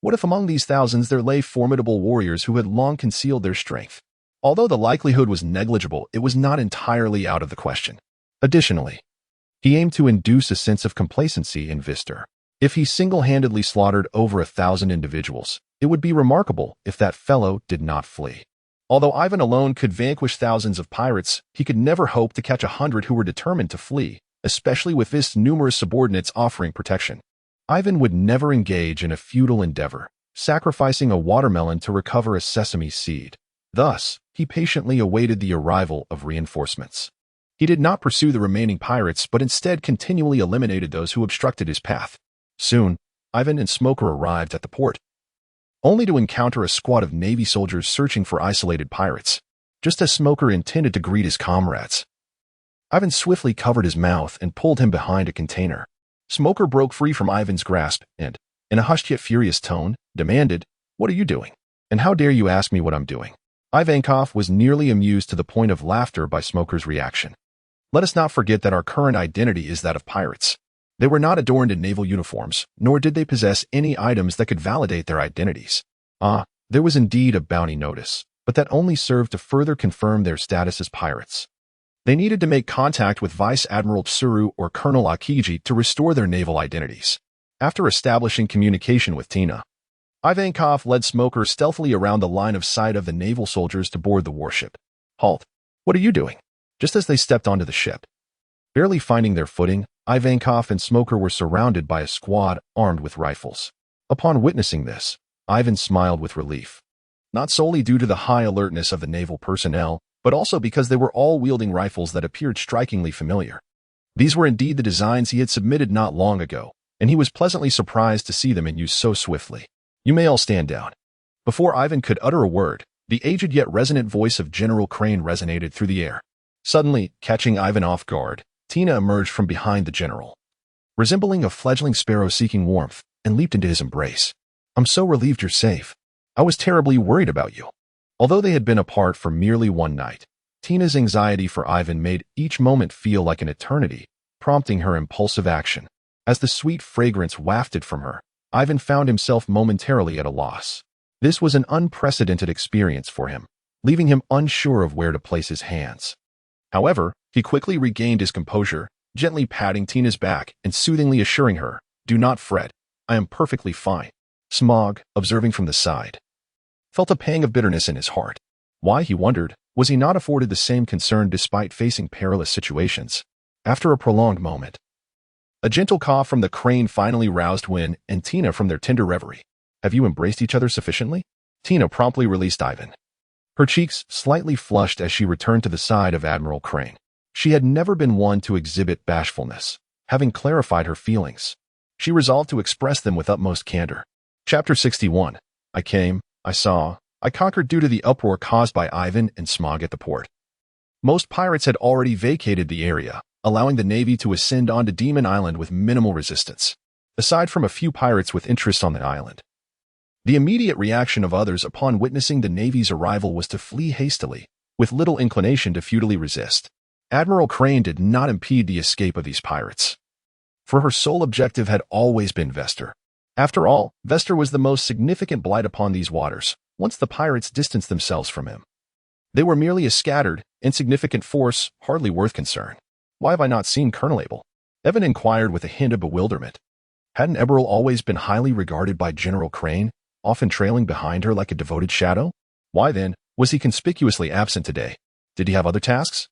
What if among these thousands there lay formidable warriors who had long concealed their strength? Although the likelihood was negligible, it was not entirely out of the question. Additionally, he aimed to induce a sense of complacency in Vistor. If he single-handedly slaughtered over 1,000 individuals, it would be remarkable if that fellow did not flee. Although Ivan alone could vanquish thousands of pirates, he could never hope to catch 100 who were determined to flee, especially with Vist's numerous subordinates offering protection. Ivan would never engage in a futile endeavor, sacrificing a watermelon to recover a sesame seed. Thus, he patiently awaited the arrival of reinforcements. He did not pursue the remaining pirates, but instead continually eliminated those who obstructed his path. Soon, Ivan and Smoker arrived at the port, only to encounter a squad of Navy soldiers searching for isolated pirates, just as Smoker intended to greet his comrades. Ivan swiftly covered his mouth and pulled him behind a container. Smoker broke free from Ivan's grasp and, in a hushed yet furious tone, demanded, "What are you doing? And how dare you ask me what I'm doing?" Ivankov was nearly amused to the point of laughter by Smoker's reaction. Let us not forget that our current identity is that of pirates. They were not adorned in naval uniforms, nor did they possess any items that could validate their identities. There was indeed a bounty notice, but that only served to further confirm their status as pirates. They needed to make contact with Vice Admiral Tsuru or Colonel Akiji to restore their naval identities. After establishing communication with Tina, Ivankov led Smoker stealthily around the line of sight of the naval soldiers to board the warship. "Halt! What are you doing?" Just as they stepped onto the ship. Barely finding their footing, Ivankov and Smoker were surrounded by a squad armed with rifles. Upon witnessing this, Ivan smiled with relief. Not solely due to the high alertness of the naval personnel, but also because they were all wielding rifles that appeared strikingly familiar. These were indeed the designs he had submitted not long ago, and he was pleasantly surprised to see them in use so swiftly. "You may all stand down." Before Ivan could utter a word, the aged yet resonant voice of General Crane resonated through the air. Suddenly, catching Ivan off guard, Tina emerged from behind the general, resembling a fledgling sparrow seeking warmth, and leaped into his embrace. "I'm so relieved you're safe. I was terribly worried about you." Although they had been apart for merely one night, Tina's anxiety for Ivan made each moment feel like an eternity, prompting her impulsive action. As the sweet fragrance wafted from her, Ivan found himself momentarily at a loss. This was an unprecedented experience for him, leaving him unsure of where to place his hands. However, he quickly regained his composure, gently patting Tina's back and soothingly assuring her, "Do not fret. I am perfectly fine." Smog, observing from the side, felt a pang of bitterness in his heart. Why, he wondered, was he not afforded the same concern despite facing perilous situations? After a prolonged moment, a gentle cough from the Crane finally roused Wynne and Tina from their tender reverie. "Have you embraced each other sufficiently?" Tina promptly released Ivan. Her cheeks slightly flushed as she returned to the side of Admiral Crane. She had never been one to exhibit bashfulness. Having clarified her feelings, she resolved to express them with utmost candor. Chapter 61. I came, I saw, I conquered due to the uproar caused by Ivan and Smog at the port. Most pirates had already vacated the area, allowing the Navy to ascend onto Demon Island with minimal resistance, aside from a few pirates with interests on the island. The immediate reaction of others upon witnessing the Navy's arrival was to flee hastily, with little inclination to futilely resist. Admiral Crane did not impede the escape of these pirates, for her sole objective had always been Vestor. After all, Vestor was the most significant blight upon these waters, once the pirates distanced themselves from him. They were merely a scattered, insignificant force, hardly worth concern. "Why have I not seen Colonel Abel?" Evan inquired with a hint of bewilderment. Hadn't Eberl always been highly regarded by General Crane, often trailing behind her like a devoted shadow? Why then, was he conspicuously absent today? Did he have other tasks?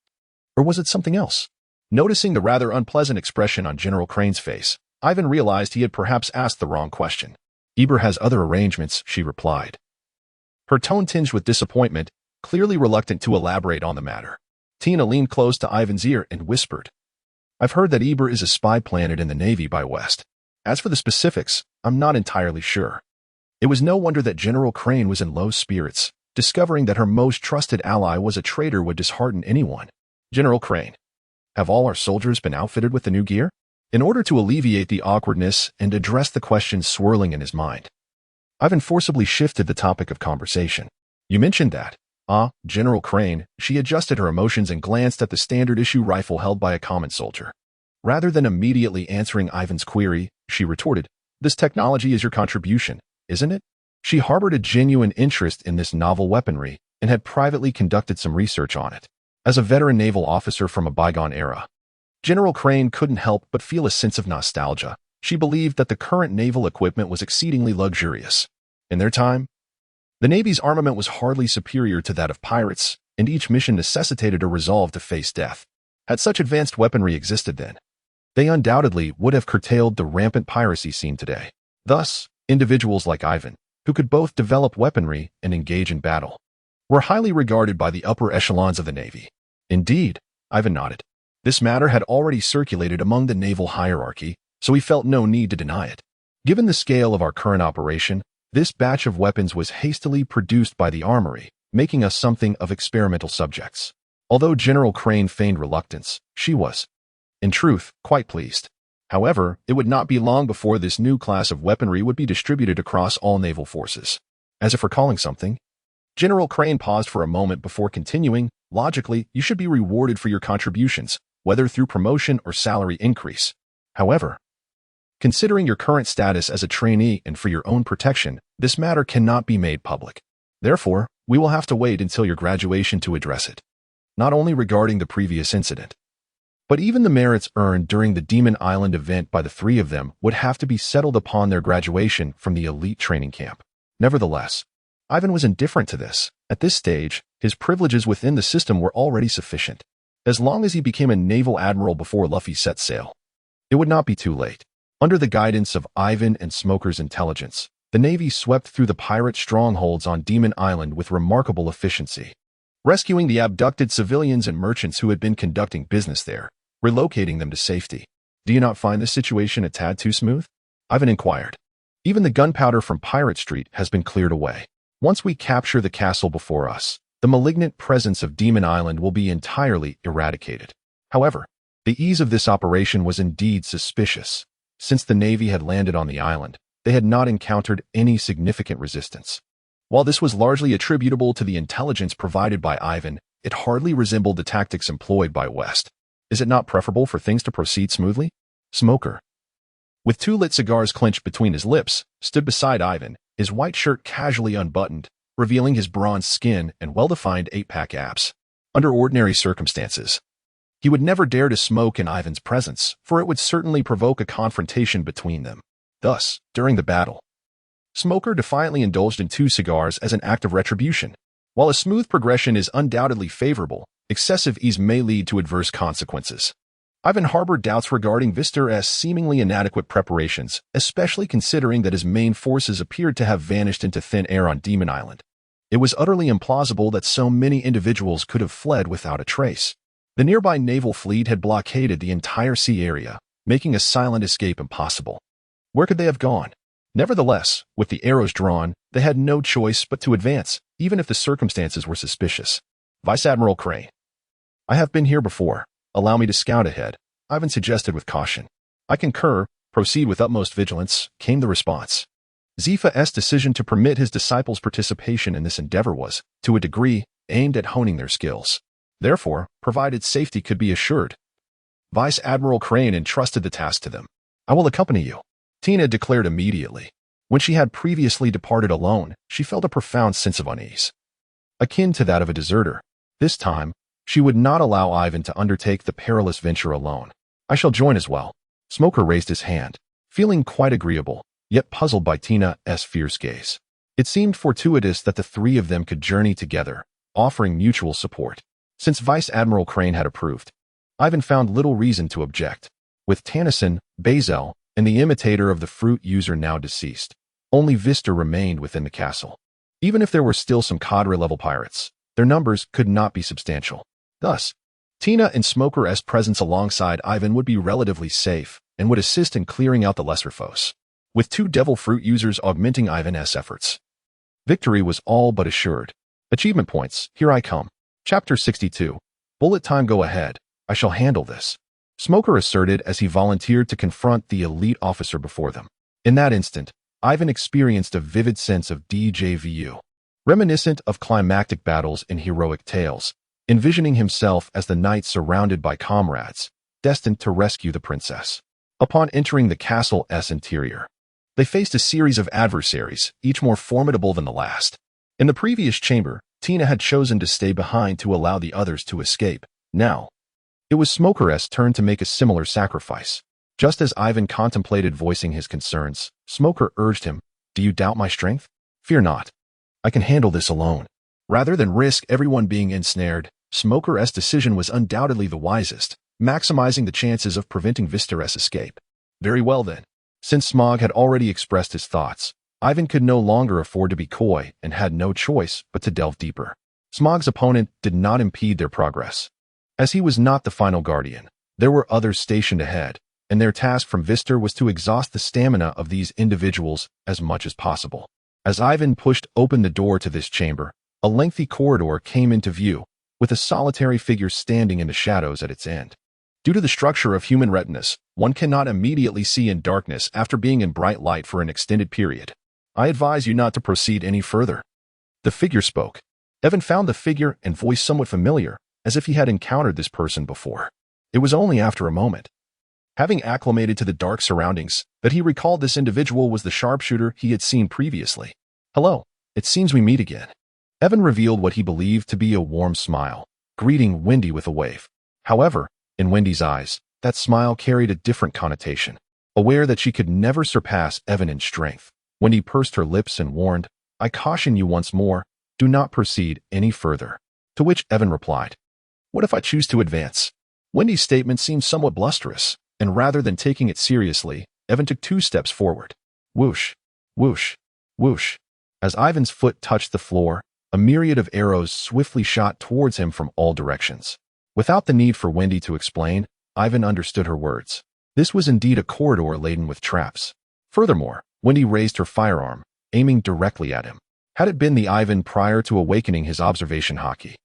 Or was it something else? Noticing the rather unpleasant expression on General Crane's face, Ivan realized he had perhaps asked the wrong question. "Eber has other arrangements," she replied, her tone tinged with disappointment, clearly reluctant to elaborate on the matter. Tina leaned close to Ivan's ear and whispered, "I've heard that Eber is a spy planted in the Navy by West. As for the specifics, I'm not entirely sure." It was no wonder that General Crane was in low spirits. Discovering that her most trusted ally was a traitor would dishearten anyone. "General Crane, have all our soldiers been outfitted with the new gear?" In order to alleviate the awkwardness and address the questions swirling in his mind, Ivan forcibly shifted the topic of conversation. "You mentioned that." General Crane, she adjusted her emotions and glanced at the standard issue rifle held by a common soldier. Rather than immediately answering Ivan's query, she retorted, "This technology is your contribution, isn't it?" She harbored a genuine interest in this novel weaponry and had privately conducted some research on it. As a veteran naval officer from a bygone era, General Crane couldn't help but feel a sense of nostalgia. She believed that the current naval equipment was exceedingly luxurious. In their time, the Navy's armament was hardly superior to that of pirates, and each mission necessitated a resolve to face death. Had such advanced weaponry existed then, they undoubtedly would have curtailed the rampant piracy seen today. Thus, individuals like Ivan, who could both develop weaponry and engage in battle, were highly regarded by the upper echelons of the Navy. Indeed, Ivan nodded. This matter had already circulated among the naval hierarchy, so he felt no need to deny it. Given the scale of our current operation, this batch of weapons was hastily produced by the armory, making us something of experimental subjects. Although General Crane feigned reluctance, she was, in truth, quite pleased. However, it would not be long before this new class of weaponry would be distributed across all naval forces. As if recalling something, General Crane paused for a moment before continuing, "Logically, you should be rewarded for your contributions, whether through promotion or salary increase. However, considering your current status as a trainee and for your own protection, this matter cannot be made public. Therefore, we will have to wait until your graduation to address it." Not only regarding the previous incident, but even the merits earned during the Demon Island event by the three of them would have to be settled upon their graduation from the elite training camp. Nevertheless, Ivan was indifferent to this. At this stage, his privileges within the system were already sufficient. As long as he became a naval admiral before Luffy set sail, it would not be too late. Under the guidance of Ivan and Smoker's intelligence, the Navy swept through the pirate strongholds on Demon Island with remarkable efficiency, rescuing the abducted civilians and merchants who had been conducting business there, relocating them to safety. "Do you not find this situation a tad too smooth?" Ivan inquired. "Even the gunpowder from Pirate Street has been cleared away. Once we capture the castle before us, the malignant presence of Demon Island will be entirely eradicated." However, the ease of this operation was indeed suspicious. Since the Navy had landed on the island, they had not encountered any significant resistance. While this was largely attributable to the intelligence provided by Ivan, it hardly resembled the tactics employed by West. Is it not preferable for things to proceed smoothly? Smoker, with two lit cigars clenched between his lips, stood beside Ivan, his white shirt casually unbuttoned, revealing his bronzed skin and well-defined eight-pack abs. Under ordinary circumstances, he would never dare to smoke in Ivan's presence, for it would certainly provoke a confrontation between them. Thus, during the battle, Smoker defiantly indulged in 2 cigars as an act of retribution. While a smooth progression is undoubtedly favorable, excessive ease may lead to adverse consequences. Ivan harbored doubts regarding Vister's seemingly inadequate preparations, especially considering that his main forces appeared to have vanished into thin air on Demon Island. It was utterly implausible that so many individuals could have fled without a trace. The nearby naval fleet had blockaded the entire sea area, making a silent escape impossible. Where could they have gone? Nevertheless, with the arrows drawn, they had no choice but to advance, even if the circumstances were suspicious. Vice Admiral Crane, "I have been here before. Allow me to scout ahead," Ivan suggested with caution. "I concur. Proceed with utmost vigilance," came the response. Zifa's decision to permit his disciples' participation in this endeavor was, to a degree, aimed at honing their skills. Therefore, provided safety could be assured, Vice Admiral Crane entrusted the task to them. "I will accompany you," Tina declared immediately. When she had previously departed alone, she felt a profound sense of unease, akin to that of a deserter. This time, she would not allow Ivan to undertake the perilous venture alone. "I shall join as well." Smoker raised his hand, feeling quite agreeable, yet puzzled by Tina's fierce gaze. It seemed fortuitous that the three of them could journey together, offering mutual support. Since Vice Admiral Crane had approved, Ivan found little reason to object. With Tennyson, Bazel, and the imitator of the fruit user now deceased, only Vista remained within the castle. Even if there were still some cadre-level pirates, their numbers could not be substantial. Thus, Tina and Smoker's presence alongside Ivan would be relatively safe and would assist in clearing out the lesser foes. With 2 devil fruit users augmenting Ivan's efforts, victory was all but assured. Achievement points, here I come. Chapter 62. Bullet time, go ahead. I shall handle this, Smoker asserted as he volunteered to confront the elite officer before them. In that instant, Ivan experienced a vivid sense of déjà vu, reminiscent of climactic battles in heroic tales, envisioning himself as the knight surrounded by comrades, destined to rescue the princess. Upon entering the castle's interior, they faced a series of adversaries, each more formidable than the last. In the previous chamber, Tina had chosen to stay behind to allow the others to escape. Now, it was Smoker's turn to make a similar sacrifice. Just as Yiven contemplated voicing his concerns, Smoker urged him, "Do you doubt my strength? Fear not. I can handle this alone." Rather than risk everyone being ensnared, Smoker's decision was undoubtedly the wisest, maximizing the chances of preventing Vister's escape. Very well then. Since Smog had already expressed his thoughts, Yiven could no longer afford to be coy and had no choice but to delve deeper. Smog's opponent did not impede their progress. As he was not the final guardian, there were others stationed ahead, and their task from Vister was to exhaust the stamina of these individuals as much as possible. As Yiven pushed open the door to this chamber, a lengthy corridor came into view, with a solitary figure standing in the shadows at its end. Due to the structure of human retinas, one cannot immediately see in darkness after being in bright light for an extended period. I advise you not to proceed any further. The figure spoke. Evan found the figure and voice somewhat familiar, as if he had encountered this person before. It was only after a moment, having acclimated to the dark surroundings, that he recalled this individual was the sharpshooter he had seen previously. "Hello, it seems we meet again." Evan revealed what he believed to be a warm smile, greeting Wendy with a wave. However, in Wendy's eyes, that smile carried a different connotation. Aware that she could never surpass Evan in strength, Wendy pursed her lips and warned, "I caution you once more, do not proceed any further." To which Evan replied, "What if I choose to advance?" Wendy's statement seemed somewhat blusterous, and rather than taking it seriously, Evan took 2 steps forward. Whoosh, whoosh, whoosh. As Ivan's foot touched the floor, a myriad of arrows swiftly shot towards him from all directions. Without the need for Wendy to explain, Yiven understood her words. This was indeed a corridor laden with traps. Furthermore, Wendy raised her firearm, aiming directly at him. Had it been the Yiven prior to awakening his observation Haki,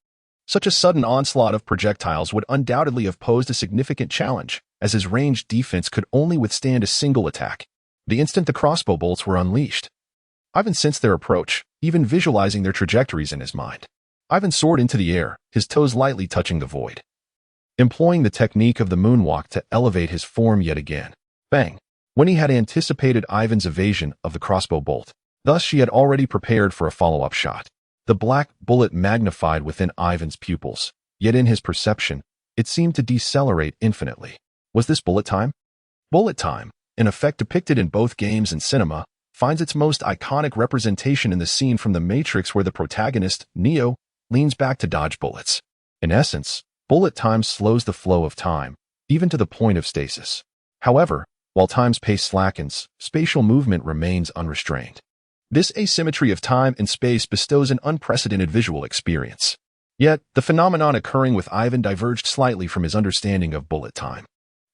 such a sudden onslaught of projectiles would undoubtedly have posed a significant challenge, as his ranged defense could only withstand a single attack. The instant the crossbow bolts were unleashed, Yiven sensed their approach, even visualizing their trajectories in his mind. Yiven soared into the air, his toes lightly touching the void, employing the technique of the moonwalk to elevate his form yet again. Bang! When he had anticipated Ivan's evasion of the crossbow bolt, thus she had already prepared for a follow-up shot. The black bullet magnified within Ivan's pupils, yet in his perception, it seemed to decelerate infinitely. Was this bullet time? Bullet time, an effect depicted in both games and cinema, finds its most iconic representation in the scene from The Matrix where the protagonist, Neo, leans back to dodge bullets. In essence, bullet time slows the flow of time, even to the point of stasis. However, while time's pace slackens, spatial movement remains unrestrained. This asymmetry of time and space bestows an unprecedented visual experience. Yet, the phenomenon occurring with Yiven diverged slightly from his understanding of bullet time.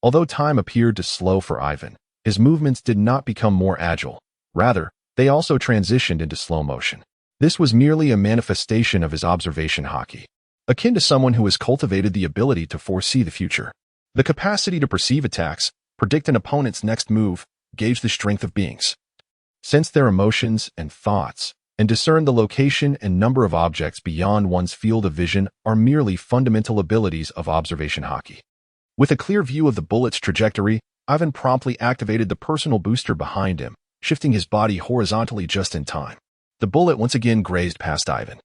Although time appeared to slow for Yiven, his movements did not become more agile. Rather, they also transitioned into slow motion. This was merely a manifestation of his observation Haki, akin to someone who has cultivated the ability to foresee the future. The capacity to perceive attacks, predict an opponent's next move, gauge the strength of beings, sense their emotions and thoughts, and discern the location and number of objects beyond one's field of vision are merely fundamental abilities of observation Haki. With a clear view of the bullet's trajectory, Yiven promptly activated the personal booster behind him, shifting his body horizontally just in time. The bullet once again grazed past Yiven,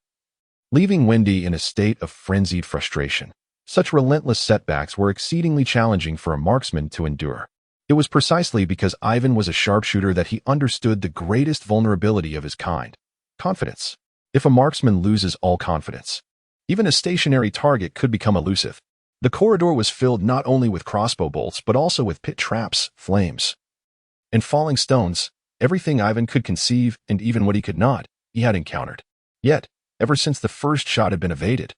leaving Wendy in a state of frenzied frustration. Such relentless setbacks were exceedingly challenging for a marksman to endure. It was precisely because Yiven was a sharpshooter that he understood the greatest vulnerability of his kind: confidence. If a marksman loses all confidence, even a stationary target could become elusive. The corridor was filled not only with crossbow bolts but also with pit traps, flames, and falling stones, everything Yiven could conceive and even what he could not, he had encountered. Yet, ever since the first shot had been evaded,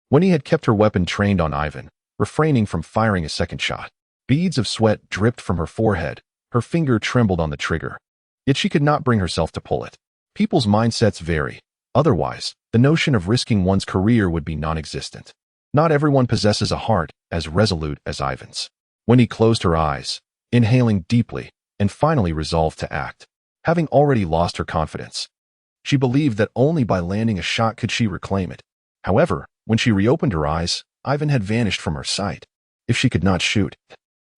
when he had kept her weapon trained on Yiven, refraining from firing a second shot, beads of sweat dripped from her forehead, her finger trembled on the trigger. Yet she could not bring herself to pull it. People's mindsets vary. Otherwise, the notion of risking one's career would be non-existent. Not everyone possesses a heart as resolute as Yiven's. When he closed her eyes, inhaling deeply, and finally resolved to act, having already lost her confidence, she believed that only by landing a shot could she reclaim it. However, when she reopened her eyes, Yiven had vanished from her sight. If she could not shoot,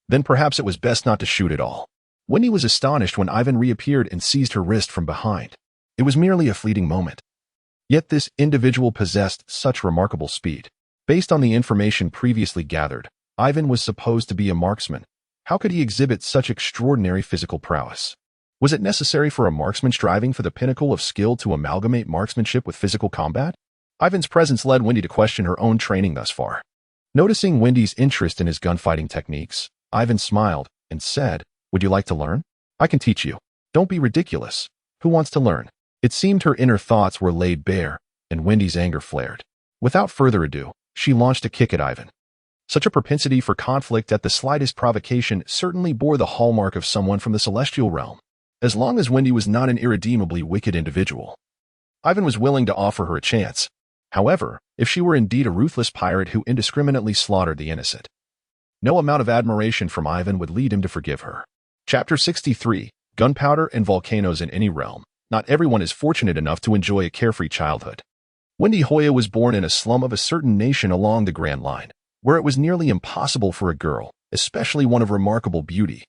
then perhaps it was best not to shoot at all. Wendy was astonished when Yiven reappeared and seized her wrist from behind. It was merely a fleeting moment. Yet this individual possessed such remarkable speed. Based on the information previously gathered, Yiven was supposed to be a marksman. How could he exhibit such extraordinary physical prowess? Was it necessary for a marksman striving for the pinnacle of skill to amalgamate marksmanship with physical combat? Yiven's presence led Wendy to question her own training thus far. Noticing Wendy's interest in his gunfighting techniques, Yiven smiled and said, "Would you like to learn? I can teach you. Don't be ridiculous. Who wants to learn?" It seemed her inner thoughts were laid bare, and Wendy's anger flared. Without further ado, she launched a kick at Yiven. Such a propensity for conflict at the slightest provocation certainly bore the hallmark of someone from the celestial realm. As long as Wendy was not an irredeemably wicked individual, Yiven was willing to offer her a chance. However, if she were indeed a ruthless pirate who indiscriminately slaughtered the innocent, no amount of admiration from Yiven would lead him to forgive her. Chapter 63, Gunpowder and Volcanoes in Any Realm. Not everyone is fortunate enough to enjoy a carefree childhood. Wendy Hoya was born in a slum of a certain nation along the Grand Line, where it was nearly impossible for a girl, especially one of remarkable beauty,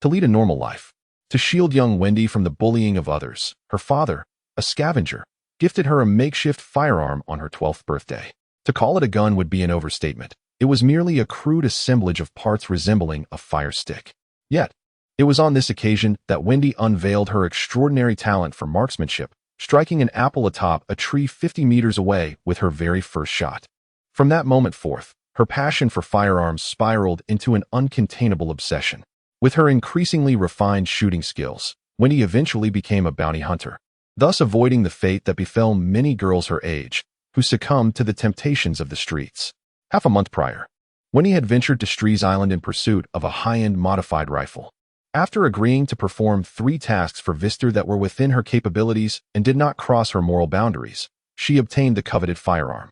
to lead a normal life. To shield young Wendy from the bullying of others, her father, a scavenger, gifted her a makeshift firearm on her 12th birthday. To call it a gun would be an overstatement. It was merely a crude assemblage of parts resembling a fire stick. Yet, it was on this occasion that Wendy unveiled her extraordinary talent for marksmanship, striking an apple atop a tree 50 meters away with her very first shot. From that moment forth, her passion for firearms spiraled into an uncontainable obsession. With her increasingly refined shooting skills, Wendy eventually became a bounty hunter, thus avoiding the fate that befell many girls her age, who succumbed to the temptations of the streets. Half a month prior, Wendy had ventured to Strees Island in pursuit of a high-end modified rifle. After agreeing to perform 3 tasks for Vister that were within her capabilities and did not cross her moral boundaries, she obtained the coveted firearm.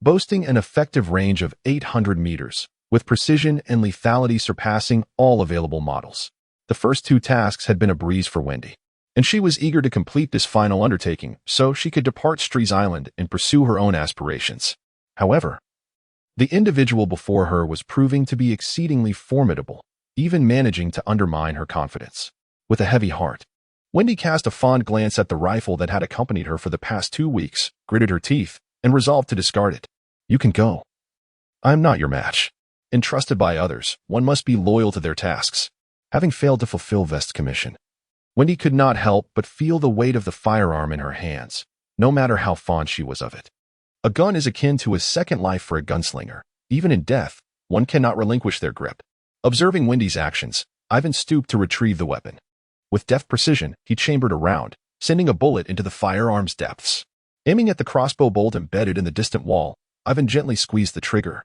Boasting an effective range of 800 meters, with precision and lethality surpassing all available models. The first 2 tasks had been a breeze for Wendy, and she was eager to complete this final undertaking so she could depart Strees Island and pursue her own aspirations. However, the individual before her was proving to be exceedingly formidable, even managing to undermine her confidence. With a heavy heart, Wendy cast a fond glance at the rifle that had accompanied her for the past 2 weeks, gritted her teeth, and resolved to discard it. "You can go. I am not your match." Entrusted by others, one must be loyal to their tasks. Having failed to fulfill Vest's commission, Wendy could not help but feel the weight of the firearm in her hands, no matter how fond she was of it. A gun is akin to a second life for a gunslinger. Even in death, one cannot relinquish their grip. Observing Wendy's actions, Yiven stooped to retrieve the weapon. With deft precision, he chambered a round, sending a bullet into the firearm's depths. Aiming at the crossbow bolt embedded in the distant wall, Yiven gently squeezed the trigger,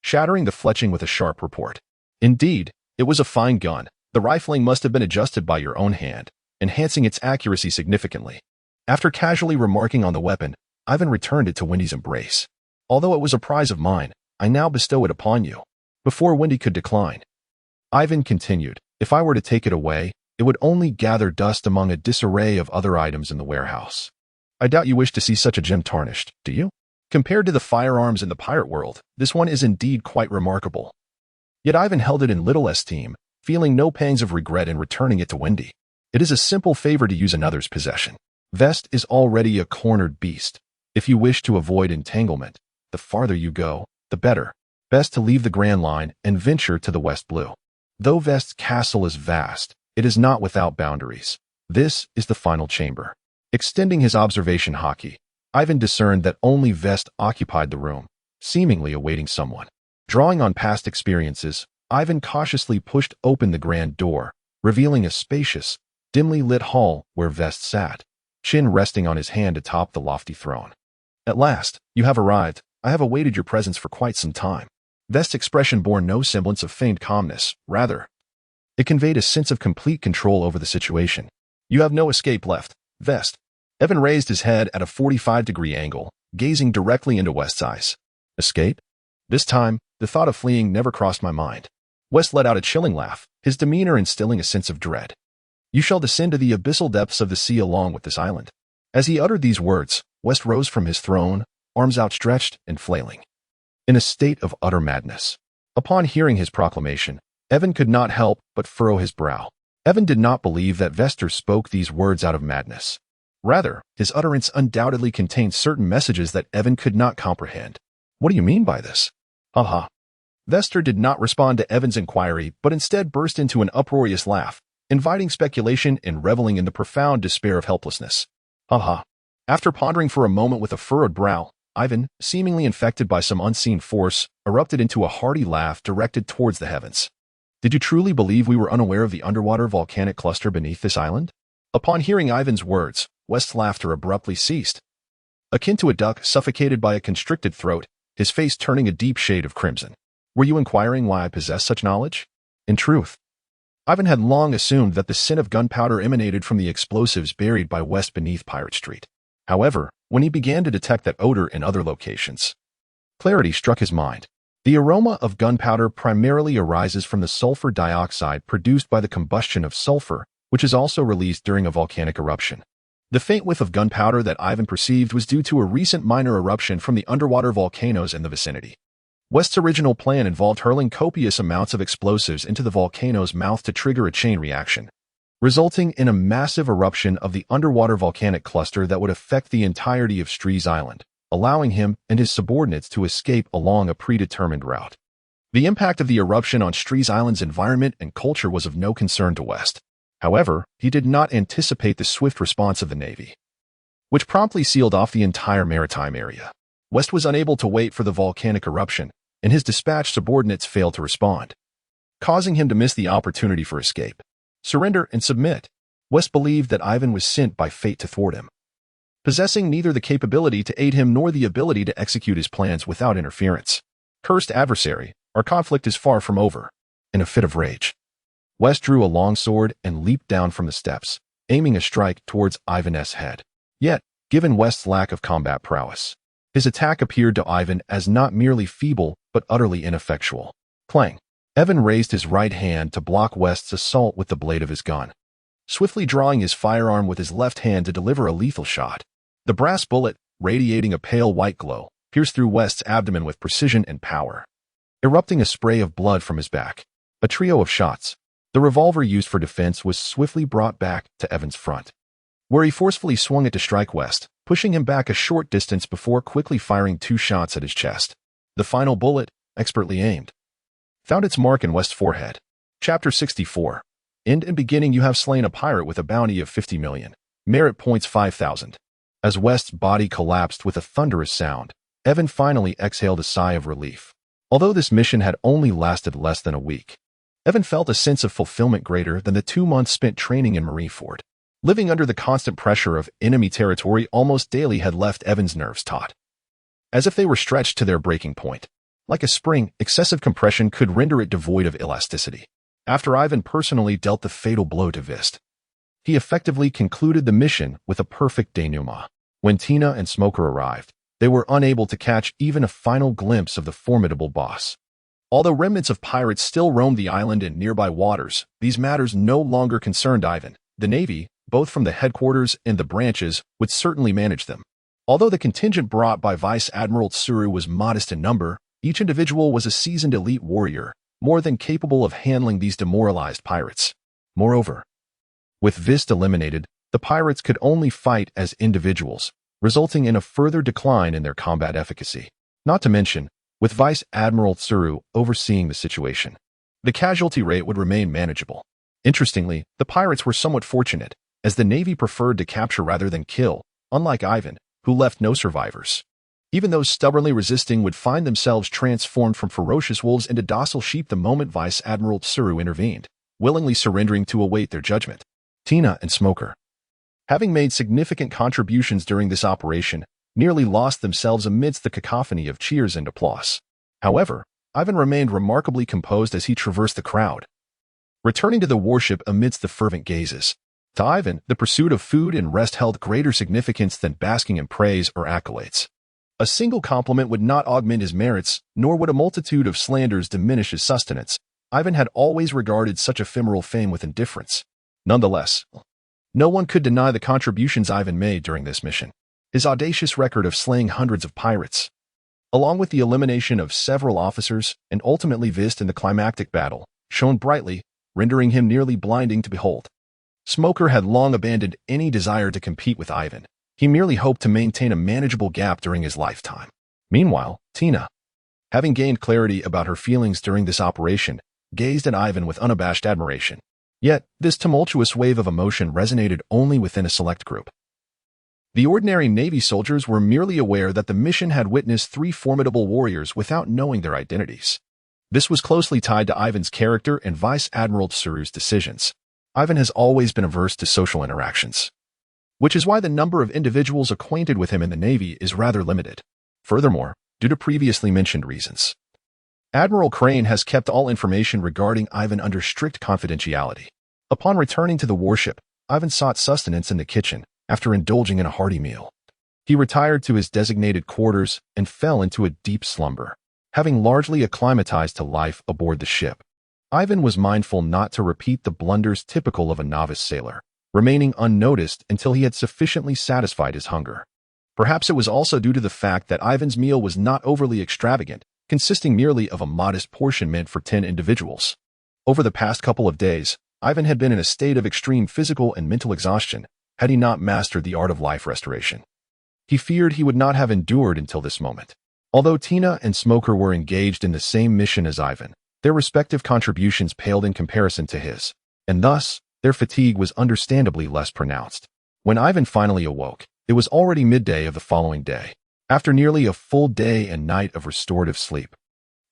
shattering the fletching with a sharp report. Indeed, it was a fine gun. The rifling must have been adjusted by your own hand, enhancing its accuracy significantly. After casually remarking on the weapon, Yiven returned it to Wendy's embrace. "Although it was a prize of mine, I now bestow it upon you." Before Wendy could decline, Yiven continued, "If I were to take it away, it would only gather dust among a disarray of other items in the warehouse. I doubt you wish to see such a gem tarnished, do you? Compared to the firearms in the pirate world, this one is indeed quite remarkable." Yet Yiven held it in little esteem, feeling no pangs of regret in returning it to Wendy. It is a simple favor to use another's possession. Vest is already a cornered beast. If you wish to avoid entanglement, the farther you go, the better. Best to leave the Grand Line and venture to the West Blue. Though Vest's castle is vast, it is not without boundaries. This is the final chamber. Extending his observation Haki, Yiven discerned that only Vest occupied the room, seemingly awaiting someone. Drawing on past experiences, Yiven cautiously pushed open the grand door, revealing a spacious, dimly lit hall where Vest sat, chin resting on his hand atop the lofty throne. "At last, you have arrived. I have awaited your presence for quite some time." Vest's expression bore no semblance of feigned calmness. Rather, it conveyed a sense of complete control over the situation. "You have no escape left, Vest." Evan raised his head at a 45-degree angle, gazing directly into West's eyes. "Escape?" This time, the thought of fleeing never crossed my mind. West let out a chilling laugh, his demeanor instilling a sense of dread. "You shall descend to the abyssal depths of the sea along with this island." As he uttered these words, West rose from his throne, arms outstretched and flailing, in a state of utter madness. Upon hearing his proclamation, Evan could not help but furrow his brow. Evan did not believe that Vester spoke these words out of madness. Rather, his utterance undoubtedly contained certain messages that Evan could not comprehend. What do you mean by this? Haha. Vester did not respond to Evan's inquiry, but instead burst into an uproarious laugh, inviting speculation and reveling in the profound despair of helplessness. Haha. After pondering for a moment with a furrowed brow, Yiven, seemingly infected by some unseen force, erupted into a hearty laugh directed towards the heavens. Did you truly believe we were unaware of the underwater volcanic cluster beneath this island? Upon hearing Yiven's words, West's laughter abruptly ceased. Akin to a duck suffocated by a constricted throat, his face turning a deep shade of crimson. Were you inquiring why I possess such knowledge? In truth, Yiven had long assumed that the sin of gunpowder emanated from the explosives buried by West beneath Pirate Street. However, when he began to detect that odor in other locations, clarity struck his mind. The aroma of gunpowder primarily arises from the sulfur dioxide produced by the combustion of sulfur, which is also released during a volcanic eruption. The faint whiff of gunpowder that Yiven perceived was due to a recent minor eruption from the underwater volcanoes in the vicinity. West's original plan involved hurling copious amounts of explosives into the volcano's mouth to trigger a chain reaction, resulting in a massive eruption of the underwater volcanic cluster that would affect the entirety of Strees Island, allowing him and his subordinates to escape along a predetermined route. The impact of the eruption on Strees Island's environment and culture was of no concern to West. However, he did not anticipate the swift response of the Navy, which promptly sealed off the entire maritime area. West was unable to wait for the volcanic eruption, and his dispatched subordinates failed to respond, causing him to miss the opportunity for escape. Surrender and submit. West believed that Yiven was sent by fate to thwart him, possessing neither the capability to aid him nor the ability to execute his plans without interference. Cursed adversary, our conflict is far from over. In a fit of rage, West drew a long sword and leaped down from the steps, aiming a strike towards Yiven's head. Yet, given West's lack of combat prowess, his attack appeared to Yiven as not merely feeble but utterly ineffectual. Clang! Evan raised his right hand to block West's assault with the blade of his gun, swiftly drawing his firearm with his left hand to deliver a lethal shot. The brass bullet, radiating a pale white glow, pierced through West's abdomen with precision and power, erupting a spray of blood from his back. A trio of shots. The revolver used for defense was swiftly brought back to Evan's front, where he forcefully swung it to strike West, pushing him back a short distance before quickly firing 2 shots at his chest. The final bullet, expertly aimed, found its mark in West's forehead. Chapter 64. End and beginning. You have slain a pirate with a bounty of 50 million. Merit points 5,000. As West's body collapsed with a thunderous sound, Evan finally exhaled a sigh of relief. Although this mission had only lasted less than a week, Evan felt a sense of fulfillment greater than the 2 months spent training in Marineford. Living under the constant pressure of enemy territory almost daily had left Evan's nerves taut, as if they were stretched to their breaking point. Like a spring, excessive compression could render it devoid of elasticity. After Yiven personally dealt the fatal blow to Vist, he effectively concluded the mission with a perfect denouement. When Tina and Smoker arrived, they were unable to catch even a final glimpse of the formidable boss. Although remnants of pirates still roamed the island and nearby waters, these matters no longer concerned Yiven. The Navy, both from the headquarters and the branches, would certainly manage them. Although the contingent brought by Vice Admiral Tsuru was modest in number, each individual was a seasoned elite warrior, more than capable of handling these demoralized pirates. Moreover, with Vist eliminated, the pirates could only fight as individuals, resulting in a further decline in their combat efficacy. Not to mention, with Vice Admiral Tsuru overseeing the situation, the casualty rate would remain manageable. Interestingly, the pirates were somewhat fortunate, as the Navy preferred to capture rather than kill, unlike Yiven, who left no survivors. Even those stubbornly resisting would find themselves transformed from ferocious wolves into docile sheep the moment Vice Admiral Tsuru intervened, willingly surrendering to await their judgment. Tina and Smoker, having made significant contributions during this operation, nearly lost themselves amidst the cacophony of cheers and applause. However, Yiven remained remarkably composed as he traversed the crowd, returning to the warship amidst the fervent gazes. To Yiven, the pursuit of food and rest held greater significance than basking in praise or accolades. A single compliment would not augment his merits, nor would a multitude of slanders diminish his sustenance. Yiven had always regarded such ephemeral fame with indifference. Nonetheless, no one could deny the contributions Yiven made during this mission. His audacious record of slaying hundreds of pirates, along with the elimination of several officers and ultimately Vist in the climactic battle, shone brightly, rendering him nearly blinding to behold. Smoker had long abandoned any desire to compete with Yiven. He merely hoped to maintain a manageable gap during his lifetime. Meanwhile, Tina, having gained clarity about her feelings during this operation, gazed at Yiven with unabashed admiration. Yet, this tumultuous wave of emotion resonated only within a select group. The ordinary Navy soldiers were merely aware that the mission had witnessed 3 formidable warriors without knowing their identities. This was closely tied to Yiven's character and Vice Admiral Tsuru's decisions. Yiven has always been averse to social interactions, which is why the number of individuals acquainted with him in the Navy is rather limited. Furthermore, due to previously mentioned reasons, Admiral Crane has kept all information regarding Yiven under strict confidentiality. Upon returning to the warship, Yiven sought sustenance in the kitchen after indulging in a hearty meal. He retired to his designated quarters and fell into a deep slumber, having largely acclimatized to life aboard the ship. Yiven was mindful not to repeat the blunders typical of a novice sailor, remaining unnoticed until he had sufficiently satisfied his hunger. Perhaps it was also due to the fact that Yiven's meal was not overly extravagant, consisting merely of a modest portion meant for 10 individuals. Over the past couple of days, Yiven had been in a state of extreme physical and mental exhaustion, had he not mastered the art of life restoration. He feared he would not have endured until this moment. Although Tina and Smoker were engaged in the same mission as Yiven, their respective contributions paled in comparison to his, and thus, their fatigue was understandably less pronounced. When Yiven finally awoke, it was already midday of the following day. After nearly a full day and night of restorative sleep,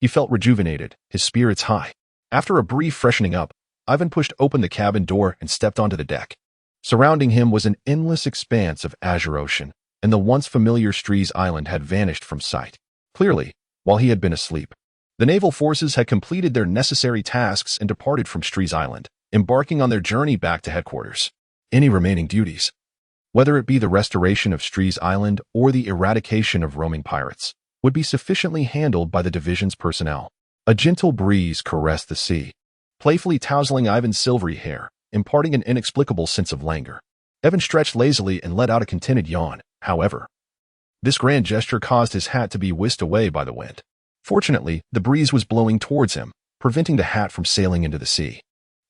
he felt rejuvenated, his spirits high. After a brief freshening up, Yiven pushed open the cabin door and stepped onto the deck. Surrounding him was an endless expanse of azure ocean, and the once familiar Strees Island had vanished from sight. Clearly, while he had been asleep, the naval forces had completed their necessary tasks and departed from Strees Island, embarking on their journey back to headquarters. Any remaining duties, whether it be the restoration of Strees Island or the eradication of roaming pirates, would be sufficiently handled by the division's personnel. A gentle breeze caressed the sea, playfully tousling Yiven's silvery hair, imparting an inexplicable sense of languor. Evan stretched lazily and let out a contented yawn. However, this grand gesture caused his hat to be whisked away by the wind. Fortunately, the breeze was blowing towards him, preventing the hat from sailing into the sea.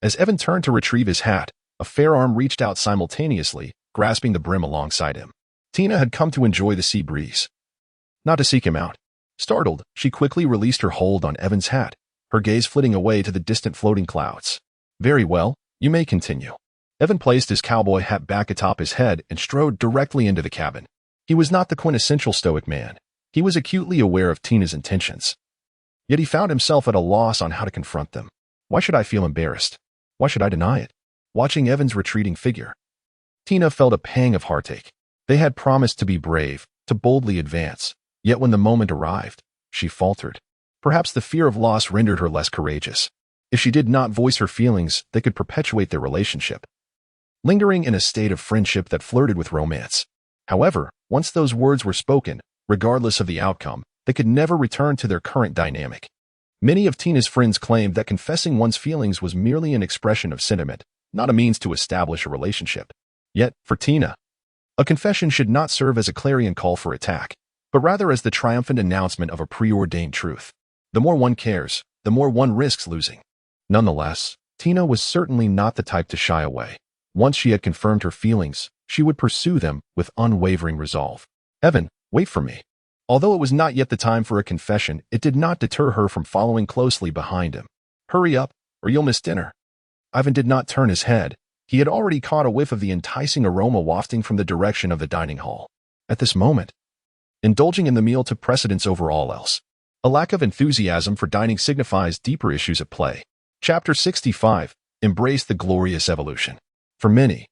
As Evan turned to retrieve his hat, a fair arm reached out simultaneously, grasping the brim alongside him. Tina had come to enjoy the sea breeze, not to seek him out. Startled, she quickly released her hold on Evan's hat, her gaze flitting away to the distant floating clouds. Very well, you may continue. Evan placed his cowboy hat back atop his head and strode directly into the cabin. He was not the quintessential stoic man. He was acutely aware of Tina's intentions. Yet he found himself at a loss on how to confront them. Why should I feel embarrassed? Why should I deny it? Watching Evan's retreating figure, Tina felt a pang of heartache. They had promised to be brave, to boldly advance. Yet when the moment arrived, she faltered. Perhaps the fear of loss rendered her less courageous. If she did not voice her feelings, they could perpetuate their relationship, lingering in a state of friendship that flirted with romance. However, once those words were spoken, regardless of the outcome, they could never return to their current dynamic. Many of Tina's friends claimed that confessing one's feelings was merely an expression of sentiment, not a means to establish a relationship. Yet, for Tina, a confession should not serve as a clarion call for attack, but rather as the triumphant announcement of a preordained truth. The more one cares, the more one risks losing. Nonetheless, Tina was certainly not the type to shy away. Once she had confirmed her feelings, she would pursue them with unwavering resolve. Evan, wait for me. Although it was not yet the time for a confession, it did not deter her from following closely behind him. Hurry up, or you'll miss dinner. Ivan did not turn his head. He had already caught a whiff of the enticing aroma wafting from the direction of the dining hall. At this moment, indulging in the meal took precedence over all else. A lack of enthusiasm for dining signifies deeper issues at play. Chapter 65. Embrace the glorious evolution. For many,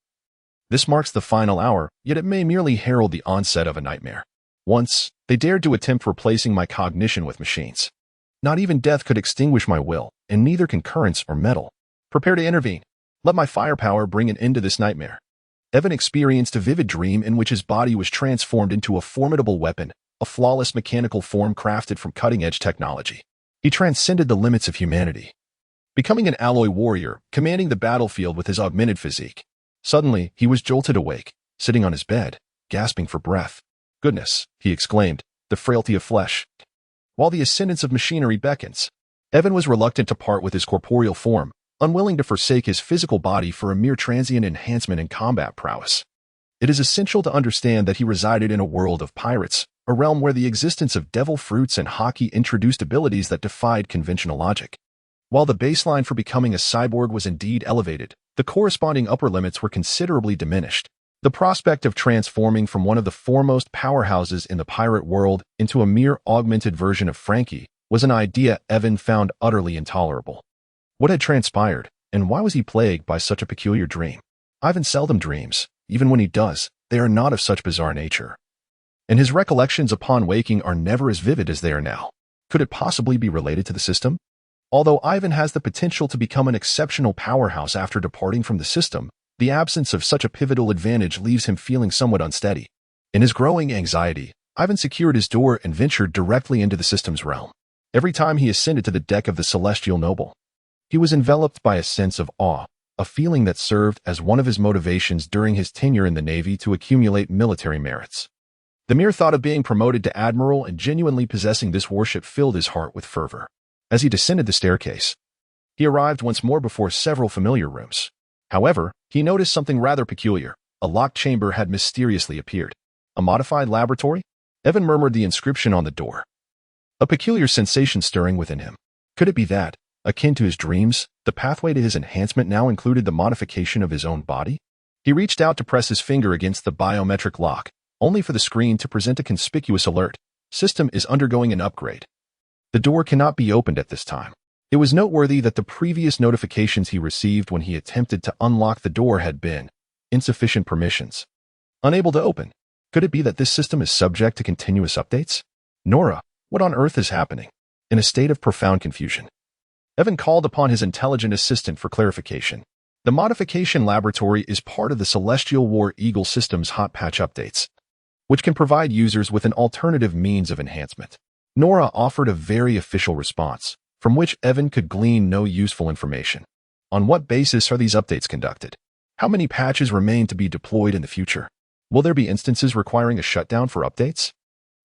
this marks the final hour, yet it may merely herald the onset of a nightmare. Once, they dared to attempt replacing my cognition with machines. Not even death could extinguish my will, and neither can currents or metal. Prepare to intervene. Let my firepower bring an end to this nightmare. Evan experienced a vivid dream in which his body was transformed into a formidable weapon, a flawless mechanical form crafted from cutting-edge technology. He transcended the limits of humanity, becoming an alloy warrior, commanding the battlefield with his augmented physique. Suddenly, he was jolted awake, sitting on his bed, gasping for breath. Goodness, he exclaimed, the frailty of flesh. While the ascendance of machinery beckons, Evan was reluctant to part with his corporeal form, unwilling to forsake his physical body for a mere transient enhancement in combat prowess. It is essential to understand that he resided in a world of pirates, a realm where the existence of devil fruits and Haki introduced abilities that defied conventional logic. While the baseline for becoming a cyborg was indeed elevated, the corresponding upper limits were considerably diminished. The prospect of transforming from one of the foremost powerhouses in the pirate world into a mere augmented version of Frankie was an idea Evan found utterly intolerable. What had transpired, and why was he plagued by such a peculiar dream? Ivan seldom dreams. Even when he does, they are not of such bizarre nature. And his recollections upon waking are never as vivid as they are now. Could it possibly be related to the system? Although Ivan has the potential to become an exceptional powerhouse after departing from the system, the absence of such a pivotal advantage leaves him feeling somewhat unsteady. In his growing anxiety, Ivan secured his door and ventured directly into the system's realm. Every time he ascended to the deck of the Celestial Noble, he was enveloped by a sense of awe, a feeling that served as one of his motivations during his tenure in the Navy to accumulate military merits. The mere thought of being promoted to admiral and genuinely possessing this warship filled his heart with fervor. As he descended the staircase, he arrived once more before several familiar rooms. However, he noticed something rather peculiar. A locked chamber had mysteriously appeared. A modified laboratory? Evan murmured the inscription on the door. A peculiar sensation stirring within him. Could it be that, akin to his dreams, the pathway to his enhancement now included the modification of his own body? He reached out to press his finger against the biometric lock, only for the screen to present a conspicuous alert. System is undergoing an upgrade. The door cannot be opened at this time. It was noteworthy that the previous notifications he received when he attempted to unlock the door had been insufficient permissions. Unable to open. Could it be that this system is subject to continuous updates? Nora, what on earth is happening? In a state of profound confusion, Evan called upon his intelligent assistant for clarification. The modification laboratory is part of the Celestial War Eagle system's hot patch updates, which can provide users with an alternative means of enhancement. Nora offered a very official response, from which Evan could glean no useful information. On what basis are these updates conducted? How many patches remain to be deployed in the future? Will there be instances requiring a shutdown for updates?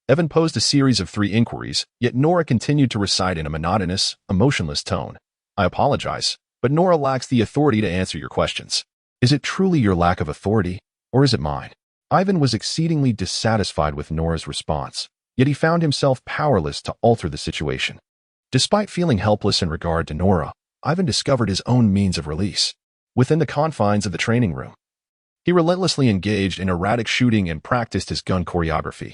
Evan posed a series of 3 inquiries, yet Nora continued to recite in a monotonous, emotionless tone. I apologize, but Nora lacks the authority to answer your questions. Is it truly your lack of authority, or is it mine? Ivan was exceedingly dissatisfied with Nora's response, yet he found himself powerless to alter the situation. Despite feeling helpless in regard to Nora, Ivan discovered his own means of release. Within the confines of the training room, he relentlessly engaged in erratic shooting and practiced his gun choreography,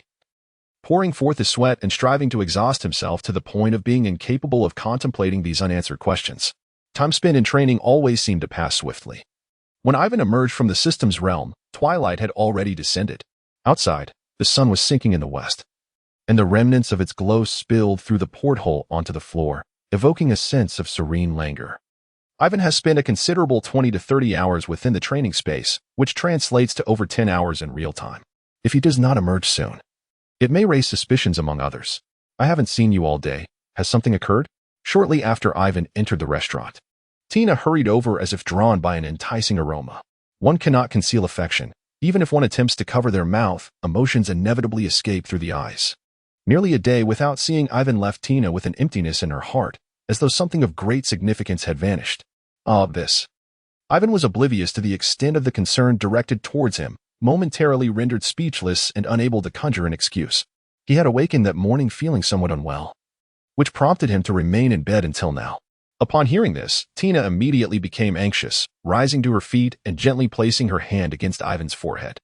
pouring forth his sweat and striving to exhaust himself to the point of being incapable of contemplating these unanswered questions. Time spent in training always seemed to pass swiftly. When Ivan emerged from the system's realm, twilight had already descended. Outside, the sun was sinking in the west, and the remnants of its glow spilled through the porthole onto the floor, evoking a sense of serene languor. Ivan has spent a considerable 20 to 30 hours within the training space, which translates to over 10 hours in real time. If he does not emerge soon, it may raise suspicions among others. I haven't seen you all day. Has something occurred? Shortly after Ivan entered the restaurant, Tina hurried over as if drawn by an enticing aroma. One cannot conceal affection. Even if one attempts to cover their mouth, emotions inevitably escape through the eyes. Nearly a day without seeing Ivan left Tina with an emptiness in her heart, as though something of great significance had vanished. This. Ivan was oblivious to the extent of the concern directed towards him, momentarily rendered speechless and unable to conjure an excuse. He had awakened that morning feeling somewhat unwell, which prompted him to remain in bed until now. Upon hearing this, Tina immediately became anxious, rising to her feet and gently placing her hand against Ivan's forehead.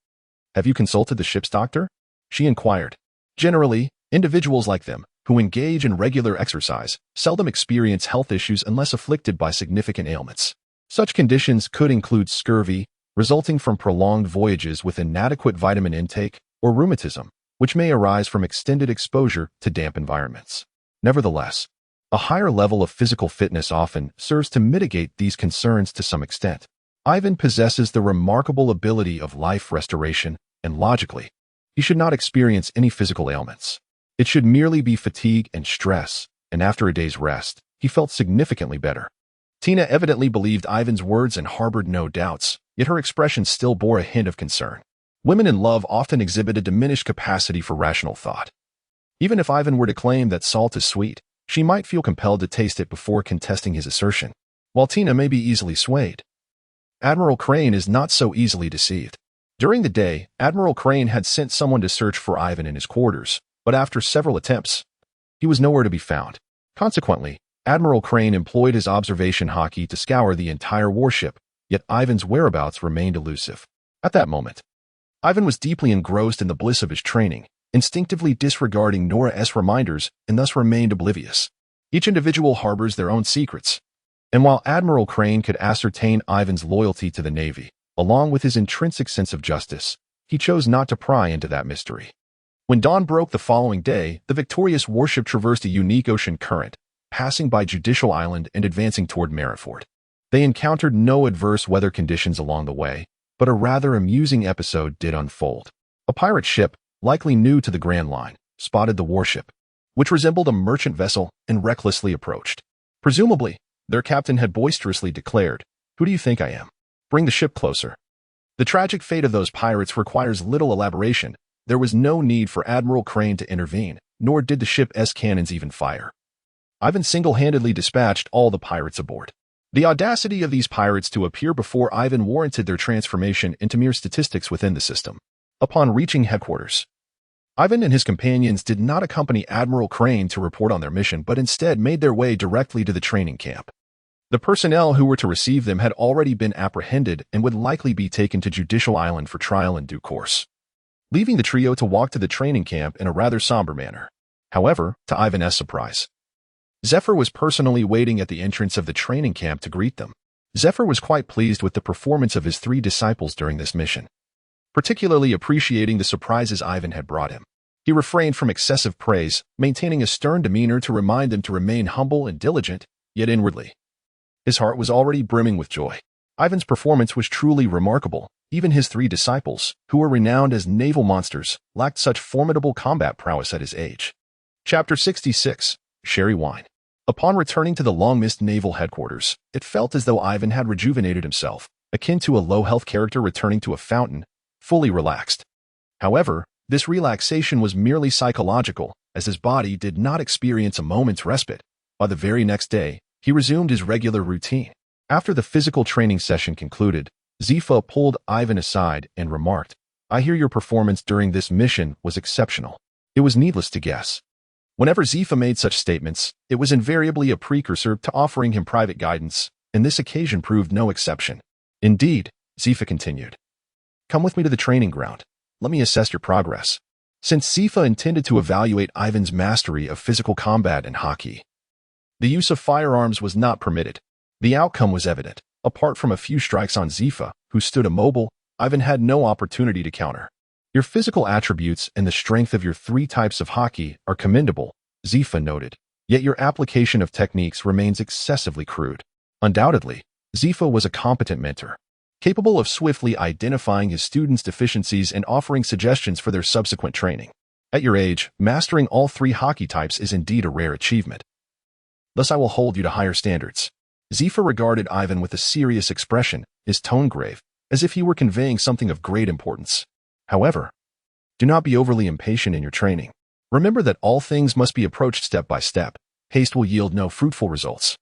Have you consulted the ship's doctor? She inquired. Generally, individuals like them, who engage in regular exercise, seldom experience health issues unless afflicted by significant ailments. Such conditions could include scurvy, resulting from prolonged voyages with inadequate vitamin intake, or rheumatism, which may arise from extended exposure to damp environments. Nevertheless, a higher level of physical fitness often serves to mitigate these concerns to some extent. Ivan possesses the remarkable ability of life restoration, and logically, he should not experience any physical ailments. It should merely be fatigue and stress, and after a day's rest, he felt significantly better. Tina evidently believed Ivan's words and harbored no doubts, yet her expression still bore a hint of concern. Women in love often exhibit a diminished capacity for rational thought. Even if Yiven were to claim that salt is sweet, she might feel compelled to taste it before contesting his assertion, while Tina may be easily swayed. Admiral Crane is not so easily deceived. During the day, Admiral Crane had sent someone to search for Yiven in his quarters, but after several attempts, he was nowhere to be found. Consequently, Admiral Crane employed his observation Haki to scour the entire warship, yet Yiven's whereabouts remained elusive. At that moment, Yiven was deeply engrossed in the bliss of his training, instinctively disregarding Nora's reminders and thus remained oblivious. Each individual harbors their own secrets, and while Admiral Crane could ascertain Yiven's loyalty to the Navy, along with his intrinsic sense of justice, he chose not to pry into that mystery. When dawn broke the following day, the victorious warship traversed a unique ocean current, passing by Judicial Island and advancing toward Marineford. They encountered no adverse weather conditions along the way, but a rather amusing episode did unfold. A pirate ship, likely new to the Grand Line, spotted the warship, which resembled a merchant vessel, and recklessly approached. Presumably, their captain had boisterously declared, "Who do you think I am? Bring the ship closer." The tragic fate of those pirates requires little elaboration. There was no need for Admiral Crane to intervene, nor did the ship's cannons even fire. Yiven single-handedly dispatched all the pirates aboard. The audacity of these pirates to appear before Yiven warranted their transformation into mere statistics within the system. Upon reaching headquarters, Yiven and his companions did not accompany Admiral Crane to report on their mission, but instead made their way directly to the training camp. The personnel who were to receive them had already been apprehended and would likely be taken to Judicial Island for trial in due course, leaving the trio to walk to the training camp in a rather somber manner. However, to Yiven's surprise, Zephyr was personally waiting at the entrance of the training camp to greet them. Zephyr was quite pleased with the performance of his 3 disciples during this mission, particularly appreciating the surprises Yiven had brought him. He refrained from excessive praise, maintaining a stern demeanor to remind them to remain humble and diligent, yet inwardly, his heart was already brimming with joy. Yiven's performance was truly remarkable. Even his 3 disciples, who were renowned as naval monsters, lacked such formidable combat prowess at his age. Chapter 66. Sherry Wine. Upon returning to the long-missed naval headquarters, it felt as though Yiven had rejuvenated himself, akin to a low-health character returning to a fountain, fully relaxed. However, this relaxation was merely psychological, as his body did not experience a moment's respite. By the very next day, he resumed his regular routine. After the physical training session concluded, Zifa pulled Yiven aside and remarked, "I hear your performance during this mission was exceptional." It was needless to guess. Whenever Zifa made such statements, it was invariably a precursor to offering him private guidance, and this occasion proved no exception. Indeed, Zifa continued, "Come with me to the training ground. Let me assess your progress." Since Zifa intended to evaluate Yiven's mastery of physical combat and Haki, the use of firearms was not permitted. The outcome was evident. Apart from a few strikes on Zifa, who stood immobile, Yiven had no opportunity to counter. "Your physical attributes and the strength of your 3 types of Haki are commendable," Zifa noted, "yet your application of techniques remains excessively crude." Undoubtedly, Zifa was a competent mentor, capable of swiftly identifying his students' deficiencies and offering suggestions for their subsequent training. At your age, mastering all 3 Haki types is indeed a rare achievement. Thus I will hold you to higher standards. Zifa regarded Yiven with a serious expression, his tone grave, as if he were conveying something of great importance. However, do not be overly impatient in your training. Remember that all things must be approached step by step. Haste will yield no fruitful results.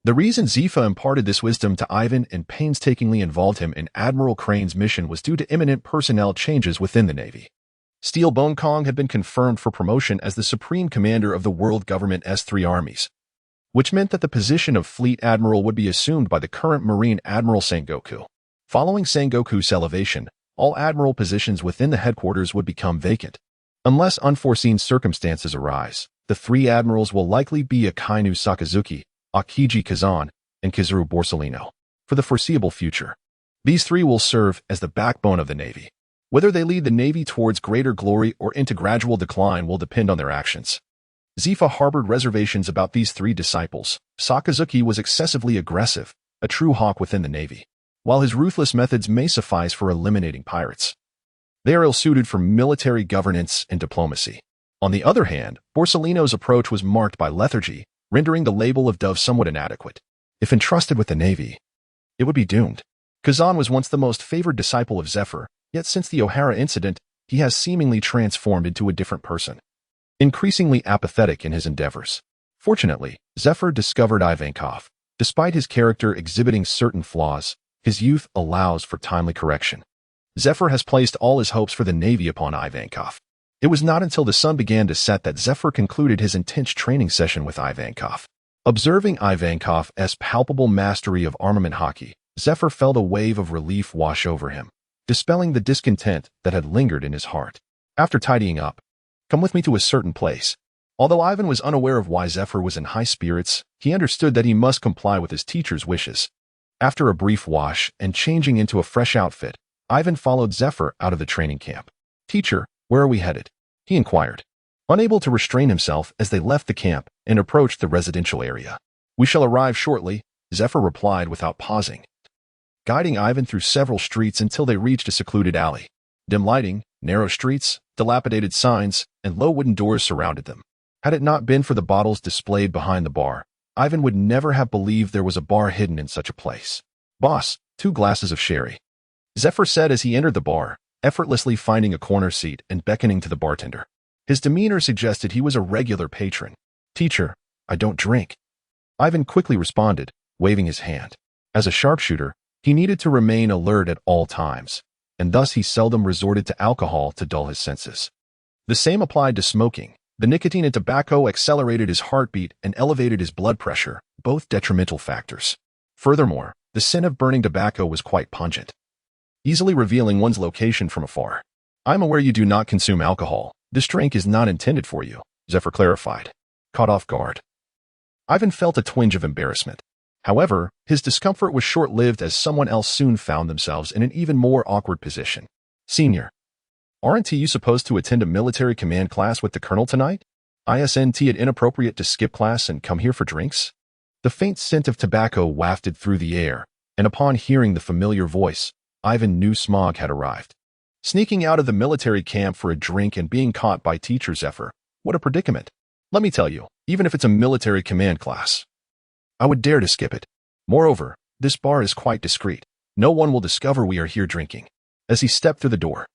The reason Zifa imparted this wisdom to Yiven and painstakingly involved him in Admiral Crane's mission was due to imminent personnel changes within the Navy. Steel Bone Kong had been confirmed for promotion as the Supreme Commander of the World Government's 3 armies, which meant that the position of Fleet Admiral would be assumed by the current Marine Admiral Sengoku. Following Sengoku's elevation, all Admiral positions within the headquarters would become vacant. Unless unforeseen circumstances arise, the 3 admirals will likely be Akainu Sakazuki, Akiji Kuzan, and Kizuru Borsalino for the foreseeable future. These 3 will serve as the backbone of the Navy. Whether they lead the Navy towards greater glory or into gradual decline will depend on their actions. Zifa harbored reservations about these 3 disciples. Sakazuki was excessively aggressive, a true hawk within the Navy. While his ruthless methods may suffice for eliminating pirates, they are ill-suited for military governance and diplomacy. On the other hand, Borsalino's approach was marked by lethargy, rendering the label of Dove somewhat inadequate. If entrusted with the Navy, it would be doomed. Kuzan was once the most favored disciple of Zephyr, yet since the O'Hara incident, he has seemingly transformed into a different person. increasingly apathetic in his endeavors. Fortunately, Zephyr discovered Ivankov. Despite his character exhibiting certain flaws, his youth allows for timely correction. Zephyr has placed all his hopes for the Navy upon Ivankov. It was not until the sun began to set that Zephyr concluded his intense training session with Ivankov. Observing Ivankov's palpable mastery of armament Haki, Zephyr felt a wave of relief wash over him, dispelling the discontent that had lingered in his heart. After tidying up, "Come with me to a certain place." Although Ivan was unaware of why Zephyr was in high spirits, he understood that he must comply with his teacher's wishes. After a brief wash and changing into a fresh outfit, Ivan followed Zephyr out of the training camp. "Teacher, where are we headed?" he inquired, unable to restrain himself as they left the camp and approached the residential area. "We shall arrive shortly," Zephyr replied without pausing, guiding Ivan through several streets until they reached a secluded alley. Dim lighting, narrow streets, dilapidated signs, and low wooden doors surrounded them. Had it not been for the bottles displayed behind the bar, Ivan would never have believed there was a bar hidden in such a place. "Boss, 2 glasses of sherry," Zephyr said as he entered the bar, effortlessly finding a corner seat and beckoning to the bartender. His demeanor suggested he was a regular patron. "Teacher, I don't drink," Ivan quickly responded, waving his hand. As a sharpshooter, he needed to remain alert at all times, and thus he seldom resorted to alcohol to dull his senses. The same applied to smoking. The nicotine and tobacco accelerated his heartbeat and elevated his blood pressure, both detrimental factors. Furthermore, the scent of burning tobacco was quite pungent, easily revealing one's location from afar. "I'm aware you do not consume alcohol. This drink is not intended for you," Zephyr clarified, caught off guard. Ivan felt a twinge of embarrassment. However, his discomfort was short-lived as someone else soon found themselves in an even more awkward position. "Senior, aren't you supposed to attend a military command class with the colonel tonight? Isn't it inappropriate to skip class and come here for drinks?" The faint scent of tobacco wafted through the air, and upon hearing the familiar voice, Ivan knew Smog had arrived. Sneaking out of the military camp for a drink and being caught by teacher Zephyr, what a predicament. Let me tell you, even if it's a military command class, I would dare to skip it. Moreover, this bar is quite discreet. No one will discover we are here drinking. As he stepped through the door,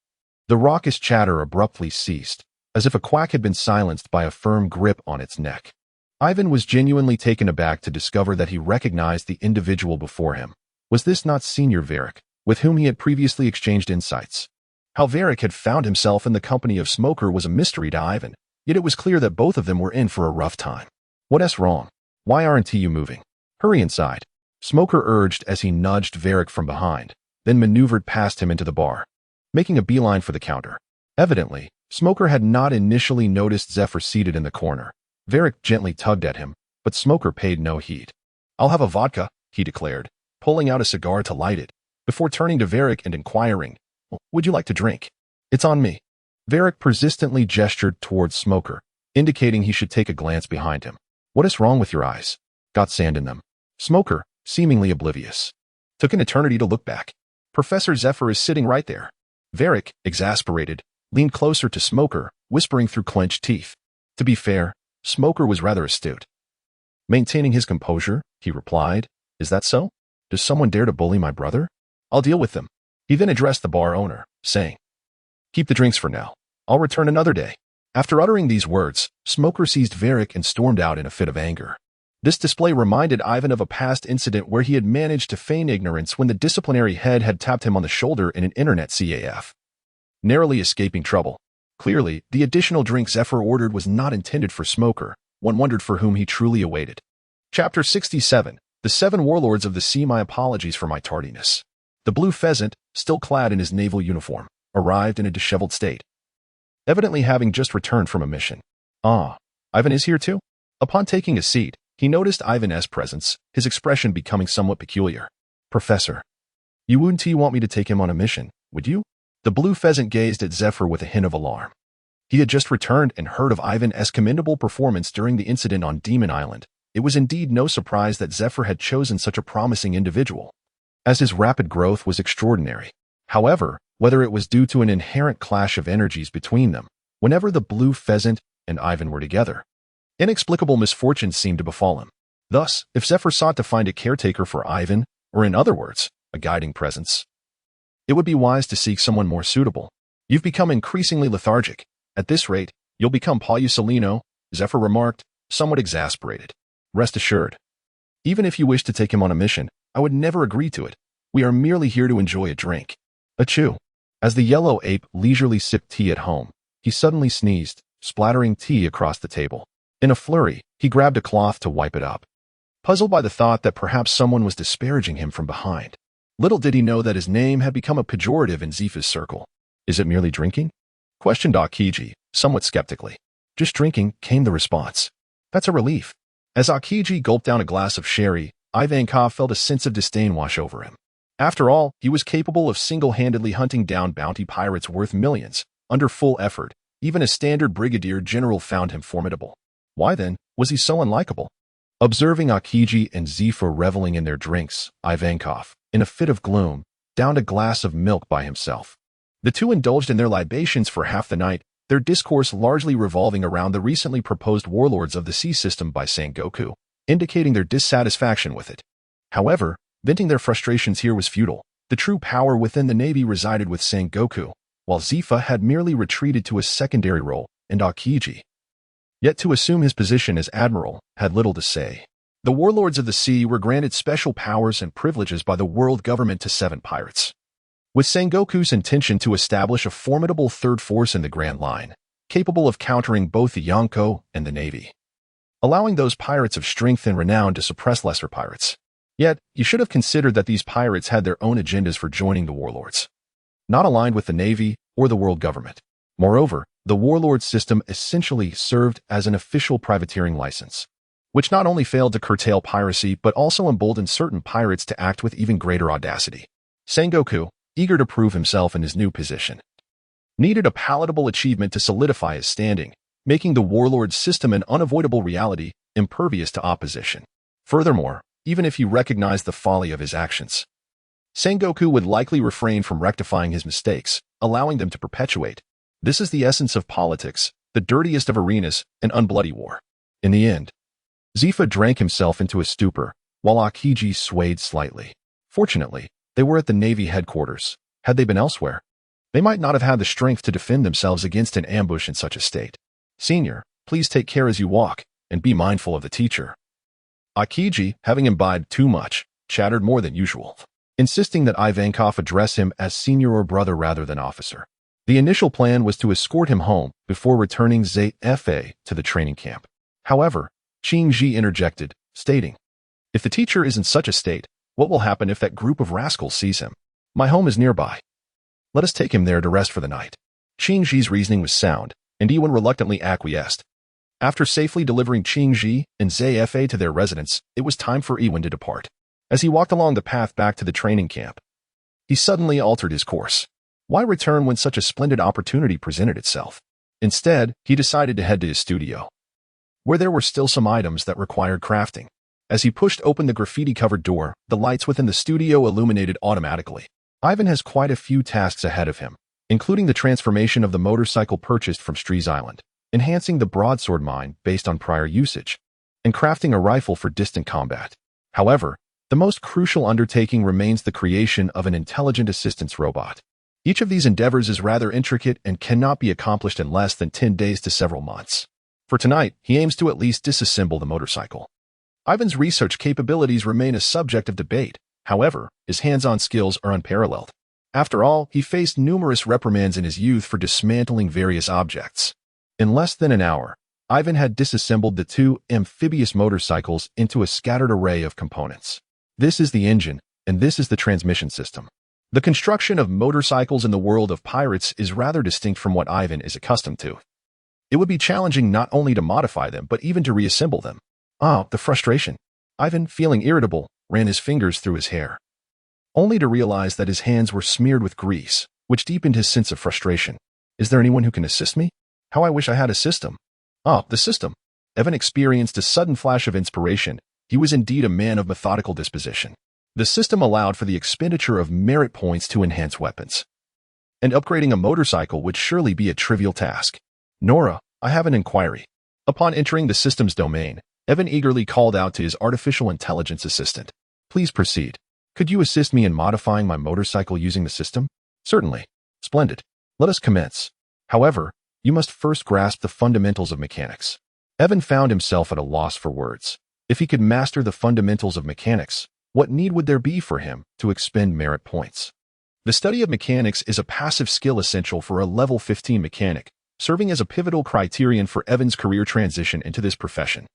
the raucous chatter abruptly ceased, as if a quack had been silenced by a firm grip on its neck. Ivan was genuinely taken aback to discover that he recognized the individual before him. Was this not Senior Varric, with whom he had previously exchanged insights? How Varric had found himself in the company of Smoker was a mystery to Ivan, yet it was clear that both of them were in for a rough time. "What's wrong? Why aren't you moving? Hurry inside," Smoker urged as he nudged Varric from behind, then maneuvered past him into the bar, making a beeline for the counter. Evidently, Smoker had not initially noticed Zephyr seated in the corner. Varric gently tugged at him, but Smoker paid no heed. "I'll have a vodka," he declared, pulling out a cigar to light it, before turning to Varric and inquiring, "Would you like to drink?" "It's on me." Varric persistently gestured towards Smoker, indicating he should take a glance behind him. "What is wrong with your eyes? Got sand in them?" Smoker, seemingly oblivious, took an eternity to look back. "Professor Zephyr is sitting right there." Varric, exasperated, leaned closer to Smoker, whispering through clenched teeth. To be fair, Smoker was rather astute. Maintaining his composure, he replied, "Is that so? Does someone dare to bully my brother? I'll deal with them." He then addressed the bar owner, saying, "Keep the drinks for now. I'll return another day." After uttering these words, Smoker seized Varric and stormed out in a fit of anger. This display reminded Ivan of a past incident where he had managed to feign ignorance when the disciplinary head had tapped him on the shoulder in an internet CAF, narrowly escaping trouble. Clearly, the additional drink Zephyr ordered was not intended for Smoker. One wondered for whom he truly awaited. Chapter 67. The 7 Warlords of the Sea. My apologies for my tardiness. The Blue Pheasant, still clad in his naval uniform, arrived in a disheveled state, evidently having just returned from a mission. "Ah, Ivan is here too?" Upon taking a seat, he noticed Ivan's presence, his expression becoming somewhat peculiar. "Professor, you wouldn't want me to take him on a mission, would you?" The Blue Pheasant gazed at Zephyr with a hint of alarm. He had just returned and heard of Ivan's commendable performance during the incident on Demon Island. It was indeed no surprise that Zephyr had chosen such a promising individual, as his rapid growth was extraordinary. However, whether it was due to an inherent clash of energies between them, whenever the Blue Pheasant and Ivan were together, inexplicable misfortunes seemed to befall him. Thus, if Zephyr sought to find a caretaker for Ivan, or in other words, a guiding presence, it would be wise to seek someone more suitable. "You've become increasingly lethargic. At this rate, You'll become Paulusolino, Zephyr remarked, somewhat exasperated. Rest assured. Even if you wish to take him on a mission, I would never agree to it. We are merely here to enjoy a drink. Achoo. As the yellow ape leisurely sipped tea at home, he suddenly sneezed, splattering tea across the table. In a flurry, he grabbed a cloth to wipe it up, puzzled by the thought that perhaps someone was disparaging him from behind. Little did he know that his name had become a pejorative in Zifa's circle. Is it merely drinking? Questioned Akiji, somewhat skeptically. Just drinking, came the response. That's a relief. As Akiji gulped down a glass of sherry, Ivankov felt a sense of disdain wash over him. After all, he was capable of single-handedly hunting down bounty pirates worth millions, under full effort. Even a standard brigadier general found him formidable. Why then was he so unlikable? Observing Akiji and Zifa reveling in their drinks, Ivankov, in a fit of gloom, downed a glass of milk by himself. The two indulged in their libations for half the night, their discourse largely revolving around the recently proposed warlords of the sea system by Sengoku, indicating their dissatisfaction with it. However, venting their frustrations here was futile. The true power within the Navy resided with Sengoku, while Zifa had merely retreated to a secondary role, and Akiji, yet to assume his position as admiral, had little to say. The warlords of the sea were granted special powers and privileges by the world government to 7 pirates, with Sengoku's intention to establish a formidable third force in the Grand Line, capable of countering both the Yonko and the Navy, allowing those pirates of strength and renown to suppress lesser pirates. Yet, you should have considered that these pirates had their own agendas for joining the warlords, not aligned with the Navy or the world government. Moreover, the warlord system essentially served as an official privateering license, which not only failed to curtail piracy but also emboldened certain pirates to act with even greater audacity. Sengoku, eager to prove himself in his new position, needed a palatable achievement to solidify his standing, making the warlord system an unavoidable reality, impervious to opposition. Furthermore, even if he recognized the folly of his actions, Sengoku would likely refrain from rectifying his mistakes, allowing them to perpetuate. This is the essence of politics, the dirtiest of arenas, an unbloody war. In the end, Zifa drank himself into a stupor, while Akiji swayed slightly. Fortunately, they were at the Navy headquarters. Had they been elsewhere, they might not have had the strength to defend themselves against an ambush in such a state. Senior, please take care as you walk, and be mindful of the teacher. Akiji, having imbibed too much, chattered more than usual, insisting that Ivankov address him as senior or brother rather than officer. The initial plan was to escort him home before returning ZFA to the training camp. However, Qingji interjected, stating, "If the teacher is in such a state, what will happen if that group of rascals sees him? My home is nearby. Let us take him there to rest for the night." Qingji's reasoning was sound, and Yiwen reluctantly acquiesced. After safely delivering Qingji and ZFA to their residence, it was time for Yiwen to depart. As he walked along the path back to the training camp, he suddenly altered his course. Why return when such a splendid opportunity presented itself? Instead, he decided to head to his studio, where there were still some items that required crafting. As he pushed open the graffiti-covered door, the lights within the studio illuminated automatically. Ivan has quite a few tasks ahead of him, including the transformation of the motorcycle purchased from Strees Island, enhancing the broadsword mine based on prior usage, and crafting a rifle for distant combat. However, the most crucial undertaking remains the creation of an intelligent assistance robot. Each of these endeavors is rather intricate and cannot be accomplished in less than 10 days to several months. For tonight, he aims to at least disassemble the motorcycle. Ivan's research capabilities remain a subject of debate. However, his hands-on skills are unparalleled. After all, he faced numerous reprimands in his youth for dismantling various objects. In less than an hour, Ivan had disassembled the 2 amphibious motorcycles into a scattered array of components. This is the engine, and this is the transmission system. The construction of motorcycles in the world of pirates is rather distinct from what Yiven is accustomed to. It would be challenging not only to modify them but even to reassemble them. The frustration. Yiven, feeling irritable, ran his fingers through his hair, only to realize that his hands were smeared with grease, which deepened his sense of frustration. Is there anyone who can assist me? How I wish I had a system. The system. Evan experienced a sudden flash of inspiration. He was indeed a man of methodical disposition. The system allowed for the expenditure of merit points to enhance weapons, and upgrading a motorcycle would surely be a trivial task. Nora, I have an inquiry. Upon entering the system's domain, Evan eagerly called out to his artificial intelligence assistant. Please proceed. Could you assist me in modifying my motorcycle using the system? Certainly. Splendid. Let us commence. However, you must first grasp the fundamentals of mechanics. Evan found himself at a loss for words. If he could master the fundamentals of mechanics, what need would there be for him to expend merit points? The study of mechanics is a passive skill essential for a level 15 mechanic, serving as a pivotal criterion for Evan's career transition into this profession.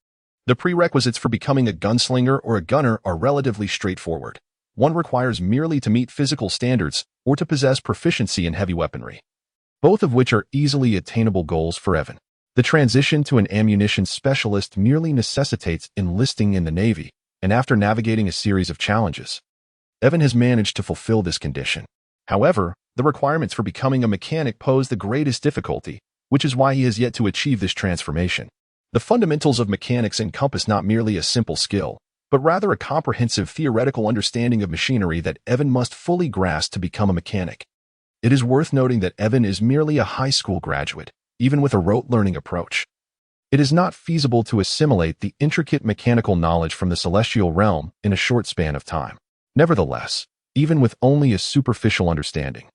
The prerequisites for becoming a gunslinger or a gunner are relatively straightforward. One requires merely to meet physical standards or to possess proficiency in heavy weaponry, both of which are easily attainable goals for Evan. The transition to an ammunition specialist merely necessitates enlisting in the Navy, and after navigating a series of challenges, Evan has managed to fulfill this condition. However, the requirements for becoming a mechanic pose the greatest difficulty, which is why he has yet to achieve this transformation. The fundamentals of mechanics encompass not merely a simple skill, but rather a comprehensive theoretical understanding of machinery that Evan must fully grasp to become a mechanic. It is worth noting that Evan is merely a high school graduate, even with a rote learning approach. It is not feasible to assimilate the intricate mechanical knowledge from the celestial realm in a short span of time. Nevertheless, even with only a superficial understanding,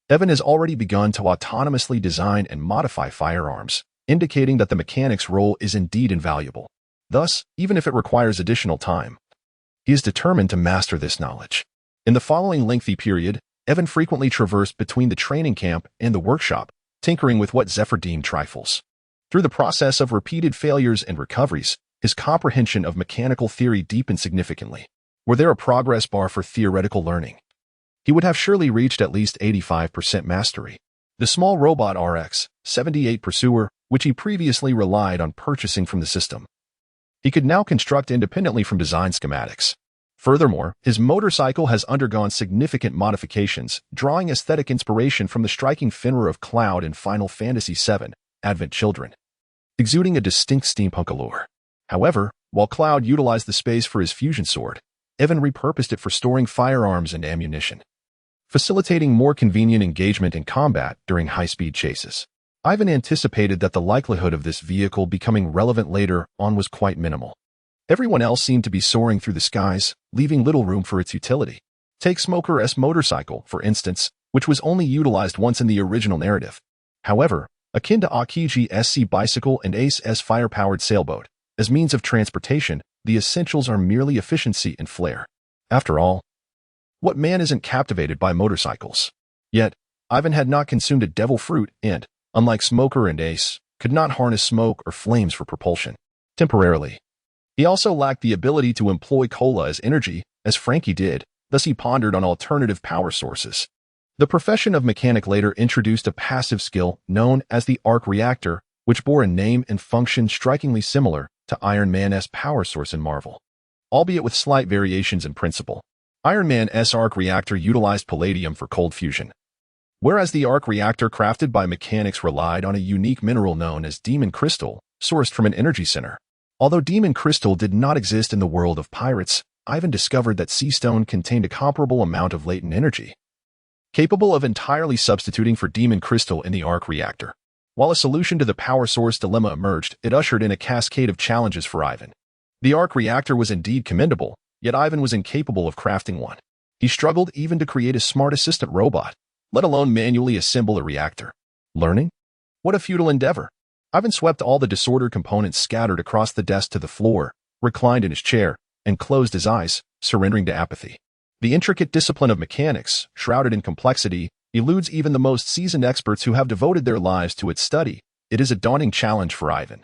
Evan has already begun to autonomously design and modify firearms, indicating that the mechanic's role is indeed invaluable. Thus, even if it requires additional time, he is determined to master this knowledge. In the following lengthy period, Evan frequently traversed between the training camp and the workshop, tinkering with what Zephyr deemed trifles. Through the process of repeated failures and recoveries, his comprehension of mechanical theory deepened significantly. Were there a progress bar for theoretical learning, he would have surely reached at least 85% mastery. The small robot RX-78 Pursuer, which he previously relied on purchasing from the system, he could now construct independently from design schematics. Furthermore, his motorcycle has undergone significant modifications, drawing aesthetic inspiration from the striking Fenrir of Cloud in Final Fantasy VII, Advent Children, exuding a distinct steampunk allure. However, while Cloud utilized the space for his fusion sword, Evan repurposed it for storing firearms and ammunition, facilitating more convenient engagement in combat during high-speed chases. Ivan anticipated that the likelihood of this vehicle becoming relevant later on was quite minimal. Everyone else seemed to be soaring through the skies, leaving little room for its utility. Take Smoker's motorcycle, for instance, which was only utilized once in the original narrative. However, akin to Akiji's SC bicycle and Ace's fire-powered sailboat, as means of transportation, the essentials are merely efficiency and flair. After all, what man isn't captivated by motorcycles? Yet, Ivan had not consumed a devil fruit and, unlike Smoker and Ace, could not harness smoke or flames for propulsion. Temporarily, he also lacked the ability to employ cola as energy, as Frankie did, thus he pondered on alternative power sources. The profession of mechanic later introduced a passive skill known as the arc reactor, which bore a name and function strikingly similar to Iron Man's power source in Marvel, albeit with slight variations in principle. Iron Man's arc reactor utilized palladium for cold fusion, whereas the arc reactor crafted by mechanics relied on a unique mineral known as demon crystal, sourced from an energy center. Although demon crystal did not exist in the world of pirates, Ivan discovered that sea stone contained a comparable amount of latent energy, capable of entirely substituting for demon crystal in the arc reactor. While a solution to the power source dilemma emerged, it ushered in a cascade of challenges for Ivan. The arc reactor was indeed commendable, yet Ivan was incapable of crafting one. He struggled even to create a smart assistant robot, let alone manually assemble a reactor. Learning? What a futile endeavor. Ivan swept all the disordered components scattered across the desk to the floor, reclined in his chair, and closed his eyes, surrendering to apathy. The intricate discipline of mechanics, shrouded in complexity, eludes even the most seasoned experts who have devoted their lives to its study. It is a daunting challenge for Ivan,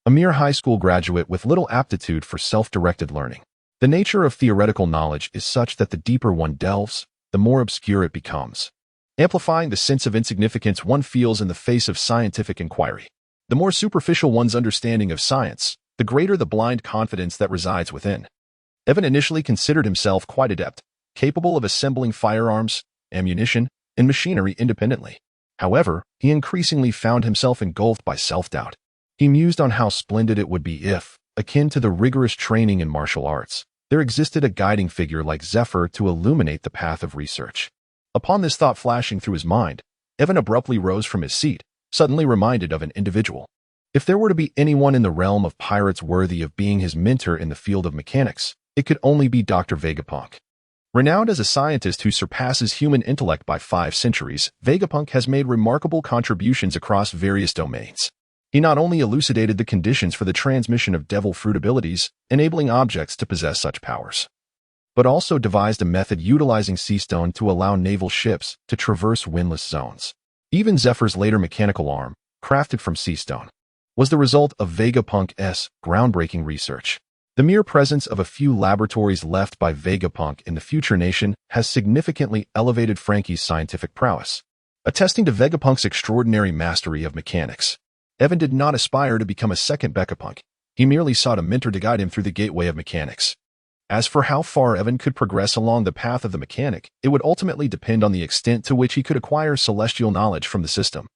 a mere high school graduate with little aptitude for self-directed learning. The nature of theoretical knowledge is such that the deeper one delves, the more obscure it becomes, amplifying the sense of insignificance one feels in the face of scientific inquiry. The more superficial one's understanding of science, the greater the blind confidence that resides within. Evan initially considered himself quite adept, capable of assembling firearms, ammunition, and machinery independently. However, he increasingly found himself engulfed by self-doubt. He mused on how splendid it would be if, akin to the rigorous training in martial arts, there existed a guiding figure like Zephyr to illuminate the path of research. Upon this thought flashing through his mind, Evan abruptly rose from his seat, suddenly reminded of an individual. If there were to be anyone in the realm of pirates worthy of being his mentor in the field of mechanics, it could only be Dr. Vegapunk. Renowned as a scientist who surpasses human intellect by 5 centuries, Vegapunk has made remarkable contributions across various domains. He not only elucidated the conditions for the transmission of devil fruit abilities, enabling objects to possess such powers, but also devised a method utilizing sea stone to allow naval ships to traverse windless zones. Even Zephyr's later mechanical arm, crafted from sea stone, was the result of Vegapunk's groundbreaking research. The mere presence of a few laboratories left by Vegapunk in the future nation has significantly elevated Frankie's scientific prowess, attesting to Vegapunk's extraordinary mastery of mechanics. Evan did not aspire to become a second Vegapunk. He merely sought a mentor to guide him through the gateway of mechanics. As for how far Evan could progress along the path of the mechanic, it would ultimately depend on the extent to which he could acquire celestial knowledge from the system.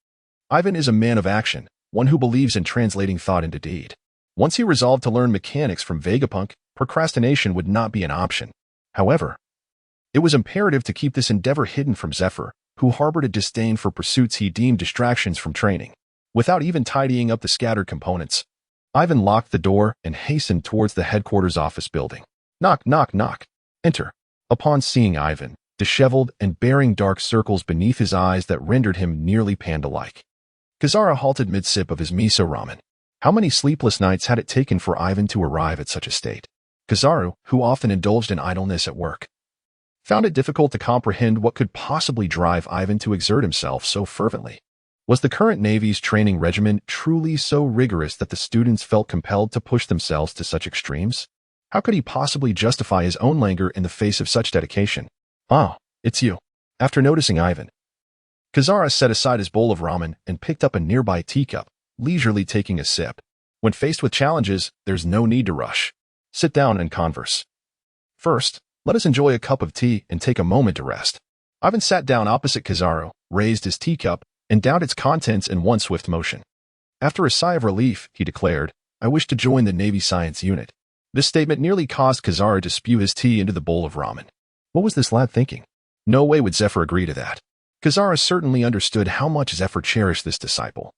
Ivan is a man of action, one who believes in translating thought into deed. Once he resolved to learn mechanics from Vegapunk, procrastination would not be an option. However, it was imperative to keep this endeavor hidden from Zephyr, who harbored a disdain for pursuits he deemed distractions from training. Without even tidying up the scattered components, Ivan locked the door and hastened towards the headquarters office building. Knock, knock, knock. Enter. Upon seeing Ivan, disheveled and bearing dark circles beneath his eyes that rendered him nearly panda-like, Kazara halted mid-sip of his miso ramen. How many sleepless nights had it taken for Ivan to arrive at such a state? Kazaru, who often indulged in idleness at work, found it difficult to comprehend what could possibly drive Ivan to exert himself so fervently. Was the current Navy's training regimen truly so rigorous that the students felt compelled to push themselves to such extremes? How could he possibly justify his own languor in the face of such dedication? "Oh, it's you." After noticing Ivan, Kazara set aside his bowl of ramen and picked up a nearby teacup, leisurely taking a sip. When faced with challenges, there's no need to rush. Sit down and converse. First, let us enjoy a cup of tea and take a moment to rest. Ivan sat down opposite Kazaro, raised his teacup, and downed its contents in one swift motion. After a sigh of relief, he declared, "I wish to join the Navy Science Unit." This statement nearly caused Kazara to spew his tea into the bowl of ramen. What was this lad thinking? No way would Zephyr agree to that. Kazara certainly understood how much Zephyr cherished this disciple,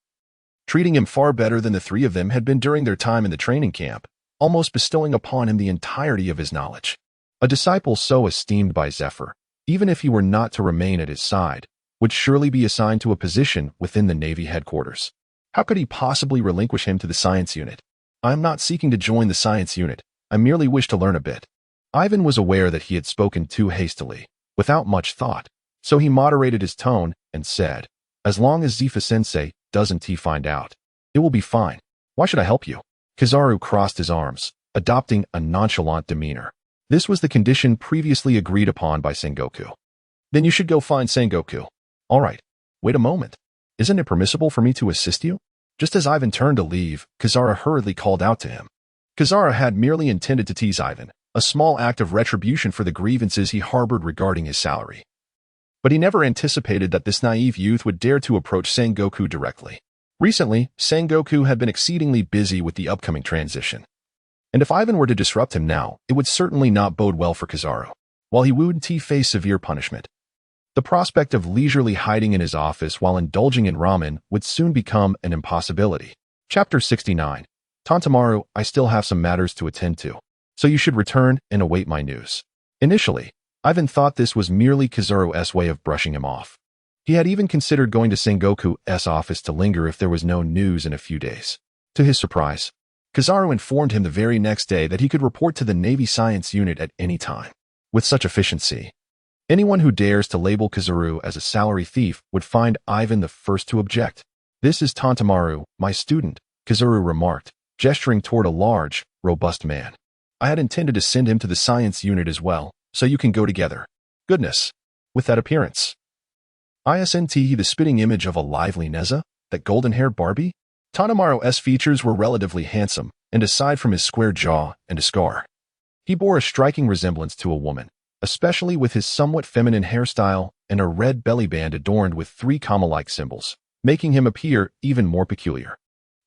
treating him far better than the three of them had been during their time in the training camp, almost bestowing upon him the entirety of his knowledge. A disciple so esteemed by Zephyr, even if he were not to remain at his side, would surely be assigned to a position within the Navy headquarters. How could he possibly relinquish him to the science unit? "I am not seeking to join the science unit. I merely wish to learn a bit." Ivan was aware that he had spoken too hastily, without much thought, so he moderated his tone and said, "As long as Zifa-sensei doesn't find out, it will be fine. Why should I help you?" Kizaru crossed his arms, adopting a nonchalant demeanor. This was the condition previously agreed upon by Sengoku. "Then you should go find Sengoku." "All right. Wait a moment. Isn't it permissible for me to assist you?" Just as Ivan turned to leave, Kazara hurriedly called out to him. Kazara had merely intended to tease Ivan, a small act of retribution for the grievances he harbored regarding his salary. But he never anticipated that this naive youth would dare to approach Sengoku directly. Recently, Sengoku had been exceedingly busy with the upcoming transition, and if Ivan were to disrupt him now, it would certainly not bode well for Kizaru. While he would face severe punishment, the prospect of leisurely hiding in his office while indulging in ramen would soon become an impossibility. Chapter 69. Tantamaru, I still have some matters to attend to, so you should return and await my news. Initially, Ivan thought this was merely Kizaru's way of brushing him off. He had even considered going to Sengoku's office to linger if there was no news in a few days. To his surprise, Kizaru informed him the very next day that he could report to the Navy Science Unit at any time. With such efficiency, anyone who dares to label Kizaru as a salary thief would find Ivan the first to object. "This is Tantamaru, my student," Kizaru remarked, gesturing toward a large, robust man. "I had intended to send him to the science unit as well, so you can go together." Goodness, with that appearance. Isn't he the spitting image of a lively Neza, that golden-haired Barbie? Tantamaru's features were relatively handsome, and aside from his square jaw and a scar, he bore a striking resemblance to a woman, especially with his somewhat feminine hairstyle and a red belly band adorned with 3 comma-like symbols, making him appear even more peculiar.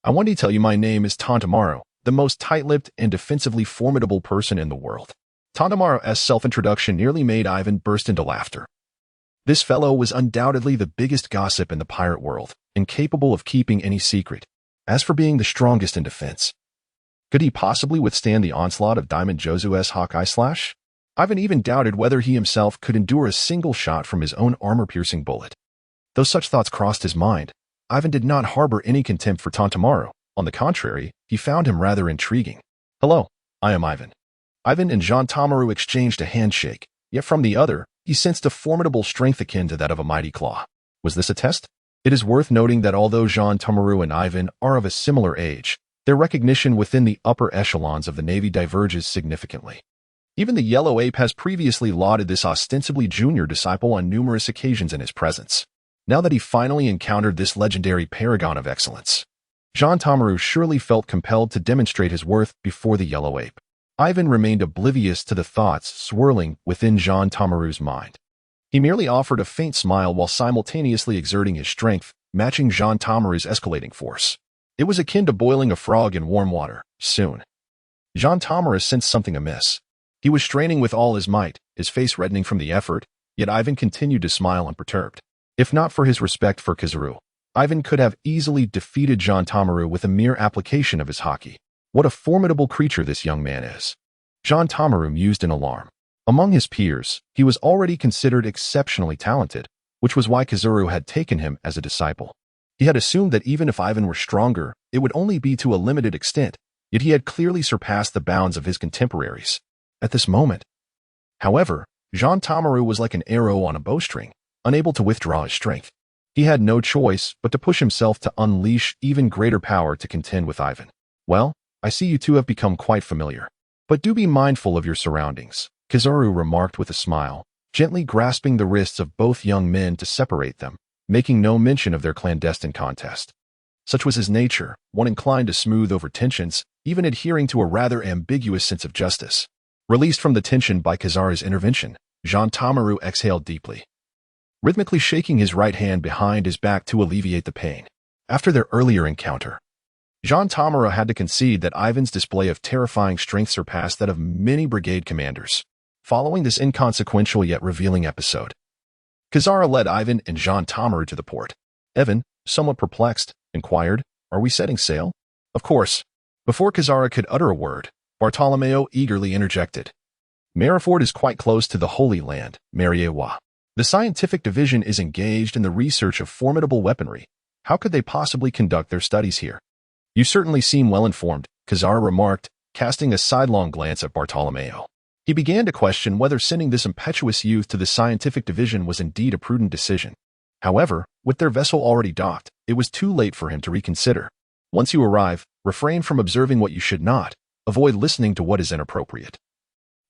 "I want to tell you my name is Tantamaru, the most tight-lipped and defensively formidable person in the world." Tantamaru's self-introduction nearly made Ivan burst into laughter. This fellow was undoubtedly the biggest gossip in the pirate world, incapable of keeping any secret. As for being the strongest in defense, could he possibly withstand the onslaught of Diamond Josu's Hawkeye slash? Ivan even doubted whether he himself could endure a single shot from his own armor-piercing bullet. Though such thoughts crossed his mind, Ivan did not harbor any contempt for Tantamaru. On the contrary, he found him rather intriguing. "Hello, I am Ivan." Ivan and Jean Tamaru exchanged a handshake, yet from the other, he sensed a formidable strength akin to that of a mighty claw. Was this a test? It is worth noting that although Jean Tamaru and Ivan are of a similar age, their recognition within the upper echelons of the Navy diverges significantly. Even the Yellow Ape has previously lauded this ostensibly junior disciple on numerous occasions in his presence. Now that he finally encountered this legendary paragon of excellence, Jean Tamaru surely felt compelled to demonstrate his worth before the Yellow Ape. Ivan remained oblivious to the thoughts swirling within Jean Tamaru's mind. He merely offered a faint smile while simultaneously exerting his strength, matching Jean Tamaru's escalating force. It was akin to boiling a frog in warm water. Soon, Jean Tamaru sensed something amiss. He was straining with all his might, his face reddening from the effort, yet Ivan continued to smile unperturbed. If not for his respect for Kuzan, Ivan could have easily defeated Jean Tamaru with a mere application of his Haki. What a formidable creature this young man is. Jean Tamaru mused in alarm. Among his peers, he was already considered exceptionally talented, which was why Kuzan had taken him as a disciple. He had assumed that even if Ivan were stronger, it would only be to a limited extent, yet he had clearly surpassed the bounds of his contemporaries. At this moment, however, Jean Tamaru was like an arrow on a bowstring, unable to withdraw his strength. He had no choice but to push himself to unleash even greater power to contend with Ivan. "Well, I see you two have become quite familiar. But do be mindful of your surroundings," Kuzan remarked with a smile, gently grasping the wrists of both young men to separate them, making no mention of their clandestine contest. Such was his nature, one inclined to smooth over tensions, even adhering to a rather ambiguous sense of justice. Released from the tension by Kuzan's intervention, Jean Tamaru exhaled deeply, rhythmically shaking his right hand behind his back to alleviate the pain. After their earlier encounter, Jean Tamaru had to concede that Ivan's display of terrifying strength surpassed that of many brigade commanders. Following this inconsequential yet revealing episode, Kuzan led Ivan and Jean Tamaru to the port. Evan, somewhat perplexed, inquired, "Are we setting sail?" "Of course." Before Kuzan could utter a word, Bartolomeo eagerly interjected. "Marineford is quite close to the Holy Land, myriad. The scientific division is engaged in the research of formidable weaponry. How could they possibly conduct their studies here?" "You certainly seem well informed," Kuzan remarked, casting a sidelong glance at Bartolomeo. He began to question whether sending this impetuous youth to the scientific division was indeed a prudent decision. However, with their vessel already docked, it was too late for him to reconsider. Once you arrive, refrain from observing what you should not, avoid listening to what is inappropriate,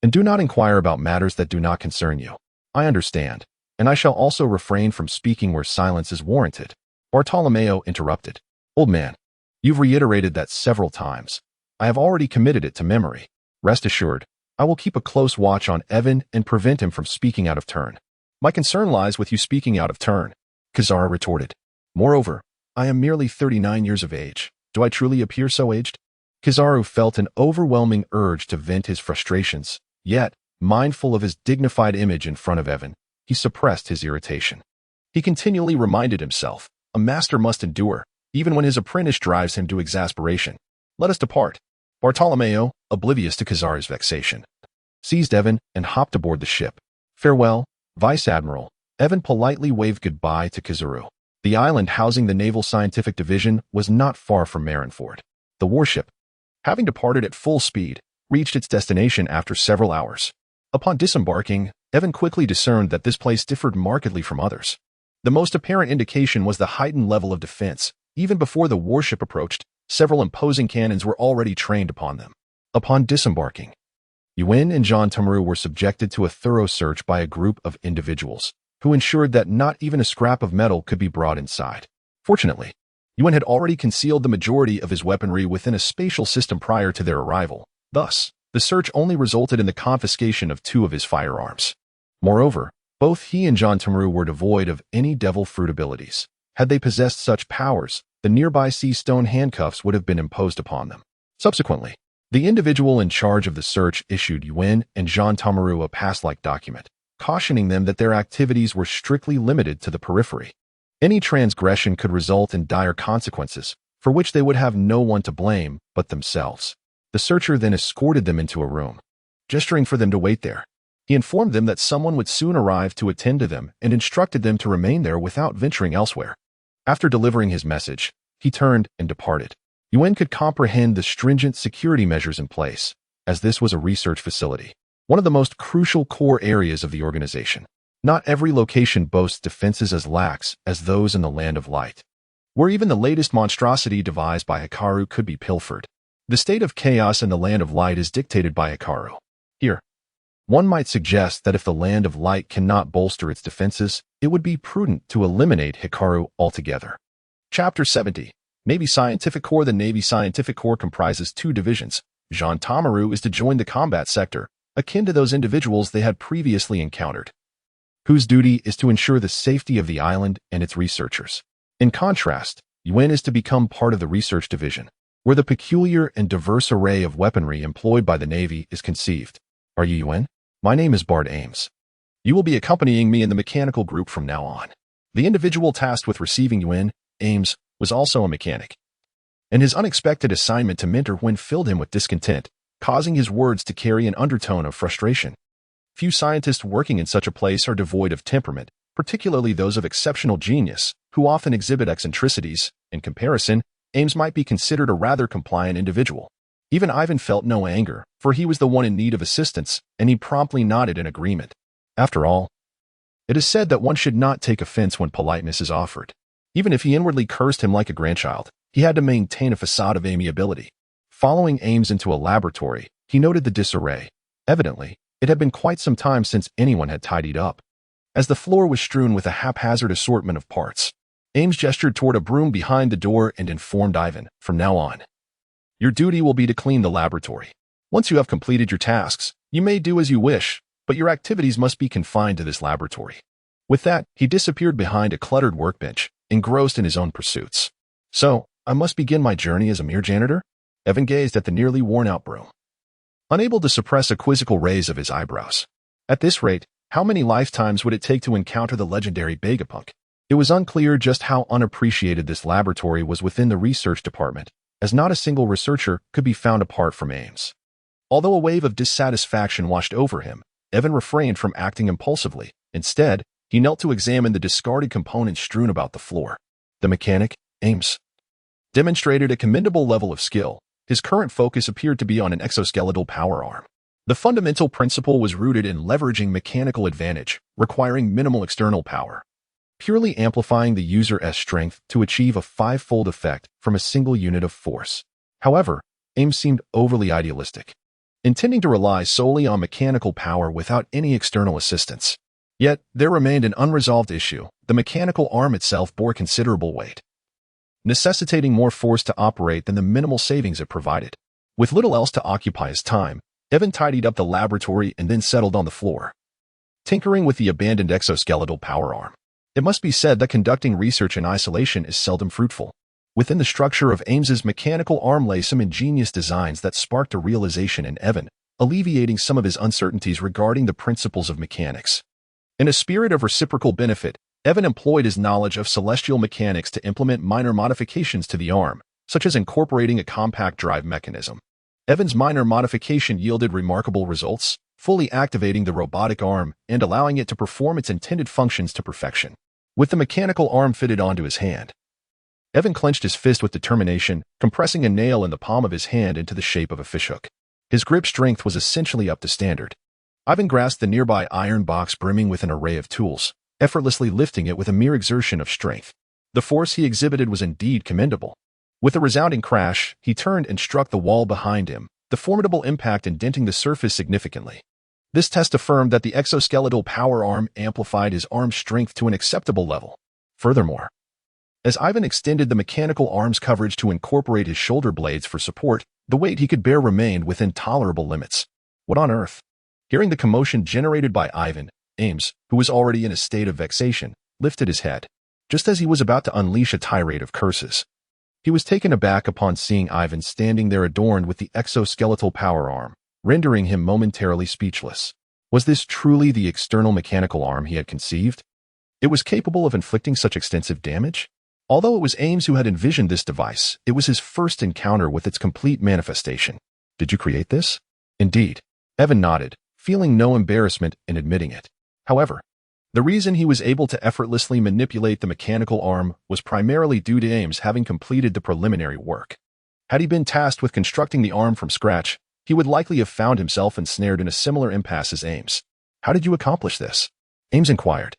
and do not inquire about matters that do not concern you. "I understand, and I shall also refrain from speaking where silence is warranted," Bartolomeo interrupted. "Old man, you've reiterated that several times. I have already committed it to memory. Rest assured, I will keep a close watch on Evan and prevent him from speaking out of turn." "My concern lies with you speaking out of turn," Kuzan retorted. "Moreover, I am merely 39 years of age. Do I truly appear so aged?" Kuzan felt an overwhelming urge to vent his frustrations, yet, mindful of his dignified image in front of Evan, he suppressed his irritation. He continually reminded himself, a master must endure, even when his apprentice drives him to exasperation. "Let us depart." Bartolomeo, oblivious to Kuzan's vexation, seized Evan and hopped aboard the ship. "Farewell, Vice Admiral." Evan politely waved goodbye to Kuzan. The island housing the Naval Scientific Division was not far from Marineford. The warship, having departed at full speed, reached its destination after several hours. Upon disembarking, Evan quickly discerned that this place differed markedly from others. The most apparent indication was the heightened level of defense. Even before the warship approached, several imposing cannons were already trained upon them. Upon disembarking, Yiven and Jean Tamaru were subjected to a thorough search by a group of individuals, who ensured that not even a scrap of metal could be brought inside. Fortunately, Yiven had already concealed the majority of his weaponry within a spatial system prior to their arrival. Thus, the search only resulted in the confiscation of 2 of his firearms. Moreover, both he and Jean Tamaru were devoid of any devil fruit abilities. Had they possessed such powers, the nearby sea stone handcuffs would have been imposed upon them. Subsequently, the individual in charge of the search issued Yiven and Jean Tamaru a pass-like document, cautioning them that their activities were strictly limited to the periphery. Any transgression could result in dire consequences, for which they would have no one to blame but themselves. The searcher then escorted them into a room, gesturing for them to wait there. He informed them that someone would soon arrive to attend to them and instructed them to remain there without venturing elsewhere. After delivering his message, he turned and departed. Yiven could comprehend the stringent security measures in place, as this was a research facility, one of the most crucial core areas of the organization. Not every location boasts defenses as lax as those in the Land of Light, where even the latest monstrosity devised by Hikaru could be pilfered. The state of chaos in the Land of Light is dictated by Hikaru. Here, one might suggest that if the Land of Light cannot bolster its defenses, it would be prudent to eliminate Hikaru altogether. Chapter 70. Navy Scientific Corps. The Navy Scientific Corps comprises two divisions. Jean Tamaru is to join the combat sector, akin to those individuals they had previously encountered, whose duty is to ensure the safety of the island and its researchers. In contrast, Yiven is to become part of the research division, where the peculiar and diverse array of weaponry employed by the Navy is conceived. Are you Yiven? My name is Bard Ames. You will be accompanying me in the mechanical group from now on. The individual tasked with receiving Yiven, Ames, was also a mechanic, and his unexpected assignment to mentor Yiven filled him with discontent, causing his words to carry an undertone of frustration. Few scientists working in such a place are devoid of temperament, particularly those of exceptional genius, who often exhibit eccentricities. In comparison, Ames might be considered a rather compliant individual. Even Yiven felt no anger, for he was the one in need of assistance, and he promptly nodded in agreement. After all, it is said that one should not take offense when politeness is offered. Even if he inwardly cursed him like a grandchild, he had to maintain a facade of amiability. Following Ames into a laboratory, he noted the disarray. Evidently, it had been quite some time since anyone had tidied up, as the floor was strewn with a haphazard assortment of parts. Ames gestured toward a broom behind the door and informed Yiven, from now on, your duty will be to clean the laboratory. Once you have completed your tasks, you may do as you wish, but your activities must be confined to this laboratory. With that, he disappeared behind a cluttered workbench, engrossed in his own pursuits. So, I must begin my journey as a mere janitor? Yiven gazed at the nearly worn-out broom, unable to suppress a quizzical raise of his eyebrows. At this rate, how many lifetimes would it take to encounter the legendary Vegapunk? It was unclear just how unappreciated this laboratory was within the research department, as not a single researcher could be found apart from Ames. Although a wave of dissatisfaction washed over him, Yiven refrained from acting impulsively. Instead, he knelt to examine the discarded components strewn about the floor. The mechanic, Ames, demonstrated a commendable level of skill. His current focus appeared to be on an exoskeletal power arm. The fundamental principle was rooted in leveraging mechanical advantage, requiring minimal external power, purely amplifying the user's strength to achieve a five-fold effect from a single unit of force. However, Ames seemed overly idealistic, intending to rely solely on mechanical power without any external assistance. Yet, there remained an unresolved issue. The mechanical arm itself bore considerable weight, necessitating more force to operate than the minimal savings it provided. With little else to occupy his time, Yiven tidied up the laboratory and then settled on the floor, tinkering with the abandoned exoskeletal power arm. It must be said that conducting research in isolation is seldom fruitful. Within the structure of Ames's mechanical arm lay some ingenious designs that sparked a realization in Yiven, alleviating some of his uncertainties regarding the principles of mechanics. In a spirit of reciprocal benefit, Yiven employed his knowledge of celestial mechanics to implement minor modifications to the arm, such as incorporating a compact drive mechanism. Yiven's minor modification yielded remarkable results, fully activating the robotic arm and allowing it to perform its intended functions to perfection. With the mechanical arm fitted onto his hand, Yiven clenched his fist with determination, compressing a nail in the palm of his hand into the shape of a fishhook. His grip strength was essentially up to standard. Yiven grasped the nearby iron box brimming with an array of tools, effortlessly lifting it with a mere exertion of strength. The force he exhibited was indeed commendable. With a resounding crash, he turned and struck the wall behind him, the formidable impact indenting the surface significantly. This test affirmed that the exoskeletal power arm amplified his arm's strength to an acceptable level. Furthermore, as Yiven extended the mechanical arm's coverage to incorporate his shoulder blades for support, the weight he could bear remained within tolerable limits. What on earth? Hearing the commotion generated by Yiven, Ames, who was already in a state of vexation, lifted his head, just as he was about to unleash a tirade of curses. He was taken aback upon seeing Yiven standing there adorned with the exoskeletal power arm, rendering him momentarily speechless. Was this truly the external mechanical arm he had conceived? It was capable of inflicting such extensive damage? Although it was Ames who had envisioned this device, it was his first encounter with its complete manifestation. Did you create this? Indeed. Yiven nodded, feeling no embarrassment in admitting it. However, the reason he was able to effortlessly manipulate the mechanical arm was primarily due to Ames having completed the preliminary work. Had he been tasked with constructing the arm from scratch, he would likely have found himself ensnared in a similar impasse as Ames. "How did you accomplish this?" Ames inquired,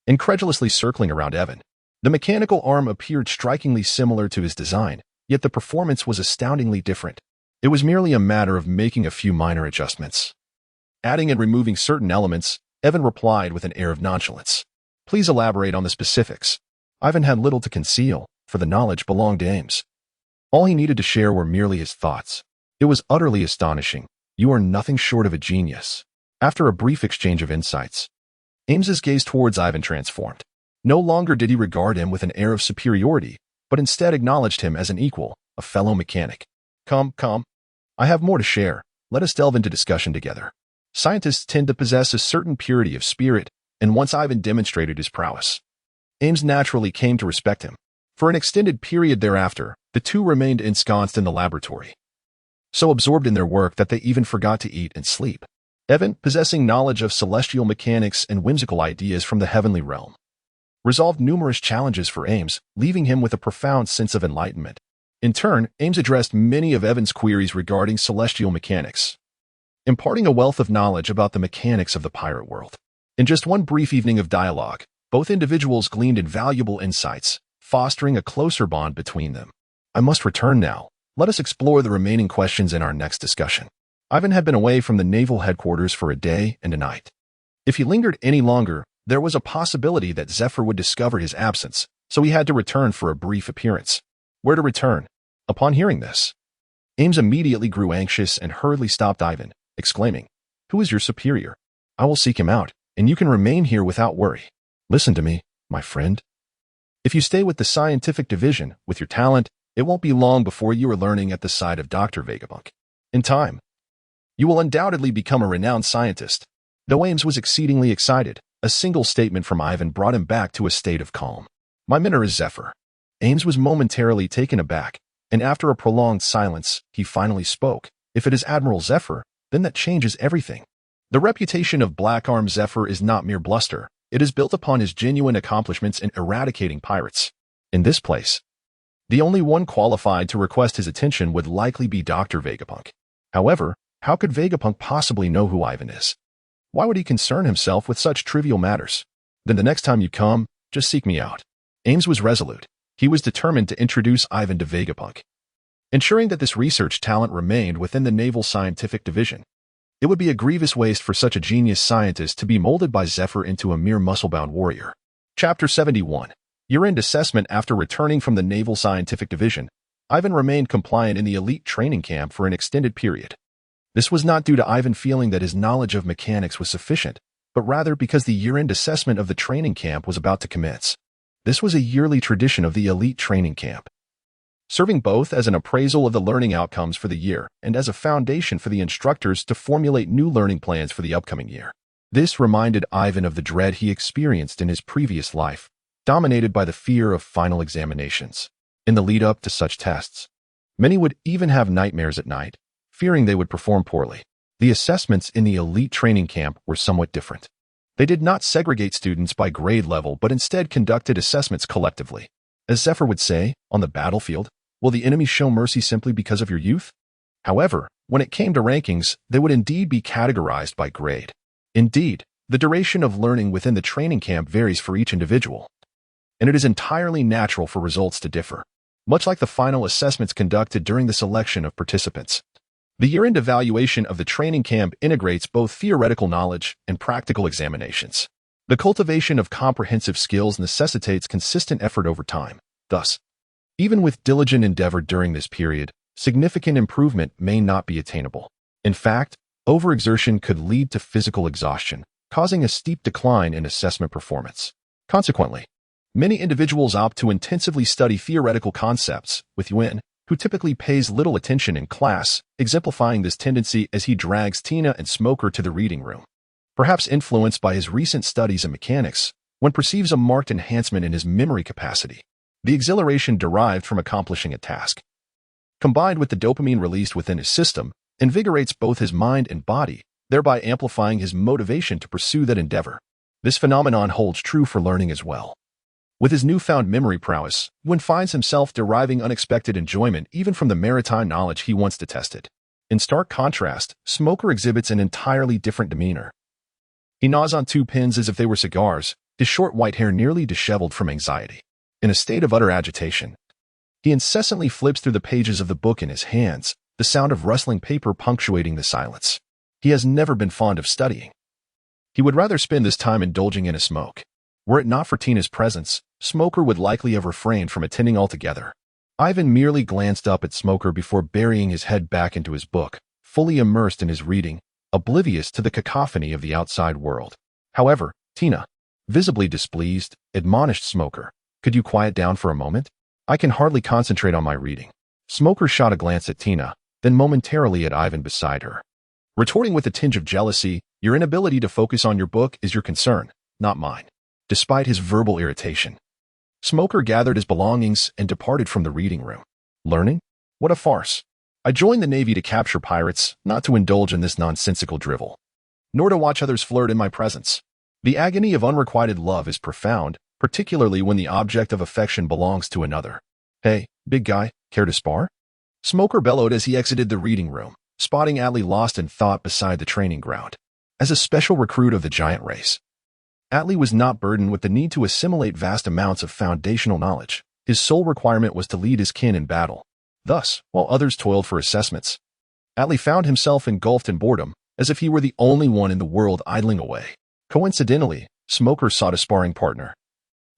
incredulously circling around Evan. The mechanical arm appeared strikingly similar to his design, yet the performance was astoundingly different. It was merely a matter of making a few minor adjustments. Adding and removing certain elements, Evan replied with an air of nonchalance. "Please elaborate on the specifics." Ivan had little to conceal, for the knowledge belonged to Ames. All he needed to share were merely his thoughts. It was utterly astonishing. "You are nothing short of a genius." After a brief exchange of insights, Ames's gaze towards Ivan transformed. No longer did he regard him with an air of superiority, but instead acknowledged him as an equal, a fellow mechanic. Come. I have more to share. Let us delve into discussion together." Scientists tend to possess a certain purity of spirit, and once Ivan demonstrated his prowess, Ames naturally came to respect him. For an extended period thereafter, the two remained ensconced in the laboratory, so absorbed in their work that they even forgot to eat and sleep. Evan, possessing knowledge of celestial mechanics and whimsical ideas from the heavenly realm, resolved numerous challenges for Ames, leaving him with a profound sense of enlightenment. In turn, Ames addressed many of Evan's queries regarding celestial mechanics, imparting a wealth of knowledge about the mechanics of the pirate world. In just one brief evening of dialogue, both individuals gleaned invaluable insights, fostering a closer bond between them. "I must return now. Let us explore the remaining questions in our next discussion." Ivan had been away from the naval headquarters for a day and a night. If he lingered any longer, there was a possibility that Zephyr would discover his absence, so he had to return for a brief appearance. Where to return? Upon hearing this, Ames immediately grew anxious and hurriedly stopped Ivan, exclaiming, "Who is your superior? I will seek him out, and you can remain here without worry. Listen to me, my friend. If you stay with the scientific division, with your talent, it won't be long before you are learning at the side of Dr. Vegapunk. In time, you will undoubtedly become a renowned scientist." Though Ames was exceedingly excited, a single statement from Ivan brought him back to a state of calm. "My mentor is Zephyr." Ames was momentarily taken aback, and after a prolonged silence, he finally spoke. "If it is Admiral Zephyr, then that changes everything. The reputation of Black Arm Zephyr is not mere bluster. It is built upon his genuine accomplishments in eradicating pirates. In this place, the only one qualified to request his attention would likely be Dr. Vegapunk. However, how could Vegapunk possibly know who Ivan is? Why would he concern himself with such trivial matters? Then the next time you come, just seek me out." Ames was resolute. He was determined to introduce Ivan to Vegapunk, ensuring that this research talent remained within the Naval Scientific Division. It would be a grievous waste for such a genius scientist to be molded by Zephyr into a mere muscle-bound warrior. Chapter 71. Year-end assessment. After returning from the Naval Scientific Division, Ivan remained compliant in the elite training camp for an extended period. This was not due to Ivan feeling that his knowledge of mechanics was sufficient, but rather because the year-end assessment of the training camp was about to commence. This was a yearly tradition of the elite training camp, serving both as an appraisal of the learning outcomes for the year and as a foundation for the instructors to formulate new learning plans for the upcoming year. This reminded Ivan of the dread he experienced in his previous life, dominated by the fear of final examinations. In the lead-up to such tests, many would even have nightmares at night, fearing they would perform poorly. The assessments in the elite training camp were somewhat different. They did not segregate students by grade level, but instead conducted assessments collectively. As Zephyr would say, on the battlefield, will the enemy show mercy simply because of your youth? However, when it came to rankings, they would indeed be categorized by grade. Indeed, the duration of learning within the training camp varies for each individual, and it is entirely natural for results to differ, much like the final assessments conducted during the selection of participants. The year-end evaluation of the training camp integrates both theoretical knowledge and practical examinations. The cultivation of comprehensive skills necessitates consistent effort over time. Thus, even with diligent endeavor during this period, significant improvement may not be attainable. In fact, overexertion could lead to physical exhaustion, causing a steep decline in assessment performance. Consequently, many individuals opt to intensively study theoretical concepts, with Yiven, who typically pays little attention in class, exemplifying this tendency as he drags Tina and Smoker to the reading room. Perhaps influenced by his recent studies in mechanics, one perceives a marked enhancement in his memory capacity, the exhilaration derived from accomplishing a task, combined with the dopamine released within his system, invigorates both his mind and body, thereby amplifying his motivation to pursue that endeavor. This phenomenon holds true for learning as well. With his newfound memory prowess, Yiven finds himself deriving unexpected enjoyment even from the maritime knowledge he once detested. In stark contrast, Smoker exhibits an entirely different demeanor. He gnaws on two pins as if they were cigars, his short white hair nearly disheveled from anxiety. In a state of utter agitation, he incessantly flips through the pages of the book in his hands, the sound of rustling paper punctuating the silence. He has never been fond of studying. He would rather spend this time indulging in a smoke. Were it not for Tina's presence, Smoker would likely have refrained from attending altogether. Yiven merely glanced up at Smoker before burying his head back into his book, fully immersed in his reading, oblivious to the cacophony of the outside world. However, Tina, visibly displeased, admonished Smoker, "Could you quiet down for a moment? I can hardly concentrate on my reading." Smoker shot a glance at Tina, then momentarily at Yiven beside her, retorting with a tinge of jealousy, "Your inability to focus on your book is your concern, not mine." Despite his verbal irritation, Smoker gathered his belongings and departed from the reading room. Learning? What a farce. I joined the Navy to capture pirates, not to indulge in this nonsensical drivel, nor to watch others flirt in my presence. The agony of unrequited love is profound, particularly when the object of affection belongs to another. "Hey, big guy, care to spar?" Smoker bellowed as he exited the reading room, spotting Atli lost in thought beside the training ground. As a special recruit of the giant race, Atli was not burdened with the need to assimilate vast amounts of foundational knowledge. His sole requirement was to lead his kin in battle. Thus, while others toiled for assessments, Atli found himself engulfed in boredom, as if he were the only one in the world idling away. Coincidentally, Smoker sought a sparring partner,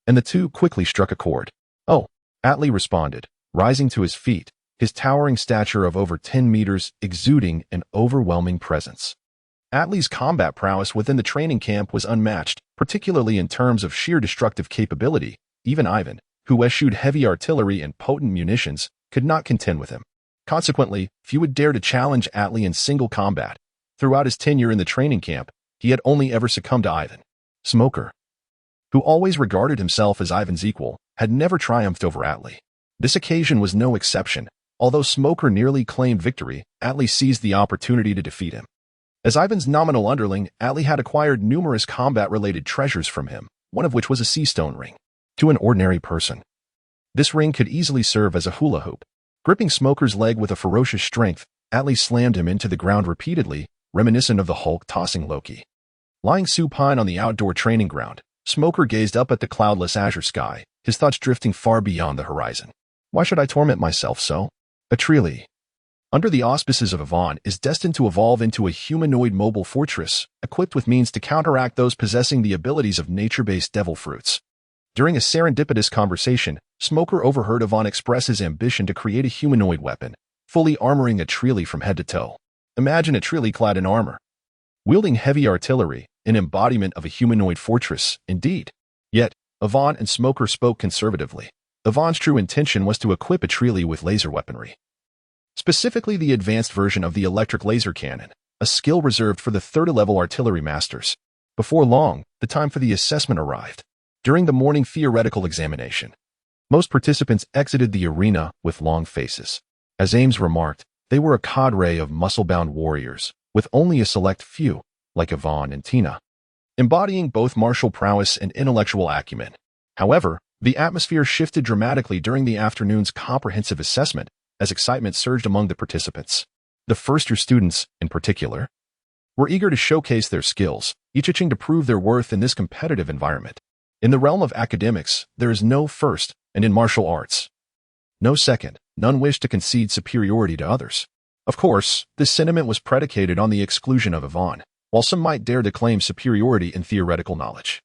and the two quickly struck a chord. "Oh," Atli responded, rising to his feet, his towering stature of over 10 meters exuding an overwhelming presence. Atli's combat prowess within the training camp was unmatched, particularly in terms of sheer destructive capability. Even Yiven, who eschewed heavy artillery and potent munitions, could not contend with him. Consequently, few would dare to challenge Atli in single combat. Throughout his tenure in the training camp, he had only ever succumbed to Yiven. Smoker, who always regarded himself as Yiven's equal, had never triumphed over Atli. This occasion was no exception. Although Smoker nearly claimed victory, Atli seized the opportunity to defeat him. As Yiven's nominal underling, Atli had acquired numerous combat-related treasures from him, one of which was a sea stone ring. To an ordinary person, this ring could easily serve as a hula hoop. Gripping Smoker's leg with a ferocious strength, Atli slammed him into the ground repeatedly, reminiscent of the Hulk tossing Loki. Lying supine on the outdoor training ground, Smoker gazed up at the cloudless azure sky, his thoughts drifting far beyond the horizon. Why should I torment myself so? Atreali, under the auspices of Yiven, is destined to evolve into a humanoid mobile fortress, equipped with means to counteract those possessing the abilities of nature-based devil fruits. During a serendipitous conversation, Smoker overheard Yiven express his ambition to create a humanoid weapon, fully armoring Atreali from head to toe. Imagine Atreali clad in armor, wielding heavy artillery, an embodiment of a humanoid fortress, indeed. Yet, Yiven and Smoker spoke conservatively. Yiven's true intention was to equip Atreali with laser weaponry, specifically the advanced version of the electric laser cannon, a skill reserved for the third-level artillery masters. Before long, the time for the assessment arrived. During the morning theoretical examination, most participants exited the arena with long faces. As Ames remarked, they were a cadre of muscle-bound warriors, with only a select few, like Yiven and Tina, embodying both martial prowess and intellectual acumen. However, the atmosphere shifted dramatically during the afternoon's comprehensive assessment, as excitement surged among the participants. The first-year students, in particular, were eager to showcase their skills, each itching to prove their worth in this competitive environment. In the realm of academics, there is no first, and in martial arts, no second. None wished to concede superiority to others. Of course, this sentiment was predicated on the exclusion of Yiven, while some might dare to claim superiority in theoretical knowledge.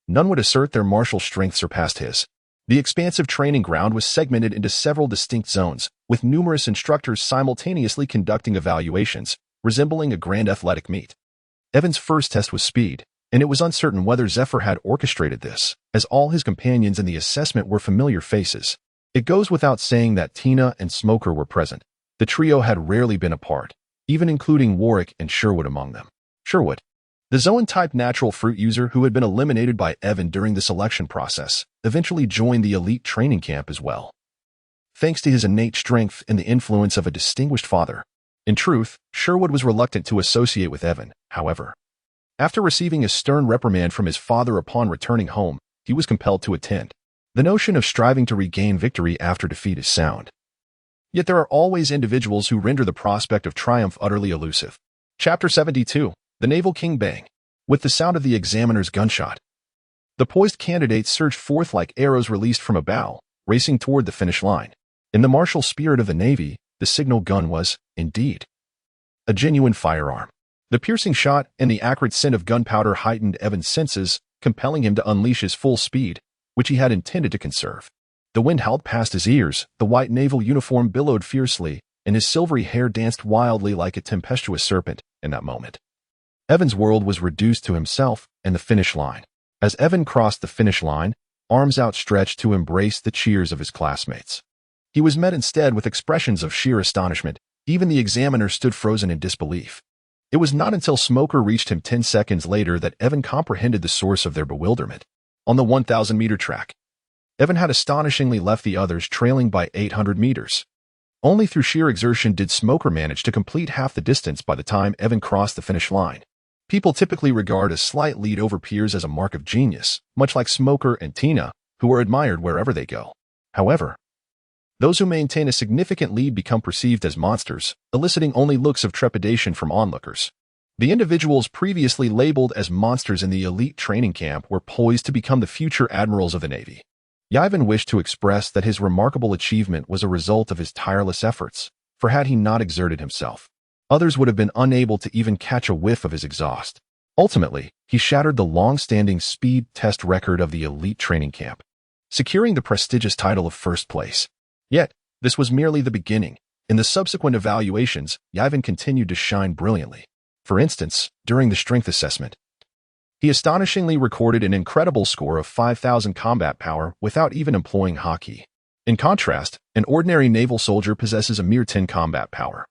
None would assert their martial strength surpassed his. The expansive training ground was segmented into several distinct zones, with numerous instructors simultaneously conducting evaluations, resembling a grand athletic meet. Evan's first test was speed, and it was uncertain whether Zephyr had orchestrated this, as all his companions in the assessment were familiar faces. It goes without saying that Tina and Smoker were present. The trio had rarely been apart, even including Warwick and Sherwood among them. Sherwood, the Zoan-type natural fruit user who had been eliminated by Evan during the selection process, eventually joined the elite training camp as well, thanks to his innate strength and the influence of a distinguished father. In truth, Sherwood was reluctant to associate with Evan, However, after receiving a stern reprimand from his father upon returning home, he was compelled to attend. The notion of striving to regain victory after defeat is sound. Yet there are always individuals who render the prospect of triumph utterly elusive. Chapter 72. The Naval King Bang. With the sound of the examiner's gunshot, the poised candidates surged forth like arrows released from a bow, racing toward the finish line. In the martial spirit of the Navy, the signal gun was, indeed, a genuine firearm. The piercing shot and the acrid scent of gunpowder heightened Evan's senses, compelling him to unleash his full speed, which he had intended to conserve. The wind howled past his ears, the white naval uniform billowed fiercely, and his silvery hair danced wildly like a tempestuous serpent in that moment. Evan's world was reduced to himself and the finish line. As Evan crossed the finish line, arms outstretched to embrace the cheers of his classmates, he was met instead with expressions of sheer astonishment. Even the examiner stood frozen in disbelief. It was not until Smoker reached him 10 seconds later that Evan comprehended the source of their bewilderment. On the 1,000-meter track, Evan had astonishingly left the others trailing by 800 meters. Only through sheer exertion did Smoker manage to complete half the distance by the time Evan crossed the finish line. People typically regard a slight lead over peers as a mark of genius, much like Smoker and Tina, who are admired wherever they go. However, those who maintain a significant lead become perceived as monsters, eliciting only looks of trepidation from onlookers. The individuals previously labeled as monsters in the elite training camp were poised to become the future admirals of the Navy. Yiven wished to express that his remarkable achievement was a result of his tireless efforts, for had he not exerted himself, others would have been unable to even catch a whiff of his exhaust. Ultimately, he shattered the long-standing speed test record of the elite training camp, securing the prestigious title of first place. Yet, this was merely the beginning. In the subsequent evaluations, Yiven continued to shine brilliantly. For instance, during the strength assessment, he astonishingly recorded an incredible score of 5,000 combat power without even employing Haki. In contrast, an ordinary naval soldier possesses a mere 10 combat power,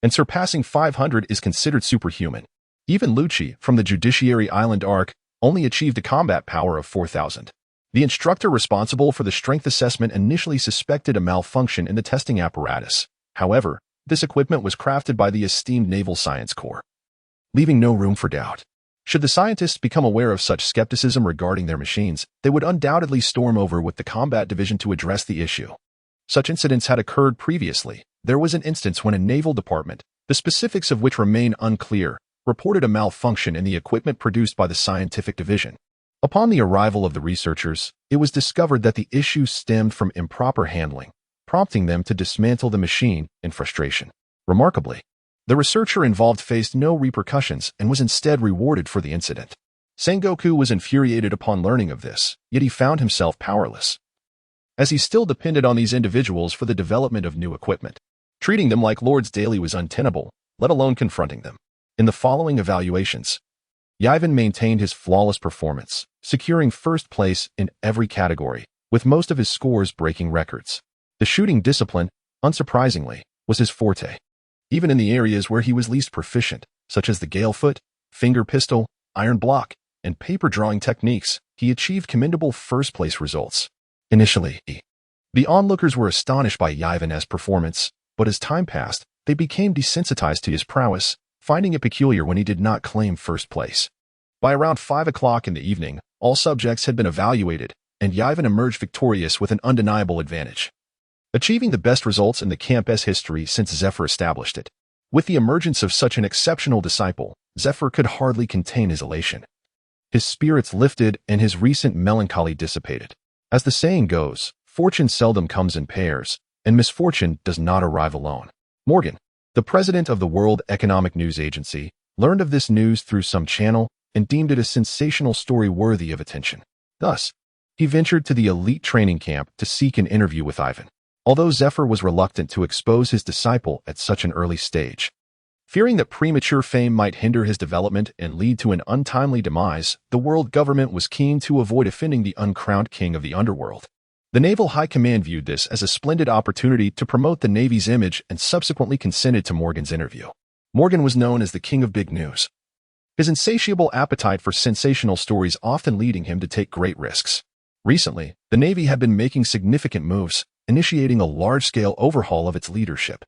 and surpassing 500 is considered superhuman. Even Lucci, from the Judiciary Island arc, only achieved a combat power of 4,000. The instructor responsible for the strength assessment initially suspected a malfunction in the testing apparatus. However, this equipment was crafted by the esteemed Naval Science Corps, leaving no room for doubt. Should the scientists become aware of such skepticism regarding their machines, they would undoubtedly storm over with the combat division to address the issue. Such incidents had occurred previously. There was an instance when a naval department, the specifics of which remain unclear, reported a malfunction in the equipment produced by the scientific division. Upon the arrival of the researchers, it was discovered that the issue stemmed from improper handling, prompting them to dismantle the machine in frustration. Remarkably, the researcher involved faced no repercussions and was instead rewarded for the incident. Sengoku was infuriated upon learning of this, yet he found himself powerless, as he still depended on these individuals for the development of new equipment. Treating them like lords daily was untenable, let alone confronting them. In the following evaluations, Yiven maintained his flawless performance, securing first place in every category, with most of his scores breaking records. The shooting discipline, unsurprisingly, was his forte. Even in the areas where he was least proficient, such as the galefoot, finger pistol, iron block, and paper drawing techniques, he achieved commendable first-place results. Initially, the onlookers were astonished by Yiven's performance, but as time passed, they became desensitized to his prowess, finding it peculiar when he did not claim first place. By around 5 o'clock in the evening, all subjects had been evaluated, and Yiven emerged victorious with an undeniable advantage, achieving the best results in the camp's history since Zephyr established it. With the emergence of such an exceptional disciple, Zephyr could hardly contain his elation. His spirits lifted and his recent melancholy dissipated. As the saying goes, fortune seldom comes in pairs, and misfortune does not arrive alone. Morgan, the president of the World Economic News Agency, learned of this news through some channel and deemed it a sensational story worthy of attention. Thus, he ventured to the elite training camp to seek an interview with Yiven. Although Zephyr was reluctant to expose his disciple at such an early stage, fearing that premature fame might hinder his development and lead to an untimely demise, the world government was keen to avoid offending the uncrowned king of the underworld. The Naval High Command viewed this as a splendid opportunity to promote the Navy's image and subsequently consented to Morgan's interview. Morgan was known as the king of big news, his insatiable appetite for sensational stories often leading him to take great risks. Recently, the Navy had been making significant moves, initiating a large-scale overhaul of its leadership,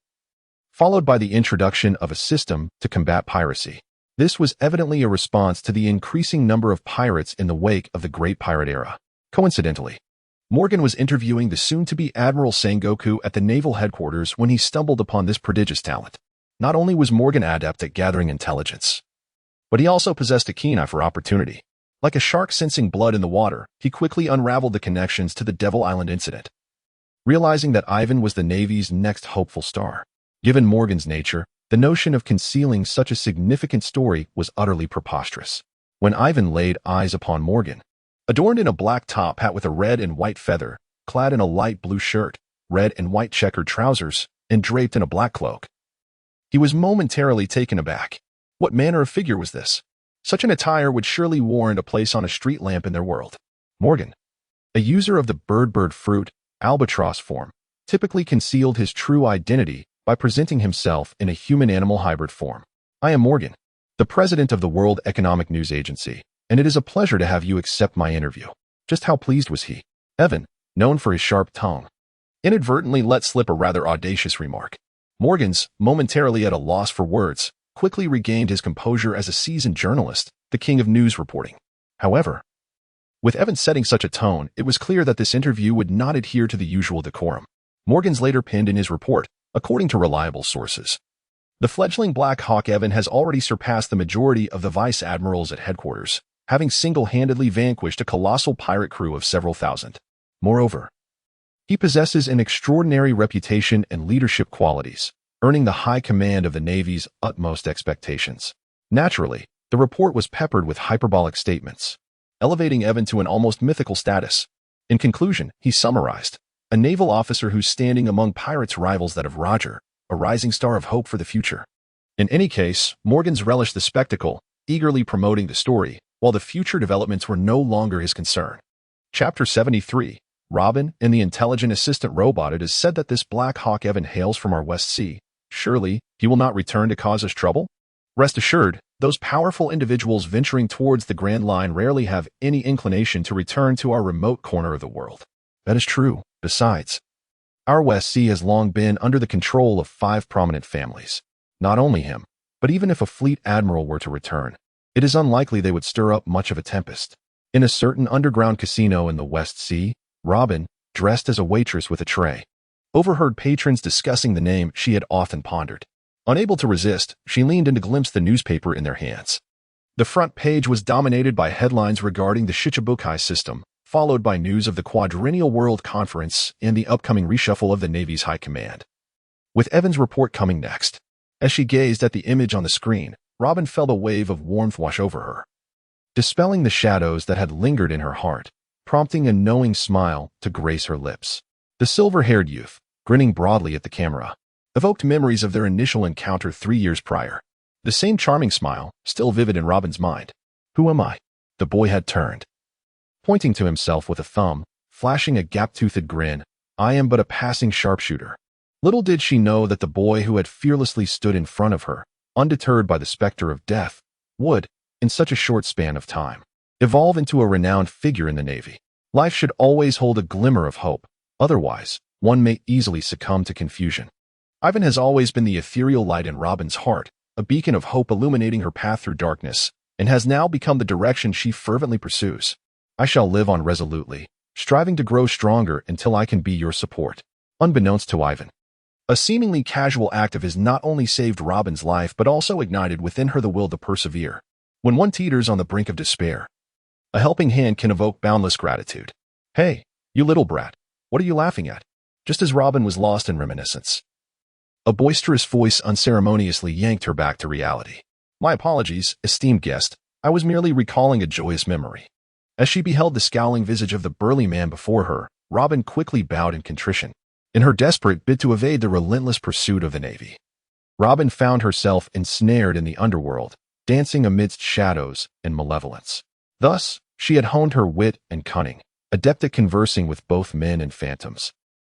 followed by the introduction of a system to combat piracy. This was evidently a response to the increasing number of pirates in the wake of the Great Pirate Era. Coincidentally, Morgan was interviewing the soon-to-be Admiral Sengoku at the naval headquarters when he stumbled upon this prodigious talent. Not only was Morgan adept at gathering intelligence, but he also possessed a keen eye for opportunity. Like a shark sensing blood in the water, he quickly unraveled the connections to the Devil Island incident, realizing that Yiven was the Navy's next hopeful star. Given Morgan's nature, the notion of concealing such a significant story was utterly preposterous. When Yiven laid eyes upon Morgan, adorned in a black top hat with a red and white feather, clad in a light blue shirt, red and white checkered trousers, and draped in a black cloak, he was momentarily taken aback. What manner of figure was this? Such an attire would surely warrant a place on a street lamp in their world. Morgan, a user of the bird fruit, albatross form, typically concealed his true identity by presenting himself in a human-animal hybrid form. I am Morgan, the president of the World Economic News Agency, and it is a pleasure to have you accept my interview. Just how pleased was he? Evan, known for his sharp tongue, inadvertently let slip a rather audacious remark. Morgan's, momentarily at a loss for words, quickly regained his composure as a seasoned journalist, the king of news reporting. However, with Evan setting such a tone, it was clear that this interview would not adhere to the usual decorum. Morgan's later penned in his report, according to reliable sources, the fledgling Black Hawk Evan has already surpassed the majority of the vice admirals at headquarters, having single-handedly vanquished a colossal pirate crew of several thousand. Moreover, he possesses an extraordinary reputation and leadership qualities, earning the high command of the Navy's utmost expectations. Naturally, the report was peppered with hyperbolic statements, elevating Evan to an almost mythical status. In conclusion, he summarized, a naval officer whose standing among pirates rivals that of Roger, a rising star of hope for the future. In any case, Morgan's relished the spectacle, eagerly promoting the story, while the future developments were no longer his concern. Chapter 73. Robin and the intelligent assistant robot. It is said that this Black Hawk Evan hails from our West Sea. Surely, he will not return to cause us trouble? Rest assured, those powerful individuals venturing towards the Grand Line rarely have any inclination to return to our remote corner of the world. That is true. Besides, our West Sea has long been under the control of 5 prominent families. Not only him, but even if a fleet admiral were to return, it is unlikely they would stir up much of a tempest. In a certain underground casino in the West Sea, Robin, dressed as a waitress with a tray, overheard patrons discussing the name she had often pondered. Unable to resist, she leaned in to glimpse the newspaper in their hands. The front page was dominated by headlines regarding the Shichibukai system, followed by news of the Quadrennial World Conference and the upcoming reshuffle of the Navy's High Command. With Evan's report coming next, as she gazed at the image on the screen, Robin felt a wave of warmth wash over her, dispelling the shadows that had lingered in her heart, prompting a knowing smile to grace her lips. The silver-haired youth, grinning broadly at the camera, evoked memories of their initial encounter 3 years prior. The same charming smile, still vivid in Robin's mind. Who am I? The boy had turned, pointing to himself with a thumb, flashing a gap-toothed grin. I am but a passing sharpshooter. Little did she know that the boy who had fearlessly stood in front of her, undeterred by the specter of death, would, in such a short span of time, evolve into a renowned figure in the Navy. Life should always hold a glimmer of hope. Otherwise, one may easily succumb to confusion. Yiven has always been the ethereal light in Robin's heart, a beacon of hope illuminating her path through darkness, and has now become the direction she fervently pursues. I shall live on resolutely, striving to grow stronger until I can be your support. Unbeknownst to Yiven, a seemingly casual act of his not only saved Robin's life but also ignited within her the will to persevere. When one teeters on the brink of despair, a helping hand can evoke boundless gratitude. Hey, you little brat, what are you laughing at? Just as Robin was lost in reminiscence, a boisterous voice unceremoniously yanked her back to reality. My apologies, esteemed guest, I was merely recalling a joyous memory. As she beheld the scowling visage of the burly man before her, Robin quickly bowed in contrition. In her desperate bid to evade the relentless pursuit of the Navy, Robin found herself ensnared in the underworld, dancing amidst shadows and malevolence. Thus, she had honed her wit and cunning, adept at conversing with both men and phantoms,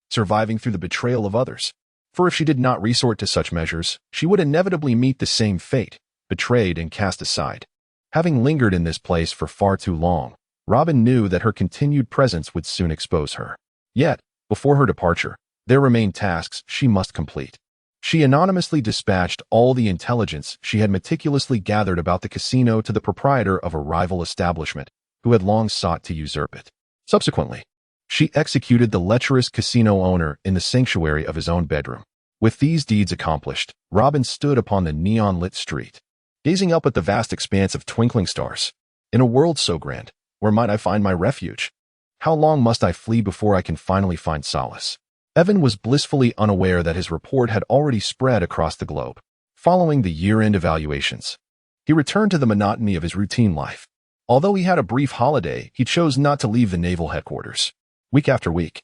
surviving through the betrayal of others. For if she did not resort to such measures, she would inevitably meet the same fate, betrayed and cast aside. Having lingered in this place for far too long, Robin knew that her continued presence would soon expose her. Yet, before her departure, there remained tasks she must complete. She anonymously dispatched all the intelligence she had meticulously gathered about the casino to the proprietor of a rival establishment, who had long sought to usurp it. Subsequently, she executed the lecherous casino owner in the sanctuary of his own bedroom. With these deeds accomplished, Robin stood upon the neon-lit street, gazing up at the vast expanse of twinkling stars. In a world so grand, where might I find my refuge? How long must I flee before I can finally find solace? Evan was blissfully unaware that his report had already spread across the globe. Following the year-end evaluations, he returned to the monotony of his routine life. Although he had a brief holiday, he chose not to leave the naval headquarters. Week after week,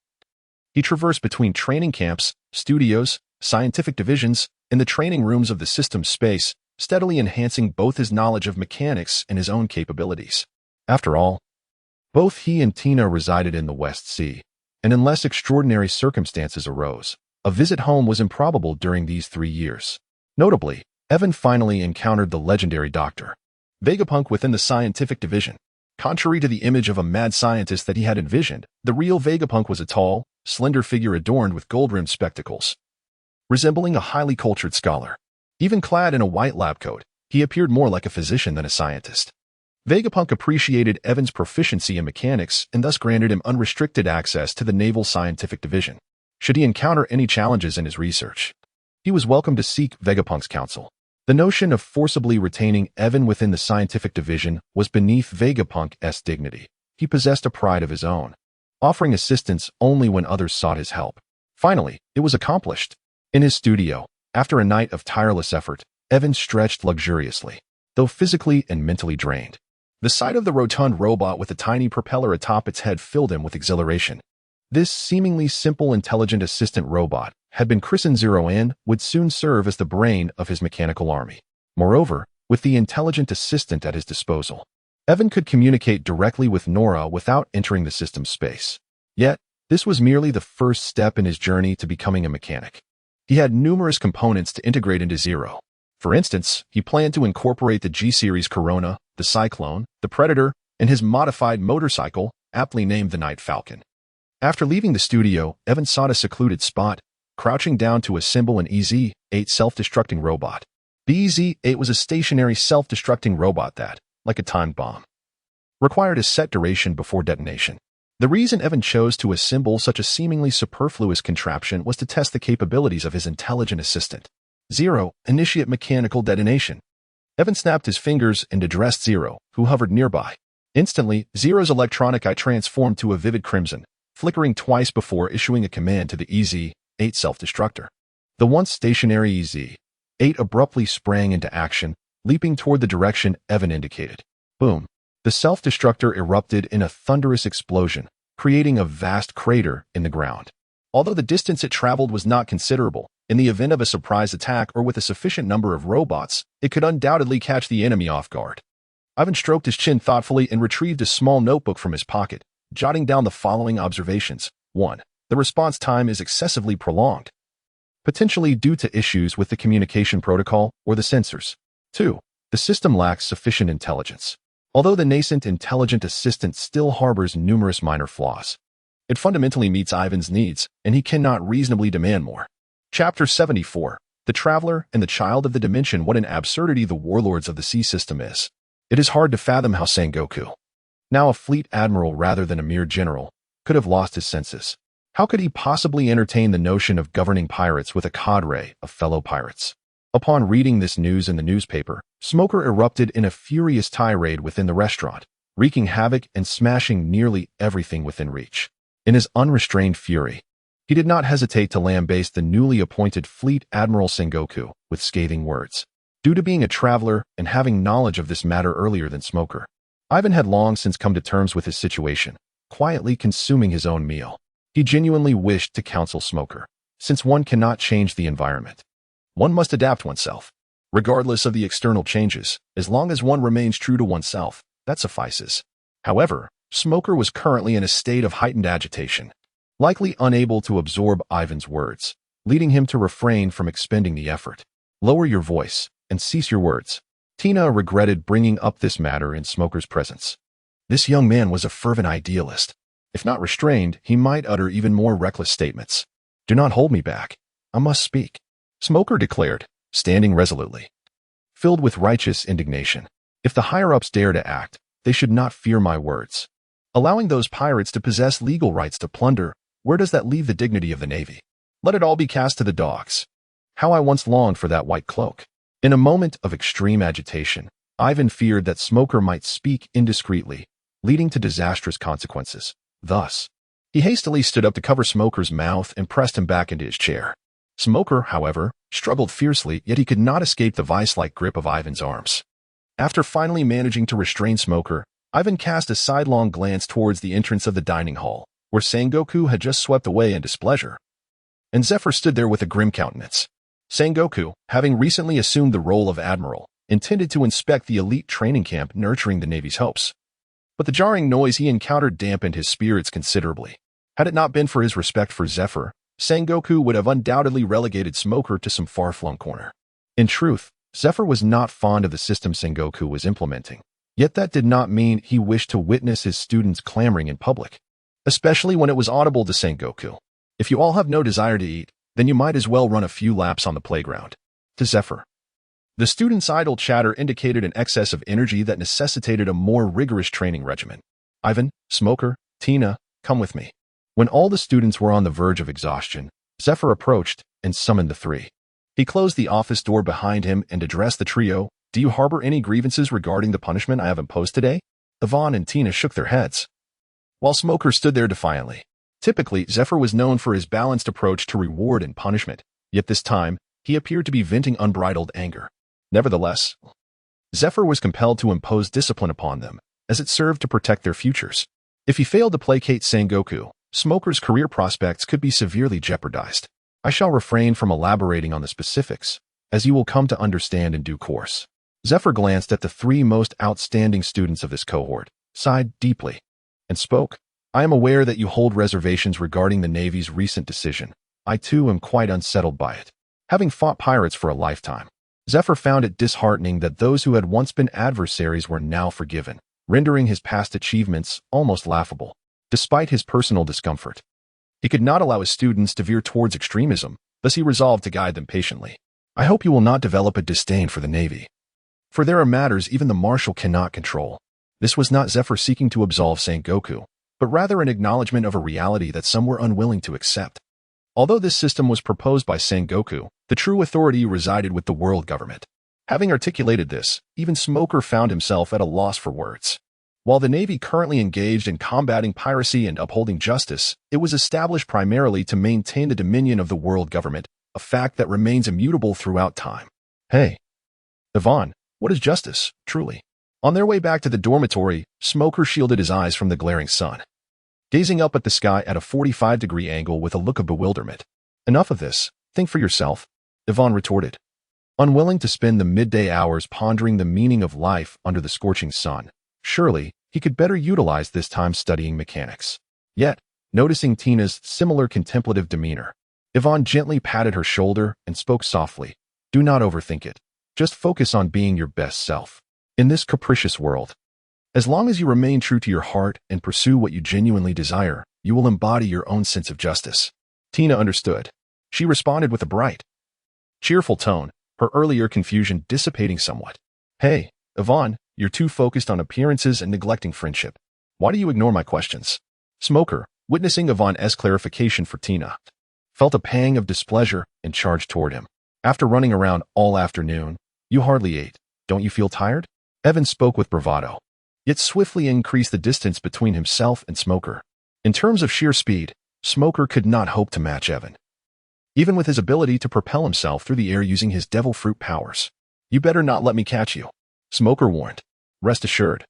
he traversed between training camps, studios, scientific divisions, and the training rooms of the system space, steadily enhancing both his knowledge of mechanics and his own capabilities. After all, both he and Tina resided in the West Sea, and unless extraordinary circumstances arose, a visit home was improbable during these 3 years. Notably, Evan finally encountered the legendary Dr. Vegapunk within the scientific division. Contrary to the image of a mad scientist that he had envisioned, the real Vegapunk was a tall, slender figure adorned with gold-rimmed spectacles, resembling a highly cultured scholar. Even clad in a white lab coat, he appeared more like a physician than a scientist. Vegapunk appreciated Evan's proficiency in mechanics and thus granted him unrestricted access to the Naval Scientific Division. Should he encounter any challenges in his research, he was welcome to seek Vegapunk's counsel. The notion of forcibly retaining Evan within the scientific division was beneath Vegapunk's dignity. He possessed a pride of his own, offering assistance only when others sought his help. Finally, it was accomplished. In his studio, after a night of tireless effort, Evan stretched luxuriously, though physically and mentally drained. The sight of the rotund robot with a tiny propeller atop its head filled him with exhilaration. This seemingly simple intelligent assistant robot had been christened Zero and would soon serve as the brain of his mechanical army. Moreover, with the intelligent assistant at his disposal, Evan could communicate directly with Nora without entering the system's space. Yet, this was merely the first step in his journey to becoming a mechanic. He had numerous components to integrate into Zero. For instance, he planned to incorporate the G-Series Corona, the Cyclone, the Predator, and his modified motorcycle, aptly named the Night Falcon. After leaving the studio, Evan sought a secluded spot, crouching down to assemble an EZ-8 self-destructing robot. The EZ-8 was a stationary self-destructing robot that, like a timed bomb, required a set duration before detonation. The reason Evan chose to assemble such a seemingly superfluous contraption was to test the capabilities of his intelligent assistant. Zero, initiate mechanical detonation. Evan snapped his fingers and addressed Zero, who hovered nearby. Instantly, Zero's electronic eye transformed to a vivid crimson, flickering twice before issuing a command to the EZ-8 self-destructor. The once stationary EZ-8 abruptly sprang into action, leaping toward the direction Evan indicated. Boom! The self-destructor erupted in a thunderous explosion, creating a vast crater in the ground. Although the distance it traveled was not considerable, in the event of a surprise attack or with a sufficient number of robots, it could undoubtedly catch the enemy off guard. Ivan stroked his chin thoughtfully and retrieved a small notebook from his pocket, jotting down the following observations. 1. The response time is excessively prolonged, potentially due to issues with the communication protocol or the sensors. 2. The system lacks sufficient intelligence. Although the nascent intelligent assistant still harbors numerous minor flaws, it fundamentally meets Ivan's needs, and he cannot reasonably demand more. Chapter 74. The Traveler and the Child of the Dimension. What an absurdity the warlords of the sea system is. It is hard to fathom how Sengoku, now a fleet admiral rather than a mere general, could have lost his senses. How could he possibly entertain the notion of governing pirates with a cadre of fellow pirates? Upon reading this news in the newspaper, Smoker erupted in a furious tirade within the restaurant, wreaking havoc and smashing nearly everything within reach. In his unrestrained fury, he did not hesitate to lambaste the newly appointed Fleet Admiral Sengoku with scathing words. Due to being a traveler and having knowledge of this matter earlier than Smoker, Ivan had long since come to terms with his situation, quietly consuming his own meal. He genuinely wished to counsel Smoker. Since one cannot change the environment, one must adapt oneself. Regardless of the external changes, as long as one remains true to oneself, that suffices. However, Smoker was currently in a state of heightened agitation, likely unable to absorb Ivan's words, leading him to refrain from expending the effort. Lower your voice and cease your words. Tina regretted bringing up this matter in Smoker's presence. This young man was a fervent idealist. If not restrained, he might utter even more reckless statements. Do not hold me back. I must speak. Smoker declared, standing resolutely, filled with righteous indignation. If the higher-ups dare to act, they should not fear my words. Allowing those pirates to possess legal rights to plunder, where does that leave the dignity of the Navy? Let it all be cast to the dogs. How I once longed for that white cloak. In a moment of extreme agitation, Yiven feared that Smoker might speak indiscreetly, leading to disastrous consequences. Thus, he hastily stood up to cover Smoker's mouth and pressed him back into his chair. Smoker, however, struggled fiercely, yet he could not escape the vice-like grip of Yiven's arms. After finally managing to restrain Smoker, Yiven cast a sidelong glance towards the entrance of the dining hall, where Sengoku had just swept away in displeasure. And Zephyr stood there with a grim countenance. Sengoku, having recently assumed the role of admiral, intended to inspect the elite training camp nurturing the Navy's hopes. But the jarring noise he encountered dampened his spirits considerably. Had it not been for his respect for Zephyr, Sengoku would have undoubtedly relegated Smoker to some far-flung corner. In truth, Zephyr was not fond of the system Sengoku was implementing. Yet that did not mean he wished to witness his students clamoring in public, especially when it was audible to Sengoku. If you all have no desire to eat, then you might as well run a few laps on the playground. To Zephyr. The students' idle chatter indicated an excess of energy that necessitated a more rigorous training regimen. Yiven, Smoker, Tina, come with me. When all the students were on the verge of exhaustion, Zephyr approached and summoned the three. He closed the office door behind him and addressed the trio. Do you harbor any grievances regarding the punishment I have imposed today? Yvonne and Tina shook their heads, while Smoker stood there defiantly. Typically, Zephyr was known for his balanced approach to reward and punishment, yet this time, he appeared to be venting unbridled anger. Nevertheless, Zephyr was compelled to impose discipline upon them, as it served to protect their futures. If he failed to placate Sengoku, Smoker's career prospects could be severely jeopardized. I shall refrain from elaborating on the specifics, as you will come to understand in due course. Zephyr glanced at the three most outstanding students of this cohort, sighed deeply, and spoke. I am aware that you hold reservations regarding the Navy's recent decision. I too am quite unsettled by it. Having fought pirates for a lifetime, Zephyr found it disheartening that those who had once been adversaries were now forgiven, rendering his past achievements almost laughable. Despite his personal discomfort, he could not allow his students to veer towards extremism, thus he resolved to guide them patiently. I hope you will not develop a disdain for the Navy, for there are matters even the Marshal cannot control. This was not Zephyr seeking to absolve Sengoku, but rather an acknowledgement of a reality that some were unwilling to accept. Although this system was proposed by Sengoku, the true authority resided with the world government. Having articulated this, even Smoker found himself at a loss for words. While the Navy currently engaged in combating piracy and upholding justice, it was established primarily to maintain the dominion of the world government, a fact that remains immutable throughout time. Hey, Yvonne, what is justice, truly? On their way back to the dormitory, Smoker shielded his eyes from the glaring sun, gazing up at the sky at a 45-degree angle with a look of bewilderment. Enough of this. Think for yourself, Yvonne retorted, unwilling to spend the midday hours pondering the meaning of life under the scorching sun. Surely, he could better utilize this time studying mechanics. Yet, noticing Tina's similar contemplative demeanor, Yvonne gently patted her shoulder and spoke softly. Do not overthink it. Just focus on being your best self. In this capricious world, as long as you remain true to your heart and pursue what you genuinely desire, you will embody your own sense of justice. Tina understood. She responded with a bright, cheerful tone, her earlier confusion dissipating somewhat. Hey, Yvonne, you're too focused on appearances and neglecting friendship. Why do you ignore my questions? Smoker, witnessing Yvonne's clarification for Tina, felt a pang of displeasure and charged toward him. After running around all afternoon, you hardly ate. Don't you feel tired? Evan spoke with bravado, yet swiftly increased the distance between himself and Smoker. In terms of sheer speed, Smoker could not hope to match Evan, even with his ability to propel himself through the air using his devil fruit powers. You better not let me catch you, Smoker warned. Rest assured,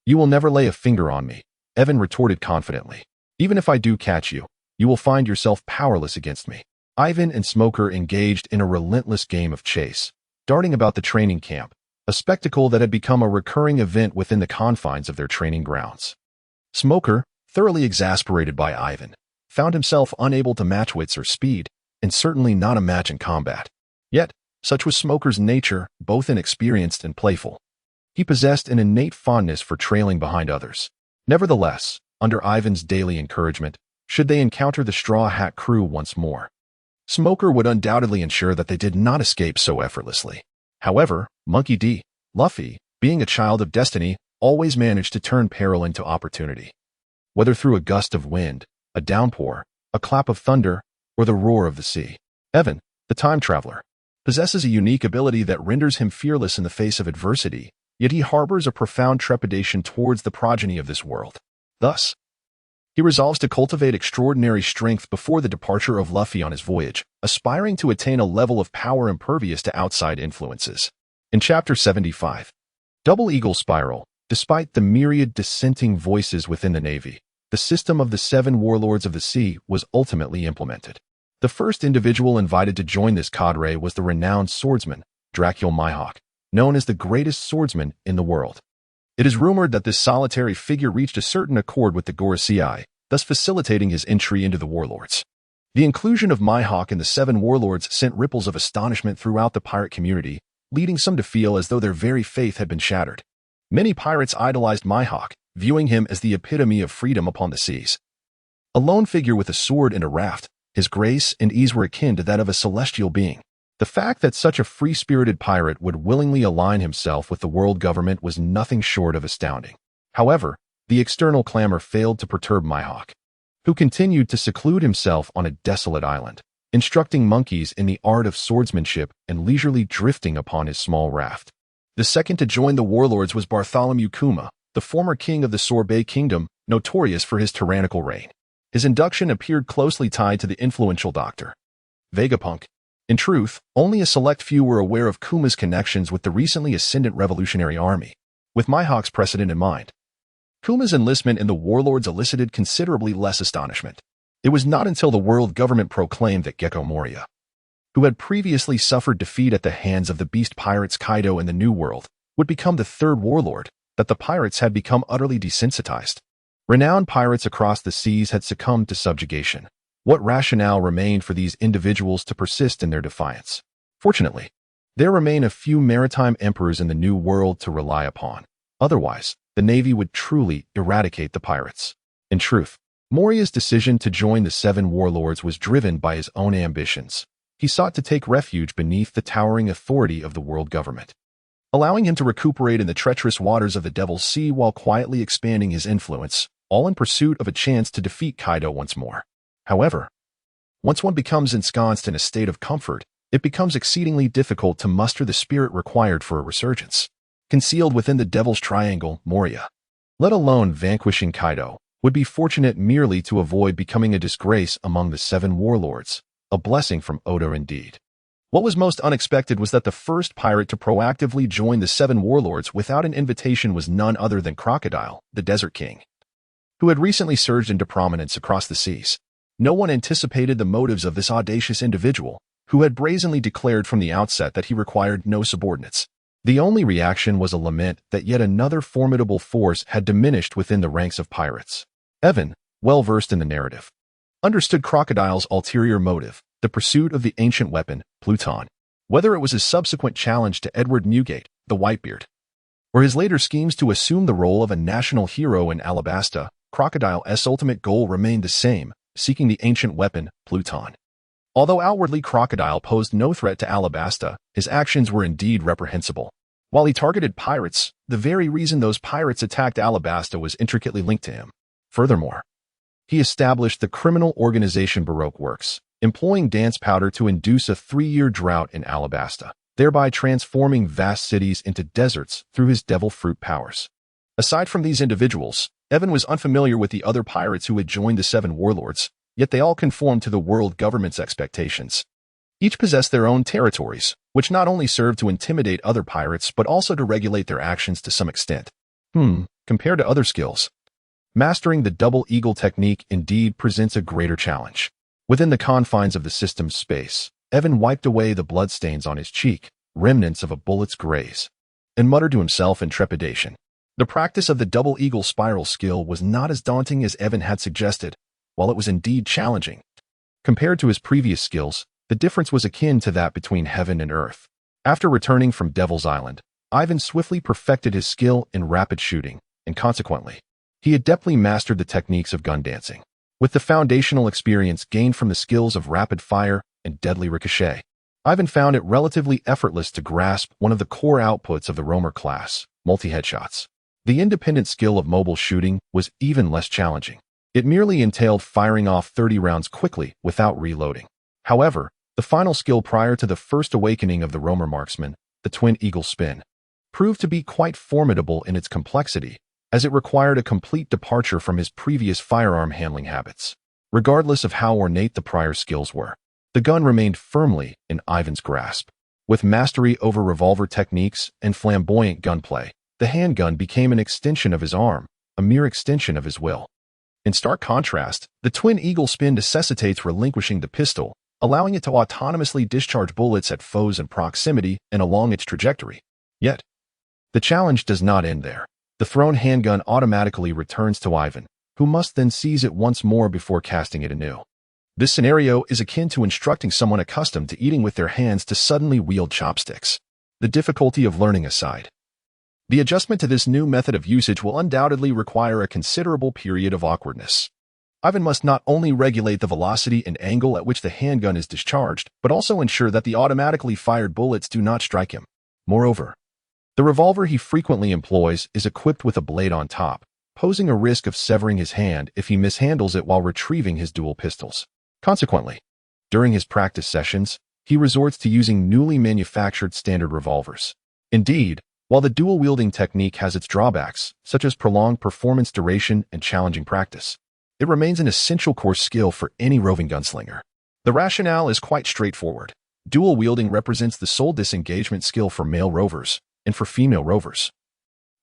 you will never lay a finger on me, Evan retorted confidently. Even if I do catch you, you will find yourself powerless against me. Yiven and Smoker engaged in a relentless game of chase, darting about the training camp, a spectacle that had become a recurring event within the confines of their training grounds. Smoker, thoroughly exasperated by Yiven, found himself unable to match wits or speed, and certainly not a match in combat. Yet, such was Smoker's nature, both inexperienced and playful. He possessed an innate fondness for trailing behind others. Nevertheless, under Yiven's daily encouragement, should they encounter the Straw Hat crew once more, Smoker would undoubtedly ensure that they did not escape so effortlessly. However, Monkey D. Luffy, being a child of destiny, always managed to turn peril into opportunity. Whether through a gust of wind, a downpour, a clap of thunder, or the roar of the sea. Evan, the time traveler, possesses a unique ability that renders him fearless in the face of adversity, yet he harbors a profound trepidation towards the progeny of this world. Thus, he resolves to cultivate extraordinary strength before the departure of Luffy on his voyage, aspiring to attain a level of power impervious to outside influences. In Chapter 75, Double Eagle Spiral, despite the myriad dissenting voices within the Navy, the system of the 7 warlords of the sea was ultimately implemented. The first individual invited to join this cadre was the renowned swordsman, Dracul Mihawk, known as the greatest swordsman in the world. It is rumored that this solitary figure reached a certain accord with the Gorosei, thus facilitating his entry into the warlords. The inclusion of Mihawk in the 7 warlords sent ripples of astonishment throughout the pirate community, leading some to feel as though their very faith had been shattered. Many pirates idolized Mihawk, viewing him as the epitome of freedom upon the seas. A lone figure with a sword and a raft, his grace and ease were akin to that of a celestial being. The fact that such a free-spirited pirate would willingly align himself with the world government was nothing short of astounding. However, the external clamor failed to perturb Mihawk, who continued to seclude himself on a desolate island, instructing monkeys in the art of swordsmanship and leisurely drifting upon his small raft. The second to join the warlords was Bartholomew Kuma, the former king of the Sorbet Kingdom, notorious for his tyrannical reign. His induction appeared closely tied to the influential Dr. Vegapunk. In truth, only a select few were aware of Kuma's connections with the recently ascendant Revolutionary Army. With Mihawk's precedent in mind, Kuma's enlistment in the warlords elicited considerably less astonishment. It was not until the world government proclaimed that Gecko Moria, who had previously suffered defeat at the hands of the beast pirates Kaido in the New World, would become the 3rd warlord, that the pirates had become utterly desensitized. Renowned pirates across the seas had succumbed to subjugation. What rationale remained for these individuals to persist in their defiance? Fortunately, there remain a few maritime emperors in the New World to rely upon. Otherwise, the Navy would truly eradicate the pirates. In truth, Moria's decision to join the 7 warlords was driven by his own ambitions. He sought to take refuge beneath the towering authority of the world government, allowing him to recuperate in the treacherous waters of the Devil's Sea while quietly expanding his influence, all in pursuit of a chance to defeat Kaido once more. However, once one becomes ensconced in a state of comfort, it becomes exceedingly difficult to muster the spirit required for a resurgence. Concealed within the Devil's Triangle, Moria, let alone vanquishing Kaido, would be fortunate merely to avoid becoming a disgrace among the 7 warlords, a blessing from Oda indeed. What was most unexpected was that the first pirate to proactively join the 7 warlords without an invitation was none other than Crocodile, the Desert King, who had recently surged into prominence across the seas. No one anticipated the motives of this audacious individual, who had brazenly declared from the outset that he required no subordinates. The only reaction was a lament that yet another formidable force had diminished within the ranks of pirates. Evan, well versed in the narrative, understood Crocodile's ulterior motive, the pursuit of the ancient weapon, Pluton. Whether it was his subsequent challenge to Edward Newgate, the Whitebeard, or his later schemes to assume the role of a national hero in Alabasta, Crocodile's ultimate goal remained the same, seeking the ancient weapon, Pluton. Although outwardly Crocodile posed no threat to Alabasta, his actions were indeed reprehensible. While he targeted pirates, the very reason those pirates attacked Alabasta was intricately linked to him. Furthermore, he established the criminal organization Baroque Works, employing dance powder to induce a 3-year drought in Alabasta, thereby transforming vast cities into deserts through his devil fruit powers. Aside from these individuals, Evan was unfamiliar with the other pirates who had joined the 7 warlords, yet they all conformed to the world government's expectations. Each possessed their own territories, which not only served to intimidate other pirates but also to regulate their actions to some extent. Compared to other skills, mastering the double eagle technique indeed presents a greater challenge. Within the confines of the system's space, Evan wiped away the bloodstains on his cheek, remnants of a bullet's graze, and muttered to himself in trepidation. The practice of the double eagle spiral skill was not as daunting as Evan had suggested, while it was indeed challenging. Compared to his previous skills, the difference was akin to that between heaven and earth. After returning from Devil's Island, Ivan swiftly perfected his skill in rapid shooting, and consequently, he adeptly mastered the techniques of gun dancing. With the foundational experience gained from the skills of rapid fire and deadly ricochet. Ivan found it relatively effortless to grasp one of the core outputs of the roamer class, multi-headshots. The independent skill of mobile shooting was even less challenging. It merely entailed firing off 30 rounds quickly without reloading. However, the final skill prior to the first awakening of the roamer marksman, the twin eagle spin, proved to be quite formidable in its complexity, as it required a complete departure from his previous firearm handling habits. Regardless of how ornate the prior skills were, the gun remained firmly in Ivan's grasp. With mastery over revolver techniques and flamboyant gunplay, the handgun became an extension of his arm, a mere extension of his will. In stark contrast, the twin eagle spin necessitates relinquishing the pistol, allowing it to autonomously discharge bullets at foes in proximity and along its trajectory. Yet, the challenge does not end there. The thrown handgun automatically returns to Ivan, who must then seize it once more before casting it anew. This scenario is akin to instructing someone accustomed to eating with their hands to suddenly wield chopsticks. The difficulty of learning aside, the adjustment to this new method of usage will undoubtedly require a considerable period of awkwardness. Ivan must not only regulate the velocity and angle at which the handgun is discharged, but also ensure that the automatically fired bullets do not strike him. Moreover, the revolver he frequently employs is equipped with a blade on top, posing a risk of severing his hand if he mishandles it while retrieving his dual pistols. Consequently, during his practice sessions, he resorts to using newly manufactured standard revolvers. Indeed, while the dual-wielding technique has its drawbacks, such as prolonged performance duration and challenging practice, it remains an essential core skill for any roving gunslinger. The rationale is quite straightforward. Dual-wielding represents the sole disengagement skill for male rovers, and for female rovers,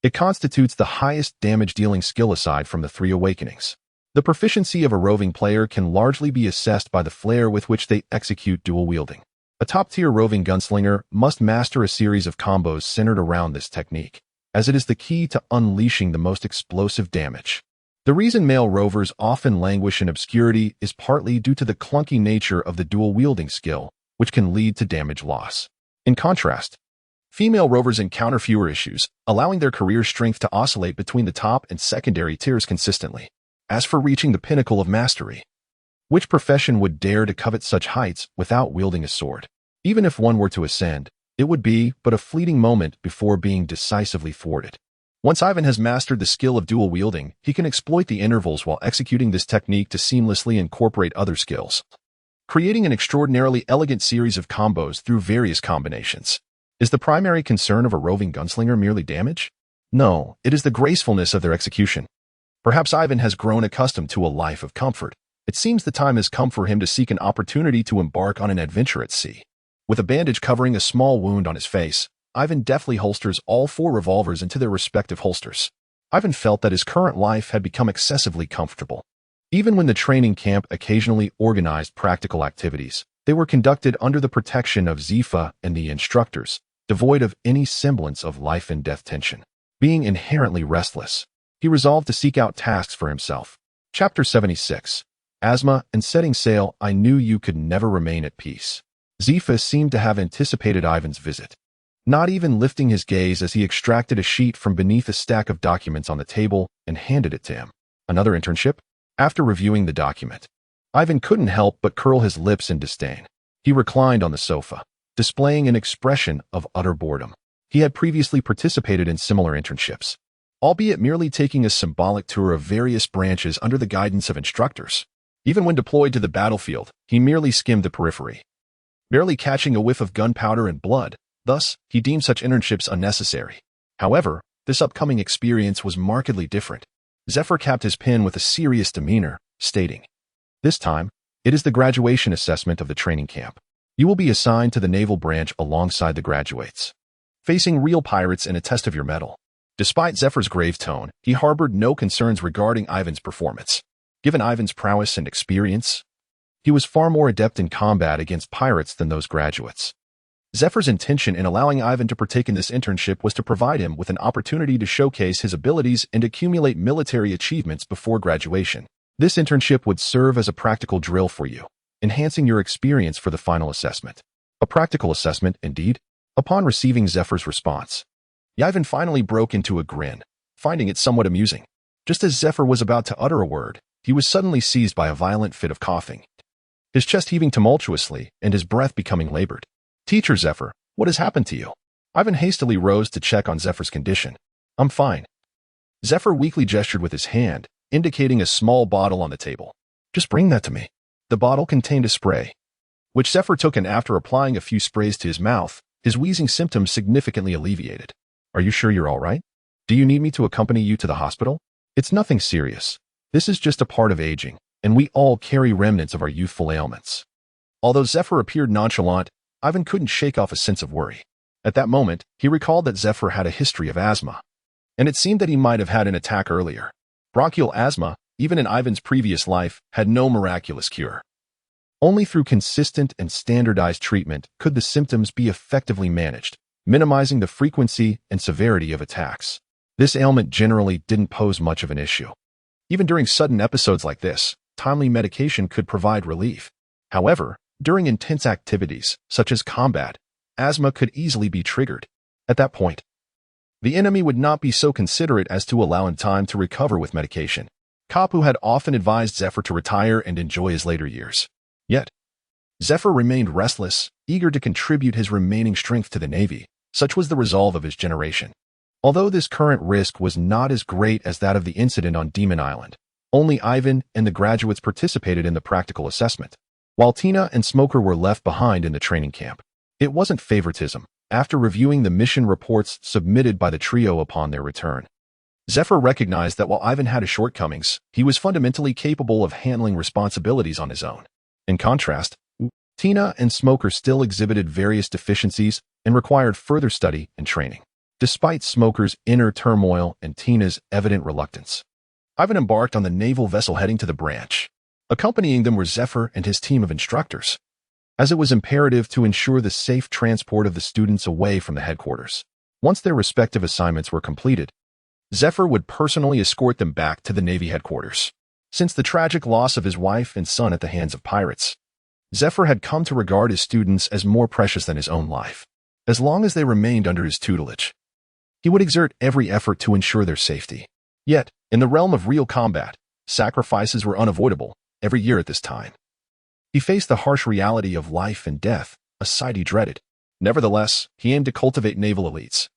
it constitutes the highest damage-dealing skill aside from the three awakenings. The proficiency of a roving player can largely be assessed by the flair with which they execute dual-wielding. A top-tier roving gunslinger must master a series of combos centered around this technique, as it is the key to unleashing the most explosive damage. The reason male rovers often languish in obscurity is partly due to the clunky nature of the dual-wielding skill, which can lead to damage loss. In contrast, female rovers encounter fewer issues, allowing their career strength to oscillate between the top and secondary tiers consistently. As for reaching the pinnacle of mastery, which profession would dare to covet such heights without wielding a sword? Even if one were to ascend, it would be but a fleeting moment before being decisively thwarted. Once Ivan has mastered the skill of dual wielding, he can exploit the intervals while executing this technique to seamlessly incorporate other skills, creating an extraordinarily elegant series of combos through various combinations. Is the primary concern of a roving gunslinger merely damage? No, it is the gracefulness of their execution. Perhaps Ivan has grown accustomed to a life of comfort. It seems the time has come for him to seek an opportunity to embark on an adventure at sea. With a bandage covering a small wound on his face, Ivan deftly holsters all 4 revolvers into their respective holsters. Ivan felt that his current life had become excessively comfortable. Even when the training camp occasionally organized practical activities, they were conducted under the protection of Zifa and the instructors, devoid of any semblance of life and death tension. Being inherently restless, he resolved to seek out tasks for himself. Chapter 76. Asthma and setting sail. I knew you could never remain at peace. Zifa seemed to have anticipated Ivan's visit, not even lifting his gaze as he extracted a sheet from beneath a stack of documents on the table and handed it to him. Another internship? After reviewing the document, Ivan couldn't help but curl his lips in disdain. He reclined on the sofa, displaying an expression of utter boredom. He had previously participated in similar internships, albeit merely taking a symbolic tour of various branches under the guidance of instructors. Even when deployed to the battlefield, he merely skimmed the periphery, barely catching a whiff of gunpowder and blood. Thus, he deemed such internships unnecessary. However, this upcoming experience was markedly different. Zephyr capped his pen with a serious demeanor, stating, "This time, it is the graduation assessment of the training camp. You will be assigned to the naval branch alongside the graduates, facing real pirates in a test of your mettle." Despite Zephyr's grave tone, he harbored no concerns regarding Ivan's performance. Given Ivan's prowess and experience, he was far more adept in combat against pirates than those graduates. Zephyr's intention in allowing Ivan to partake in this internship was to provide him with an opportunity to showcase his abilities and accumulate military achievements before graduation. This internship would serve as a practical drill for you, enhancing your experience for the final assessment. A practical assessment, indeed. Upon receiving Zephyr's response, Yiven finally broke into a grin, finding it somewhat amusing. Just as Zephyr was about to utter a word, he was suddenly seized by a violent fit of coughing. his chest heaving tumultuously and his breath becoming labored. "Teacher Zephyr, what has happened to you?" Ivan hastily rose to check on Zephyr's condition. "I'm fine." Zephyr weakly gestured with his hand, indicating a small bottle on the table. "Just bring that to me." The bottle contained a spray, which Zephyr took, and after applying a few sprays to his mouth, his wheezing symptoms significantly alleviated. "Are you sure you're all right? Do you need me to accompany you to the hospital?" "It's nothing serious. This is just a part of aging, and we all carry remnants of our youthful ailments." Although Zephyr appeared nonchalant, Ivan couldn't shake off a sense of worry. At that moment, he recalled that Zephyr had a history of asthma, and it seemed that he might have had an attack earlier. Bronchial asthma, even in Ivan's previous life, had no miraculous cure. Only through consistent and standardized treatment could the symptoms be effectively managed, minimizing the frequency and severity of attacks. This ailment generally didn't pose much of an issue. Even during sudden episodes like this, timely medication could provide relief. However, during intense activities, such as combat, asthma could easily be triggered. At that point, the enemy would not be so considerate as to allow him time to recover with medication. Kapu had often advised Zephyr to retire and enjoy his later years. Yet, Zephyr remained restless, eager to contribute his remaining strength to the Navy. Such was the resolve of his generation. Although this current risk was not as great as that of the incident on Demon Island, only Ivan and the graduates participated in the practical assessment, while Tina and Smoker were left behind in the training camp. It wasn't favoritism. After reviewing the mission reports submitted by the trio upon their return, Zephyr recognized that while Ivan had his shortcomings, he was fundamentally capable of handling responsibilities on his own. In contrast, Tina and Smoker still exhibited various deficiencies and required further study and training. Despite Smoker's inner turmoil and Tina's evident reluctance, Ivan embarked on the naval vessel heading to the branch. Accompanying them were Zephyr and his team of instructors, as it was imperative to ensure the safe transport of the students away from the headquarters. Once their respective assignments were completed, Zephyr would personally escort them back to the Navy headquarters. Since the tragic loss of his wife and son at the hands of pirates, Zephyr had come to regard his students as more precious than his own life. As long as they remained under his tutelage, he would exert every effort to ensure their safety. Yet, in the realm of real combat, sacrifices were unavoidable every year at this time. He faced the harsh reality of life and death, a sight he dreaded. Nevertheless, he aimed to cultivate naval elites,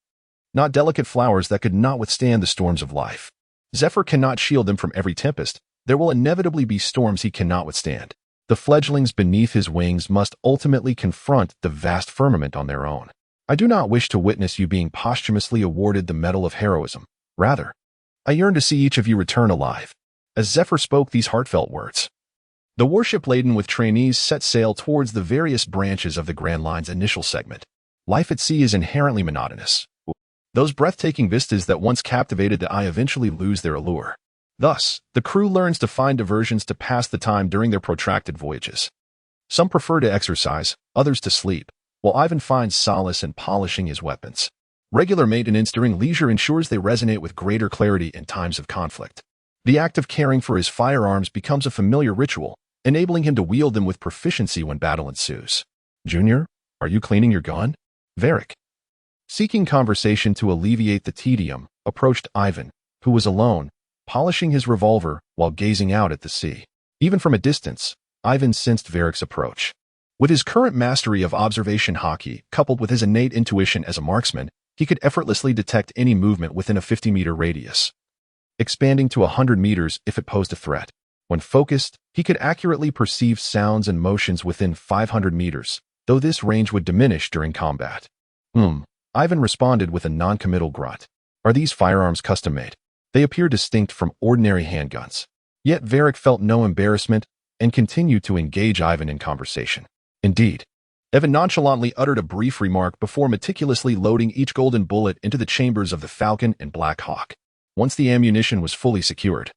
not delicate flowers that could not withstand the storms of life. Zephyr cannot shield them from every tempest. There will inevitably be storms he cannot withstand. The fledglings beneath his wings must ultimately confront the vast firmament on their own. I do not wish to witness you being posthumously awarded the Medal of Heroism. Rather, I yearn to see each of you return alive. As Zephyr spoke these heartfelt words, the warship laden with trainees set sail towards the various branches of the Grand Line's initial segment. Life at sea is inherently monotonous. Those breathtaking vistas that once captivated the eye eventually lose their allure. Thus, the crew learns to find diversions to pass the time during their protracted voyages. Some prefer to exercise, others to sleep, while Ivan finds solace in polishing his weapons. Regular maintenance during leisure ensures they resonate with greater clarity in times of conflict. The act of caring for his firearms becomes a familiar ritual, enabling him to wield them with proficiency when battle ensues. "Junior, are you cleaning your gun?" Varric, seeking conversation to alleviate the tedium, approached Ivan, who was alone, polishing his revolver while gazing out at the sea. Even from a distance, Ivan sensed Varric's approach. With his current mastery of observation Haki, coupled with his innate intuition as a marksman, he could effortlessly detect any movement within a 50-meter radius, expanding to 100 meters if it posed a threat. When focused, he could accurately perceive sounds and motions within 500 meters, though this range would diminish during combat. Ivan responded with a non-committal grunt. "Are these firearms custom-made? They appear distinct from ordinary handguns." Yet Varric felt no embarrassment and continued to engage Ivan in conversation. Indeed, Ivan nonchalantly uttered a brief remark before meticulously loading each golden bullet into the chambers of the Falcon and Black Hawk. Once the ammunition was fully secured,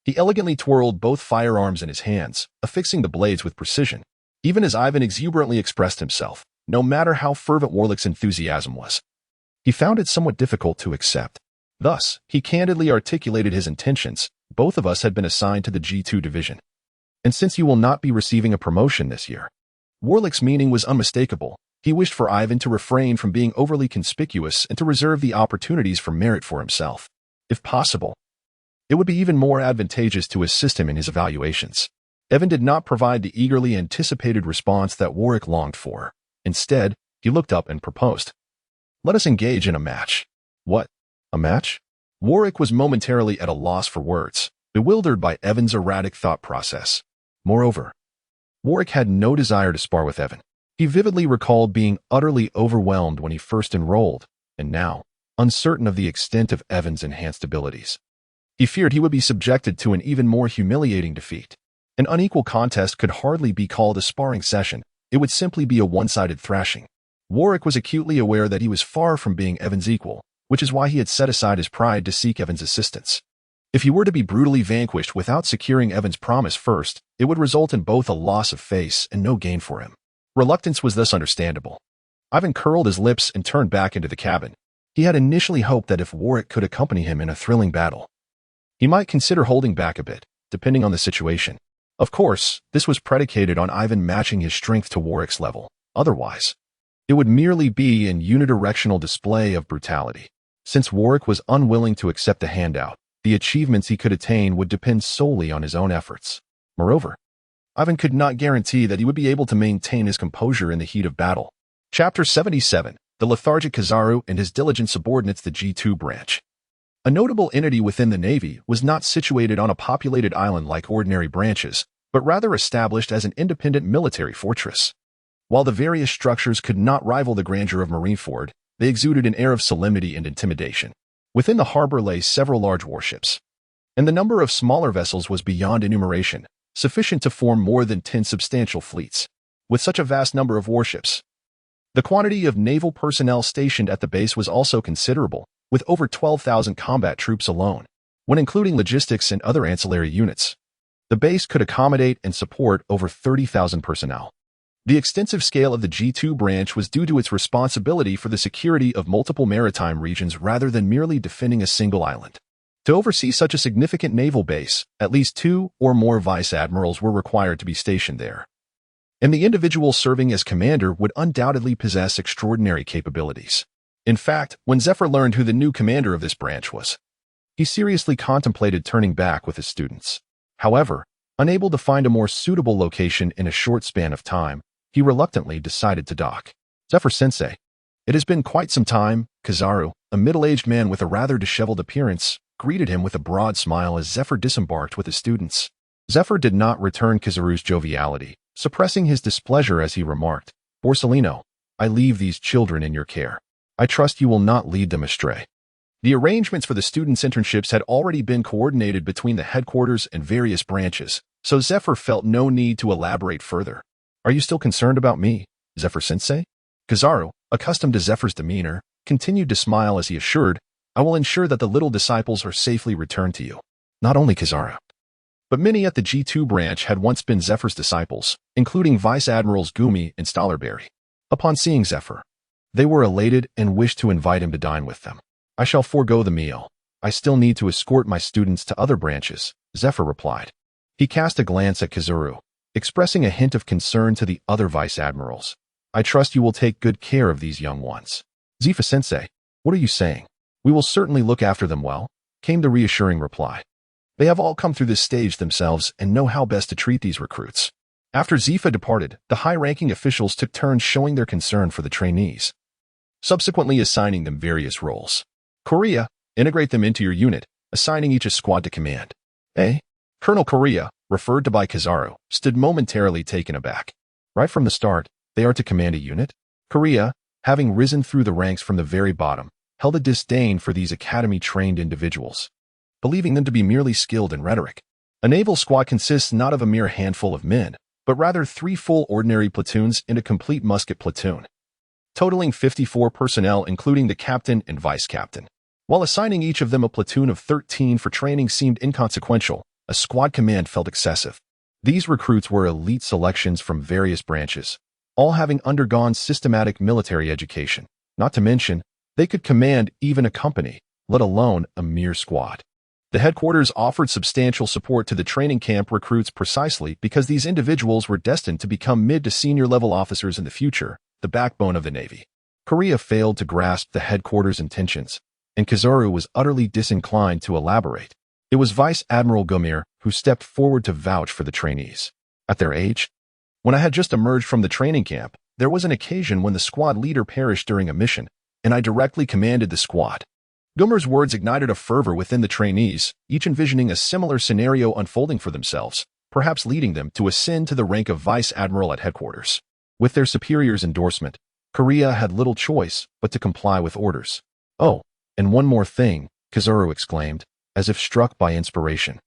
he elegantly twirled both firearms in his hands, affixing the blades with precision. Even as Ivan exuberantly expressed himself, no matter how fervent Warlick's enthusiasm was, he found it somewhat difficult to accept. Thus, he candidly articulated his intentions. "Both of us had been assigned to the G2 division, and since you will not be receiving a promotion this year." Warlick's meaning was unmistakable. He wished for Ivan to refrain from being overly conspicuous and to reserve the opportunities for merit for himself. If possible, it would be even more advantageous to assist him in his evaluations. Evan did not provide the eagerly anticipated response that Warwick longed for. Instead, he looked up and proposed. "Let us engage in a match." "What? A match?" Warwick was momentarily at a loss for words, bewildered by Evan's erratic thought process. Moreover, Warwick had no desire to spar with Evan. He vividly recalled being utterly overwhelmed when he first enrolled, and now, uncertain of the extent of Evan's enhanced abilities. He feared he would be subjected to an even more humiliating defeat. An unequal contest could hardly be called a sparring session. It would simply be a one-sided thrashing. Warwick was acutely aware that he was far from being Evan's equal, which is why he had set aside his pride to seek Evan's assistance. If he were to be brutally vanquished without securing Evan's promise first, it would result in both a loss of face and no gain for him. Reluctance was thus understandable. Ivan curled his lips and turned back into the cabin. He had initially hoped that if Warwick could accompany him in a thrilling battle, he might consider holding back a bit, depending on the situation. Of course, this was predicated on Ivan matching his strength to Warwick's level. Otherwise, it would merely be an unidirectional display of brutality. Since Warwick was unwilling to accept a handout, the achievements he could attain would depend solely on his own efforts. Moreover, Ivan could not guarantee that he would be able to maintain his composure in the heat of battle. Chapter 77, The Lethargic Kizaru and His Diligent Subordinates, the G2 Branch. A notable entity within the Navy was not situated on a populated island like ordinary branches, but rather established as an independent military fortress. While the various structures could not rival the grandeur of Marineford, they exuded an air of solemnity and intimidation. Within the harbor lay several large warships, and the number of smaller vessels was beyond enumeration, sufficient to form more than 10 substantial fleets. With such a vast number of warships, the quantity of naval personnel stationed at the base was also considerable, with over 12,000 combat troops alone. When including logistics and other ancillary units, the base could accommodate and support over 30,000 personnel. The extensive scale of the G2 branch was due to its responsibility for the security of multiple maritime regions rather than merely defending a single island. To oversee such a significant naval base, at least 2 or more vice admirals were required to be stationed there. And the individual serving as commander would undoubtedly possess extraordinary capabilities. In fact, when Zephyr learned who the new commander of this branch was, he seriously contemplated turning back with his students. However, unable to find a more suitable location in a short span of time, he reluctantly decided to dock. "Zephyr-sensei, it has been quite some time." Kizaru, a middle-aged man with a rather disheveled appearance, greeted him with a broad smile as Zephyr disembarked with his students. Zephyr did not return Kizaru's joviality, suppressing his displeasure as he remarked, "Borsellino, I leave these children in your care. I trust you will not lead them astray." The arrangements for the students' internships had already been coordinated between the headquarters and various branches, so Zephyr felt no need to elaborate further. "Are you still concerned about me, Zephyr-sensei?" Kizaru, accustomed to Zephyr's demeanor, continued to smile as he assured, "I will ensure that the little disciples are safely returned to you." Not only Kizaru, but many at the G2 branch had once been Zephyr's disciples, including Vice Admirals Gumi and Stollerberry. Upon seeing Zephyr, they were elated and wished to invite him to dine with them. "I shall forego the meal. I still need to escort my students to other branches," Zephyr replied. He cast a glance at Kizaru, expressing a hint of concern to the other vice admirals. "I trust you will take good care of these young ones." "Zephyr-sensei, what are you saying? We will certainly look after them well," came the reassuring reply. "They have all come through this stage themselves and know how best to treat these recruits." After Zephyr departed, the high-ranking officials took turns showing their concern for the trainees, subsequently assigning them various roles. "Korea, integrate them into your unit, assigning each a squad to command." Colonel Korea, referred to by Kizaru, stood momentarily taken aback. Right from the start, they are to command a unit? Korea, having risen through the ranks from the very bottom, held a disdain for these academy-trained individuals, believing them to be merely skilled in rhetoric. A naval squad consists not of a mere handful of men, but rather 3 full ordinary platoons and a complete musket platoon, totaling 54 personnel including the captain and vice-captain. While assigning each of them a platoon of 13 for training seemed inconsequential, a squad command felt excessive. These recruits were elite selections from various branches, all having undergone systematic military education. Not to mention, they could command even a company, let alone a mere squad. The headquarters offered substantial support to the training camp recruits precisely because these individuals were destined to become mid to senior level officers in the future, the backbone of the Navy. Korea failed to grasp the headquarters' intentions, and Kizaru was utterly disinclined to elaborate. It was Vice Admiral Gomir who stepped forward to vouch for the trainees. At their age? When I had just emerged from the training camp, there was an occasion when the squad leader perished during a mission, and I directly commanded the squad. Gilmer's words ignited a fervor within the trainees, each envisioning a similar scenario unfolding for themselves, perhaps leading them to ascend to the rank of vice admiral at headquarters. With their superior's endorsement, Korea had little choice but to comply with orders. Oh, and one more thing, Kizaru exclaimed, as if struck by inspiration.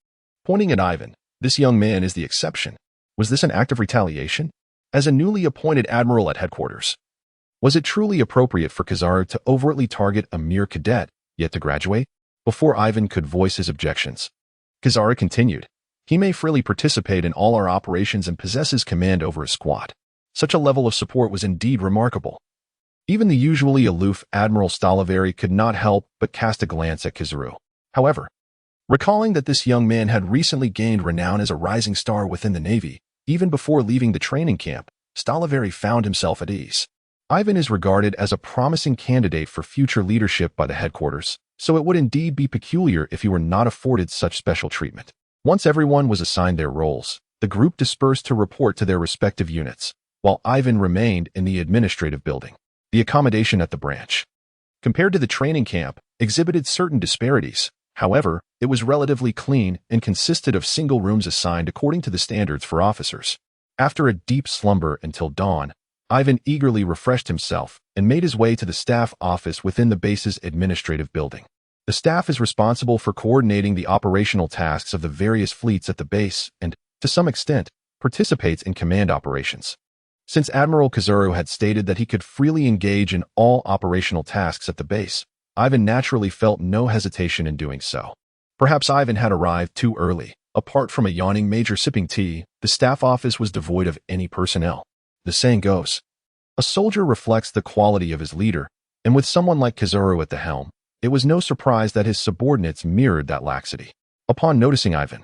Pointing at Yiven, this young man is the exception. Was this an act of retaliation? As a newly appointed admiral at headquarters, was it truly appropriate for Kizaru to overtly target a mere cadet, yet to graduate? Before Yiven could voice his objections, Kizaru continued, he may freely participate in all our operations and possesses command over a squad. Such a level of support was indeed remarkable. Even the usually aloof Admiral Stalavari could not help but cast a glance at Kizaru. However, recalling that this young man had recently gained renown as a rising star within the Navy, even before leaving the training camp, Stalavari found himself at ease. Yiven is regarded as a promising candidate for future leadership by the headquarters, so it would indeed be peculiar if he were not afforded such special treatment. Once everyone was assigned their roles, the group dispersed to report to their respective units, while Yiven remained in the administrative building. The accommodation at the branch, compared to the training camp, exhibited certain disparities. However, it was relatively clean and consisted of single rooms assigned according to the standards for officers. After a deep slumber until dawn, Yiven eagerly refreshed himself and made his way to the staff office within the base's administrative building. The staff is responsible for coordinating the operational tasks of the various fleets at the base and, to some extent, participates in command operations. Since Admiral Kizaru had stated that he could freely engage in all operational tasks at the base, Yiven naturally felt no hesitation in doing so. Perhaps Yiven had arrived too early. Apart from a yawning major sipping tea, the staff office was devoid of any personnel. The saying goes, a soldier reflects the quality of his leader, and with someone like Kizaru at the helm, it was no surprise that his subordinates mirrored that laxity. Upon noticing Yiven,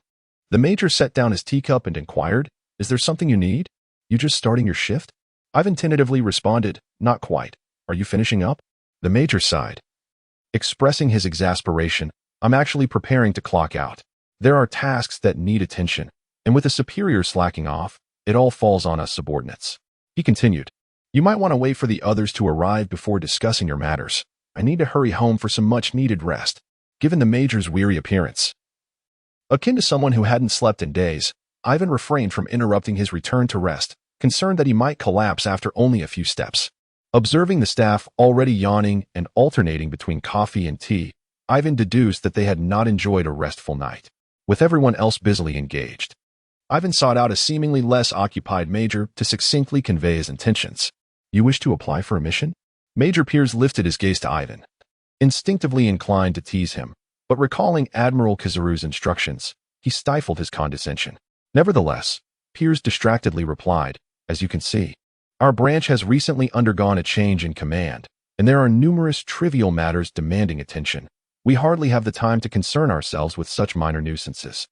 the major set down his teacup and inquired, "Is there something you need? You just starting your shift?" Yiven tentatively responded, "Not quite. Are you finishing up?" The major sighed, expressing his exasperation. "I'm actually preparing to clock out. There are tasks that need attention, and with a superior slacking off, it all falls on us subordinates." He continued, "You might want to wait for the others to arrive before discussing your matters. I need to hurry home for some much-needed rest." Given the major's weary appearance, akin to someone who hadn't slept in days, Yiven refrained from interrupting his return to rest, concerned that he might collapse after only a few steps. Observing the staff already yawning and alternating between coffee and tea, Yiven deduced that they had not enjoyed a restful night. With everyone else busily engaged, Yiven sought out a seemingly less occupied major to succinctly convey his intentions. "You wish to apply for a mission?" Major Piers lifted his gaze to Yiven, instinctively inclined to tease him, but recalling Admiral Kizaru's instructions, he stifled his condescension. Nevertheless, Piers distractedly replied, "As you can see, our branch has recently undergone a change in command, and there are numerous trivial matters demanding attention. We hardly have the time to concern ourselves with such minor nuisances."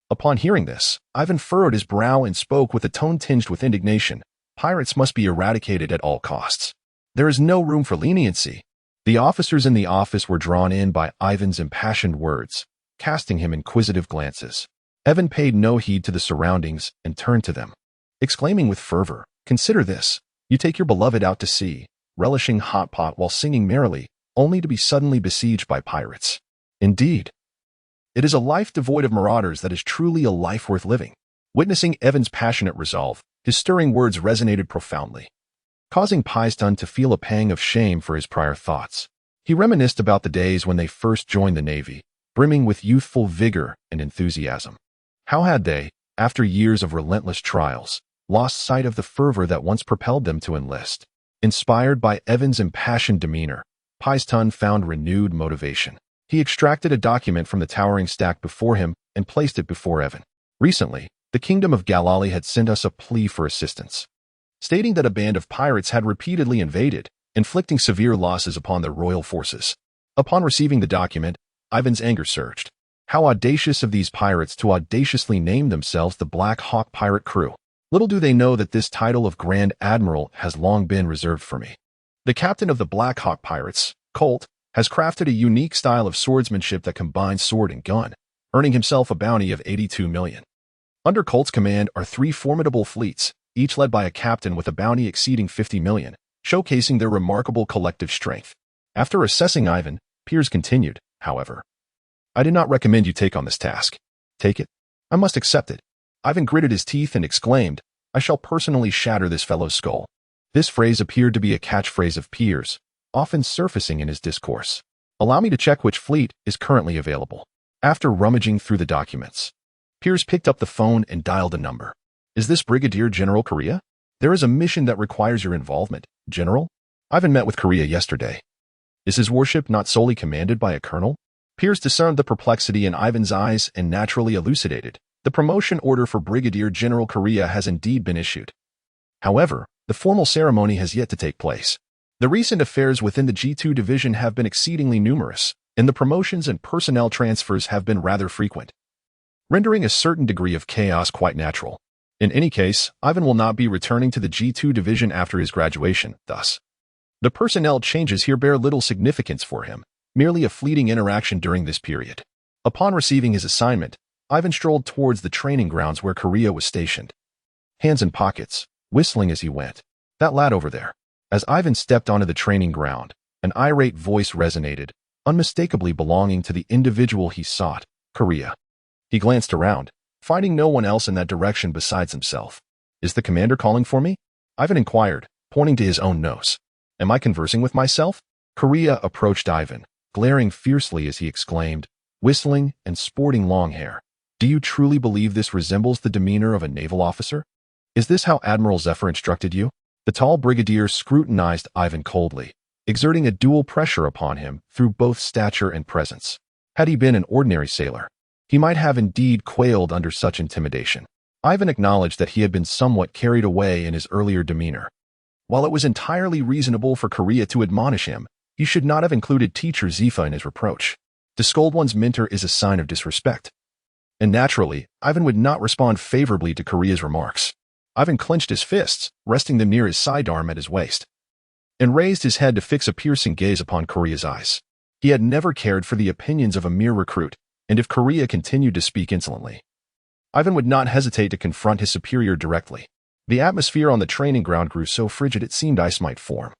Upon hearing this, Yiven furrowed his brow and spoke with a tone tinged with indignation. "Pirates must be eradicated at all costs. There is no room for leniency." The officers in the office were drawn in by Ivan's impassioned words, casting him inquisitive glances. Evan paid no heed to the surroundings and turned to them, exclaiming with fervor, "Consider this. You take your beloved out to sea, relishing hot pot while singing merrily, only to be suddenly besieged by pirates. Indeed, it is a life devoid of marauders that is truly a life worth living." Witnessing Evan's passionate resolve, his stirring words resonated profoundly, causing Pystun to feel a pang of shame for his prior thoughts. He reminisced about the days when they first joined the Navy, brimming with youthful vigor and enthusiasm. How had they, after years of relentless trials, lost sight of the fervor that once propelled them to enlist? Inspired by Evan's impassioned demeanor, Pystun found renewed motivation. He extracted a document from the towering stack before him and placed it before Evan. "Recently, the Kingdom of Galali had sent us a plea for assistance, stating that a band of pirates had repeatedly invaded, inflicting severe losses upon their royal forces." Upon receiving the document, Ivan's anger surged. How audacious of these pirates to audaciously name themselves the Black Hawk Pirate Crew. Little do they know that this title of Grand Admiral has long been reserved for me. The captain of the Black Hawk Pirates, Colt, has crafted a unique style of swordsmanship that combines sword and gun, earning himself a bounty of 82 million. Under Colt's command are 3 formidable fleets, each led by a captain with a bounty exceeding 50 million, showcasing their remarkable collective strength. After assessing Yiven, Piers continued, however. I did not recommend you take on this task. Take it? I must accept it. Yiven gritted his teeth and exclaimed, I shall personally shatter this fellow's skull. This phrase appeared to be a catchphrase of Piers, often surfacing in his discourse. Allow me to check which fleet is currently available. After rummaging through the documents, Piers picked up the phone and dialed a number. Is this Brigadier General Korea? There is a mission that requires your involvement, General. Yiven met with Korea yesterday. Is his warship not solely commanded by a colonel? Piers discerned the perplexity in Yiven's eyes and naturally elucidated. The promotion order for Brigadier General Korea has indeed been issued. However, the formal ceremony has yet to take place. The recent affairs within the G2 division have been exceedingly numerous, and the promotions and personnel transfers have been rather frequent, rendering a certain degree of chaos quite natural. In any case, Yiven will not be returning to the G2 division after his graduation, thus. The personnel changes here bear little significance for him, merely a fleeting interaction during this period. Upon receiving his assignment, Yiven strolled towards the training grounds where Korea was stationed. Hands in pockets, whistling as he went. That lad over there. As Yiven stepped onto the training ground, an irate voice resonated, unmistakably belonging to the individual he sought, Korea. He glanced around, finding no one else in that direction besides himself. Is the commander calling for me? Yiven inquired, pointing to his own nose. Am I conversing with myself? Korea approached Yiven, glaring fiercely as he exclaimed, whistling and sporting long hair. Do you truly believe this resembles the demeanor of a naval officer? Is this how Admiral Zephyr instructed you? The tall brigadier scrutinized Yiven coldly, exerting a dual pressure upon him through both stature and presence. Had he been an ordinary sailor, he might have indeed quailed under such intimidation. Yiven acknowledged that he had been somewhat carried away in his earlier demeanor. While it was entirely reasonable for Korea to admonish him, he should not have included teacher Zifa in his reproach. To scold one's mentor is a sign of disrespect. And naturally, Yiven would not respond favorably to Korea's remarks. Yiven clenched his fists, resting them near his sidearm at his waist, and raised his head to fix a piercing gaze upon Korea's eyes. He had never cared for the opinions of a mere recruit, and if Korea continued to speak insolently, Yiven would not hesitate to confront his superior directly. The atmosphere on the training ground grew so frigid it seemed ice might form,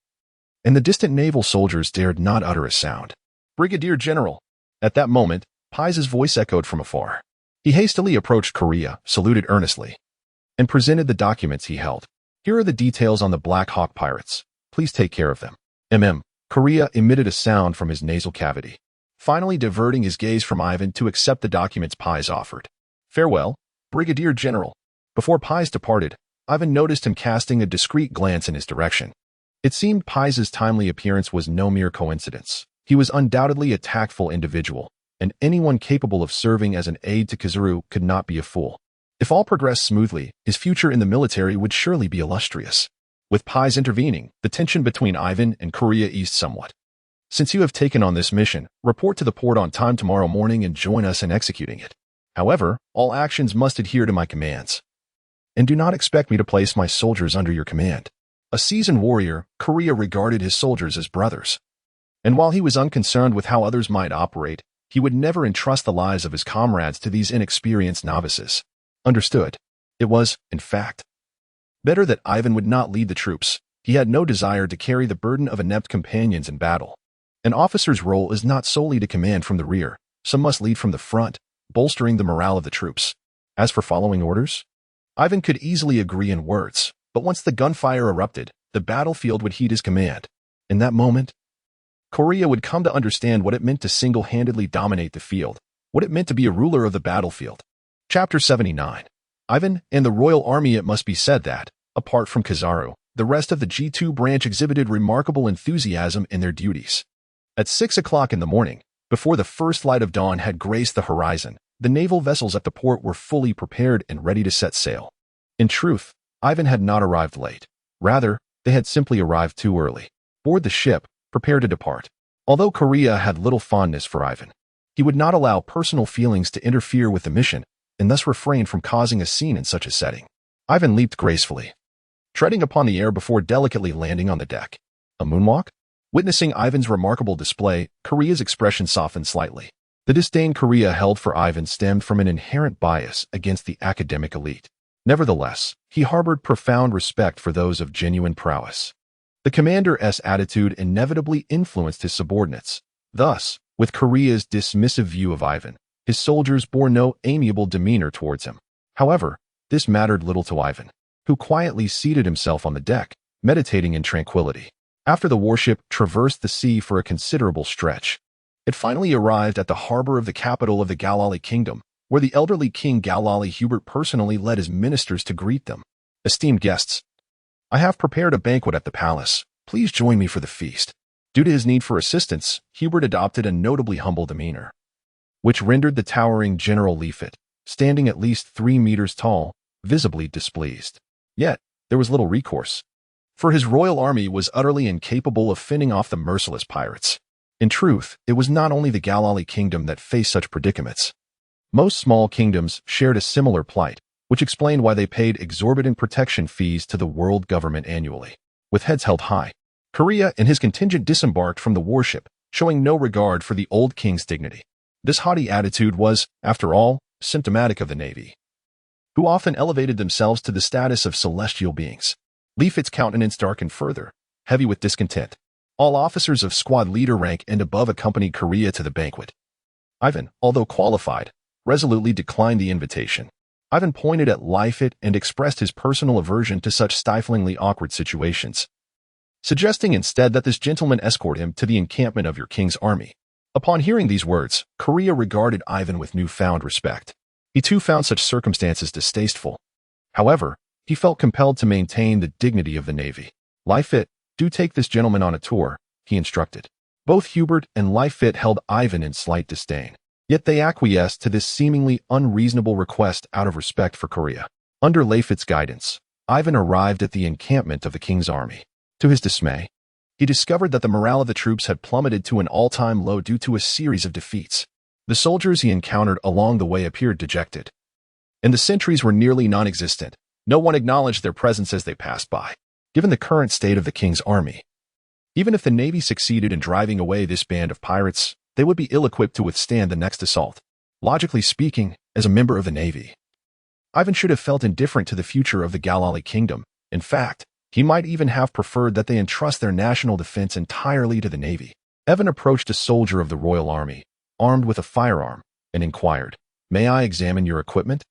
and the distant naval soldiers dared not utter a sound. Brigadier General. At that moment, Pies' voice echoed from afar. He hastily approached Korea, saluted earnestly, and presented the documents he held. Here are the details on the Black Hawk pirates. Please take care of them. Korea emitted a sound from his nasal cavity, finally diverting his gaze from Yiven to accept the documents Pies offered. Farewell, Brigadier General. Before Pies departed, Yiven noticed him casting a discreet glance in his direction. It seemed Pies' timely appearance was no mere coincidence. He was undoubtedly a tactful individual, and anyone capable of serving as an aide to Kuzan could not be a fool. If all progressed smoothly, his future in the military would surely be illustrious. With Pies intervening, the tension between Yiven and Korea eased somewhat. Since you have taken on this mission, report to the port on time tomorrow morning and join us in executing it. However, all actions must adhere to my commands. And do not expect me to place my soldiers under your command. A seasoned warrior, Korea regarded his soldiers as brothers. And while he was unconcerned with how others might operate, he would never entrust the lives of his comrades to these inexperienced novices. Understood. It was, in fact, better that Yiven would not lead the troops. He had no desire to carry the burden of inept companions in battle. An officer's role is not solely to command from the rear. Some must lead from the front, bolstering the morale of the troops. As for following orders, Yiven could easily agree in words, but once the gunfire erupted, the battlefield would heed his command. In that moment, Korea would come to understand what it meant to single-handedly dominate the field, what it meant to be a ruler of the battlefield. Chapter 79. Yiven and the Royal Army. It must be said that, apart from Kuzan, the rest of the G2 branch exhibited remarkable enthusiasm in their duties. At 6 o'clock in the morning, before the first light of dawn had graced the horizon, the naval vessels at the port were fully prepared and ready to set sail. In truth, Yiven had not arrived late. Rather, they had simply arrived too early. Board the ship, prepared to depart. Although Korea had little fondness for Yiven, he would not allow personal feelings to interfere with the mission, and thus refrained from causing a scene in such a setting. Yiven leaped gracefully, treading upon the air before delicately landing on the deck. A moonwalk? Witnessing Yiven's remarkable display, Korea's expression softened slightly. The disdain Korea held for Ivan stemmed from an inherent bias against the academic elite. Nevertheless, he harbored profound respect for those of genuine prowess. The commander's attitude inevitably influenced his subordinates. Thus, with Korea's dismissive view of Ivan, his soldiers bore no amiable demeanor towards him. However, this mattered little to Ivan, who quietly seated himself on the deck, meditating in tranquility. After the warship traversed the sea for a considerable stretch, it finally arrived at the harbor of the capital of the Galali Kingdom, where the elderly King Galali Hubert personally led his ministers to greet them. Esteemed guests, I have prepared a banquet at the palace. Please join me for the feast. Due to his need for assistance, Hubert adopted a notably humble demeanor, which rendered the towering General Leafit, standing at least 3 meters tall, visibly displeased. Yet, there was little recourse, for his royal army was utterly incapable of fending off the merciless pirates. In truth, it was not only the Galali Kingdom that faced such predicaments. Most small kingdoms shared a similar plight, which explained why they paid exorbitant protection fees to the world government annually. With heads held high, Korea and his contingent disembarked from the warship, showing no regard for the old king's dignity. This haughty attitude was, after all, symptomatic of the Navy, who often elevated themselves to the status of celestial beings. Leafit's countenance darkened further, heavy with discontent. All officers of squad leader rank and above accompanied Korea to the banquet. Ivan, although qualified, resolutely declined the invitation. Ivan pointed at Leifit and expressed his personal aversion to such stiflingly awkward situations, suggesting instead that this gentleman escort him to the encampment of your king's army. Upon hearing these words, Korea regarded Ivan with newfound respect. He too found such circumstances distasteful. However, he felt compelled to maintain the dignity of the Navy. Leifit, do take this gentleman on a tour, he instructed. Both Hubert and Leifit held Ivan in slight disdain. Yet they acquiesced to this seemingly unreasonable request out of respect for Korea. Under Leifit's guidance, Ivan arrived at the encampment of the king's army. To his dismay, he discovered that the morale of the troops had plummeted to an all-time low due to a series of defeats. The soldiers he encountered along the way appeared dejected, and the sentries were nearly non-existent. No one acknowledged their presence as they passed by. Given the current state of the king's army, even if the Navy succeeded in driving away this band of pirates, they would be ill-equipped to withstand the next assault. Logically speaking, as a member of the Navy, Ivan should have felt indifferent to the future of the Galali Kingdom. In fact, he might even have preferred that they entrust their national defense entirely to the Navy. Ivan approached a soldier of the Royal Army, armed with a firearm, and inquired, "May I examine your equipment?"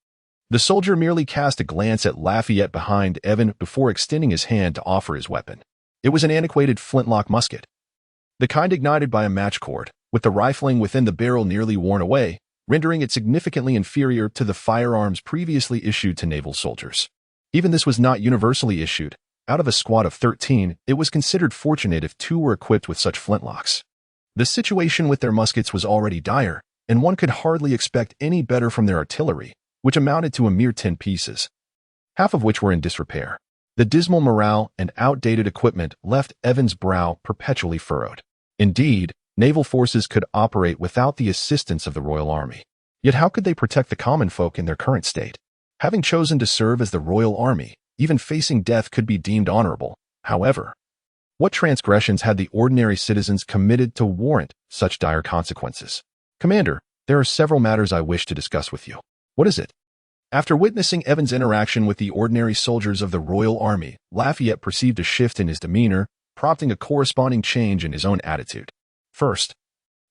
The soldier merely cast a glance at Lafayette behind Ivan before extending his hand to offer his weapon. It was an antiquated flintlock musket, the kind ignited by a match cord, with the rifling within the barrel nearly worn away, rendering it significantly inferior to the firearms previously issued to naval soldiers. Even this was not universally issued. Out of a squad of 13, it was considered fortunate if 2 were equipped with such flintlocks. The situation with their muskets was already dire, and one could hardly expect any better from their artillery, which amounted to a mere 10 pieces, half of which were in disrepair. The dismal morale and outdated equipment left Evan's brow perpetually furrowed. Indeed, naval forces could operate without the assistance of the Royal Army. Yet how could they protect the common folk in their current state? Having chosen to serve as the Royal Army, even facing death could be deemed honorable. However, what transgressions had the ordinary citizens committed to warrant such dire consequences? Commander, there are several matters I wish to discuss with you. What is it? After witnessing Evan's interaction with the ordinary soldiers of the Royal Army, Lafayette perceived a shift in his demeanor, prompting a corresponding change in his own attitude. First,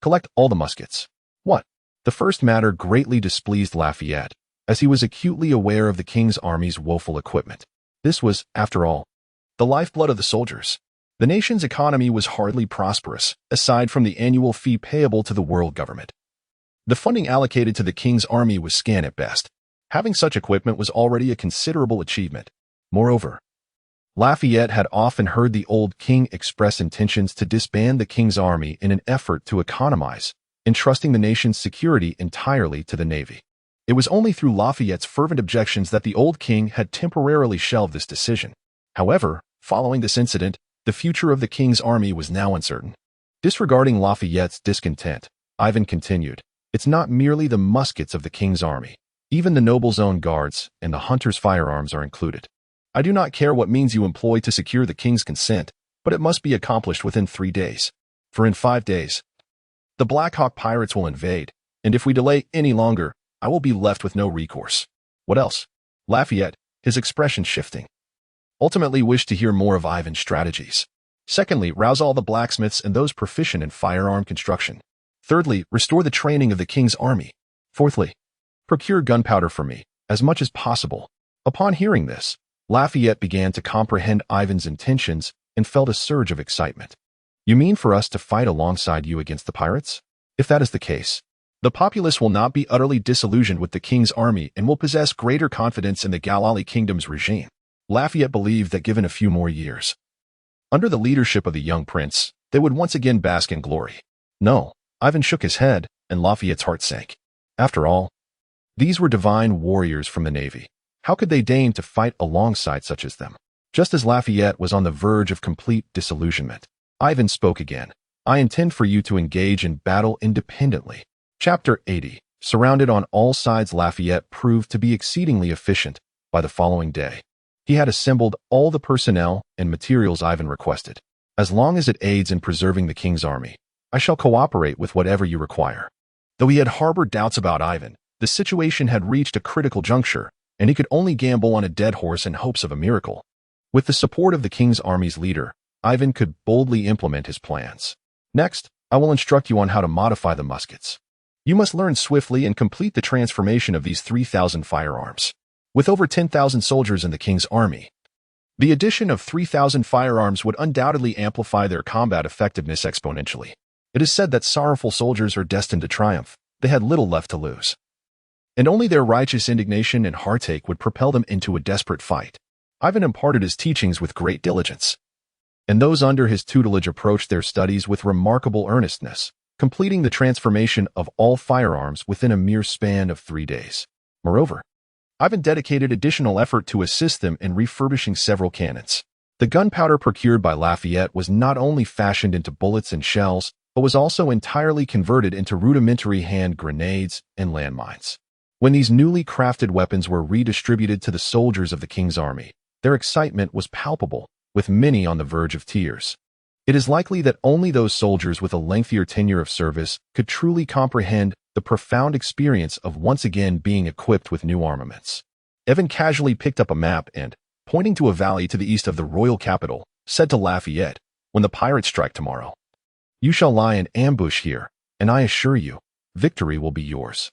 collect all the muskets. What? The first matter greatly displeased Lafayette, as he was acutely aware of the king's army's woeful equipment. This was, after all, the lifeblood of the soldiers. The nation's economy was hardly prosperous, aside from the annual fee payable to the world government. The funding allocated to the king's army was scant at best. Having such equipment was already a considerable achievement. Moreover, Lafayette had often heard the old king express intentions to disband the king's army in an effort to economize, entrusting the nation's security entirely to the Navy. It was only through Lafayette's fervent objections that the old king had temporarily shelved this decision. However, following this incident, the future of the king's army was now uncertain. Disregarding Lafayette's discontent, Ivan continued, "It's not merely the muskets of the king's army. Even the noble's own guards and the hunter's firearms are included. I do not care what means you employ to secure the king's consent, but it must be accomplished within 3 days. For in 5 days, the Black Hawk pirates will invade, And if we delay any longer, I will be left with no recourse. What else? Lafayette, his expression shifting, ultimately wished to hear more of Ivan's strategies. Secondly, rouse all the blacksmiths and those proficient in firearm construction. Thirdly, restore the training of the king's army. Fourthly, procure gunpowder for me, as much as possible. Upon hearing this, Lafayette began to comprehend Ivan's intentions and felt a surge of excitement. You mean for us to fight alongside you against the pirates? If that is the case, the populace will not be utterly disillusioned with the king's army and will possess greater confidence in the Galali kingdom's regime. Lafayette believed that given a few more years, under the leadership of the young prince, they would once again bask in glory. No, Ivan shook his head, and Lafayette's heart sank. After all, these were divine warriors from the navy. How could they deign to fight alongside such as them? Just as Lafayette was on the verge of complete disillusionment, Ivan spoke again. I intend for you to engage in battle independently. Chapter 80. Surrounded on all sides, Lafayette proved to be exceedingly efficient by the following day. He had assembled all the personnel and materials Ivan requested. As long as it aids in preserving the king's army, I shall cooperate with whatever you require. Though he had harbored doubts about Ivan, the situation had reached a critical juncture, and he could only gamble on a dead horse in hopes of a miracle. With the support of the king's army's leader, Ivan could boldly implement his plans. Next, I will instruct you on how to modify the muskets. You must learn swiftly and complete the transformation of these 3,000 firearms. With over 10,000 soldiers in the king's army, the addition of 3,000 firearms would undoubtedly amplify their combat effectiveness exponentially. It is said that sorrowful soldiers are destined to triumph. They had little left to lose, and only their righteous indignation and heartache would propel them into a desperate fight. Ivan imparted his teachings with great diligence, and those under his tutelage approached their studies with remarkable earnestness, completing the transformation of all firearms within a mere span of 3 days. Moreover, Ivan dedicated additional effort to assist them in refurbishing several cannons. The gunpowder procured by Lafayette was not only fashioned into bullets and shells, but was also entirely converted into rudimentary hand grenades and landmines. When these newly crafted weapons were redistributed to the soldiers of the king's army, their excitement was palpable, with many on the verge of tears. It is likely that only those soldiers with a lengthier tenure of service could truly comprehend the profound experience of once again being equipped with new armaments. Ivan casually picked up a map and, pointing to a valley to the east of the royal capital, said to Lafayette, "When the pirates strike tomorrow, you shall lie in ambush here, and I assure you, victory will be yours."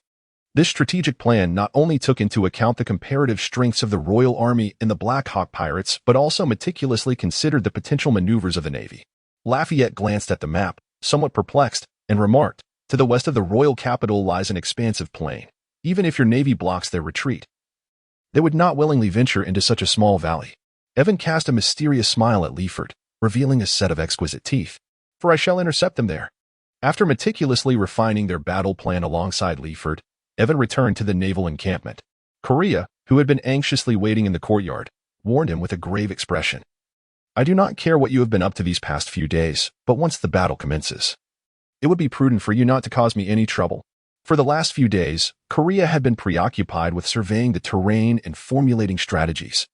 This strategic plan not only took into account the comparative strengths of the royal army and the Black Hawk pirates, but also meticulously considered the potential maneuvers of the navy. Lafayette glanced at the map, somewhat perplexed, and remarked, "To the west of the royal capital lies an expansive plain. Even if your navy blocks their retreat, they would not willingly venture into such a small valley." Ivan cast a mysterious smile at Leifert, revealing a set of exquisite teeth. "For I shall intercept them there." After meticulously refining their battle plan alongside Leifert, Ivan returned to the naval encampment. Korea, who had been anxiously waiting in the courtyard, warned him with a grave expression. "I do not care what you have been up to these past few days, but once the battle commences, it would be prudent for you not to cause me any trouble." For the last few days, Korea had been preoccupied with surveying the terrain and formulating strategies,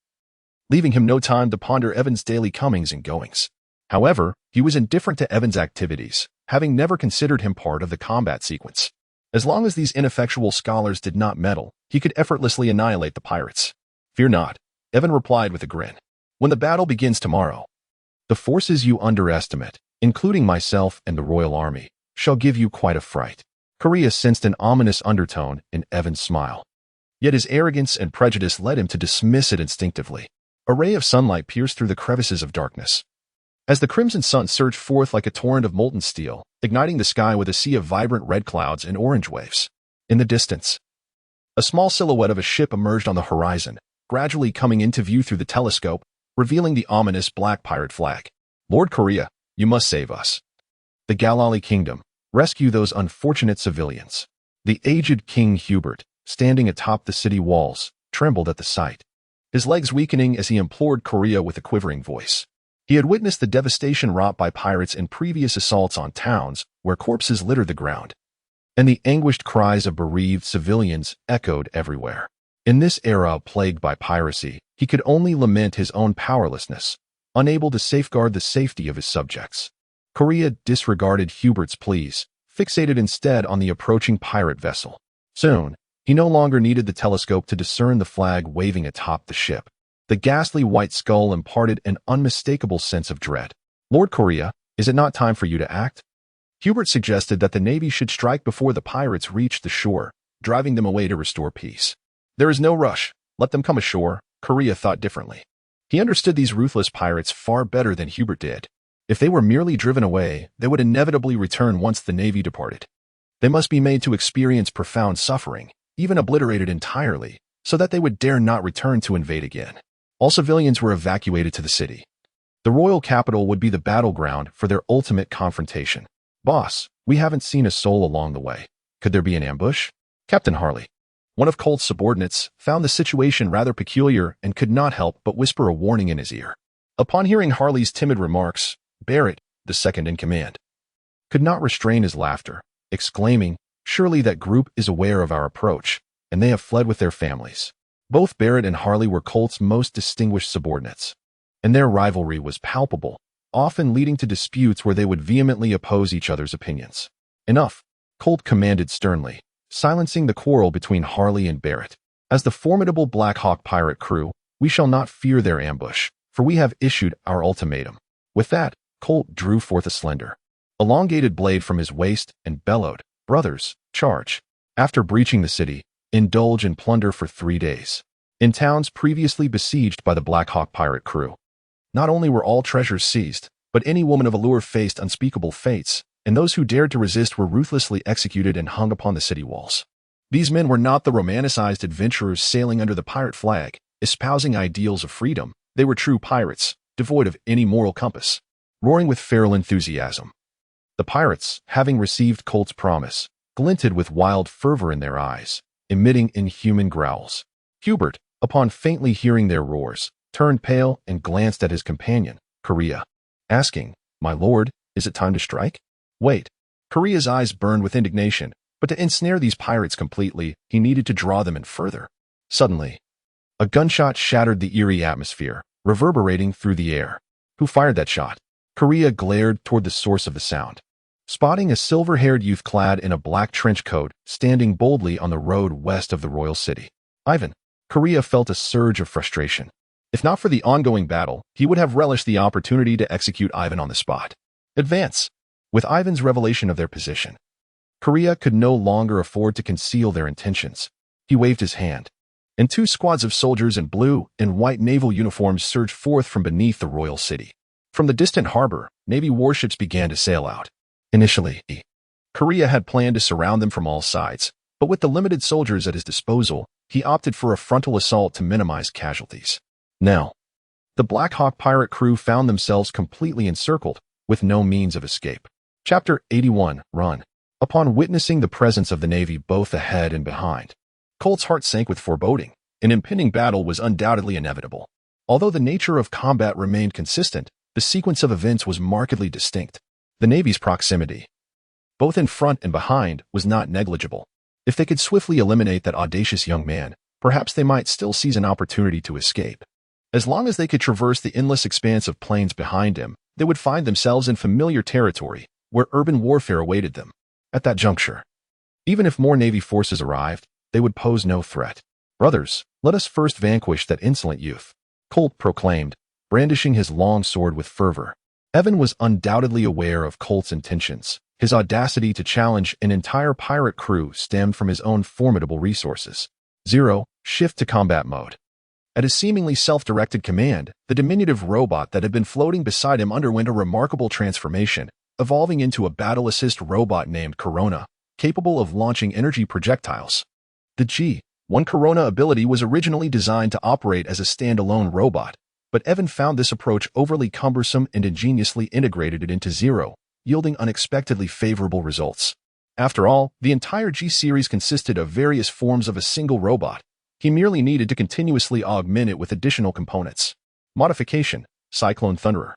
leaving him no time to ponder Evan's daily comings and goings. However, he was indifferent to Evan's activities, having never considered him part of the combat sequence. As long as these ineffectual scholars did not meddle, he could effortlessly annihilate the pirates. "Fear not," Evan replied with a grin. "When the battle begins tomorrow, the forces you underestimate, including myself and the royal army, shall give you quite a fright." Korea sensed an ominous undertone in Evan's smile. Yet his arrogance and prejudice led him to dismiss it instinctively. A ray of sunlight pierced through the crevices of darkness, as the crimson sun surged forth like a torrent of molten steel, igniting the sky with a sea of vibrant red clouds and orange waves. In the distance, a small silhouette of a ship emerged on the horizon, gradually coming into view through the telescope, revealing the ominous black pirate flag. "Lord Korea, you must save us. The Galali kingdom. Rescue those unfortunate civilians." The aged King Hubert, standing atop the city walls, trembled at the sight, his legs weakening as he implored Korea with a quivering voice. He had witnessed the devastation wrought by pirates in previous assaults on towns where corpses littered the ground, and the anguished cries of bereaved civilians echoed everywhere. In this era plagued by piracy, he could only lament his own powerlessness, unable to safeguard the safety of his subjects. Korea disregarded Hubert's pleas, fixated instead on the approaching pirate vessel. Soon, he no longer needed the telescope to discern the flag waving atop the ship. The ghastly white skull imparted an unmistakable sense of dread. "Lord Korea, is it not time for you to act?" Hubert suggested that the Navy should strike before the pirates reached the shore, driving them away to restore peace. "There is no rush. Let them come ashore." Korea thought differently. He understood these ruthless pirates far better than Hubert did. If they were merely driven away, they would inevitably return once the Navy departed. They must be made to experience profound suffering, even obliterated entirely, so that they would dare not return to invade again. All civilians were evacuated to the city. The royal capital would be the battleground for their ultimate confrontation. "Boss, we haven't seen a soul along the way. Could there be an ambush?" Captain Harley, one of Colt's subordinates, found the situation rather peculiar and could not help but whisper a warning in his ear. Upon hearing Harley's timid remarks, Barrett, the second in command, could not restrain his laughter, exclaiming, "Surely that group is aware of our approach, and they have fled with their families." Both Barrett and Harley were Colt's most distinguished subordinates, and their rivalry was palpable, often leading to disputes where they would vehemently oppose each other's opinions. "Enough," Colt commanded sternly, silencing the quarrel between Harley and Barrett. "As the formidable Black Hawk pirate crew, we shall not fear their ambush, for we have issued our ultimatum." With that, Colt drew forth a slender, elongated blade from his waist and bellowed, "Brothers, charge." After breaching the city, indulge in plunder for 3 days. In towns previously besieged by the Black Hawk pirate crew, not only were all treasures seized, but any woman of allure faced unspeakable fates, and those who dared to resist were ruthlessly executed and hung upon the city walls. These men were not the romanticized adventurers sailing under the pirate flag, espousing ideals of freedom. They were true pirates, devoid of any moral compass, roaring with feral enthusiasm. The pirates, having received Colt's promise, glinted with wild fervor in their eyes, emitting inhuman growls. Hubert, upon faintly hearing their roars, turned pale and glanced at his companion, Korea, asking, "My lord, is it time to strike?" "Wait." Korea's eyes burned with indignation, but to ensnare these pirates completely, he needed to draw them in further. Suddenly, a gunshot shattered the eerie atmosphere, reverberating through the air. "Who fired that shot?" Korea glared toward the source of the sound, spotting a silver-haired youth clad in a black trench coat standing boldly on the road west of the royal city. "Ivan." Korea felt a surge of frustration. If not for the ongoing battle, he would have relished the opportunity to execute Ivan on the spot. "Advance." With Ivan's revelation of their position, Korea could no longer afford to conceal their intentions. He waved his hand, and 2 squads of soldiers in blue and white naval uniforms surged forth from beneath the royal city. From the distant harbor, Navy warships began to sail out. Initially, Korea had planned to surround them from all sides, but with the limited soldiers at his disposal, he opted for a frontal assault to minimize casualties. Now, the Black Hawk pirate crew found themselves completely encircled, with no means of escape. Chapter 81, Run. Upon witnessing the presence of the Navy both ahead and behind, Colt's heart sank with foreboding. An impending battle was undoubtedly inevitable. Although the nature of combat remained consistent, the sequence of events was markedly distinct. The Navy's proximity, both in front and behind, was not negligible. If they could swiftly eliminate that audacious young man, perhaps they might still seize an opportunity to escape. As long as they could traverse the endless expanse of plains behind him, they would find themselves in familiar territory, where urban warfare awaited them. At that juncture, even if more Navy forces arrived, they would pose no threat. "Brothers, let us first vanquish that insolent youth," Colt proclaimed, brandishing his long sword with fervor. Evan was undoubtedly aware of Colt's intentions. His audacity to challenge an entire pirate crew stemmed from his own formidable resources. 0. Shift to combat mode. At his seemingly self-directed command, the diminutive robot that had been floating beside him underwent a remarkable transformation, evolving into a battle-assist robot named Corona, capable of launching energy projectiles. The G1 Corona ability was originally designed to operate as a standalone robot, but Evan found this approach overly cumbersome and ingeniously integrated it into 0, yielding unexpectedly favorable results. After all, the entire G-series consisted of various forms of a single robot. He merely needed to continuously augment it with additional components. Modification: Cyclone Thunderer.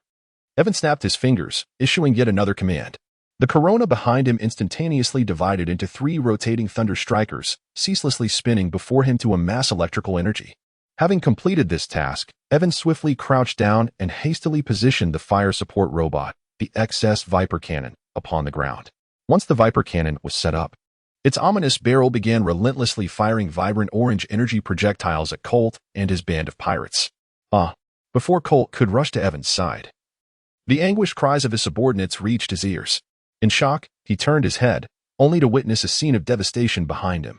Evan snapped his fingers, issuing yet another command. The Corona behind him instantaneously divided into 3 rotating thunder strikers, ceaselessly spinning before him to amass electrical energy. Having completed this task, Evan swiftly crouched down and hastily positioned the fire support robot, the XS Viper cannon, upon the ground. Once the Viper cannon was set up, its ominous barrel began relentlessly firing vibrant orange energy projectiles at Colt and his band of pirates. Before Colt could rush to Evan's side, the anguished cries of his subordinates reached his ears. In shock, he turned his head, only to witness a scene of devastation behind him,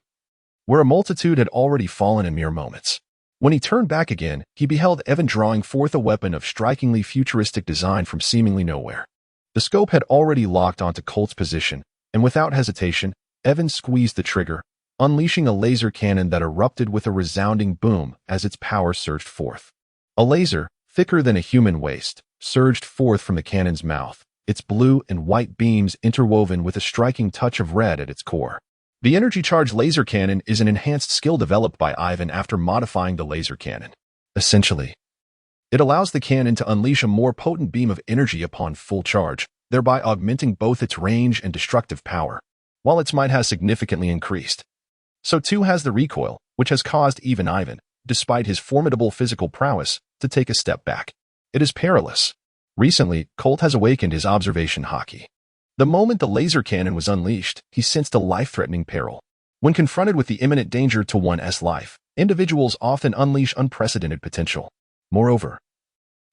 where a multitude had already fallen in mere moments. When he turned back again, he beheld Evan drawing forth a weapon of strikingly futuristic design from seemingly nowhere. The scope had already locked onto Colt's position, and without hesitation, Evan squeezed the trigger, unleashing a laser cannon that erupted with a resounding boom as its power surged forth. A laser, thicker than a human waist, surged forth from the cannon's mouth, its blue and white beams interwoven with a striking touch of red at its core. The energy-charged laser cannon is an enhanced skill developed by Yiven after modifying the laser cannon. Essentially, it allows the cannon to unleash a more potent beam of energy upon full charge, thereby augmenting both its range and destructive power, while its might has significantly increased. So too has the recoil, which has caused even Yiven, despite his formidable physical prowess, to take a step back. It is perilous. Recently, Colt has awakened his observation Haki. The moment the laser cannon was unleashed, he sensed a life-threatening peril. When confronted with the imminent danger to one's life, individuals often unleash unprecedented potential. Moreover,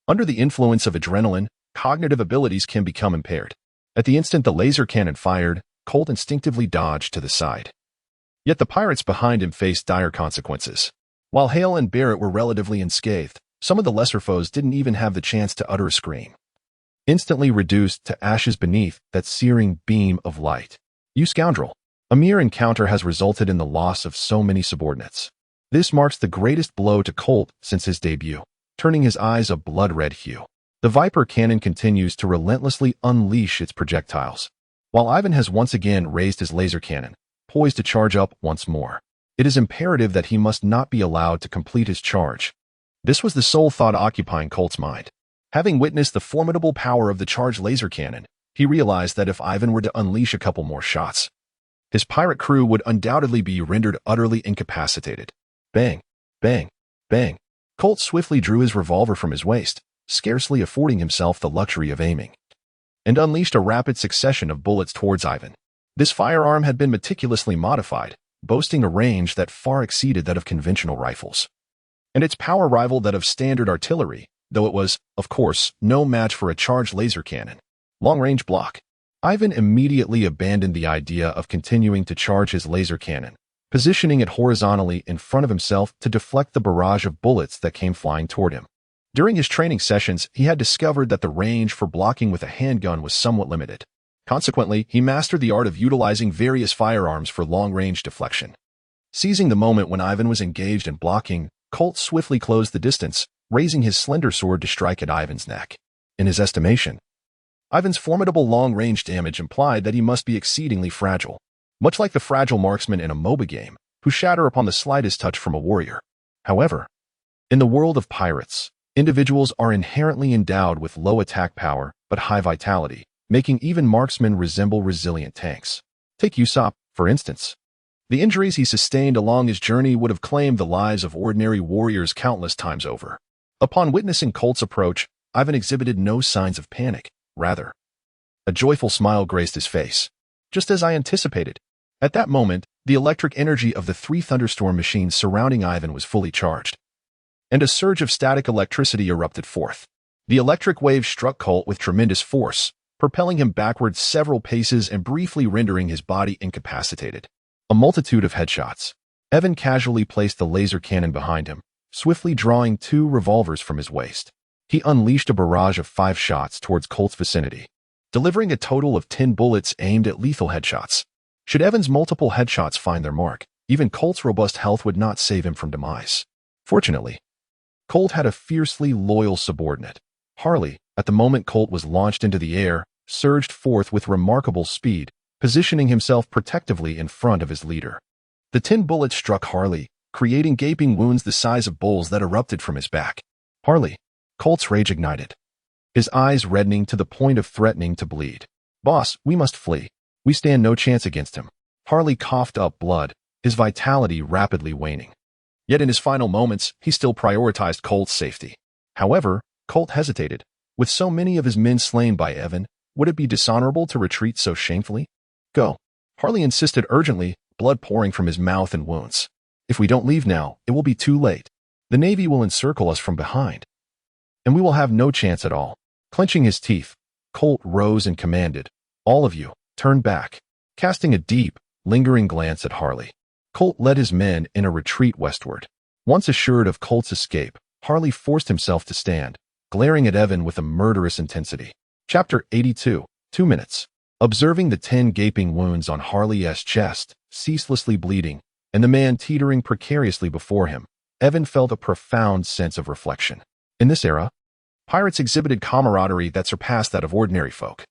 under the influence of adrenaline, cognitive abilities can become impaired. At the instant the laser cannon fired, Colt instinctively dodged to the side. Yet the pirates behind him faced dire consequences. While Hale and Barrett were relatively unscathed, some of the lesser foes didn't even have the chance to utter a scream. Instantly reduced to ashes beneath that searing beam of light. You scoundrel! A mere encounter has resulted in the loss of so many subordinates. This marks the greatest blow to Colt since his debut, turning his eyes a blood-red hue. The Viper cannon continues to relentlessly unleash its projectiles, while Yiven has once again raised his laser cannon, poised to charge up once more. It is imperative that he must not be allowed to complete his charge. This was the sole thought occupying Colt's mind. Having witnessed the formidable power of the charged laser cannon, he realized that if Yiven were to unleash a couple more shots, his pirate crew would undoubtedly be rendered utterly incapacitated. Bang, bang, bang. Colt swiftly drew his revolver from his waist, scarcely affording himself the luxury of aiming, and unleashed a rapid succession of bullets towards Yiven. This firearm had been meticulously modified, boasting a range that far exceeded that of conventional rifles, and its power rivaled that of standard artillery, though it was, of course, no match for a charged laser cannon. Long-range block. Yiven immediately abandoned the idea of continuing to charge his laser cannon, positioning it horizontally in front of himself to deflect the barrage of bullets that came flying toward him. During his training sessions, he had discovered that the range for blocking with a handgun was somewhat limited. Consequently, he mastered the art of utilizing various firearms for long-range deflection. Seizing the moment when Yiven was engaged in blocking, Colt swiftly closed the distance, raising his slender sword to strike at Yiven's neck. In his estimation, Yiven's formidable long-range damage implied that he must be exceedingly fragile, much like the fragile marksman in a MOBA game, who shatter upon the slightest touch from a warrior. However, in the world of pirates, individuals are inherently endowed with low attack power but high vitality, making even marksmen resemble resilient tanks. Take Usopp, for instance. The injuries he sustained along his journey would have claimed the lives of ordinary warriors countless times over. Upon witnessing Colt's approach, Yiven exhibited no signs of panic. Rather, a joyful smile graced his face. Just as I anticipated. At that moment, the electric energy of the 3 thunderstorm machines surrounding Yiven was fully charged, and a surge of static electricity erupted forth. The electric wave struck Colt with tremendous force, propelling him backwards several paces and briefly rendering his body incapacitated. A multitude of headshots. Evan casually placed the laser cannon behind him, swiftly drawing 2 revolvers from his waist. He unleashed a barrage of 5 shots towards Colt's vicinity, delivering a total of 10 bullets aimed at lethal headshots. Should Evan's multiple headshots find their mark, even Colt's robust health would not save him from demise. Fortunately, Colt had a fiercely loyal subordinate. Harley, at the moment Colt was launched into the air, surged forth with remarkable speed, positioning himself protectively in front of his leader. The 10 bullets struck Harley, creating gaping wounds the size of bowls that erupted from his back. Harley. Colt's rage ignited, his eyes reddening to the point of threatening to bleed. Boss, we must flee. We stand no chance against him. Harley coughed up blood, his vitality rapidly waning. Yet in his final moments, he still prioritized Colt's safety. However, Colt hesitated. With so many of his men slain by Evan, would it be dishonorable to retreat so shamefully? Go. Harley insisted urgently, blood pouring from his mouth and wounds. If we don't leave now, it will be too late. The Navy will encircle us from behind, and we will have no chance at all. Clenching his teeth, Colt rose and commanded, all of you, turn back. Casting a deep, lingering glance at Harley, Colt led his men in a retreat westward. Once assured of Colt's escape, Harley forced himself to stand, glaring at Evan with a murderous intensity. Chapter 82, 2 minutes. Observing the 10 gaping wounds on Harley's chest, ceaselessly bleeding, and the man teetering precariously before him, Evan felt a profound sense of reflection. In this era, pirates exhibited camaraderie that surpassed that of ordinary folk.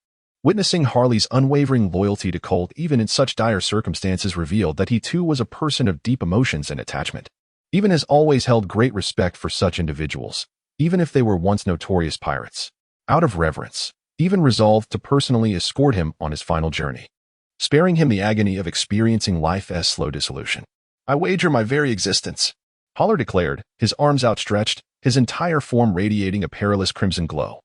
Witnessing Harley's unwavering loyalty to Colt even in such dire circumstances revealed that he too was a person of deep emotions and attachment. Yiven has always held great respect for such individuals, even if they were once notorious pirates. Out of reverence, Yiven resolved to personally escort him on his final journey, sparing him the agony of experiencing life's slow dissolution. I wager my very existence, Haller declared, his arms outstretched, his entire form radiating a perilous crimson glow,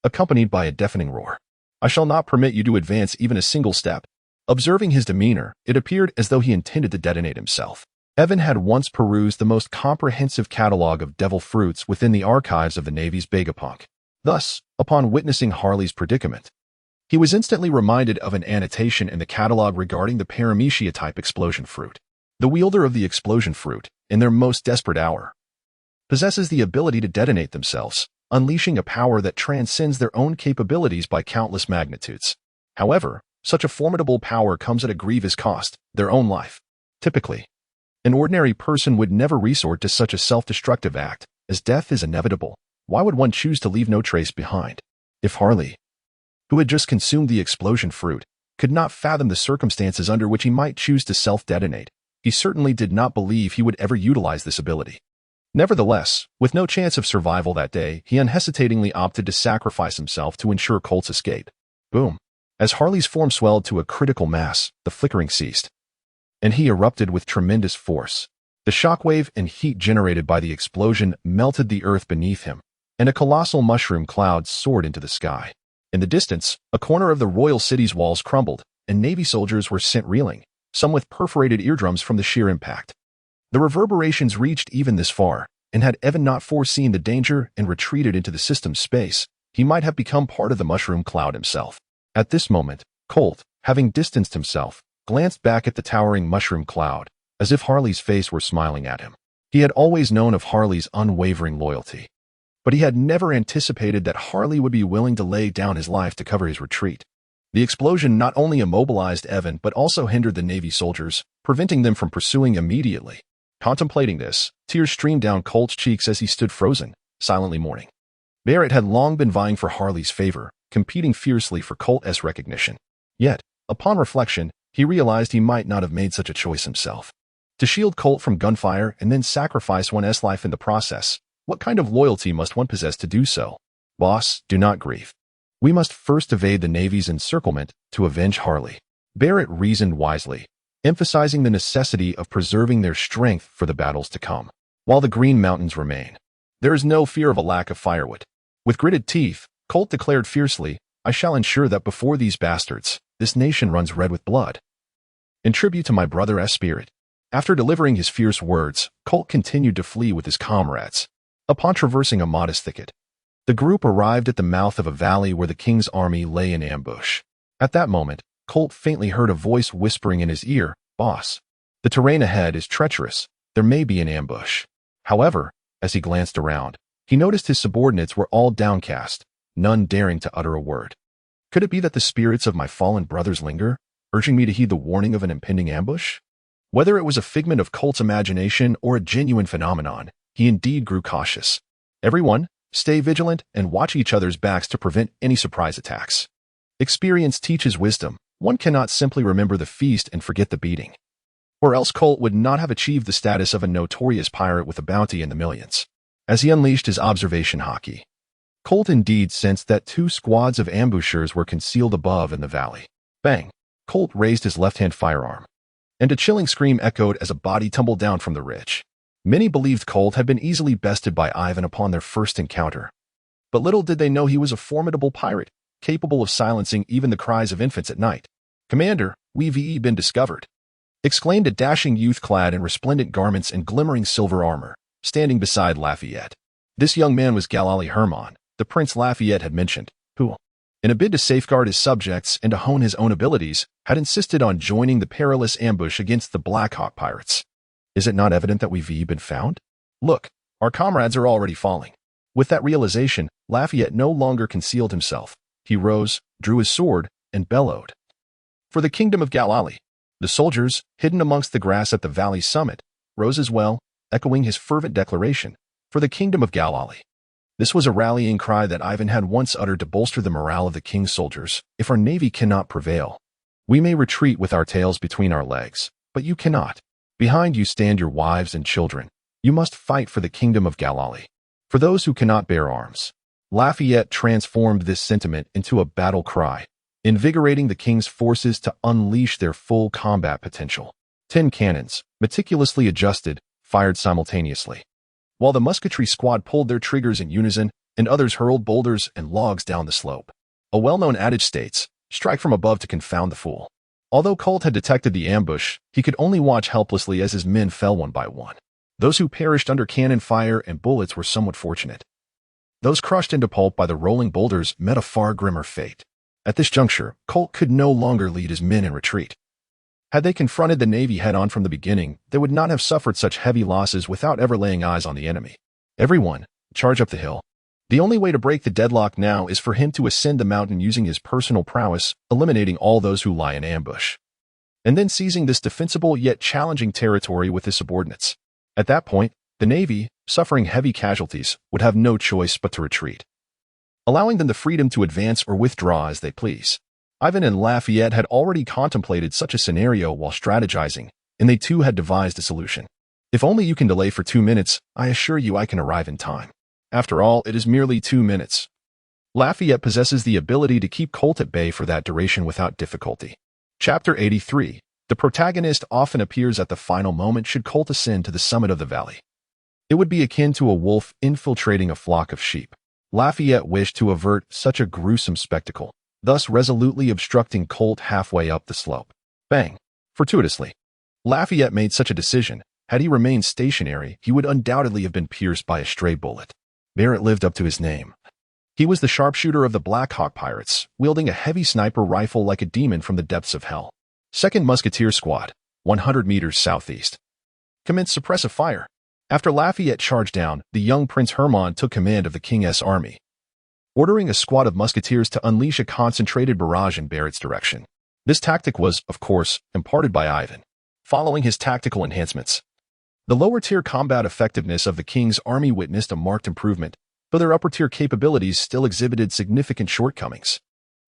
accompanied by a deafening roar. I shall not permit you to advance even a single step. Observing his demeanor, it appeared as though he intended to detonate himself. Evan had once perused the most comprehensive catalog of devil fruits within the archives of the Navy's Vegapunk. Thus, upon witnessing Harley's predicament, he was instantly reminded of an annotation in the catalog regarding the Paramecia-type explosion fruit. The wielder of the explosion fruit, in their most desperate hour, possesses the ability to detonate themselves, unleashing a power that transcends their own capabilities by countless magnitudes. However, such a formidable power comes at a grievous cost, their own life. Typically, an ordinary person would never resort to such a self-destructive act, as death is inevitable. Why would one choose to leave no trace behind? If Harley, who had just consumed the explosion fruit, could not fathom the circumstances under which he might choose to self-detonate, he certainly did not believe he would ever utilize this ability. Nevertheless, with no chance of survival that day, he unhesitatingly opted to sacrifice himself to ensure Colt's escape. Boom. As Harley's form swelled to a critical mass, the flickering ceased, and he erupted with tremendous force. The shockwave and heat generated by the explosion melted the earth beneath him, and a colossal mushroom cloud soared into the sky. In the distance, a corner of the royal city's walls crumbled, and Navy soldiers were sent reeling, some with perforated eardrums from the sheer impact. The reverberations reached even this far, and had Evan not foreseen the danger and retreated into the system's space, he might have become part of the mushroom cloud himself. At this moment, Colt, having distanced himself, glanced back at the towering mushroom cloud, as if Harley's face were smiling at him. He had always known of Harley's unwavering loyalty, but he had never anticipated that Harley would be willing to lay down his life to cover his retreat. The explosion not only immobilized Evan but also hindered the Navy soldiers, preventing them from pursuing immediately. Contemplating this, tears streamed down Colt's cheeks as he stood frozen, silently mourning. Barrett had long been vying for Harley's favor, competing fiercely for Colt's recognition. Yet, upon reflection, he realized he might not have made such a choice himself. To shield Colt from gunfire and then sacrifice one's life in the process, what kind of loyalty must one possess to do so? Boss, do not grieve. We must first evade the Navy's encirclement to avenge Harley. Barrett reasoned wisely, emphasizing the necessity of preserving their strength for the battles to come. While the Green Mountains remain, there is no fear of a lack of firewood. With gritted teeth, Colt declared fiercely, I shall ensure that before these bastards, this nation runs red with blood. In tribute to my brother's spirit. After delivering his fierce words, Colt continued to flee with his comrades. Upon traversing a modest thicket, the group arrived at the mouth of a valley where the king's army lay in ambush. At that moment, Colt faintly heard a voice whispering in his ear, Boss, the terrain ahead is treacherous. There may be an ambush. However, as he glanced around, he noticed his subordinates were all downcast, none daring to utter a word. Could it be that the spirits of my fallen brothers linger, urging me to heed the warning of an impending ambush? Whether it was a figment of Colt's imagination or a genuine phenomenon, he indeed grew cautious. Everyone, stay vigilant and watch each other's backs to prevent any surprise attacks. Experience teaches wisdom. One cannot simply remember the feast and forget the beating. Or else Colt would not have achieved the status of a notorious pirate with a bounty in the millions. As he unleashed his observation Haki, Colt indeed sensed that 2 squads of ambushers were concealed above in the valley. Bang! Colt raised his left-hand firearm, and a chilling scream echoed as a body tumbled down from the ridge. Many believed Colt had been easily bested by Yiven upon their first encounter, but little did they know he was a formidable pirate, capable of silencing even the cries of infants at night. "Commander, we've been discovered," exclaimed a dashing youth clad in resplendent garments and glimmering silver armor, standing beside Lafayette. This young man was Galali Hermann, the Prince Lafayette had mentioned, who, in a bid to safeguard his subjects and to hone his own abilities, had insisted on joining the perilous ambush against the Black Hawk pirates. "Is it not evident that we've been found? Look, our comrades are already falling." With that realization, Lafayette no longer concealed himself. He rose, drew his sword, and bellowed, "For the kingdom of Galali!" The soldiers, hidden amongst the grass at the valley's summit, rose as well, echoing his fervent declaration, "For the kingdom of Galali." This was a rallying cry that Ivan had once uttered to bolster the morale of the king's soldiers. "If our navy cannot prevail, we may retreat with our tails between our legs, but you cannot. Behind you stand your wives and children. You must fight for the kingdom of Galali. For those who cannot bear arms." Lafayette transformed this sentiment into a battle cry, invigorating the king's forces to unleash their full combat potential. 10 cannons, meticulously adjusted, fired simultaneously, while the musketry squad pulled their triggers in unison and others hurled boulders and logs down the slope. A well-known adage states, "Strike from above to confound the fool." Although Colt had detected the ambush, he could only watch helplessly as his men fell one by one. Those who perished under cannon fire and bullets were somewhat fortunate. Those crushed into pulp by the rolling boulders met a far grimmer fate. At this juncture, Colt could no longer lead his men in retreat. Had they confronted the Navy head-on from the beginning, they would not have suffered such heavy losses without ever laying eyes on the enemy. "Everyone, charge up the hill." The only way to break the deadlock now is for him to ascend the mountain using his personal prowess, eliminating all those who lie in ambush, and then seizing this defensible yet challenging territory with his subordinates. At that point, the Navy, suffering heavy casualties, would have no choice but to retreat, allowing them the freedom to advance or withdraw as they please. Ivan and Lafayette had already contemplated such a scenario while strategizing, and they too had devised a solution. "If only you can delay for 2 minutes, I assure you I can arrive in time." After all, it is merely 2 minutes. Lafayette possesses the ability to keep Colt at bay for that duration without difficulty. Chapter 83. The protagonist often appears at the final moment should Colt ascend to the summit of the valley. It would be akin to a wolf infiltrating a flock of sheep. Lafayette wished to avert such a gruesome spectacle, thus resolutely obstructing Colt halfway up the slope. Bang! Fortuitously, Lafayette made such a decision. Had he remained stationary, he would undoubtedly have been pierced by a stray bullet. Barrett lived up to his name. He was the sharpshooter of the Black Hawk pirates, wielding a heavy sniper rifle like a demon from the depths of hell. 2nd Musketeer Squad, 100 meters southeast. Commenced suppressive fire. After Lafayette charged down, the young Prince Hermann took command of the King's army, ordering a squad of musketeers to unleash a concentrated barrage in Barrett's direction. This tactic was, of course, imparted by Ivan, following his tactical enhancements. The lower-tier combat effectiveness of the King's army witnessed a marked improvement, though their upper-tier capabilities still exhibited significant shortcomings.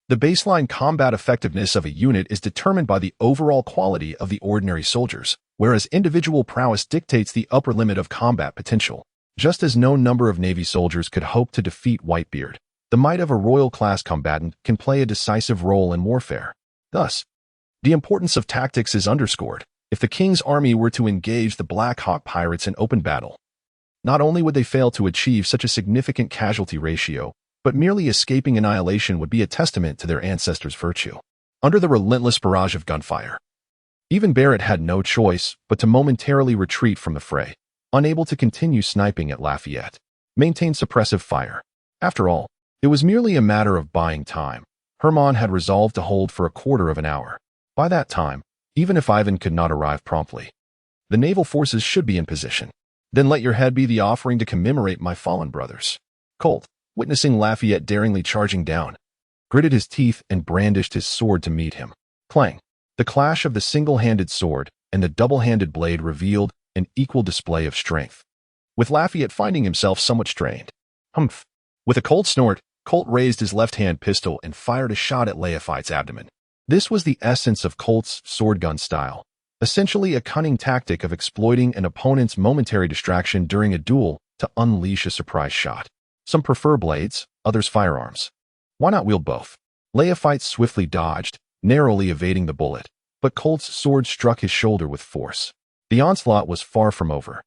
The baseline combat effectiveness of a unit is determined by the overall quality of the ordinary soldiers, whereas individual prowess dictates the upper limit of combat potential. Just as no number of Navy soldiers could hope to defeat Whitebeard, the might of a royal-class combatant can play a decisive role in warfare. Thus, the importance of tactics is underscored. If the King's army were to engage the Black Hawk pirates in open battle, not only would they fail to achieve such a significant casualty ratio, but merely escaping annihilation would be a testament to their ancestors' virtue. Under the relentless barrage of gunfire, even Barrett had no choice but to momentarily retreat from the fray, unable to continue sniping at Lafayette. Maintain suppressive fire. After all, it was merely a matter of buying time. Hermann had resolved to hold for a quarter of an hour. By that time, even if Ivan could not arrive promptly, the naval forces should be in position. Then let your head be the offering to commemorate my fallen brothers. Colt, witnessing Lafayette daringly charging down, gritted his teeth and brandished his sword to meet him. Clang! The clash of the single-handed sword and the double-handed blade revealed an equal display of strength, with Lafayette finding himself somewhat strained. Humph! With a cold snort, Colt raised his left-hand pistol and fired a shot at Lafayette's abdomen. This was the essence of Colt's sword-gun style, essentially a cunning tactic of exploiting an opponent's momentary distraction during a duel to unleash a surprise shot. Some prefer blades, others firearms. Why not wield both? Lafayette swiftly dodged, narrowly evading the bullet, but Colt's sword struck his shoulder with force. The onslaught was far from over.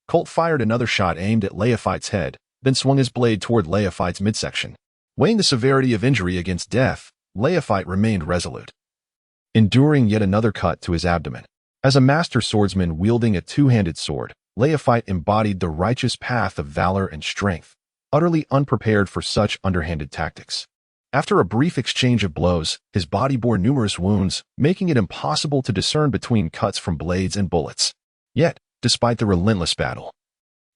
Colt fired another shot aimed at Lafayette's head, then swung his blade toward Lafayette's midsection. Weighing the severity of injury against death, Lafayette remained resolute. enduring yet another cut to his abdomen. As a master swordsman wielding a two-handed sword, Leophyte embodied the righteous path of valor and strength, utterly unprepared for such underhanded tactics. After a brief exchange of blows, his body bore numerous wounds, making it impossible to discern between cuts from blades and bullets. Yet, despite the relentless battle,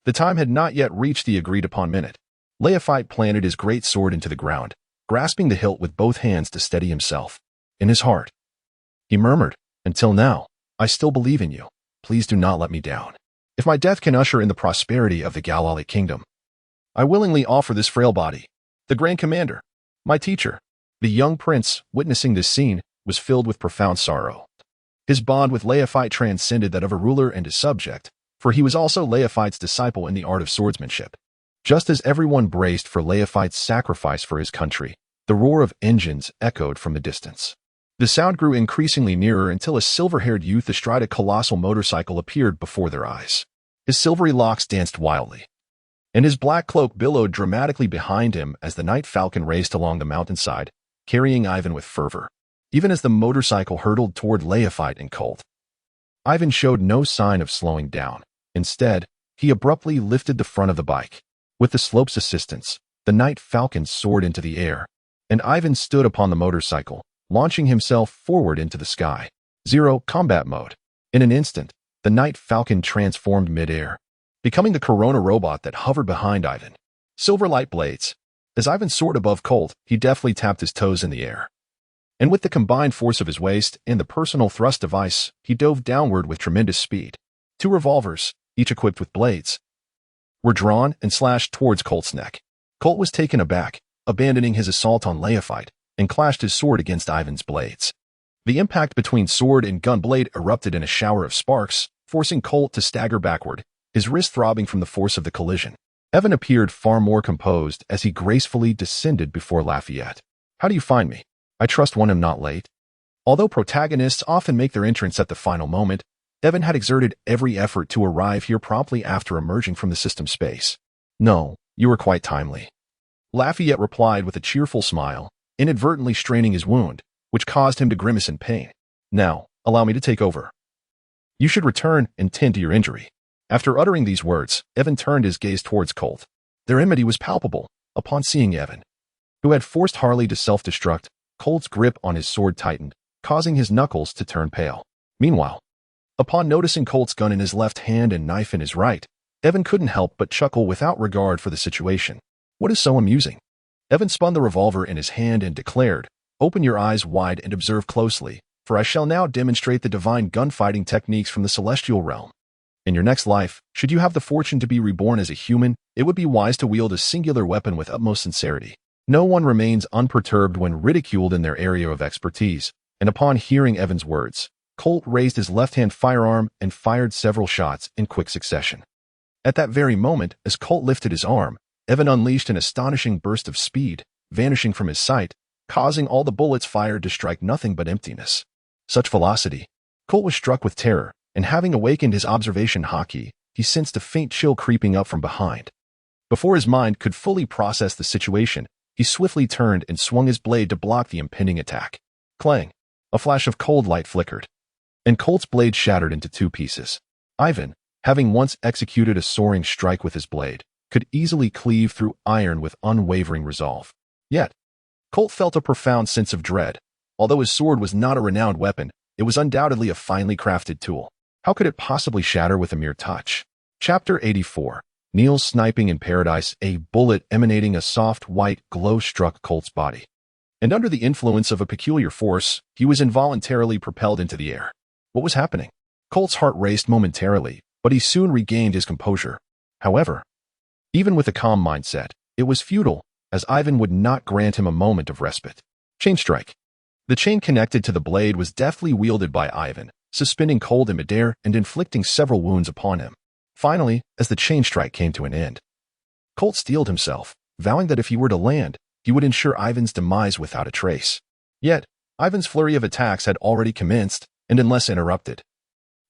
the time had not yet reached the agreed-upon minute. Leophyte planted his great sword into the ground, grasping the hilt with both hands to steady himself. In his heart, he murmured, "Until now, I still believe in you. Please do not let me down. If my death can usher in the prosperity of the Galali kingdom, I willingly offer this frail body." The Grand Commander, my teacher, the young prince, witnessing this scene, was filled with profound sorrow. His bond with Leophyte transcended that of a ruler and his subject, for he was also Leophyte's disciple in the art of swordsmanship. Just as everyone braced for Leophyte's sacrifice for his country, the roar of engines echoed from the distance. The sound grew increasingly nearer until a silver-haired youth astride a colossal motorcycle appeared before their eyes. His silvery locks danced wildly, and his black cloak billowed dramatically behind him as the Night Falcon raced along the mountainside, carrying Yiven with fervor. Even as the motorcycle hurtled toward Leophyte and Colt, Yiven showed no sign of slowing down. Instead, he abruptly lifted the front of the bike. With the slope's assistance, the Night Falcon soared into the air, and Yiven stood upon the motorcycle, launching himself forward into the sky. Zero combat mode. In an instant, the Night Falcon transformed mid-air, becoming the Corona robot that hovered behind Yiven. Silver light blades. As Yiven soared above Colt, he deftly tapped his toes in the air. And with the combined force of his waist and the personal thrust device, he dove downward with tremendous speed. Two revolvers, each equipped with blades, were drawn and slashed towards Colt's neck. Colt was taken aback, abandoning his assault on Leophyte, and clashed his sword against Yiven's blades. The impact between sword and gun blade erupted in a shower of sparks, forcing Colt to stagger backward, his wrist throbbing from the force of the collision. Yiven appeared far more composed as he gracefully descended before Lafayette. "How do you find me? I trust one am not late." Although protagonists often make their entrance at the final moment, Yiven had exerted every effort to arrive here promptly after emerging from the system space. "No, you were quite timely," Lafayette replied with a cheerful smile, inadvertently straining his wound, which caused him to grimace in pain. "Now, allow me to take over. You should return and tend to your injury." After uttering these words, Yiven turned his gaze towards Colt. Their enmity was palpable. Upon seeing Yiven, who had forced Harley to self-destruct, Colt's grip on his sword tightened, causing his knuckles to turn pale. Meanwhile, upon noticing Colt's gun in his left hand and knife in his right, Yiven couldn't help but chuckle without regard for the situation. "What is so amusing?" Yiven spun the revolver in his hand and declared, "Open your eyes wide and observe closely, for I shall now demonstrate the divine gunfighting techniques from the celestial realm. In your next life, should you have the fortune to be reborn as a human, it would be wise to wield a singular weapon with utmost sincerity." No one remains unperturbed when ridiculed in their area of expertise, and upon hearing Yiven's words, Colt raised his left-hand firearm and fired several shots in quick succession. At that very moment, as Colt lifted his arm, Yiven unleashed an astonishing burst of speed, vanishing from his sight, causing all the bullets fired to strike nothing but emptiness. Such velocity! Colt was struck with terror, and having awakened his observation Haki, he sensed a faint chill creeping up from behind. Before his mind could fully process the situation, he swiftly turned and swung his blade to block the impending attack. Clang! A flash of cold light flickered, and Colt's blade shattered into two pieces. Yiven, having once executed a soaring strike with his blade, could easily cleave through iron with unwavering resolve. Yet, Colt felt a profound sense of dread. Although his sword was not a renowned weapon, it was undoubtedly a finely crafted tool. How could it possibly shatter with a mere touch? Chapter 84. Neil's sniping in paradise. A bullet emanating a soft white glow struck Colt's body, and under the influence of a peculiar force, he was involuntarily propelled into the air. What was happening? Colt's heart raced momentarily, but he soon regained his composure. However, even with a calm mindset, it was futile, as Yiven would not grant him a moment of respite. Chain strike. The chain connected to the blade was deftly wielded by Yiven, suspending Colt in midair and inflicting several wounds upon him. Finally, as the chain strike came to an end, Colt steeled himself, vowing that if he were to land, he would ensure Yiven's demise without a trace. Yet, Yiven's flurry of attacks had already commenced, and unless interrupted,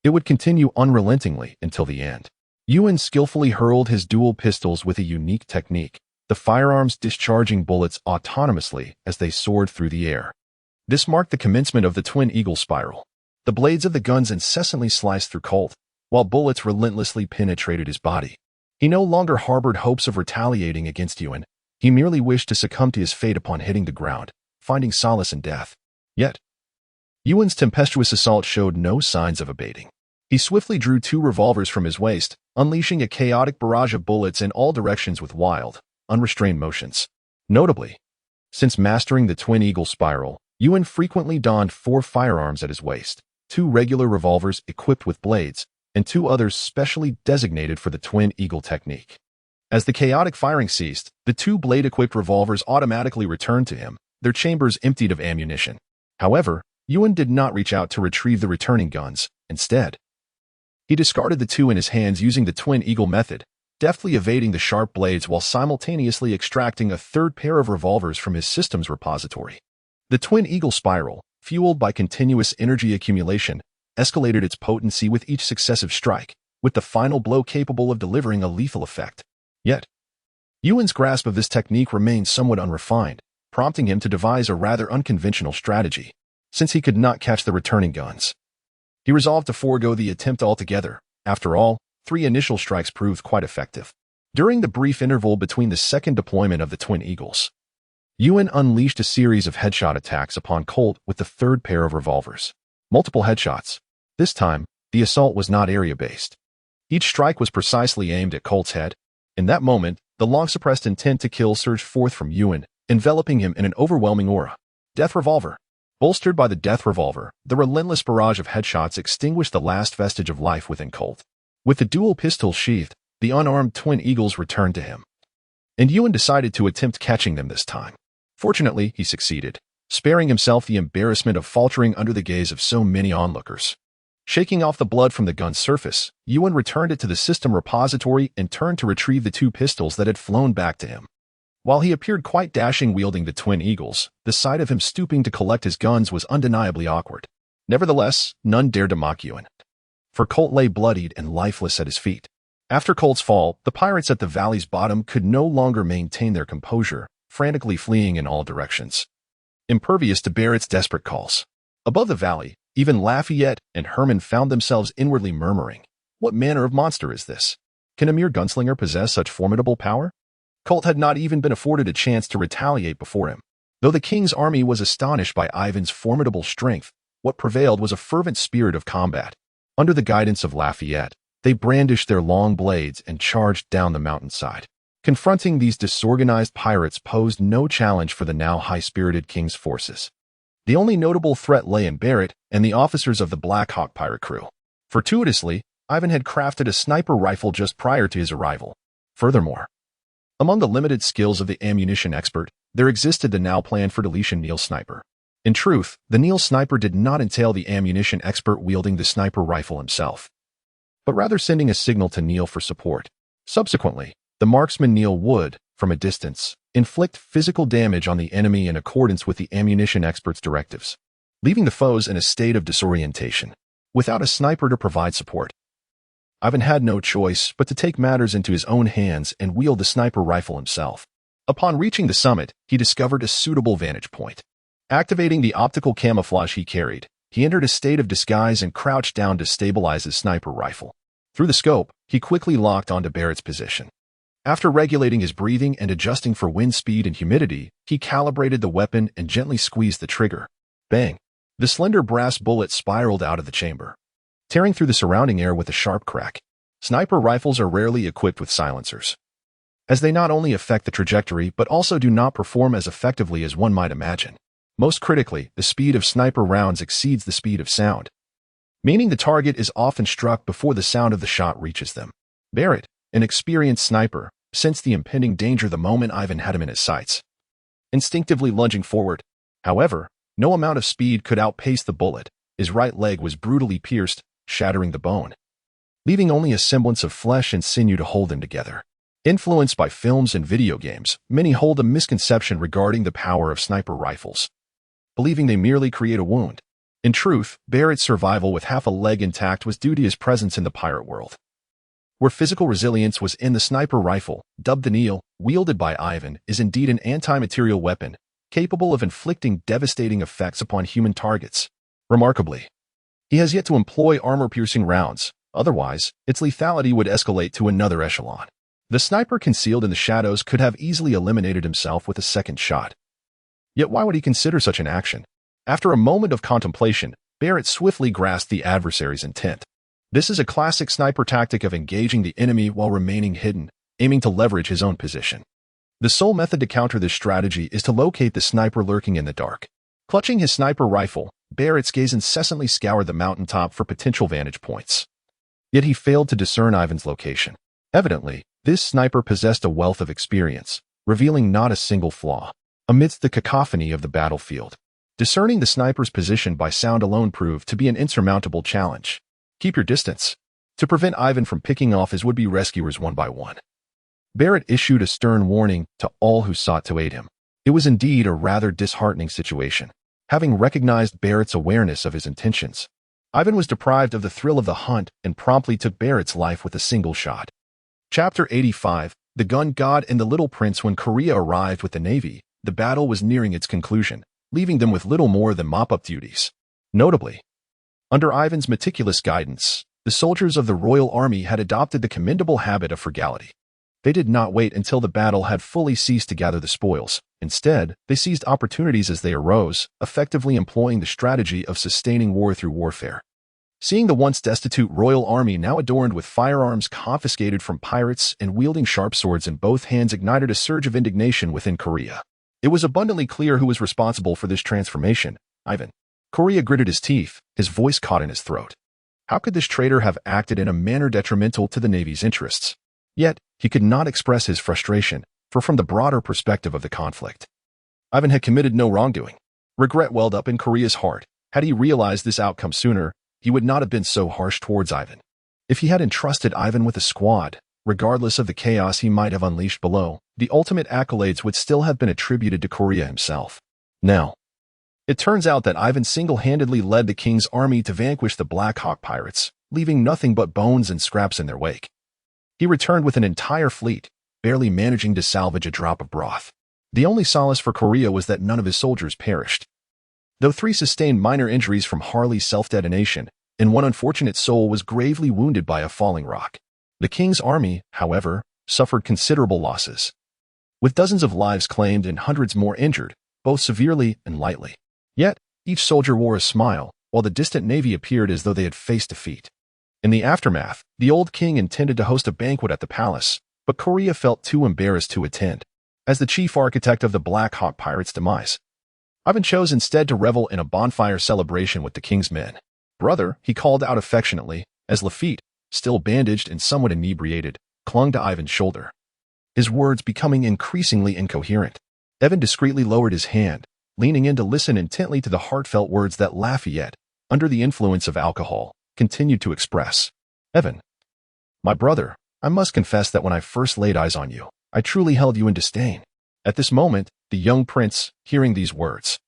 it would continue unrelentingly until the end. Yiven skillfully hurled his dual pistols with a unique technique, the firearms discharging bullets autonomously as they soared through the air. This marked the commencement of the twin eagle spiral. The blades of the guns incessantly sliced through Colt, while bullets relentlessly penetrated his body. He no longer harbored hopes of retaliating against Yiven. He merely wished to succumb to his fate upon hitting the ground, finding solace in death. Yet, Yiven's tempestuous assault showed no signs of abating. He swiftly drew 2 revolvers from his waist, unleashing a chaotic barrage of bullets in all directions with wild, unrestrained motions. Notably, since mastering the twin eagle spiral, Yiven frequently donned 4 firearms at his waist, 2 regular revolvers equipped with blades, and 2 others specially designated for the twin eagle technique. As the chaotic firing ceased, the 2 blade-equipped revolvers automatically returned to him, their chambers emptied of ammunition. However, Yiven did not reach out to retrieve the returning guns. Instead, he discarded the 2 in his hands using the twin eagle method, deftly evading the sharp blades while simultaneously extracting a 3rd pair of revolvers from his system's repository. The twin eagle spiral, fueled by continuous energy accumulation, escalated its potency with each successive strike, with the final blow capable of delivering a lethal effect. Yet, Yiven's grasp of this technique remained somewhat unrefined, prompting him to devise a rather unconventional strategy. Since he could not catch the returning guns, he resolved to forego the attempt altogether. After all, 3 initial strikes proved quite effective. During the brief interval between the second deployment of the twin eagles, Yiven unleashed a series of headshot attacks upon Colt with the 3rd pair of revolvers. Multiple headshots. This time, the assault was not area-based. Each strike was precisely aimed at Colt's head. In that moment, the long-suppressed intent to kill surged forth from Yiven, enveloping him in an overwhelming aura. Death Revolver. Bolstered by the Death Revolver, the relentless barrage of headshots extinguished the last vestige of life within Colt. With the dual pistols sheathed, the unarmed twin eagles returned to him, and Yiven decided to attempt catching them this time. Fortunately, he succeeded, sparing himself the embarrassment of faltering under the gaze of so many onlookers. Shaking off the blood from the gun's surface, Yiven returned it to the system repository and turned to retrieve the 2 pistols that had flown back to him. While he appeared quite dashing wielding the twin eagles, the sight of him stooping to collect his guns was undeniably awkward. Nevertheless, none dared to mock Yiven, for Colt lay bloodied and lifeless at his feet. After Colt's fall, the pirates at the valley's bottom could no longer maintain their composure, frantically fleeing in all directions, impervious to Barrett's desperate calls. Above the valley, even Lafayette and Herman found themselves inwardly murmuring, "What manner of monster is this? Can a mere gunslinger possess such formidable power?" Colt had not even been afforded a chance to retaliate before him. Though the king's army was astonished by Ivan's formidable strength, what prevailed was a fervent spirit of combat. Under the guidance of Lafayette, they brandished their long blades and charged down the mountainside. Confronting these disorganized pirates posed no challenge for the now high-spirited king's forces. The only notable threat lay in Barrett and the officers of the Black Hawk pirate crew. Fortuitously, Ivan had crafted a sniper rifle just prior to his arrival. Furthermore, among the limited skills of the ammunition expert, there existed the now planned for deletion Neil sniper. In truth, the Neil sniper did not entail the ammunition expert wielding the sniper rifle himself, but rather sending a signal to Neil for support. Subsequently, the marksman Neil would, from a distance, inflict physical damage on the enemy in accordance with the ammunition expert's directives, leaving the foes in a state of disorientation. Without a sniper to provide support, Ivan had no choice but to take matters into his own hands and wield the sniper rifle himself. Upon reaching the summit, he discovered a suitable vantage point. Activating the optical camouflage he carried, he entered a state of disguise and crouched down to stabilize his sniper rifle. Through the scope, he quickly locked onto Barrett's position. After regulating his breathing and adjusting for wind speed and humidity, he calibrated the weapon and gently squeezed the trigger. Bang! The slender brass bullet spiraled out of the chamber, tearing through the surrounding air with a sharp crack. Sniper rifles are rarely equipped with silencers, as they not only affect the trajectory but also do not perform as effectively as one might imagine. Most critically, the speed of sniper rounds exceeds the speed of sound, meaning the target is often struck before the sound of the shot reaches them. Barrett, an experienced sniper, sensed the impending danger the moment Ivan had him in his sights, instinctively lunging forward. However, no amount of speed could outpace the bullet. His right leg was brutally pierced, shattering the bone, leaving only a semblance of flesh and sinew to hold them together. Influenced by films and video games, many hold a misconception regarding the power of sniper rifles, believing they merely create a wound. In truth, Barrett's survival with half a leg intact was due to his presence in the pirate world, where physical resilience was in. The sniper rifle, dubbed the Neil, wielded by Ivan, is indeed an anti-material weapon, capable of inflicting devastating effects upon human targets. Remarkably, he has yet to employ armor-piercing rounds, otherwise, its lethality would escalate to another echelon. The sniper concealed in the shadows could have easily eliminated himself with a second shot. Yet why would he consider such an action? After a moment of contemplation, Barrett swiftly grasped the adversary's intent. This is a classic sniper tactic of engaging the enemy while remaining hidden, aiming to leverage his own position. The sole method to counter this strategy is to locate the sniper lurking in the dark. Clutching his sniper rifle, Barrett's gaze incessantly scoured the mountaintop for potential vantage points. Yet he failed to discern Yiven's location. Evidently, this sniper possessed a wealth of experience, revealing not a single flaw. Amidst the cacophony of the battlefield, discerning the sniper's position by sound alone proved to be an insurmountable challenge. Keep your distance, to prevent Yiven from picking off his would-be rescuers one by one. Barrett issued a stern warning to all who sought to aid him. It was indeed a rather disheartening situation. Having recognized Barrett's awareness of his intentions, Yiven was deprived of the thrill of the hunt and promptly took Barrett's life with a single shot. Chapter 85, The Gun God and the Little Prince. When Korea arrived with the Navy, the battle was nearing its conclusion, leaving them with little more than mop-up duties. Notably, under Yiven's meticulous guidance, the soldiers of the Royal Army had adopted the commendable habit of frugality. They did not wait until the battle had fully ceased to gather the spoils. Instead, they seized opportunities as they arose, effectively employing the strategy of sustaining war through warfare. Seeing the once destitute Royal Army now adorned with firearms confiscated from pirates and wielding sharp swords in both hands ignited a surge of indignation within Korea. It was abundantly clear who was responsible for this transformation: Yiven. Korea gritted his teeth, his voice caught in his throat. How could this traitor have acted in a manner detrimental to the Navy's interests? Yet, he could not express his frustration, for from the broader perspective of the conflict, Yiven had committed no wrongdoing. Regret welled up in Korea's heart. Had he realized this outcome sooner, he would not have been so harsh towards Yiven. If he had entrusted Yiven with a squad, regardless of the chaos he might have unleashed below, the ultimate accolades would still have been attributed to Korea himself. Now, it turns out that Yiven single-handedly led the king's army to vanquish the Black Hawk pirates, leaving nothing but bones and scraps in their wake. He returned with an entire fleet, barely managing to salvage a drop of broth. The only solace for Korea was that none of his soldiers perished. Though 3 sustained minor injuries from Harley's self-detonation, and 1 unfortunate soul was gravely wounded by a falling rock. The king's army, however, suffered considerable losses, with dozens of lives claimed and hundreds more injured, both severely and lightly. Yet, each soldier wore a smile, while the distant navy appeared as though they had faced defeat. In the aftermath, the old king intended to host a banquet at the palace, but Korea felt too embarrassed to attend. As the chief architect of the Black Hawk pirates' demise, Yiven chose instead to revel in a bonfire celebration with the king's men. "Brother," he called out affectionately, as Lafitte, still bandaged and somewhat inebriated, clung to Yiven's shoulder, his words becoming increasingly incoherent. Yiven discreetly lowered his hand, leaning in to listen intently to the heartfelt words that Lafayette, under the influence of alcohol, continued to express. "Yiven, my brother, I must confess that when I first laid eyes on you, I truly held you in disdain." At this moment, the young prince, hearing these words,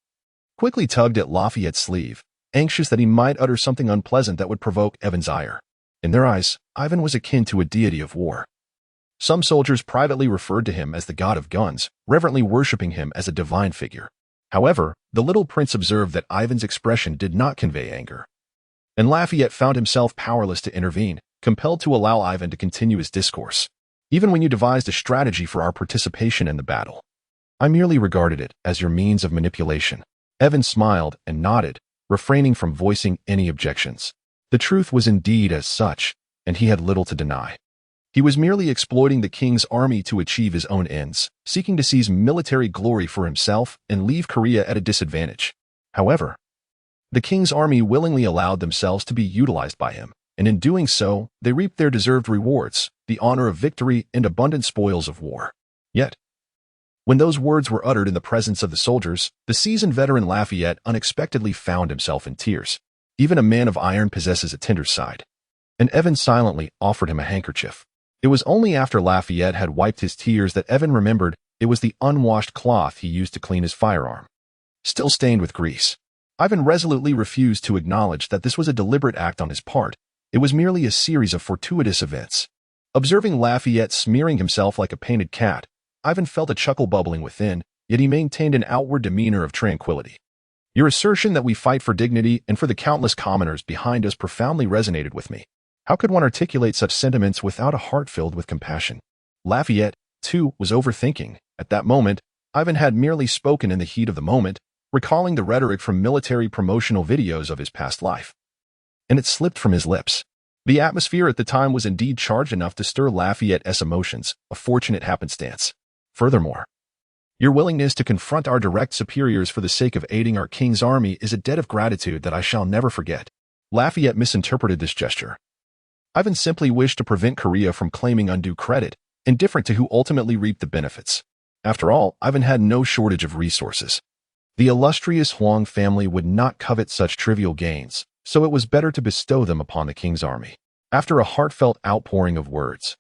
quickly tugged at Lafayette's sleeve, anxious that he might utter something unpleasant that would provoke Yiven's ire. In their eyes, Yiven was akin to a deity of war. Some soldiers privately referred to him as the god of guns, reverently worshipping him as a divine figure. However, the little prince observed that Yiven's expression did not convey anger, and Lafayette found himself powerless to intervene, compelled to allow Yiven to continue his discourse. "Even when you devised a strategy for our participation in the battle, I merely regarded it as your means of manipulation." Yiven smiled and nodded, refraining from voicing any objections. The truth was indeed as such, and he had little to deny. He was merely exploiting the king's army to achieve his own ends, seeking to seize military glory for himself and leave Korea at a disadvantage. However, the king's army willingly allowed themselves to be utilized by him, and in doing so, they reaped their deserved rewards, the honor of victory and abundant spoils of war. Yet, when those words were uttered in the presence of the soldiers, the seasoned veteran Lafayette unexpectedly found himself in tears. Even a man of iron possesses a tender side. And Yiven silently offered him a handkerchief. It was only after Lafayette had wiped his tears that Yiven remembered it was the unwashed cloth he used to clean his firearm, still stained with grease. Yiven resolutely refused to acknowledge that this was a deliberate act on his part. It was merely a series of fortuitous events. Observing Lafayette smearing himself like a painted cat, Yiven felt a chuckle bubbling within, yet he maintained an outward demeanor of tranquility. Your assertion that we fight for dignity and for the countless commoners behind us profoundly resonated with me. How could one articulate such sentiments without a heart filled with compassion? Lafayette, too, was overthinking. At that moment, Ivan had merely spoken in the heat of the moment, recalling the rhetoric from military promotional videos of his past life. And it slipped from his lips. The atmosphere at the time was indeed charged enough to stir Lafayette's emotions, a fortunate happenstance. Furthermore, your willingness to confront our direct superiors for the sake of aiding our king's army is a debt of gratitude that I shall never forget. Lafayette misinterpreted this gesture. Ivan simply wished to prevent Korea from claiming undue credit, indifferent to who ultimately reaped the benefits. After all, Ivan had no shortage of resources. The illustrious Huang family would not covet such trivial gains, so it was better to bestow them upon the king's army. After a heartfelt outpouring of words,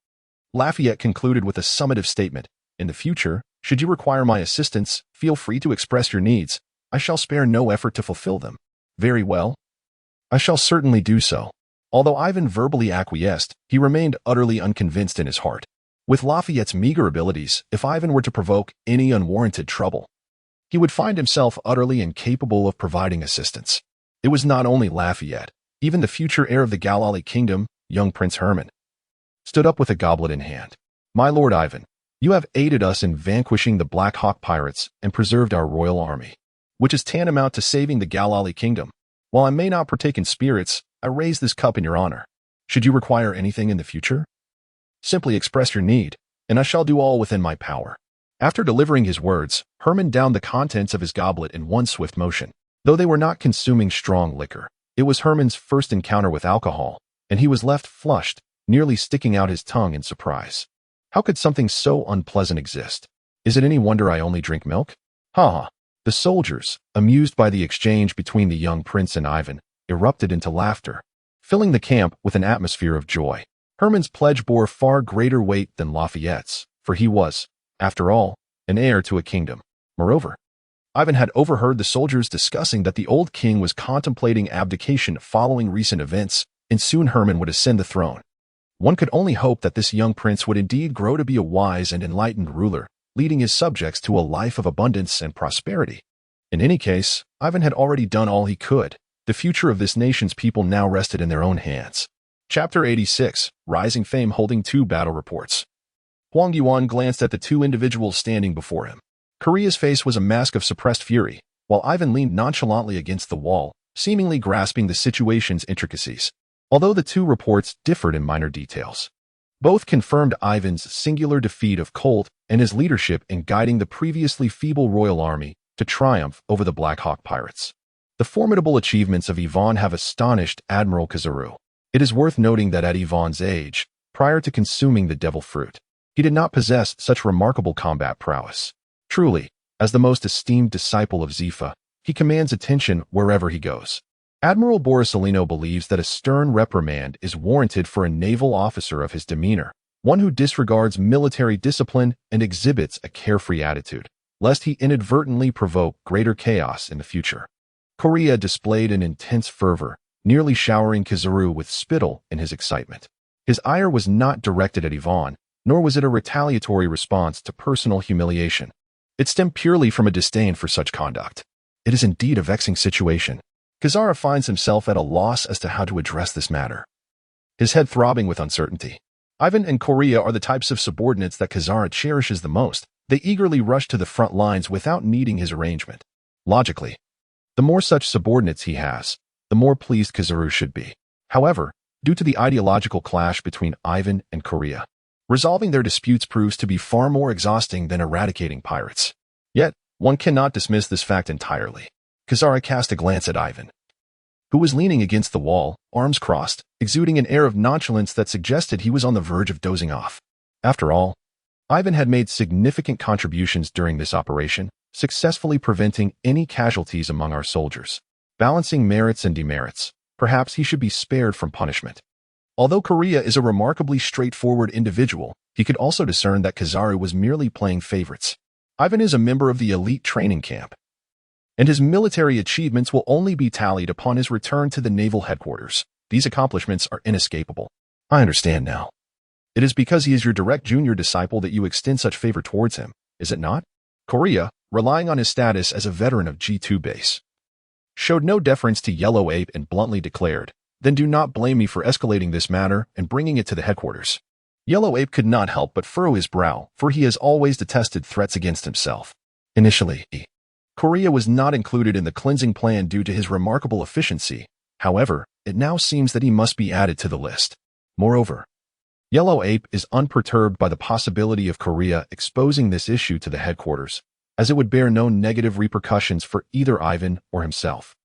Lafayette concluded with a summative statement. In the future, should you require my assistance, feel free to express your needs. I shall spare no effort to fulfill them. Very well. I shall certainly do so. Although Ivan verbally acquiesced, he remained utterly unconvinced in his heart. With Lafayette's meager abilities, if Ivan were to provoke any unwarranted trouble, he would find himself utterly incapable of providing assistance. It was not only Lafayette, even the future heir of the Galali kingdom, young Prince Herman, stood up with a goblet in hand. My lord Ivan, you have aided us in vanquishing the Black Hawk pirates and preserved our royal army, which is tantamount to saving the Galali kingdom. While I may not partake in spirits, I raise this cup in your honor. Should you require anything in the future, simply express your need, and I shall do all within my power. After delivering his words, Herman downed the contents of his goblet in one swift motion. Though they were not consuming strong liquor, it was Herman's first encounter with alcohol, and he was left flushed, nearly sticking out his tongue in surprise. How could something so unpleasant exist? Is it any wonder I only drink milk? Ha ha. The soldiers, amused by the exchange between the young prince and Ivan, erupted into laughter, filling the camp with an atmosphere of joy. Herman's pledge bore far greater weight than Lafayette's, for he was, after all, an heir to a kingdom. Moreover, Ivan had overheard the soldiers discussing that the old king was contemplating abdication following recent events, and soon Herman would ascend the throne. One could only hope that this young prince would indeed grow to be a wise and enlightened ruler, leading his subjects to a life of abundance and prosperity. In any case, Ivan had already done all he could. The future of this nation's people now rested in their own hands. Chapter 86, Rising Fame holding 2 battle reports. Huang Yuan glanced at the 2 individuals standing before him. Korea's face was a mask of suppressed fury, while Ivan leaned nonchalantly against the wall, seemingly grasping the situation's intricacies. Although the 2 reports differed in minor details, both confirmed Ivan's singular defeat of Colt and his leadership in guiding the previously feeble royal army to triumph over the Black Hawk pirates. The formidable achievements of Yiven have astonished Admiral Kuzan. It is worth noting that at Yiven's age, prior to consuming the devil fruit, he did not possess such remarkable combat prowess. Truly, as the most esteemed disciple of Zifa, he commands attention wherever he goes. Admiral Borisolino believes that a stern reprimand is warranted for a naval officer of his demeanor, one who disregards military discipline and exhibits a carefree attitude, lest he inadvertently provoke greater chaos in the future. Korea displayed an intense fervor, nearly showering Kuzan with spittle in his excitement. His ire was not directed at Yiven, nor was it a retaliatory response to personal humiliation. It stemmed purely from a disdain for such conduct. It is indeed a vexing situation. Kuzan finds himself at a loss as to how to address this matter, his head throbbing with uncertainty. Ivan and Korea are the types of subordinates that Kuzan cherishes the most. They eagerly rush to the front lines without needing his arrangement. Logically, the more such subordinates he has, the more pleased Kuzan should be. However, due to the ideological clash between Ivan and Korea, resolving their disputes proves to be far more exhausting than eradicating pirates. Yet, one cannot dismiss this fact entirely. Kuzan cast a glance at Ivan, who was leaning against the wall, arms crossed, exuding an air of nonchalance that suggested he was on the verge of dozing off. After all, Ivan had made significant contributions during this operation, successfully preventing any casualties among our soldiers. Balancing merits and demerits, perhaps he should be spared from punishment. Although Korea is a remarkably straightforward individual, he could also discern that Kuzan was merely playing favorites. Ivan is a member of the elite training camp, and his military achievements will only be tallied upon his return to the naval headquarters. These accomplishments are inescapable. I understand now. It is because he is your direct junior disciple that you extend such favor towards him, is it not? Korea, relying on his status as a veteran of G2 base, showed no deference to Yellow Ape and bluntly declared, "Then do not blame me for escalating this matter and bringing it to the headquarters." Yellow Ape could not help but furrow his brow, for he has always detested threats against himself. Initially, Korea was not included in the cleansing plan due to his remarkable efficiency. However, it now seems that he must be added to the list. Moreover, Yellow Ape is unperturbed by the possibility of Korea exposing this issue to the headquarters, as it would bear no negative repercussions for either Yiven or himself.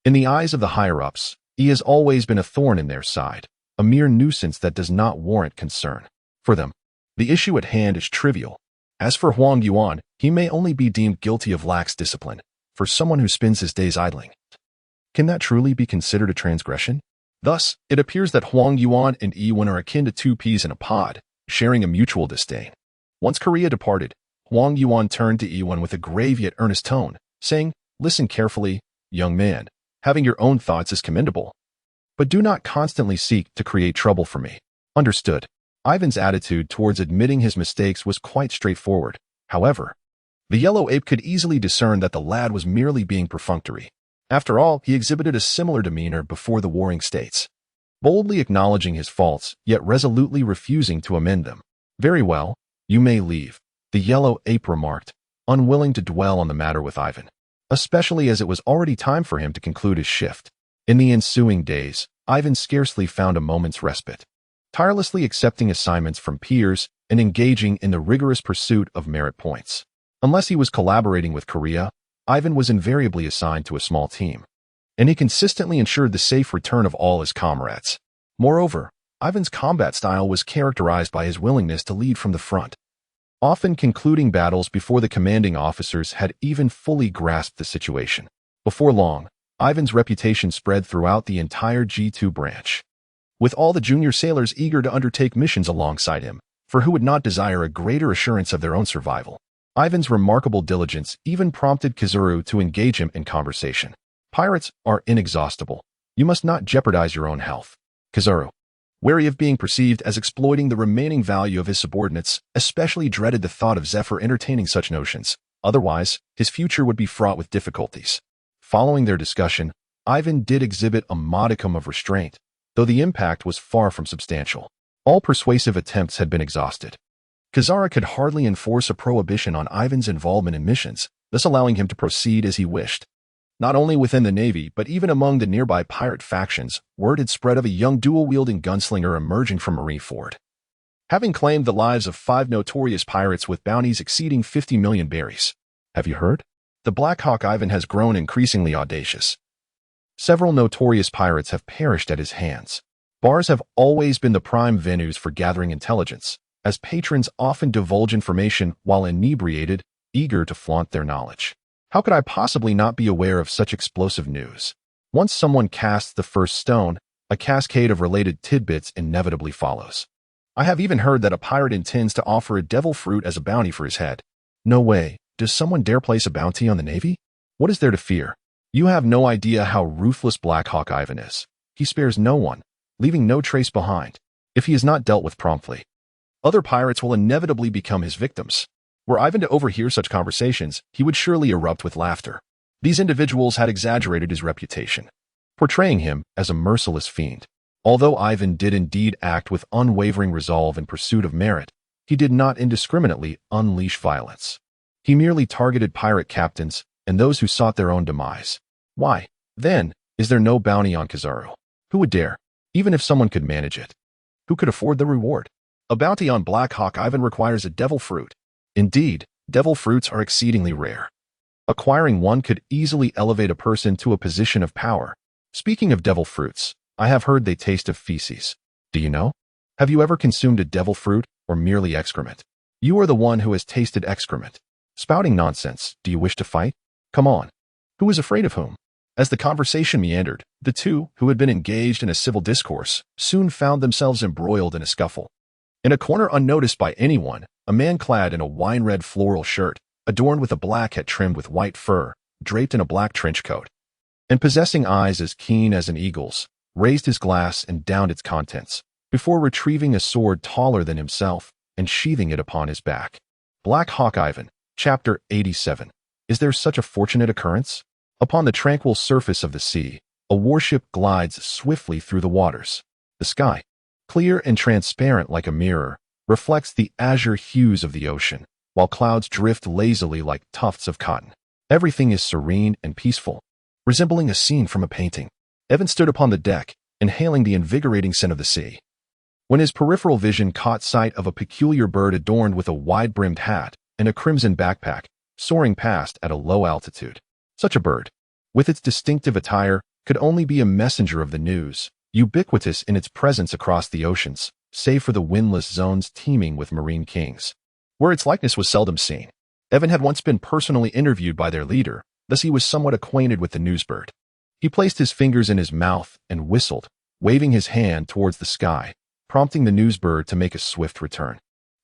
In the eyes of the higher-ups, he has always been a thorn in their side, a mere nuisance that does not warrant concern. For them, the issue at hand is trivial. As for Huang Yuan, he may only be deemed guilty of lax discipline, for someone who spends his days idling. Can that truly be considered a transgression? Thus, it appears that Huang Yuan and Yiven are akin to two peas in a pod, sharing a mutual disdain. Once Korea departed, Huang Yuan turned to Yiven with a grave yet earnest tone, saying, "Listen carefully, young man. Having your own thoughts is commendable, but do not constantly seek to create trouble for me." Understood. Ivan's attitude towards admitting his mistakes was quite straightforward. However, the Yellow Ape could easily discern that the lad was merely being perfunctory. After all, he exhibited a similar demeanor before the Warring States, boldly acknowledging his faults, yet resolutely refusing to amend them. "Very well, you may leave," the Yellow Ape remarked, unwilling to dwell on the matter with Yiven, especially as it was already time for him to conclude his shift. In the ensuing days, Yiven scarcely found a moment's respite, tirelessly accepting assignments from peers and engaging in the rigorous pursuit of merit points. Unless he was collaborating with Korea, Yiven was invariably assigned to a small team, and he consistently ensured the safe return of all his comrades. Moreover, Ivan's combat style was characterized by his willingness to lead from the front, often concluding battles before the commanding officers had even fully grasped the situation. Before long, Ivan's reputation spread throughout the entire G2 branch, with all the junior sailors eager to undertake missions alongside him, for who would not desire a greater assurance of their own survival? Ivan's remarkable diligence even prompted Kuzan to engage him in conversation. "Pirates are inexhaustible. You must not jeopardize your own health." Kuzan, wary of being perceived as exploiting the remaining value of his subordinates, especially dreaded the thought of Zephyr entertaining such notions. Otherwise, his future would be fraught with difficulties. Following their discussion, Yiven did exhibit a modicum of restraint, though the impact was far from substantial. All persuasive attempts had been exhausted. Kuzan could hardly enforce a prohibition on Ivan's involvement in missions, thus allowing him to proceed as he wished. Not only within the Navy, but even among the nearby pirate factions, word had spread of a young dual-wielding gunslinger emerging from Marineford, having claimed the lives of 5 notorious pirates with bounties exceeding 50 million berries. Have you heard? The Black Hawk Yiven has grown increasingly audacious. Several notorious pirates have perished at his hands. Bars have always been the prime venues for gathering intelligence, as patrons often divulge information while inebriated, eager to flaunt their knowledge. How could I possibly not be aware of such explosive news? Once someone casts the first stone, a cascade of related tidbits inevitably follows. I have even heard that a pirate intends to offer a devil fruit as a bounty for his head. No way. Does someone dare place a bounty on the Navy? What is there to fear? You have no idea how ruthless Black Hawk Yiven is. He spares no one, leaving no trace behind, if he is not dealt with promptly. Other pirates will inevitably become his victims. Were Yiven to overhear such conversations, he would surely erupt with laughter. These individuals had exaggerated his reputation, portraying him as a merciless fiend. Although Yiven did indeed act with unwavering resolve in pursuit of merit, he did not indiscriminately unleash violence. He merely targeted pirate captains and those who sought their own demise. Why, then, is there no bounty on Kuzan? Who would dare, even if someone could manage it? Who could afford the reward? A bounty on Black Hawk Yiven requires a devil fruit. Indeed, devil fruits are exceedingly rare. Acquiring one could easily elevate a person to a position of power. Speaking of devil fruits, I have heard they taste of feces. Do you know? Have you ever consumed a devil fruit or merely excrement? You are the one who has tasted excrement. Spouting nonsense, do you wish to fight? Come on. Who is afraid of whom? As the conversation meandered, the two, who had been engaged in a civil discourse, soon found themselves embroiled in a scuffle. In a corner unnoticed by anyone, a man clad in a wine-red floral shirt, adorned with a black hat trimmed with white fur, draped in a black trench coat, and possessing eyes as keen as an eagle's, raised his glass and downed its contents, before retrieving a sword taller than himself and sheathing it upon his back. Black Hawk Yiven, Chapter 87. Is there such a fortunate occurrence? Upon the tranquil surface of the sea, a warship glides swiftly through the waters. The sky, clear and transparent like a mirror, reflects the azure hues of the ocean, while clouds drift lazily like tufts of cotton. Everything is serene and peaceful, resembling a scene from a painting. Evan stood upon the deck, inhaling the invigorating scent of the sea, when his peripheral vision caught sight of a peculiar bird adorned with a wide-brimmed hat and a crimson backpack, soaring past at a low altitude. Such a bird, with its distinctive attire, could only be a messenger of the news, ubiquitous in its presence across the oceans, save for the windless zones teeming with marine kings, where its likeness was seldom seen. Evan had once been personally interviewed by their leader, thus he was somewhat acquainted with the newsbird. He placed his fingers in his mouth and whistled, waving his hand towards the sky, prompting the newsbird to make a swift return.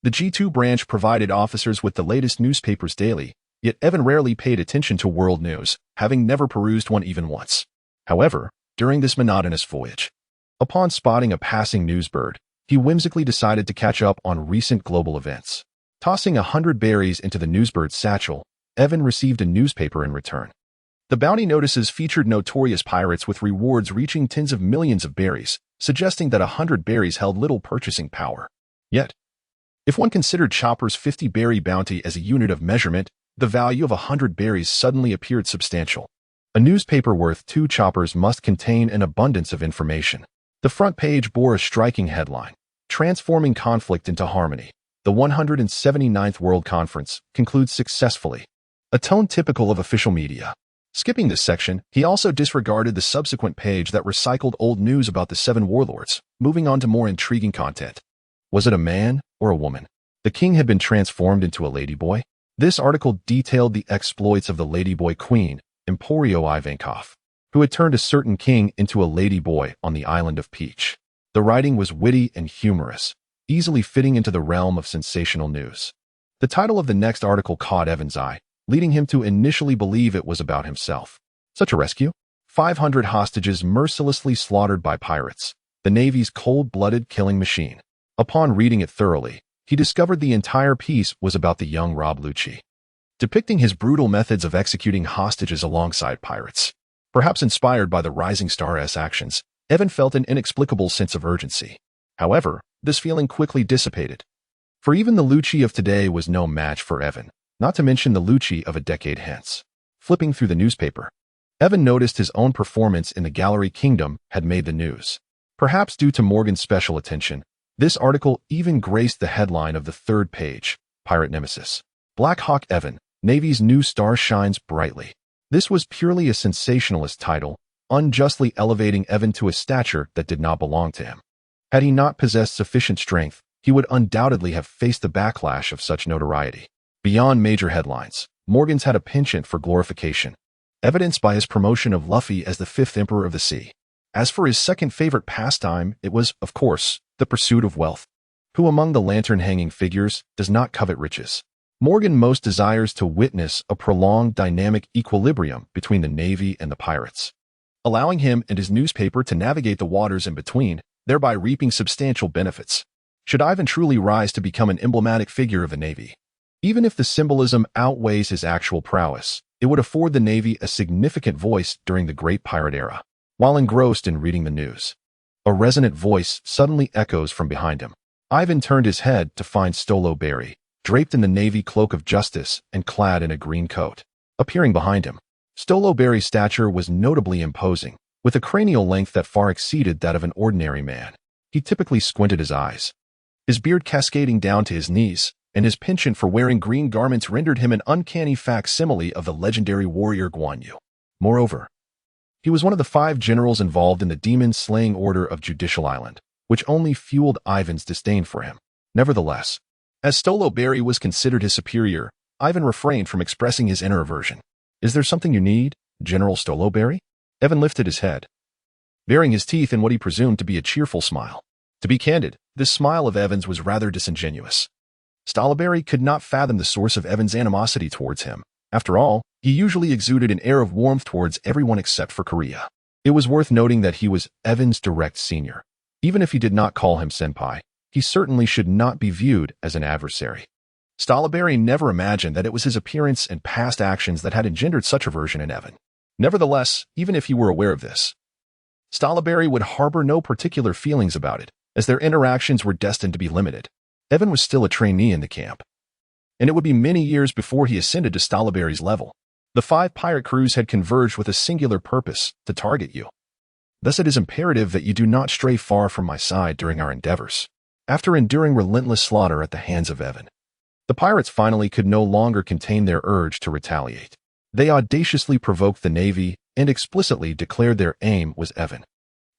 The G2 branch provided officers with the latest newspapers daily, yet Evan rarely paid attention to world news, having never perused one even once. However, during this monotonous voyage, upon spotting a passing newsbird, he whimsically decided to catch up on recent global events. Tossing 100 berries into the newsbird's satchel, Evan received a newspaper in return. The bounty notices featured notorious pirates with rewards reaching tens of millions of berries, suggesting that 100 berries held little purchasing power. Yet, if one considered Chopper's 50-berry bounty as a unit of measurement, the value of 100 berries suddenly appeared substantial. A newspaper worth 2 choppers must contain an abundance of information. The front page bore a striking headline: Transforming Conflict into Harmony. The 179th World Conference concludes successfully. A tone typical of official media. Skipping this section, he also disregarded the subsequent page that recycled old news about the 7 warlords, moving on to more intriguing content. Was it a man or a woman? The king had been transformed into a ladyboy. This article detailed the exploits of the ladyboy queen, Emporio Ivankov, who had turned a certain king into a ladyboy on the island of Peach. The writing was witty and humorous, easily fitting into the realm of sensational news. The title of the next article caught Evan's eye, leading him to initially believe it was about himself. Such a rescue? 500 hostages mercilessly slaughtered by pirates, the Navy's cold-blooded killing machine. Upon reading it thoroughly, he discovered the entire piece was about the young Rob Lucci, depicting his brutal methods of executing hostages alongside pirates. Perhaps inspired by the Rising Star's actions, Evan felt an inexplicable sense of urgency. However, this feeling quickly dissipated. For even the Lucci of today was no match for Evan, not to mention the Lucci of a decade hence. Flipping through the newspaper, Evan noticed his own performance in the Gallery Kingdom had made the news. Perhaps due to Morgan's special attention, this article even graced the headline of the 3rd page: Pirate Nemesis. Black Hawk Evan, Navy's new star shines brightly. This was purely a sensationalist title, unjustly elevating Evan to a stature that did not belong to him. Had he not possessed sufficient strength, he would undoubtedly have faced the backlash of such notoriety. Beyond major headlines, Morgan's had a penchant for glorification, evidenced by his promotion of Luffy as the 5th Emperor of the Sea. As for his second favorite pastime, it was, of course, the pursuit of wealth. Who among the lantern-hanging figures does not covet riches? Morgan most desires to witness a prolonged dynamic equilibrium between the Navy and the pirates, allowing him and his newspaper to navigate the waters in between, thereby reaping substantial benefits. Should Ivan truly rise to become an emblematic figure of the Navy, even if the symbolism outweighs his actual prowess, it would afford the Navy a significant voice during the Great Pirate Era. While engrossed in reading the news, a resonant voice suddenly echoes from behind him. Ivan turned his head to find Stolo Berry, draped in the Navy cloak of justice and clad in a green coat, appearing behind him. Stolo Berry's stature was notably imposing, with a cranial length that far exceeded that of an ordinary man. He typically squinted his eyes, his beard cascading down to his knees, and his penchant for wearing green garments rendered him an uncanny facsimile of the legendary warrior Guan Yu. Moreover, he was one of the 5 generals involved in the demon-slaying order of Judicial Island, which only fueled Ivan's disdain for him. Nevertheless, as Stolo Berry was considered his superior, Ivan refrained from expressing his inner aversion. Is there something you need, General Stolo Berry? Evan lifted his head, baring his teeth in what he presumed to be a cheerful smile. To be candid, this smile of Evan's was rather disingenuous. Stolberry could not fathom the source of Evan's animosity towards him. After all, he usually exuded an air of warmth towards everyone except for Korea. It was worth noting that he was Evan's direct senior. Even if he did not call him senpai, he certainly should not be viewed as an adversary. Stolberry never imagined that it was his appearance and past actions that had engendered such aversion in Yiven. Nevertheless, even if he were aware of this, Stolberry would harbor no particular feelings about it, as their interactions were destined to be limited. Yiven was still a trainee in the camp, and it would be many years before he ascended to Stolberry's level. The 5 pirate crews had converged with a singular purpose: to target you. Thus it is imperative that you do not stray far from my side during our endeavors. After enduring relentless slaughter at the hands of Yiven, the pirates finally could no longer contain their urge to retaliate. They audaciously provoked the Navy and explicitly declared their aim was Yiven.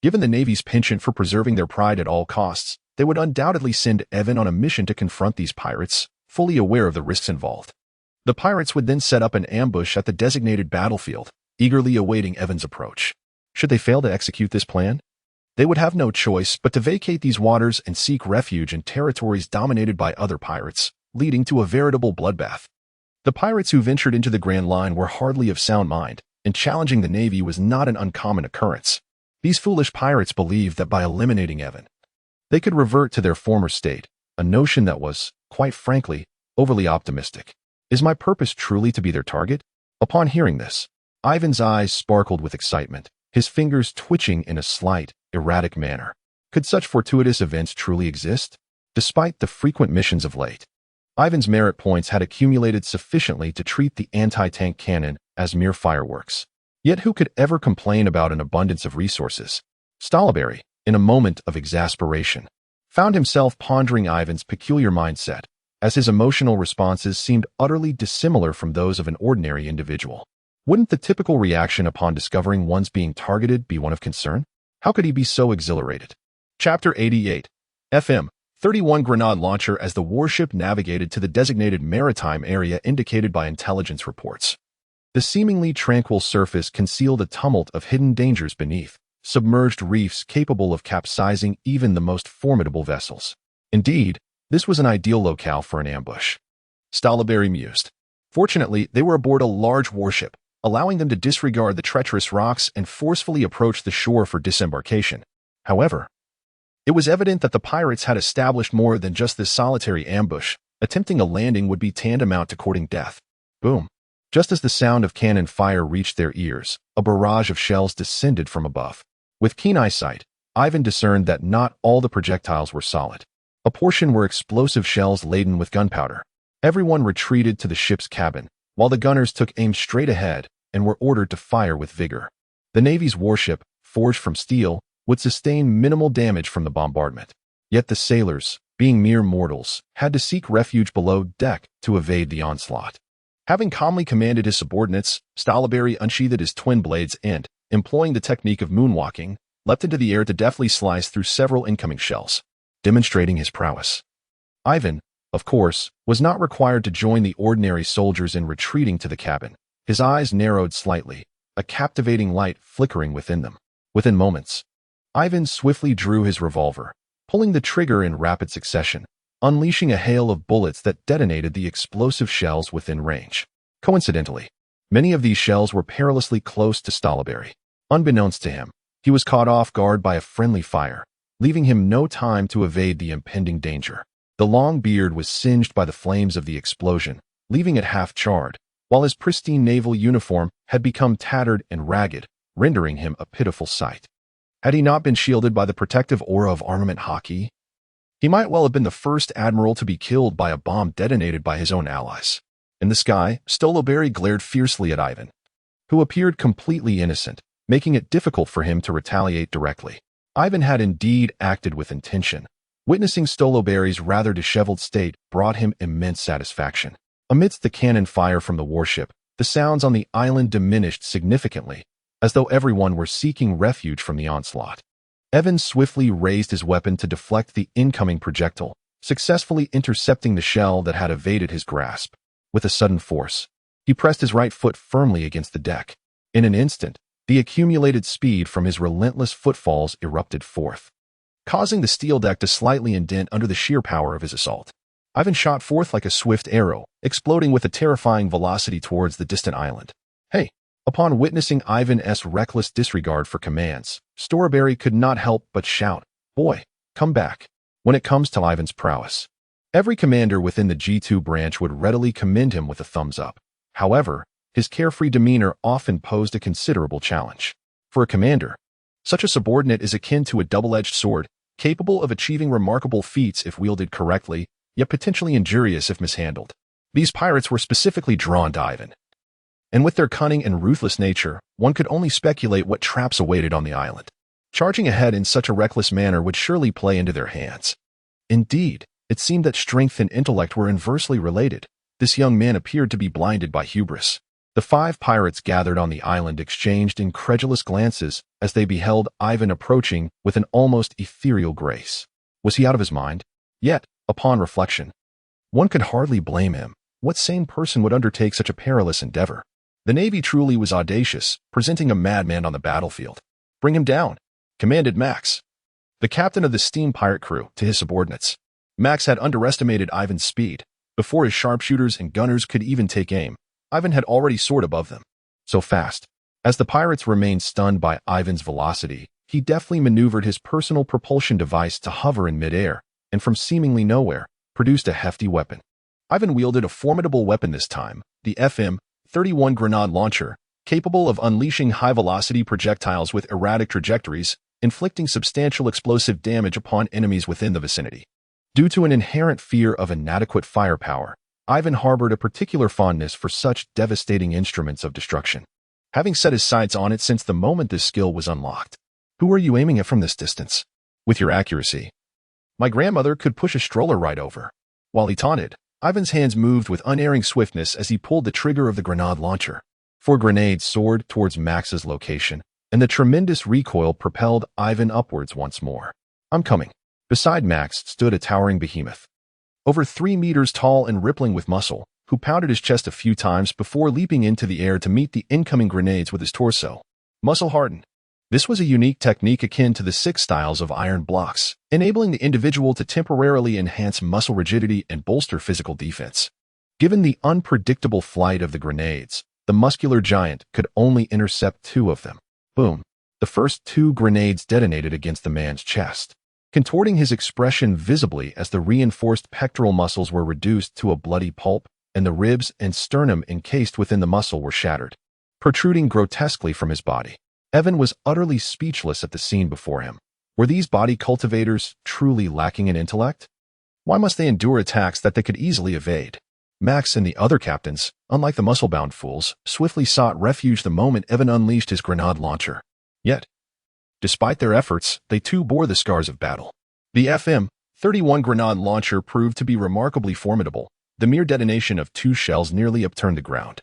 Given the Navy's penchant for preserving their pride at all costs, they would undoubtedly send Yiven on a mission to confront these pirates, fully aware of the risks involved. The pirates would then set up an ambush at the designated battlefield, eagerly awaiting Yiven's approach. Should they fail to execute this plan, they would have no choice but to vacate these waters and seek refuge in territories dominated by other pirates, leading to a veritable bloodbath. The pirates who ventured into the Grand Line were hardly of sound mind, and challenging the Navy was not an uncommon occurrence. These foolish pirates believed that by eliminating Yiven, they could revert to their former state, a notion that was, quite frankly, overly optimistic. Is my purpose truly to be their target? Upon hearing this, Yiven's eyes sparkled with excitement, his fingers twitching in a slight, erratic manner. Could such fortuitous events truly exist? Despite the frequent missions of late, Yiven's merit points had accumulated sufficiently to treat the anti-tank cannon as mere fireworks. Yet who could ever complain about an abundance of resources? Stolberry, in a moment of exasperation, found himself pondering Yiven's peculiar mindset, as his emotional responses seemed utterly dissimilar from those of an ordinary individual. Wouldn't the typical reaction upon discovering one's being targeted be one of concern? How could he be so exhilarated? Chapter 88. FM 31 Grenade Launcher. As the warship navigated to the designated maritime area indicated by intelligence reports, the seemingly tranquil surface concealed a tumult of hidden dangers beneath, submerged reefs capable of capsizing even the most formidable vessels. Indeed, this was an ideal locale for an ambush, Stolberry mused. Fortunately, they were aboard a large warship, allowing them to disregard the treacherous rocks and forcefully approach the shore for disembarkation. However, it was evident that the pirates had established more than just this solitary ambush. Attempting a landing would be tantamount to courting death. Boom. Just as the sound of cannon fire reached their ears, a barrage of shells descended from above. With keen eyesight, Yiven discerned that not all the projectiles were solid. A portion were explosive shells laden with gunpowder. Everyone retreated to the ship's cabin, while the gunners took aim straight ahead and were ordered to fire with vigor. The Navy's warship, forged from steel, would sustain minimal damage from the bombardment. Yet the sailors, being mere mortals, had to seek refuge below deck to evade the onslaught. Having calmly commanded his subordinates, Stolberry unsheathed his twin blades and, employing the technique of moonwalking, leapt into the air to deftly slice through several incoming shells, demonstrating his prowess. Yiven, of course, was not required to join the ordinary soldiers in retreating to the cabin. His eyes narrowed slightly, a captivating light flickering within them. Within moments, Yiven swiftly drew his revolver, pulling the trigger in rapid succession, unleashing a hail of bullets that detonated the explosive shells within range. Coincidentally, many of these shells were perilously close to Stolberry. Unbeknownst to him, he was caught off guard by a friendly fire, leaving him no time to evade the impending danger. The long beard was singed by the flames of the explosion, leaving it half-charred, while his pristine naval uniform had become tattered and ragged, rendering him a pitiful sight. Had he not been shielded by the protective aura of armament Haki, he might well have been the first admiral to be killed by a bomb detonated by his own allies. In the sky, Stolberry glared fiercely at Yiven, who appeared completely innocent, making it difficult for him to retaliate directly. Yiven had indeed acted with intention. Witnessing Stolberry's rather disheveled state brought him immense satisfaction. Amidst the cannon fire from the warship, the sounds on the island diminished significantly, as though everyone were seeking refuge from the onslaught. Yiven swiftly raised his weapon to deflect the incoming projectile, successfully intercepting the shell that had evaded his grasp. With a sudden force, he pressed his right foot firmly against the deck. In an instant, the accumulated speed from his relentless footfalls erupted forth, causing the steel deck to slightly indent under the sheer power of his assault. Yiven shot forth like a swift arrow, exploding with a terrifying velocity towards the distant island. Hey! Upon witnessing Yiven's reckless disregard for commands, Stolberry could not help but shout, "Boy, come back!" When it comes to Yiven's prowess, Every commander within the G2 branch would readily commend him with a thumbs up. However, his carefree demeanor often posed a considerable challenge. For a commander, such a subordinate is akin to a double-edged sword, capable of achieving remarkable feats if wielded correctly, yet potentially injurious if mishandled. These pirates were specifically drawn to Yiven. And with their cunning and ruthless nature, one could only speculate what traps awaited on the island. Charging ahead in such a reckless manner would surely play into their hands. Indeed, it seemed that strength and intellect were inversely related. This young man appeared to be blinded by hubris. The 5 pirates gathered on the island exchanged incredulous glances as they beheld Yiven approaching with an almost ethereal grace. Was he out of his mind? Yet, upon reflection, one could hardly blame him. What sane person would undertake such a perilous endeavor? The Navy truly was audacious, presenting a madman on the battlefield. "Bring him down," commanded Max, the captain of the steam pirate crew, to his subordinates. Max had underestimated Yiven's speed. Before his sharpshooters and gunners could even take aim, Yiven had already soared above them. So fast. As the pirates remained stunned by Yiven's velocity, he deftly maneuvered his personal propulsion device to hover in midair, and from seemingly nowhere, produced a hefty weapon. Yiven wielded a formidable weapon this time, the FM-31 grenade launcher, capable of unleashing high-velocity projectiles with erratic trajectories, inflicting substantial explosive damage upon enemies within the vicinity. Due to an inherent fear of inadequate firepower, Yiven harbored a particular fondness for such devastating instruments of destruction, having set his sights on it since the moment this skill was unlocked. "Who are you aiming at from this distance? With your accuracy, my grandmother could push a stroller right over." While he taunted, Yiven's hands moved with unerring swiftness as he pulled the trigger of the grenade launcher. 4 grenades soared towards Max's location, and the tremendous recoil propelled Yiven upwards once more. "I'm coming." Beside Max stood a towering behemoth, over 3 meters tall and rippling with muscle, who pounded his chest a few times before leaping into the air to meet the incoming grenades with his torso. Muscle hardened. This was a unique technique akin to the 6 styles of iron blocks, enabling the individual to temporarily enhance muscle rigidity and bolster physical defense. Given the unpredictable flight of the grenades, the muscular giant could only intercept 2 of them. Boom. The first 2 grenades detonated against the man's chest, contorting his expression visibly as the reinforced pectoral muscles were reduced to a bloody pulp, and the ribs and sternum encased within the muscle were shattered, protruding grotesquely from his body. Evan was utterly speechless at the scene before him. Were these body cultivators truly lacking in intellect? Why must they endure attacks that they could easily evade? Max and the other captains, unlike the muscle-bound fools, swiftly sought refuge the moment Evan unleashed his grenade launcher. Yet, despite their efforts, they too bore the scars of battle. The FM-31 grenade launcher proved to be remarkably formidable. The mere detonation of 2 shells nearly upturned the ground,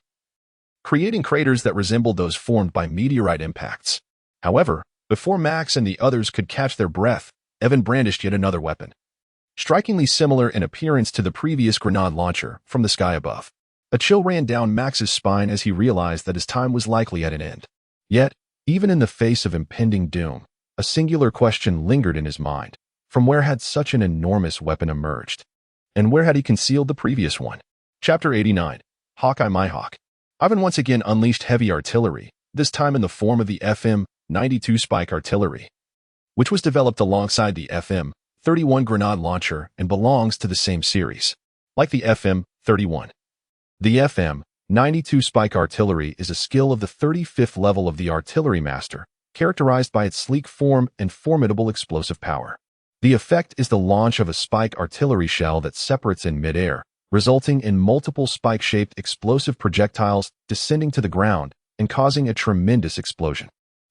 creating craters that resembled those formed by meteorite impacts. However, before Max and the others could catch their breath, Evan brandished yet another weapon, strikingly similar in appearance to the previous grenade launcher, from the sky above. A chill ran down Max's spine as he realized that his time was likely at an end. Yet, even in the face of impending doom, a singular question lingered in his mind. From where had such an enormous weapon emerged? And where had he concealed the previous one? Chapter 89. Hawkeye My Hawk. Yiven once again unleashed heavy artillery, this time in the form of the FM-92 Spike artillery, which was developed alongside the FM-31 grenade launcher and belongs to the same series. Like the FM-31, the FM-92 Spike artillery is a skill of the 35th level of the artillery master, characterized by its sleek form and formidable explosive power. The effect is the launch of a spike artillery shell that separates in midair, resulting in multiple spike-shaped explosive projectiles descending to the ground and causing a tremendous explosion.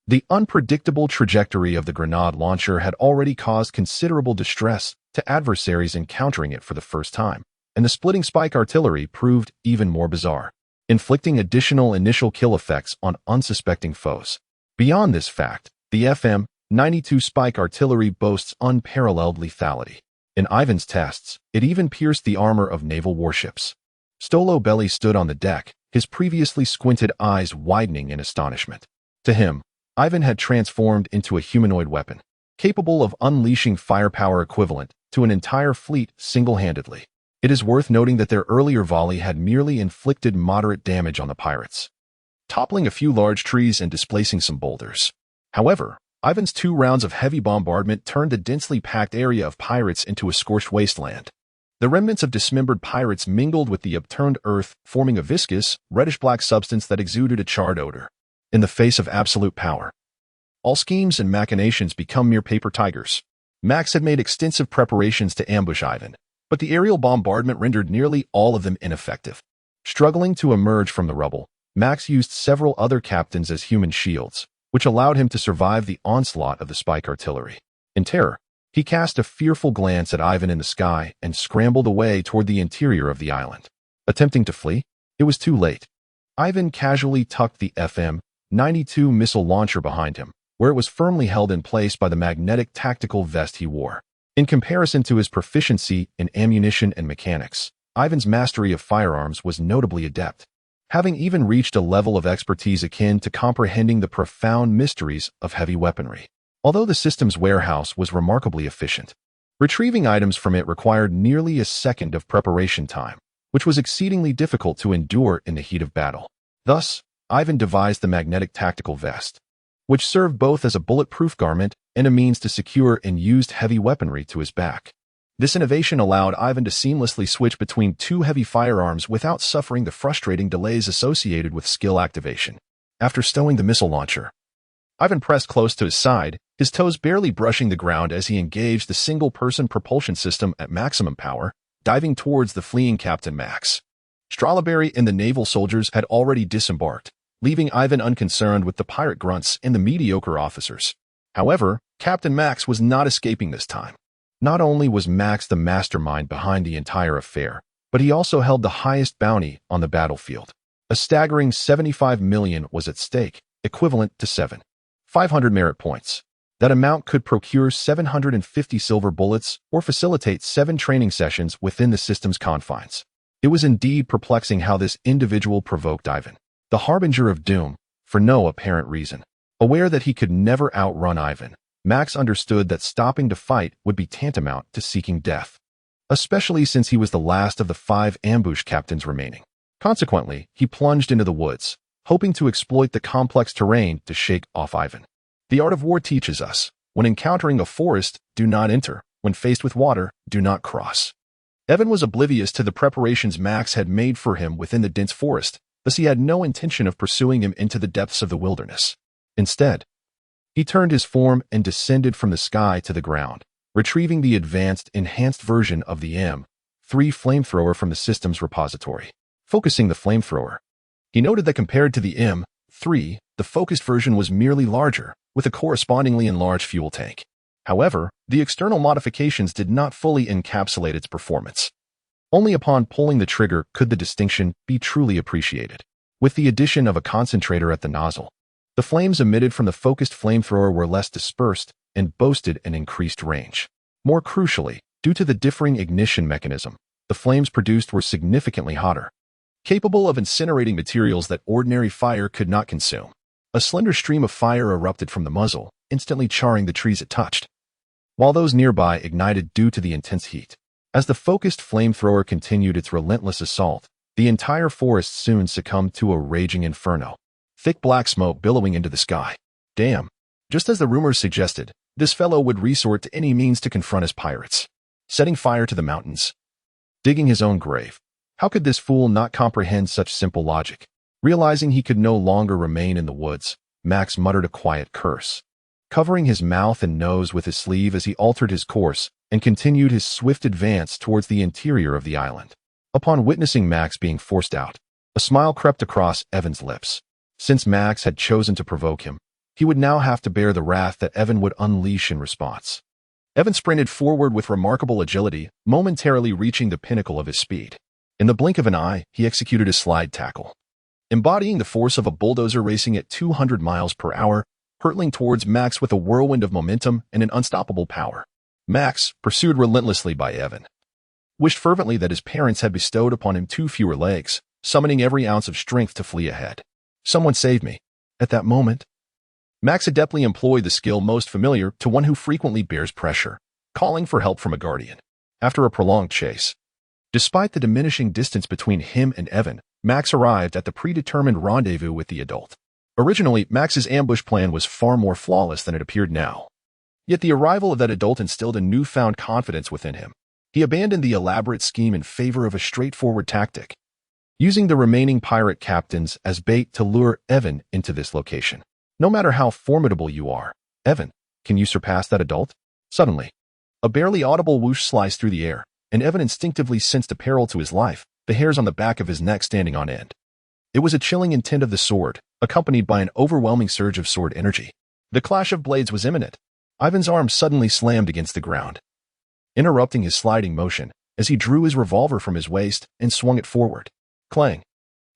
The unpredictable trajectory of the grenade launcher had already caused considerable distress to adversaries encountering it for the first time, and the splitting spike artillery proved even more bizarre, inflicting additional initial kill effects on unsuspecting foes. Beyond this fact, the FM-92 Spike artillery boasts unparalleled lethality. In Yiven's tests, it even pierced the armor of naval warships. Stolo Belly stood on the deck, his previously squinted eyes widening in astonishment. To him, Yiven had transformed into a humanoid weapon, capable of unleashing firepower equivalent to an entire fleet single-handedly. It is worth noting that their earlier volley had merely inflicted moderate damage on the pirates, toppling a few large trees and displacing some boulders. However, Yiven's 2 rounds of heavy bombardment turned the densely packed area of pirates into a scorched wasteland. The remnants of dismembered pirates mingled with the upturned earth, forming a viscous, reddish-black substance that exuded a charred odor. In the face of absolute power, all schemes and machinations become mere paper tigers. Max had made extensive preparations to ambush Yiven, but the aerial bombardment rendered nearly all of them ineffective. Struggling to emerge from the rubble, Max used several other captains as human shields, which allowed him to survive the onslaught of the spike artillery. In terror, he cast a fearful glance at Yiven in the sky and scrambled away toward the interior of the island. Attempting to flee, it was too late. Yiven casually tucked the FM-92 missile launcher behind him, where it was firmly held in place by the magnetic tactical vest he wore. In comparison to his proficiency in ammunition and mechanics, Yiven's mastery of firearms was notably adept, having even reached a level of expertise akin to comprehending the profound mysteries of heavy weaponry. Although the system's warehouse was remarkably efficient, retrieving items from it required nearly a second of preparation time, which was exceedingly difficult to endure in the heat of battle. Thus, Yiven devised the magnetic tactical vest, which served both as a bulletproof garment and a means to secure and used heavy weaponry to his back. This innovation allowed Yiven to seamlessly switch between two heavy firearms without suffering the frustrating delays associated with skill activation. After stowing the missile launcher, Yiven pressed close to his side, his toes barely brushing the ground as he engaged the single-person propulsion system at maximum power, diving towards the fleeing Captain Max. Strawberry and the naval soldiers had already disembarked, leaving Yiven unconcerned with the pirate grunts and the mediocre officers. However, Captain Max was not escaping this time. Not only was Max the mastermind behind the entire affair, but he also held the highest bounty on the battlefield. A staggering 75 million was at stake, equivalent to 7,500 merit points. That amount could procure 750 silver bullets or facilitate 7 training sessions within the system's confines. It was indeed perplexing how this individual provoked Yiven, the harbinger of doom, for no apparent reason. Aware that he could never outrun Yiven, Max understood that stopping to fight would be tantamount to seeking death, especially since he was the last of the 5 ambush captains remaining. Consequently, he plunged into the woods, hoping to exploit the complex terrain to shake off Yiven. The art of war teaches us, when encountering a forest, do not enter. When faced with water, do not cross. Yiven was oblivious to the preparations Max had made for him within the dense forest, thus he had no intention of pursuing him into the depths of the wilderness. Instead, he turned his form and descended from the sky to the ground, retrieving the enhanced version of the M3 flamethrower from the system's repository. Focusing the flamethrower, he noted that compared to the M3, the focused version was merely larger, with a correspondingly enlarged fuel tank. However, the external modifications did not fully encapsulate its performance. Only upon pulling the trigger could the distinction be truly appreciated. With the addition of a concentrator at the nozzle, the flames emitted from the focused flamethrower were less dispersed and boasted an increased range. More crucially, due to the differing ignition mechanism, the flames produced were significantly hotter, capable of incinerating materials that ordinary fire could not consume. A slender stream of fire erupted from the muzzle, instantly charring the trees it touched, while those nearby ignited due to the intense heat. As the focused flamethrower continued its relentless assault, the entire forest soon succumbed to a raging inferno, thick black smoke billowing into the sky. Damn. Just as the rumors suggested, this fellow would resort to any means to confront his pirates, setting fire to the mountains, digging his own grave. How could this fool not comprehend such simple logic? Realizing he could no longer remain in the woods, Max muttered a quiet curse, covering his mouth and nose with his sleeve as he altered his course and continued his swift advance towards the interior of the island. Upon witnessing Max being forced out, a smile crept across Evan's lips. Since Max had chosen to provoke him, he would now have to bear the wrath that Evan would unleash in response. Evan sprinted forward with remarkable agility, momentarily reaching the pinnacle of his speed. In the blink of an eye, he executed a slide tackle, embodying the force of a bulldozer racing at 200 miles per hour, hurtling towards Max with a whirlwind of momentum and an unstoppable power. Max, pursued relentlessly by Evan, wished fervently that his parents had bestowed upon him 2 fewer legs, summoning every ounce of strength to flee ahead. Someone saved me. At that moment, Max adeptly employed the skill most familiar to one who frequently bears pressure, calling for help from a guardian. After a prolonged chase, despite the diminishing distance between him and Evan, Max arrived at the predetermined rendezvous with the adult. Originally, Max's ambush plan was far more flawless than it appeared now. Yet the arrival of that adult instilled a newfound confidence within him. He abandoned the elaborate scheme in favor of a straightforward tactic, using the remaining pirate captains as bait to lure Yiven into this location. No matter how formidable you are, Yiven, can you surpass that adult? Suddenly, a barely audible whoosh sliced through the air, and Yiven instinctively sensed a peril to his life, the hairs on the back of his neck standing on end. It was a chilling intent of the sword, accompanied by an overwhelming surge of sword energy. The clash of blades was imminent. Yiven's arm suddenly slammed against the ground, interrupting his sliding motion as he drew his revolver from his waist and swung it forward. Clang!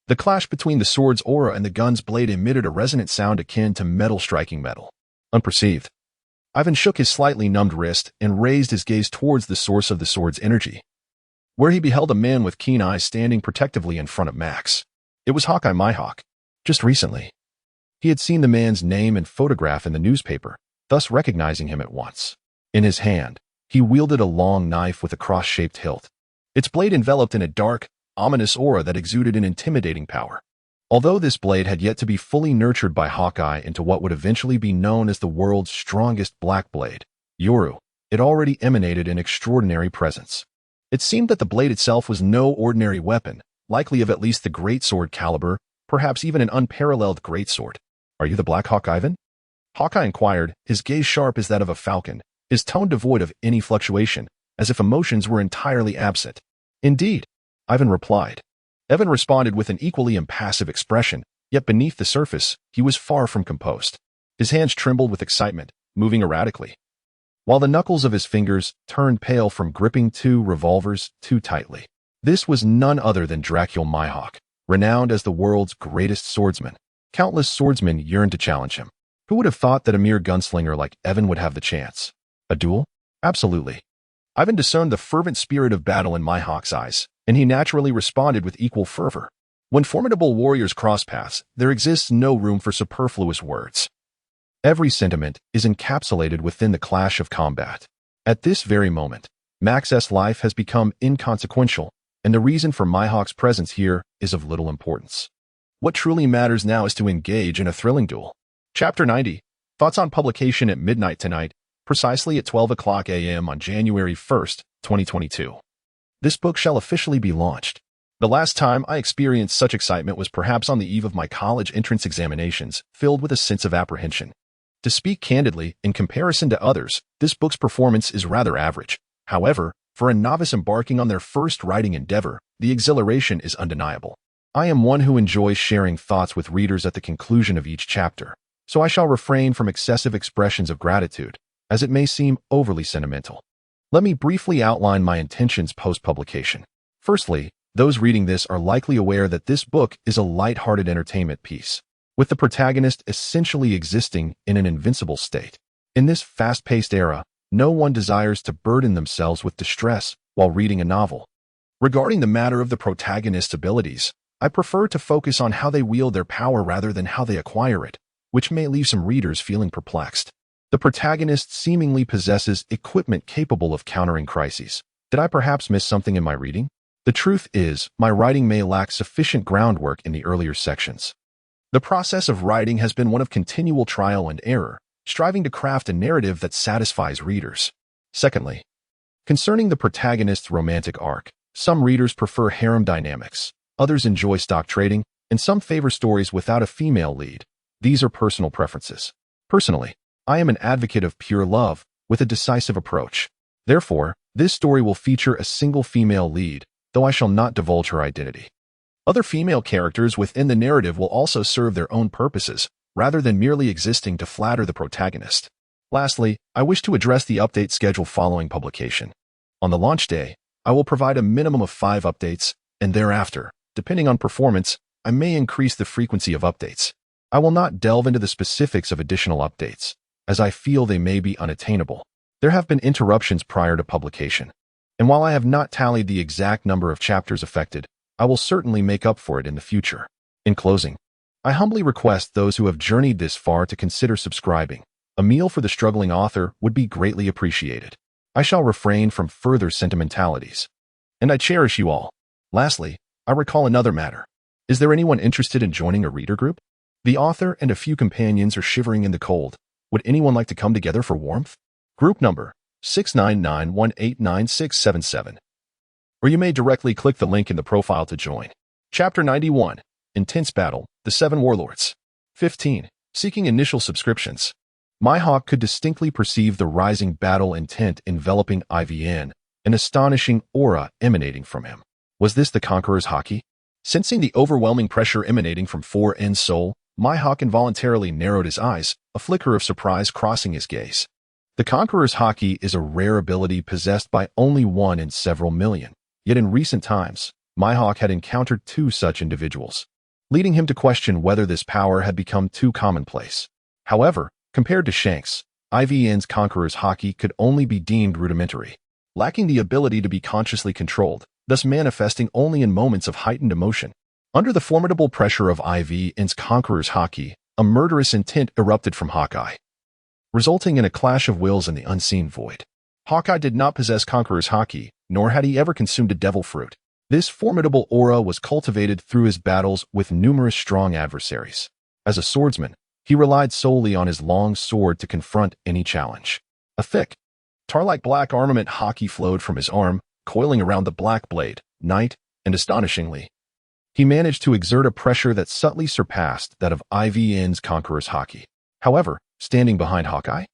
The clash between the sword's aura and the gun's blade emitted a resonant sound akin to metal striking metal. Unperceived, Yiven shook his slightly numbed wrist and raised his gaze towards the source of the sword's energy, where he beheld a man with keen eyes standing protectively in front of Max. It was Haki. Just recently, he had seen the man's name and photograph in the newspaper, thus recognizing him at once. In his hand, he wielded a long knife with a cross-shaped hilt, its blade enveloped in a dark, ominous aura that exuded an intimidating power. Although this blade had yet to be fully nurtured by Haki into what would eventually be known as the world's strongest black blade, Yoru, it already emanated an extraordinary presence. It seemed that the blade itself was no ordinary weapon, likely of at least the greatsword caliber, perhaps even an unparalleled greatsword. "Are you the Black Hawk, Yiven?" Haki inquired, his gaze sharp as that of a falcon, his tone devoid of any fluctuation, as if emotions were entirely absent. "Indeed," Yiven replied. Yiven responded with an equally impassive expression, yet beneath the surface, he was far from composed. His hands trembled with excitement, moving erratically, while the knuckles of his fingers turned pale from gripping two revolvers too tightly. This was none other than Dracul Myhawk, renowned as the world's greatest swordsman. Countless swordsmen yearned to challenge him. Who would have thought that a mere gunslinger like Yiven would have the chance? A duel? Absolutely. Yiven discerned the fervent spirit of battle in Myhawk's eyes, and he naturally responded with equal fervor. When formidable warriors cross paths, there exists no room for superfluous words. Every sentiment is encapsulated within the clash of combat. At this very moment, Max's life has become inconsequential, and the reason for Myhawk's presence here is of little importance. What truly matters now is to engage in a thrilling duel. Chapter 90. Thoughts on publication at midnight tonight, precisely at 12 o'clock a.m. on January 1st, 2022. This book shall officially be launched. The last time I experienced such excitement was perhaps on the eve of my college entrance examinations, filled with a sense of apprehension. To speak candidly, in comparison to others, this book's performance is rather average. However, for a novice embarking on their first writing endeavor, the exhilaration is undeniable. I am one who enjoys sharing thoughts with readers at the conclusion of each chapter, so I shall refrain from excessive expressions of gratitude, as it may seem overly sentimental. Let me briefly outline my intentions post-publication. Firstly, those reading this are likely aware that this book is a light-hearted entertainment piece, with the protagonist essentially existing in an invincible state. In this fast-paced era, no one desires to burden themselves with distress while reading a novel. Regarding the matter of the protagonist's abilities, I prefer to focus on how they wield their power rather than how they acquire it, which may leave some readers feeling perplexed. The protagonist seemingly possesses equipment capable of countering crises. Did I perhaps miss something in my reading? The truth is, my writing may lack sufficient groundwork in the earlier sections. The process of writing has been one of continual trial and error, striving to craft a narrative that satisfies readers. Secondly, concerning the protagonist's romantic arc, some readers prefer harem dynamics, others enjoy stock trading, and some favor stories without a female lead. These are personal preferences. Personally, I am an advocate of pure love, with a decisive approach. Therefore, this story will feature a single female lead, though I shall not divulge her identity. Other female characters within the narrative will also serve their own purposes, rather than merely existing to flatter the protagonist. Lastly, I wish to address the update schedule following publication. On the launch day, I will provide a minimum of 5 updates, and thereafter, depending on performance, I may increase the frequency of updates. I will not delve into the specifics of additional updates, as I feel they may be unattainable. There have been interruptions prior to publication, and while I have not tallied the exact number of chapters affected, I will certainly make up for it in the future. In closing, I humbly request those who have journeyed this far to consider subscribing. A meal for the struggling author would be greatly appreciated. I shall refrain from further sentimentalities. And I cherish you all. Lastly, I recall another matter. Is there anyone interested in joining a reader group? The author and a few companions are shivering in the cold. Would anyone like to come together for warmth? Group number 699189677. Or you may directly click the link in the profile to join. Chapter 91. Intense Battle, The Seven Warlords. 15. Seeking initial subscriptions. Myhawk could distinctly perceive the rising battle intent enveloping Yiven, an astonishing aura emanating from him. Was this the Conqueror's Haki? Sensing the overwhelming pressure emanating from 4N's soul, Myhawk involuntarily narrowed his eyes, a flicker of surprise crossing his gaze. The Conqueror's Haki is a rare ability possessed by only one in several million, yet in recent times, Myhawk had encountered two such individuals, leading him to question whether this power had become too commonplace. However, compared to Shanks, Yiven's Conqueror's Haki could only be deemed rudimentary, lacking the ability to be consciously controlled, thus manifesting only in moments of heightened emotion. Under the formidable pressure of Yiven's Conqueror's Haki, a murderous intent erupted from Hawkeye, resulting in a clash of wills in the unseen void. Hawkeye did not possess Conqueror's Haki, nor had he ever consumed a devil fruit. This formidable aura was cultivated through his battles with numerous strong adversaries. As a swordsman, he relied solely on his long sword to confront any challenge. A thick, tar-like black armament Haki flowed from his arm, coiling around the black blade, knight, and astonishingly, he managed to exert a pressure that subtly surpassed that of Yiven's Conqueror's Haki. However, standing behind Hawkeye,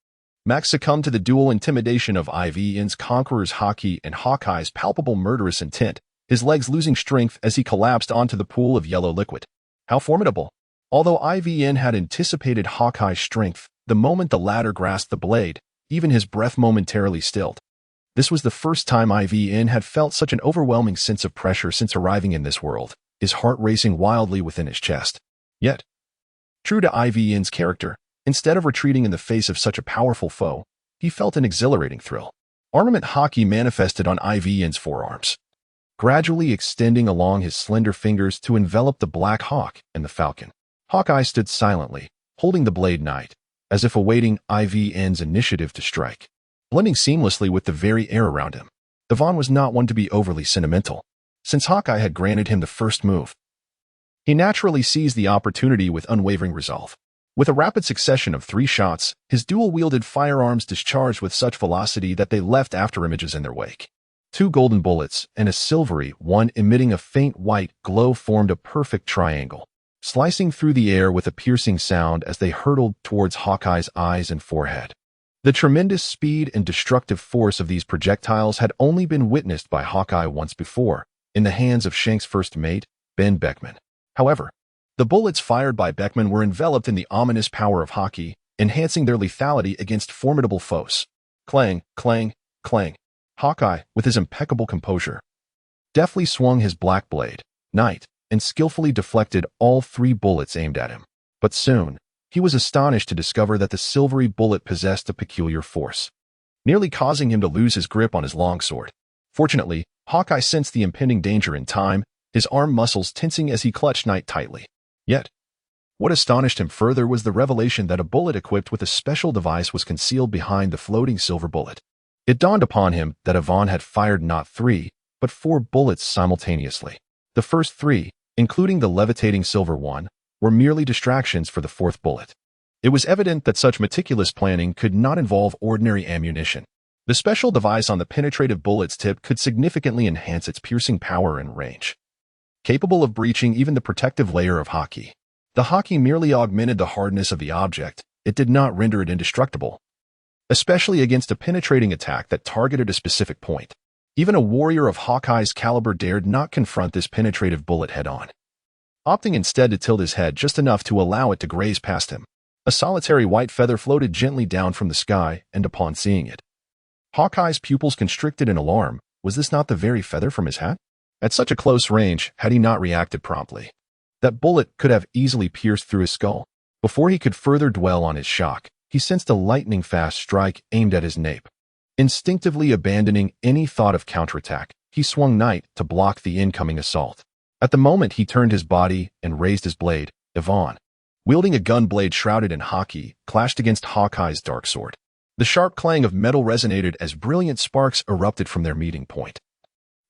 Max succumbed to the dual intimidation of Yiven's Conqueror's Haki and Hawkeye's palpable murderous intent, his legs losing strength as he collapsed onto the pool of yellow liquid. How formidable! Although Yiven had anticipated Hawkeye's strength, the moment the latter grasped the blade, even his breath momentarily stilled. This was the first time Yiven had felt such an overwhelming sense of pressure since arriving in this world, his heart racing wildly within his chest. Yet, true to Yiven's character, instead of retreating in the face of such a powerful foe, he felt an exhilarating thrill. Armament Haki manifested on Yiven's forearms, gradually extending along his slender fingers to envelop the Black Hawk and the Falcon. Hawkeye stood silently, holding the blade knight, as if awaiting Yiven's initiative to strike, blending seamlessly with the very air around him. Tavern was not one to be overly sentimental. Since Hawkeye had granted him the first move, he naturally seized the opportunity with unwavering resolve. With a rapid succession of 3 shots, his dual-wielded firearms discharged with such velocity that they left afterimages in their wake. 2 golden bullets and a silvery one emitting a faint white glow formed a perfect triangle, slicing through the air with a piercing sound as they hurtled towards Hawkeye's eyes and forehead. The tremendous speed and destructive force of these projectiles had only been witnessed by Hawkeye once before, in the hands of Shank's first mate, Ben Beckman. However, the bullets fired by Beckman were enveloped in the ominous power of Haki, enhancing their lethality against formidable foes. Clang, clang, clang. Hawkeye, with his impeccable composure, deftly swung his black blade, knight, and skillfully deflected all 3 bullets aimed at him. But soon, he was astonished to discover that the silvery bullet possessed a peculiar force, nearly causing him to lose his grip on his longsword. Fortunately, Hawkeye sensed the impending danger in time, his arm muscles tensing as he clutched knight tightly. Yet, what astonished him further was the revelation that a bullet equipped with a special device was concealed behind the floating silver bullet. It dawned upon him that Yiven had fired not 3, but 4 bullets simultaneously. The first 3, including the levitating silver one, were merely distractions for the 4th bullet. It was evident that such meticulous planning could not involve ordinary ammunition. The special device on the penetrative bullet's tip could significantly enhance its piercing power and range, capable of breaching even the protective layer of Haki. The Haki merely augmented the hardness of the object, it did not render it indestructible, especially against a penetrating attack that targeted a specific point. Even a warrior of Hawkeye's caliber dared not confront this penetrative bullet head-on, opting instead to tilt his head just enough to allow it to graze past him. A solitary white feather floated gently down from the sky, and upon seeing it, Hawkeye's pupils constricted in alarm. Was this not the very feather from his hat? At such a close range, had he not reacted promptly, that bullet could have easily pierced through his skull. Before he could further dwell on his shock, he sensed a lightning-fast strike aimed at his nape. Instinctively abandoning any thought of counterattack, he swung knight to block the incoming assault. At the moment he turned his body and raised his blade, Yiven, wielding a gun blade shrouded in Haki, clashed against Hawkeye's dark sword. The sharp clang of metal resonated as brilliant sparks erupted from their meeting point,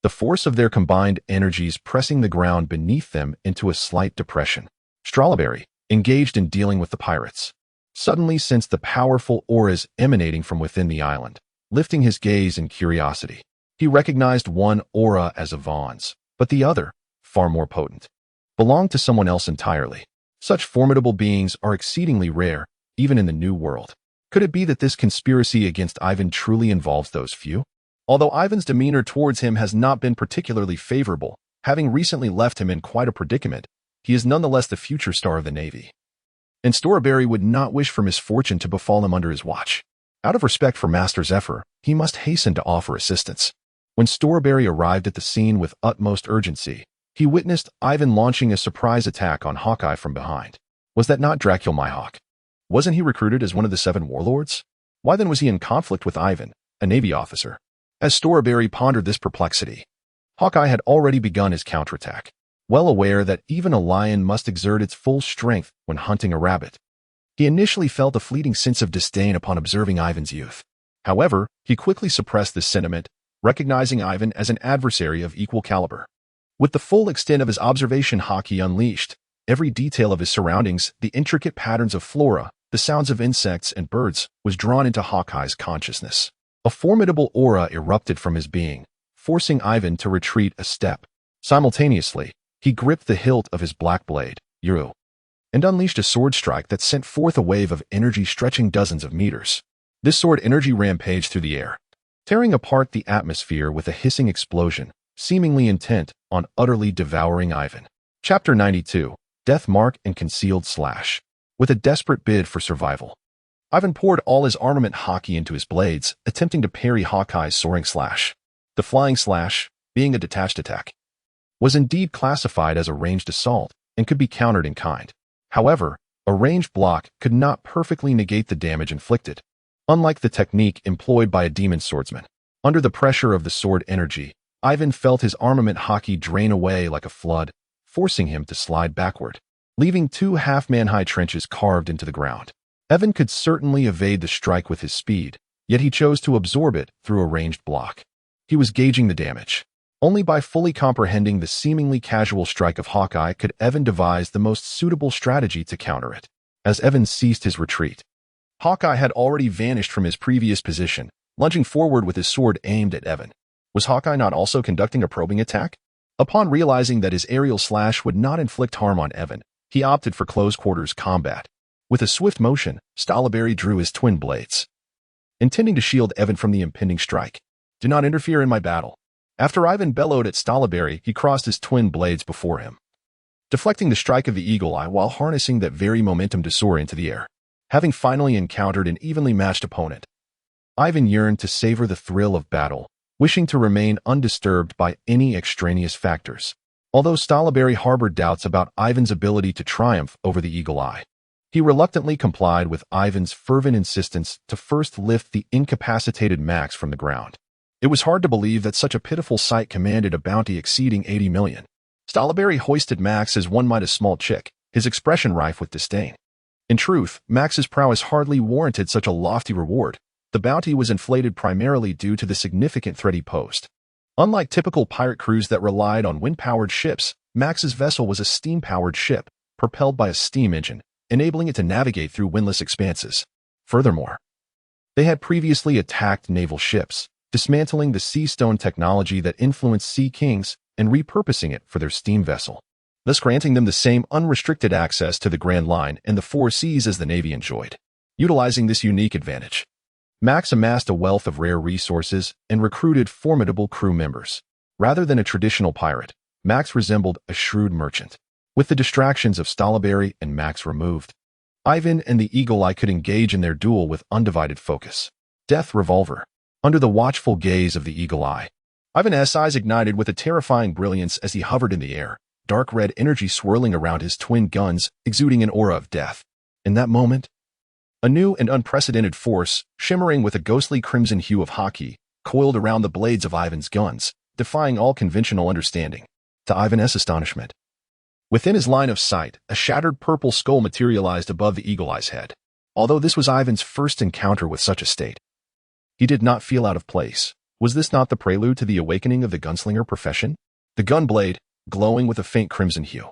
the force of their combined energies pressing the ground beneath them into a slight depression. Strawberry, engaged in dealing with the pirates, suddenly sensed the powerful auras emanating from within the island. lifting his gaze in curiosity. He recognized one aura as Yvonne's, but the other, far more potent, belonged to someone else entirely. Such formidable beings are exceedingly rare, even in the New World. Could it be that this conspiracy against Yiven truly involves those few? Although Ivan's demeanor towards him has not been particularly favorable, having recently left him in quite a predicament, he is nonetheless the future star of the Navy. And Storberry would not wish for misfortune to befall him under his watch. Out of respect for Master Zephyr, he must hasten to offer assistance. When Storberry arrived at the scene with utmost urgency, he witnessed Yiven launching a surprise attack on Hawkeye from behind. Was that not Dracul Myhawk? Wasn't he recruited as one of the 7 warlords? Why then was he in conflict with Yiven, a Navy officer? As Storberry pondered this perplexity, Hawkeye had already begun his counterattack, well aware that even a lion must exert its full strength when hunting a rabbit. He initially felt a fleeting sense of disdain upon observing Yiven's youth. However, he quickly suppressed this sentiment, recognizing Yiven as an adversary of equal caliber. With the full extent of his observation Haki unleashed, every detail of his surroundings, the intricate patterns of flora, the sounds of insects and birds, was drawn into Hawkeye's consciousness. A formidable aura erupted from his being, forcing Yiven to retreat a step. Simultaneously, he gripped the hilt of his black blade, Yuru, and unleashed a sword strike that sent forth a wave of energy stretching dozens of meters. This sword energy rampaged through the air, tearing apart the atmosphere with a hissing explosion, seemingly intent on utterly devouring Yiven. Chapter 92, Death Mark and Concealed Slash. With a desperate bid for survival, Yiven poured all his armament Haki into his blades, attempting to parry Hawkeye's soaring slash. The flying slash, being a detached attack, was indeed classified as a ranged assault and could be countered in kind. However, a ranged block could not perfectly negate the damage inflicted. Unlike the technique employed by a demon swordsman, under the pressure of the sword energy, Yiven felt his armament Haki drain away like a flood, forcing him to slide backward, leaving 2 half-man-high trenches carved into the ground. Yiven could certainly evade the strike with his speed, yet he chose to absorb it through a ranged block. He was gauging the damage. Only by fully comprehending the seemingly casual strike of Hawkeye could Yiven devise the most suitable strategy to counter it. As Yiven ceased his retreat, Hawkeye had already vanished from his previous position, lunging forward with his sword aimed at Yiven. Was Hawkeye not also conducting a probing attack? Upon realizing that his aerial slash would not inflict harm on Yiven, he opted for close-quarters combat. With a swift motion, Stalaberry drew his twin blades, intending to shield Yiven from the impending strike. "Do not interfere in my battle." After Yiven bellowed at Stalaberry, he crossed his twin blades before him, deflecting the strike of the eagle eye while harnessing that very momentum to soar into the air. Having finally encountered an evenly matched opponent, Yiven yearned to savor the thrill of battle, wishing to remain undisturbed by any extraneous factors. Although Stalaberry harbored doubts about Yiven's ability to triumph over the eagle eye, he reluctantly complied with Yiven's fervent insistence to first lift the incapacitated Max from the ground. It was hard to believe that such a pitiful sight commanded a bounty exceeding 80 million. Stalaberry hoisted Max as one might a small chick, his expression rife with disdain. In truth, Max's prowess hardly warranted such a lofty reward. The bounty was inflated primarily due to the significant threat he posed. Unlike typical pirate crews that relied on wind-powered ships, Max's vessel was a steam-powered ship, propelled by a steam engine, enabling it to navigate through windless expanses. Furthermore, they had previously attacked naval ships, dismantling the sea stone technology that influenced sea kings and repurposing it for their steam vessel, thus granting them the same unrestricted access to the Grand Line and the 4 seas as the Navy enjoyed. Utilizing this unique advantage, Max amassed a wealth of rare resources and recruited formidable crew members. Rather than a traditional pirate, Max resembled a shrewd merchant. With the distractions of Stalaberry and Max removed, Yiven and the Eagle Eye could engage in their duel with undivided focus. Death Revolver. Under the watchful gaze of the Eagle Eye, Yiven's eyes ignited with a terrifying brilliance as he hovered in the air, dark red energy swirling around his twin guns, exuding an aura of death. In that moment, a new and unprecedented force, shimmering with a ghostly crimson hue of Haki, coiled around the blades of Yiven's guns, defying all conventional understanding. To Yiven's astonishment, within his line of sight, a shattered purple skull materialized above the Eagle Eye's head. Although this was Yiven's first encounter with such a state, he did not feel out of place. Was this not the prelude to the awakening of the gunslinger profession? The gun blade, glowing with a faint crimson hue,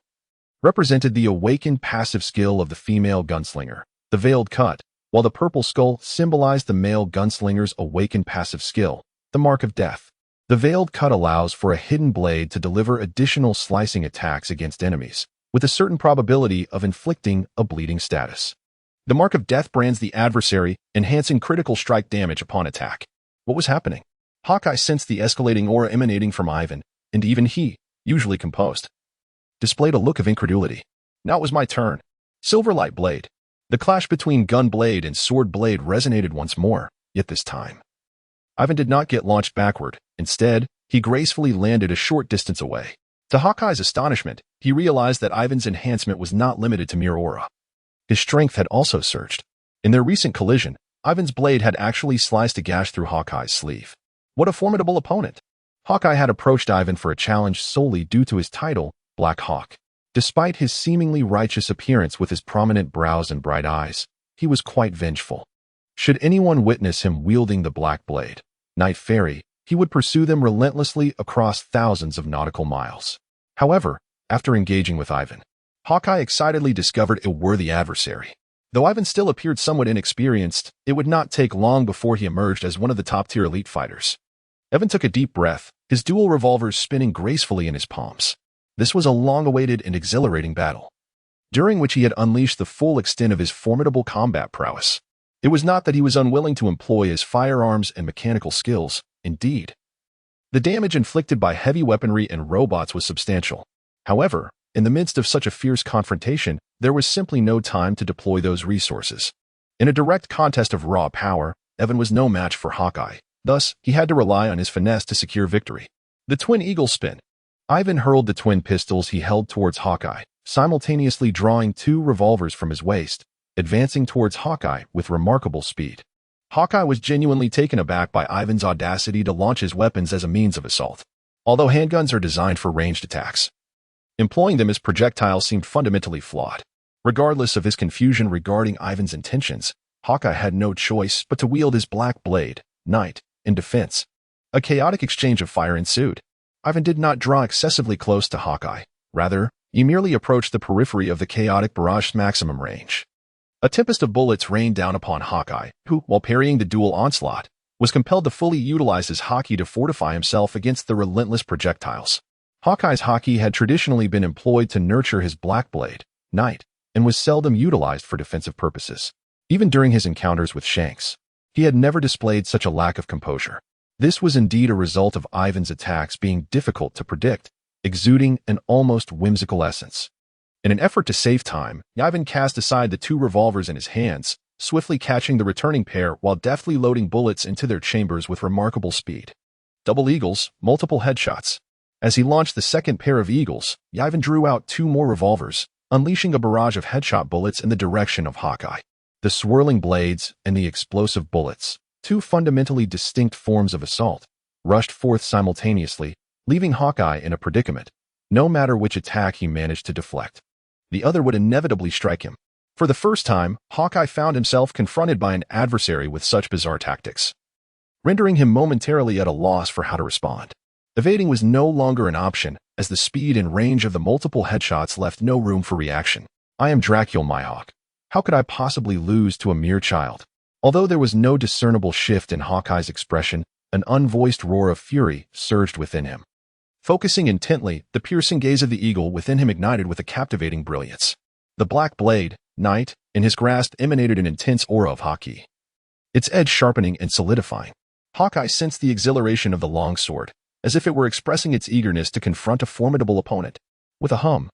represented the awakened passive skill of the female gunslinger. The veiled cut, while the purple skull symbolized the male gunslinger's awakened passive skill, the mark of death. The veiled cut allows for a hidden blade to deliver additional slicing attacks against enemies, with a certain probability of inflicting a bleeding status. The mark of death brands the adversary, enhancing critical strike damage upon attack. What was happening? Hawkeye sensed the escalating aura emanating from Yiven, and even he, usually composed, displayed a look of incredulity. Now it was my turn. Silverlight blade. The clash between gun blade and sword blade resonated once more, yet this time Yiven did not get launched backward. Instead, he gracefully landed a short distance away. To Hawkeye's astonishment, he realized that Yiven's enhancement was not limited to mere aura. His strength had also surged. In their recent collision, Yiven's blade had actually sliced a gash through Hawkeye's sleeve. What a formidable opponent! Hawkeye had approached Yiven for a challenge solely due to his title, Black Hawk. Despite his seemingly righteous appearance with his prominent brows and bright eyes, he was quite vengeful. Should anyone witness him wielding the Black Blade, Night Fairy, he would pursue them relentlessly across thousands of nautical miles. However, after engaging with Yiven, Hawkeye excitedly discovered a worthy adversary. Though Yiven still appeared somewhat inexperienced, it would not take long before he emerged as one of the top-tier elite fighters. Yiven took a deep breath, his dual revolvers spinning gracefully in his palms. This was a long-awaited and exhilarating battle, during which he had unleashed the full extent of his formidable combat prowess. It was not that he was unwilling to employ his firearms and mechanical skills. Indeed, the damage inflicted by heavy weaponry and robots was substantial. However, in the midst of such a fierce confrontation, there was simply no time to deploy those resources. In a direct contest of raw power, Yiven was no match for Hawkeye. Thus, he had to rely on his finesse to secure victory. The twin eagle spin. Yiven hurled the twin pistols he held towards Hawkeye, simultaneously drawing two revolvers from his waist, advancing towards Hawkeye with remarkable speed. Hawkeye was genuinely taken aback by Yiven's audacity to launch his weapons as a means of assault. Although handguns are designed for ranged attacks, employing them as projectiles seemed fundamentally flawed. Regardless of his confusion regarding Yiven's intentions, Hawkeye had no choice but to wield his Black Blade, Night, in defense. A chaotic exchange of fire ensued. Yiven did not draw excessively close to Hawkeye. Rather, he merely approached the periphery of the chaotic barrage's maximum range. A tempest of bullets rained down upon Hawkeye, who, while parrying the dual onslaught, was compelled to fully utilize his Haki to fortify himself against the relentless projectiles. Hawkeye's Haki had traditionally been employed to nurture his Black Blade, Night, and was seldom utilized for defensive purposes. Even during his encounters with Shanks, he had never displayed such a lack of composure. This was indeed a result of Yiven's attacks being difficult to predict, exuding an almost whimsical essence. In an effort to save time, Yiven cast aside the two revolvers in his hands, swiftly catching the returning pair while deftly loading bullets into their chambers with remarkable speed. Double eagles, multiple headshots. As he launched the second pair of eagles, Yiven drew out two more revolvers, unleashing a barrage of headshot bullets in the direction of Hawkeye. The swirling blades and the explosive bullets, two fundamentally distinct forms of assault, rushed forth simultaneously, leaving Hawkeye in a predicament. No matter which attack he managed to deflect, the other would inevitably strike him. For the first time, Hawkeye found himself confronted by an adversary with such bizarre tactics, rendering him momentarily at a loss for how to respond. Evading was no longer an option, as the speed and range of the multiple headshots left no room for reaction. I am Dracul, my hawk. How could I possibly lose to a mere child? Although there was no discernible shift in Hawkeye's expression, an unvoiced roar of fury surged within him. Focusing intently, the piercing gaze of the eagle within him ignited with a captivating brilliance. The Black Blade, Night, in his grasp emanated an intense aura of Haki, its edge sharpening and solidifying. Hawkeye sensed the exhilaration of the long sword, as if it were expressing its eagerness to confront a formidable opponent. With a hum.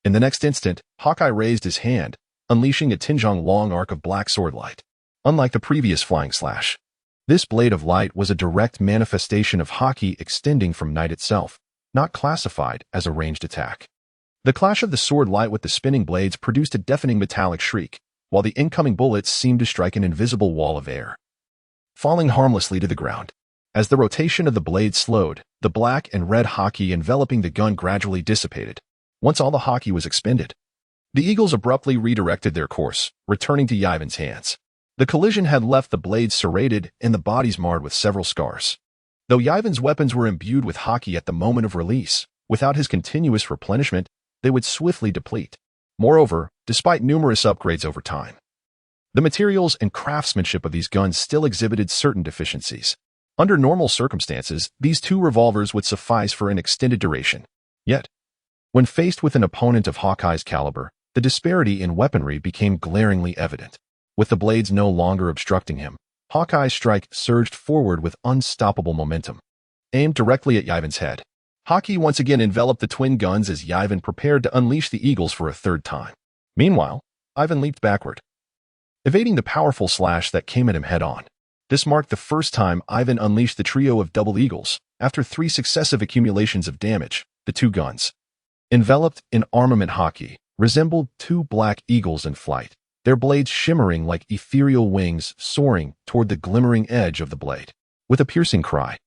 In the next instant, Hawkeye raised his hand, unleashing a Tinjong long arc of black sword light. Unlike the previous flying slash, this blade of light was a direct manifestation of Haki extending from Night itself, not classified as a ranged attack. The clash of the sword light with the spinning blades produced a deafening metallic shriek, while the incoming bullets seemed to strike an invisible wall of air, falling harmlessly to the ground. As the rotation of the blade slowed, the black and red Haki enveloping the gun gradually dissipated. Once all the Haki was expended, the eagles abruptly redirected their course, returning to Yiven's hands. The collision had left the blades serrated and the bodies marred with several scars. Though Yiven's weapons were imbued with Haki at the moment of release, without his continuous replenishment, they would swiftly deplete. Moreover, despite numerous upgrades over time, The materials and craftsmanship of these guns still exhibited certain deficiencies. Under normal circumstances, these two revolvers would suffice for an extended duration. Yet, when faced with an opponent of Hawkeye's caliber, the disparity in weaponry became glaringly evident. With the blades no longer obstructing him, Hawkeye's strike surged forward with unstoppable momentum. Aimed directly at Yiven's head, Haki once again enveloped the twin guns as Yiven prepared to unleash the eagles for a third time. Meanwhile, Yiven leaped backward, evading the powerful slash that came at him head-on. This marked the first time Yiven unleashed the trio of double eagles. After 3 successive accumulations of damage, the two guns, enveloped in armament Haki, resembled 2 black eagles in flight, their blades shimmering like ethereal wings soaring toward the glimmering edge of the blade. With a piercing cry,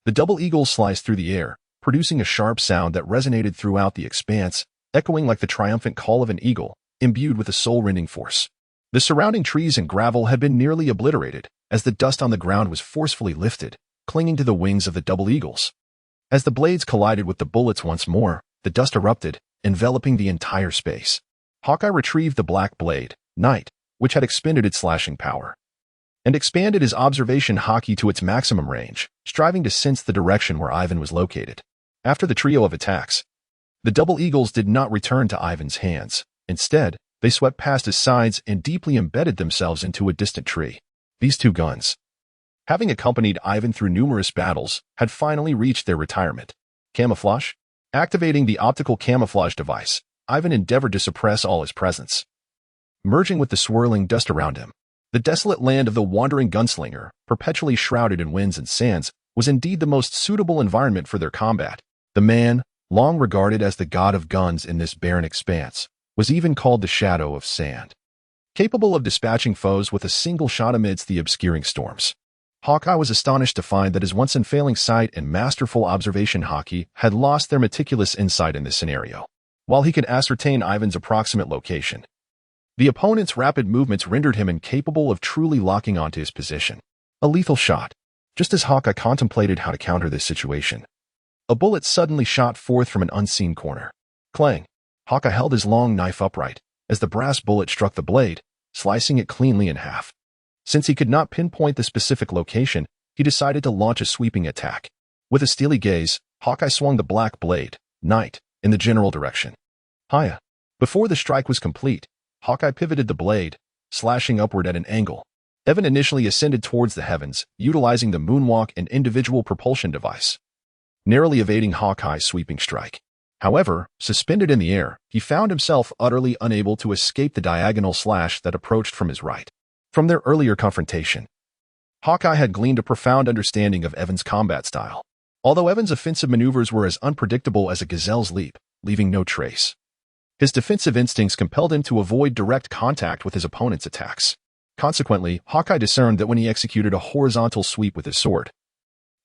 the double eagles sliced through the air, producing a sharp sound that resonated throughout the expanse, echoing like the triumphant call of an eagle, imbued with a soul-rending force. The surrounding trees and gravel had been nearly obliterated, as the dust on the ground was forcefully lifted, clinging to the wings of the double eagles. As the blades collided with the bullets once more, the dust erupted, enveloping the entire space. Hawkeye retrieved the black blade, Knight, which had expended its slashing power, and expanded his observation Haki to its maximum range, striving to sense the direction where Yiven was located. After the trio of attacks, the double eagles did not return to Yiven's hands. Instead, they swept past his sides and deeply embedded themselves into a distant tree. These two guns, having accompanied Yiven through numerous battles, had finally reached their retirement. Camouflage? Activating the optical camouflage device, Yiven endeavored to suppress all his presence. Merging with the swirling dust around him, the desolate land of the wandering gunslinger, perpetually shrouded in winds and sands, was indeed the most suitable environment for their combat. The man, long regarded as the god of guns in this barren expanse, was even called the Shadow of Sand, capable of dispatching foes with a single shot amidst the obscuring storms. Hawkeye was astonished to find that his once unfailing sight and masterful observation Haki had lost their meticulous insight in this scenario. While he could ascertain Yiven's approximate location, the opponent's rapid movements rendered him incapable of truly locking onto his position. A lethal shot. Just as Hawkeye contemplated how to counter this situation, a bullet suddenly shot forth from an unseen corner. Clang! Hawkeye held his long knife upright as the brass bullet struck the blade, slicing it cleanly in half. Since he could not pinpoint the specific location, he decided to launch a sweeping attack. With a steely gaze, Hawkeye swung the black blade, Knight, in the general direction. Hiya! Before the strike was complete, Hawkeye pivoted the blade, slashing upward at an angle. Yiven initially ascended towards the heavens, utilizing the moonwalk and individual propulsion device, narrowly evading Hawkeye's sweeping strike. However, suspended in the air, he found himself utterly unable to escape the diagonal slash that approached from his right. From their earlier confrontation, Hawkeye had gleaned a profound understanding of Yiven's combat style. Although Yiven's offensive maneuvers were as unpredictable as a gazelle's leap, leaving no trace, his defensive instincts compelled him to avoid direct contact with his opponent's attacks. Consequently, Hawkeye discerned that when he executed a horizontal sweep with his sword,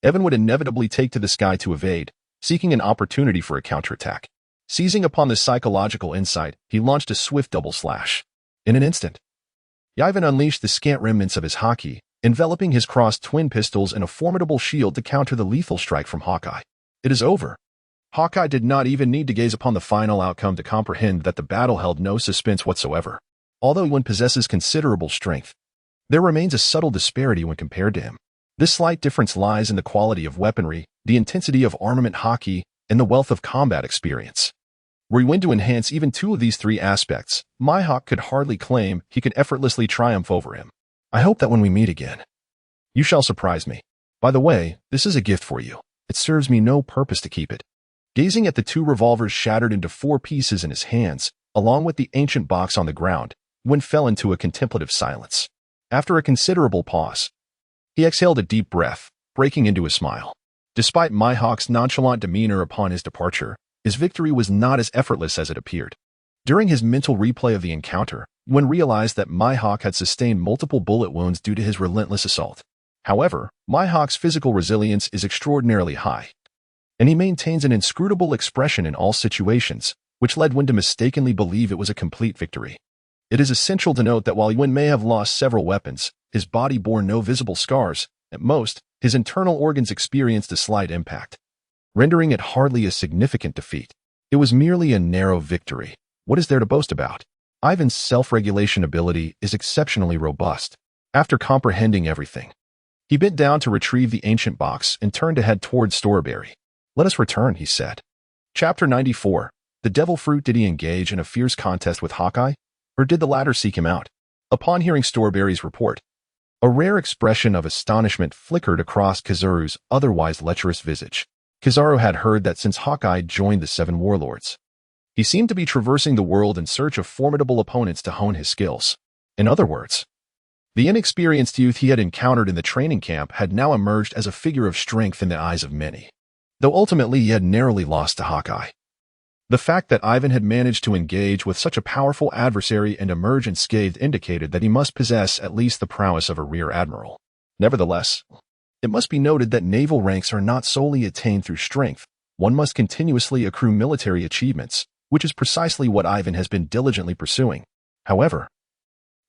Yiven would inevitably take to the sky to evade, seeking an opportunity for a counterattack. Seizing upon this psychological insight, he launched a swift double slash. In an instant, Yiven unleashed the scant remnants of his Haki, enveloping his crossed twin pistols in a formidable shield to counter the lethal strike from Hawkeye. It is over. Hawkeye did not even need to gaze upon the final outcome to comprehend that the battle held no suspense whatsoever. Although one possesses considerable strength, there remains a subtle disparity when compared to him. This slight difference lies in the quality of weaponry, the intensity of armament Haki, and the wealth of combat experience. Were he willing to enhance even 2 of these 3 aspects, Mihawk could hardly claim he could effortlessly triumph over him. I hope that when we meet again, you shall surprise me. By the way, this is a gift for you. It serves me no purpose to keep it. Gazing at the 2 revolvers shattered into 4 pieces in his hands, along with the ancient box on the ground, Yiven fell into a contemplative silence. After a considerable pause, he exhaled a deep breath, breaking into a smile. Despite Mihawk's nonchalant demeanor upon his departure, his victory was not as effortless as it appeared. During his mental replay of the encounter, Yiven realized that Mihawk had sustained multiple bullet wounds due to his relentless assault. However, Mihawk's physical resilience is extraordinarily high, and he maintains an inscrutable expression in all situations, which led Yiven to mistakenly believe it was a complete victory. It is essential to note that while Yiven may have lost several weapons, his body bore no visible scars. At most, his internal organs experienced a slight impact, rendering it hardly a significant defeat. It was merely a narrow victory. What is there to boast about? Ivan's self-regulation ability is exceptionally robust. After comprehending everything, he bent down to retrieve the ancient box and turned to head towards Storyberry. "Let us return," he said. Chapter 94. The Devil Fruit. Did he engage in a fierce contest with Haki, or did the latter seek him out? Upon hearing Storyberry's report, a rare expression of astonishment flickered across Kizaru's otherwise lecherous visage. Kizaru had heard that since Haki joined the Seven Warlords, he seemed to be traversing the world in search of formidable opponents to hone his skills. In other words, the inexperienced youth he had encountered in the training camp had now emerged as a figure of strength in the eyes of many, though ultimately he had narrowly lost to Haki. The fact that Ivan had managed to engage with such a powerful adversary and emerge unscathed indicated that he must possess at least the prowess of a rear admiral. Nevertheless, it must be noted that naval ranks are not solely attained through strength. One must continuously accrue military achievements, which is precisely what Ivan has been diligently pursuing. However,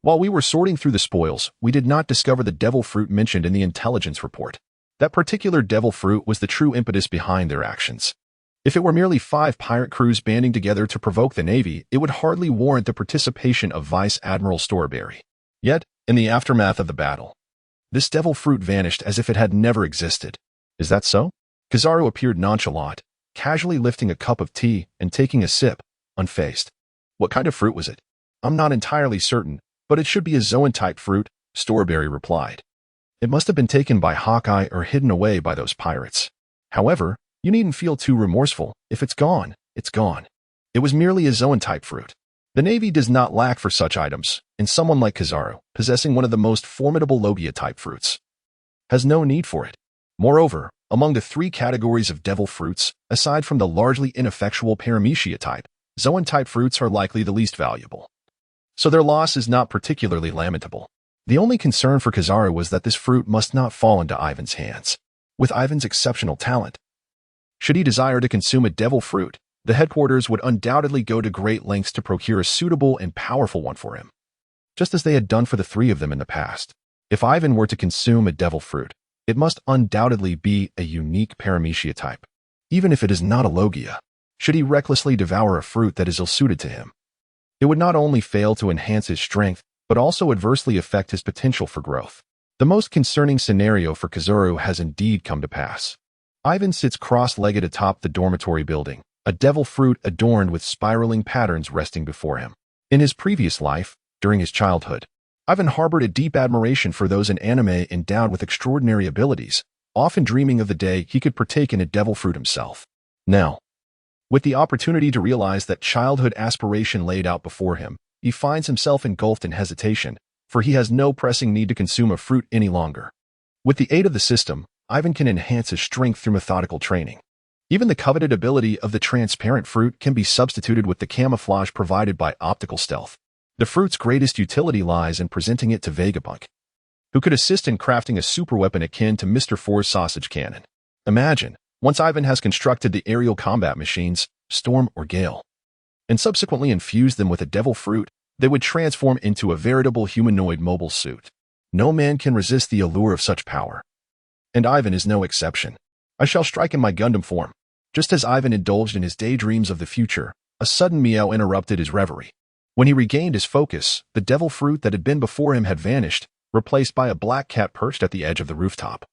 while we were sorting through the spoils, we did not discover the devil fruit mentioned in the intelligence report. That particular devil fruit was the true impetus behind their actions. If it were merely 5 pirate crews banding together to provoke the Navy, it would hardly warrant the participation of Vice Admiral Storyberry. Yet, in the aftermath of the battle, this devil fruit vanished as if it had never existed. Is that so? Kizaru appeared nonchalant, casually lifting a cup of tea and taking a sip, unfazed. What kind of fruit was it? I'm not entirely certain, but it should be a Zoan-type fruit, Storyberry replied. It must have been taken by Haki or hidden away by those pirates. However, you needn't feel too remorseful. If it's gone, it's gone. It was merely a Zoan-type fruit. The Navy does not lack for such items, and someone like Kizaru, possessing one of the most formidable Logia-type fruits, has no need for it. Moreover, among the 3 categories of devil fruits, aside from the largely ineffectual Paramecia type, Zoan-type fruits are likely the least valuable. So their loss is not particularly lamentable. The only concern for Kizaru was that this fruit must not fall into Ivan's hands. With Ivan's exceptional talent, should he desire to consume a devil fruit, the headquarters would undoubtedly go to great lengths to procure a suitable and powerful one for him, just as they had done for the 3 of them in the past. If Ivan were to consume a devil fruit, it must undoubtedly be a unique Paramecia type, even if it is not a Logia. Should he recklessly devour a fruit that is ill-suited to him, it would not only fail to enhance his strength, but also adversely affect his potential for growth. The most concerning scenario for Kizaru has indeed come to pass. Ivan sits cross-legged atop the dormitory building, a devil fruit adorned with spiraling patterns resting before him. In his previous life, during his childhood, Ivan harbored a deep admiration for those in anime endowed with extraordinary abilities, often dreaming of the day he could partake in a devil fruit himself. Now, with the opportunity to realize that childhood aspiration laid out before him, he finds himself engulfed in hesitation, for he has no pressing need to consume a fruit any longer. With the aid of the system, Ivan can enhance his strength through methodical training. Even the coveted ability of the transparent fruit can be substituted with the camouflage provided by optical stealth. The fruit's greatest utility lies in presenting it to Vegapunk, who could assist in crafting a superweapon akin to Mr. Four's sausage cannon. Imagine, once Ivan has constructed the aerial combat machines, Storm or Gale, and subsequently infused them with a devil fruit, they would transform into a veritable humanoid mobile suit. No man can resist the allure of such power, and Ivan is no exception. I shall strike in my Gundam form. Just as Ivan indulged in his daydreams of the future, a sudden meow interrupted his reverie. When he regained his focus, the devil fruit that had been before him had vanished, replaced by a black cat perched at the edge of the rooftop,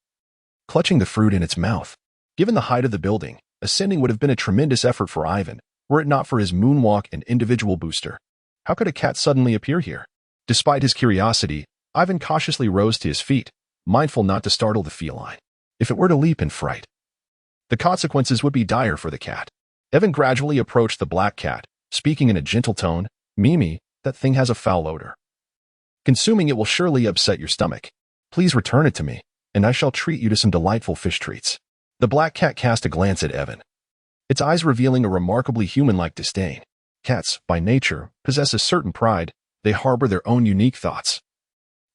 clutching the fruit in its mouth. Given the height of the building, ascending would have been a tremendous effort for Ivan, were it not for his moonwalk and individual booster. How could a cat suddenly appear here? Despite his curiosity, Ivan cautiously rose to his feet, mindful not to startle the feline. If it were to leap in fright, the consequences would be dire for the cat. Evan gradually approached the black cat, speaking in a gentle tone. "Mimi, that thing has a foul odor. Consuming it will surely upset your stomach. Please return it to me, and I shall treat you to some delightful fish treats." The black cat cast a glance at Evan, its eyes revealing a remarkably human-like disdain. Cats, by nature, possess a certain pride. They harbor their own unique thoughts,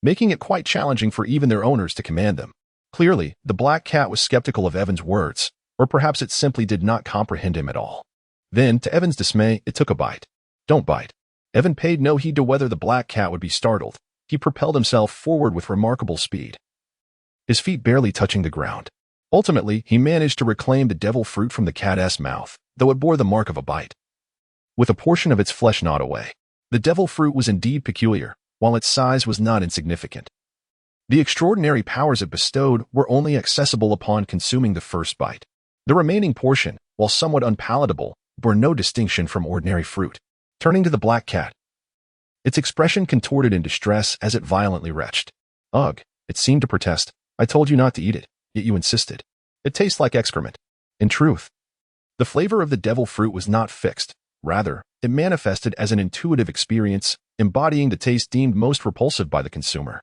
making it quite challenging for even their owners to command them. Clearly, the black cat was skeptical of Evan's words, or perhaps it simply did not comprehend him at all. Then, to Evan's dismay, it took a bite. "Don't bite." Evan paid no heed to whether the black cat would be startled. He propelled himself forward with remarkable speed, his feet barely touching the ground. Ultimately, he managed to reclaim the devil fruit from the cat's mouth, though it bore the mark of a bite, with a portion of its flesh gnawed away. The devil fruit was indeed peculiar, while its size was not insignificant. The extraordinary powers it bestowed were only accessible upon consuming the first bite. The remaining portion, while somewhat unpalatable, bore no distinction from ordinary fruit. Turning to the black cat, its expression contorted in distress as it violently retched. Ugh, it seemed to protest. I told you not to eat it, yet you insisted. It tastes like excrement. In truth, the flavor of the devil fruit was not fixed. Rather, it manifested as an intuitive experience, embodying the taste deemed most repulsive by the consumer.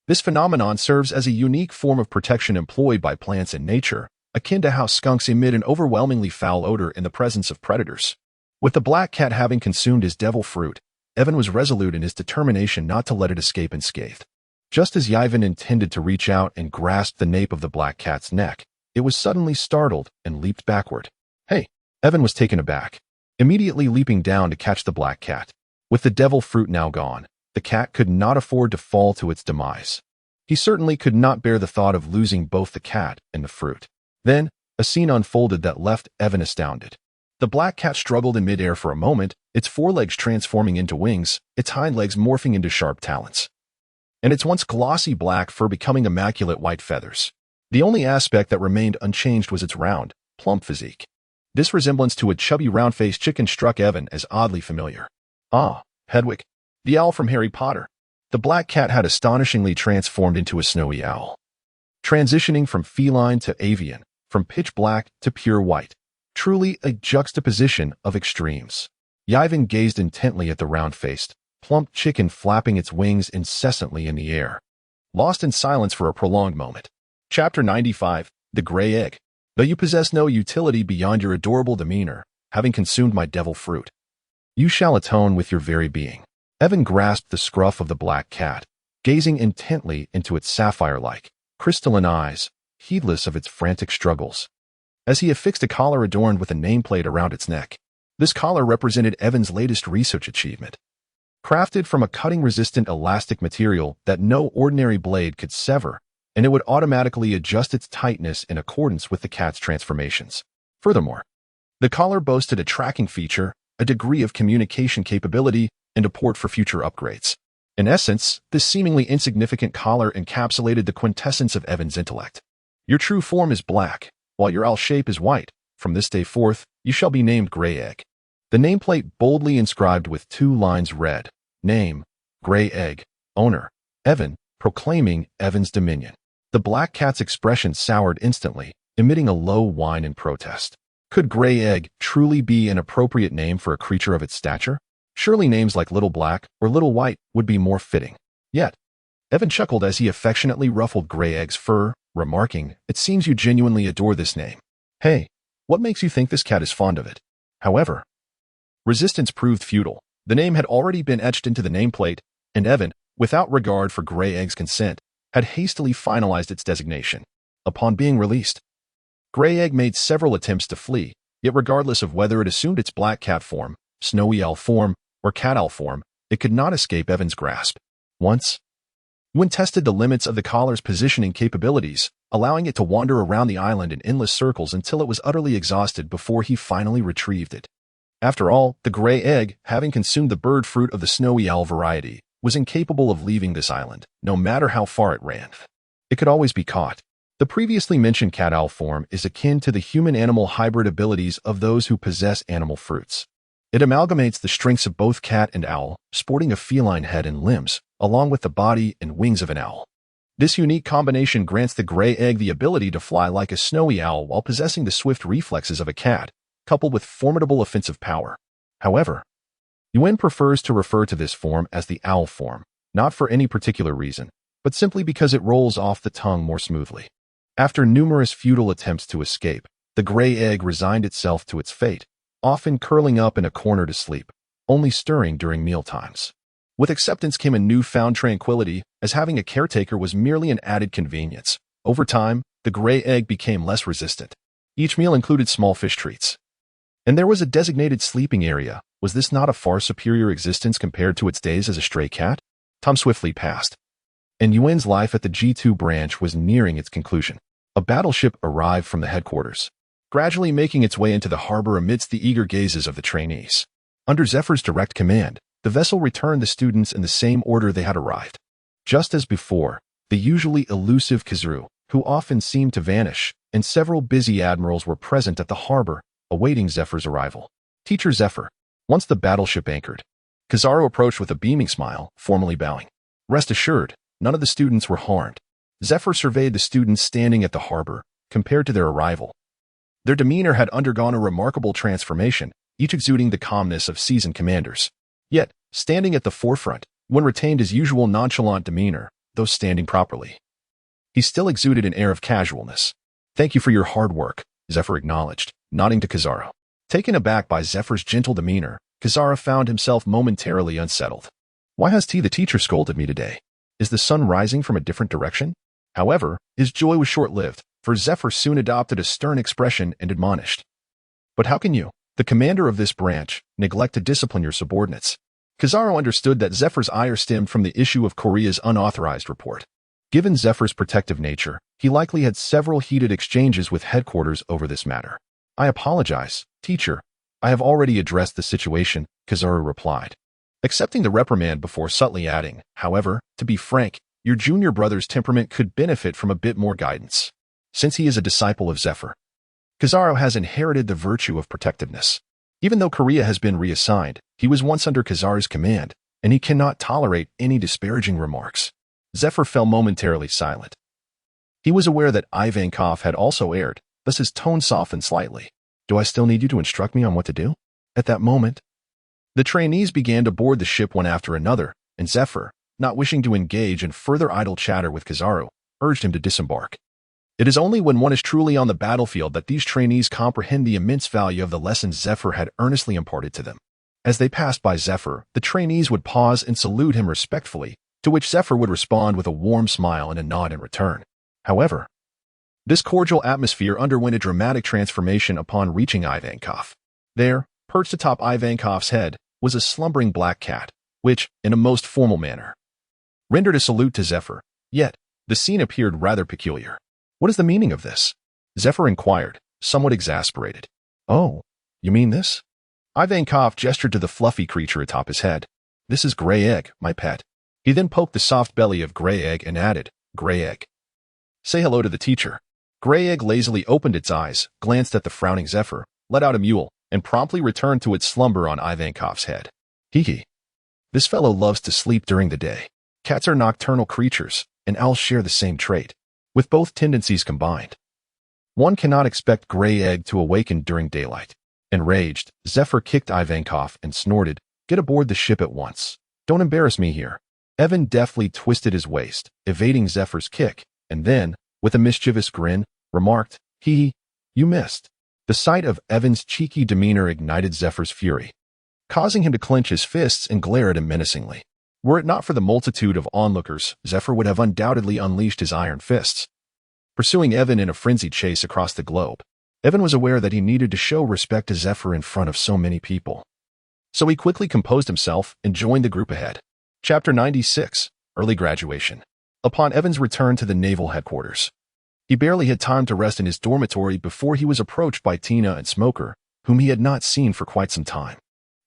This phenomenon serves as a unique form of protection employed by plants in nature, akin to how skunks emit an overwhelmingly foul odor in the presence of predators. With the black cat having consumed his devil fruit, Evan was resolute in his determination not to let it escape unscathed. Just as Yiven intended to reach out and grasp the nape of the black cat's neck, it was suddenly startled and leaped backward. Hey! Evan was taken aback, immediately leaping down to catch the black cat. With the devil fruit now gone, the cat could not afford to fall to its demise. He certainly could not bear the thought of losing both the cat and the fruit. Then, a scene unfolded that left Evan astounded. The black cat struggled in midair for a moment, its forelegs transforming into wings, its hind legs morphing into sharp talons, and its once glossy black fur becoming immaculate white feathers. The only aspect that remained unchanged was its round, plump physique. This resemblance to a chubby round-faced chicken struck Evan as oddly familiar. Ah, Hedwig, the owl from Harry Potter. The black cat had astonishingly transformed into a snowy owl, transitioning from feline to avian, from pitch black to pure white. Truly a juxtaposition of extremes. Yiven gazed intently at the round-faced, plump chicken flapping its wings incessantly in the air, lost in silence for a prolonged moment. Chapter 95, The Gray Egg. Though you possess no utility beyond your adorable demeanor, having consumed my devil fruit, you shall atone with your very being. Evan grasped the scruff of the black cat, gazing intently into its sapphire-like, crystalline eyes, heedless of its frantic struggles. As he affixed a collar adorned with a nameplate around its neck. This collar represented Evan's latest research achievement. Crafted from a cutting-resistant elastic material that no ordinary blade could sever, and it would automatically adjust its tightness in accordance with the cat's transformations. Furthermore, the collar boasted a tracking feature, a degree of communication capability, and a port for future upgrades. In essence, this seemingly insignificant collar encapsulated the quintessence of Evan's intellect. Your true form is black, while your owl shape is white. From this day forth, you shall be named Gray Egg. The nameplate boldly inscribed with 2 lines read, Name, Gray Egg, Owner, Evan, proclaiming Evan's dominion. The black cat's expression soured instantly, emitting a low whine in protest. Could Gray Egg truly be an appropriate name for a creature of its stature? Surely names like Little Black or Little White would be more fitting. Yet, Evan chuckled as he affectionately ruffled Gray Egg's fur, remarking, It seems you genuinely adore this name. Hey, what makes you think this cat is fond of it? However, resistance proved futile. The name had already been etched into the nameplate, and Evan, without regard for Gray Egg's consent, had hastily finalized its designation. Upon being released, Gray Egg made several attempts to flee, yet regardless of whether it assumed its black cat form, snowy owl form, or cat owl form, it could not escape Evan's grasp. Once, Yiven tested the limits of the collar's positioning capabilities, allowing it to wander around the island in endless circles until it was utterly exhausted before he finally retrieved it. After all, the Gray Egg, having consumed the bird fruit of the snowy owl variety, was incapable of leaving this island, no matter how far it ran. It could always be caught. The previously mentioned cat-owl form is akin to the human-animal hybrid abilities of those who possess animal fruits. It amalgamates the strengths of both cat and owl, sporting a feline head and limbs, along with the body and wings of an owl. This unique combination grants the Gray Egg the ability to fly like a snowy owl while possessing the swift reflexes of a cat, coupled with formidable offensive power. However, Yiven prefers to refer to this form as the owl form, not for any particular reason, but simply because it rolls off the tongue more smoothly. After numerous futile attempts to escape, the Gray Egg resigned itself to its fate, often curling up in a corner to sleep, only stirring during mealtimes. With acceptance came a newfound tranquility, as having a caretaker was merely an added convenience. Over time, the Gray Egg became less resistant. Each meal included small fish treats. And there was a designated sleeping area. Was this not a far superior existence compared to its days as a stray cat? Time swiftly passed, and Yiven's life at the G2 branch was nearing its conclusion. A battleship arrived from the headquarters, gradually making its way into the harbor amidst the eager gazes of the trainees. Under Zephyr's direct command, The vessel returned the students in the same order they had arrived. Just as before, the usually elusive Kuzan, who often seemed to vanish, and several busy admirals were present at the harbor, awaiting Zephyr's arrival. Teacher Zephyr. Once the battleship anchored, Kuzan approached with a beaming smile, formally bowing. Rest assured, none of the students were harmed. Zephyr surveyed the students standing at the harbor, compared to their arrival. Their demeanor had undergone a remarkable transformation, each exuding the calmness of seasoned commanders. Yet, standing at the forefront, one retained his usual nonchalant demeanor, though standing properly. He still exuded an air of casualness. Thank you for your hard work, Zephyr acknowledged, nodding to Kuzan. Taken aback by Zephyr's gentle demeanor, Kuzan found himself momentarily unsettled. Why has the teacher scolded me today? Is the sun rising from a different direction? However, his joy was short-lived, for Zephyr soon adopted a stern expression and admonished. But how can you, the commander of this branch, neglect to discipline your subordinates? Kuzan understood that Zephyr's ire stemmed from the issue of Korea's unauthorized report. Given Zephyr's protective nature, he likely had several heated exchanges with headquarters over this matter. I apologize, teacher. I have already addressed the situation, Kuzan replied, accepting the reprimand before subtly adding, however, to be frank, your junior brother's temperament could benefit from a bit more guidance. Since he is a disciple of Zephyr, Kuzan has inherited the virtue of protectiveness. Even though Korea has been reassigned, he was once under Kuzan's command, and he cannot tolerate any disparaging remarks. Zephyr fell momentarily silent. He was aware that Ivankov had also erred, thus his tone softened slightly. Do I still need you to instruct me on what to do? At that moment, the trainees began to board the ship one after another, and Zephyr, not wishing to engage in further idle chatter with Kuzan, urged him to disembark. It is only when one is truly on the battlefield that these trainees comprehend the immense value of the lessons Zephyr had earnestly imparted to them. As they passed by Zephyr, the trainees would pause and salute him respectfully, to which Zephyr would respond with a warm smile and a nod in return. However, this cordial atmosphere underwent a dramatic transformation upon reaching Ivankov. There, perched atop Ivankov's head, was a slumbering black cat, which, in a most formal manner, rendered a salute to Zephyr. Yet, the scene appeared rather peculiar. What is the meaning of this? Zephyr inquired, somewhat exasperated. Oh, you mean this? Ivankov gestured to the fluffy creature atop his head. This is Gray Egg, my pet. He then poked the soft belly of Gray Egg and added, Gray Egg. Say hello to the teacher. Gray Egg lazily opened its eyes, glanced at the frowning Zephyr, let out a mewl, and promptly returned to its slumber on Ivankov's head. Hee. This fellow loves to sleep during the day. Cats are nocturnal creatures, and owls share the same trait, with both tendencies combined. One cannot expect Gray Egg to awaken during daylight. Enraged, Zephyr kicked Ivankov and snorted, Get aboard the ship at once. Don't embarrass me here. Evan deftly twisted his waist, evading Zephyr's kick, and then, with a mischievous grin, remarked, Hee, you missed. The sight of Evan's cheeky demeanor ignited Zephyr's fury, causing him to clench his fists and glare at him menacingly. Were it not for the multitude of onlookers, Zephyr would have undoubtedly unleashed his iron fists, pursuing Evan in a frenzied chase across the globe. Evan was aware that he needed to show respect to Zephyr in front of so many people. So he quickly composed himself and joined the group ahead. Chapter 96, Early Graduation. Upon Evan's return to the naval headquarters, he barely had time to rest in his dormitory before he was approached by Tina and Smoker, whom he had not seen for quite some time.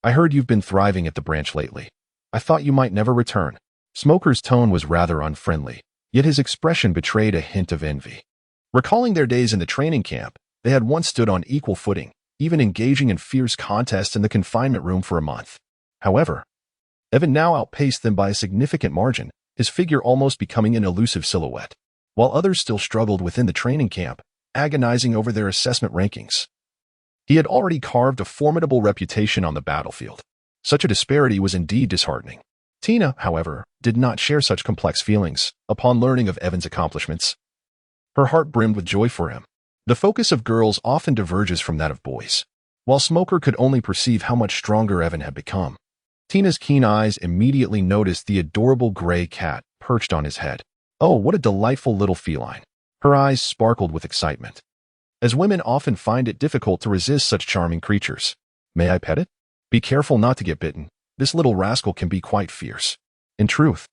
I heard you've been thriving at the branch lately. I thought you might never return. Smoker's tone was rather unfriendly, yet his expression betrayed a hint of envy. Recalling their days in the training camp, they had once stood on equal footing, even engaging in fierce contests in the confinement room for a month. However, Evan now outpaced them by a significant margin, his figure almost becoming an elusive silhouette, while others still struggled within the training camp, agonizing over their assessment rankings. He had already carved a formidable reputation on the battlefield. Such a disparity was indeed disheartening. Tina, however, did not share such complex feelings upon learning of Evan's accomplishments. Her heart brimmed with joy for him. The focus of girls often diverges from that of boys. While Smoker could only perceive how much stronger Evan had become, Tina's keen eyes immediately noticed the adorable gray cat perched on his head. Oh, what a delightful little feline. Her eyes sparkled with excitement, as women often find it difficult to resist such charming creatures. May I pet it? Be careful not to get bitten. This little rascal can be quite fierce. In truth,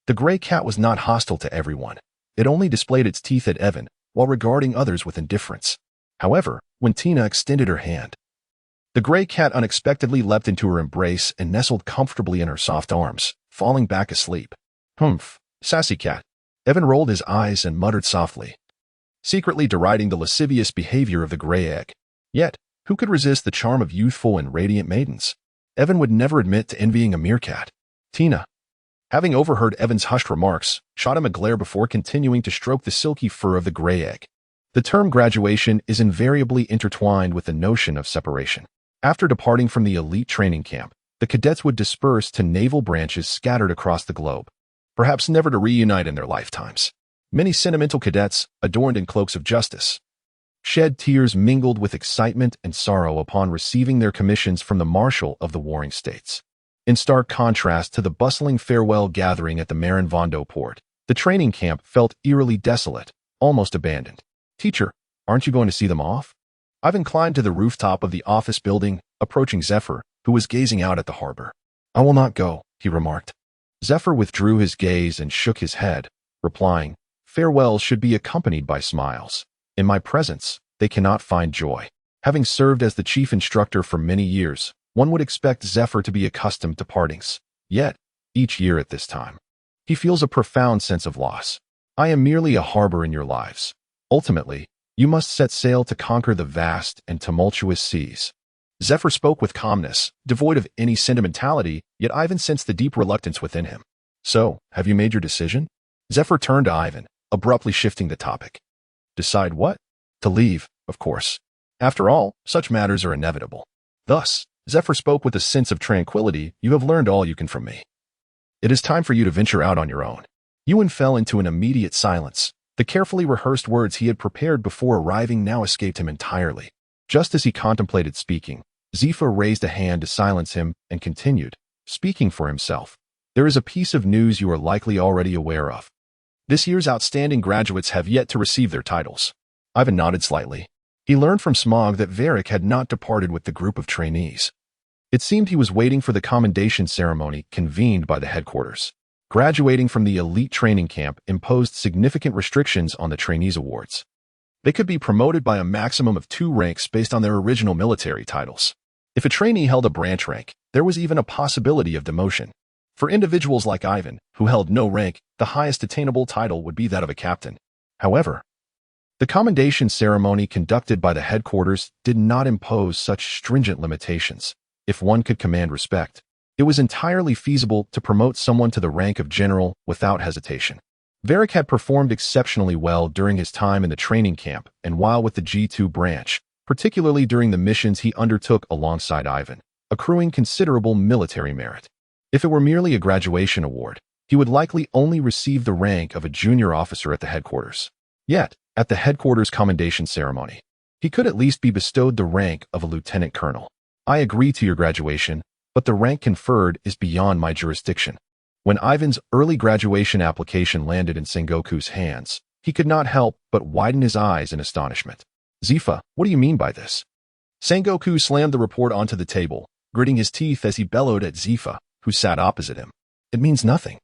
the gray cat was not hostile to everyone. It only displayed its teeth at Evan, while regarding others with indifference. However, when Tina extended her hand, The gray cat unexpectedly leapt into her embrace and nestled comfortably in her soft arms, falling back asleep. Humph, sassy cat. Evan rolled his eyes and muttered softly, secretly deriding the lascivious behavior of the gray egg. Yet, who could resist the charm of youthful and radiant maidens? Evan would never admit to envying a meerkat. Tina, having overheard Evan's hushed remarks, shot him a glare before continuing to stroke the silky fur of the gray egg. The term graduation is invariably intertwined with the notion of separation. After departing from the elite training camp, the cadets would disperse to naval branches scattered across the globe, perhaps never to reunite in their lifetimes. Many sentimental cadets, adorned in cloaks of justice, shed tears mingled with excitement and sorrow upon receiving their commissions from the Marshal of the Warring States. In stark contrast to the bustling farewell gathering at the Marineford port, the training camp felt eerily desolate, almost abandoned. Teacher, aren't you going to see them off? Ivan climbed to the rooftop of the office building, approaching Zephyr, who was gazing out at the harbor. I will not go, he remarked. Zephyr withdrew his gaze and shook his head, replying, farewells should be accompanied by smiles. In my presence, they cannot find joy. Having served as the chief instructor for many years, one would expect Zephyr to be accustomed to partings. Yet, each year at this time, he feels a profound sense of loss. I am merely a harbor in your lives. Ultimately, you must set sail to conquer the vast and tumultuous seas. Zephyr spoke with calmness, devoid of any sentimentality, yet Ivan sensed the deep reluctance within him. So, have you made your decision? Zephyr turned to Ivan, abruptly shifting the topic. Decide what? To leave, of course. After all, such matters are inevitable. Thus, Zephyr spoke with a sense of tranquility. You have learned all you can from me. It is time for you to venture out on your own. Ewan fell into an immediate silence. The carefully rehearsed words he had prepared before arriving now escaped him entirely. Just as he contemplated speaking, Zephyr raised a hand to silence him and continued, speaking for himself. There is a piece of news you are likely already aware of. This year's outstanding graduates have yet to receive their titles. Ivan nodded slightly. He learned from Smog that Varric had not departed with the group of trainees. It seemed he was waiting for the commendation ceremony convened by the headquarters. Graduating from the elite training camp imposed significant restrictions on the trainees' awards. They could be promoted by a maximum of 2 ranks based on their original military titles. If a trainee held a branch rank, there was even a possibility of demotion. For individuals like Ivan, who held no rank, the highest attainable title would be that of a captain. However, the commendation ceremony conducted by the headquarters did not impose such stringent limitations. If one could command respect, it was entirely feasible to promote someone to the rank of general without hesitation. Varric had performed exceptionally well during his time in the training camp and while with the G2 branch, particularly during the missions he undertook alongside Ivan, accruing considerable military merit. If it were merely a graduation award, he would likely only receive the rank of a junior officer at the headquarters. Yet, at the headquarters commendation ceremony, he could at least be bestowed the rank of a lieutenant colonel. I agree to your graduation, but the rank conferred is beyond my jurisdiction. When Ivan's early graduation application landed in Sengoku's hands, he could not help but widen his eyes in astonishment. Zephyr, what do you mean by this? Sengoku slammed the report onto the table, gritting his teeth as he bellowed at Zephyr, who sat opposite him. It means nothing.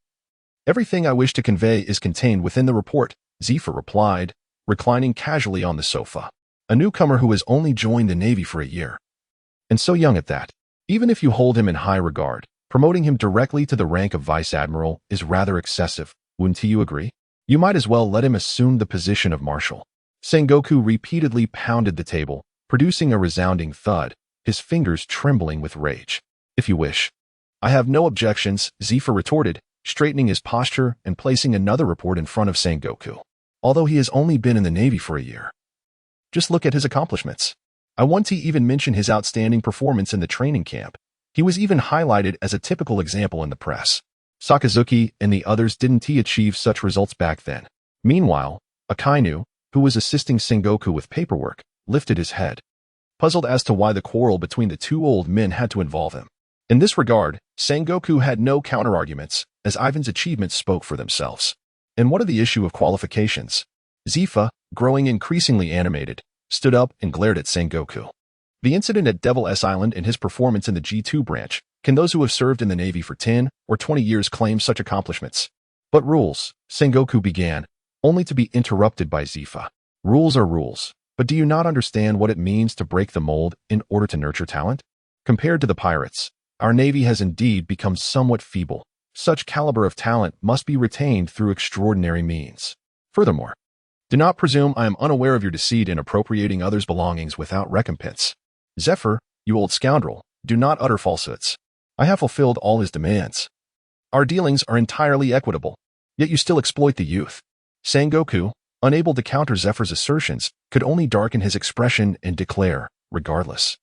Everything I wish to convey is contained within the report, Zephyr replied, reclining casually on the sofa. A newcomer who has only joined the Navy for a year. And so young at that. Even if you hold him in high regard, promoting him directly to the rank of vice admiral is rather excessive, wouldn't you agree? You might as well let him assume the position of marshal. Sengoku repeatedly pounded the table, producing a resounding thud, his fingers trembling with rage. If you wish. I have no objections, Zephyr retorted, straightening his posture and placing another report in front of Sengoku. Although he has only been in the Navy for a year. Just look at his accomplishments. I want to even mention his outstanding performance in the training camp. He was even highlighted as a typical example in the press. Sakazuki and the others didn't achieve such results back then. Meanwhile, Akainu, who was assisting Sengoku with paperwork, lifted his head, puzzled as to why the quarrel between the two old men had to involve him. In this regard, Sengoku had no counterarguments, as Ivan's achievements spoke for themselves. And what of the issue of qualifications? Zephyr, growing increasingly animated, stood up and glared at Sengoku. The incident at Devil S Island and his performance in the G2 branch, can those who have served in the Navy for 10 or 20 years claim such accomplishments? But rules, Sengoku began, only to be interrupted by Zephyr. Rules are rules. But do you not understand what it means to break the mold in order to nurture talent? Compared to the pirates, our navy has indeed become somewhat feeble. Such caliber of talent must be retained through extraordinary means. Furthermore, do not presume I am unaware of your deceit in appropriating others' belongings without recompense. Zephyr, you old scoundrel, do not utter falsehoods. I have fulfilled all his demands. Our dealings are entirely equitable, yet you still exploit the youth. Sengoku, unable to counter Zephyr's assertions, could only darken his expression and declare, regardless.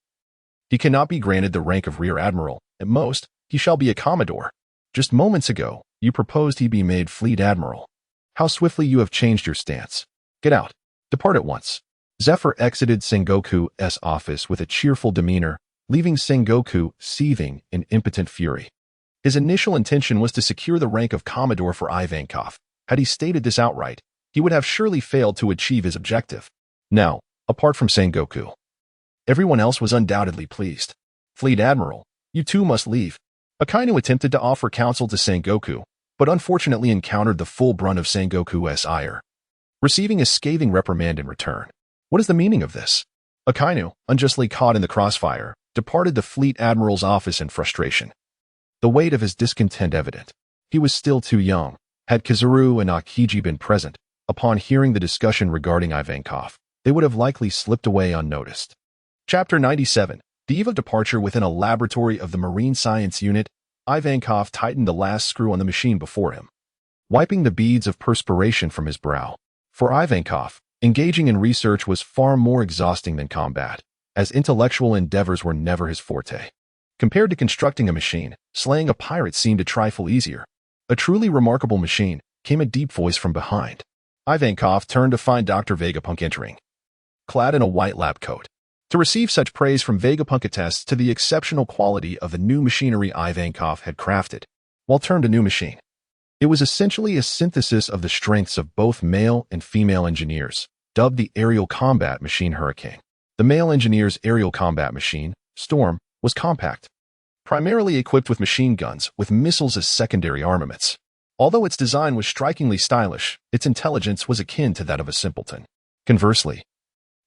He cannot be granted the rank of rear admiral. At most, he shall be a commodore. Just moments ago, you proposed he be made fleet admiral. How swiftly you have changed your stance. Get out. Depart at once. Zephyr exited Sengoku's office with a cheerful demeanor, leaving Sengoku seething in impotent fury. His initial intention was to secure the rank of commodore for Ivankov. Had he stated this outright, he would have surely failed to achieve his objective. Now, apart from Sengoku, everyone else was undoubtedly pleased. Fleet Admiral, you too must leave. Akainu attempted to offer counsel to Sengoku, but unfortunately encountered the full brunt of Sengoku's ire, receiving a scathing reprimand in return. What is the meaning of this? Akainu, unjustly caught in the crossfire, departed the Fleet Admiral's office in frustration. The weight of his discontent evident. He was still too young. Had Kizuru and Akiji been present, upon hearing the discussion regarding Ivankov, they would have likely slipped away unnoticed. Chapter 97. The eve of departure within a laboratory of the Marine Science Unit, Ivankov tightened the last screw on the machine before him, wiping the beads of perspiration from his brow. For Ivankov, engaging in research was far more exhausting than combat, as intellectual endeavors were never his forte. Compared to constructing a machine, slaying a pirate seemed a trifle easier. A truly remarkable machine, came a deep voice from behind. Ivankov turned to find Dr. Vegapunk entering, clad in a white lab coat. To receive such praise from Vegapunk attests to the exceptional quality of the new machinery Ivankov had crafted, while termed a new machine. It was essentially a synthesis of the strengths of both male and female engineers, dubbed the aerial combat machine Hurricane. The male engineer's aerial combat machine, Storm, was compact, primarily equipped with machine guns with missiles as secondary armaments. Although its design was strikingly stylish, its intelligence was akin to that of a simpleton. Conversely,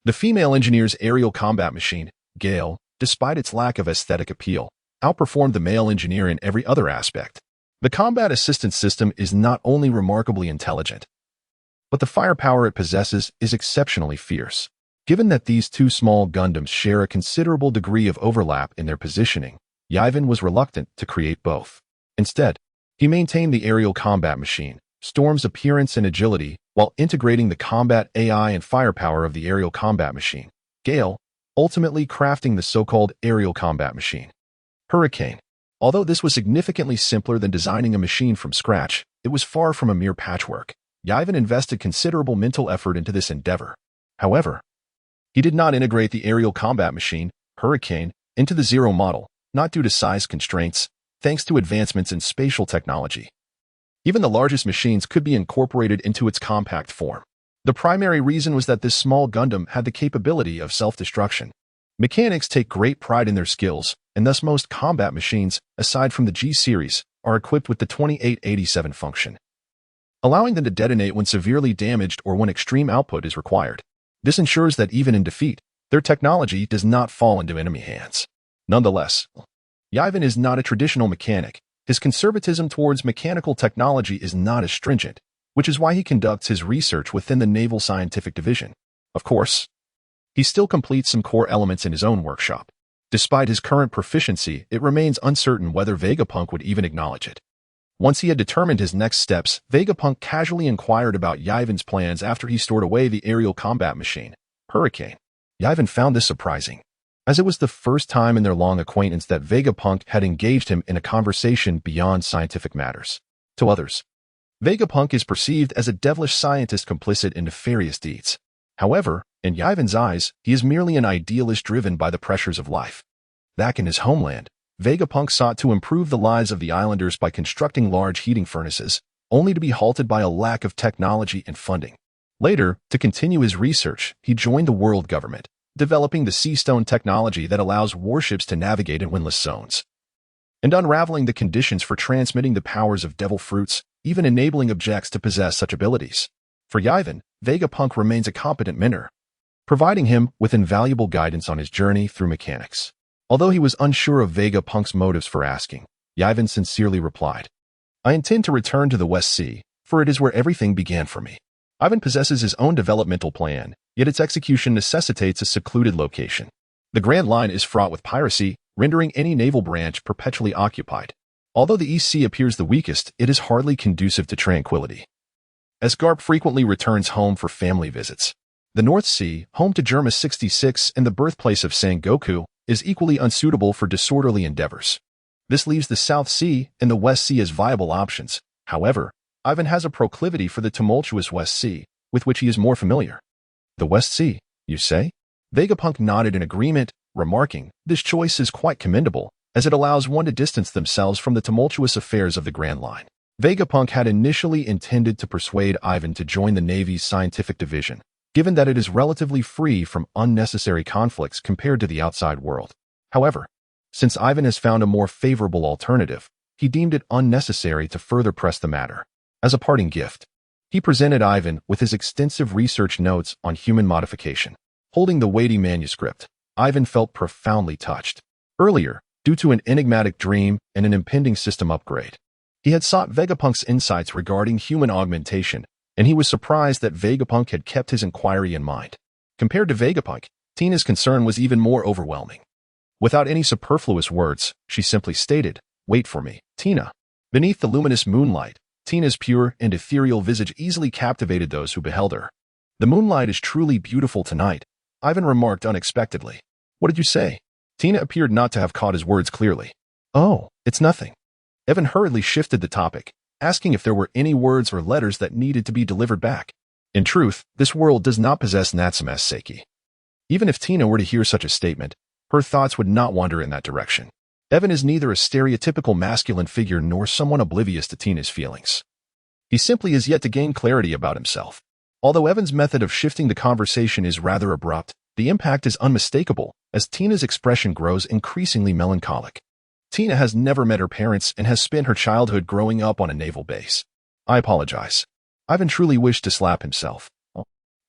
the female engineer's aerial combat machine, Gale, despite its lack of aesthetic appeal, outperformed the male engineer in every other aspect. The combat assistance system is not only remarkably intelligent, but the firepower it possesses is exceptionally fierce. Given that these two small Gundams share a considerable degree of overlap in their positioning, Yiven was reluctant to create both. Instead, he maintained the aerial combat machine, Storm's appearance and agility, while integrating the combat AI and firepower of the aerial combat machine, Gale, ultimately crafting the so-called aerial combat machine, Hurricane. Although this was significantly simpler than designing a machine from scratch, it was far from a mere patchwork. Yiven invested considerable mental effort into this endeavor. However, he did not integrate the aerial combat machine, Hurricane, into the Zero model, not due to size constraints, thanks to advancements in spatial technology. Even the largest machines could be incorporated into its compact form. The primary reason was that this small Gundam had the capability of self-destruction. Mechanics take great pride in their skills, and thus most combat machines, aside from the G-series, are equipped with the 2887 function, allowing them to detonate when severely damaged or when extreme output is required. This ensures that even in defeat, their technology does not fall into enemy hands. Nonetheless, Yiven is not a traditional mechanic. His conservatism towards mechanical technology is not as stringent, which is why he conducts his research within the Naval Scientific Division. Of course, he still completes some core elements in his own workshop. Despite his current proficiency, it remains uncertain whether Vegapunk would even acknowledge it. Once he had determined his next steps, Vegapunk casually inquired about Yiven's plans after he stored away the aerial combat machine, Hurricane. Yiven found this surprising, as it was the first time in their long acquaintance that Vegapunk had engaged him in a conversation beyond scientific matters. To others, Vegapunk is perceived as a devilish scientist complicit in nefarious deeds. However, in Yiven's eyes, he is merely an idealist driven by the pressures of life. Back in his homeland, Vegapunk sought to improve the lives of the islanders by constructing large heating furnaces, only to be halted by a lack of technology and funding. Later, to continue his research, he joined the world government, developing the Seastone technology that allows warships to navigate in windless zones, and unraveling the conditions for transmitting the powers of devil fruits, even enabling objects to possess such abilities. For Yiven, Vegapunk remains a competent mentor, providing him with invaluable guidance on his journey through mechanics. Although he was unsure of Vegapunk's motives for asking, Yiven sincerely replied, "I intend to return to the West Sea, for it is where everything began for me." Yiven possesses his own developmental plan, yet its execution necessitates a secluded location. The Grand Line is fraught with piracy, rendering any naval branch perpetually occupied. Although the East Sea appears the weakest, it is hardly conducive to tranquility, as Garp frequently returns home for family visits. The North Sea, home to Germa 66 and the birthplace of Sengoku, is equally unsuitable for disorderly endeavors. This leaves the South Sea and the West Sea as viable options. However, Yiven has a proclivity for the tumultuous West Sea, with which he is more familiar. The West Sea, you say? Vegapunk nodded in agreement, remarking, "This choice is quite commendable, as it allows one to distance themselves from the tumultuous affairs of the Grand Line." Vegapunk had initially intended to persuade Yiven to join the Navy's scientific division, given that it is relatively free from unnecessary conflicts compared to the outside world. However, since Yiven has found a more favorable alternative, he deemed it unnecessary to further press the matter. As a parting gift, he presented Yiven with his extensive research notes on human modification. Holding the weighty manuscript, Yiven felt profoundly touched. Earlier, due to an enigmatic dream and an impending system upgrade, he had sought Vegapunk's insights regarding human augmentation, and he was surprised that Vegapunk had kept his inquiry in mind. Compared to Vegapunk, Tina's concern was even more overwhelming. Without any superfluous words, she simply stated, "Wait for me, Tina." Beneath the luminous moonlight, Tina's pure and ethereal visage easily captivated those who beheld her. "The moonlight is truly beautiful tonight," Yiven remarked unexpectedly. "What did you say?" Tina appeared not to have caught his words clearly. "Oh, it's nothing." Yiven hurriedly shifted the topic, asking if there were any words or letters that needed to be delivered back. In truth, this world does not possess Natsume's Seiki. Even if Tina were to hear such a statement, her thoughts would not wander in that direction. Yiven is neither a stereotypical masculine figure nor someone oblivious to Tina's feelings. He simply is yet to gain clarity about himself. Although Yiven's method of shifting the conversation is rather abrupt, the impact is unmistakable as Tina's expression grows increasingly melancholic. Tina has never met her parents and has spent her childhood growing up on a naval base. "I apologize." Yiven truly wished to slap himself,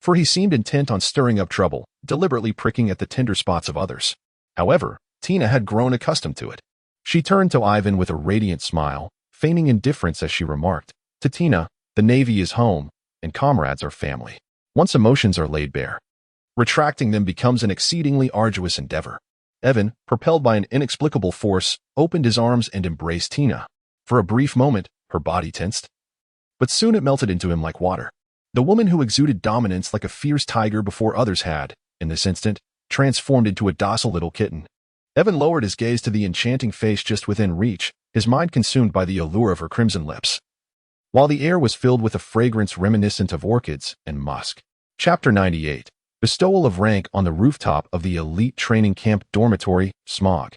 for he seemed intent on stirring up trouble, deliberately pricking at the tender spots of others. However, Tina had grown accustomed to it. She turned to Yiven with a radiant smile, feigning indifference as she remarked, "To Tina, the Navy is home, and comrades are family. Once emotions are laid bare, retracting them becomes an exceedingly arduous endeavor." Yiven, propelled by an inexplicable force, opened his arms and embraced Tina. For a brief moment, her body tensed, but soon it melted into him like water. The woman who exuded dominance like a fierce tiger before others had, in this instant, transformed into a docile little kitten. Yiven lowered his gaze to the enchanting face just within reach, his mind consumed by the allure of her crimson lips, while the air was filled with a fragrance reminiscent of orchids and musk. Chapter 98. Bestowal of rank on the rooftop of the elite training camp dormitory, Smog.